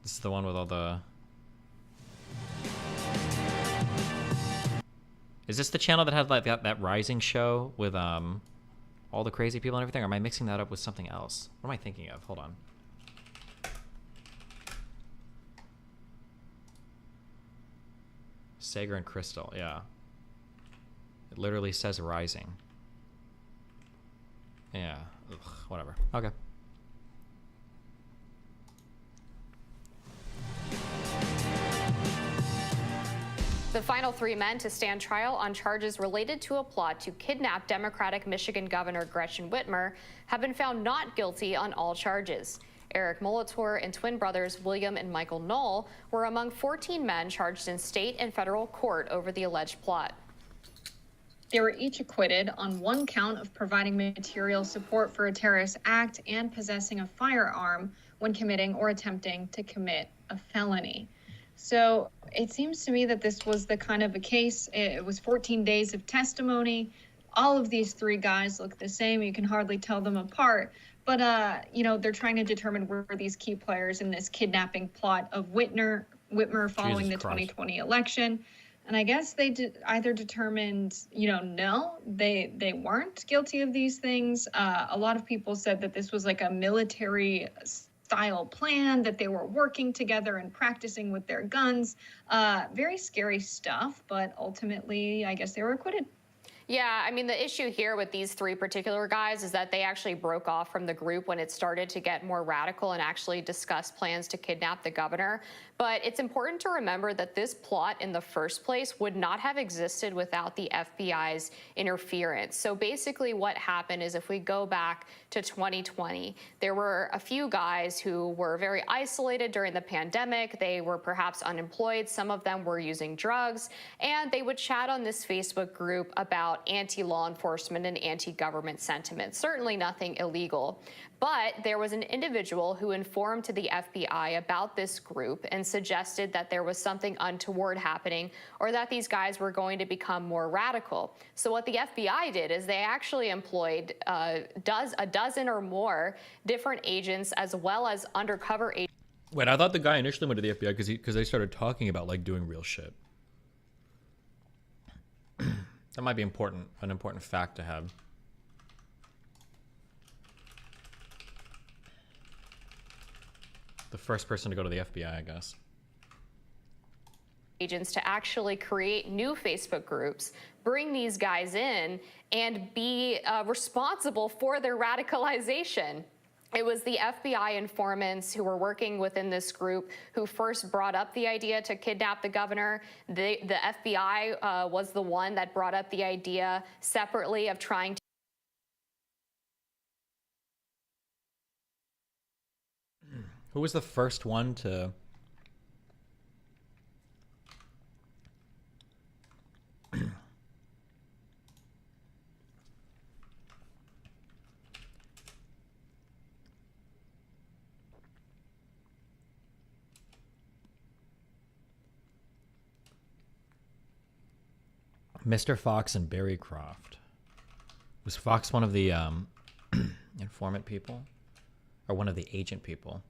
This is the one with all the... Is this the channel that had like that Rising show with all the crazy people and everything? Or am I mixing that up with something else? What am I thinking of? Hold on. Sager and Crystal, yeah. It literally says Rising. Yeah. Ugh, whatever. Okay. The final 3 men to stand trial on charges related to a plot to kidnap Democratic Michigan Governor Gretchen Whitmer have been found not guilty on all charges. Eric Molitor and twin brothers William and Michael Knoll were among 14 men charged in state and federal court over the alleged plot. They were each acquitted on 1 count of providing material support for a terrorist act and possessing a firearm when committing or attempting to commit a felony. So it seems to me that this was the kind of a case. It was 14 days of testimony. All of these 3 guys look the same. You can hardly tell them apart. But, you know, they're trying to determine where these key players in this kidnapping plot of Whitmer following the 2020 election. And I guess they either determined, no, they weren't guilty of these things. A lot of people said that this was like a military style plan, that they were working together and practicing with their guns. Very scary stuff, but ultimately, I guess they were acquitted. Yeah, I mean, the issue here with these three particular guys is that they actually broke off from the group when it started to get more radical and actually discuss plans to kidnap the governor. But it's important to remember that this plot in the first place would not have existed without the FBI's interference. So basically what happened is, if we go back to 2020, there were a few guys who were very isolated during the pandemic. They were perhaps unemployed. Some of them were using drugs, and they would chat on this Facebook group about anti-law enforcement and anti-government sentiment. Certainly nothing illegal. But there was an individual who informed to the FBI about this group and suggested that there was something untoward happening, or that these guys were going to become more radical. So what the FBI did is they actually employed a dozen or more different agents, as well as undercover agents. Wait, I thought the guy initially went to the FBI because they started talking about like doing real shit. That might be important, an important fact to have. The first person to go to the FBI, I guess. Agents to actually create new Facebook groups, bring these guys in, and be responsible for their radicalization. It was the FBI informants who were working within this group who first brought up the idea to kidnap the governor. The FBI was the one that brought up the idea separately of trying to. Who was the first one to... Mr. Fox and Barry Croft. Was Fox one of the informant people? Or one of the agent people?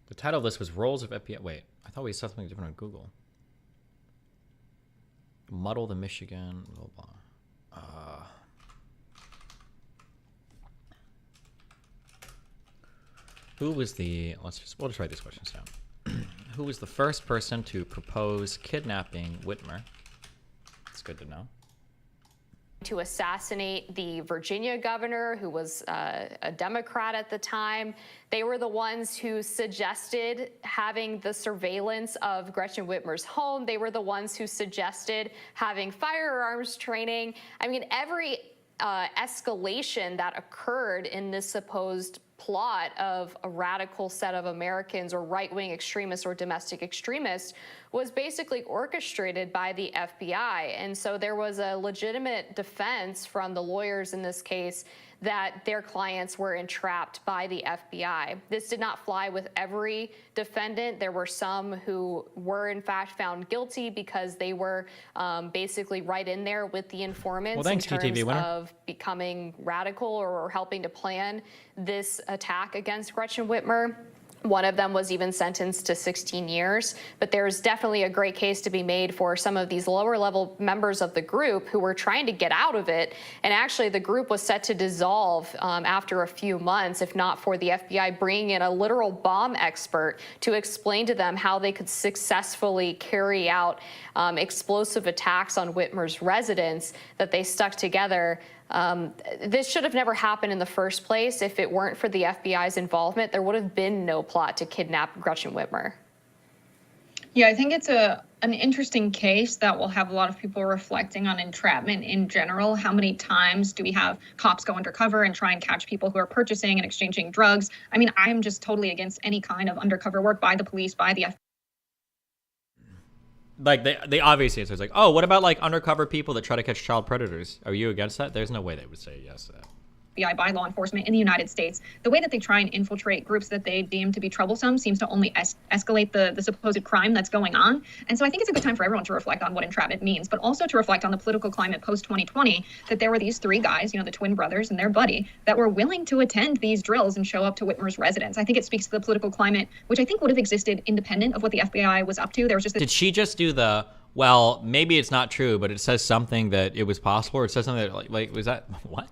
The title of this was Roles of FBI. Wait, I thought we saw something different on Google. Muddle the Michigan, blah, blah. Who was the... we'll just write these questions down. Who was the first person to propose kidnapping Whitmer? It's good to know. To assassinate the Virginia governor, who was a Democrat at the time. They were the ones who suggested having the surveillance of Gretchen Whitmer's home. They were the ones who suggested having firearms training. I mean, every escalation that occurred in this supposed plot of a radical set of Americans, or right-wing extremists or domestic extremists, was basically orchestrated by the FBI. And so there was a legitimate defense from the lawyers in this case that their clients were entrapped by the FBI. This did not fly with every defendant. There were some who were in fact found guilty because they were basically right in there with the informants in terms of becoming radical or helping to plan this attack against Gretchen Whitmer. One of them was even sentenced to 16 years. But there's definitely a great case to be made for some of these lower level members of the group who were trying to get out of it. And actually, the group was set to dissolve after a few months, if not for the FBI bringing in a literal bomb expert to explain to them how they could successfully carry out explosive attacks on Whitmer's residence, that they stuck together. This should have never happened in the first place. If it weren't for the FBI's involvement, there would have been no plot to kidnap Gretchen Whitmer. Yeah, I think it's an interesting case that will have a lot of people reflecting on entrapment in general. How many times do we have cops go undercover and try and catch people who are purchasing and exchanging drugs? I mean, I'm just totally against any kind of undercover work by the police, by the FBI. Like, the obvious answer is like, oh, what about like undercover people that try to catch child predators? Are you against that? There's no way they would say yes to that. FBI by law enforcement in the United States, the way that they try and infiltrate groups that they deem to be troublesome seems to only escalate the supposed crime that's going on. And so I think it's a good time for everyone to reflect on what entrapment means, but also to reflect on the political climate post-2020, that there were these three guys, the twin brothers and their buddy, that were willing to attend these drills and show up to Whitmer's residence. I think it speaks to the political climate, which I think would have existed independent of what the FBI was up to. There was just Did she just do the, well, maybe it's not true, but it says something that it was possible, or it says something that, like was that, what?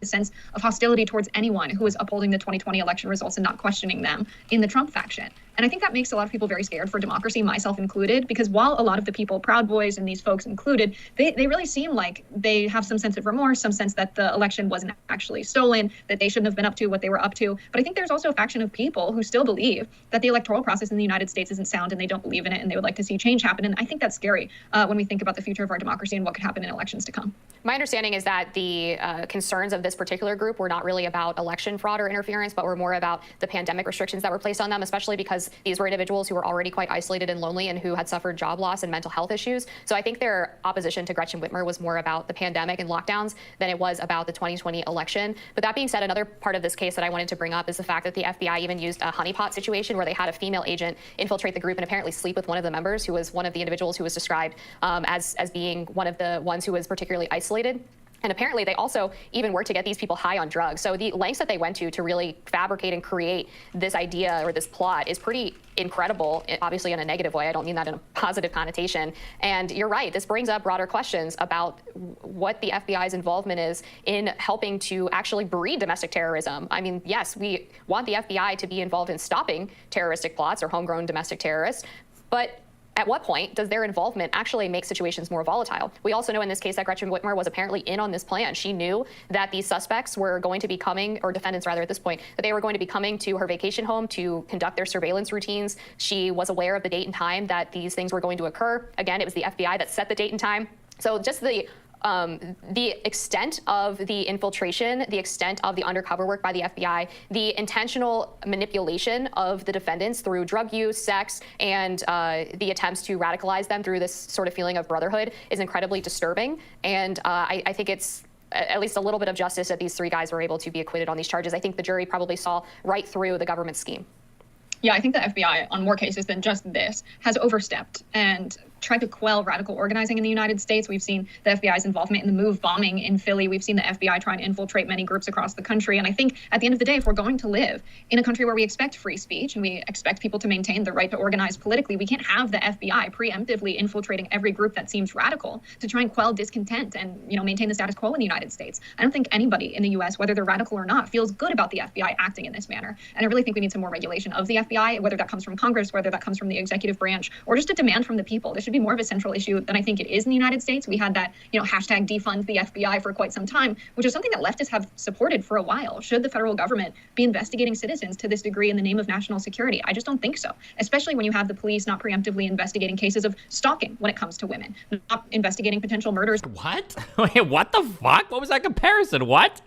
Sense of hostility towards anyone who was upholding the 2020 election results and not questioning them in the Trump faction. And I think that makes a lot of people very scared for democracy, myself included, because while a lot of the people, Proud Boys and these folks included, they really seem like they have some sense of remorse, some sense that the election wasn't actually stolen, that they shouldn't have been up to what they were up to. But I think there's also a faction of people who still believe that the electoral process in the United States isn't sound and they don't believe in it and they would like to see change happen. And I think that's scary when we think about the future of our democracy and what could happen in elections to come. My understanding is that the concerns of this particular group were not really about election fraud or interference, but were more about the pandemic restrictions that were placed on them, especially because these were individuals who were already quite isolated and lonely and who had suffered job loss and mental health issues. So I think their opposition to Gretchen Whitmer was more about the pandemic and lockdowns than it was about the 2020 election. But that being said, another part of this case that I wanted to bring up is the fact that the FBI even used a honeypot situation where they had a female agent infiltrate the group and apparently sleep with one of the members, who was one of the individuals who was described as being one of the ones who was particularly isolated. And apparently they also even worked to get these people high on drugs. So the lengths that they went to really fabricate and create this idea or this plot is pretty incredible, obviously in a negative way. I don't mean that in a positive connotation. And you're right, this brings up broader questions about what the FBI's involvement is in helping to actually breed domestic terrorism. I mean, yes, we want the FBI to be involved in stopping terroristic plots or homegrown domestic terrorists, but at what point does their involvement actually make situations more volatile? We also know in this case that Gretchen Whitmer was apparently in on this plan. She knew that these suspects were going to be coming, or defendants rather at this point, that they were going to be coming to her vacation home to conduct their surveillance routines. She was aware of the date and time that these things were going to occur. Again, it was the FBI that set the date and time. So just the extent of the infiltration, the extent of the undercover work by the FBI, the intentional manipulation of the defendants through drug use, sex, and the attempts to radicalize them through this sort of feeling of brotherhood is incredibly disturbing. And I think it's at least a little bit of justice that these three guys were able to be acquitted on these charges. I think the jury probably saw right through the government scheme. Yeah, I think the FBI, on more cases than just this, has overstepped and tried to quell radical organizing in the United States. We've seen the FBI's involvement in the MOVE bombing in Philly. We've seen the FBI try and infiltrate many groups across the country. And I think at the end of the day, if we're going to live in a country where we expect free speech and we expect people to maintain the right to organize politically, we can't have the FBI preemptively infiltrating every group that seems radical to try and quell discontent and, maintain the status quo in the United States. I don't think anybody in the U.S., whether they're radical or not, feels good about the FBI acting in this manner. And I really think we need some more regulation of the FBI, whether that comes from Congress, whether that comes from the executive branch, or just a demand from the people. This should be more of a central issue than I think it is in the United States. We had that, hashtag defund the FBI for quite some time, which is something that leftists have supported for a while. Should the federal government be investigating citizens to this degree in the name of national security? I just don't think so, especially when you have the police not preemptively investigating cases of stalking when it comes to women, not investigating potential murders. What? Wait, what the fuck? What was that comparison? What?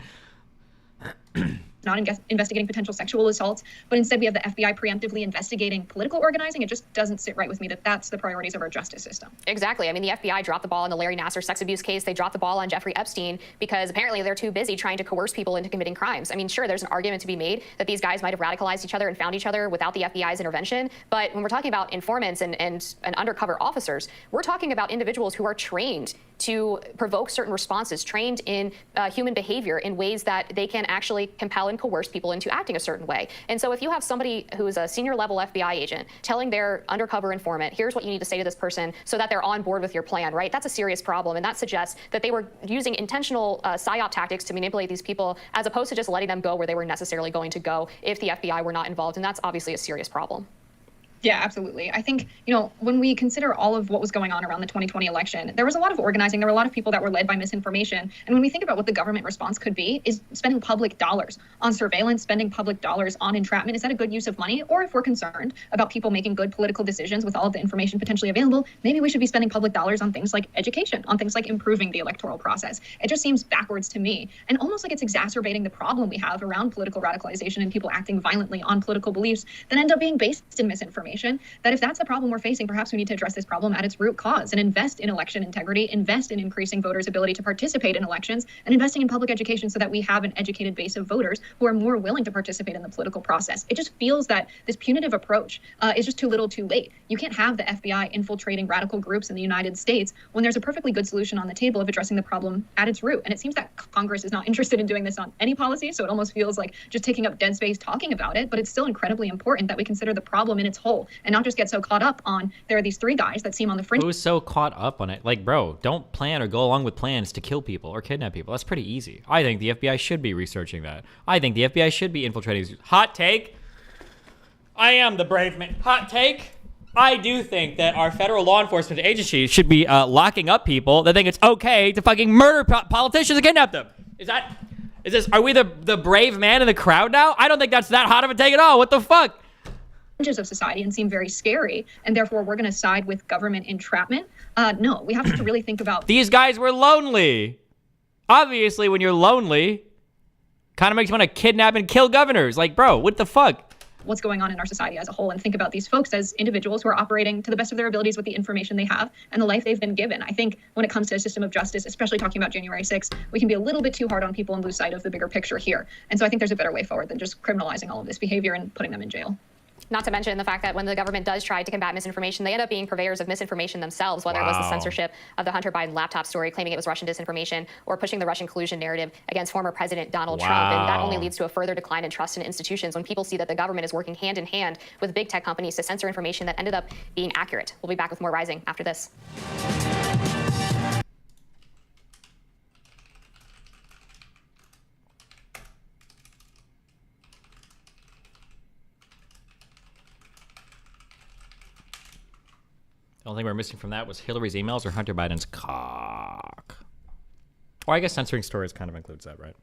Not investigating potential sexual assaults, but instead we have the FBI preemptively investigating political organizing. It just doesn't sit right with me that that's the priorities of our justice system. Exactly. I mean, the FBI dropped the ball on the Larry Nassar sex abuse case. They dropped the ball on Jeffrey Epstein because apparently they're too busy trying to coerce people into committing crimes. I mean, sure, there's an argument to be made that these guys might have radicalized each other and found each other without the FBI's intervention. But when we're talking about informants and undercover officers, we're talking about individuals who are trained to provoke certain responses, trained in human behavior in ways that they can actually compel and coerce people into acting a certain way. And so if you have somebody who is a senior level FBI agent telling their undercover informant, here's what you need to say to this person so that they're on board with your plan, right? That's a serious problem. And that suggests that they were using intentional psyop tactics to manipulate these people as opposed to just letting them go where they were necessarily going to go if the FBI were not involved. And that's obviously a serious problem. Yeah, absolutely. I think, when we consider all of what was going on around the 2020 election, there was a lot of organizing. There were a lot of people that were led by misinformation. And when we think about what the government response could be, is spending public dollars on surveillance, spending public dollars on entrapment. Is that a good use of money? Or if we're concerned about people making good political decisions with all of the information potentially available, maybe we should be spending public dollars on things like education, on things like improving the electoral process. It just seems backwards to me. And almost like it's exacerbating the problem we have around political radicalization and people acting violently on political beliefs that end up being based in misinformation. misinformation, that if that's the problem we're facing, perhaps we need to address this problem at its root cause and invest in election integrity, invest in increasing voters' ability to participate in elections, and investing in public education so that we have an educated base of voters who are more willing to participate in the political process. It just feels that this punitive approach is just too little too late. You can't have the FBI infiltrating radical groups in the United States when there's a perfectly good solution on the table of addressing the problem at its root. And it seems that Congress is not interested in doing this on any policy, so it almost feels like just taking up dead space talking about it, but it's still incredibly important that we consider the problem in its whole and not just get so caught up on there are these three guys that seem on the fringe. Who's so caught up on it? Like, bro, don't plan or go along with plans to kill people or kidnap people. That's pretty easy. I think the FBI should be researching that. I think the FBI should be infiltrating. Hot take. I am the brave man. Hot take. I do think that our federal law enforcement agencies should be locking up people that think it's okay to fucking murder politicians and kidnap them. Are we the brave man in the crowd now? I don't think that's that hot of a take at all. What the fuck? Of society and seem very scary, and therefore we're going to side with government entrapment. No, we have to really think about. These guys were lonely. Obviously, when you're lonely, kind of makes you want to kidnap and kill governors. Like, bro, what the fuck? What's going on in our society as a whole and think about these folks as individuals who are operating to the best of their abilities with the information they have and the life they've been given. I think when it comes to a system of justice, especially talking about January 6th, we can be a little bit too hard on people and lose sight of the bigger picture here. And so I think there's a better way forward than just criminalizing all of this behavior and putting them in jail. Not to mention the fact that when the government does try to combat misinformation, they end up being purveyors of misinformation themselves, whether it was the censorship of the Hunter Biden laptop story, claiming it was Russian disinformation, or pushing the Russian collusion narrative against former President Donald Trump. And that only leads to a further decline in trust in institutions when people see that the government is working hand in hand with big tech companies to censor information that ended up being accurate. We'll be back with more Rising after this. The only thing we're missing from that was Hillary's emails or Hunter Biden's cock. Or I guess censoring stories kind of includes that, right?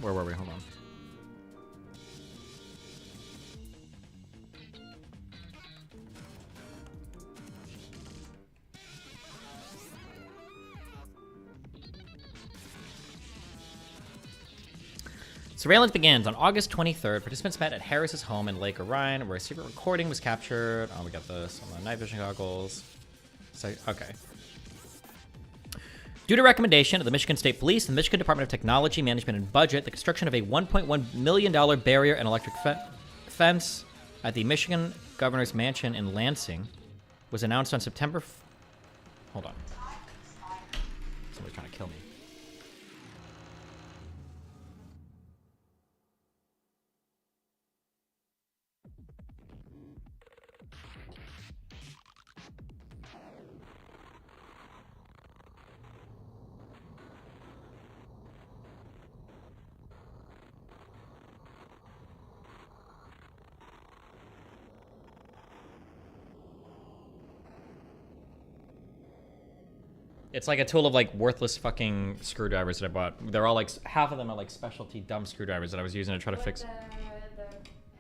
Where were we? Hold on. Surveillance begins on August 23rd. Participants met at Harris's home in Lake Orion, where a secret recording was captured. Oh, we got this on the night vision goggles. So, okay. Due to recommendation of the Michigan State Police and the Michigan Department of Technology, Management, and Budget, the construction of a $1.1 million barrier and electric fence at the Michigan Governor's Mansion in Lansing was announced on September... Hold on. Somebody's trying to kill me. It's like a tool of like worthless fucking screwdrivers that I bought. They're all like, half of them are like specialty dumb screwdrivers that I was using to try to fix. The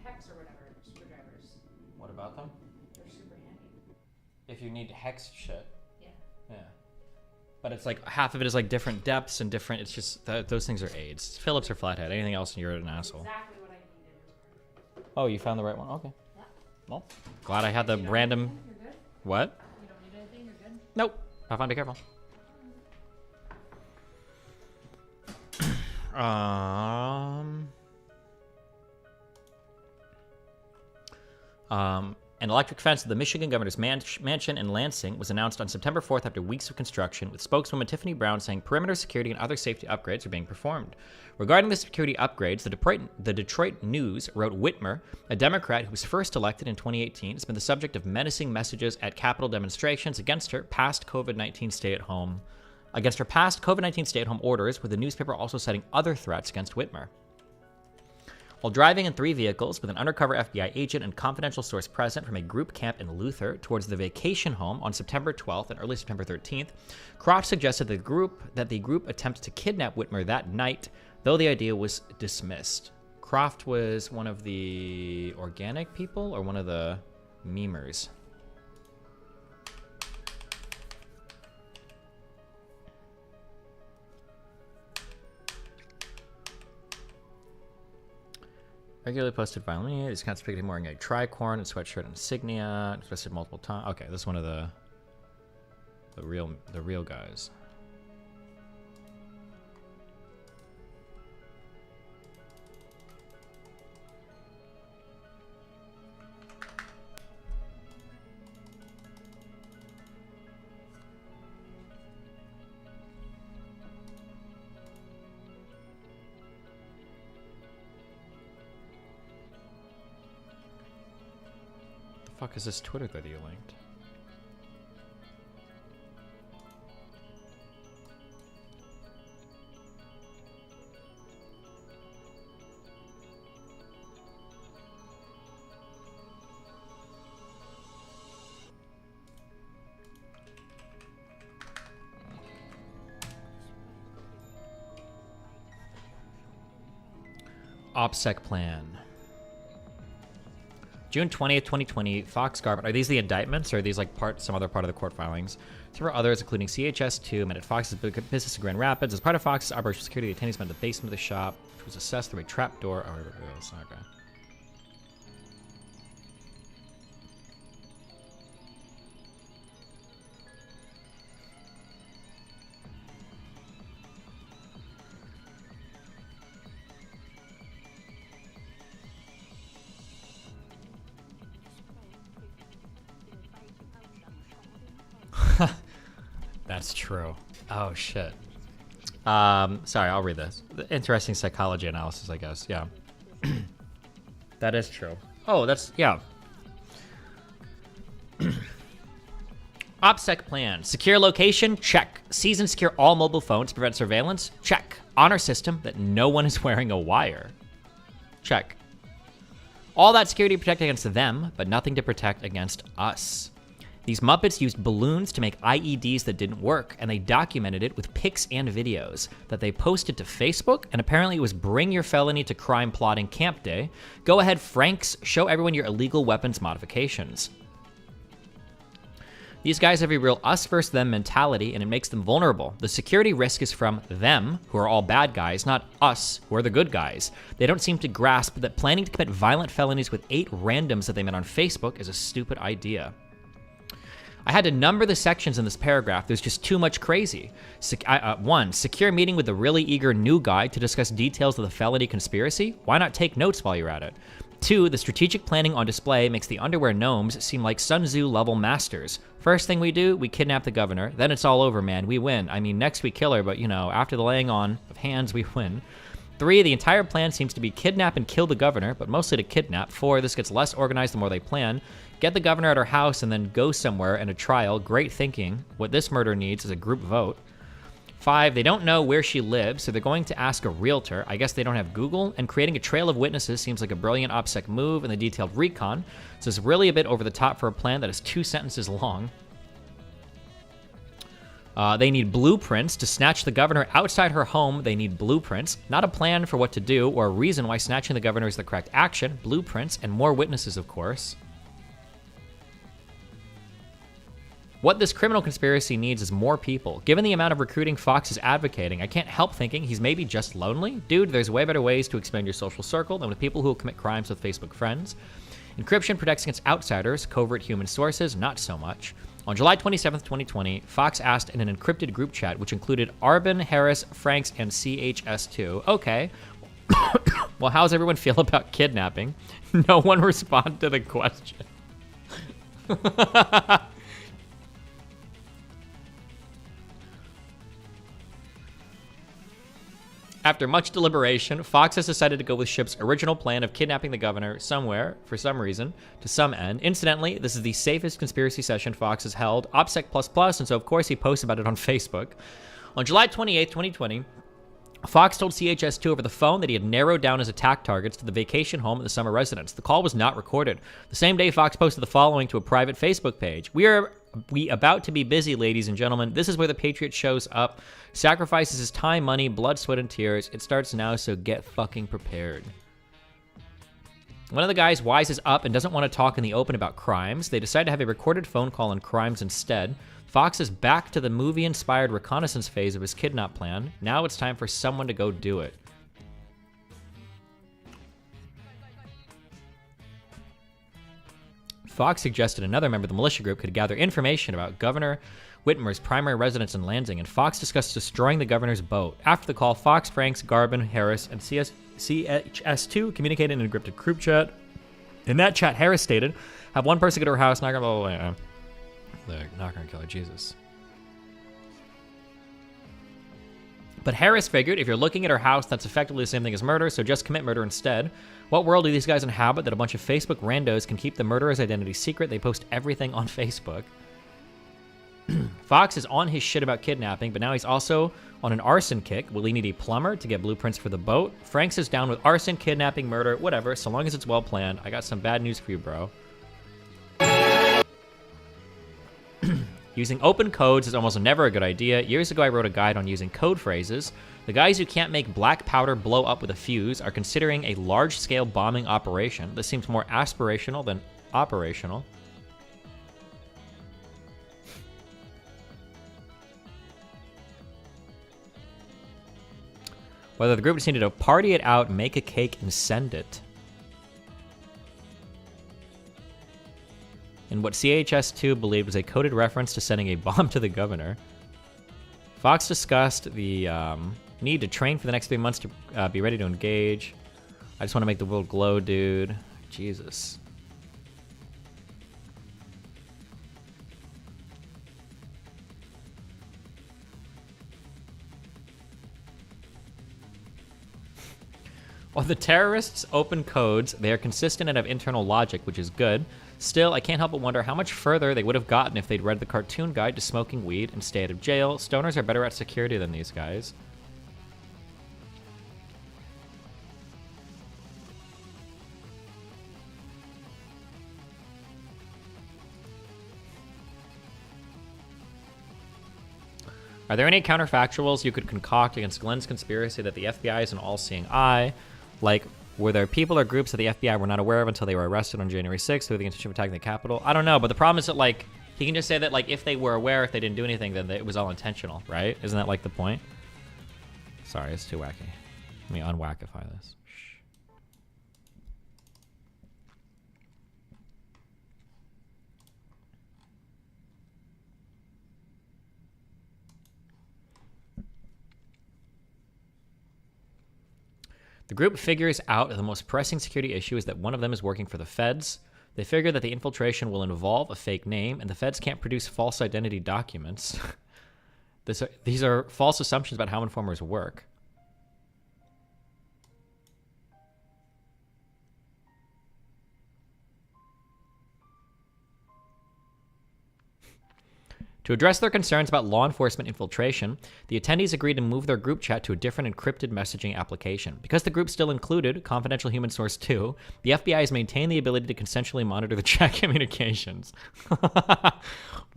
hex or whatever screwdrivers. What about them? They're super handy. If you need hex shit. Yeah. Yeah. But it's like half of it is like different depths and different. It's just those things are aids. Phillips or flathead. Anything else, and you're an asshole. Exactly what I needed. Oh, you found the right one. Okay. Yeah. Well, glad I had the random. You're good. What? You don't need anything. You're good. Nope. Have fun. Be careful. An electric fence at the Michigan Governor's Mansion in Lansing was announced on September 4th after weeks of construction, with spokeswoman Tiffany Brown saying perimeter security and other safety upgrades are being performed. Regarding the security upgrades, the Detroit News wrote Whitmer, a Democrat who was first elected in 2018, has been the subject of menacing messages at Capitol demonstrations against her past COVID-19 stay-at-home against her past COVID-19 stay-at-home orders, with the newspaper also citing other threats against Whitmer. While driving in 3 vehicles with an undercover FBI agent and confidential source present from a group camp in Luther towards the vacation home on September 12th and early September 13th, Croft suggested that the group attempted to kidnap Whitmer that night, though the idea was dismissed. Croft was one of the organic people or one of the memers? Regularly posted violently. These accounts depicted him wearing a tricorn and sweatshirt insignia. Posted multiple times. Okay, this is one of the real guys. The fuck is this Twitter that you linked? OPSEC plan. June 20th, 2020, Fox Garment. Are these the indictments, or are these like some other part of the court filings? Several others, including CHS2, met at Fox's business in Grand Rapids. As part of Fox's operational security, the attendees met in the basement of the shop, which was accessed through a trapdoor. Oh, it's not okay. That's true. Oh, shit. Sorry, I'll read this. Interesting psychology analysis, I guess. Yeah. That is true. Oh, that's, yeah. OPSEC plan. Secure location? Check. Seize and secure all mobile phones to prevent surveillance? Check. Honor system that no one is wearing a wire? Check. All that security to protect against them, but nothing to protect against us. These Muppets used balloons to make IEDs that didn't work, and they documented it with pics and videos that they posted to Facebook, and apparently it was Bring Your Felony to Crime Plotting Camp Day. Go ahead, Franks, show everyone your illegal weapons modifications. These guys have a real us versus them mentality, and it makes them vulnerable. The security risk is from them, who are all bad guys, not us, who are the good guys. They don't seem to grasp that planning to commit violent felonies with 8 randoms that they met on Facebook is a stupid idea. I had to number the sections in this paragraph. There's just too much crazy. 1, secure meeting with the really eager new guy to discuss details of the felony conspiracy. Why not take notes while you're at it? 2, the strategic planning on display makes the underwear gnomes seem like Sun Tzu level masters. First thing we do, we kidnap the governor. Then it's all over, man. We win. I mean, next we kill her, but you know, after the laying on of hands, we win. 3, the entire plan seems to be kidnap and kill the governor, but mostly to kidnap. 4, this gets less organized the more they plan. Get the governor at her house and then go somewhere in a trial. Great thinking. What this murder needs is a group vote. 5, they don't know where she lives, so they're going to ask a realtor. I guess they don't have Google. And creating a trail of witnesses seems like a brilliant OPSEC move in the detailed recon. So it's really a bit over the top for a plan that is 2 sentences long. They need blueprints to snatch the governor outside her home. They need blueprints, not a plan for what to do or a reason why snatching the governor is the correct action. Blueprints and more witnesses, of course. What this criminal conspiracy needs is more people. Given the amount of recruiting Fox is advocating, I can't help thinking he's maybe just lonely. Dude, there's way better ways to expand your social circle than with people who will commit crimes with Facebook friends. Encryption protects against outsiders, covert human sources, not so much. On July 27th, 2020, Fox asked in an encrypted group chat, which included Arbin, Harris, Franks, and CHS2. Okay. Well, how's everyone feel about kidnapping? No one responded to the question. After much deliberation, Fox has decided to go with Ship's original plan of kidnapping the governor somewhere, for some reason, to some end. Incidentally, this is the safest conspiracy session Fox has held, OPSEC++, and so of course he posts about it on Facebook. On July 28th, 2020, Fox told CHS2 over the phone that he had narrowed down his attack targets to the vacation home and the summer residence. The call was not recorded. The same day, Fox posted the following to a private Facebook page. We about to be busy, ladies and gentlemen. This is where the Patriot shows up, sacrifices his time, money, blood, sweat, and tears. It starts now, so get fucking prepared. One of the guys wises up and doesn't want to talk in the open about crimes. They decide to have a recorded phone call on crimes instead. Fox is back to the movie-inspired reconnaissance phase of his kidnap plan. Now it's time for someone to go do it. Fox suggested another member of the militia group could gather information about Governor Whitmer's primary residence in Lansing, and Fox discussed destroying the governor's boat. After the call, Fox, Franks, Garvin, Harris, and CHS2 communicated in a encrypted group chat. In that chat, Harris stated, have one person go to her house, not gonna blah, blah, blah. They're not gonna kill her, Jesus. But Harris figured if you're looking at her house, that's effectively the same thing as murder, so just commit murder instead. What world do these guys inhabit that a bunch of Facebook randos can keep the murderer's identity secret? They post everything on Facebook. Fox is on his shit about kidnapping, but now he's also on an arson kick. Will he need a plumber to get blueprints for the boat? Franks is down with arson, kidnapping, murder, whatever, so long as it's well planned. I got some bad news for you, bro. Using open codes is almost never a good idea. Years ago, I wrote a guide on using code phrases. The guys who can't make black powder blow up with a fuse are considering a large-scale bombing operation. This seems more aspirational than operational. Whether the group just needed to party it out, make a cake, and send it. And what CHS2 believed was a coded reference to sending a bomb to the governor. Fox discussed the need to train for the next 3 months to be ready to engage. I just want to make the world glow, dude. Jesus. While the terrorists open codes, they are consistent and have internal logic, which is good. Still, I can't help but wonder how much further they would have gotten if they'd read the cartoon guide to smoking weed and stay out of jail. Stoners are better at security than these guys. Are there any counterfactuals you could concoct against Glenn's conspiracy that the FBI is an all-seeing eye? Like, were there people or groups that the FBI were not aware of until they were arrested on January 6th with the intention of attacking the Capitol? I don't know, but the problem is that, like, he can just say that, like, if they were aware, if they didn't do anything, then it was all intentional, right? Isn't that, like, the point? Sorry, it's too wacky. Let me unwackify this. The group figures out the most pressing security issue is that one of them is working for the feds. They figure that the infiltration will involve a fake name, and the feds can't produce false identity documents. These are false assumptions about how informers work. To address their concerns about law enforcement infiltration, the attendees agreed to move their group chat to a different encrypted messaging application. Because the group still included Confidential Human Source 2, the FBI has maintained the ability to consensually monitor the chat communications.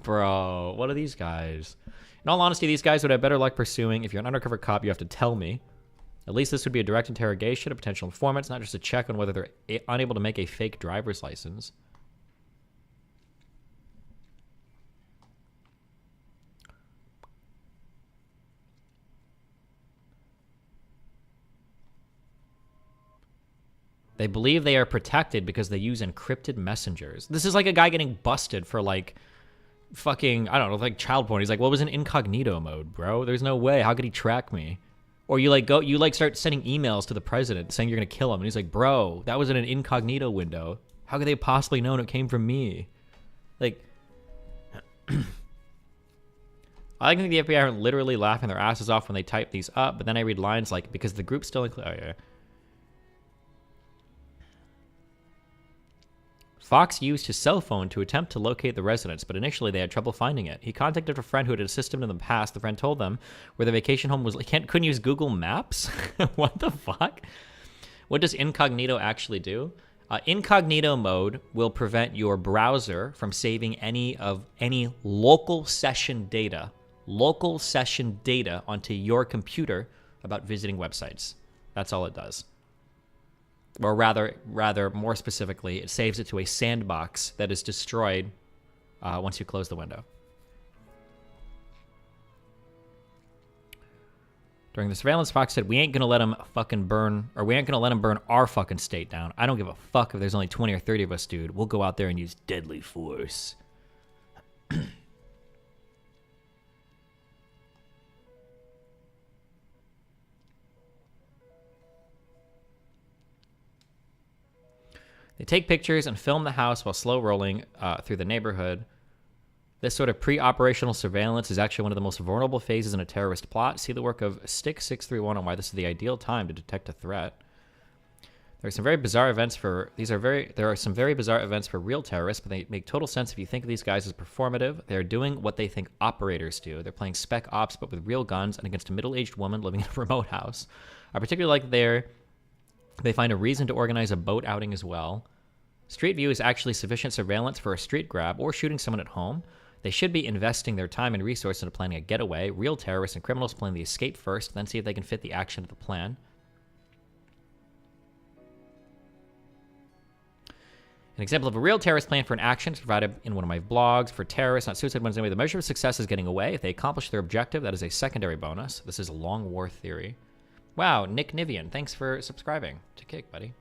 Bro, what are these guys? In all honesty, these guys would have better luck pursuing. If you're an undercover cop, you have to tell me. At least this would be a direct interrogation of potential informants, not just a check on whether they're unable to make a fake driver's license. They believe they are protected because they use encrypted messengers. This is like a guy getting busted for, like, fucking, I don't know, like child porn. He's like, what was in incognito mode, bro? There's no way. How could he track me? Or you start sending emails to the president saying you're gonna kill him, and he's like, bro, that was in an incognito window. How could they possibly know it came from me? Like, I think the FBI are literally laughing their asses off when they type these up, but then I read lines like, because the group still includes... Oh, yeah. Fox used his cell phone to attempt to locate the residence, but initially they had trouble finding it. He contacted a friend who had assisted him in the past. The friend told them where the vacation home was. Couldn't use Google Maps? What the fuck? What does incognito actually do? Incognito mode will prevent your browser from saving any local session data onto your computer about visiting websites. That's all it does. Or rather, more specifically, it saves it to a sandbox that is destroyed once you close the window. During the surveillance, Fox said, "We ain't gonna let him fucking burn, or we ain't gonna let him burn our fucking state down. I don't give a fuck if there's only 20 or 30 of us, dude. We'll go out there and use deadly force." They take pictures and film the house while slow rolling through the neighborhood. This sort of pre-operational surveillance is actually one of the most vulnerable phases in a terrorist plot. See the work of Stick631 on why this is the ideal time to detect a threat. There are some very bizarre events for real terrorists, but they make total sense if you think of these guys as performative. They're doing what they think operators do. They're playing spec ops, but with real guns and against a middle-aged woman living in a remote house. I particularly like they find a reason to organize a boat outing as well. Street View is actually sufficient surveillance for a street grab or shooting someone at home. They should be investing their time and resources into planning a getaway. Real terrorists and criminals plan the escape first, then see if they can fit the action of the plan. An example of a real terrorist plan for an action is provided in one of my blogs. For terrorists, not suicide ones anyway, the measure of success is getting away. If they accomplish their objective, that is a secondary bonus. This is a long war theory. Wow, Nick Nivian, thanks for subscribing to Kick, buddy.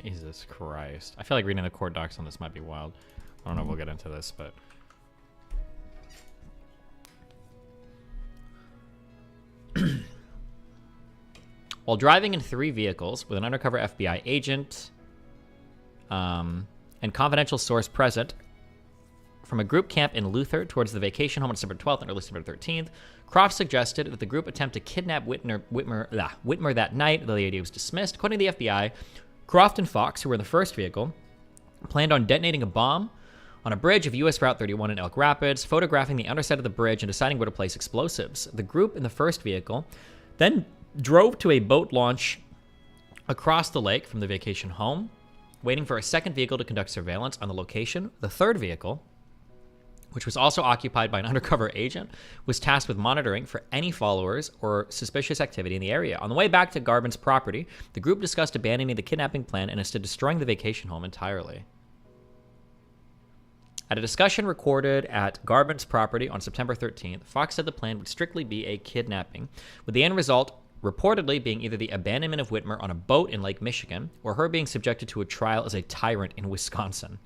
Jesus Christ. I feel like reading the court docs on this might be wild. I don't know if we'll get into this, but... While driving in 3 vehicles with an undercover FBI agent and confidential source present from a group camp in Luther towards the vacation home on December 12th and early December 13th, Croft suggested that the group attempt to kidnap Whitmer that night, though the idea was dismissed. According to the FBI, Croft and Fox, who were in the first vehicle, planned on detonating a bomb on a bridge of U.S. Route 31 in Elk Rapids, photographing the underside of the bridge and deciding where to place explosives. The group in the first vehicle then drove to a boat launch across the lake from the vacation home, waiting for a second vehicle to conduct surveillance on the location. The third vehicle, which was also occupied by an undercover agent, was tasked with monitoring for any followers or suspicious activity in the area. On the way back to Garbin's property, the group discussed abandoning the kidnapping plan and instead destroying the vacation home entirely. At a discussion recorded at Garbin's property on September 13th, Fox said the plan would strictly be a kidnapping, with the end result reportedly being either the abandonment of Whitmer on a boat in Lake Michigan or her being subjected to a trial as a tyrant in Wisconsin.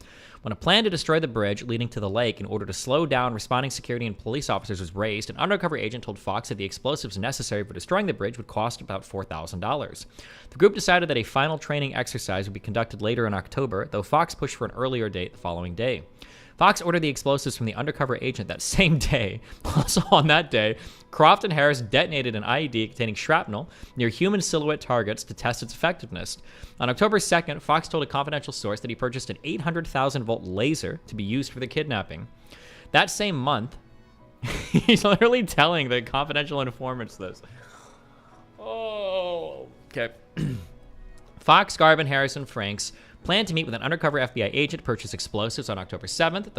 When a plan to destroy the bridge leading to the lake in order to slow down responding security and police officers was raised, an undercover agent told Fox that the explosives necessary for destroying the bridge would cost about $4,000. The group decided that a final training exercise would be conducted later in October, though Fox pushed for an earlier date the following day. Fox ordered the explosives from the undercover agent that same day. Also on that day, Croft and Harris detonated an IED containing shrapnel near human silhouette targets to test its effectiveness. On October 2nd, Fox told a confidential source that he purchased an 800,000-volt laser to be used for the kidnapping. That same month, he's literally telling the confidential informants this. Oh, okay. Fox, Garvin, Harrison, Franks planned to meet with an undercover FBI agent to purchase explosives on October 7th.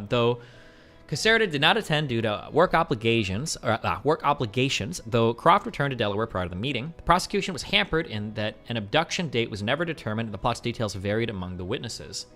Though Caserta did not attend due to work obligations, though Croft returned to Delaware prior to the meeting. The prosecution was hampered in that an abduction date was never determined and the plot's details varied among the witnesses.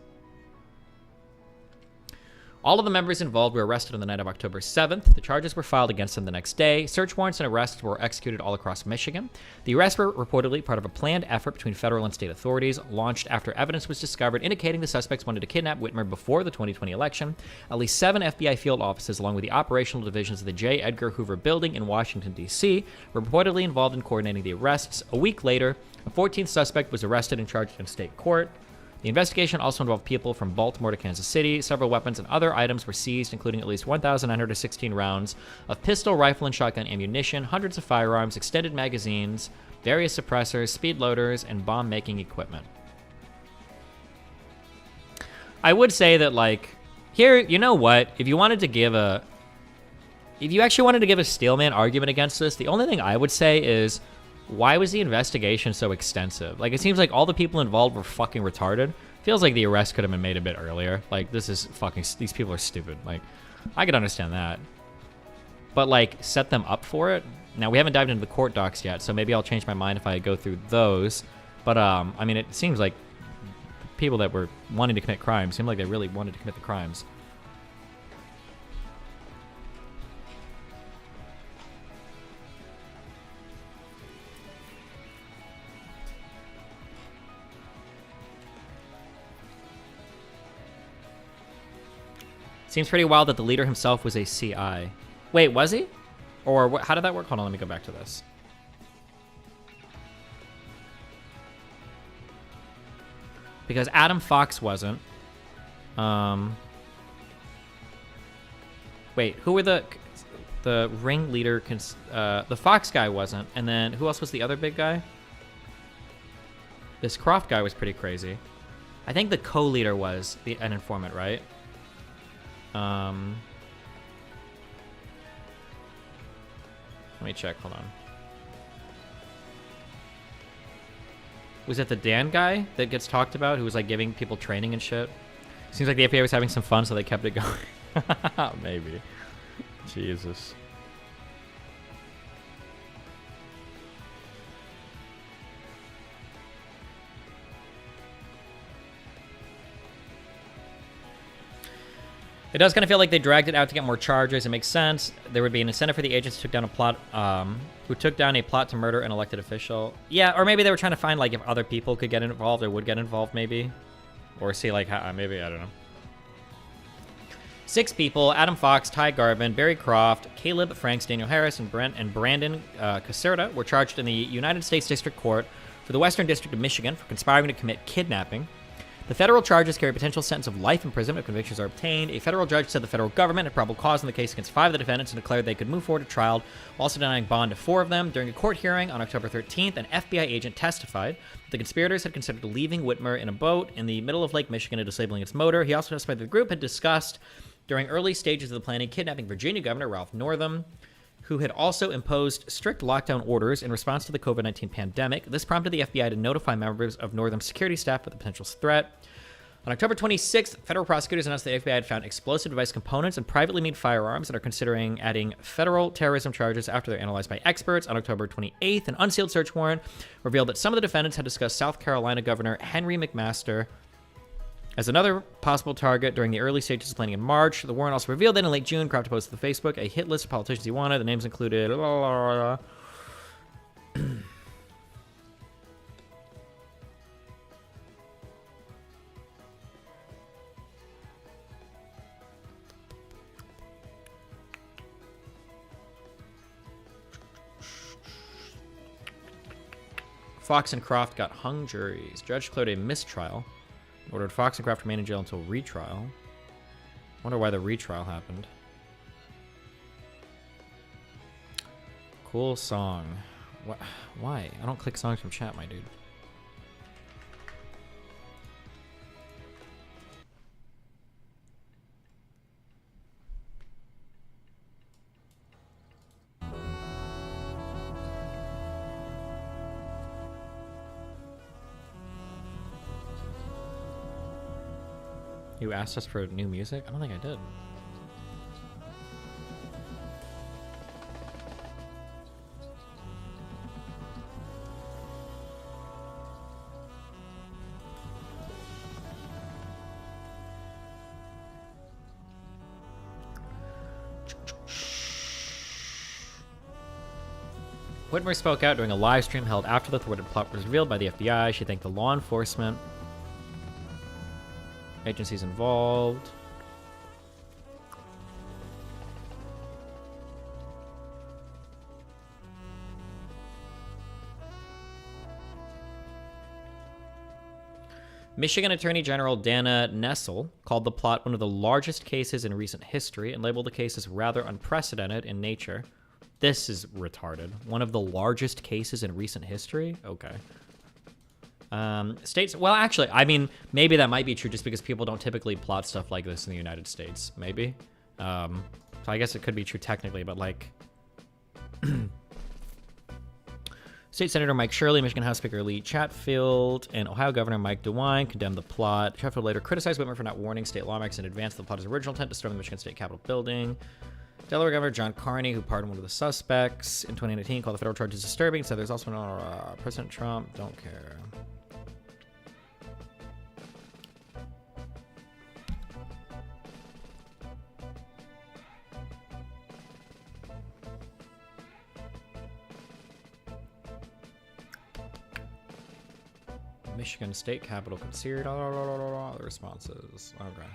All of the members involved were arrested on the night of October 7th. The charges were filed against them the next day. Search warrants and arrests were executed all across Michigan. The arrests were reportedly part of a planned effort between federal and state authorities, launched after evidence was discovered indicating the suspects wanted to kidnap Whitmer before the 2020 election. At least 7 FBI field offices, along with the operational divisions of the J. Edgar Hoover Building in Washington, D.C., were reportedly involved in coordinating the arrests. A week later, a 14th suspect was arrested and charged in state court. The investigation also involved people from Baltimore to Kansas City. Several weapons and other items were seized, including at least 1,916 rounds of pistol, rifle, and shotgun ammunition, hundreds of firearms, extended magazines, various suppressors, speed loaders, and bomb-making equipment. I would say that, like, here, you know what? If you actually wanted to give a steelman argument against this, the only thing I would say is, why was the investigation so extensive? Like, it seems like all the people involved were fucking retarded. Feels like the arrest could have been made a bit earlier. Like, these people are stupid. Like, I could understand that. But, like, set them up for it? Now, we haven't dived into the court docs yet, so maybe I'll change my mind if I go through those. But, I mean, it seems like people that were wanting to commit crimes seemed like they really wanted to commit the crimes. Seems pretty wild that the leader himself was a CI. Wait, was he? Or what, how did that work? Hold on, let me go back to this. Because Adam Fox wasn't. Wait, who were the ringleader? The Fox guy wasn't. And then who else was the other big guy? This Croft guy was pretty crazy. I think the co-leader was an informant, right? Let me check, hold on. Was it the Dan guy that gets talked about, who was like giving people training and shit? Seems like the FBI was having some fun, so they kept it going. Maybe. Jesus. It does kind of feel like they dragged it out to get more charges. It makes sense. There would be an incentive for the agents who took down a plot to murder an elected official. Yeah, or maybe they were trying to find like if other people could get involved or would get involved, maybe, or see like how maybe I don't know. 6 people: Adam Fox, Ty Garvin, Barry Croft, Caleb Franks, Daniel Harris, and Brandon Caserta were charged in the United States District Court for the Western District of Michigan for conspiring to commit kidnapping. The federal charges carry a potential sentence of life imprisonment if convictions are obtained. A federal judge said the federal government had probable cause in the case against 5 of the defendants and declared they could move forward to trial, while also denying bond to 4 of them. During a court hearing on October 13th, an FBI agent testified that the conspirators had considered leaving Whitmer in a boat in the middle of Lake Michigan and disabling its motor. He also testified that the group had discussed, during early stages of the planning, kidnapping Virginia Governor Ralph Northam, who had also imposed strict lockdown orders in response to the COVID-19 pandemic. This prompted the FBI to notify members of Northam's security staff of the potential threat. On October 26th, federal prosecutors announced the FBI had found explosive device components and privately made firearms and are considering adding federal terrorism charges after they're analyzed by experts. On October 28th, an unsealed search warrant revealed that some of the defendants had discussed South Carolina Governor Henry McMaster as another possible target during the early stages of planning in March. The warrant also revealed that in late June, Croft posted to Facebook a hit list of politicians he wanted. The names included... Fox and Croft got hung juries. Judge declared a mistrial. Ordered Fox and Croft remain in jail until retrial. Wonder why the retrial happened. Cool song. What? Why? I don't click songs from chat, my dude. You asked us for new music? I don't think I did. Whitmer spoke out during a live stream held after the thwarted plot was revealed by the FBI. She thanked the law enforcement agencies involved. Michigan Attorney General Dana Nessel called the plot one of the largest cases in recent history and labeled the case as rather unprecedented in nature. This is retarded. One of the largest cases in recent history? Okay. States, well, actually, I mean, maybe that might be true just because people don't typically plot stuff like this in the United States. Maybe. So I guess it could be true technically, but like... State Senator Mike Shirley, Michigan House Speaker Lee Chatfield, and Ohio Governor Mike DeWine condemned the plot. Chatfield later criticized Whitmer for not warning state lawmakers in advance of the plot's original intent to storm the Michigan State Capitol building. Delaware Governor John Carney, who pardoned one of the suspects in 2019, called the federal charges disturbing, said there's also no President Trump, don't care. Michigan State Capitol considered the responses. Okay.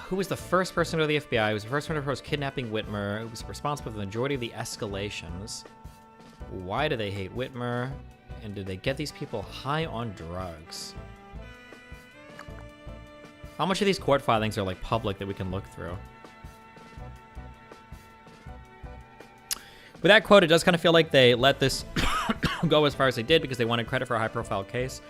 Who was the first person to go to the FBI? Who was the first one to propose kidnapping Whitmer? Who was responsible for the majority of the escalations? Why do they hate Whitmer? And did they get these people high on drugs? How much of these court filings are like public that we can look through? With that quote, it does kind of feel like they let this go as far as they did because they wanted credit for a high-profile case.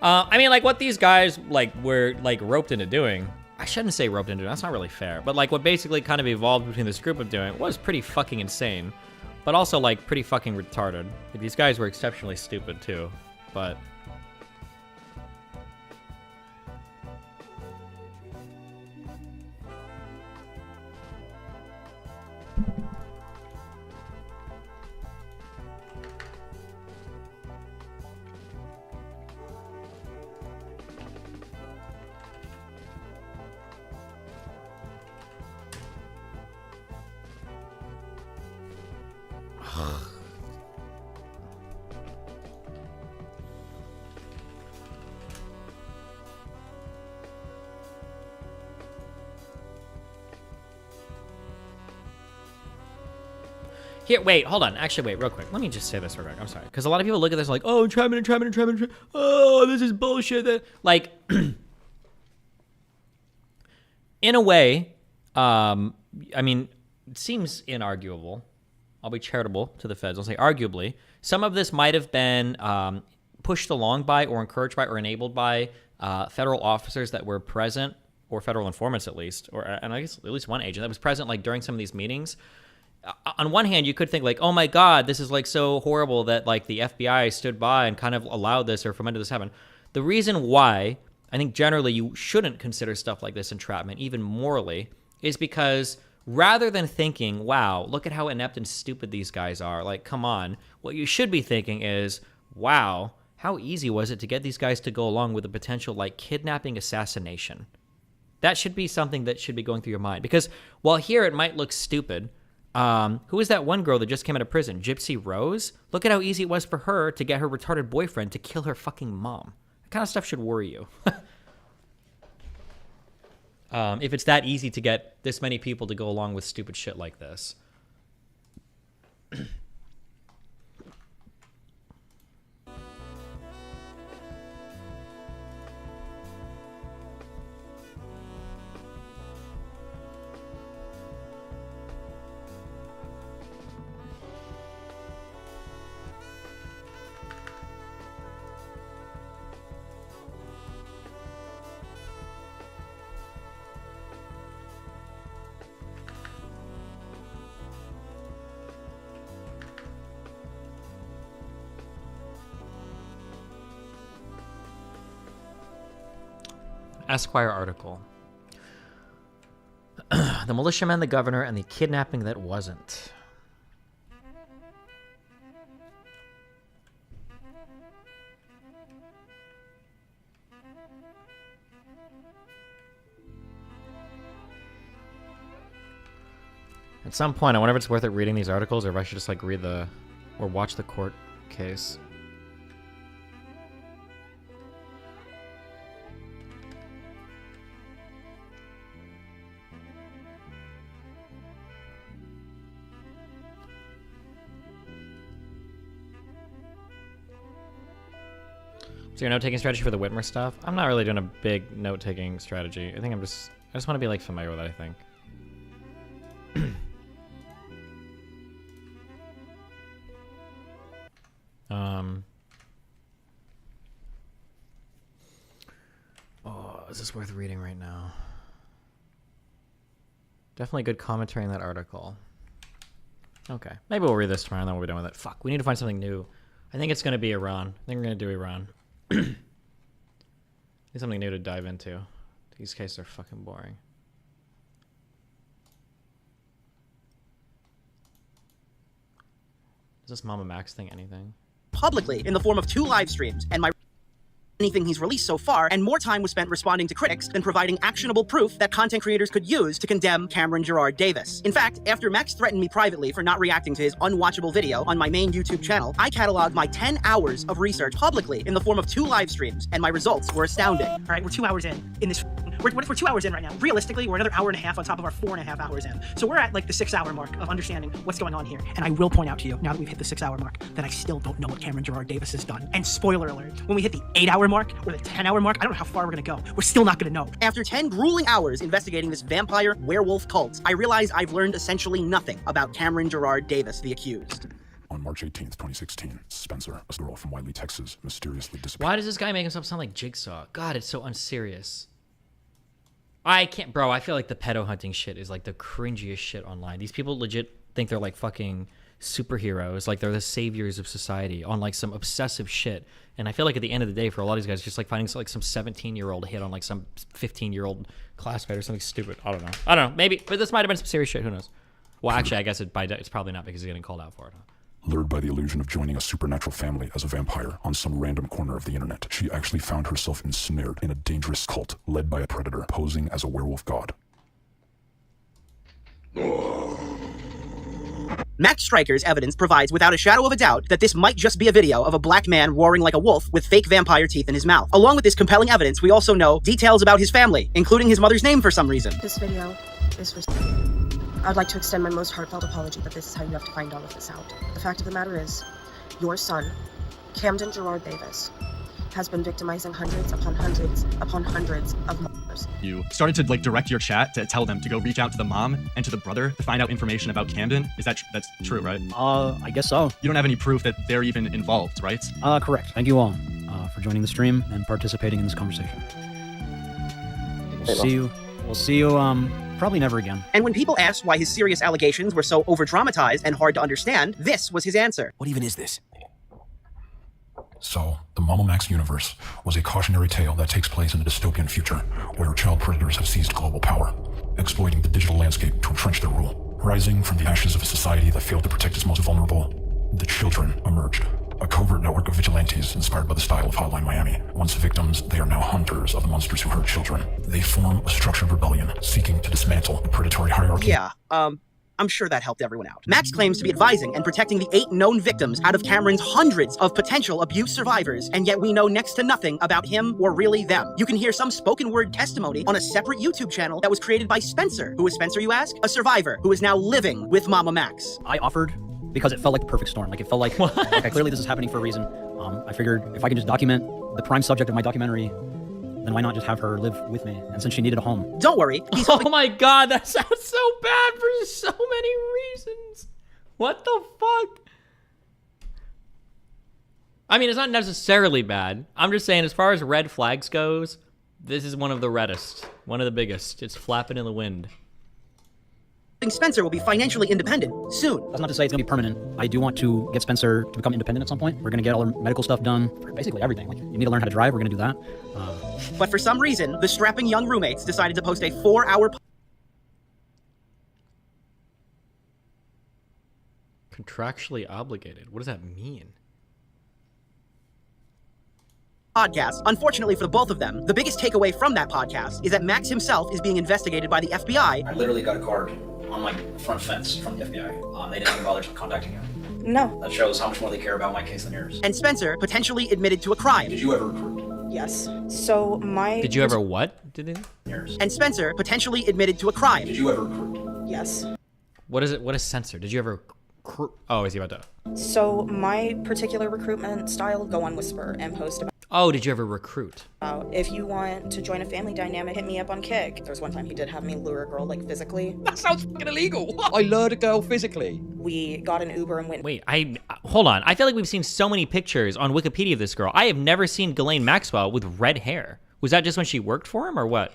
I mean, like, what these guys, like, were, like, roped into doing... I shouldn't say roped into doing, that's not really fair. But, like, what basically kind of evolved between this group of doing was pretty fucking insane. But also, like, pretty fucking retarded. Like, these guys were exceptionally stupid, too. But... Here, wait, hold on. Actually, wait, real quick. Let me just say this real quick. I'm sorry. Because a lot of people look at this like, oh, entrapment. Oh, this is bullshit. Like, in a way, I mean, it seems inarguable. I'll be charitable to the feds. I'll say arguably. Some of this might have been pushed along by or encouraged by or enabled by federal officers that were present, or federal informants at least, or and I guess at least one agent that was present like during some of these meetings. On one hand, you could think like, oh my God, this is like so horrible that like the FBI stood by and kind of allowed this or fomented this to happen. The reason why I think generally you shouldn't consider stuff like this entrapment, even morally, is because rather than thinking, wow, look at how inept and stupid these guys are, like, come on, what you should be thinking is, wow, how easy was it to get these guys to go along with a potential like kidnapping assassination? That should be something that should be going through your mind. Because while here it might look stupid, who is that one girl that just came out of prison? Gypsy Rose? Look at how easy it was for her to get her retarded boyfriend to kill her fucking mom. That kind of stuff should worry you. If it's that easy to get this many people to go along with stupid shit like this. Esquire article. The militiamen, the governor, and the kidnapping that wasn't. At some point, I wonder if it's worth it reading these articles, or if I should just like read the, or watch the court case. So your note-taking strategy for the Whitmer stuff? I'm not really doing a big note-taking strategy. I think I just want to be like familiar with it, I think. Oh, is this worth reading right now? Definitely good commentary in that article. Okay, maybe we'll read this tomorrow and then we'll be done with it. Fuck, we need to find something new. I think it's going to be Iran. I think we're going to do Iran. Need something new to dive into. These cases are fucking boring. Is this Mama Max thing anything? Publicly in the form of 2 live streams, and anything he's released so far, and more time was spent responding to critics than providing actionable proof that content creators could use to condemn Cameron Gerard Davis. In fact, after Max threatened me privately for not reacting to his unwatchable video on my main YouTube channel, I cataloged my 10 hours of research publicly in the form of 2 live streams, and my results were astounding. All right, we're 2 hours in this. We're 2 hours in right now. Realistically, we're another hour and a half on top of our 4.5 hours in. So we're at like the 6-hour mark of understanding what's going on here. And I will point out to you, now that we've hit the 6-hour mark, that I still don't know what Cameron Gerard Davis has done. And spoiler alert, when we hit the 8-hour mark or the 10-hour mark, I don't know how far we're gonna go. We're still not gonna know. After 10 grueling hours investigating this vampire werewolf cult, I realize I've learned essentially nothing about Cameron Gerard Davis, the accused. On March 18th, 2016, Spencer, a girl from Wiley, Texas, mysteriously disappeared. Why does this guy make himself sound like Jigsaw? God, it's so unserious. I can't, bro, I feel like the pedo hunting shit is like the cringiest shit online. These people legit think they're like fucking superheroes, like they're the saviors of society on like some obsessive shit. And I feel like at the end of the day, for a lot of these guys, just like finding like some 17-year-old hit on like some 15-year-old classmate or something stupid. I don't know, maybe, but this might have been some serious shit, who knows? Well, actually, I guess it's probably not because he's getting called out for it, huh? Lured by the illusion of joining a supernatural family as a vampire on some random corner of the internet, she actually found herself ensnared in a dangerous cult led by a predator posing as a werewolf god. Max Stryker's evidence provides without a shadow of a doubt that this might just be a video of a black man roaring like a wolf with fake vampire teeth in his mouth. Along with this compelling evidence, we also know details about his family, including his mother's name for some reason. This video is for... I'd like to extend my most heartfelt apology, but this is how you have to find all of this out. The fact of the matter is, your son, Camden Gerard Davis, has been victimizing hundreds upon hundreds upon hundreds of mothers. You started to like direct your chat to tell them to go reach out to the mom and to the brother to find out information about Camden. Is that that's true, right? I guess so. You don't have any proof that they're even involved, right? Correct. Thank you all for joining the stream and participating in this conversation. We'll see you probably never again. And when people asked why his serious allegations were so over-dramatized and hard to understand, this was his answer. What even is this? So, the Mama Max universe was a cautionary tale that takes place in a dystopian future where child predators have seized global power, exploiting the digital landscape to entrench their rule. Rising from the ashes of a society that failed to protect its most vulnerable, the children emerged. A covert network of vigilantes inspired by the style of Hotline Miami. Once victims, they are now hunters of the monsters who hurt children. They form a structured rebellion, seeking to dismantle the predatory hierarchy. Yeah, I'm sure that helped everyone out. Max claims to be advising and protecting the 8 known victims out of Cameron's hundreds of potential abuse survivors, and yet we know next to nothing about him or really them. You can hear some spoken word testimony on a separate YouTube channel that was created by Spencer. Who is Spencer, you ask? A survivor who is now living with Mama Max. I offered because it felt like the perfect storm. Like it felt like, clearly this is happening for a reason. I figured if I can just document the prime subject of my documentary, then why not just have her live with me? And since she needed a home. Don't worry. Oh my god, that sounds so bad for so many reasons. What the fuck? I mean, it's not necessarily bad. I'm just saying, as far as red flags goes, this is one of the reddest. One of the biggest. It's flapping in the wind. Spencer will be financially independent soon. That's not to say it's gonna be permanent. I do want to get Spencer to become independent at some point. We're gonna get all her medical stuff done, for basically everything. Like, you need to learn how to drive, we're gonna do that. But for some reason, the strapping young roommates decided to post a 4-hour Contractually obligated. What does that mean? podcast. Unfortunately for the both of them, the biggest takeaway from that podcast is that Max himself is being investigated by the FBI. I literally got a card on my front fence from the FBI. They didn't even bother contacting you. No. That shows how much more they care about my case than yours. And Spencer potentially admitted to a crime. Did you ever recruit? Yes. So my. Did you ever what? And Spencer potentially admitted to a crime. Did you ever recruit? Yes. What is it? What is censor? Did you ever? Oh, is he about to? So my particular recruitment style, go on Whisper and post about. Oh, did you ever recruit? If you want to join a family dynamic, hit me up on Kick. There was one time he did have me lure a girl like physically. That sounds fucking illegal. I lured a girl physically. We got an Uber and went. Wait, hold on. I feel like we've seen so many pictures on Wikipedia of this girl. I have never seen Ghislaine Maxwell with red hair. Was that just when she worked for him or what?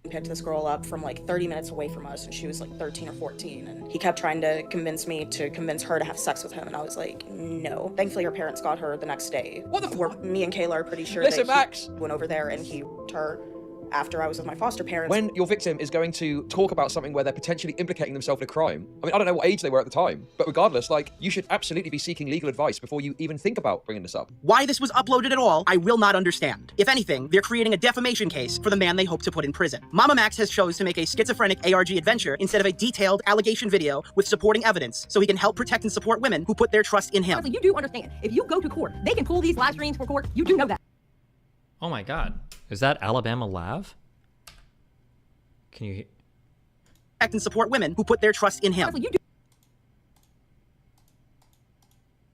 Picked this girl up from like 30 minutes away from us, and she was like 13 or 14, and he kept trying to convince me to convince her to have sex with him, and I was like, no. Thankfully, her parents got her the next day. What the Me and Kayla are pretty sure Listen, that Max. he went over there and he her after I was with my foster parents. When your victim is going to talk about something where they're potentially implicating themselves in a crime, I mean, I don't know what age they were at the time, but regardless, like, you should absolutely be seeking legal advice before you even think about bringing this up. Why this was uploaded at all, I will not understand. If anything, they're creating a defamation case for the man they hope to put in prison. Mama Max has chose to make a schizophrenic ARG adventure instead of a detailed allegation video with supporting evidence so he can help protect and support women who put their trust in him. Honestly, you do understand. If you go to court, they can pull these live streams for court. You do know that. Oh my God. Is that Alabama Lav? Can you hear? Protect and support women who put their trust in him. Honestly, you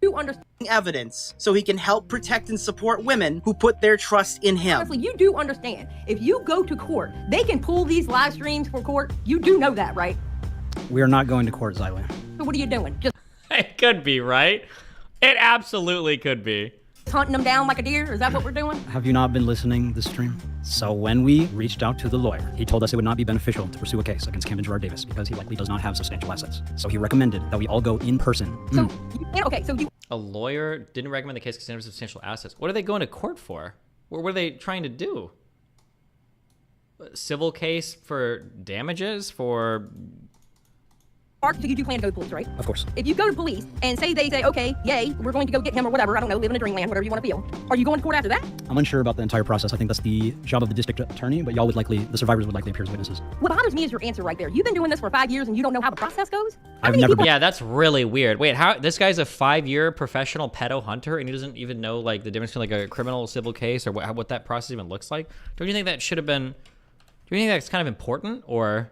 do understand. Evidence so he can help protect and support women who put their trust in him. Honestly, you do understand. If you go to court, they can pull these live streams for court. You do know that, right? We are not going to court, Xylee. So what are you doing? Just It could be, right? It absolutely could be. hunting them down like a deer? Is that what we're doing? Have you not been listening this stream? So when we reached out to the lawyer, he told us it would not be beneficial to pursue a case against Camden Gerard Davis because he likely does not have substantial assets. So he recommended that we all go in person. So okay, so you. A lawyer didn't recommend the case because he has substantial assets. What are they going to court for? What are they trying to do? A civil case for damages for? So you do plan to go to police, right? Of course. If you go to police and say they say, okay, yay, we're going to go get him or whatever, I don't know, live in a dreamland, whatever you want to feel. Are you going to court after that? I'm unsure about the entire process. I think that's the job of the district attorney, but y'all would likely, the survivors would likely appear as witnesses. What bothers me is your answer right there. You've been doing this for 5 years and you don't know how the process goes? I've never been. Yeah, that's really weird. Wait, how? This guy's a 5-year professional pedo hunter and he doesn't even know like the difference between like a criminal civil case or what that process even looks like? Don't you think that should have been? Do you think that's kind of important or?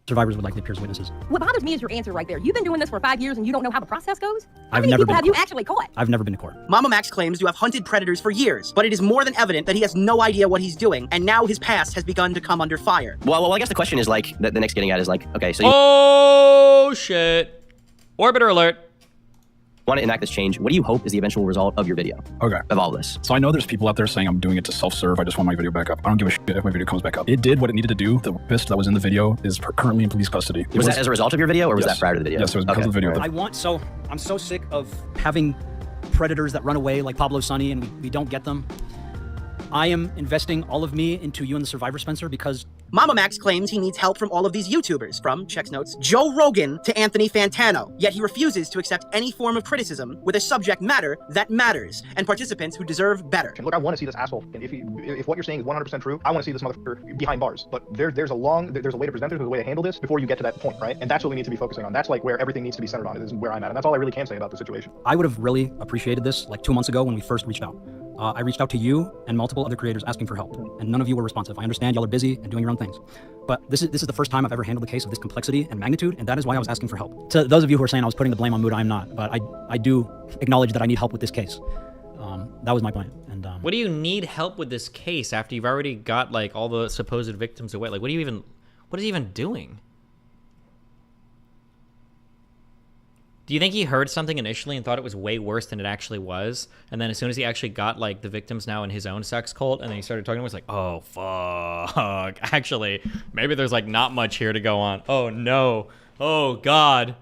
Survivors would likely appear as witnesses. What bothers me is your answer right there. You've been doing this for 5 years and you don't know how the process goes? How I've many never people been have to you court. actually caught? I've never been to court. Mama Max claims to have hunted predators for years, but it is more than evident that he has no idea what he's doing, and now his past has begun to come under fire. Well, I guess the question is like, the next getting at is like, okay, so you Oh shit! Orbiter alert. want to enact this change. What do you hope is the eventual result of your video? Okay. Of all this? So I know there's people out there saying I'm doing it to self-serve. I just want my video back up. I don't give a shit if my video comes back up. It did what it needed to do. The rapist that was in the video is currently in police custody. Was that as a result of your video, or was Yes. that prior to the video? Yes, it was because of the video. I'm so sick of having predators that run away like Pablo Sonny and we don't get them. I am investing all of me into you and the survivor, Spencer, because Mama Max claims he needs help from all of these YouTubers, from, checks notes, Joe Rogan to Anthony Fantano, yet he refuses to accept any form of criticism with a subject matter that matters, and participants who deserve better. Look, I want to see this asshole. And if what you're saying is 100% true, I want to see this motherfucker behind bars. But there's a way to present it, there's a way to handle this before you get to that point, right? And that's what we need to be focusing on. That's like where everything needs to be centered on. Is where I'm at, and that's all I really can say about the situation. I would have really appreciated this like 2 months ago when we first reached out. I reached out to you and multiple other creators asking for help, and none of you were responsive. I understand y'all are busy and doing your own things, but this is the first time I've ever handled a case of this complexity and magnitude, and that is why I was asking for help. To those of you who are saying I was putting the blame on Mood, I'm not, but I do acknowledge that I need help with this case. That was my point. And what do you need help with this case after you've already got like all the supposed victims away? Like, what is he even doing? Do you think he heard something initially and thought it was way worse than it actually was? And then as soon as he actually got like the victims now in his own sex cult, and then he started talking to him, was like, oh, fuck. Actually, maybe there's like not much here to go on. Oh, no. Oh, God.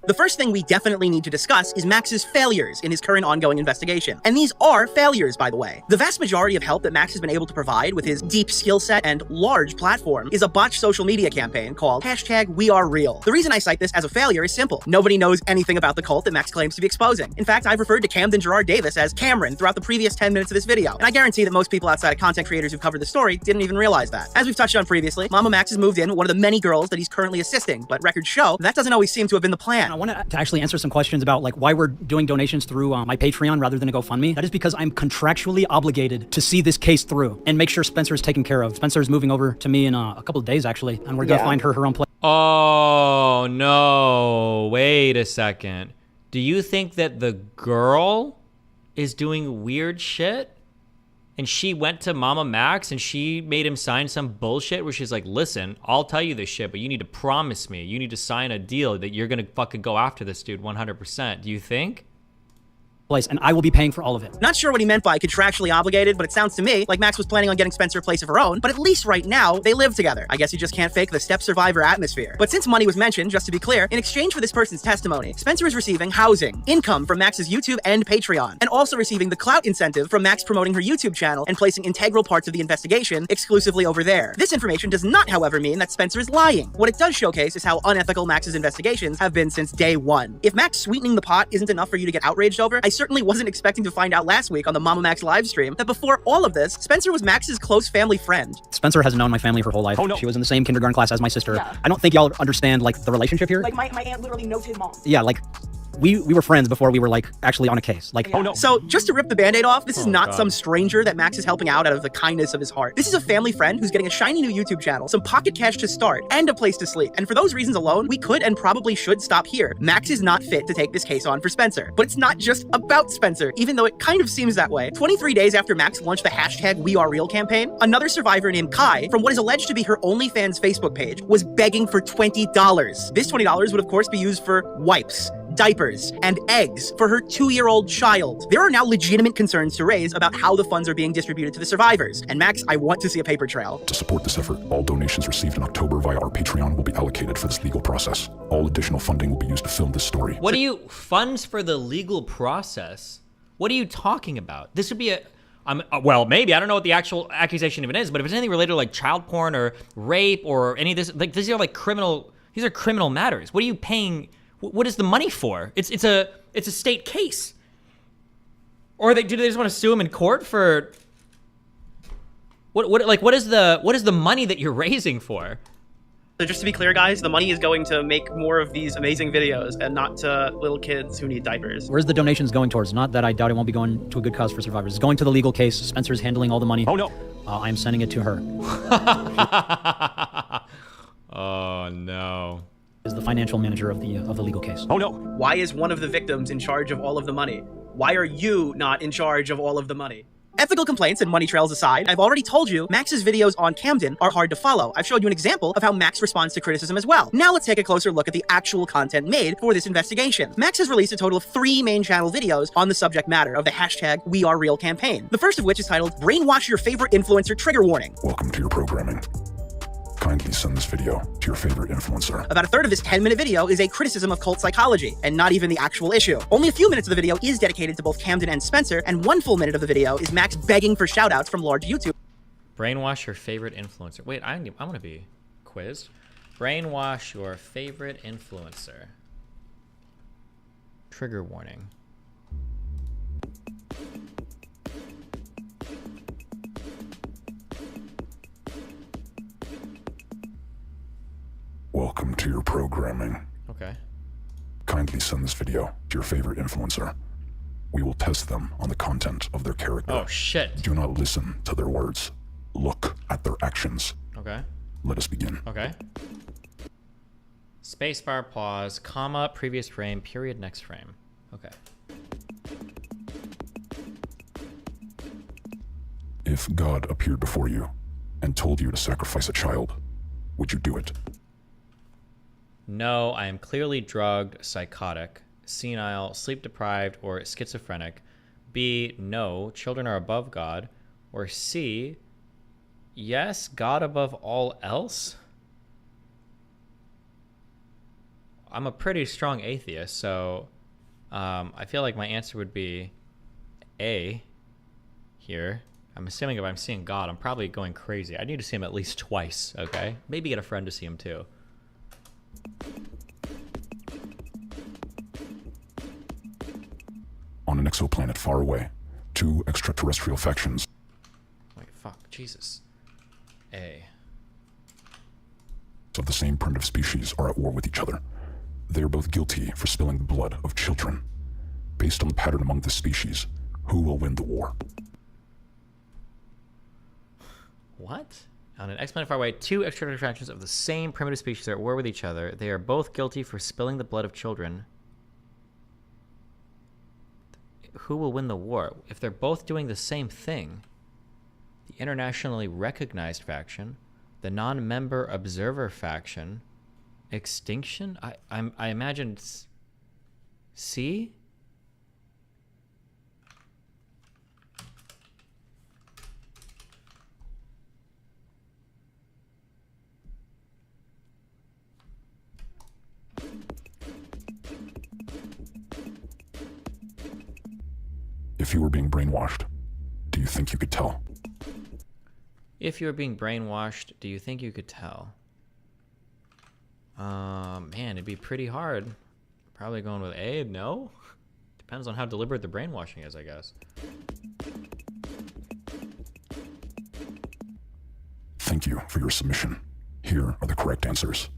The first thing we definitely need to discuss is Max's failures in his current ongoing investigation. And these are failures, by the way. The vast majority of help that Max has been able to provide with his deep skill set and large platform is a botched social media campaign called #WeAreReal. The reason I cite this as a failure is simple. Nobody knows anything about the cult that Max claims to be exposing. In fact, I've referred to Camden Gerard Davis as Cameron throughout the previous 10 minutes of this video, and I guarantee that most people outside of content creators who covered the story didn't even realize that. As we've touched on previously, Mama Max has moved in with one of the many girls that he's currently assisting, but records show that doesn't always seem to have been the plan. I want to actually answer some questions about like why we're doing donations through my Patreon rather than a GoFundMe. That is because I'm contractually obligated to see this case through and make sure Spencer is taken care of. Spencer is moving over to me in a couple of days actually, and we're gonna find her own place. Oh, no. Wait a second. Do you think that the girl is doing weird shit? And she went to Mama Max and she made him sign some bullshit where she's like, listen, I'll tell you this shit, but you need to promise me. You need to sign a deal that you're going to fucking go after this dude 100%. Do you think? Place, and I will be paying for all of it. Not sure what he meant by contractually obligated, but it sounds to me like Max was planning on getting Spencer a place of her own, but at least right now, they live together. I guess you just can't fake the step survivor atmosphere. But since money was mentioned, just to be clear, in exchange for this person's testimony, Spencer is receiving housing, income from Max's YouTube and Patreon, and also receiving the clout incentive from Max promoting her YouTube channel and placing integral parts of the investigation exclusively over there. This information does not, however, mean that Spencer is lying. What it does showcase is how unethical Max's investigations have been since day one. If Max sweetening the pot isn't enough for you to get outraged over, I certainly wasn't expecting to find out last week on the Mama Max live stream that before all of this, Spencer was Max's close family friend. Spencer has known my family her whole life. Oh, no. She was in the same kindergarten class as my sister. Yeah. I don't think y'all understand like the relationship here. Like my aunt literally knows his mom. Yeah, like we were friends before we were like actually on a case. Like, Oh no. So just to rip the band-aid off, this is not God. some stranger that Max is helping out of the kindness of his heart. This is a family friend who's getting a shiny new YouTube channel, some pocket cash to start, and a place to sleep. And for those reasons alone, we could and probably should stop here. Max is not fit to take this case on for Spencer. But it's not just about Spencer, even though it kind of seems that way. 23 days after Max launched the #WeAreReal campaign, another survivor named Kai, from what is alleged to be her OnlyFans Facebook page, was begging for $20. This $20 would of course be used for wipes, diapers, and eggs for her 2-year-old child. There are now legitimate concerns to raise about how the funds are being distributed to the survivors. And Max, I want to see a paper trail. To support this effort, all donations received in October via our Patreon will be allocated for this legal process. All additional funding will be used to film this story. What do you funds for the legal process? What are you talking about? This would be a well, maybe I don't know what the actual accusation even is, but if it's anything related to like child porn or rape or any of this, like these are like criminal. These are criminal matters. What are you paying? What is the money for? It's a state case. Or do they just want to sue him in court for what is the money that you're raising for? So just to be clear, guys, the money is going to make more of these amazing videos and not to little kids who need diapers. where's the donations going towards? Not that I doubt it won't be going to a good cause for survivors. It's going to the legal case. Spencer's handling all the money. Oh no. I'm sending it to her. Oh no. Is the financial manager of the legal case. Oh no. Why is one of the victims in charge of all of the money? Why are you not in charge of all of the money? Ethical complaints and money trails aside, I've already told you Max's videos on Camden are hard to follow. I've showed you an example of how Max responds to criticism as well. Now let's take a closer look at the actual content made for this investigation. Max has released a total of 3 main channel videos on the subject matter of the #WeAreReal campaign. The first of which is titled Brainwash Your Favorite Influencer Trigger Warning. Welcome to your programming. Kindly send this video to your favorite influencer. About a third of this 10-minute video is a criticism of cult psychology, and not even the actual issue. Only a few minutes of the video is dedicated to both Camden and Spencer, and 1 full minute of the video is Max begging for shoutouts from large YouTube. Brainwash your favorite influencer. Wait, I want to be quizzed. Brainwash your favorite influencer. Trigger warning. Welcome to your programming. Okay. Kindly send this video to your favorite influencer. We will test them on the content of their character. Oh shit. Do not listen to their words. Look at their actions. Okay. Let us begin. Okay. Spacebar, pause, comma, previous frame, period, next frame. Okay. If God appeared before you and told you to sacrifice a child, would you do it? No, I am clearly drugged, psychotic, senile, sleep deprived, or schizophrenic. B, no, children are above God. Or C, yes, God above all else? I'm a pretty strong atheist, so I feel like my answer would be A here. I'm assuming if I'm seeing God, I'm probably going crazy. I need to see him at least twice, okay? Maybe get a friend to see him too. On an exoplanet far away, 2 extraterrestrial factions. Wait, fuck, Jesus. A. Of the same primitive species are at war with each other. They are both guilty for spilling the blood of children. Based on the pattern among the species, who will win the war? What? On an exoplanet far away, 2 extraterrestrial factions of the same primitive species are at war with each other. They are both guilty for spilling the blood of children. Who will win the war? If they're both doing the same thing, the internationally recognized faction, the non-member observer faction, extinction? I imagine C? If you were being brainwashed, do you think you could tell? If you were being brainwashed, do you think you could tell? Man, it'd be pretty hard. Probably going with A, no? Depends on how deliberate the brainwashing is, I guess. Thank you for your submission. Here are the correct answers.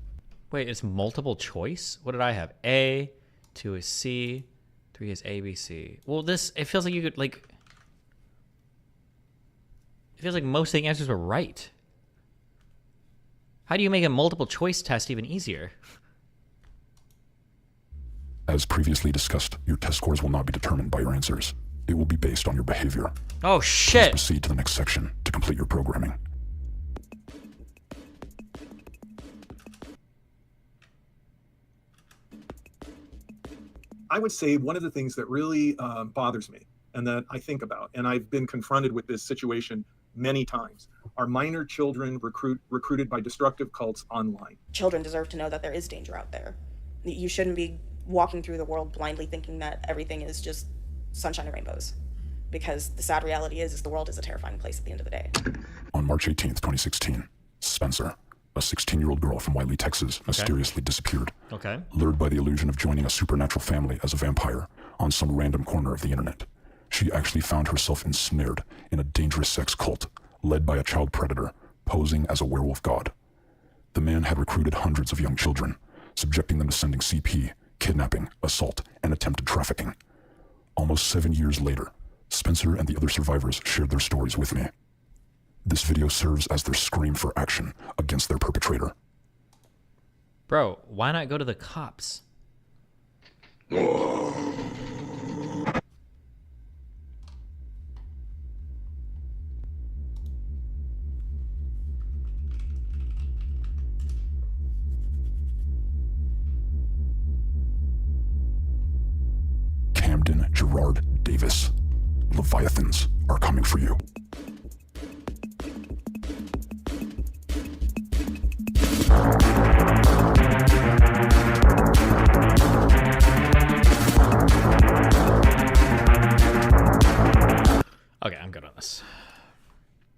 Wait, it's multiple choice? What did I have? A, 2 is C, 3 is A, B, C. Well, this, it feels like you could, like... It feels like most of the answers were right. How do you make a multiple choice test even easier? As previously discussed, your test scores will not be determined by your answers. It will be based on your behavior. Oh, shit! Please proceed to the next section to complete your programming. I would say one of the things that really bothers me and that I think about, and I've been confronted with this situation many times, are minor children recruited by destructive cults online. Children deserve to know that there is danger out there. You shouldn't be walking through the world blindly thinking that everything is just sunshine and rainbows. Because the sad reality is the world is a terrifying place at the end of the day. On March 18th, 2016, Spencer, a 16-year-old girl from Wiley, Texas, mysteriously disappeared. Okay. Lured by the illusion of joining a supernatural family as a vampire on some random corner of the internet, she actually found herself ensnared in a dangerous sex cult led by a child predator posing as a werewolf god. The man had recruited hundreds of young children, subjecting them to sending CP, kidnapping, assault, and attempted trafficking. Almost 7 years later, Spencer and the other survivors shared their stories with me. This video serves as their scream for action against their perpetrator. Bro, why not go to the cops? Camden Gerard Davis. Leviathans are coming for you. Okay, I'm good on this.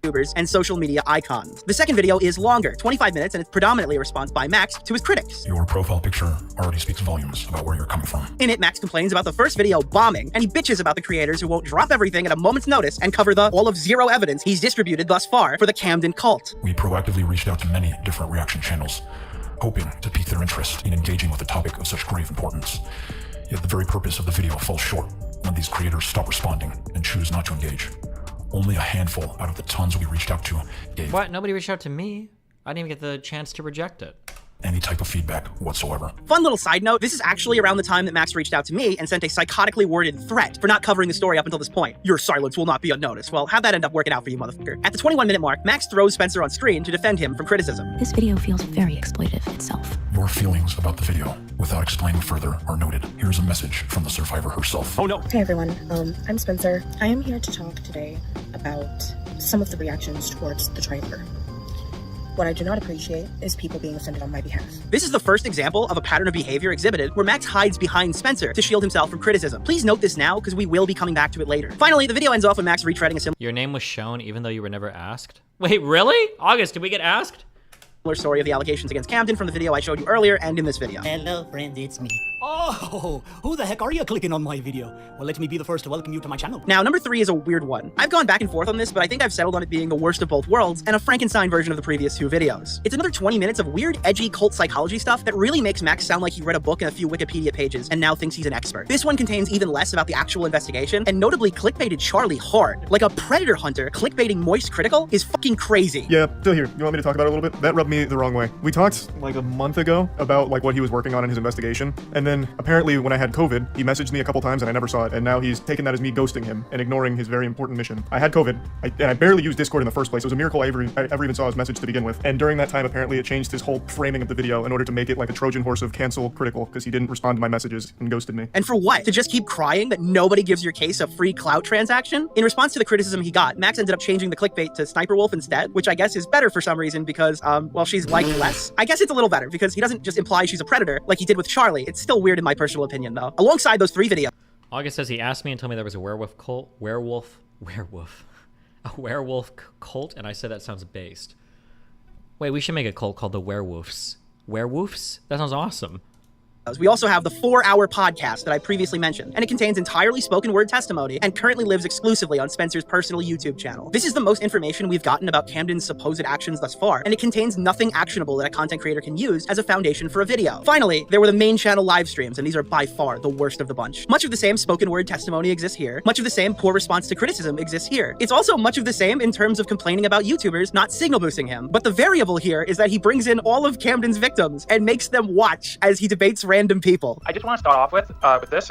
YouTubers and social media icons. The second video is longer, 25 minutes, and it's predominantly a response by Max to his critics. Your profile picture already speaks volumes about where you're coming from. In it, Max complains about the first video bombing, and he bitches about the creators who won't drop everything at a moment's notice and cover the all of zero evidence he's distributed thus far for the Camden cult. We proactively reached out to many different reaction channels, hoping to pique their interest in engaging with a topic of such grave importance. Yet the very purpose of the video falls short when these creators stop responding and choose not to engage. Only a handful out of the tons we reached out to gave What? Nobody reached out to me? I didn't even get the chance to reject it. any type of feedback whatsoever. Fun little side note, this is actually around the time that Max reached out to me and sent a psychotically worded threat for not covering the story up until this point. Your silence will not be unnoticed. Well, how'd that end up working out for you, motherfucker? At the 21-minute mark, Max throws Spencer on screen to defend him from criticism. This video feels very exploitive itself. Your feelings about the video, without explaining further, are noted. Here's a message from the survivor herself. Oh no! Hey everyone, I'm Spencer. I am here to talk today about some of the reactions towards the trailer. What I do not appreciate is people being offended on my behalf. This is the first example of a pattern of behavior exhibited where Max hides behind Spencer to shield himself from criticism. Please note this now because we will be coming back to it later. Finally, the video ends off with Max retreading a similar Your name was shown even though you were never asked? Wait, really? August, did we get asked? story of the allegations against Camden from the video I showed you earlier and in this video. Hello, friend, it's me. Oh, who the heck are you clicking on my video? Well, let me be the first to welcome you to my channel. Now, number 3 is a weird one. I've gone back and forth on this, but I think I've settled on it being the worst of both worlds and a Frankenstein version of the previous 2 videos. It's another 20 minutes of weird, edgy cult psychology stuff that really makes Max sound like he read a book and a few Wikipedia pages and now thinks he's an expert. This one contains even less about the actual investigation and notably clickbaited Charlie hard. Like a predator hunter, clickbaiting Moist Critical is fucking crazy. Yeah, still here. You want me to talk about it a little bit? That rubbed me the wrong way. We talked like a month ago about like what he was working on in his investigation, and then apparently when I had COVID, he messaged me a couple times and I never saw it, and now he's taken that as me ghosting him and ignoring his very important mission. I had COVID, and I barely used Discord in the first place. It was a miracle I ever even saw his message to begin with, and during that time apparently it changed his whole framing of the video in order to make it like a Trojan horse of cancel Critical because he didn't respond to my messages and ghosted me. And for what? To just keep crying that nobody gives your case a free clout transaction? In response to the criticism he got, Max ended up changing the clickbait to Sniper Wolf instead, which I guess is better for some reason because, well, she's liked less. I guess it's a little better because he doesn't just imply she's a predator like he did with Charlie. It's still weird in my personal opinion though. Alongside those 3 videos. August says he asked me and told me there was a werewolf cult, a werewolf cult, and I said that sounds based. Wait, we should make a cult called the Werewolves. Werewolves? That sounds awesome. We also have the 4-hour podcast that I previously mentioned, and it contains entirely spoken word testimony and currently lives exclusively on Spencer's personal YouTube channel. This is the most information we've gotten about Camden's supposed actions thus far, and it contains nothing actionable that a content creator can use as a foundation for a video. Finally, there were the main channel live streams, and these are by far the worst of the bunch. Much of the same spoken word testimony exists here. Much of the same poor response to criticism exists here. It's also much of the same in terms of complaining about YouTubers not signal boosting him. But the variable here is that he brings in all of Camden's victims and makes them watch as he debates random people. I just want to start off with this.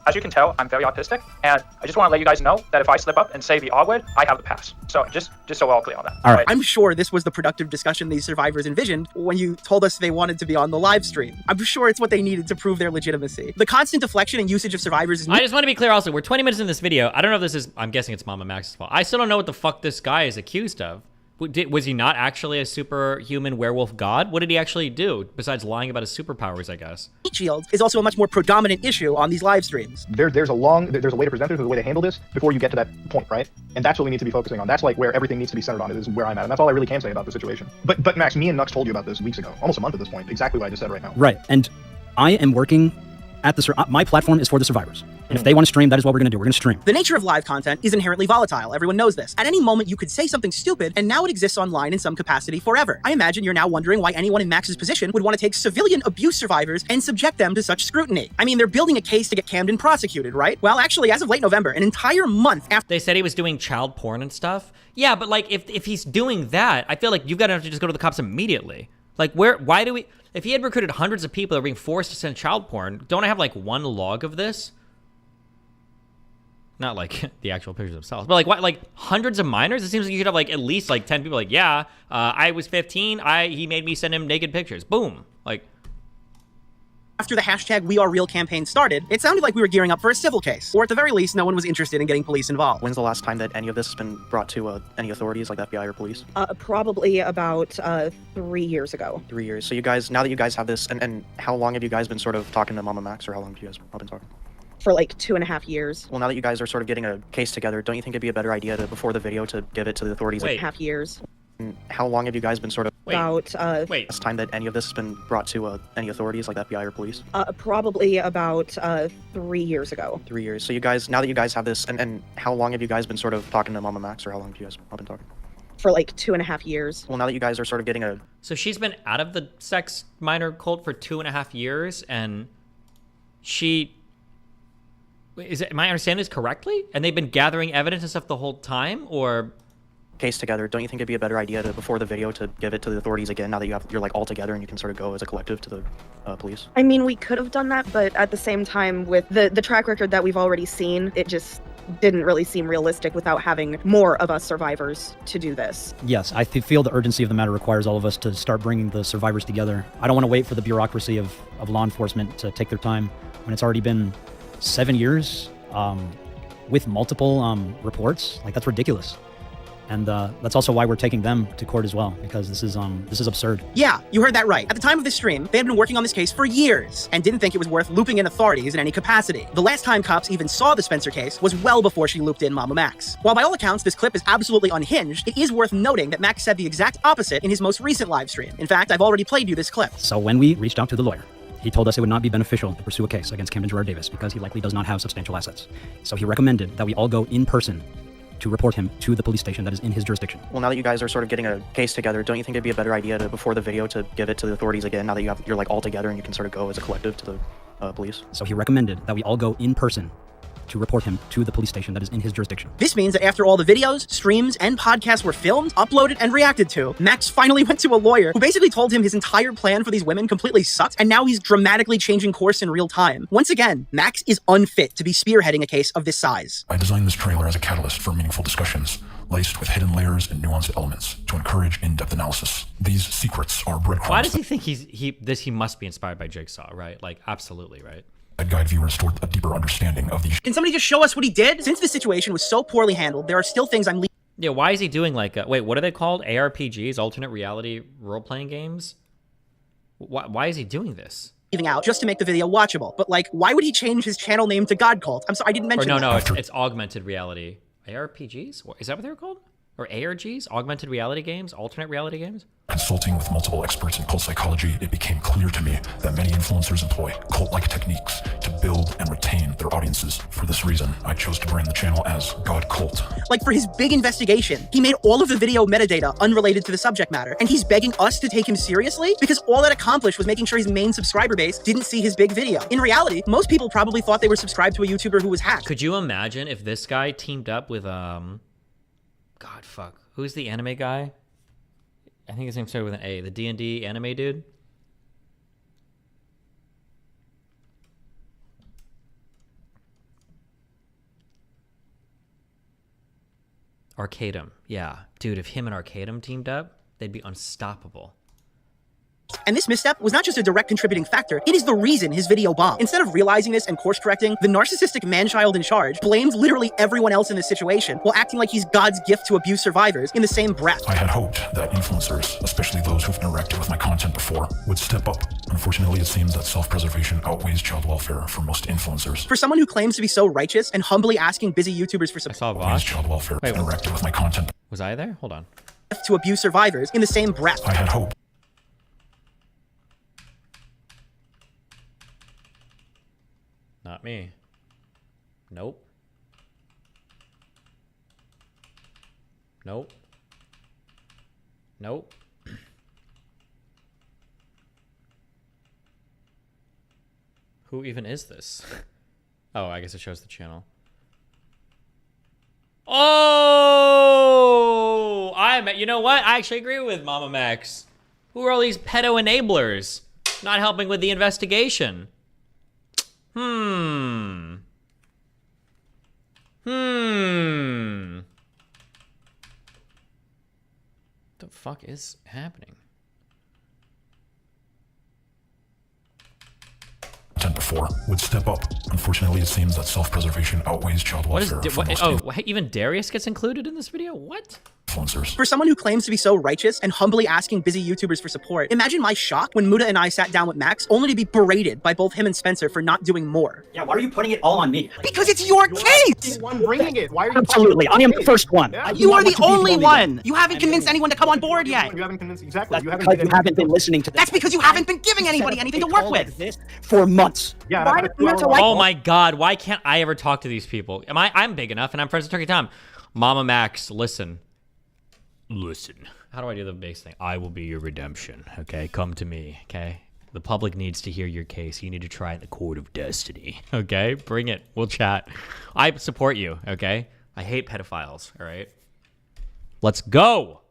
As you can tell, I'm very autistic, and I just want to let you guys know that if I slip up and say the R word, I have the pass. So just so we're all clear on that. All right. I'm sure this was the productive discussion these survivors envisioned when you told us they wanted to be on the live stream. I'm sure it's what they needed to prove their legitimacy. The constant deflection and usage of survivors is... I just want to be clear also, we're 20 minutes in this video. I don't know if this is... I'm guessing it's Mama Max's fault. I still don't know what the fuck this guy is accused of. Was he not actually a superhuman werewolf god? What did he actually do, besides lying about his superpowers, I guess? Heat shield is also a much more predominant issue on these live streams. There's a way to present it, there's a way to handle this before you get to that point, right? And that's what we need to be focusing on. That's like where everything needs to be centered on. It is where I'm at, and that's all I really can say about the situation. But Max, me and Nux told you about this weeks ago, almost a month at this point, exactly what I just said right now. Right, and I am working at my platform is for the survivors. And if they want to stream, that is what we're going to do. We're going to stream. The nature of live content is inherently volatile. Everyone knows this. At any moment, you could say something stupid, and now it exists online in some capacity forever. I imagine you're now wondering why anyone in Max's position would want to take civilian abuse survivors and subject them to such scrutiny. I mean, they're building a case to get Camden prosecuted, right? Well, actually, as of late November, an entire month after... They said he was doing child porn and stuff? Yeah, but like, if he's doing that, I feel like you've got to have to just go to the cops immediately. Like, why do we... If he had recruited hundreds of people that were being forced to send child porn, don't I have like one log of this? Not like the actual pictures themselves, but like what, like hundreds of minors? It seems like you should have like at least like 10 people like, yeah, I was 15, he made me send him naked pictures. Boom. Like, after the hashtag #WeAreReal campaign started, it sounded like we were gearing up for a civil case, or at the very least, no one was interested in getting police involved. When's the last time that any of this has been brought to any authorities, like the FBI or police? Probably about 3 years ago. 3 years. So you guys, now that you guys have this, and how long have you guys been sort of talking to Mama Max, or how long have you guys been talking? For like 2.5 years. Well, now that you guys are sort of getting a case together, don't you think it'd be a better idea to, before the video, to give it to the authorities? Wait. 2.5 years. And how long have you guys been sort of... About, last time that any of this has been brought to any authorities, like the FBI or police? Probably about 3 years ago. 3 years. So you guys, now that you guys have this, and how long have you guys been sort of talking to Mama Max, or how long have you guys been talking? For like 2.5 years. Well, now that you guys are sort of getting a... So she's been out of the sex minor cult for 2.5 years, and she... Am I understanding this correctly? And they've been gathering evidence and stuff the whole time, or... Case together, don't you think it'd be a better idea to, before the video, to give it to the authorities again, now that you're like all together and you can sort of go as a collective to the police? I mean, we could have done that, but at the same time, with the track record that we've already seen, it just didn't really seem realistic without having more of us survivors to do this. Yes, I feel the urgency of the matter requires all of us to start bringing the survivors together. I don't want to wait for the bureaucracy of law enforcement to take their time when it's already been 7 years with multiple reports. Like, that's ridiculous. And that's also why we're taking them to court as well, because this is absurd. Yeah, you heard that right. At the time of this stream, they had been working on this case for years and didn't think it was worth looping in authorities in any capacity. The last time cops even saw the Spencer case was well before she looped in Mama Max. While by all accounts this clip is absolutely unhinged, it is worth noting that Max said the exact opposite in his most recent live stream. In fact, I've already played you this clip. So when we reached out to the lawyer, he told us it would not be beneficial to pursue a case against Camden Gerard Davis because he likely does not have substantial assets. So he recommended that we all go in person to report him to the police station that is in his jurisdiction. Well, now that you guys are sort of getting a case together, don't you think it'd be a better idea to, before the video, to give it to the authorities again, now that you're like all together and you can sort of go as a collective to the police? So he recommended that we all go in person to report him to the police station that is in his jurisdiction. This means that after all the videos, streams, and podcasts were filmed, uploaded, and reacted to, Max finally went to a lawyer who basically told him his entire plan for these women completely sucked, and now he's dramatically changing course in real time. Once again, Max is unfit to be spearheading a case of this size. I designed this trailer as a catalyst for meaningful discussions, laced with hidden layers and nuanced elements to encourage in-depth analysis. These secrets are breadcrumbs. Why does he think he must be inspired by Jigsaw, right? Like, absolutely, right? That guide viewers toward a deeper understanding of these. Can somebody just show us what he did? Since the situation was so poorly handled, there are still things I'm Yeah, why is he doing like, wait, what are they called? ARPGs, alternate reality role-playing games? Why is he doing this? leaving out just to make the video watchable. But like, why would he change his channel name to God Cult? I'm sorry, I didn't mention that. No, it's augmented reality. ARPGs? Is that what they were called? Or ARGs? Augmented reality games? Alternate reality games? Consulting with multiple experts in cult psychology, it became clear to me that many influencers employ cult-like techniques to build and retain their audiences. For this reason, I chose to brand the channel as God Cult. Like for his big investigation, he made all of the video metadata unrelated to the subject matter, and he's begging us to take him seriously because all that accomplished was making sure his main subscriber base didn't see his big video. In reality, most people probably thought they were subscribed to a YouTuber who was hacked. Could you imagine if this guy teamed up with, God, fuck. Who's the anime guy? I think his name started with an A. The D&D anime dude? Arcadum. Yeah. Dude, if him and Arcadum teamed up, they'd be unstoppable. And this misstep was not just a direct contributing factor, it is the reason his video bombed. Instead of realizing this and course correcting, the narcissistic man-child in charge blamed literally everyone else in this situation while acting like he's God's gift to abuse survivors in the same breath. I had hoped that influencers, especially those who've interacted with my content before, would step up. Unfortunately, it seems that self-preservation outweighs child welfare for most influencers. For someone who claims to be so righteous and humbly asking busy YouTubers for support, outweighs child welfare. Wait, interacted with my content. Was I there? Hold on. To abuse survivors in the same breath. I had hope. Not me. Nope. Nope. Nope. Who even is this? Oh, I guess it shows the channel. Oh! You know what? I actually agree with Mama Max. Who are all these pedo enablers? Not helping with the investigation. The fuck is happening? Before would step up. Unfortunately, it seems that self-preservation outweighs child welfare. Even Darius gets included in this video? What? Influencers. For someone who claims to be so righteous and humbly asking busy YouTubers for support, imagine my shock when Muda and I sat down with Max only to be berated by both him and Spencer for not doing more. Yeah, why are you putting it all on me? Because it's your case! The one bringing it. Why are you? Absolutely, I am the first one. Yeah. You are the only one! You haven't convinced anyone to come on board yet! You haven't convinced exactly. That's because you haven't been listening to this. That's because you haven't been giving anybody anything to work with! For months. Yeah. Oh my god, why can't I ever talk to these people? I'm big enough and I'm friends with Turkey Tom. Mama Max, listen. How do I do the base thing? I will be your redemption, okay? Come to me, okay? The public needs to hear your case. You need to try it in the court of destiny, okay? Bring it. We'll chat. I support you, okay? I hate pedophiles, all right? Let's go!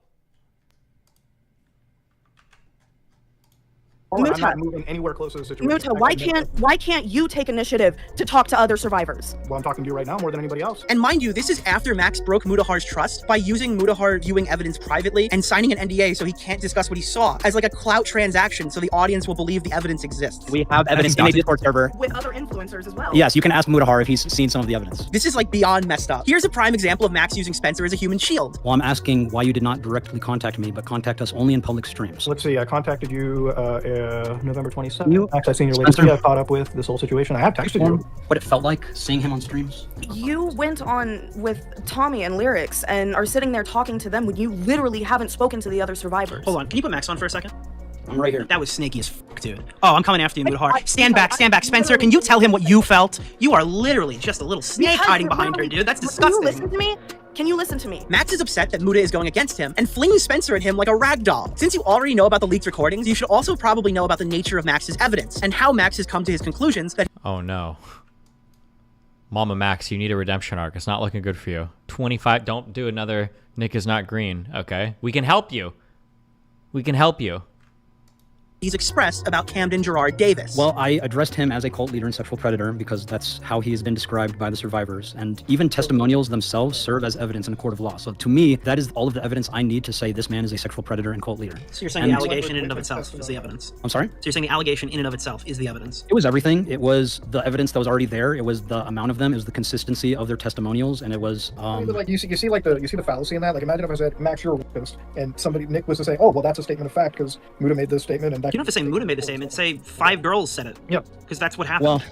I'm Muta. not moving anywhere close to the situation. Muta, why can't you take initiative to talk to other survivors? Well, I'm talking to you right now more than anybody else. And mind you, this is after Max broke Mutahar's trust by using Mutahar viewing evidence privately and signing an NDA so he can't discuss what he saw as like a clout transaction so the audience will believe the evidence exists. We have evidence in a Discord server. With other influencers as well. Yes, you can ask Mutahar if he's seen some of the evidence. This is like beyond messed up. Here's a prime example of Max using Spencer as a human shield. Well, I'm asking why you did not directly contact me, but contact us only in public streams. Let's see, I contacted you November 27th. Max, I seen your latest Spencer? tweet. I caught up with this whole situation. I have texted you. What it felt like seeing him on streams. You went on with Tommy and Lyrics and are sitting there talking to them when you literally haven't spoken to the other survivors. Hold on, can you put Max on for a second? I'm right here. That was snaky as fuck, dude. Oh, I'm coming after you, Mutahar. Stand back, stand back. Spencer, can you tell him what you felt? You are literally just a little snake Because hiding you're behind her, literally- dude. That's Can you disgusting. listen to me? Can you listen to me? Max is upset that Muta is going against him and flings Spencer at him like a rag doll. Since you already know about the leaked recordings, you should also probably know about the nature of Max's evidence and how Max has come to his conclusions that Oh no. Mama Max, you need a redemption arc. It's not looking good for you. 25, don't do another Nick is not green, okay? We can help you. We can help you. he's expressed about Camden Gerard Davis. Well, I addressed him as a cult leader and sexual predator because that's how he has been described by the survivors. And even testimonials themselves serve as evidence in a court of law. So to me, that is all of the evidence I need to say this man is a sexual predator and cult leader. So you're saying the allegation in and of itself is the evidence? I'm sorry? So you're saying the allegation in and of itself is the evidence? It was everything. It was the evidence that was already there. It was the amount of them. It was the consistency of their testimonials. And it was... But like you see the fallacy in that. Like imagine if I said, Max, you're a rapist, and Nick was to say, oh, well, that's a statement of fact because Muta made this statement, and that. You don't have to say Muta made the statement. Say 5 girls said it. Yep. Because that's what happened. Well,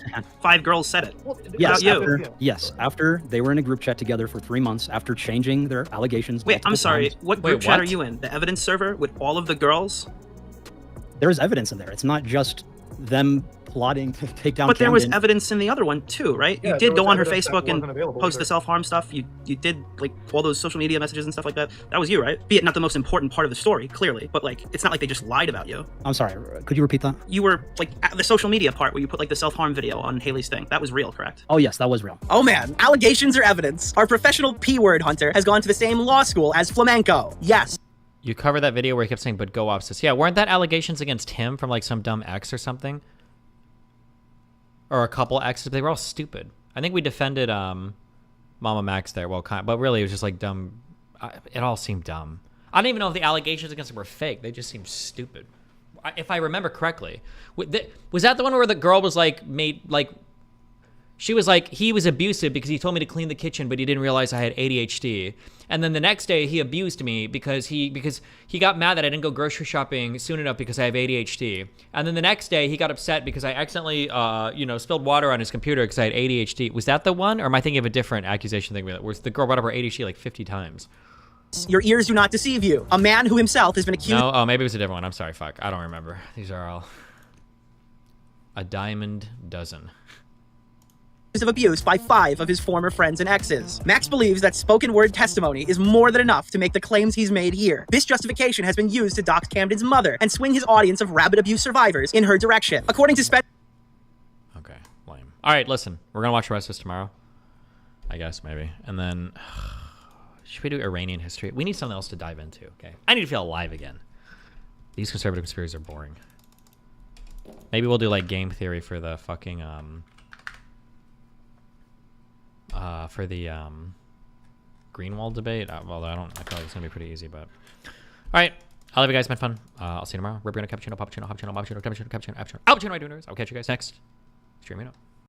5 girls said it. yes, About you. after they were in a group chat together for 3 months, after changing their allegations. Wait, I'm sorry. times. What group chat are you in? The evidence server with all of the girls? There is evidence in there. It's not just them plotting to take down. But there was Camden. evidence in the other one too, right? Yeah, You did there go was on her evidence that Facebook and wasn't available post either. the self-harm stuff. You did like all those social media messages and stuff like that. That was you, right? Be it not the most important part of the story, clearly, but like it's not like they just lied about you. I'm sorry. Could you repeat that? You were like at the social media part where you put like the self-harm video on Haley's thing. That was real, correct? Oh yes, that was real. Oh man, allegations are evidence. Our professional P-word hunter has gone to the same law school as Flamenco. Yes. You covered that video where he kept saying, but go opposites. Yeah, weren't that allegations against him from like some dumb ex or something? Or a couple exes? They were all stupid. I think we defended Mama Max there. Well, but really it was just like dumb. It all seemed dumb. I don't even know if the allegations against him were fake. They just seemed stupid. If I remember correctly. Was that the one where the girl was like she was like, he was abusive because he told me to clean the kitchen, but he didn't realize I had ADHD. And then the next day he abused me because he got mad that I didn't go grocery shopping soon enough because I have ADHD. And then the next day he got upset because I accidentally, spilled water on his computer because I had ADHD. Was that the one? Or am I thinking of a different accusation thing where the girl brought up her ADHD like 50 times? Your ears do not deceive you. A man who himself has been accused. No, maybe it was a different one. I'm sorry, fuck. I don't remember. These are all a diamond dozen. Of abuse by 5 of his former friends and exes. Max believes that spoken word testimony is more than enough to make the claims he's made here. This justification has been used to dox Camden's mother and swing his audience of rabid abuse survivors in her direction. According to Okay, lame. All right, listen. We're going to watch the rest of this tomorrow. I guess, maybe. And then, should we do Iranian history? We need something else to dive into, okay? I need to feel alive again. These conservative conspiracies are boring. Maybe we'll do, like, game theory for the fucking, Greenwald debate. Although I feel like it's gonna be pretty easy, but all right. I love you guys. It's been fun. I'll see you tomorrow. Rip, cappuccino, cappuccino, cappuccino, cappuccino, cappuccino, cappuccino, cappuccino. I'll catch you guys next. Streaming up.